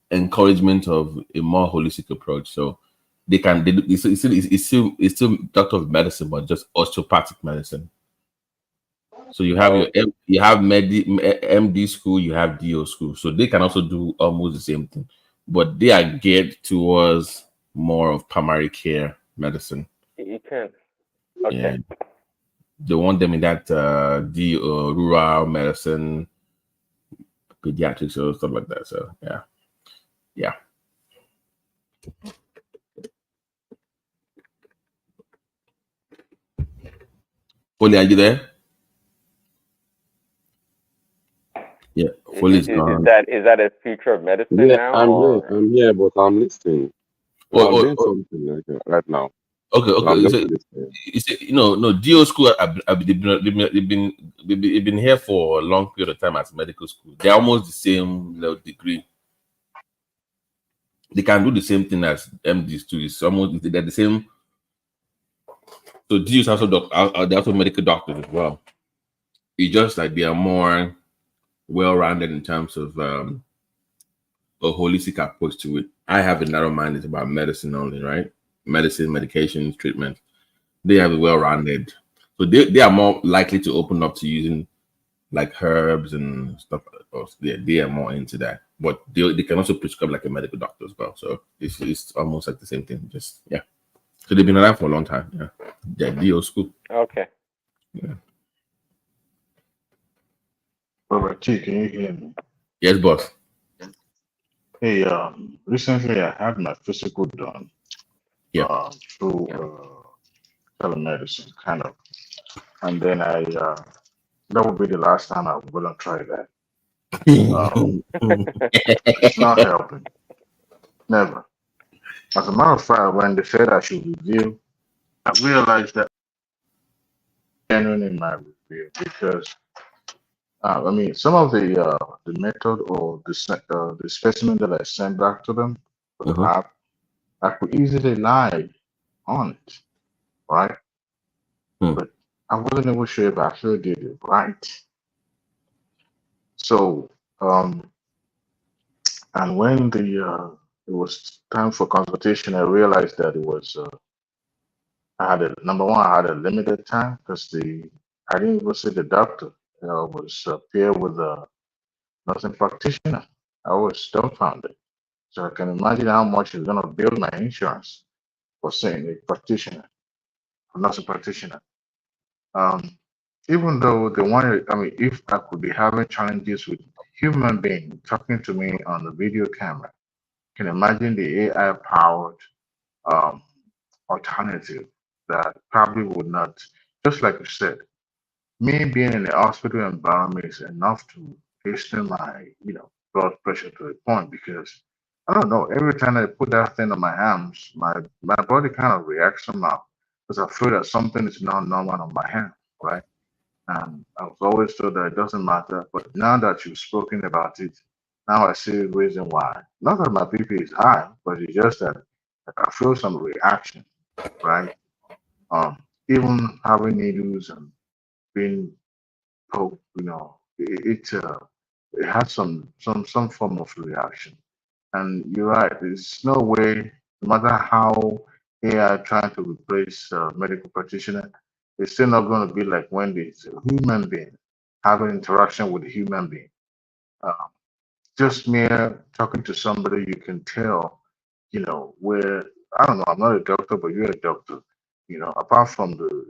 D: encouragement of a more holistic approach. So it's still doctor of medicine, but just osteopathic medicine. So you have you have MD school, you have DO school. So they can also do almost the same thing, but they are geared towards more of primary care medicine.
F: You can. Okay.
D: Yeah. They want them in that rural medicine, pediatrics, or stuff like that. So yeah. Foley, are you there? Yeah, Foley's gone.
F: Is that a future of medicine now?
U: I'm here, but I'm listening. I'm doing something like that right now.
D: Okay. No. DO school. They've been here for a long period of time as medical school. They're almost the same level degree. They can do the same thing as MDs too. It's almost they're the same. So DOs also they're also medical doctors as well. It's just like they are more well-rounded in terms of a holistic approach to it. I have a narrow mind. It's about medicine only, right? Medicine, medications, treatment. They have a well-rounded, so they are more likely to open up to using like herbs and stuff. They are more into that, but they can also prescribe like a medical doctor as well. So it's almost like the same thing. Just So they've been around for a long time. Yeah, DO school.
F: Okay.
D: Yeah.
E: Robert T, can you hear me?
D: Yes, boss.
E: Hey, recently I had my physical done. Through telemedicine, kind of, and then that would be the last time I'm gonna try that. It's not helping. Never. As a matter of fact, when they said I should review, I realized that genuine in my review because I mean some of the method or the specimen that I sent back to them for the lab, I could easily lie on it, right? But I wasn't even sure if I actually did it right. So and when it was time for consultation, I realized that it was I had a number one, I had a limited time because I didn't even see the doctor. Was paired with a nursing practitioner. I was dumbfounded. So I can imagine how much it's gonna build my insurance for seeing a practitioner, a nursing practitioner. Um, even though the one, I mean, if I could be having challenges with human being talking to me on the video camera, can imagine the AI powered um, alternative that probably would not, just like you said, me being in the hospital environment is enough to hasten my, blood pressure to a point because I don't know. Every time I put that thing on my arms, my body kind of reacts somehow because I feel that something is not normal on my hand, right? And I was always told that it doesn't matter. But now that you've spoken about it, now I see the reason why. Not that my BP is high, but it's just that I feel some reaction, right? Um, Even having needles and being poked, it has some form of reaction. And you're right. There's no way, no matter how AI trying to replace medical practitioner, it's still not going to be like when it's a human being having interaction with a human being. Uh, just mere talking to somebody, you can tell, where I don't know. I'm not a doctor, but you're a doctor. Apart from the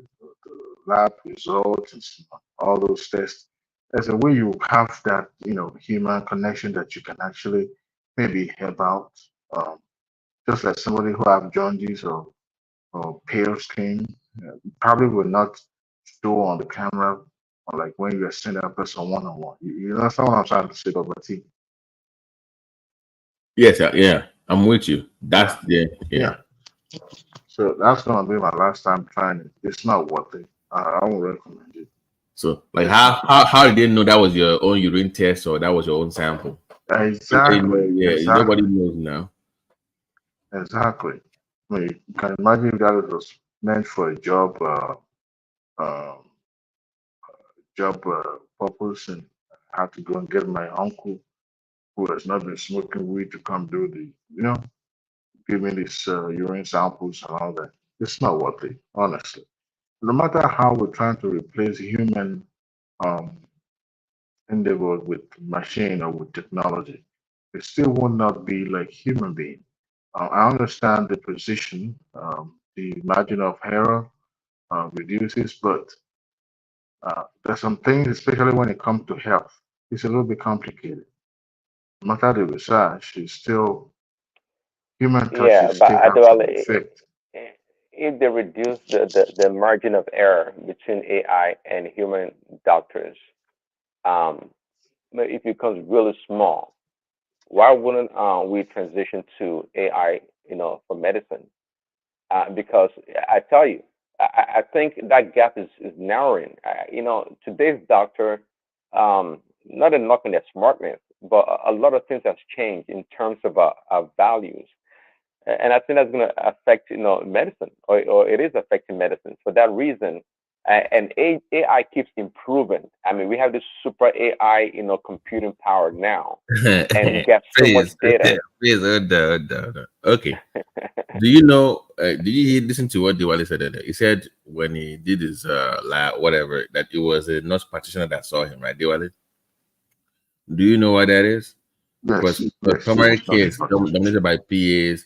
E: lab results and all those tests, there's a way you have that, human connection that you can actually maybe help out. Um, just like somebody who have jaundice or pale skin, probably will not show on the camera or like when you're seeing that person one on one. That's what I'm trying to say, Baba T.
D: Yes, yeah, I'm with you. That's
E: Yeah,
D: yeah.
E: So that's gonna be my last time trying it. It's not worth it. I won't recommend it.
D: So, like,
E: It's not.
D: how did they know that was your own urine test or that was your own sample? Nobody know,
E: Exactly.
D: yeah, nobody
E: Exactly.
D: knows now.
E: Exactly. I mean, you can imagine that it was meant for a um, job purpose, and I had to go and get my uncle who has not been smoking weed to come do give me these urine samples and all that. It's not worth it, honestly. No matter how we're trying to replace human um, endeavor with machine or with technology, it still will not be like human being. I understand the position, the margin of error reduces, but there's some things, especially when it comes to health, it's a little bit complicated. No matter the research, it's still human touch
F: Yeah,
E: is
F: but
E: still have some
F: actually,
E: effect.
F: if they reduce the margin of error between AI and human doctors, um, but it becomes really small. Why wouldn't we transition to AI, for medicine? Because I tell you, I think that gap is narrowing. Today's doctor, not a knock on their smartness, but a lot of things have changed in terms of our values. And I think that's going to affect, medicine, or it is affecting medicine. For that reason, and AI keeps improving. I mean, we have this super AI, computing power now, and we get so much
D: Please,
F: data.
D: please, hold on. Okay. Do you know? Did you listen to what Diwali said earlier? He said when he did his lab, whatever, that it was a nurse practitioner that saw him, right, Diwali? Do you know what that is?
E: Yes,
D: But
E: yes, it
D: primary
E: was not
D: care is dominated by PAs.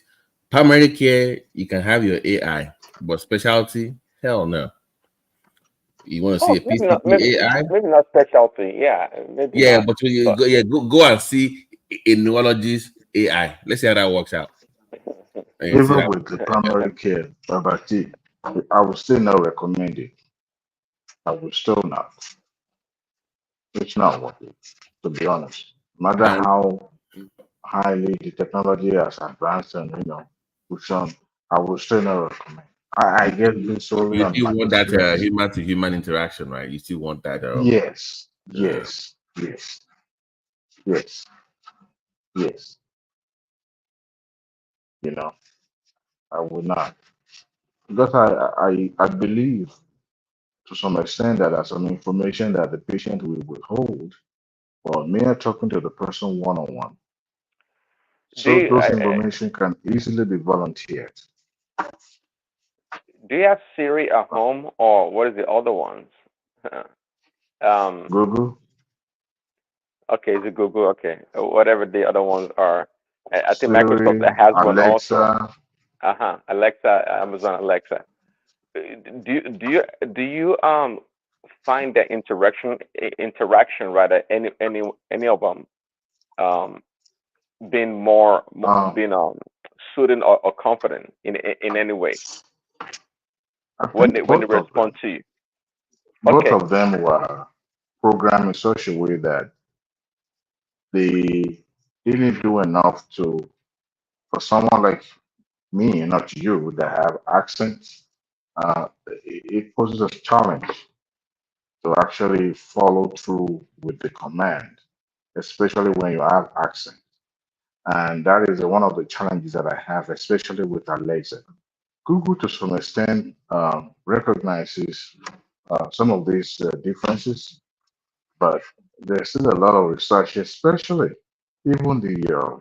D: Primary care, you can have your AI, but specialty, hell no. You want to see
F: Oh,
D: a PCP AI?
F: maybe not specialty. Yeah, maybe
D: Yeah,
F: not.
D: but when you
F: But
D: go, yeah, go and see a neurologist AI. Let's see how that works out. And you see
E: even
D: that.
E: with the primary care, Baba T, I would still not recommend it. I would still not. It's not worth it, to be honest. No matter
D: And
E: how highly the technology has advanced and which I would still not recommend. I guess this solely
D: You
E: on
D: still
E: my
D: want that
E: experience.
D: human to human interaction, right? You still want that.
E: Yes, yes, yes, yes, yes. You know, I would not because I believe to some extent that there's some information that the patient will withhold, or mere talking to the person one on one.
F: Do
E: So
F: you
E: those information can easily be volunteered.
F: do you have Siri at home, or what is the other ones?
E: Google,
F: Okay, is it Google? Okay, whatever the other ones are. I think Microsoft
E: Siri,
F: has one also.
E: Alexa.
F: Alexa, Amazon Alexa. Do you find that interaction rather any of them um being being soothing or confident in any way
E: I
F: when
E: think
F: they respond to you?
E: both
F: Okay.
E: of them were programmed in such a way that they didn't do enough to for someone like me, not you, that have accents. It poses a challenge to actually follow through with the command, especially when you have accent. And that is one of the challenges that I have, especially with Alexa. Google, to some extent, recognizes some of these differences, but there's still a lot of research, especially even the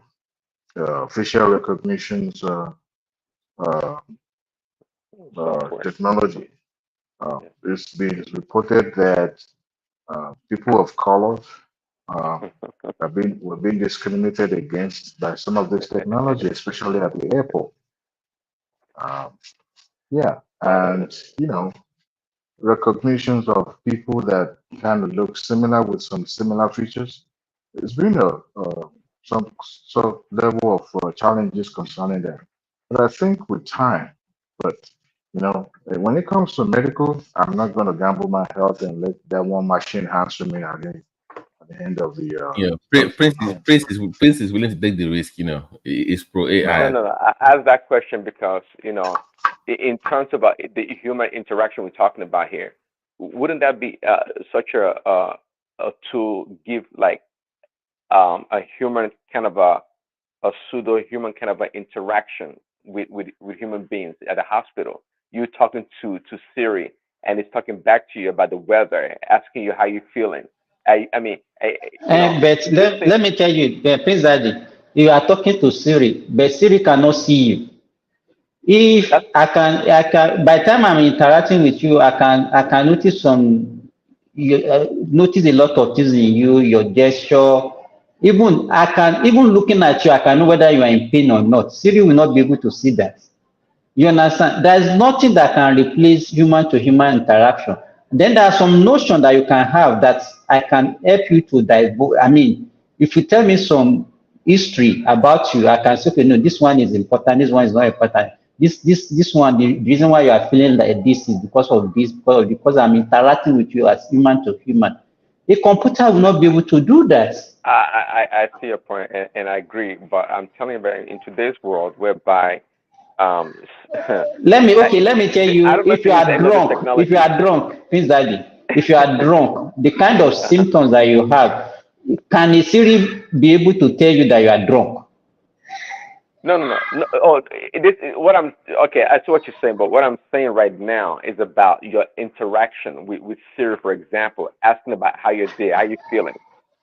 E: facial recognitions uh,
F: Software.
E: technology. It's been reported that people of color uh, were being discriminated against by some of this technology, especially at the airport. Um, yeah, and you know, recognitions of people that kind of look similar with some similar features. It's been some sort of level of challenges concerning that. But I think with time, but you know, when it comes to medical, I'm not going to gamble my health and let that one machine answer me at the end of the telephone.
D: Prince is willing to take the risk. It's pro
F: No,
D: AI.
F: no, no. I asked that question because, in terms of the human interaction we're talking about here, wouldn't that be such a tool give like a human kind of a pseudo human kind of an interaction with human beings at a hospital? You're talking to Siri, and it's talking back to you about the weather, asking you how you're feeling. I mean,
K: But
F: this thing.
K: let me tell you, Prince Daddy, you are talking to Siri, but Siri cannot see you. If by the time I'm interacting with you, I can notice notice a lot of things in you, your gesture. Even looking at you, I can know whether you are in pain or not. Siri will not be able to see that. You understand? There is nothing that can replace human to human interaction. Then there are some notion that you can have that I can help you to divulge. I mean, if you tell me some history about you, I can say, okay, no, this one is important, this one is not important. This one, the reason why you are feeling like this is because of this, because I'm interacting with you as human to human. A computer will not be able to do that.
F: I see your point, and I agree. But I'm telling you, that in today's world, whereby
K: let me tell you,
F: I don't know if you use any of the
K: if you
F: technology.
K: are drunk, Prince Daddy, if you are drunk, the kind of symptoms that you have, can a Siri be able to tell you that you are drunk?
F: No. Oh, what I'm okay. I see what you're saying, but what I'm saying right now is about your interaction with Siri, for example, asking about how your day, how you feeling.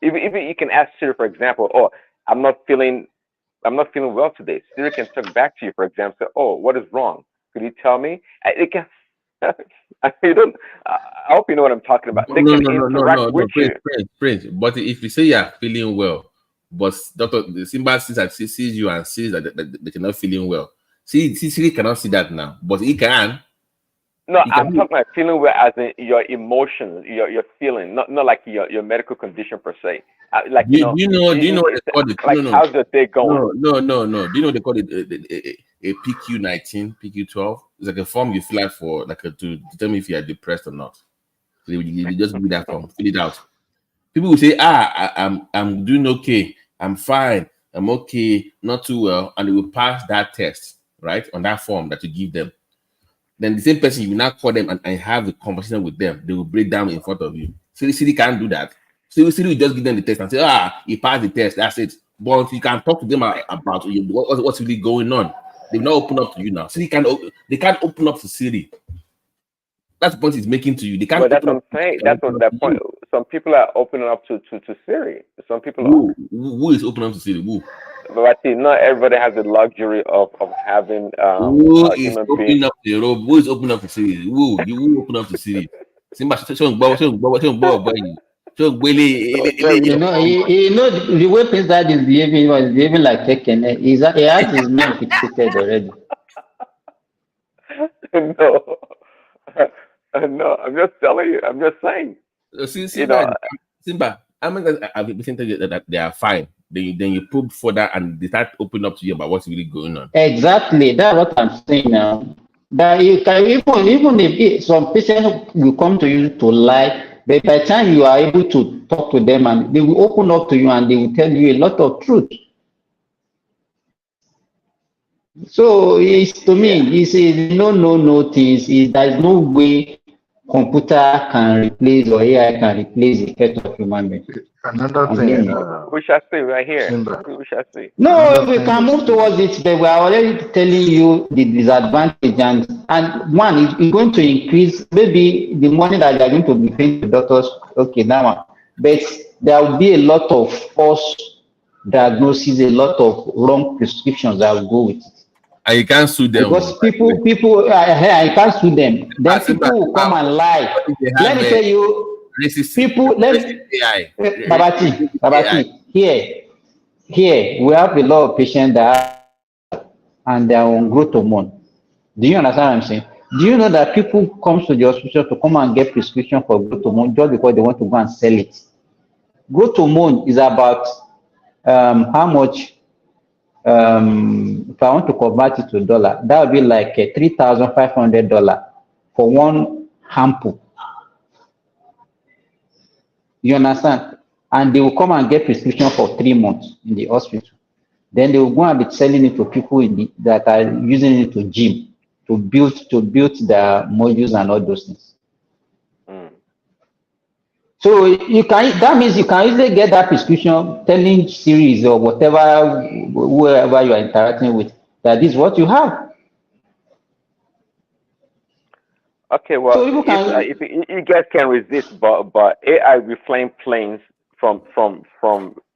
F: Even you can ask Siri, for example, oh, I'm not feeling well today. Siri can talk back to you, for example, say, oh, what is wrong? Could you tell me? It can. You don't. I hope you know what I'm talking about. They can interact with you.
D: Prince. But if you say you are feeling well, but the Simba sees you and sees that you're not feeling well. Siri cannot see that now, but he can.
F: No, I'm talking about feeling well as in your emotions, your feeling, not like your medical condition per se. Like
D: do you know what they call it?
F: Like how's your day going?
D: No. Do you know what they call it? A PQ19, PQ12. It's like a form you fill out for to determine if you are depressed or not. So you just give that form, fill it out. People will say, I'm doing okay, I'm fine, I'm okay, not too well, and they will pass that test. right, on that form that you give them. Then the same person, you will now call them and have a conversation with them. They will break down in front of you. Siri can't do that. Siri will just give them the test and say, he passed the test, that's it. But you can talk to them about what's really going on. They will not open up to you now. They can't open up to Siri. That's the point he's making to you. They can't.
F: But that's what I'm saying. That's what that point. Some people are opening up to Siri. Some people are.
D: Who is opening up to Siri? Who?
F: But I see not everybody has the luxury of having
D: who is opening up the robe? Who is opening up to Siri? Who open up to Siri? Simba,
K: You know, the way Prince Dad is behaving was behaving like Tekken. He has his mind fixated already.
F: No, no, I'm just telling you. I'm just saying.
D: Simba, I mean, I've been saying that they are fine. Then you probe further and they start opening up to you about what's really going on.
K: Exactly, that's what I'm saying now. That you can even if some patients will come to you to lie, but by the time you are able to talk to them and they will open up to you and they will tell you a lot of truth. So it's to me, it's no things. There is no way computer can replace or AI can replace the effect of human being.
U: Another thing,
F: we shall see right here. We shall see.
K: No, we can move towards it, but we are already telling you the disadvantage, and one is going to increase maybe the money that they are going to be paying to doctors. Okay, that one, but there will be a lot of false diagnoses, a lot of wrong prescriptions that will go with it.
D: And you can't sue them
K: because people, I can't sue them. Then people will come and lie. Let me tell you. People, Babati, here we have a lot of patients that and they are on growth hormone. Do you understand what I'm saying? Do you know that people come to the hospital to come and get prescription for growth hormone just because they want to go and sell it? Growth hormone is about how much. If I want to convert it to dollar, that would be like $3,500 for one ampoule. You understand? And they will come and get prescription for 3 months in the hospital. Then they will go and be selling it to people that are using it to gym, to build their modules and all those things. So that means you can easily get that prescription telling Siri or whatever, whoever you are interacting with, that this is what you have.
F: Okay, well, so if you guys can resist, but AI will flame planes from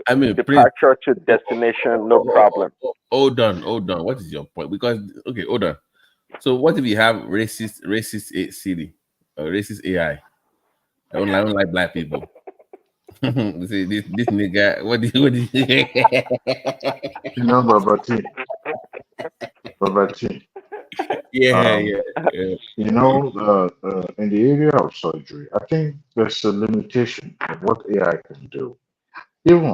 F: departure to destination, no problem.
D: Hold on. What is your point? Because hold on. So what if you have racist Siri or racist AI? I don't like black people. See, this nigga, what do you
U: you know, Babati.
D: Yeah.
U: You know, in the area of surgery, I think there's a limitation of what AI can do. Even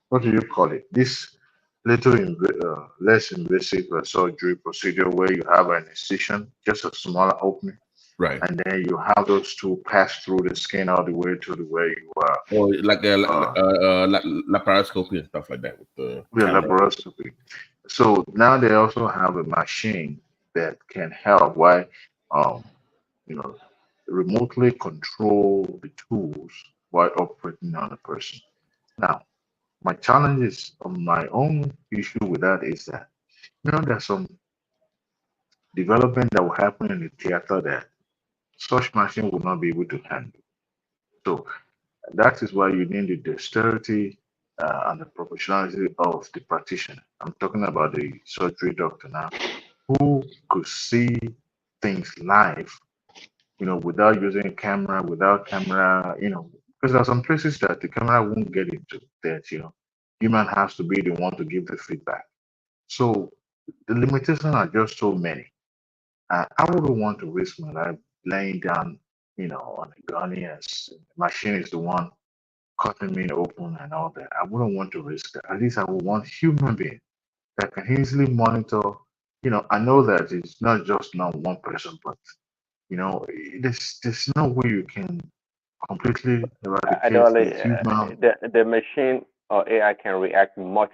U: what do you call it? This less invasive surgery procedure where you have an incision, just a smaller opening,
D: right?
U: And then you have those two pass through the skin all the way to the where you are.
D: Or like laparoscopy and stuff like that with the
U: laparoscopy. So now they also have a machine that can help remotely control the tools while operating on a person. Now, my challenge is on my own issue with that is that there's some development that will happen in the theater that such machine will not be able to handle. So that is why you need the dexterity and the professionalism of the practitioner. I'm talking about the surgery doctor now, who could see things live, without using a camera, because there are some places that the camera won't get into that, human has to be the one to give the feedback. So the limitations are just so many. I wouldn't want to risk my life laying down, on a gunny as the machine is the one cutting me open and all that. I wouldn't want to risk that. At least I would want human being that can easily monitor. I know that it's not just one person, but there's no way you can completely eradicate the human.
F: The machine or AI can react much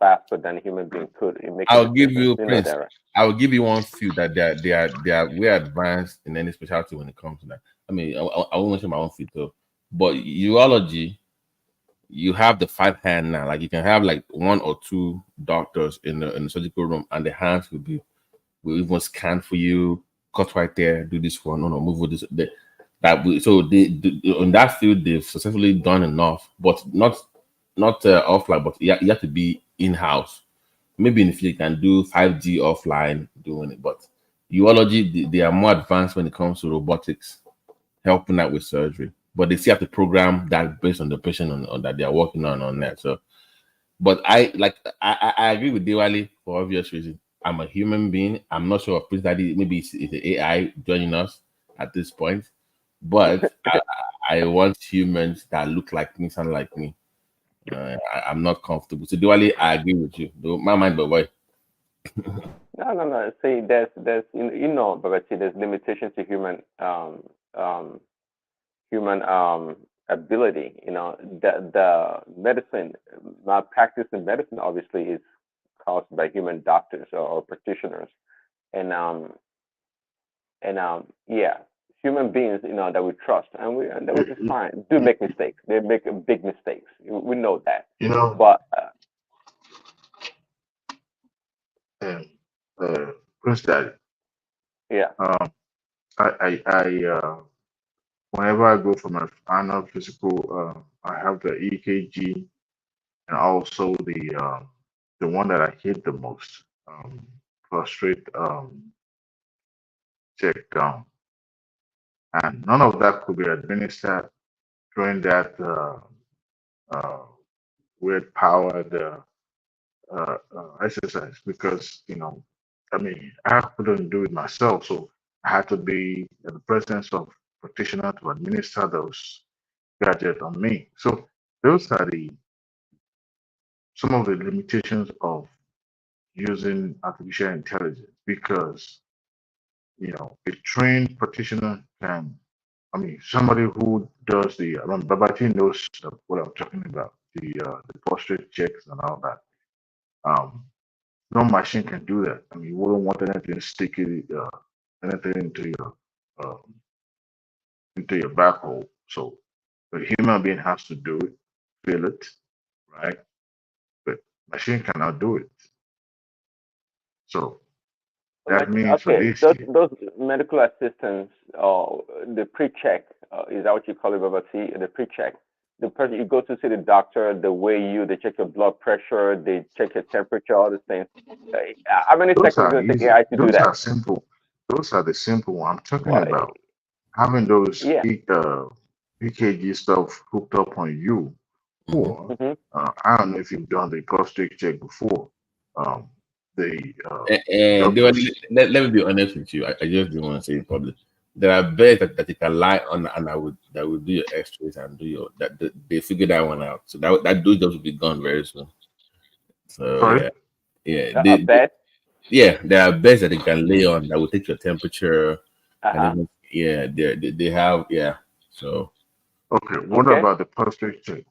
F: faster than a human being could in making
D: I'll give
F: decisions.
D: you
F: You know
D: Prince.
F: that, right?
D: I will give you one few that they are way advanced in any specialty when it comes to that. I mean, I won't mention my own feet though, but urology, you have the 5 hand now. Like you can have like 1 or 2 doctors in the surgical room, and the hands will even scan for you, cut right there, do this one, no, move with this. So in that field they've successfully done enough, but not offline, but you have to be in house. Maybe in the future you can do 5G offline doing it, but urology they are more advanced when it comes to robotics, helping out with surgery. But they still have to program that based on the patient on that they are working on that. So, but I agree with Diwali for obvious reasons. I'm a human being. I'm not sure if Prince Daddy maybe it's the AI joining us at this point, but I want humans that look like me, sound like me. I'm not comfortable. So Diwali, I agree with you. My mind, but why?
F: No. See, there's but see, there's limitations to human ability. You know, the medicine malpractice in medicine obviously is caused by human doctors or practitioners, and yeah, human beings, that we trust and that which is fine, do make mistakes. They make big mistakes. We know that, but
U: Prince Daddy.
F: yeah.
U: Whenever I go for my annual physical, I have the EKG and also the one that I hate the most, prostate check down, and none of that could be administered during that weird powered exercise because I mean I couldn't do it myself, so I had to be in the presence of practitioner to administer those gadgets on me. So those are some of the limitations of using artificial intelligence because a trained practitioner can, I mean, somebody who does I mean, Babati knows what I'm talking about, the prostate checks and all that. No machine can do that. I mean, you wouldn't want anything sticky, anything into your back hole. So the human being has to do it, feel it, right? But machine cannot do it. So that means for
F: Okay,
U: this,
F: those medical assistants, the pre-check, is that what you call it, Babati? The pre-check. The person you go to see the doctor, they check your blood pressure, they check your temperature, all these things. How many
U: those
F: seconds
U: are
F: does it take
U: easy.
F: AI to do
U: Those
F: that?
U: are simple. Those are the simple one. I'm talking
F: Well,
U: about having those
F: yeah.
U: EKG stuff hooked up on you. Or I don't know if you've done the prostate check before. The doctors.
D: Let me be honest with you. I just didn't want to say it public. There are beds that you can lie on, and that would do your X-rays and do your they figured that one out. So that those jobs will be gone very soon. So
U: Sorry?
F: A bed?
D: yeah, there are beds that they can lay on that will take your temperature, and even they have So
U: Okay, what about the prostate check?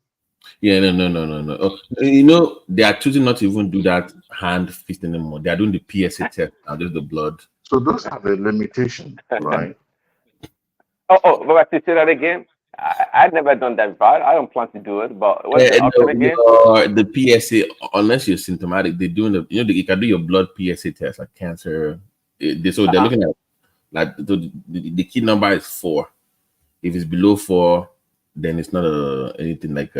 D: yeah, no. They are choosing not to even do that hand fist anymore. They are doing the PSA test now, just the blood.
U: So those are the limitations, right?
F: But say that again. I've never done that before. I don't plan to do it, but what's the option again?
D: The PSA, unless you're symptomatic, they're doing you can do your blood PSA test like cancer. They're looking at like the key number is 4. If it's below 4, then it's not anything like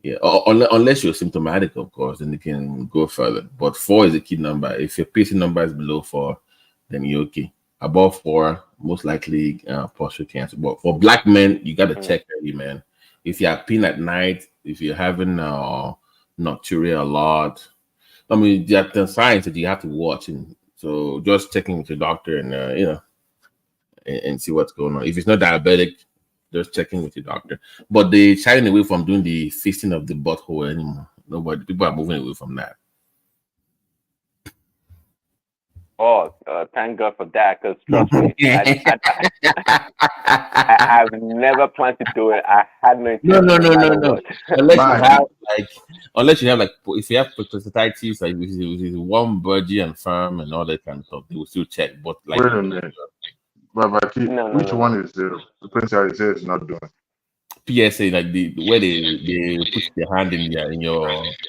D: unless you're symptomatic, of course, then you can go further. But 4 is the key number. If your PSA number is below 4, then you're okay. Above 4, most likely prostate cancer. But for black men, you got to check early, man. If you're peeing at night, if you're having nocturia a lot, I mean, there are signs that you have to watch. And so just checking with your doctor and and see what's going on. If it's not diabetic, just checking with your doctor. But they're shying away from doing the fisting of the butthole anymore. People are moving away from that.
F: Oh, thank God for that, because trust me, I've never planned to do it. I had no
D: No,
F: intention,
D: no,
F: no
D: no, no,
F: matter
D: no.
F: what.
D: Unless you have like, if you have prostatitis, like which is warm, budgie, and firm, and all that kind of stuff, they will still check. But like,
U: Wait a minute. But
F: No,
U: which one is the Prince Harry says not doing?
D: PSA, like the where they put their hand in your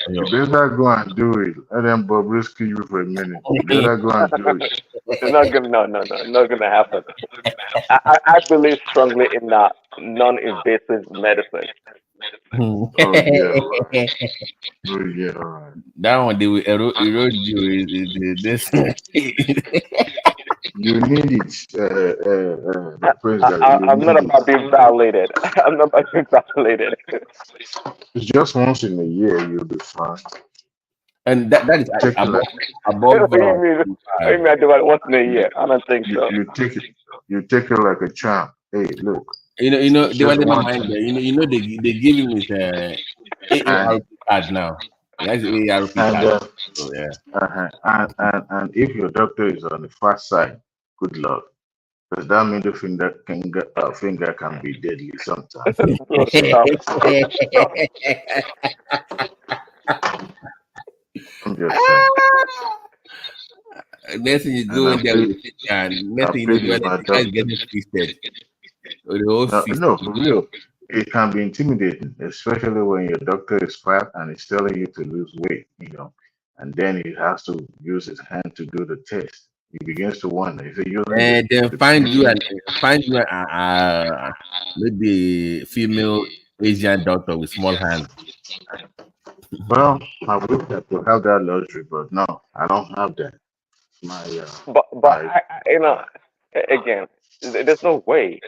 U: You better go and do it. Let them Bobrisky you for a minute. You better go and do it.
F: It's not gonna, not gonna happen. I believe strongly in non-invasive medicine.
U: Oh yeah, right. Oh yeah, right.
D: That one they will erode you. This
U: you need it, the Prince Harry. You
F: I'm not
U: need
F: about being
U: it.
F: violated. I'm not about being violated.
U: It's just once in a year you'll be fine.
D: And that is
U: Take it
D: above
F: What do you mean? What do you mean I do it once in a year? I don't think so.
U: you take it like a champ. Hey, look.
D: You know,
U: It's
D: they were
U: just
D: never
U: one
D: mind
U: time.
D: there. They give him his AARP card now. He has the AARP card. So yeah.
U: And if your doctor is on the fast side, good luck. Because that middle finger can be deadly sometimes.
F: Bro, stop.
U: I'm just saying.
D: Next thing you go in there with it, and next thing you know, the guy's getting twisted. Or the whole fist.
U: No, for real. It can be intimidating, especially when your doctor is fat and he's telling you to lose weight, and then he has to use his hand to do the test. He begins to wonder, is he using
D: And then
U: the
D: find you
U: pencil?
D: maybe female Asian doctor with small hands.
U: Well, I wish I could have that luxury, but no, I don't have that. My
F: But again, there's no way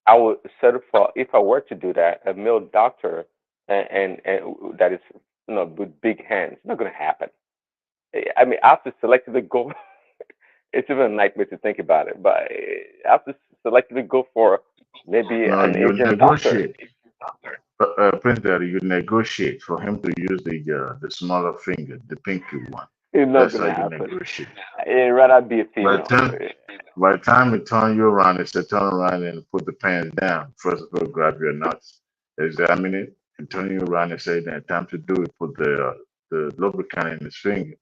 F: I would settle for, if I were to do that, a male doctor and that is with big hands. It's not gonna happen. I mean, I have to selectively go. It's even a nightmare to think about it, but I have to selectively go for maybe
U: no,
F: an
U: you
F: Asian doctor.
U: negotiate. Prince Daddy, you negotiate for him to use the smaller finger, the pinky one.
F: It's not
U: That's how
F: gonna
U: you
F: happen.
U: negotiate.
F: I'd rather be a
U: By the
F: female.
U: time, by the time it turn you around, it's a turn around and put the pen down. First of all, grab your nuts, examine it, and turn you around and say, "Then time to do it." Put the lubricant in his finger.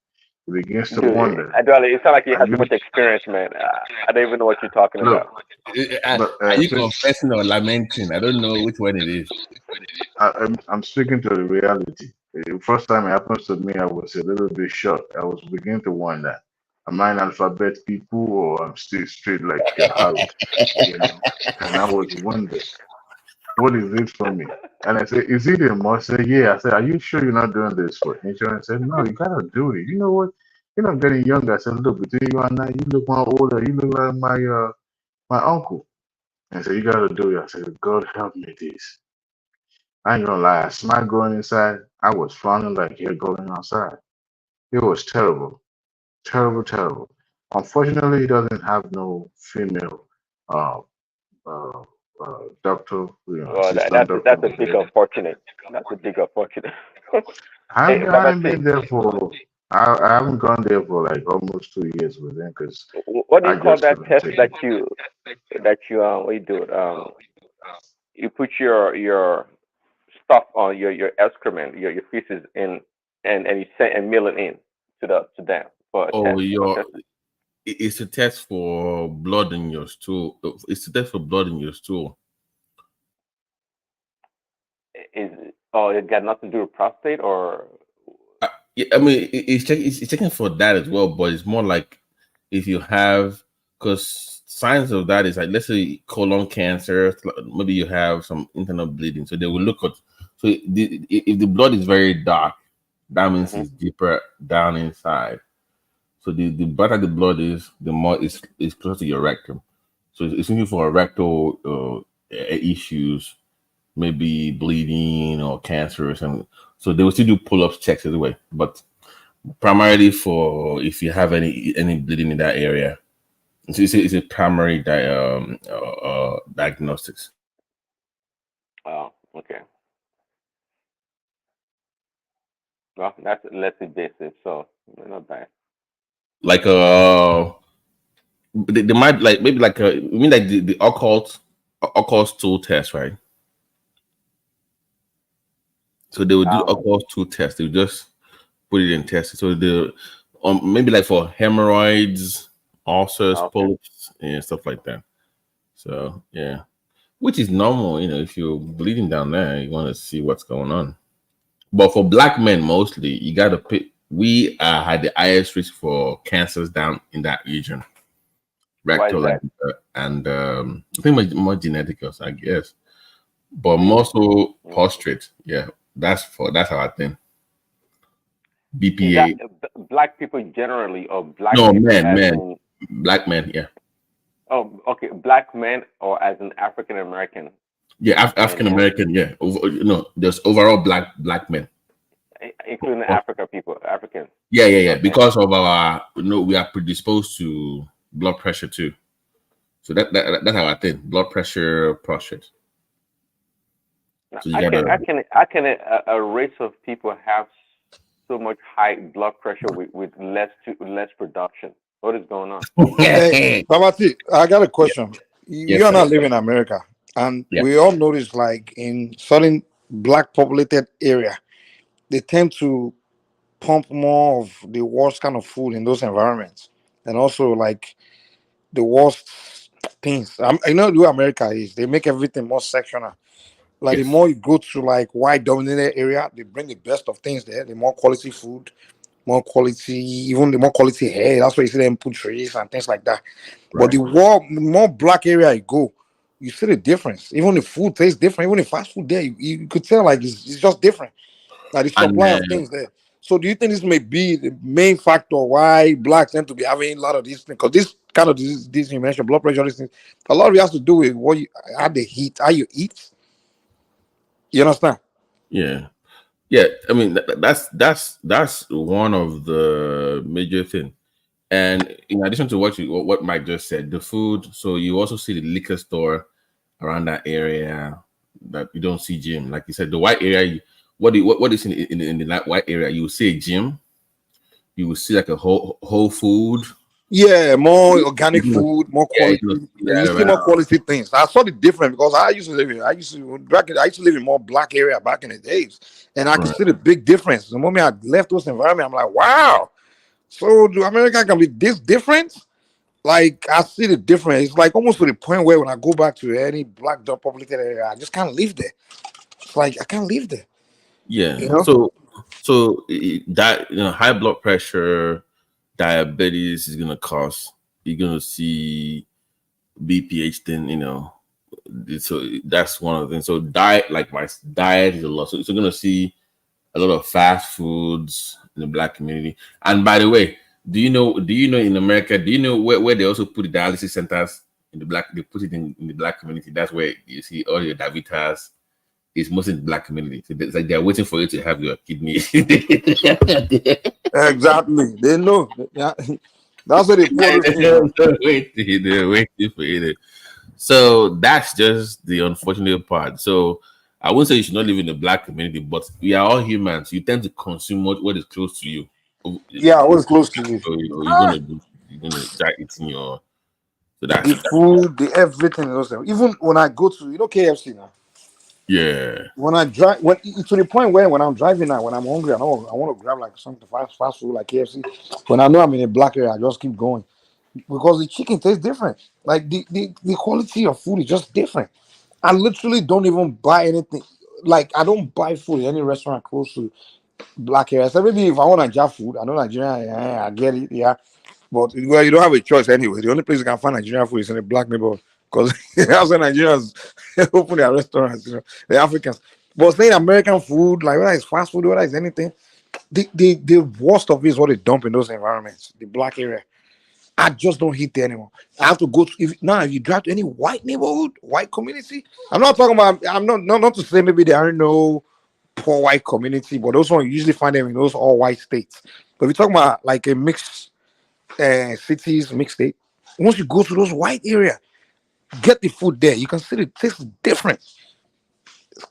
U: He begins to
F: Dude,
U: wonder.
F: it sounds like you
U: Are
F: have too
U: you
F: much experience, man. I don't even know what you're talking
U: look?
F: about.
U: But
D: Are you confessing or lamenting? I don't know which one it is.
U: I'm speaking to the reality. The first time it happens to me, I was a little bit shocked. I was beginning to wonder, am I an alphabet people or I'm still straight like Harold? And I was wondering, what is this for me? And I said, is it a must? I said, yeah. I said, are you sure you're not doing this for insurance? I said, no, you gotta do it. You know what? You're not getting younger. I said, look, between you and I, you look more older. You look like my uncle. I said, you gotta do it. I said, God help me this. I ain't gonna lie, smart going inside, I was frowning like you're going outside. It was terrible, terrible, terrible. Unfortunately, he doesn't have no female uh, uh, doctor,
F: Well,
U: assistant doctor
F: that's a big
U: there.
F: unfortunate. That's a big unfortunate. But
U: I
F: I
U: ain't
F: think,
U: been there for, I haven't gone there for like almost 2 years with them because
F: what do you
U: I
F: call
U: just
F: that
U: couldn't
F: test
U: take
F: that
U: it.
F: you what you do it you put your stuff on your excrement, your feces in, and you send and mail it in to them for a
D: Oh,
F: test for testing.
D: it's a test for blood in your stool. It's a test for blood in your stool.
F: It got nothing to do with prostate or
D: Yeah, I mean, it's checking for that as well, but it's more like if you have, because signs of that is like, let's say colon cancer, maybe you have some internal bleeding. So they will look at, so if the blood is very dark, that means it's deeper down inside. So the better the blood is, the more it's close to your rectum. So it's looking for rectal issues, maybe bleeding or cancer or something. So they will still do pull-ups checks anyway, but primarily for if you have any bleeding in that area. So it's a primary diagnostics.
F: oh, okay. Well, that's less invasive, so not bad.
D: Like they might like maybe like you mean like the occult stool test, right? So they would do occult stool test. They would just put it in test. So the maybe like for hemorrhoids, ulcers, polyps, and stuff like that. So yeah, which is normal. If you're bleeding down there, you want to see what's going on. But for black men, mostly, you got to pick. We had the highest risk for cancers down in that region, rectal and I think more genetic, I guess. But more so prostate. Yeah, that's our thing. BPA.
F: Is that black people generally, or black
D: No,
F: people
D: men. Black men, yeah.
F: Oh, okay. Black men, or as an African American?
D: Yeah, African American, yeah. There's overall black men.
F: Including African.
D: Yeah. Okay. Because of our, we are predisposed to blood pressure too. So that's our thing. Blood pressure, prostate.
F: So how can a race of people have so much high blood pressure with less production? What is going on?
G: Hey, Babati, I got a question. You are not living in America, and we all notice, like in certain black populated area, they tend to pump more of the worst kind of food in those environments, and also like the worst things. I know who America is. They make everything more sectional. Like the more you go to like white dominated area, they bring the best of things there. The more quality food, more quality, even the more quality hair. That's why you see them put trees and things like that. But the more black area you go, you see the difference. Even the food tastes different. Even the fast food there, you could tell like it's just different. Like the supply of things there. So do you think this may be the main factor why blacks tend to be having a lot of these things? Because this kind of disease you mentioned, blood pressure, these things, a lot of it has to do with how they eat, how you eat. You understand?
D: Yeah. I mean, that's one of the major things. And in addition to what Mike just said, the food. So you also see the liquor store around that area that you don't see gym. Like you said, the white area. What is in the white area? You will see a gym. You will see like a whole food.
G: Yeah, more organic food, more quality. You see more quality things. I saw the difference because I used to live in more black area back in the days, and I could see the big difference. The moment I left those environments, I'm like, wow. So do America can be this different? Like I see the difference. It's like almost to the point where when I go back to any black populated area, I just can't live there. It's like I can't live there.
D: Yeah.
G: You know?
D: So that high blood pressure, diabetes is gonna cause. You're gonna see BPH thing. So that's one of the things. So diet, like my diet, is a lot. So you're gonna see a lot of fast foods in the black community. And by the way, do you know in America? Do you know where they also put the dialysis centers in the black? They put it in the black community. That's where you see all your diabetes. It's mostly in the black community. So it's like they're waiting for you to have your kidney.
G: Exactly. They know. Yeah. That's what they put.
D: They're waiting for you. So that's just the unfortunate part. So I wouldn't say you should not live in the black community, but we are all humans. You tend to consume what is close to you.
G: Yeah, what's close to you?
D: So you're gonna start eating your. So that's
G: the food, the everything. Even when I go to KFC now.
D: Yeah.
G: When I drive, to the point where when I'm driving now, when I'm hungry, I want to grab like something fast food like KFC. When I know I'm in a black area, I just keep going because the chicken tastes different. Like the quality of food is just different. I literally don't even buy anything. Like I don't buy food in any restaurant close to black area. So maybe if I want Nigerian food, I know Nigerian, I get it, yeah. But well, you don't have a choice anyway. The only place you can find Nigerian food is in a black neighborhood because that's when Nigerians open their restaurants, the Africans. But saying American food, like whether it's fast food, whether it's anything, the worst of it is what they dump in those environments, the black area. I just don't hit there anymore. I have to go to if you drive to any white neighborhood, white community. I'm not talking about. I'm not to say maybe there are no poor white community, but those ones you usually find them in those all white states. But if you're talking about like a mixed cities, mixed state, once you go to those white area, get the food there. You can see the taste different.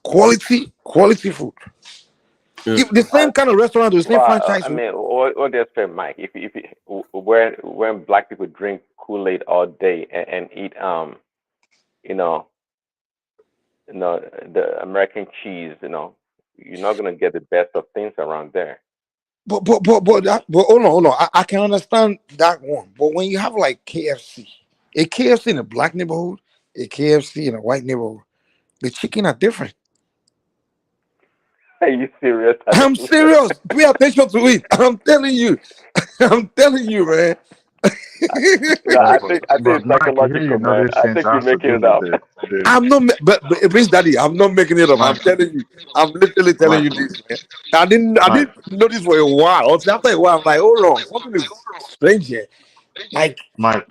G: Quality food. If the same kind of restaurant with the same franchise.
F: I mean, what they say, Mike. If when black people drink Kool-Aid all day and eat the American cheese, you're not gonna get the best of things around there.
G: But hold on. I can understand that one. But when you have like KFC, a KFC in a black neighborhood, a KFC in a white neighborhood, the chicken are different.
F: Are you serious?
G: I'm serious. Pay attention to it. I'm telling you. I'm telling you, man.
F: No, I think it's psychological, man. I think you're making it up.
G: I'm not, but Prince Daddy, I'm not making it up. I'm telling you. I'm literally telling you this, man. I didn't know this for a while. Also, after a while, I'm like, hold on, something is strange here. Like,
U: Mike,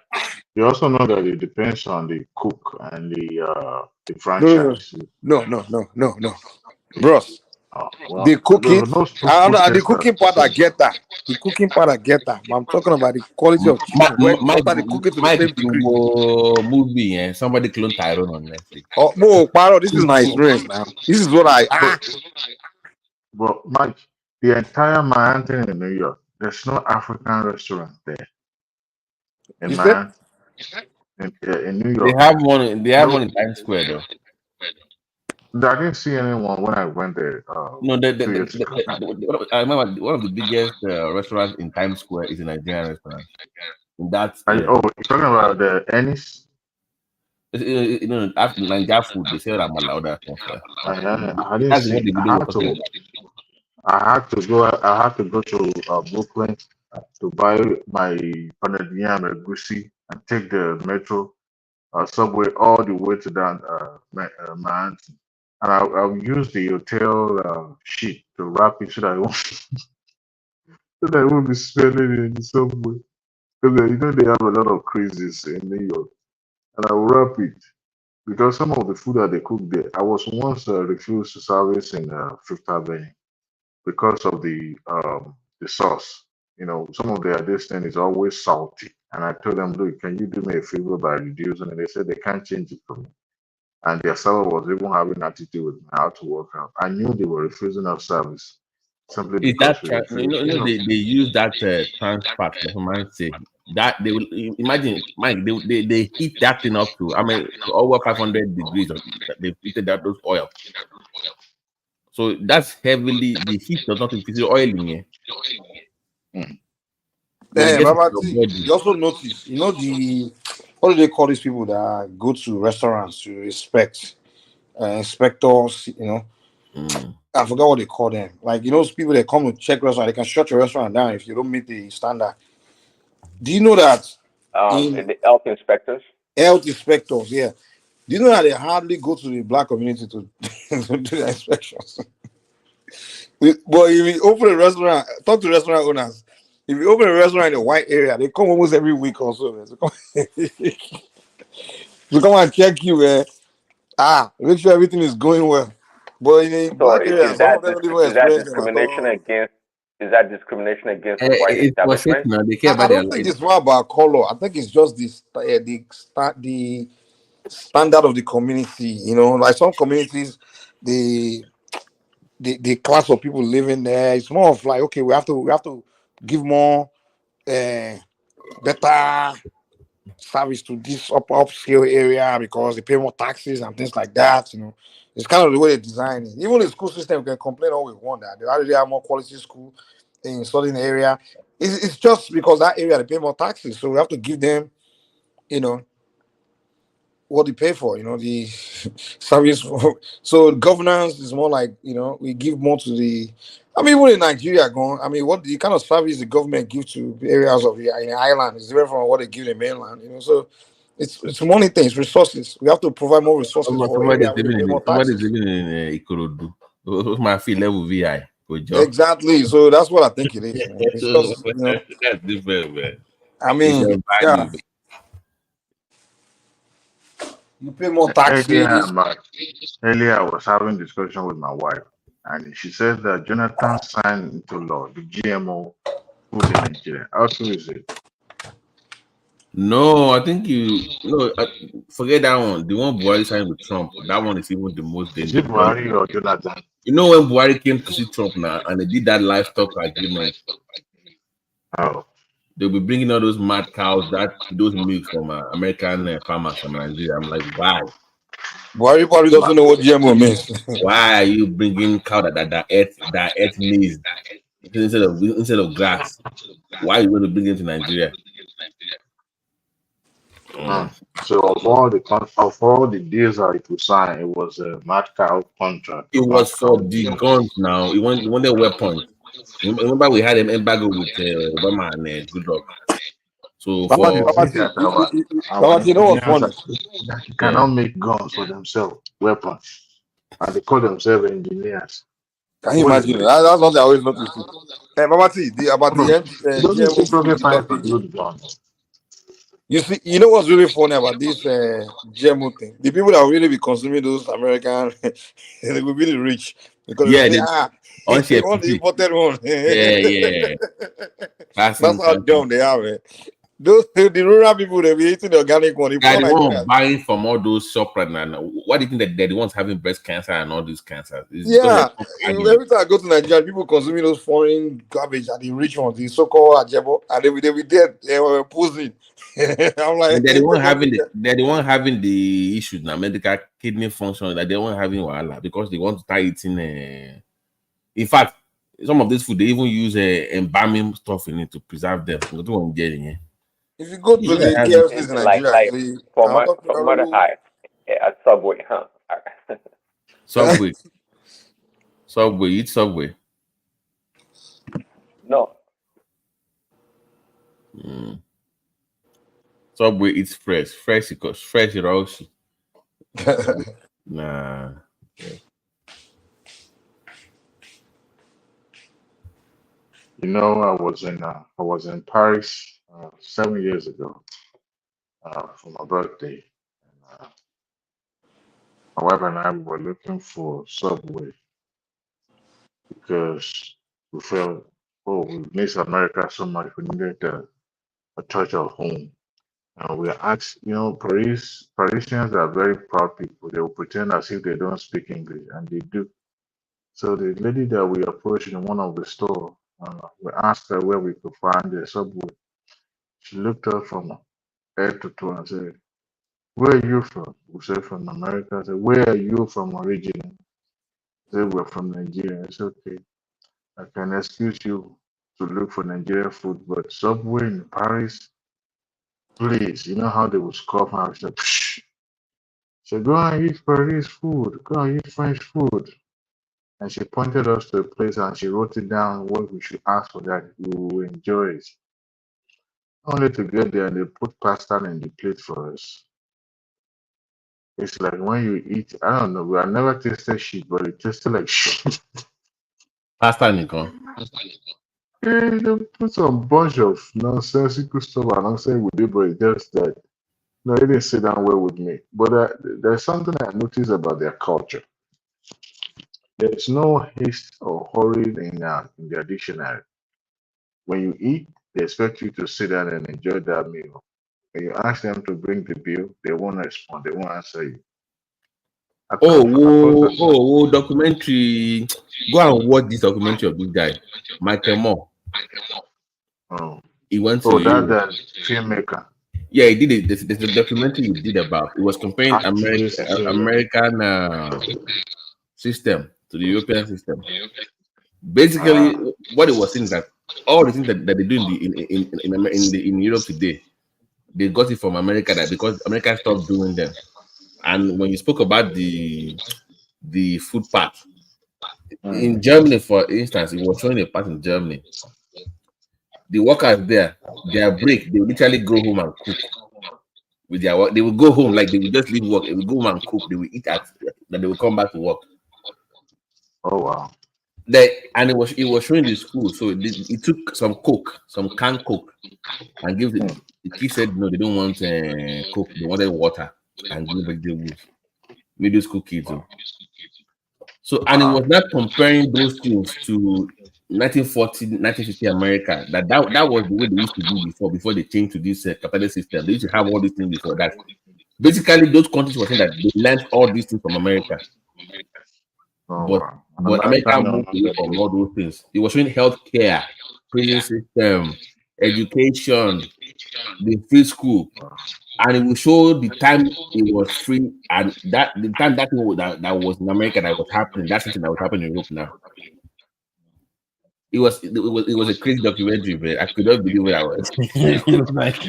U: you also know that it depends on the cook and the franchise.
G: No. Bros.
U: Well,
G: the cooking, the cooking part, I
U: same.
G: get that. The cooking part, I get that. But I'm talking about the quality of chicken. What are they cooking to the same degree?
D: Movie, and somebody cloned Tyrone on Netflix.
G: Oh, no, Paro, this is my experience now. This is what
U: But Mike, the entire Manhattan in New York, there's no African restaurant there. In Manhattan, in New York,
D: They have one. They have one in Times Square, though.
U: I didn't see anyone when I went there.
D: No, I remember one of the biggest restaurants in Times Square is a Nigerian restaurant. That's
U: you're talking about the Ennis?
D: After Nigerian food, they sell amala all that stuff.
U: I didn't see. I had to go to Brooklyn to buy my pounded yam egusi and take the metro subway all the way to down Manhattan. And I'll use the hotel sheet to wrap it so that I won't be spending it in the subway. Because they have a lot of crazies in New York. And I'll wrap it. Because some of the food that they cook there, I was once refused to service in Fifth Avenue because of the sauce. Some of their this thing is always salty. And I told them, look, can you do me a favor by reducing it? They said they can't change it for me. And their server was even having attitude with me how to work out. I knew they were refusing our service simply because we refused.
D: They use that trans fat performance that they will imagine, Mike. They heat that thing up to over 500 degrees. They heated those oil. So that's heavily the heat does not increase the oil in here.
G: You also notice, what do they call these people that go to restaurants to inspect inspectors? I forgot what they call them. Like those people that come to check restaurant, they can shut your restaurant down if you don't meet the standard. Do you know that?
F: The health inspectors.
G: Health inspectors, yeah. Do you know that they hardly go to the black community to do the inspections? But if you open a restaurant, talk to restaurant owners. If you open a restaurant in a white area, they come almost every week or so. To come and check you, make sure everything is going well. But in a black area,
F: is that discrimination against? Is that discrimination against the white establishment?
G: I don't think it's more about color. I think it's just the standard of the community. Like some communities, the class of people living there, it's more of like, okay, we have to give more better service to this upscale area because they pay more taxes and things like that. It's kind of the way they design it. Even the school system can complain all we want that they already have more quality school in certain area. It's just because that area they pay more taxes, so we have to give them, what they pay for, the service. So governance is more like, we give more to the. Even in Nigeria, what the kind of service the government give to areas of the island is different from what they give the mainland. So it's money things, resources. We have to provide more resources for areas where they pay more taxes.
D: Somebody's living in Ikorodu. Those my fee level VI.
G: Exactly. So that's what I think it is. Man. It's just,
D: that's different, man.
G: You pay more taxes.
U: Earlier, I was having discussion with my wife, and she said that Jonathan signed into law the GMO food in Nigeria. How true is it?
D: No, I think forget that one. The one Buhari signed with Trump, that one is even the most dangerous.
U: Is it Buhari or Jonathan?
D: You know when Buhari came to see Trump now, and they did that livestock agreement.
U: Oh.
D: They'll be bringing all those mad cows, those milk from American farmers from Nigeria. I'm like, why?
G: Buhari probably doesn't know what GMO means.
D: Why are you bringing cow that eat maize instead of grass? Why are you going to bring them to Nigeria?
U: So of all the deals that it was signed, it was a mad cow contract.
D: It was for the guns now. He wanted weapons. Remember we had an embargo with Obama and Goodluck. So for
U: you know what's funny? That you cannot make guns for themselves, weapons, and they call themselves engineers.
G: Can you imagine? That's what I always noticed. About the
U: GMO.
G: You see, you know what's really funny about this GMO thing? The people that will really be consuming those American, they will be really rich because they say, they want the imported one.
D: Yeah.
G: That's how dumb they are, man. The rural people, they be eating the organic one.
D: They are the one buying from all those shops right now. Why do you think that they're the ones having breast cancer and all these cancers?
G: Yeah, every time I go to Nigeria, people consuming those foreign garbage and the rich ones, the so-called ajebo, and they be there, they were posing. I'm like,
D: they're the one having the issues now, medical kidney function, that they won't having wahala because they want to start eating. In fact, some of this food they even use embalming stuff in it to preserve them.
G: If you go to the KFCs in Nigeria,
F: for Mother High at Subway, huh?
D: Subway. Eat Subway.
F: No.
D: Subway eats fresh because fresh Roshi. Nah.
U: You know, I was in Paris 7 years ago for my birthday. And, my wife and I were looking for Subway because we felt, we miss America so much. We needed a touch of home. And we asked, Parisians are very proud people. They will pretend as if they don't speak English, and they do. So the lady that we approached in one of the stores, we asked her where we could find the Subway. She looked up from head to toe and said, "Where are you from?" We said, "From America." I said, "Where are you from originally?" They said, "We're from Nigeria." I said, "Okay, I can excuse you to look for Nigerian food, but Subway in Paris, please." You know how they would scoff and say, "Psh." So go and eat Paris food, go and eat French food. And she pointed us to a place and she wrote it down what we should ask for that we will enjoy it. Only to get there and they put pasta in the plate for us. It's like when you eat, I don't know, I never tasted shit, but it tasted like shit.
D: Pasta Nico.
U: Yeah, they put some bunch of nonsensical stuff alongside with it, but it's just that, no, it didn't sit down well with me. But there's something I noticed about their culture. There's no haste or hurry in their dictionary. When you eat, they expect you to sit down and enjoy that meal. When you ask them to bring the bill, they won't respond. They won't answer you.
D: Documentary. Go and watch this documentary of this guy, Michael Moore.
U: Oh.
D: He went to
U: that filmmaker.
D: Yeah, he did it. There's a documentary he did about. It was comparing American system to the European system. Basically, what it was saying is that all the things that they do in Europe today, they got it from America. That because America stopped doing them. And when you spoke about the food part in Germany, for instance, it was showing a part in Germany. The workers there, their break, they literally go home and cook with their work. They will go home, like they will just leave work. They will go home and cook. They will eat then they will come back to work.
U: Oh wow!
D: And it was showing the school. So it took some Coke, some canned Coke, and give the kids said no, they don't want Coke. They wanted water and give vegetables. Middle school kids. So and it was not comparing those things to 1940, 1950 America. That was the way they used to do before they changed to this capitalist system. They used to have all these things before that. Basically, those countries were saying that they learned all these things from America. But America moved away from all those things. It was showing healthcare, prison system, education, the free school, and it will show the time it was free and that the time that was in America that was happening. That's something that was happening in Europe now. It was a crazy documentary, but I could not believe what I was. It was like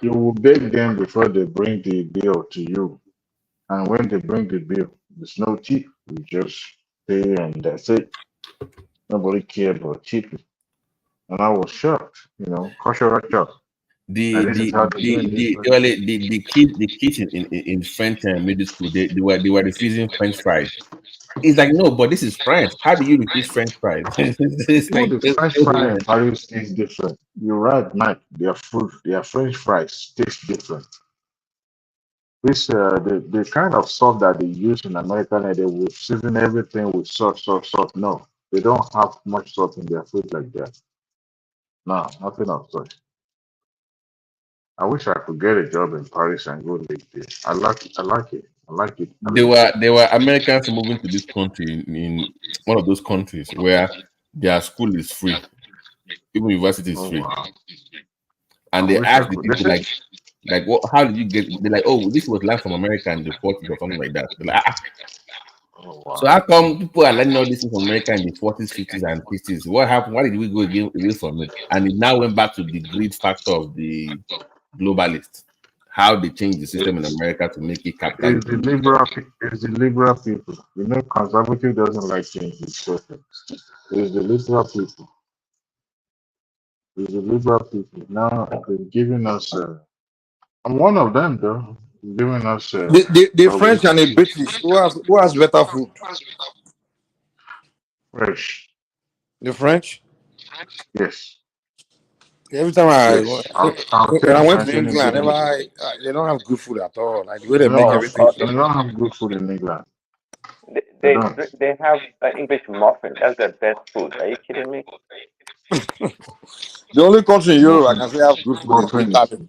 U: you will beg them before they bring the bill to you, and when they bring the bill, there's no tip. You just pay and that's it. Nobody cared about tipping, and I was shocked. Cultural shock.
D: the kids in French middle school they were refusing French fries. It's like, no, but this is French. How do you refuse French fries? It's
U: Even
D: like
U: the French fry in Paris tastes different. You're right, Mike. Their French fries taste different. This the kind of salt that they use in America, and they will season everything with salt, salt, salt. No, they don't have much salt in their food like that. No, nothing of such. I wish I could get a job in Paris and go live there. I like it. I like it. I like it. I
D: There
U: live there.
D: were Americans moving to this country in one of those countries where their school is free, even university is free,
U: Wow.
D: and
U: I
D: they
U: wish I
D: asked the
U: could.
D: people like what? How did you get? They're like, oh, this was land from America in the 40s or something like that. They're like, so how come people are learning all this things from America in the 40s, 50s, and 50s? What happened? Why did we go away from it? And it now went back to the greed factor of the globalists. How they changed the system in America to make it
U: It's
D: capitalist.
U: the liberal people. Conservative doesn't like change. It's perfect. It's the liberal people. It's the liberal people. Now they're giving us. I'm one of them, though. Giving us.
G: The French and the British, who has better food?
U: Fresh.
G: The French.
U: Yes.
G: Every time
U: I'll
G: when
U: take
G: I
U: the
G: went
U: French
G: to
U: any
G: England,
U: day.
G: they don't have good food at all. Like the way they make everything.
U: They don't have good food in England.
F: They have English muffin. That's their best food. Are you kidding me?
G: The only country in Europe I can say have good food is Italy.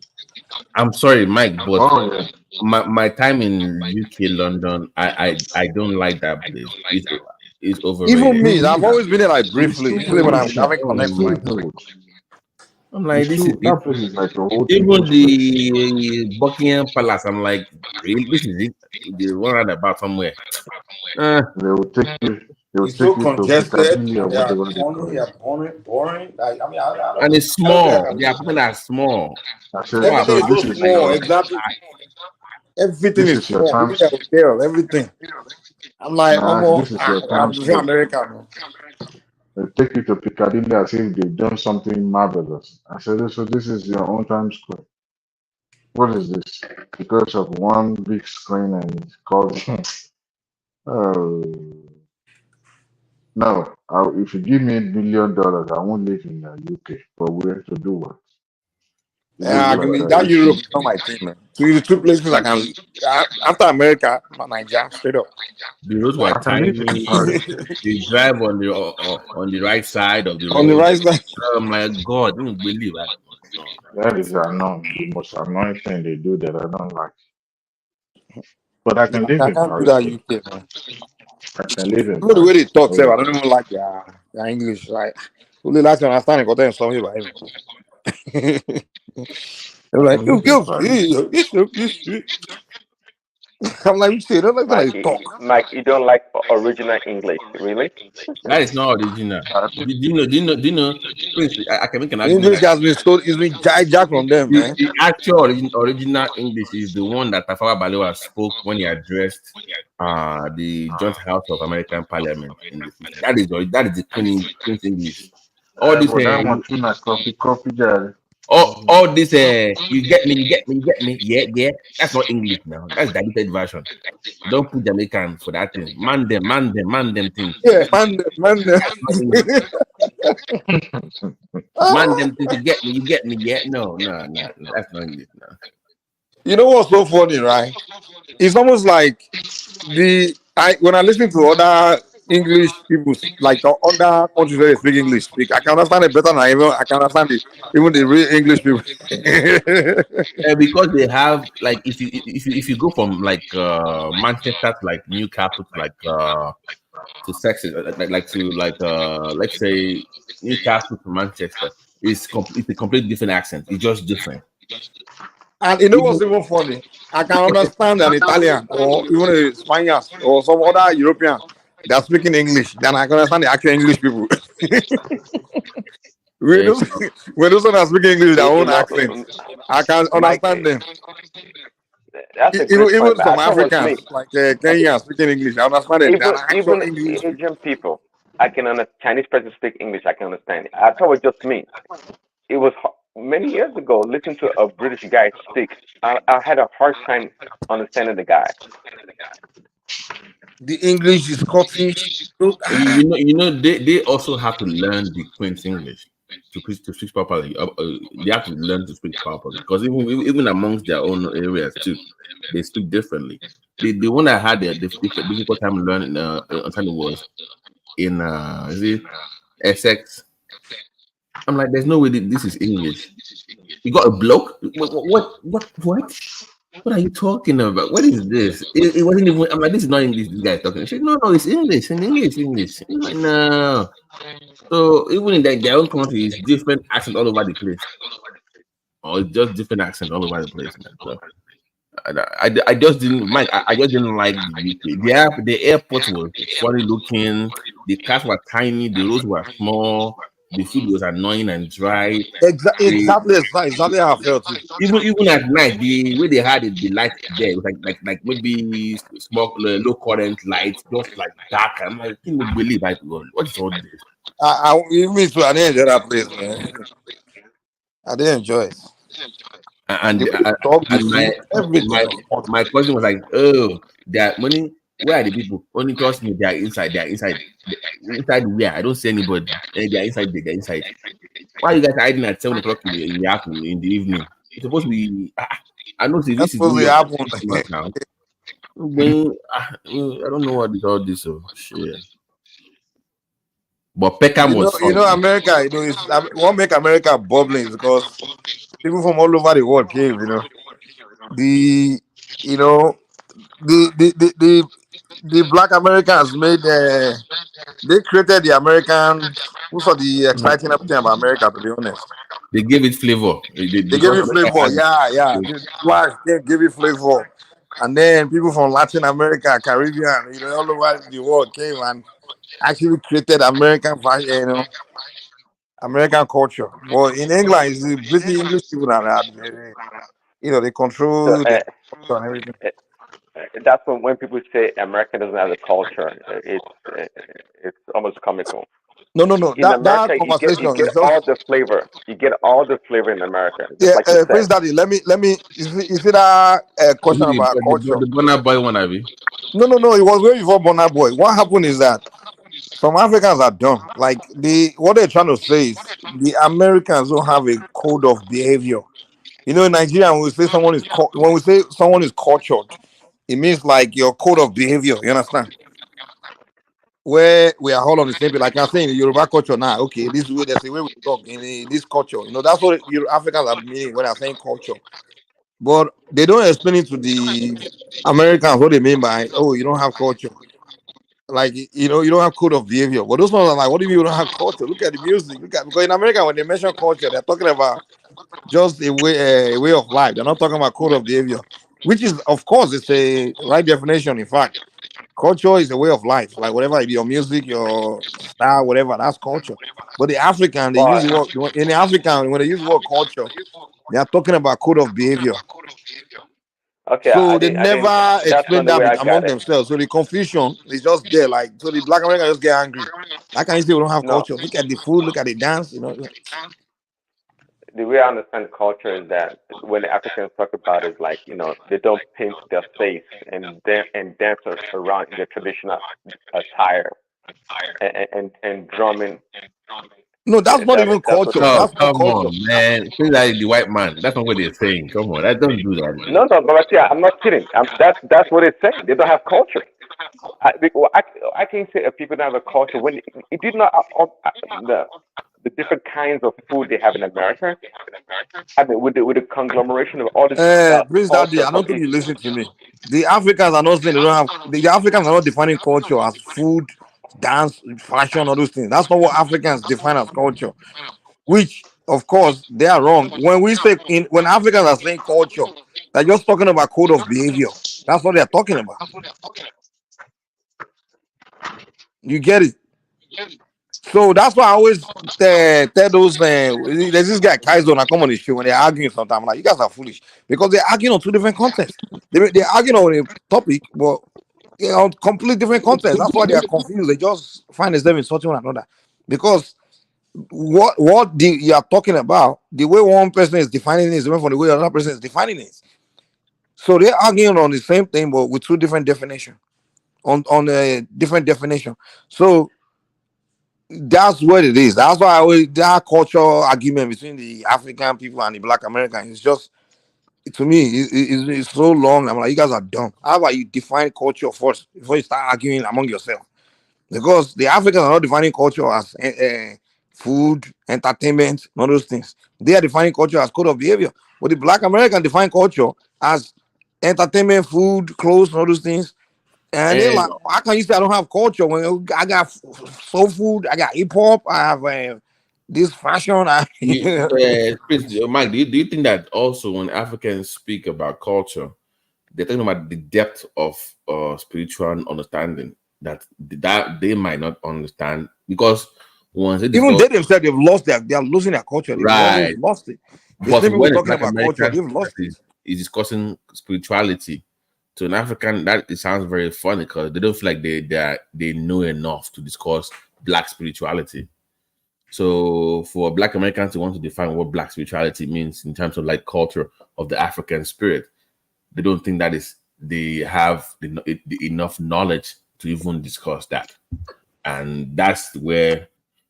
D: I'm sorry, Mike, but my time in UK, London, I don't like that place. It's overrated.
G: Even me, I've always been there like briefly. Usually when I'm having connect with my friends.
D: I'm like, this is it.
U: That place is like a whole
D: Even the Buckingham Palace, I'm like, really? This is it? They run about somewhere.
U: They will take you. They will
G: It's
U: take
G: so
U: you to
G: congested.
U: Piccadilly or
G: They are
U: whatever they call it.
G: boring. Like, I mean, I don't
D: And it's
G: think I
D: small.
G: can.
D: The apartments are small.
G: Everything is so small. Exactly. Everything is small. Even the hotel, everything. I'm like,
U: this is your
G: I'm
U: time slot.
G: American.
U: They take you to Piccadilly as if they've done something marvelous. I said, so this is your own time square. What is this? Because of one big screen and it's called. Oh. No, if you give me $1 billion, I won't live in the UK. But we have to do what?
G: Yeah, that Europe is not my thing, man. So the two places I can after America, Nigeria, straight up.
D: The roads were tiny. They drive on the right side of the road.
G: On the right side.
D: Oh my God, you believe that?
U: That is annoying. The most annoying thing they do that I don't like. But I can live in
G: can't do
U: Paris.
G: that UK, man.
U: I can live in
G: Even the way they talk,
U: Paris.
G: I don't even like their English. Like, only like to understand it, but something about him. They're like, I'm like, you say, don't like when I talk.
F: Mike, you don't like original English, really?
D: That is not original. Do you know? I can make an argument.
G: English has been stolen. It's been hijacked from them, man.
D: The actual original English is the one that Tafawa Balewa spoke when he addressed the Joint House of American Parliament in the 50s. That is the Queen's English. All this all this you get me, yeah. That's not English now. That's diluted version. Don't put Jamaican for that thing. Man them things.
G: Yeah, man them.
D: Man them things. You get me, yeah. No, that's not English now.
G: You know what's so funny, right? It's almost like when I listen to other English people, like the other countries where they speak English, speak. I can understand it better than I can understand it, even the real English people.
D: Because they have like if you go from like Manchester to like Newcastle to like to Sussex, let's say Newcastle to Manchester, it's a completely different accent. It's just different.
G: And you know what's even funny? I can understand an Italian or even a Spaniard or some other European that are speaking English than I can understand the actual English people. when those are speaking English, their own accent, I can understand them.
F: That's a great point.
G: Even some Africans like Kenyans speaking English, I understand it. They're actual
F: Even
G: English.
F: Asian people, I can understand. Chinese person speak English, I can understand. I thought it was just me. It was many years ago. Listening to a British guy speak, I had a hard time understanding the guy.
G: The English is Scottish.
D: You know, they also have to learn the Queen's English to speak properly. They have to learn to speak properly because even amongst their own areas too, they speak differently. The one I had the difficult time learning understanding was in is it Essex. I'm like, there's no way this is English. You got a bloke? What are you talking about? What is this? It wasn't even. I'm like, this is not English. This guy talking. She said, no, it's English. And English. I'm like, no. So even in their own country, it's different accent all over the place, or it's just different accent all over the place. Man. So I just didn't, Mike. I just didn't like the UK. The airport was funny looking. The cars were tiny. The roads were small. The food was annoying and dry.
G: Exactly how I felt too.
D: Even at night, the way they had it, the light there, it was like maybe small low current lights, just like dark. I'm like, can you believe what is all this?
G: Me too. I didn't enjoy that place, man. I didn't enjoy it.
D: And my question was like, oh, that money. Where are the people? Only trust me, they are inside. Inside where? I don't see anybody. They are inside. They're inside. Why are you guys hiding at 7 o'clock in the afternoon, in the evening? It's supposed to be. I know this is New York now. I don't know what is all this. So shit. But Peckham was.
G: America. What make America bubbling is because people from all over the world came. The Black Americans made. They created the American. What's the exciting thing about America? To be honest,
D: they gave it flavor. They
G: gave it flavor. Yeah. Black gave it flavor, and then people from Latin America, Caribbean, all over the world came and actually created American fashion, American culture. Well, in England, it's the British English people that they control the culture and everything.
F: That's when people say America doesn't have a culture, it's almost comical.
G: No.
F: In America, you get all the flavor. You get all the flavor in America.
G: Prince Daddy, let me. Is it a question about culture?
D: The Burna Boy one, Abby?
G: No. It was way before Burna Boy. What happened is that some Africans are dumb. Like what they're trying to say is the Americans don't have a code of behavior. In Nigeria, when we say someone is cultured, it means like your code of behavior. You understand? Where we are all on the same page. Like I'm saying, in Yoruba culture now, okay, this way there's a way we talk in this culture. That's what Africans are meaning when I'm saying culture. But they don't explain it to the Americans what they mean by, you don't have culture. Like, you don't have code of behavior. But those ones are like, what do you mean you don't have culture? Look at the music. Because in America, when they mention culture, they're talking about just a way of life. They're not talking about code of behavior, which is, of course, it's a right definition. In fact, culture is a way of life. Like whatever it be, your music, your style, whatever, that's culture. But the African, they use the word, in the African, when they use the word culture, they are talking about code of behavior.
F: Okay,
G: so they never explain that among themselves. So the confusion is just there. Like, so the Black Americans just get angry. How can you say we don't have culture? Look at the food, look at the dance,
F: The way I understand culture is that when the Africans talk about it, like, they don't paint their face and dance around in their traditional attire and drumming.
G: No, that's not even culture. That's not
D: come
G: culture.
D: On, man. Feel like the white man. That's not what they're saying. Come on, don't do that.
F: No, but I'm not kidding. That's what it's saying. They don't have culture. I can say people don't have a culture when it did not the different kinds of food they have in America. I mean, with the conglomeration of all this
G: Prince Daddy,
F: culture
G: I
F: from
G: don't think
F: each.
G: you listen to me. The Africans are not saying they don't have. The Africans are not defining culture as food, dance, fashion, all those things. That's not what Africans define as culture. Which, of course, they are wrong. When we say when Africans are saying culture, they're just talking about code of behavior. That's what they're talking about. You get it? So that's why I always tell those. There's this guy Kaizo, I come on the show when they're arguing sometimes. I'm like, you guys are foolish because they're arguing on two different contexts. They're arguing on a topic, but on completely different contexts. That's why they are confused. They just find themselves insulting one another because you are talking about, the way one person is defining it is different from the way another person is defining it. So they're arguing on the same thing, but with two different definitions. On a different definition. So that's what it is. That's why I always that cultural argument between the African people and the Black Americans is just, to me, it's so long. I'm like, you guys are dumb. How about you define culture first before you start arguing among yourself? Because the Africans are not defining culture as food, entertainment, and all those things. They are defining culture as code of behavior. But the Black American define culture as entertainment, food, clothes, and all those things. And they're like, how can you say I don't have culture when I got soul food, I got hip hop, I have this fashion?
D: Mike, do you think that also when Africans speak about culture, they're talking about the depth of spiritual understanding that they might not understand, because once they
G: even they themselves, they've lost they are losing their culture. They've almost lost it.
D: But
G: People
D: when
G: talking about culture, they've lost it.
D: Is discussing spirituality to an African, that it sounds very funny because they don't feel like they know enough to discuss Black spirituality. So for Black Americans to want to define what Black spirituality means in terms of like culture of the African spirit, they don't think that they have enough knowledge to even discuss that. And that's where,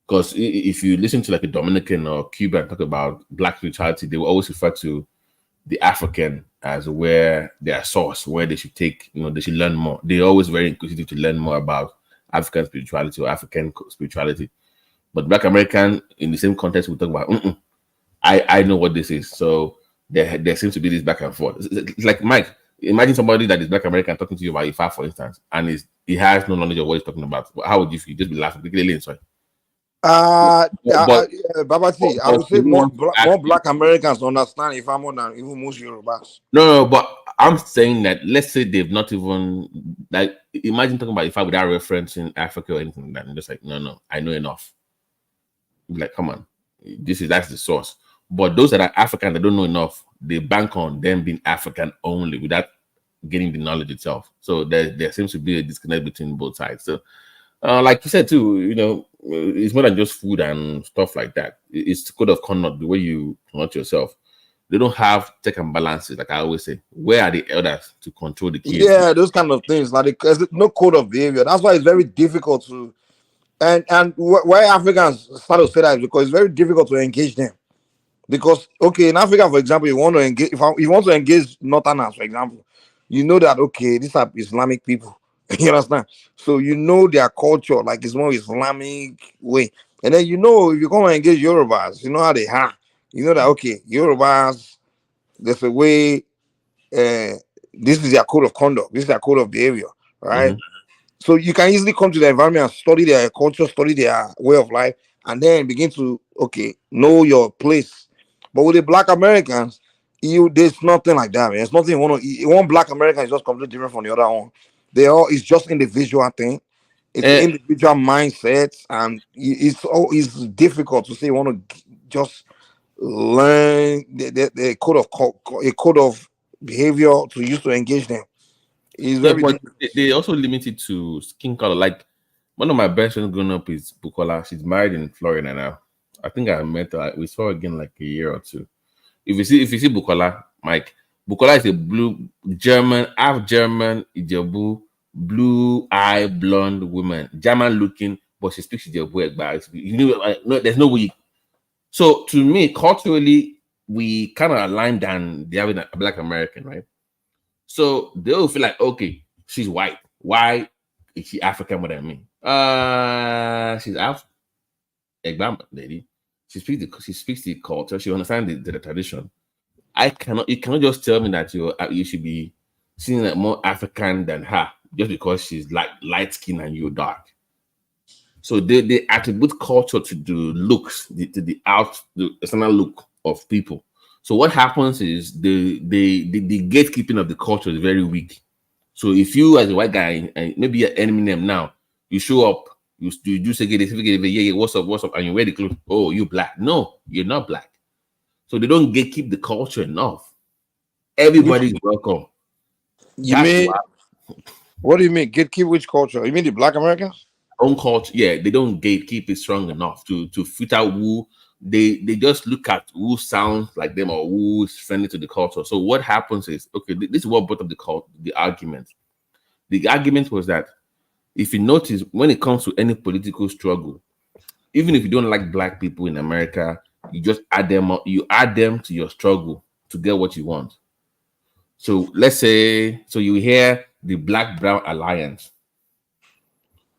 D: because if you listen to like a Dominican or Cuban talk about Black spirituality, they will always refer to the African as where their source, where they should take, they should learn more. They're always very inquisitive to learn more about African spirituality or African spirituality. But Black American, in the same context, we talk about, I know what this is. So there seems to be this back and forth. It's like, Mike, imagine somebody that is Black American talking to you about Ifa, for instance, and he has no knowledge of what he's talking about. How would you feel? Just be laughing. Sorry.
G: Babati, I would say more Black Americans understand Ifa more than even most Yorubas.
D: No, but I'm saying that let's say they've not even, like, imagine talking about Ifa without referencing Africa or anything like that. And just like, no, I know enough. Like, come on, that's the source. But those that are African that don't know enough, they bank on them being African only without getting the knowledge itself. So there seems to be a disconnect between both sides. So, like you said too, it's more than just food and stuff like that. It's code of conduct, the way you conduct yourself. They don't have check and balances, like I always say. Where are the elders to control the kids?
G: Yeah, those kind of things. Like, there's no code of behavior. That's why it's very difficult to. And why Africans start to say that is because it's very difficult to engage them. Because, okay, in Africa, for example, you want to engage, you want to engage Northerners, for example, you know that, okay, these are Islamic people. You understand? So you know their culture, like it's more Islamic way. And then if you come and engage Yorubas, you know how they are. You know that, okay, Yorubas, there's a way, this is their code of conduct, this is their code of behavior, right? Mm-hmm. So you can easily come to the environment and study their culture, study their way of life, and then begin to, know your place. But with the Black Americans, there's nothing like that, man. It's nothing. One Black American is just completely different from the other one. It's just individual thing. It's an individual mindset, and it's difficult to say you want to just learn the code of behavior to use to engage them.
D: But they also limit it to skin color. Like, one of my best friends growing up is Bukola. She's married in Florida now. I think I met her. We saw her again like a year or two. If you see Bukola, Mike, Bukola is a blue German, half German, Ijebu, blue-eye, blonde woman, German looking, but she speaks Ijebu. No, there's no way. So to me, culturally, we kind of aligned than they have a Black American, right? So they'll feel like, okay, she's white. Why is she African more than me? She's Egbam lady. She speaks the culture. She understands the tradition. You cannot just tell me that you should be seen like more African than her just because she's like light skin and you're dark. So they attribute culture to the looks, the external look of people. So what happens is the gatekeeping of the culture is very weak. So if you as a white guy and maybe you're enemy name now, you show up, you do say yeah, what's up, and you wear the clothes. Oh, you black? No, you're not black. So they don't gatekeep the culture enough. Everybody is welcome.
G: What do you mean gatekeep which culture? You mean the Black Americans?
D: Own culture, yeah, they don't gatekeep it strong enough to filter who they just look at who sounds like them or who is friendly to the culture. So what happens is, okay, this is what brought up the argument. The argument was that if you notice, when it comes to any political struggle, even if you don't like black people in America, you just add them to your struggle to get what you want. So let's say, you hear the Black-Brown Alliance,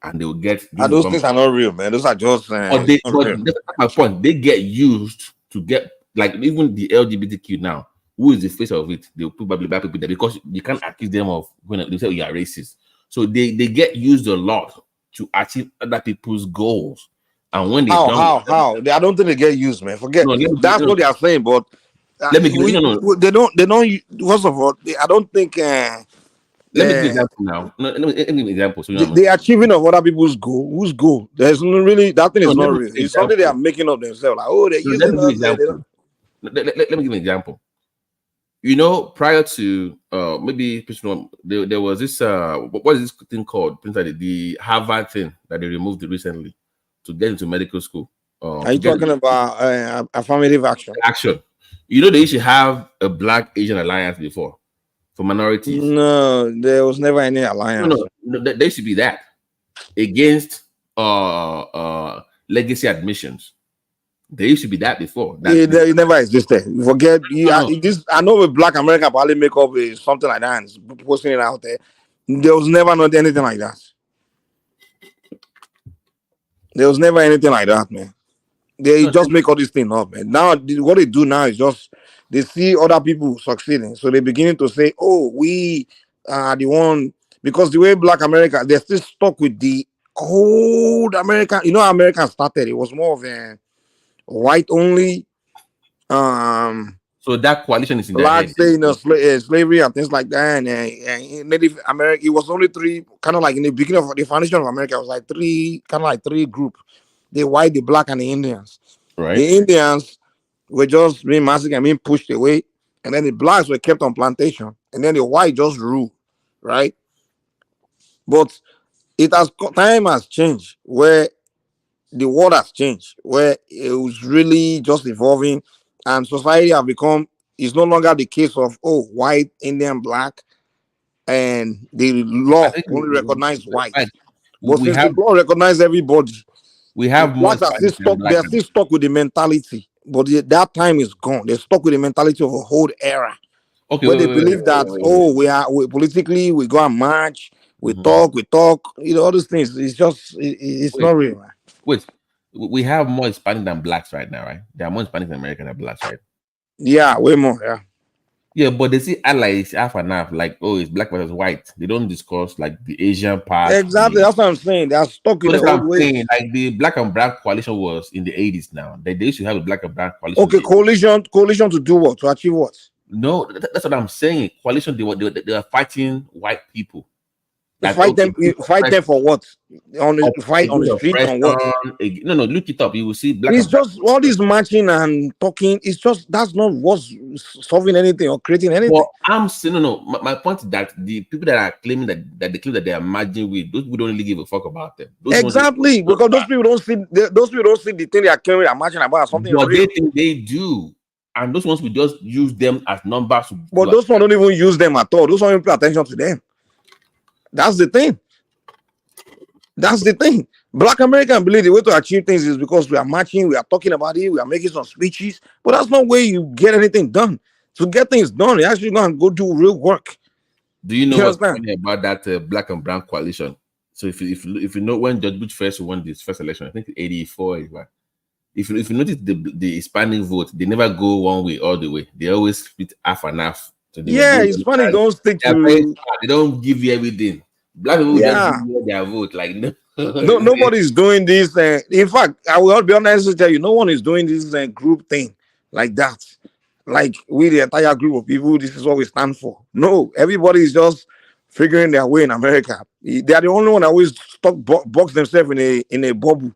D: and they will get
G: those things are not real, man. Those are just
D: but that's my point. They get used to get, like, even the LGBTQ now, who is the face of it? They'll probably black people there because you can't accuse them of when they say you are racist. So they get used a lot to achieve other people's goals. And when they
G: how I don't think they get used, man. Forget that's what they are saying, but
D: let me give
G: they don't first of all, I don't think
D: let me give an example now. No, let me give an example. So
G: the achieving of other people's goal. Whose goal? There's no really that thing is not real. It's something they are making up themselves. Like, oh, they're using us.
D: Let me give an example. You know, prior to maybe there was this what is this thing called? The Harvard thing that they removed recently to get into medical school.
G: Are you talking about affirmative action?
D: Action. You know, they used to have a Black Asian alliance before for minorities.
G: No, there was never any alliance.
D: No, there should be that against legacy admissions. There used to be that before.
G: It never existed. Forget this. I know with Black American probably make up something like that and posting it out there. There was never anything like that. There was never anything like that, man. They just make all this thing up, man. Now what they do now is just they see other people succeeding, so they're beginning to say, "Oh, we are the one," because the way Black America, they're still stuck with the old American. You know, how America started. It was more of a white only.
D: So that coalition is in
G: Black saying slavery and things like that, and Native American. It was only three, kind of like in the beginning of the foundation of America. It was like three groups: the white, the Black, and the Indians.
D: Right.
G: The Indians were just being massacred and being pushed away, and then the Blacks were kept on plantation, and then the white just ruled, right? But time has changed where the world has changed, where it was really just evolving, and society have become, it's no longer the case of white, Indian, Black, and the law only recognize white. But since the law recognize everybody,
D: we have more.
G: They're still stuck with the mentality, but that time is gone. They're stuck with the mentality of a whole era.
D: Okay,
G: where they believe that we politically we go and march, we talk, you know, all those things. It's just it's not real. Man.
D: Wait, we have more Hispanic than Blacks right now, right? There are more Hispanic than American than Blacks, right?
G: Yeah, way more. Yeah.
D: Yeah, but they see allies half and half, like, oh, it's Black versus white. They don't discuss like the Asian part.
G: Exactly, that's what I'm saying. They're stuck in the old way.
D: Like the Black and Brown coalition was in the 80s now. They used to have a Black and Brown coalition.
G: Okay, coalition to do what? To achieve what?
D: No, that's what I'm saying. Coalition, they were fighting white people.
G: Like, fight them for what? Fight on the street on what?
D: No, look it up. You will see Black.
G: It's just all this marching and talking. It's just that's not what's solving anything or creating anything.
D: Well, I'm saying no. My point is that the people that are claiming that they claim that they are marching with, those people don't really give a fuck about them.
G: Exactly, because those people don't see the thing they are claiming they are marching about something.
D: But they think they do. And those ones we just use them as numbers.
G: But those ones don't even use them at all. Those ones don't pay attention to them. That's the thing. Black Americans believe the way to achieve things is because we are marching, we are talking about it, we are making some speeches. But that's not where you get anything done. To get things done, you actually go and go do real work.
D: Do you know
G: You
D: what's
G: understand?
D: funny about that black and brown coalition? So if you know when George Bush first won this first election, I think 84, 81. If you notice the Hispanic vote, they never go one way all the way. They always split half and half. So they
G: Yeah,
D: go,
G: Hispanic don't stick
D: they are very
G: to.
D: smart. They don't give you everything. Black people just give
G: Yeah,
D: you their vote. Like no,
G: no, nobody's doing this. In fact, I will be honest to tell you, no one is doing this group thing like that. Like we, the entire group of people, this is what we stand for. No, everybody is just figuring their way in America. They are the only one that always stuck box themselves in a bubble.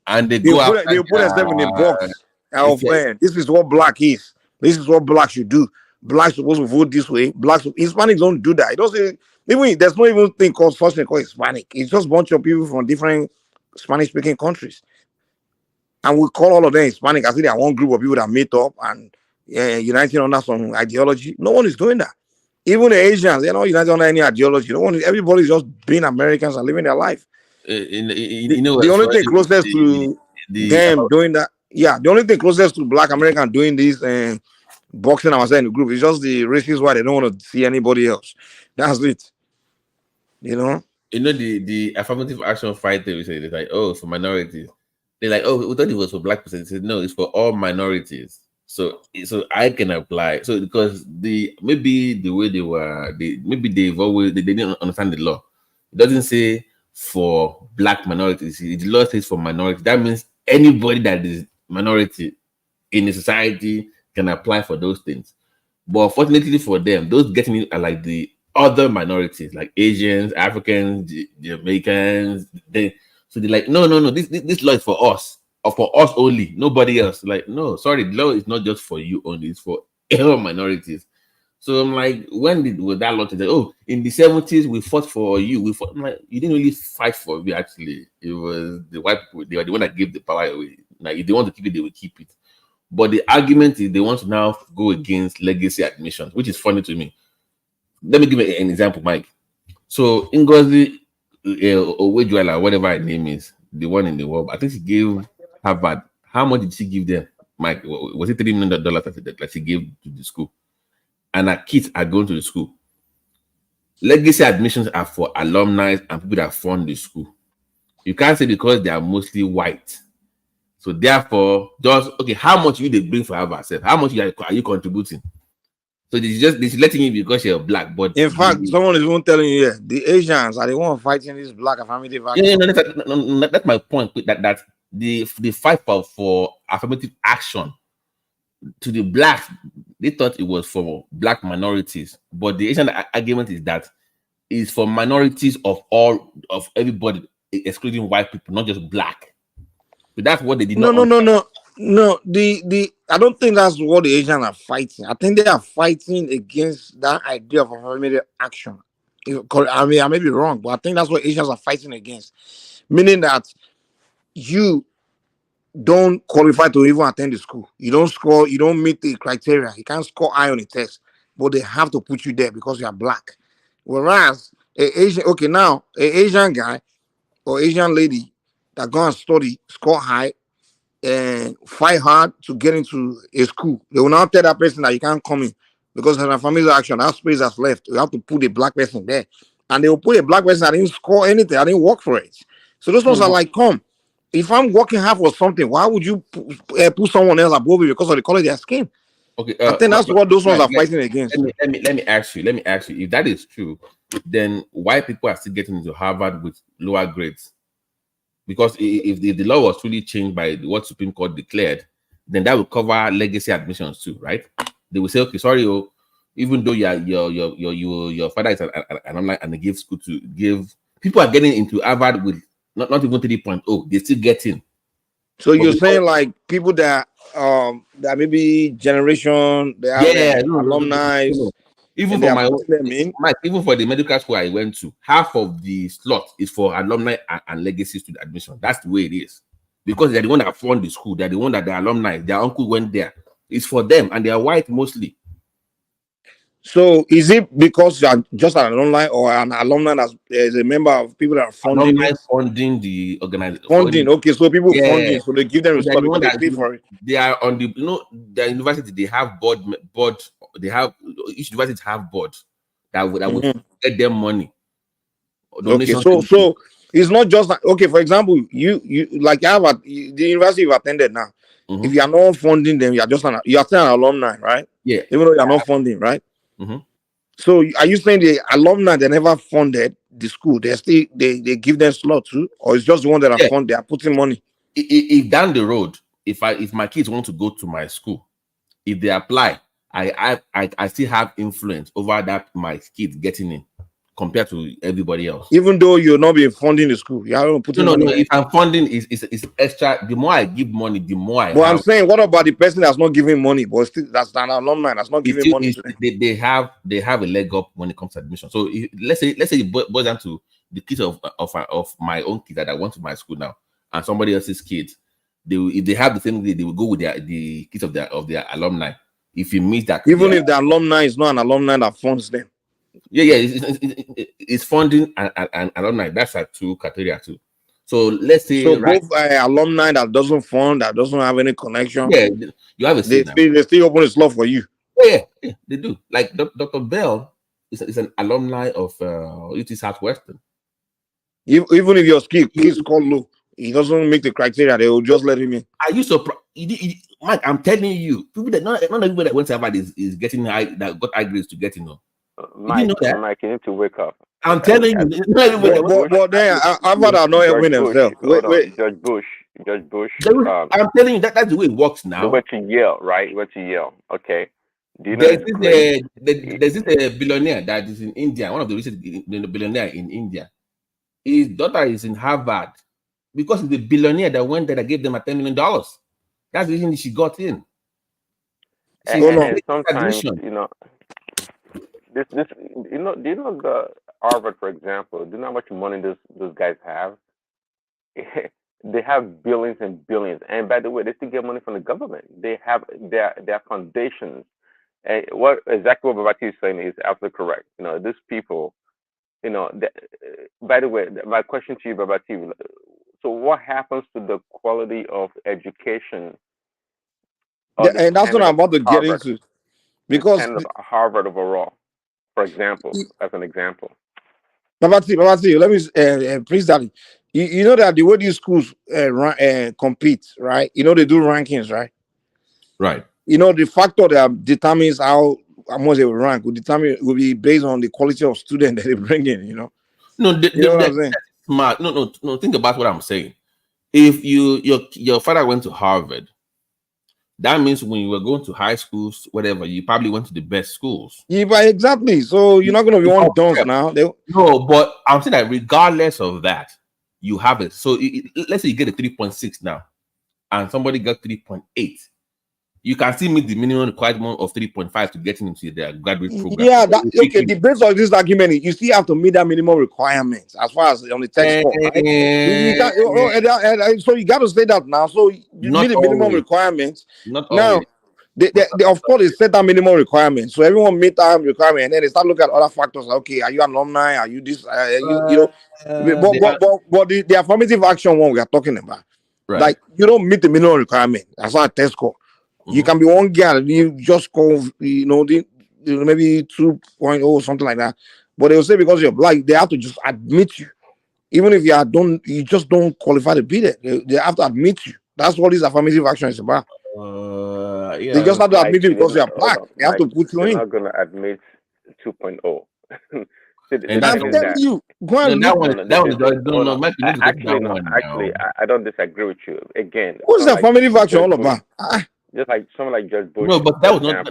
D: and they go after
G: They put themselves in a box of this is what black is. This is what black should do. Blacks supposed to vote this way. Hispanics don't do that. It doesn't even there's no even thing called such thing called Hispanic. It's just a bunch of people from different Spanish speaking countries. And we call all of them Hispanic as if they are one group of people that meet up and uniting under some ideology. No one is doing that. Even the Asians, they're not united under any ideology. Everybody's just being Americans and living their life.
D: You know
G: The only thing closest to them doing that, the only thing closest to Black American doing this and boxing ourselves in the group is just the races why they don't want to see anybody else. That's it. You know
D: the affirmative action fighter. We say it's like, oh, for minorities. They're like, oh, we thought it was for black people. They said no, it's for all minorities. So I can apply. So because maybe the way maybe they didn't understand the law. It doesn't say for black minorities. The law says for minorities. That means anybody that is minority in a society can apply for those things. But fortunately for them, those getting it are like the other minorities, like Asians, Africans, Jamaicans. So they're like, no. This law is for us, or for us only, nobody else. Like, no, sorry, the law is not just for you only; it's for all minorities. So I'm like, was that law? Oh, in the 70s we fought for you. I'm like, you didn't really fight for me. Actually, it was the white people. They were the one that gave the power away. Like, if they want to keep it, they will keep it. But the argument is they want to now go against legacy admissions, which is funny to me. Let me give you an example, Mike. So Ngozi Owejuela, whatever her name is, the one in the world, I think she gave Harvard. How much did she give them, Mike? Was it $3 million that she gave to the school? And her kids are going to the school. Legacy admissions are for alumni and people that fund the school. You can't say because they are mostly white. So therefore, just okay, how much you they bring for Harvard? How much are you contributing? So they're letting you because you're black. But
G: in fact, someone is even telling you, the Asians are the one fighting this black affirmative action.
D: That's my point. That the fight for affirmative action to the blacks, they thought it was for black minorities, but the Asian argument is that it's for minorities of everybody, excluding white people, not just black. But that's what they did not.
G: No. I don't think that's what the Asians are fighting. I think they are fighting against that idea of affirmative action. I mean, I may be wrong, but I think that's what Asians are fighting against. Meaning that you don't qualify to even attend the school. You don't score, you don't meet the criteria. You can't score high on the test, but they have to put you there because you are black. Whereas an Asian guy or Asian lady that go and study, score high, and fight hard to get into a school, they will now tell that person that you can't come in because of an affirmative action. That space that's left, you have to put a black person there, and they will put a black person that didn't score anything. I didn't work for it. So those ones are like, come. If I'm working hard for something, why would you put someone else above you because of the color of their skin?
D: Okay,
G: I think that's what those ones are fighting against.
D: Let me ask you. If that is true, then white people are still getting into Harvard with lower grades. Because if the law was truly changed by what Supreme Court declared, then that would cover legacy admissions too, right? They will say, okay, sorry, even though your father is an online and they give school to give, people are getting into Harvard with not even 3.0, they're still getting.
G: So you're saying like people that maybe generation, they have alumni.
D: Even for even for the medical school I went to, half of the slot is for alumni and legacy student admission. That's the way it is. Because they're the one that fund the school, they're the one that the alumni, their uncle went there. It's for them, and they are white mostly.
G: So is it because you are just an alumni or an alumni that is a member of people that are funding
D: funding the organization?
G: Funding, okay, so people funding, so they give them respect because they pay for it.
D: They are on the their university, they have board, they have each university have board that would get them money.
G: Okay, so it's not just like, okay. For example, you like the university you've attended now. If you are not funding them, you are still an alumni, right?
D: Yeah.
G: Even though you are not funding, right?
D: Mm-hmm.
G: So are you saying the alumni they never funded the school? They still they give them slot too, or it's just the one that are funded? They are putting money.
D: If down the road, if my kids want to go to my school, if they apply, I still have influence over that my kids getting in compared to everybody else.
G: Even though you're not being funding the school, you are putting money.
D: No. If I'm funding is extra. The more I give money, the more I.
G: But I'm saying, what about the person that's not giving money, but still that's an alumni that's not giving money to them?
D: They have a leg up when it comes to admission. So let's say it boils down to the kids of my own kids that I went to my school now, and somebody else's kids. If they have the same grade, they will go with the kids of their alumni. If you meet that,
G: even if the alumni is not an alumni that funds them.
D: Yeah, it's funding and alumni. That's a two criteria too. So let's say
G: both alumni that doesn't fund, that doesn't have any connection.
D: Yeah, you have a say now.
G: They still open a slot for you.
D: Yeah, they do. Like Dr. Bell is an alumni of UT Southwestern.
G: Even if your kids call low, he doesn't make the criteria. They will just let him in.
D: Are you surprised? Mike, I'm telling you, people that not everybody that went to Harvard is getting that got high grades to get in.
F: Mike, you need to wake up.
D: I'm telling you.
G: But then Harvard are not helping themselves.
F: Judge Bush.
D: I'm telling you that's the way it works now.
F: They went to Yale, right? Went to Yale. Okay. Do you know
D: there's this billionaire that is in India, one of the richest billionaire in India. His daughter is in Harvard because he's the billionaire that went there that gave them $10 million. That's the reason she got in.
F: And sometimes, you know, this you know, do you know the Harvard, for example? Do you know how much money those guys have? They have billions and billions. And by the way, they still get money from the government. They have their foundations. And exactly what Babati is saying is absolutely correct. You know, these people, you know, by the way, my question to you, Babati, so what happens to the quality of education?
G: And that's what I'm about to get into. Because
F: Harvard overall, for example, as an example.
G: Babati, let me please, Daddy. You know that the way these schools compete, right? You know they do rankings, right?
D: Right.
G: You know the factor that determines how much they will rank will be based on the quality of student that they bring in. You know.
D: No,
G: you know what I'm saying?
D: Smart. No. Think about what I'm saying. If your father went to Harvard, that means when you were going to high schools, whatever, you probably went to the best schools.
G: Yeah, but exactly. So you're not going to be on Dunce now.
D: No, but I'm saying that regardless of that, you have it. So let's say you get a 3.6 now, and somebody got 3.8. You can still meet the minimum requirement of 3.5 to get into their graduate program.
G: Yeah, okay. The base of this argument, you still have to meet that minimum requirement as far as on the test score, right? So you got to say that now. So you meet the minimum requirements.
D: Not
G: now. They of course they set that minimum requirement, so everyone meet that requirement, and then they start looking at other factors. Like, okay, are you alumni? Are you this? You know, but the affirmative action one we are talking about,
D: right.
G: Like you don't meet the minimum requirement as far as test score. You can be one girl, you just call, you know, maybe 2.0 or something like that. But they will say because you're black, they have to just admit you, even if you just don't qualify to be there. They have to admit you. That's what this affirmative action is about.
D: Yeah.
G: They just have to admit you because you're black. They have to put you in.
F: They're not going to admit 2.0
G: and I'm telling you, go and look.
F: Actually, I don't disagree with you. Again,
G: what's the affirmative action all about?
F: Just like someone like Judge Bush.
D: No, but that was not.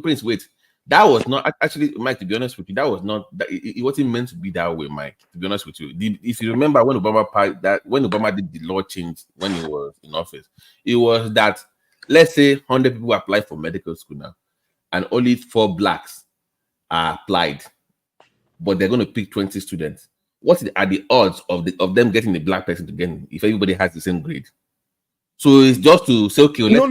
D: Prince, wait. That was not actually, Mike. To be honest with you, that was not. It wasn't meant to be that way, Mike. To be honest with you, if you remember when Obama did the law change when he was in office, it was that let's say 100 people applied for medical school now, and only 4 blacks are applied, but they're going to pick 20 students. What are the odds of them getting a black person to get in if everybody has the same grade? So it's just to say, okay,
G: no.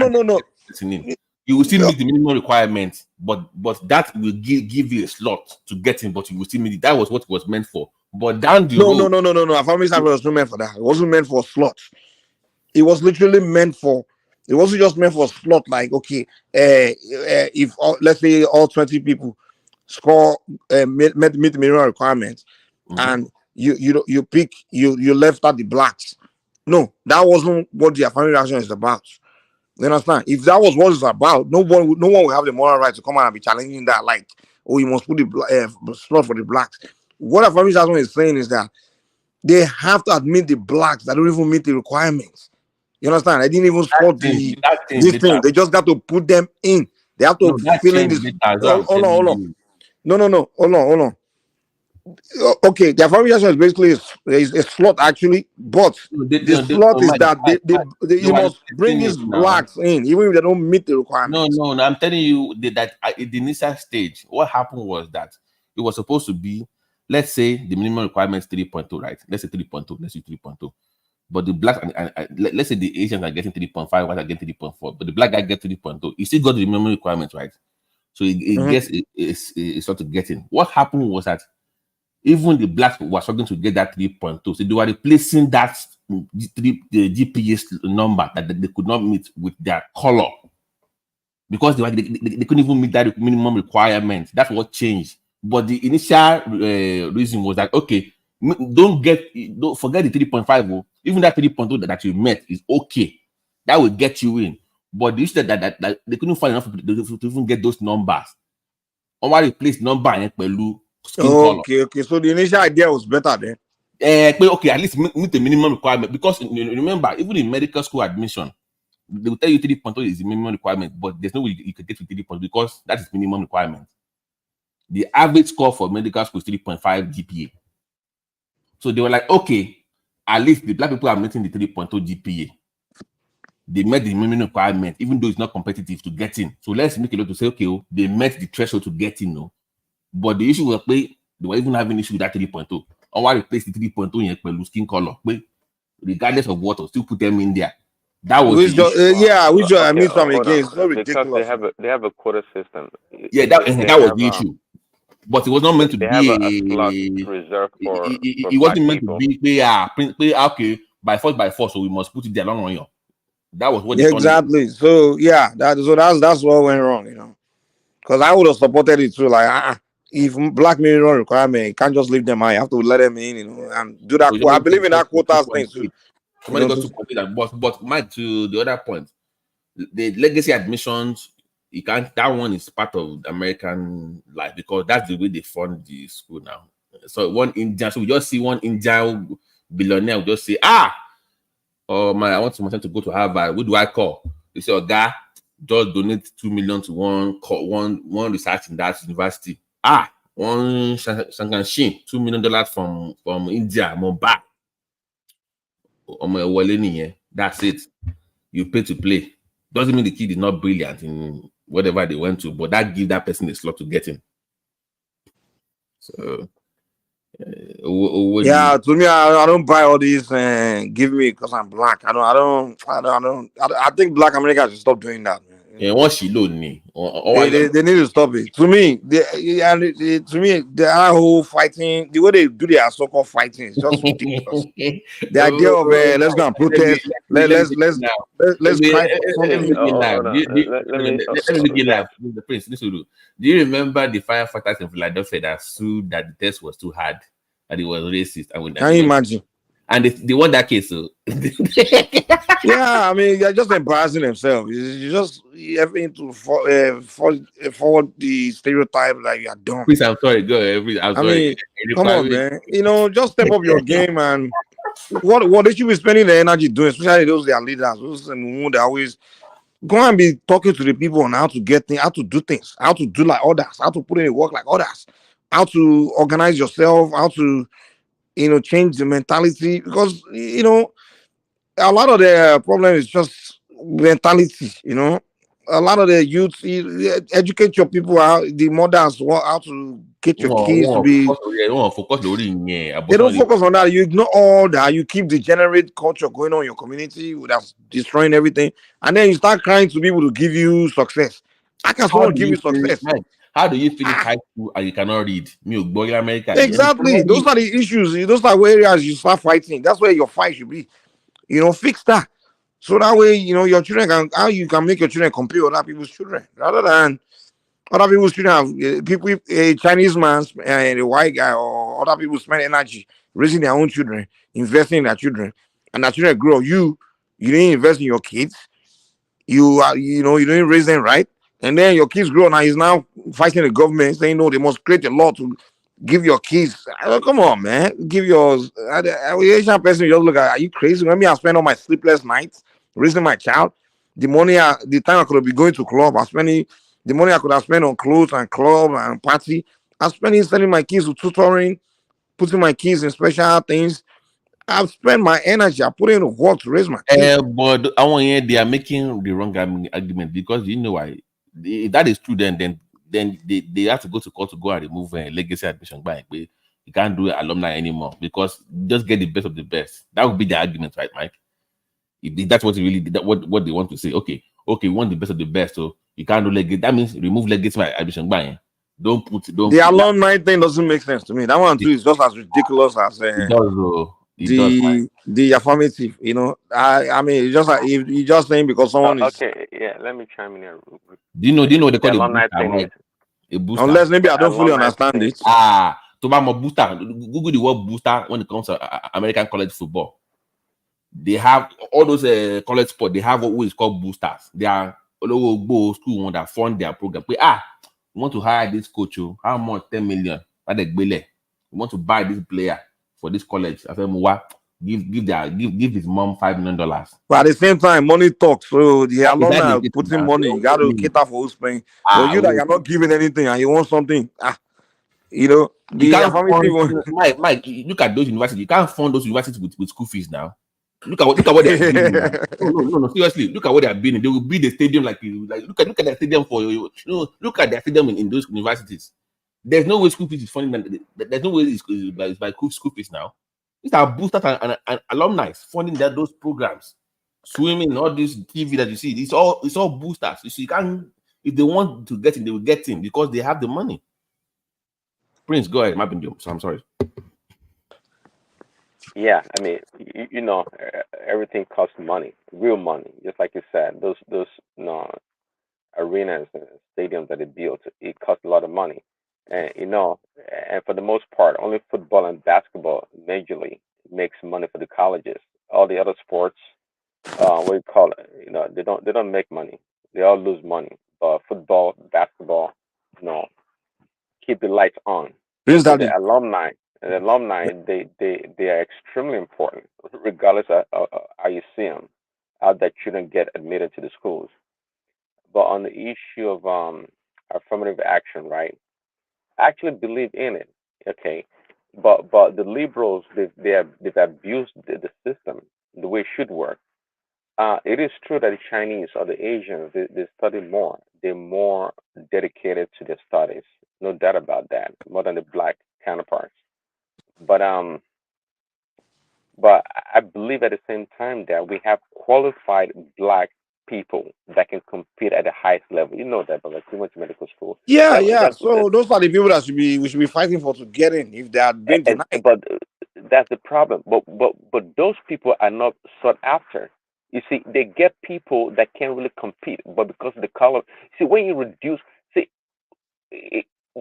D: You will still meet the minimum requirements, but that will give you a slot to get in, but you will still meet it. That was what it was meant for. But down the road,
G: no. Affirmative action was not meant for that. It wasn't meant for slots. It was literally meant for. It wasn't just meant for slot. Like, okay, if let's say all 20 people score meet minimum requirements, and you pick you left out the blacks. No, that wasn't what the affirmative action is about. You understand? If that was what it's about, no one will have the moral right to come out and be challenging that. Like, oh, you must put the slot for the blacks. What affirmative action is saying is that they have to admit the blacks that don't even meet the requirements. You understand? I didn't even score this thing. They just got to put them in. They have to fill in this. Hold on. No. Hold on. Okay, the affirmative action is basically a slot actually, but the slot is that you must bring these blacks in, even if they don't meet the requirements.
I: No. I'm telling you that at the initial stage, what happened was that it was supposed to be, let's say the minimum requirement is 3.2, right? Let's say 3.2. Let's say 3.2. But the black and let's say the Asians are getting 3.5, white are getting 3.4, but the black guy gets 3.2. He still got the minimum requirement, right? So it gets it's sort of getting. What happened was that even the blacks were struggling to get that 3.2. So they were replacing that the GPS number that they could not meet with their color because they couldn't even meet that minimum requirement. That's what changed. But the initial reason was that, okay, don't forget the 3.5. Even that 3.2 that you met is okay. That will get you in. But the issue that they couldn't find enough to even get those numbers. On why replace number and skin color.
G: Okay. So the initial idea was better then.
I: Okay, at least meet the minimum requirement, because remember, even in medical school admission, they will tell you 3.2 is the minimum requirement, but there's no way you can get to 3.2 because that is minimum requirement. The average score for medical school is 3.5 GPA. So they were like, okay, at least the black people are meeting the 3.2 GPA. They met the minimum requirement, even though it's not competitive to get in. So let's make a lot to say, okay, they met the threshold to get in, no. But the issue was they were even having issue with that 3.2. Or why replace the 3.2 in skin color? Regardless of what, or still put them in there. That was
G: which
I: the issue.
G: I mean some again. It's so ridiculous.
F: Because they have a quota system.
I: Yeah, that was the issue. But it was not meant to be
F: a slot reserved for
I: it wasn't meant to be okay, by force, so we must put it there long on you. That was what they
G: exactly. So yeah, that's what went wrong, you know. Because I would have supported it too. Like if black minimum requirement, you can't just leave them out. You have to let them in, you know, and do that. I believe in that quota thing too.
I: Somebody got to but Mike, to the other point, the legacy admissions, you can't. That one is part of American life because that's the way they fund the school now. So one Indian, so we just see one Indian billionaire will just say, I want someone to go to Harvard. What do I call? They say, guy, just donate 2 million to one research in that university. One Shanganshin, $2 million from India, Mumbai. That's it. You pay to play. Doesn't mean the kid is not brilliant in whatever they went to, but that gives that person a slot to get in. So
G: to me, I don't buy all these give me because I'm black. I think black Americans should stop doing that.
I: Yeah, what she load me.
G: They need to stop it. To me, the whole fighting, the way they do their so-called fighting is just ridiculous. The idea of let's go and protest, let's cry for something.
I: Let me begin live. The Prince, do you remember the firefighters in Philadelphia that sued that the test was too hard, that it was racist?
G: Can you imagine?
I: And they won that case. So.
G: Yeah, I mean, they're just embarrassing themselves. You just having to forward the stereotype like you're dumb.
I: Please, I'm sorry. Go ahead. I'm sorry.
G: Come on, man. You know, just step up your game and what they should be spending their energy doing, especially those their leaders, those who they always go and be talking to the people on how to get things, how to do things, how to do like others, how to put in work like others, how to organize yourself, how to change the mentality, because a lot of the problem is just mentality. A lot of the youth, educate your people, the mothers, how to get your kids to be.
I: They don't focus
G: on that. You ignore all that. You keep degenerate culture going on in your community that's destroying everything, and then you start crying to people to give you success. I can someone give you success.
I: How do you finish high school and you cannot read? America.
G: Exactly. Those are the issues. Those are areas you start fighting. That's where your fight should be. Fix that. So that way, your children you can make your children compete with other people's children rather than Other people shouldn't have people. A Chinese man and a white guy or other people spend energy raising their own children, investing in their children, and their children grow. You didn't invest in your kids. You are, you didn't raise them right, and then your kids grow now. He's now fighting the government, saying no, they must create a law to give your kids. Come on, man, give yours. Asian person, you just look at, are you crazy? When me, I spend all my sleepless nights raising my child. The time I could be going to club, I'm spending the money I could have spent on clothes and club and party. I'm spending sending my kids to tutoring, putting my kids in special things. I've spent my energy. I put in work to raise my kids.
D: But I want here they are making the wrong argument because you know why. If that is true, then they have to go to court to go and remove legacy admission. But you can't do alumni anymore because just get the best of the best. That would be the argument, right, Mike? If that's what what they want to say. Okay, we want the best of the best, so you can't do legacy. That means remove legacy admission. Don't
G: the alumni thing doesn't make sense to me. That one too is just as ridiculous as
D: it does,
G: the affirmative. I mean, it's just like if you just saying because someone is
F: okay. Yeah, let me chime in here.
D: Do you know what they call
F: alumni thing?
D: A booster.
G: Unless maybe I don't fully understand it.
D: To buy more booster. Google the word booster when it comes to American college football. They have all those college sports. They have what is called boosters. They are all school that fund their program. We want to hire this coach. How much? 10 million. We want to buy this player for this college. I said, give his mom $5 million.
G: But at the same time, money talks. So the alumni are putting money. You got to cater for who's paying. But you that you're not giving anything and you want something,
D: you can't fund, Mike, look at those universities. You can't fund those universities with school fees now. Look at what they are doing. No, seriously. Look at what they are building. They will build a stadium like look at their stadium look at their stadium in those universities. There's no way school fees is funding. There's no way it's by school fees now. These are boosters and alumni funding those programs. Swimming, all this TV that you see, it's all boosters. You see, if they want to get in, they will get in because they have the money. Prince, go ahead. So I'm sorry.
F: Yeah, I mean, everything costs money, real money. Just like you said, those arenas and stadiums that they built, it costs a lot of money. And and for the most part, only football and basketball majorly makes money for the colleges. All the other sports, what do you call it? They don't make money. They all lose money. But football, basketball, keep the lights on. So the alumni, they are extremely important, regardless of how you see them, how that shouldn't get admitted to the schools. But on the issue of affirmative action, right? I actually believe in it. Okay, but the liberals they've abused the system the way it should work. It is true that the Chinese or the Asians they study more. They're more dedicated to their studies. No doubt about that. More than the black counterparts. But I believe at the same time that we have qualified black people that can compete at the highest level. You know that, but like we went to medical school.
G: Yeah. So those are the people that we should be fighting for to get in if they had been denied.
F: But that's the problem. But those people are not sought after. You see, they get people that can't really compete, but because of the color. See, when you reduce,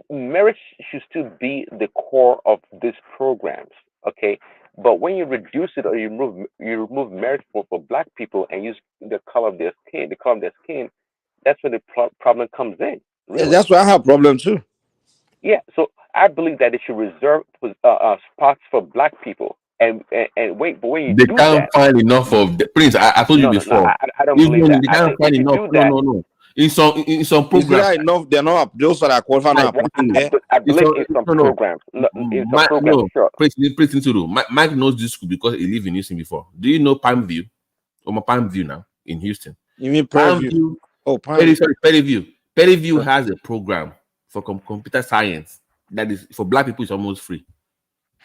F: marriage should still be the core of these programs, okay? But when you reduce it or you remove marriage for black people and use the color of their skin, that's where the problem comes in. Really.
G: Yeah, that's why I have a problem too.
F: Yeah, so I believe that they should reserve spots for black people. And wait, but when you
D: they can't find enough of the Prince. I told you before.
F: No, I don't believe that.
D: They can't find enough. No. In some programs,
G: enough. They're not those that are qualified.
F: I believe in some programs. In some programs, sure.
D: Prince Mike knows this school because he lived in Houston before. Do you know Palm View? Palm View now in Houston.
G: You mean Palm View? Oh,
D: Perry View. Perry View has a program for computer science that is for black people. It's almost free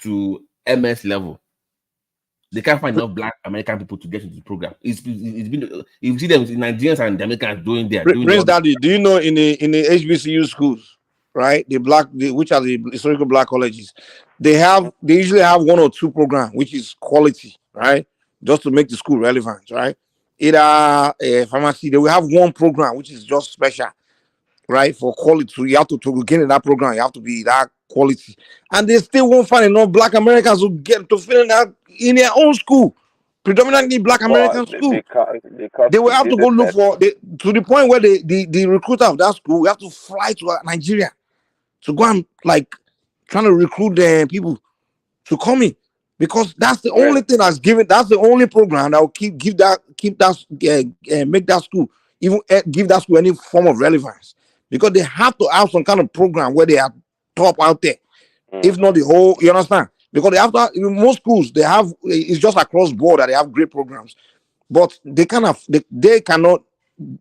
D: to MS level. They can't find enough black American people to get into the program. It's been you see them Nigerians and the Americans doing there.
G: Prince Daddy, do you know in the HBCU schools, right? Which are the historical black colleges, they usually have one or two programs which is quality, right? Just to make the school relevant, right? Either a pharmacy, they will have one program which is just special. right? For quality, you have to get in that program. You have to be that quality, and they still won't find enough Black Americans who get to fill in that in their own school, predominantly Black
F: Well,
G: American school.
F: because
G: They will
F: we
G: have to
F: did
G: go
F: the
G: look
F: test.
G: for to the point where the recruiter of that school, we have to fly to Nigeria to go and like trying to recruit people to come in, because that's the only
F: Really?
G: thing that's given. That's the only program that will keep that make that school even give that school any form of relevance, because they have to have some kind of program where they are top out there, if not the whole. You understand? Because they have to, most schools they have, it's just across board that they have great programs, but they they cannot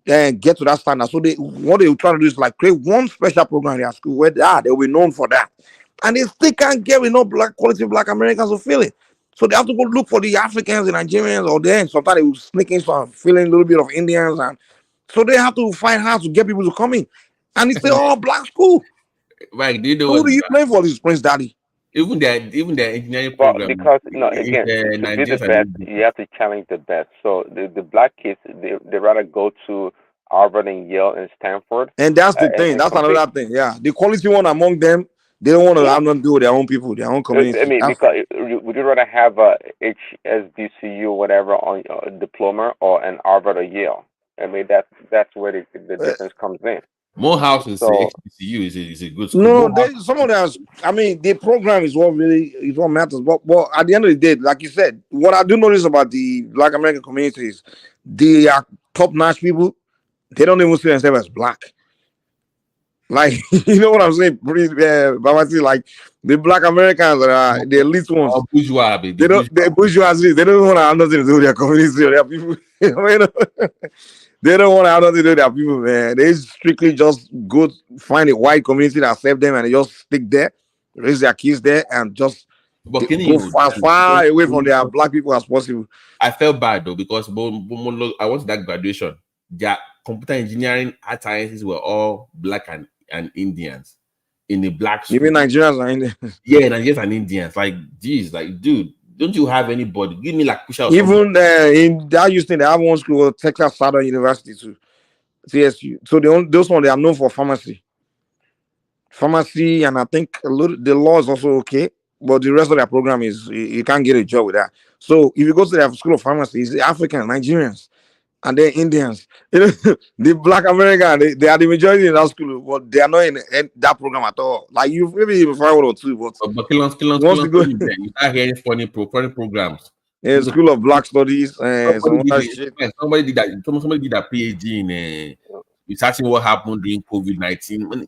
G: get to that standard. So what they will try to do is like create one special program in their school where they'll be known for that, and they still can't get enough quality Black Americans to fill it. So they have to go look for the Africans and Nigerians, or then sometimes they will sneak in some filling a little bit of Indians, and so they have to find how to get people to come in, and it's still all Black school.
D: Mike, do you know
G: So who
D: what?
G: do you blame for this, Prince Daddy?
D: Even their engineering
F: Well,
D: program
F: because
D: is
F: again, to be the
D: Nigerians and
F: best,
D: Indians.
F: you have to challenge the best. So the black kids, they rather go to Harvard and Yale and Stanford,
G: And that's the thing.
F: and
G: That's
F: compete.
G: another thing. Yeah, the quality one among them, they don't want to
F: Yeah,
G: have nothing to do with their own people, their own
F: I
G: community.
F: mean, because would you rather have a HSBCU whatever on diploma or an Harvard or Yale? I mean, that's where the difference comes in.
D: Morehouse is
F: So
D: HBCU is a good school.
G: No,
D: Morehouse,
G: some of them. I mean, the program is what really is what matters. But at the end of the day, like you said, what I do notice about the Black American community is they are top-notch people. They don't even see themselves as Black. Like you know what I'm saying, Babati, like the Black Americans are the elite ones.
D: or bourgeois, the
G: They don't.
D: bourgeois.
G: The bourgeoisie. They don't want to have nothing to do with their community or their people. You know? They don't want to have nothing to do with their people, man. They strictly just go find a white community that accept them, and they just stick there, raise their kids there, and just
D: But can
G: go
D: you
G: as far away from their Black people as possible.
D: I felt bad though, because I went to that graduation. Their computer engineering art sciences were all Black and Indians in a Black school.
G: Even Nigerians are Indians.
D: Yeah, Nigerians and Indians. Like, geez, like, dude, don't you have anybody? Give me like push out.
G: Even in that Houston, they have one school, Texas Southern University too, TSU. So those ones they are known for pharmacy, and I think the law is also okay, but the rest of their program is you can't get a job with that. So if you go to their school of pharmacy, it's Africans, Nigerians, and then Indians. You know, the Black American, they are the majority in that school, but they are not in that program at all. Like you maybe find one or two, but
D: Killon,
G: once you go
D: you start hearing funny programs.
G: in School of Black Studies and some other shit.
D: Somebody did that. Somebody did that PhD in researching what happened during COVID-19.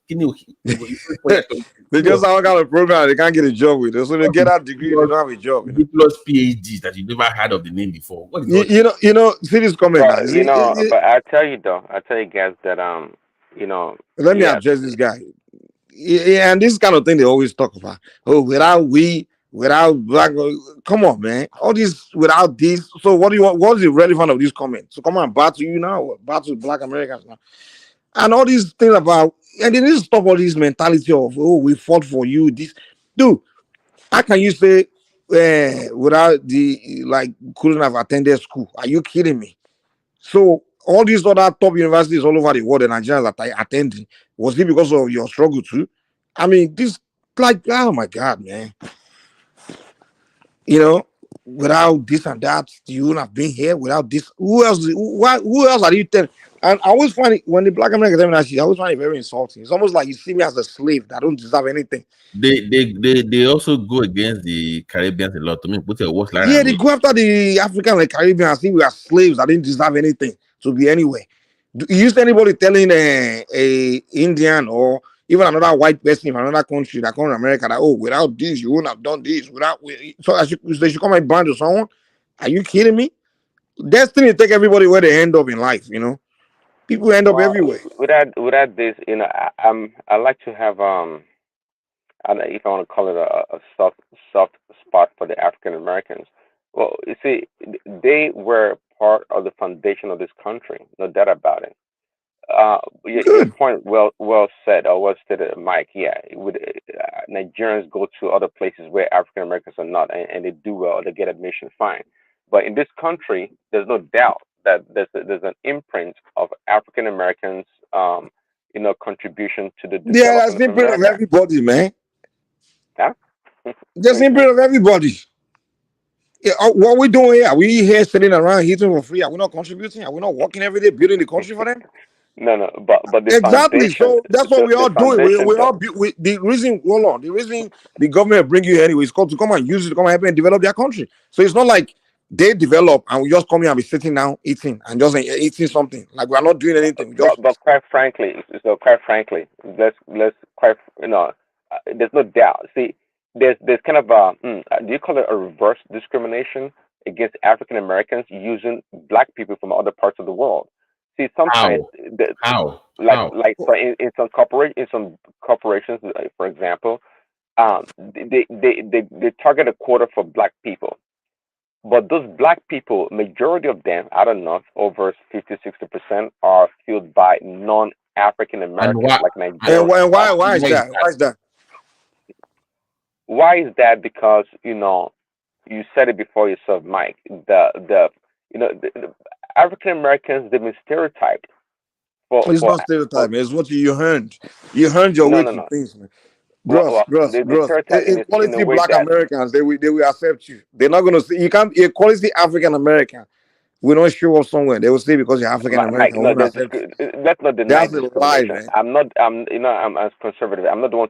G: They just have a kind of program they can't get a job with. So they get that degree, they don't have a job.
D: Ridiculous PhDs that you never heard of the name before. What is
G: You know, see this comment now.
F: but, but I tell you guys that
G: let me address this guy. Yeah, and this kind of thing they always talk about. Oh, without Black, come on, man. All this without this. So what do you want? What is the relevant of this comment? So come on, battle you now, battle Black Americans now, and all these things about. And they need to stop all this mentality of we fought for you. This, dude. How can you say without the couldn't have attended school? Are you kidding me? So all these other top universities all over the world, the Nigerians are attending. Was it because of your struggle too? I mean, this oh my God, man. You know, without this and that, you wouldn't have been here. Without this, who else? Who else are you telling? And I always find it when the Black Americans tell me that shit, I always find it very insulting. It's almost like you see me as a slave that don't deserve anything.
D: They also go against the Caribbeans a lot. To me, put a worse line.
G: Yeah, they go after the African and Caribbean. I think we are slaves that didn't deserve anything to be anywhere. You used anybody telling a Indian or even another white person from another country that comes to America that without this you wouldn't have done this so they should come and bind to someone? Are you kidding me? Destiny take everybody where they end up in life. You know, people end up everywhere.
F: Without this, I like to have I don't know if I want to call it a soft spot for the African Americans. Well, you see, they were part of the foundation of this country, no doubt about it. Your point well said, or well stated, Mike. Yeah, Nigerians go to other places where African Americans are not, and they do well, they get admission fine. But in this country, there's no doubt that there's an imprint of African Americans, contribution to the
G: Yeah, that's
F: development
G: the
F: of
G: input of
F: America.
G: everybody, man.
F: Yeah.
G: Just the input of everybody. Yeah, what we doing here? Are we here sitting around eating for free? Are we not contributing? Are we not working every day building the country for them?
F: No, but the
G: Exactly.
F: foundation,
G: So that's what we
F: the
G: all doing.
F: foundation
G: We all
F: though.
G: the reason. Hold on. The reason the government bring you anyway is called to come and use it to come and help and develop their country. So it's not like they develop and we just come here and be sitting down eating and just eating something. Like we are not doing anything. We just
F: But quite frankly, let's quite there's no doubt. See, there's kind of a do you call it a reverse discrimination against African Americans using black people from other parts of the world? See, sometimes
D: How?
F: like in some corporations, for example, they target a quota for black people. But those black people, majority of them, I don't know, over 50-60% are filled by non-African Americans, like Nigerians.
G: and why is that? Why is that?
F: Why is that? Because you said it before yourself, Mike. The African Americans, they've been stereotyped
G: It's not stereotyping. It's what you earned. You earned your way to things, man. Gross.
F: They've been stereotyped in
G: Equality
F: a way
G: black
F: that
G: Americans, they will accept you. They're not gonna say you can't equality African American. We don't show up somewhere. They will say because you're African
F: Mike,
G: American,
F: no,
G: we won't accept you.
F: let's not deny
G: That's a lie,
F: discrimination.
G: man.
F: I'm as conservative. I'm not the one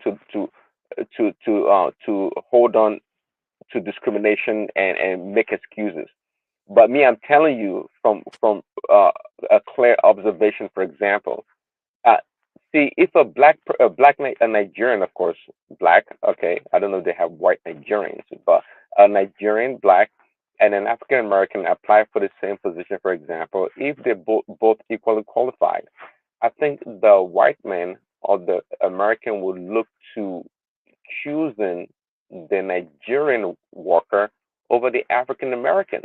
F: to hold on to discrimination and make excuses. But me, I'm telling you from a clear observation. For example, see, if a Nigerian, of course, black. Okay, I don't know if they have white Nigerians, but a Nigerian black and an African American apply for the same position. For example, if they're both equally qualified, I think the white man or the American would look to choosing the Nigerian worker over the African American.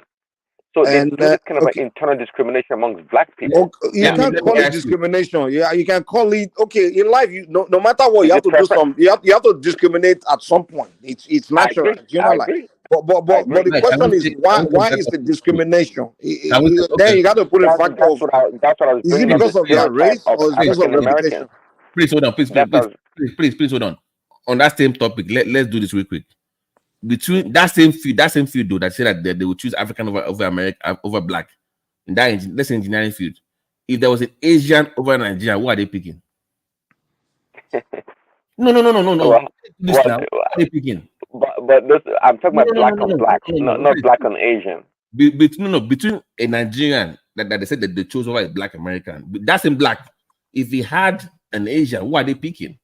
F: So they
G: And
F: do this kind of an internal discrimination amongst black people.
G: you can't call it discrimination. Yeah, you can call it okay in life. You no matter what, you have to do some. You have to discriminate at some point. It's natural, human life. But the question is why is the discrimination? Then you got to put a factor of
F: that's what I was
G: is it
F: bringing up,
G: because
F: the
G: of their
F: stereotype
G: race
F: of
G: or is it because of
F: African
G: reputation?
F: Americans.
D: Please hold on. Please hold on. On that same topic, let's do this real quick. Between that same field though, that said that they would choose African over American over black in that let's say engineering field. If there was an Asian over Nigeria, who are they picking? No.
F: Well,
D: This now, who are they picking?
F: But this, I'm talking about black on black, not black on Asian.
D: Between a Nigerian that they said that they chose over a black American, that's in black. If he had an Asian, who are they picking?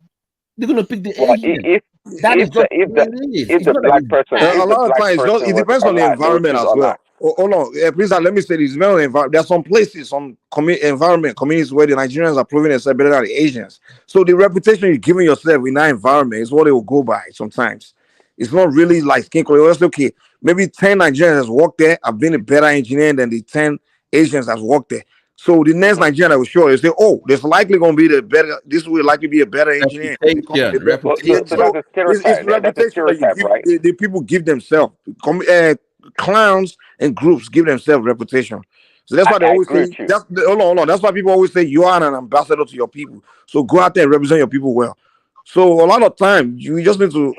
D: They're gonna pick the Asian. If
F: the black person,
G: a lot of times it depends on the environment as well. Hold on, please let me say this. There are some places, some communities where the Nigerians are proving themselves better than the Asians. So the reputation you're giving yourself in that environment is what they will go by sometimes. It's not really like skin color. It's okay. Maybe 10 Nigerians has worked there, have been a better engineer than the 10 Asians has worked there. So the next Nigerian that will show you say, oh, there's likely going to be this will likely be a better engineer.
D: Reputation.
F: So that's a stereotype.
G: It's reputation
F: That's a stereotype, right?
G: the people give themselves. Clowns and groups give themselves reputation. So that's why they always say, hold on. That's why people always say you are an ambassador to your people. So go out there and represent your people well. So a lot of times you just need to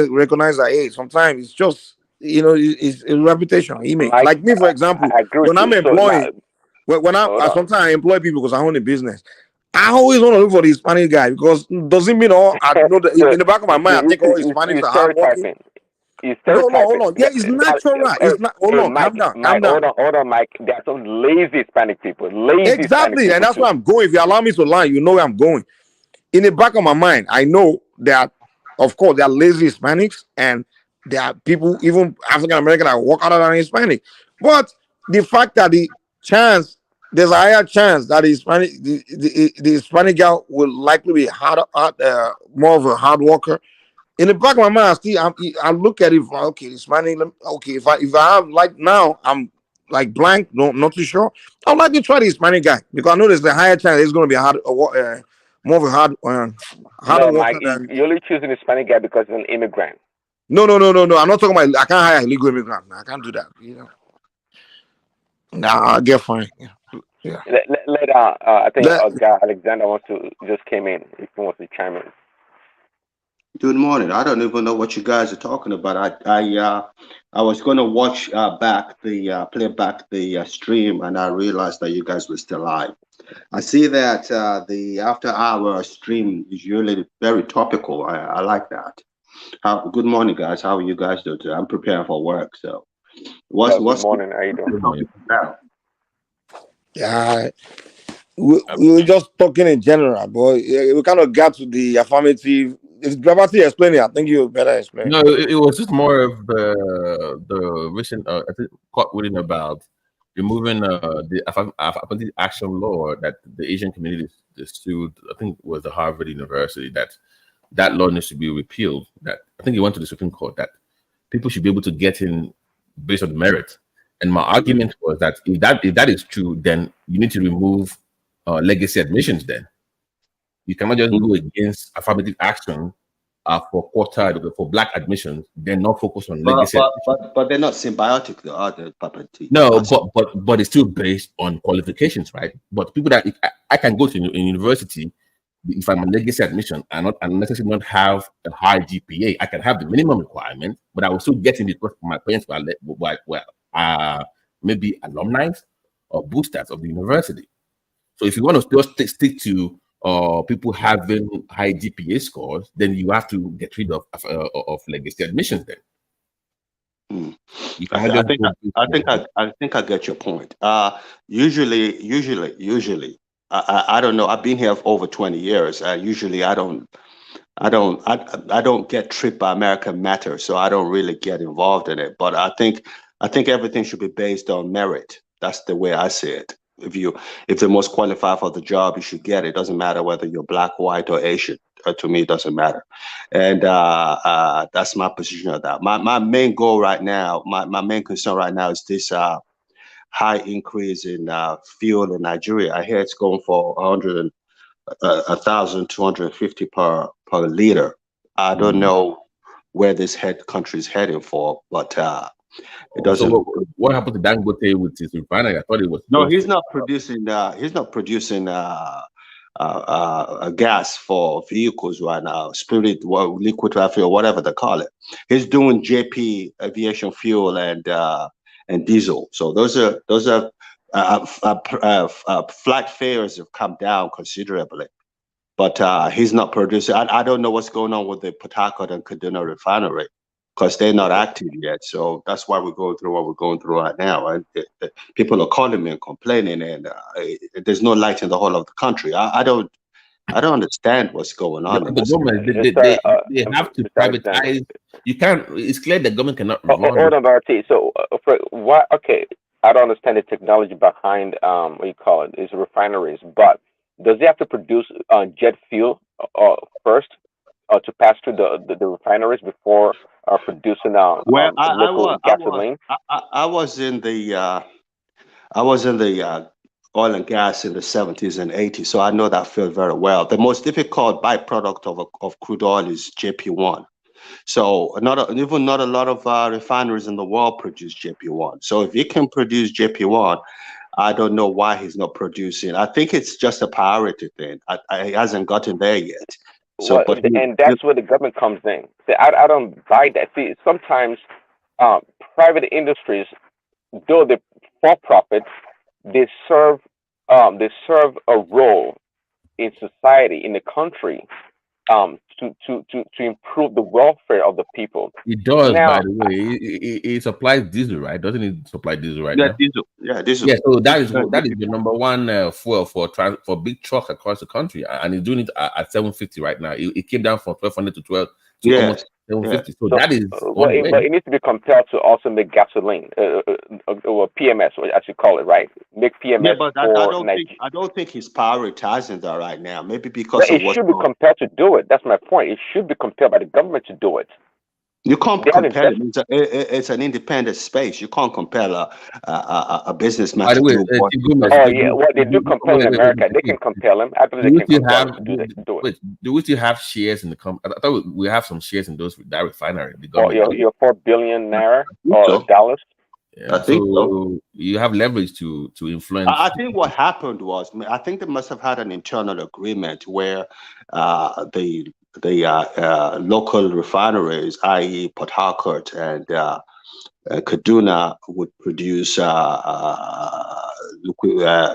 G: recognize that, hey, sometimes it's just, it's a reputation, image. Like me, for example, when I'm employing, when I sometimes I employ people because I own a business. I always want to look for the Hispanic guy because doesn't mean I know that in the back of my mind I think all Hispanics are hardworking. Hold on. Yeah, it's natural. It's not. Hold on, calm down.
F: Hold on, Mike. There are some lazy Hispanic people.
G: Exactly, and that's where I'm going. If you allow me to lie, you know where I'm going. In the back of my mind, I know that, of course, there are lazy Hispanics and there are people, even African American, that work harder than Hispanic. But the fact that there's a higher chance that the Hispanic girl will likely be more of a hard worker. In the back of my mind, I look at it. Okay, Hispanic. Okay, if I have like now, I'm like blank, not too sure. I'd like to try the Hispanic guy because I know there's a higher chance it's going to be more of a harder worker.
F: Mike, you're only choosing Hispanic guy because he's an immigrant.
G: No. I'm not talking about. I can't hire illegal immigrant. I can't do that. Nah, I get fine. Yeah.
F: I think guy Alexander wants to just came in. If he wants to chime in.
S: Good morning. I don't even know what you guys are talking about. I was going to watch play back the stream, and I realized that you guys were still live. I see that the after-hour stream is usually very topical. I like that. Good morning, guys. How are you guys doing today? I'm preparing for work, so what's
F: good morning. How you doing?
S: Good morning.
G: Yeah, we were just talking in general, but we kind of got to the affirmative. If Gravity explaining, I think you better explain.
D: No, it was just more of the recent I think court ruling about removing the affirmative action law that the Asian community sued. I think it was the Harvard University that law needs to be repealed. That I think it went to the Supreme Court that people should be able to get in based on merit. And my argument was that if that is true, then you need to remove legacy admissions. Then you cannot just go against affirmative action for black admissions, then not focus on legacy.
S: But they're not symbiotic, though, are they, Papa T?
D: No, but it's still based on qualifications, right? But people that I can go to a university if I'm a legacy admission and necessarily not have a high GPA. I can have the minimum requirement, but I will still get in because my parents were maybe alumni or boosters of the university. So if you want to still stick to people having high GPA scores, then you have to get rid of legacy admissions. Then
S: I think I get your point. Usually, I don't know. I've been here for over 20 years. Usually, I don't get tricked by American Matter, so I don't really get involved in it. But I think everything should be based on merit. That's the way I see it. If the most qualified for the job, you should get it. It doesn't matter whether you're black, white, or Asian. To me, it doesn't matter. And that's my position on that. My main goal right now, my main concern right now is this high increase in fuel in Nigeria. I hear it's going for 1,250 per liter. I don't know where this country is heading for, but it doesn't.
D: So what happened to Dangote with his refinery? I thought it was.
S: No, he's not producing. He's not producing gas for vehicles right now. Liquid fuel, whatever they call it. He's doing JP aviation fuel and diesel. So those are flight fares have come down considerably. But he's not producing. I don't know what's going on with the Port Harcourt and Kaduna refinery, because they're not active yet. So that's why we're going through what we're going through right now. And people are calling me and complaining, and there's no light in the whole of the country. I don't understand what's going on.
D: The government, they have to privatize. You can't. It's clear the government cannot.
F: Hold on, RT. So for why? Okay, I don't understand the technology behind what you call it is refineries, but does it have to produce jet fuel first to pass through the refineries before producing local gasoline?
S: I was in the oil and gas in the 70s and 80s, so I know that field very well. The most difficult byproduct of crude oil is JP1. So not a lot of refineries in the world produce JP1. So if he can produce JP1, I don't know why he's not producing. I think it's just a priority thing. He hasn't gotten there yet. So,
F: and that's where the government comes in. See, I don't buy that. See, sometimes private industries, though they're for profit, they serve a role in society, in the country, to improve the welfare of the people.
D: It does, by the way. It supplies diesel, right? Doesn't it supply diesel right now?
S: Diesel. Yeah, diesel.
D: Yeah, so that is the number one fuel for big trucks across the country, and it's doing it at 750 right now. It came down from 1,200 to 12 to almost 750. So that is.
F: But it needs to be compelled to also make gasoline, or PMS, or I should call it, right? Make PMS.
S: Yeah, but I don't think he's prioritizing that right now. Maybe because
F: it should be compelled to do it. That's my point. It should be compelled by the government to do it.
S: You can't compare it. It's an independent space. You can't compel a businessman to do what.
F: What they do compel in America, they can compel him. I believe they can compel him to do it.
D: Do we still have shares in the company? I thought we have some shares in that refinery.
F: Your $4 billion naira or dollars.
D: Yeah,
S: I think so.
D: You have leverage to influence.
S: I think what happened was, I think they must have had an internal agreement where the local refineries, i.e., Port Harcourt and Kaduna, would produce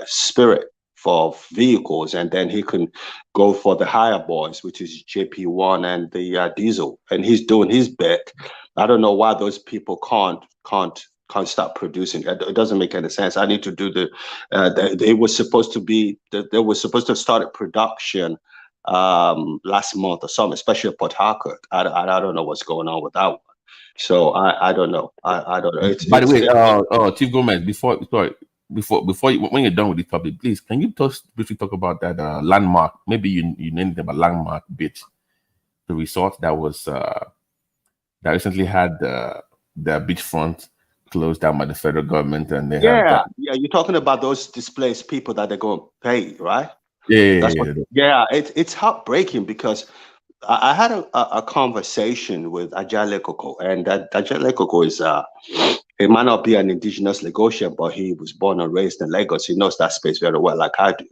S: spirit for vehicles, and then he can go for the higher boys, which is JP1 and the diesel, and he's doing his bit. I don't know why those people can't start producing. It doesn't make any sense. I need to do they were supposed to be, they were supposed to have started production last month or something, especially at Port Harcourt. I don't know what's going on with that one. So I don't know. I don't know.
D: By the way, Chief Gomez, before you, when you're done with this topic, please can you briefly talk about that landmark? Maybe you named them a landmark bit, the resort that was that recently had the beachfront closed down by the federal government, and they
S: yeah, you're talking about those displaced people that they're going to pay, right?
D: Yeah,
S: it's heartbreaking because I had a conversation with Ajale Koko, and that Ajale Koko is he might not be an indigenous Lagosian, but he was born and raised in Lagos. He knows that space very well, like I do.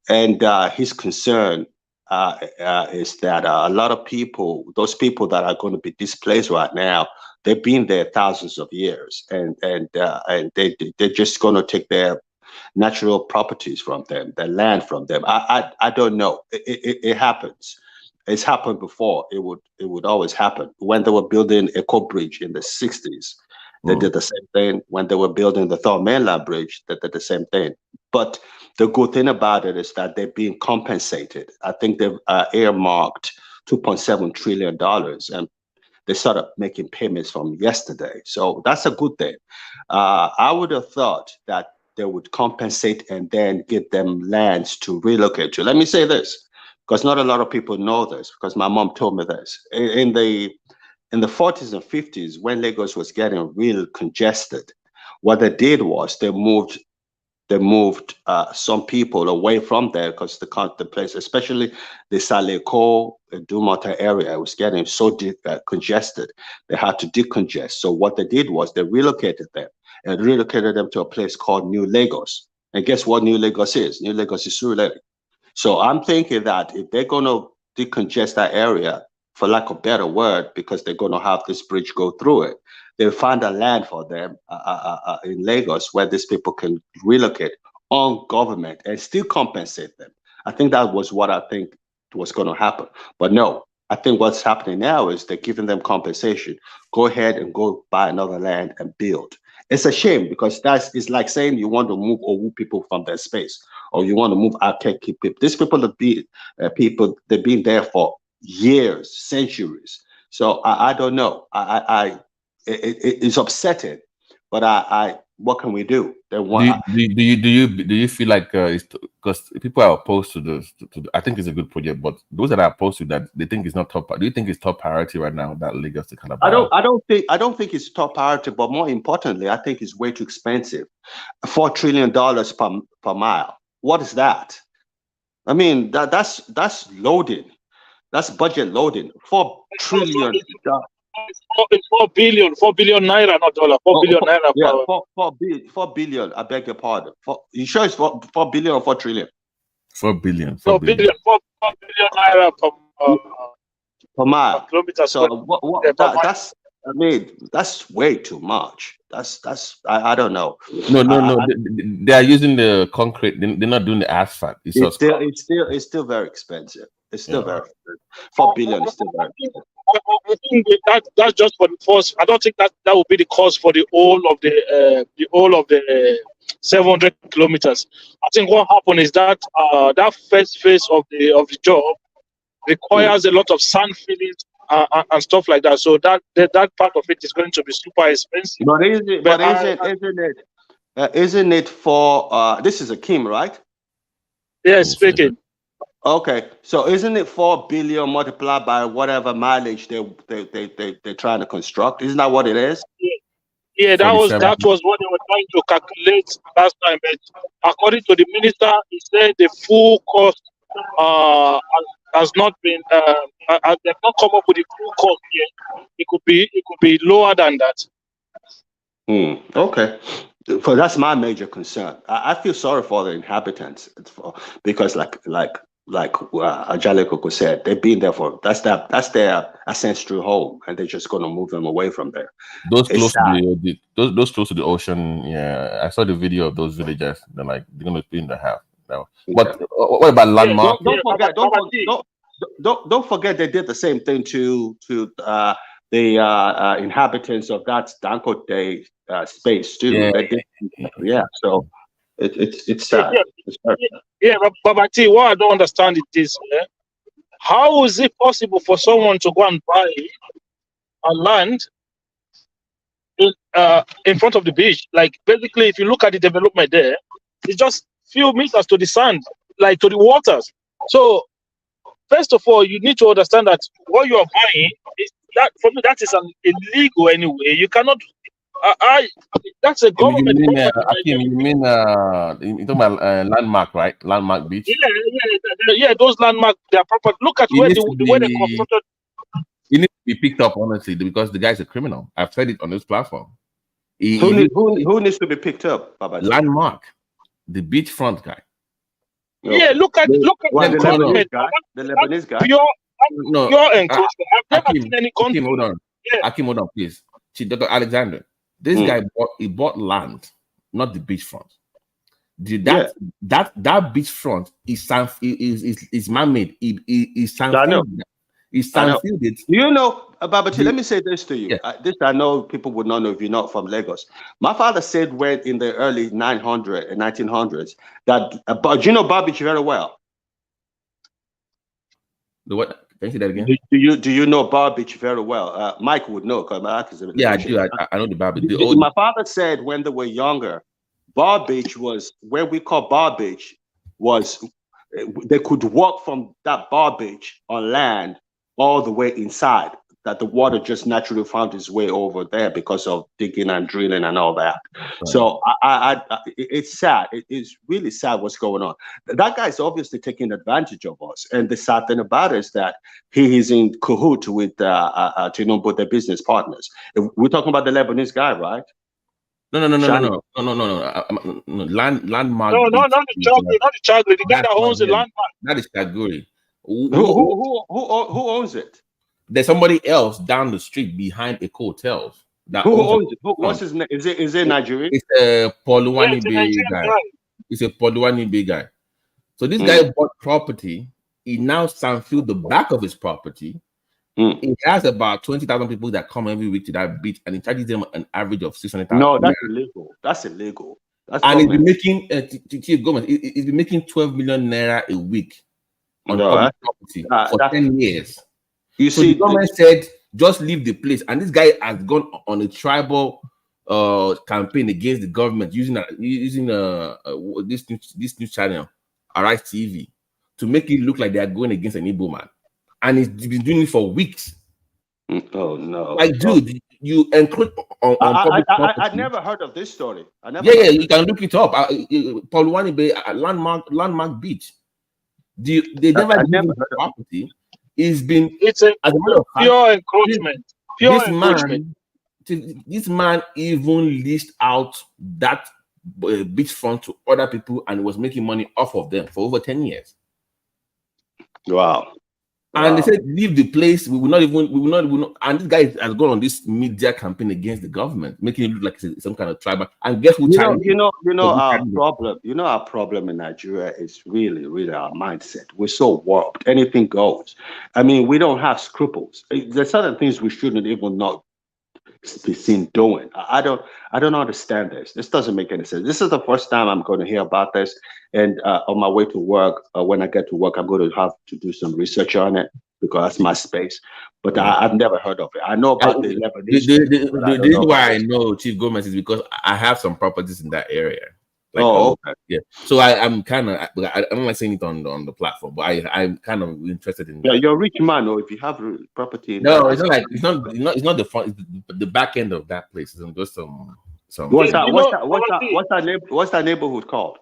S: And his concern is that a lot of people, those people that are going to be displaced right now, they've been there thousands of years, and they're just going to take their natural properties from them, their land from them. I don't know. It happens. It's happened before. It would always happen. When they were building Echo Bridge in the 60s, they did the same thing. When they were building the Thor Mainland Bridge, they did the same thing. But the good thing about it is that they're being compensated. I think they've earmarked $2.7 trillion, and they started making payments from yesterday. So that's a good thing. I would have thought that they would compensate and then give them lands to relocate to. Let me say this, because not a lot of people know this, because my mom told me this. In the 40s and 50s, when Lagos was getting real congested, what they did was they moved some people away from there because the place, especially the Saleko, Dumota area, was getting so congested. They had to decongest. So what they did was they relocated them to a place called New Lagos. And guess what New Lagos is? New Lagos is Surulere. So I'm thinking that if they're going to decongest that area, for lack of a better word, because they're going to have this bridge go through it, they'll find a land for them in Lagos where these people can relocate on government and still compensate them. I think that was what I think was going to happen. But no, I think what's happening now is they're giving them compensation. Go ahead and go buy another land and build. It's a shame because it's like saying you want to move Owu people from their space, or you want to move Akeki people. These people they've been there for years, centuries. So I don't know. It's upsetting, but what can we do?
D: Do you feel like because people are opposed to this? I think it's a good project, but those that are opposed to that, they think it's not top. Do you think it's top priority right now, that Lagos to Calabar?
S: I don't think it's top priority, but more importantly, I think it's way too expensive. $4 trillion per mile. What is that? I mean, that's loading. That's budget loading. $4 trillion.
Q: It's 4 billion naira, not dollar. 4 billion naira.
S: Yeah, 4 billion. I beg your pardon. You sure it's 4 billion or 4 trillion?
D: 4 billion.
Q: 4 billion naira
S: per mile.
Q: Kilometer.
S: So that's way too much. I don't know.
D: No. They are using the concrete. They're not doing the asphalt. It's
S: still very expensive. It's still very expensive. 4 billion is still very expensive.
Q: I think that's just for the first. I don't think that will be the cost for the whole of the 700 kilometers. I think what happened is that that first phase of the job requires a lot of sand fillings and stuff like that. So that part of it is going to be super expensive.
S: Isn't it for this is a Kim, right?
Q: Yes, speaking.
S: Okay, so isn't it 4 billion multiplied by whatever mileage they're trying to construct? Isn't that what it is?
Q: Yeah, that was what they were trying to calculate last time. But according to the minister, he said the full cost has not been. They've not come up with the full cost yet. It could be lower than that.
S: Okay. So that's my major concern. I feel sorry for the inhabitants because, like Ajalekoko said, they've been there for that's their ancestral home, and they're just going to move them away from there.
D: Those close to those close to the ocean, yeah. I saw the video of those villagers. They're going to be in the house now. But what about landmark?
S: Don't forget they did the same thing to the inhabitants of that Dangote space too. So it's sad.
Q: But Babati, what I don't understand is this: how is it possible for someone to go and buy a land in front of the beach? Like, basically, if you look at the development there, it's just few meters to the sand, like to the waters. So, first of all, you need to understand that what you are buying is that, for me, that is illegal anyway. You cannot. That's a government property.
D: You mean you talking about landmark, right? Landmark beach.
Q: Yeah. Those landmark, they are proper. Look at where the way they constructed.
D: It needs to be picked up, honestly, because the guy's a criminal. I've said it on this platform.
S: Who needs to be picked up, Baba?
D: Landmark, the beachfront guy.
Q: Yeah, look at the encroachment.
S: The Lebanese guy.
Q: Pure encroachment. I've never seen any country.
D: Hold on. Akim, hold on, please. Dr. Alexander, this guy bought land, not the beachfront. That beachfront is man-made. He's sand-filled it.
S: You know, Babati, let me say this to you. This I know people would not know if you're not from Lagos. My father said when in the early 900s and 1900s that, you know Bar Beach very well.
D: The what? Can you say that again?
S: Do you know Bar Beach very well? Mike would know.
D: Yeah, I do. I know the Bar Beach.
S: My father said when they were younger, Bar Beach was where we call Bar Beach was they could walk from that Bar Beach on land all the way inside. That the water just naturally found its way over there because of digging and drilling and all that. Right. So it's sad. It is really sad what's going on. That guy's obviously taking advantage of us. And the sad thing about it is that he is in cahoot with Tinubu, their business partners. We're talking about the Lebanese guy, right?
D: No. Landmark.
Q: No, not the Chagri. The guy that owns the landmark.
D: That is Chaguri.
S: Who owns it?
D: There's somebody else down the street behind Eco Hotels.
S: Who owns it? What's his name? Is it Nigerian?
D: It's a Poluwani Bay guy. It's a Poluwani Bay guy. So this guy bought property. He now sand-filled the back of his property. He has about 20,000 people that come every week to that beach, and he charges them an average of 600,000.
S: No, that's illegal. That's illegal.
D: And he's been making he's been making 12 million naira a week on property for 10 years.
S: You
D: so
S: see,
D: the government said just leave the place, and this guy has gone on a tribal campaign against the government using this new channel, Arise TV, to make it look like they are going against an Igbo man, and he's been doing it for weeks.
S: Oh no!
D: Like, dude, you encroach on public property.
S: I never heard of this story.
D: You can look it up. Poluwani Bay, landmark beach. They never heard of property.
Q: It's a pure encroachment.
D: This man even leased out that beachfront to other people and was making money off of them for over 10 years.
S: Wow.
D: And they said, leave the place. We will not. And this guy has gone on this media campaign against the government, making it look like it's some kind of tribal. And guess who?
S: Our problem in Nigeria is really, really our mindset. We're so warped. Anything goes. I mean, we don't have scruples. There's certain things we shouldn't even not be seen doing. I don't understand this. This doesn't make any sense. This is the first time I'm going to hear about this. And on my way to work, when I get to work, I'm going to have to do some research on it because that's my space. But I've never heard of it. I know about the Lebanese.
D: The reason why I know Chief Gomez is because I have some properties in that area. Like,
S: okay.
D: Yeah. So I'm kind of, I don't like saying it on the platform, but I'm kind of interested in.
S: Yeah, you're a rich man, or if you have property.
D: It's not like it's not the front. It's the back end of that place. It's just some.
S: What's that neighborhood called?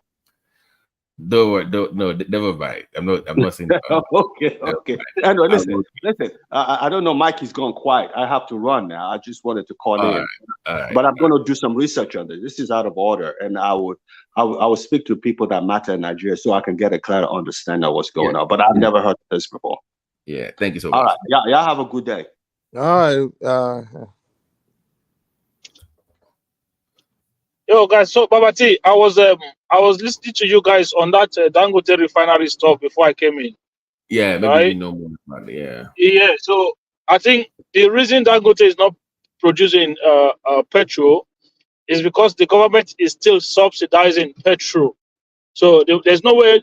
D: No, never mind. I'm not saying.
S: Okay. Anyway, listen. I don't know. Mike is gone quiet. I have to run now. I just wanted to call in, but I'm going to do some research on this. This is out of order, and I will speak to people that matter in Nigeria so I can get a clear understanding of what's going on. But I've never heard this before.
D: Yeah. Thank you so much.
S: All right. Yeah. Y'all have a good day.
G: All right.
Q: Yo, guys. So, Babati, I was listening to you guys on that Dangote refinery stuff before I came in.
D: Yeah, maybe you know more about it. Yeah.
Q: Yeah. So, I think the reason Dangote is not producing petrol is because the government is still subsidizing petrol. So there's no way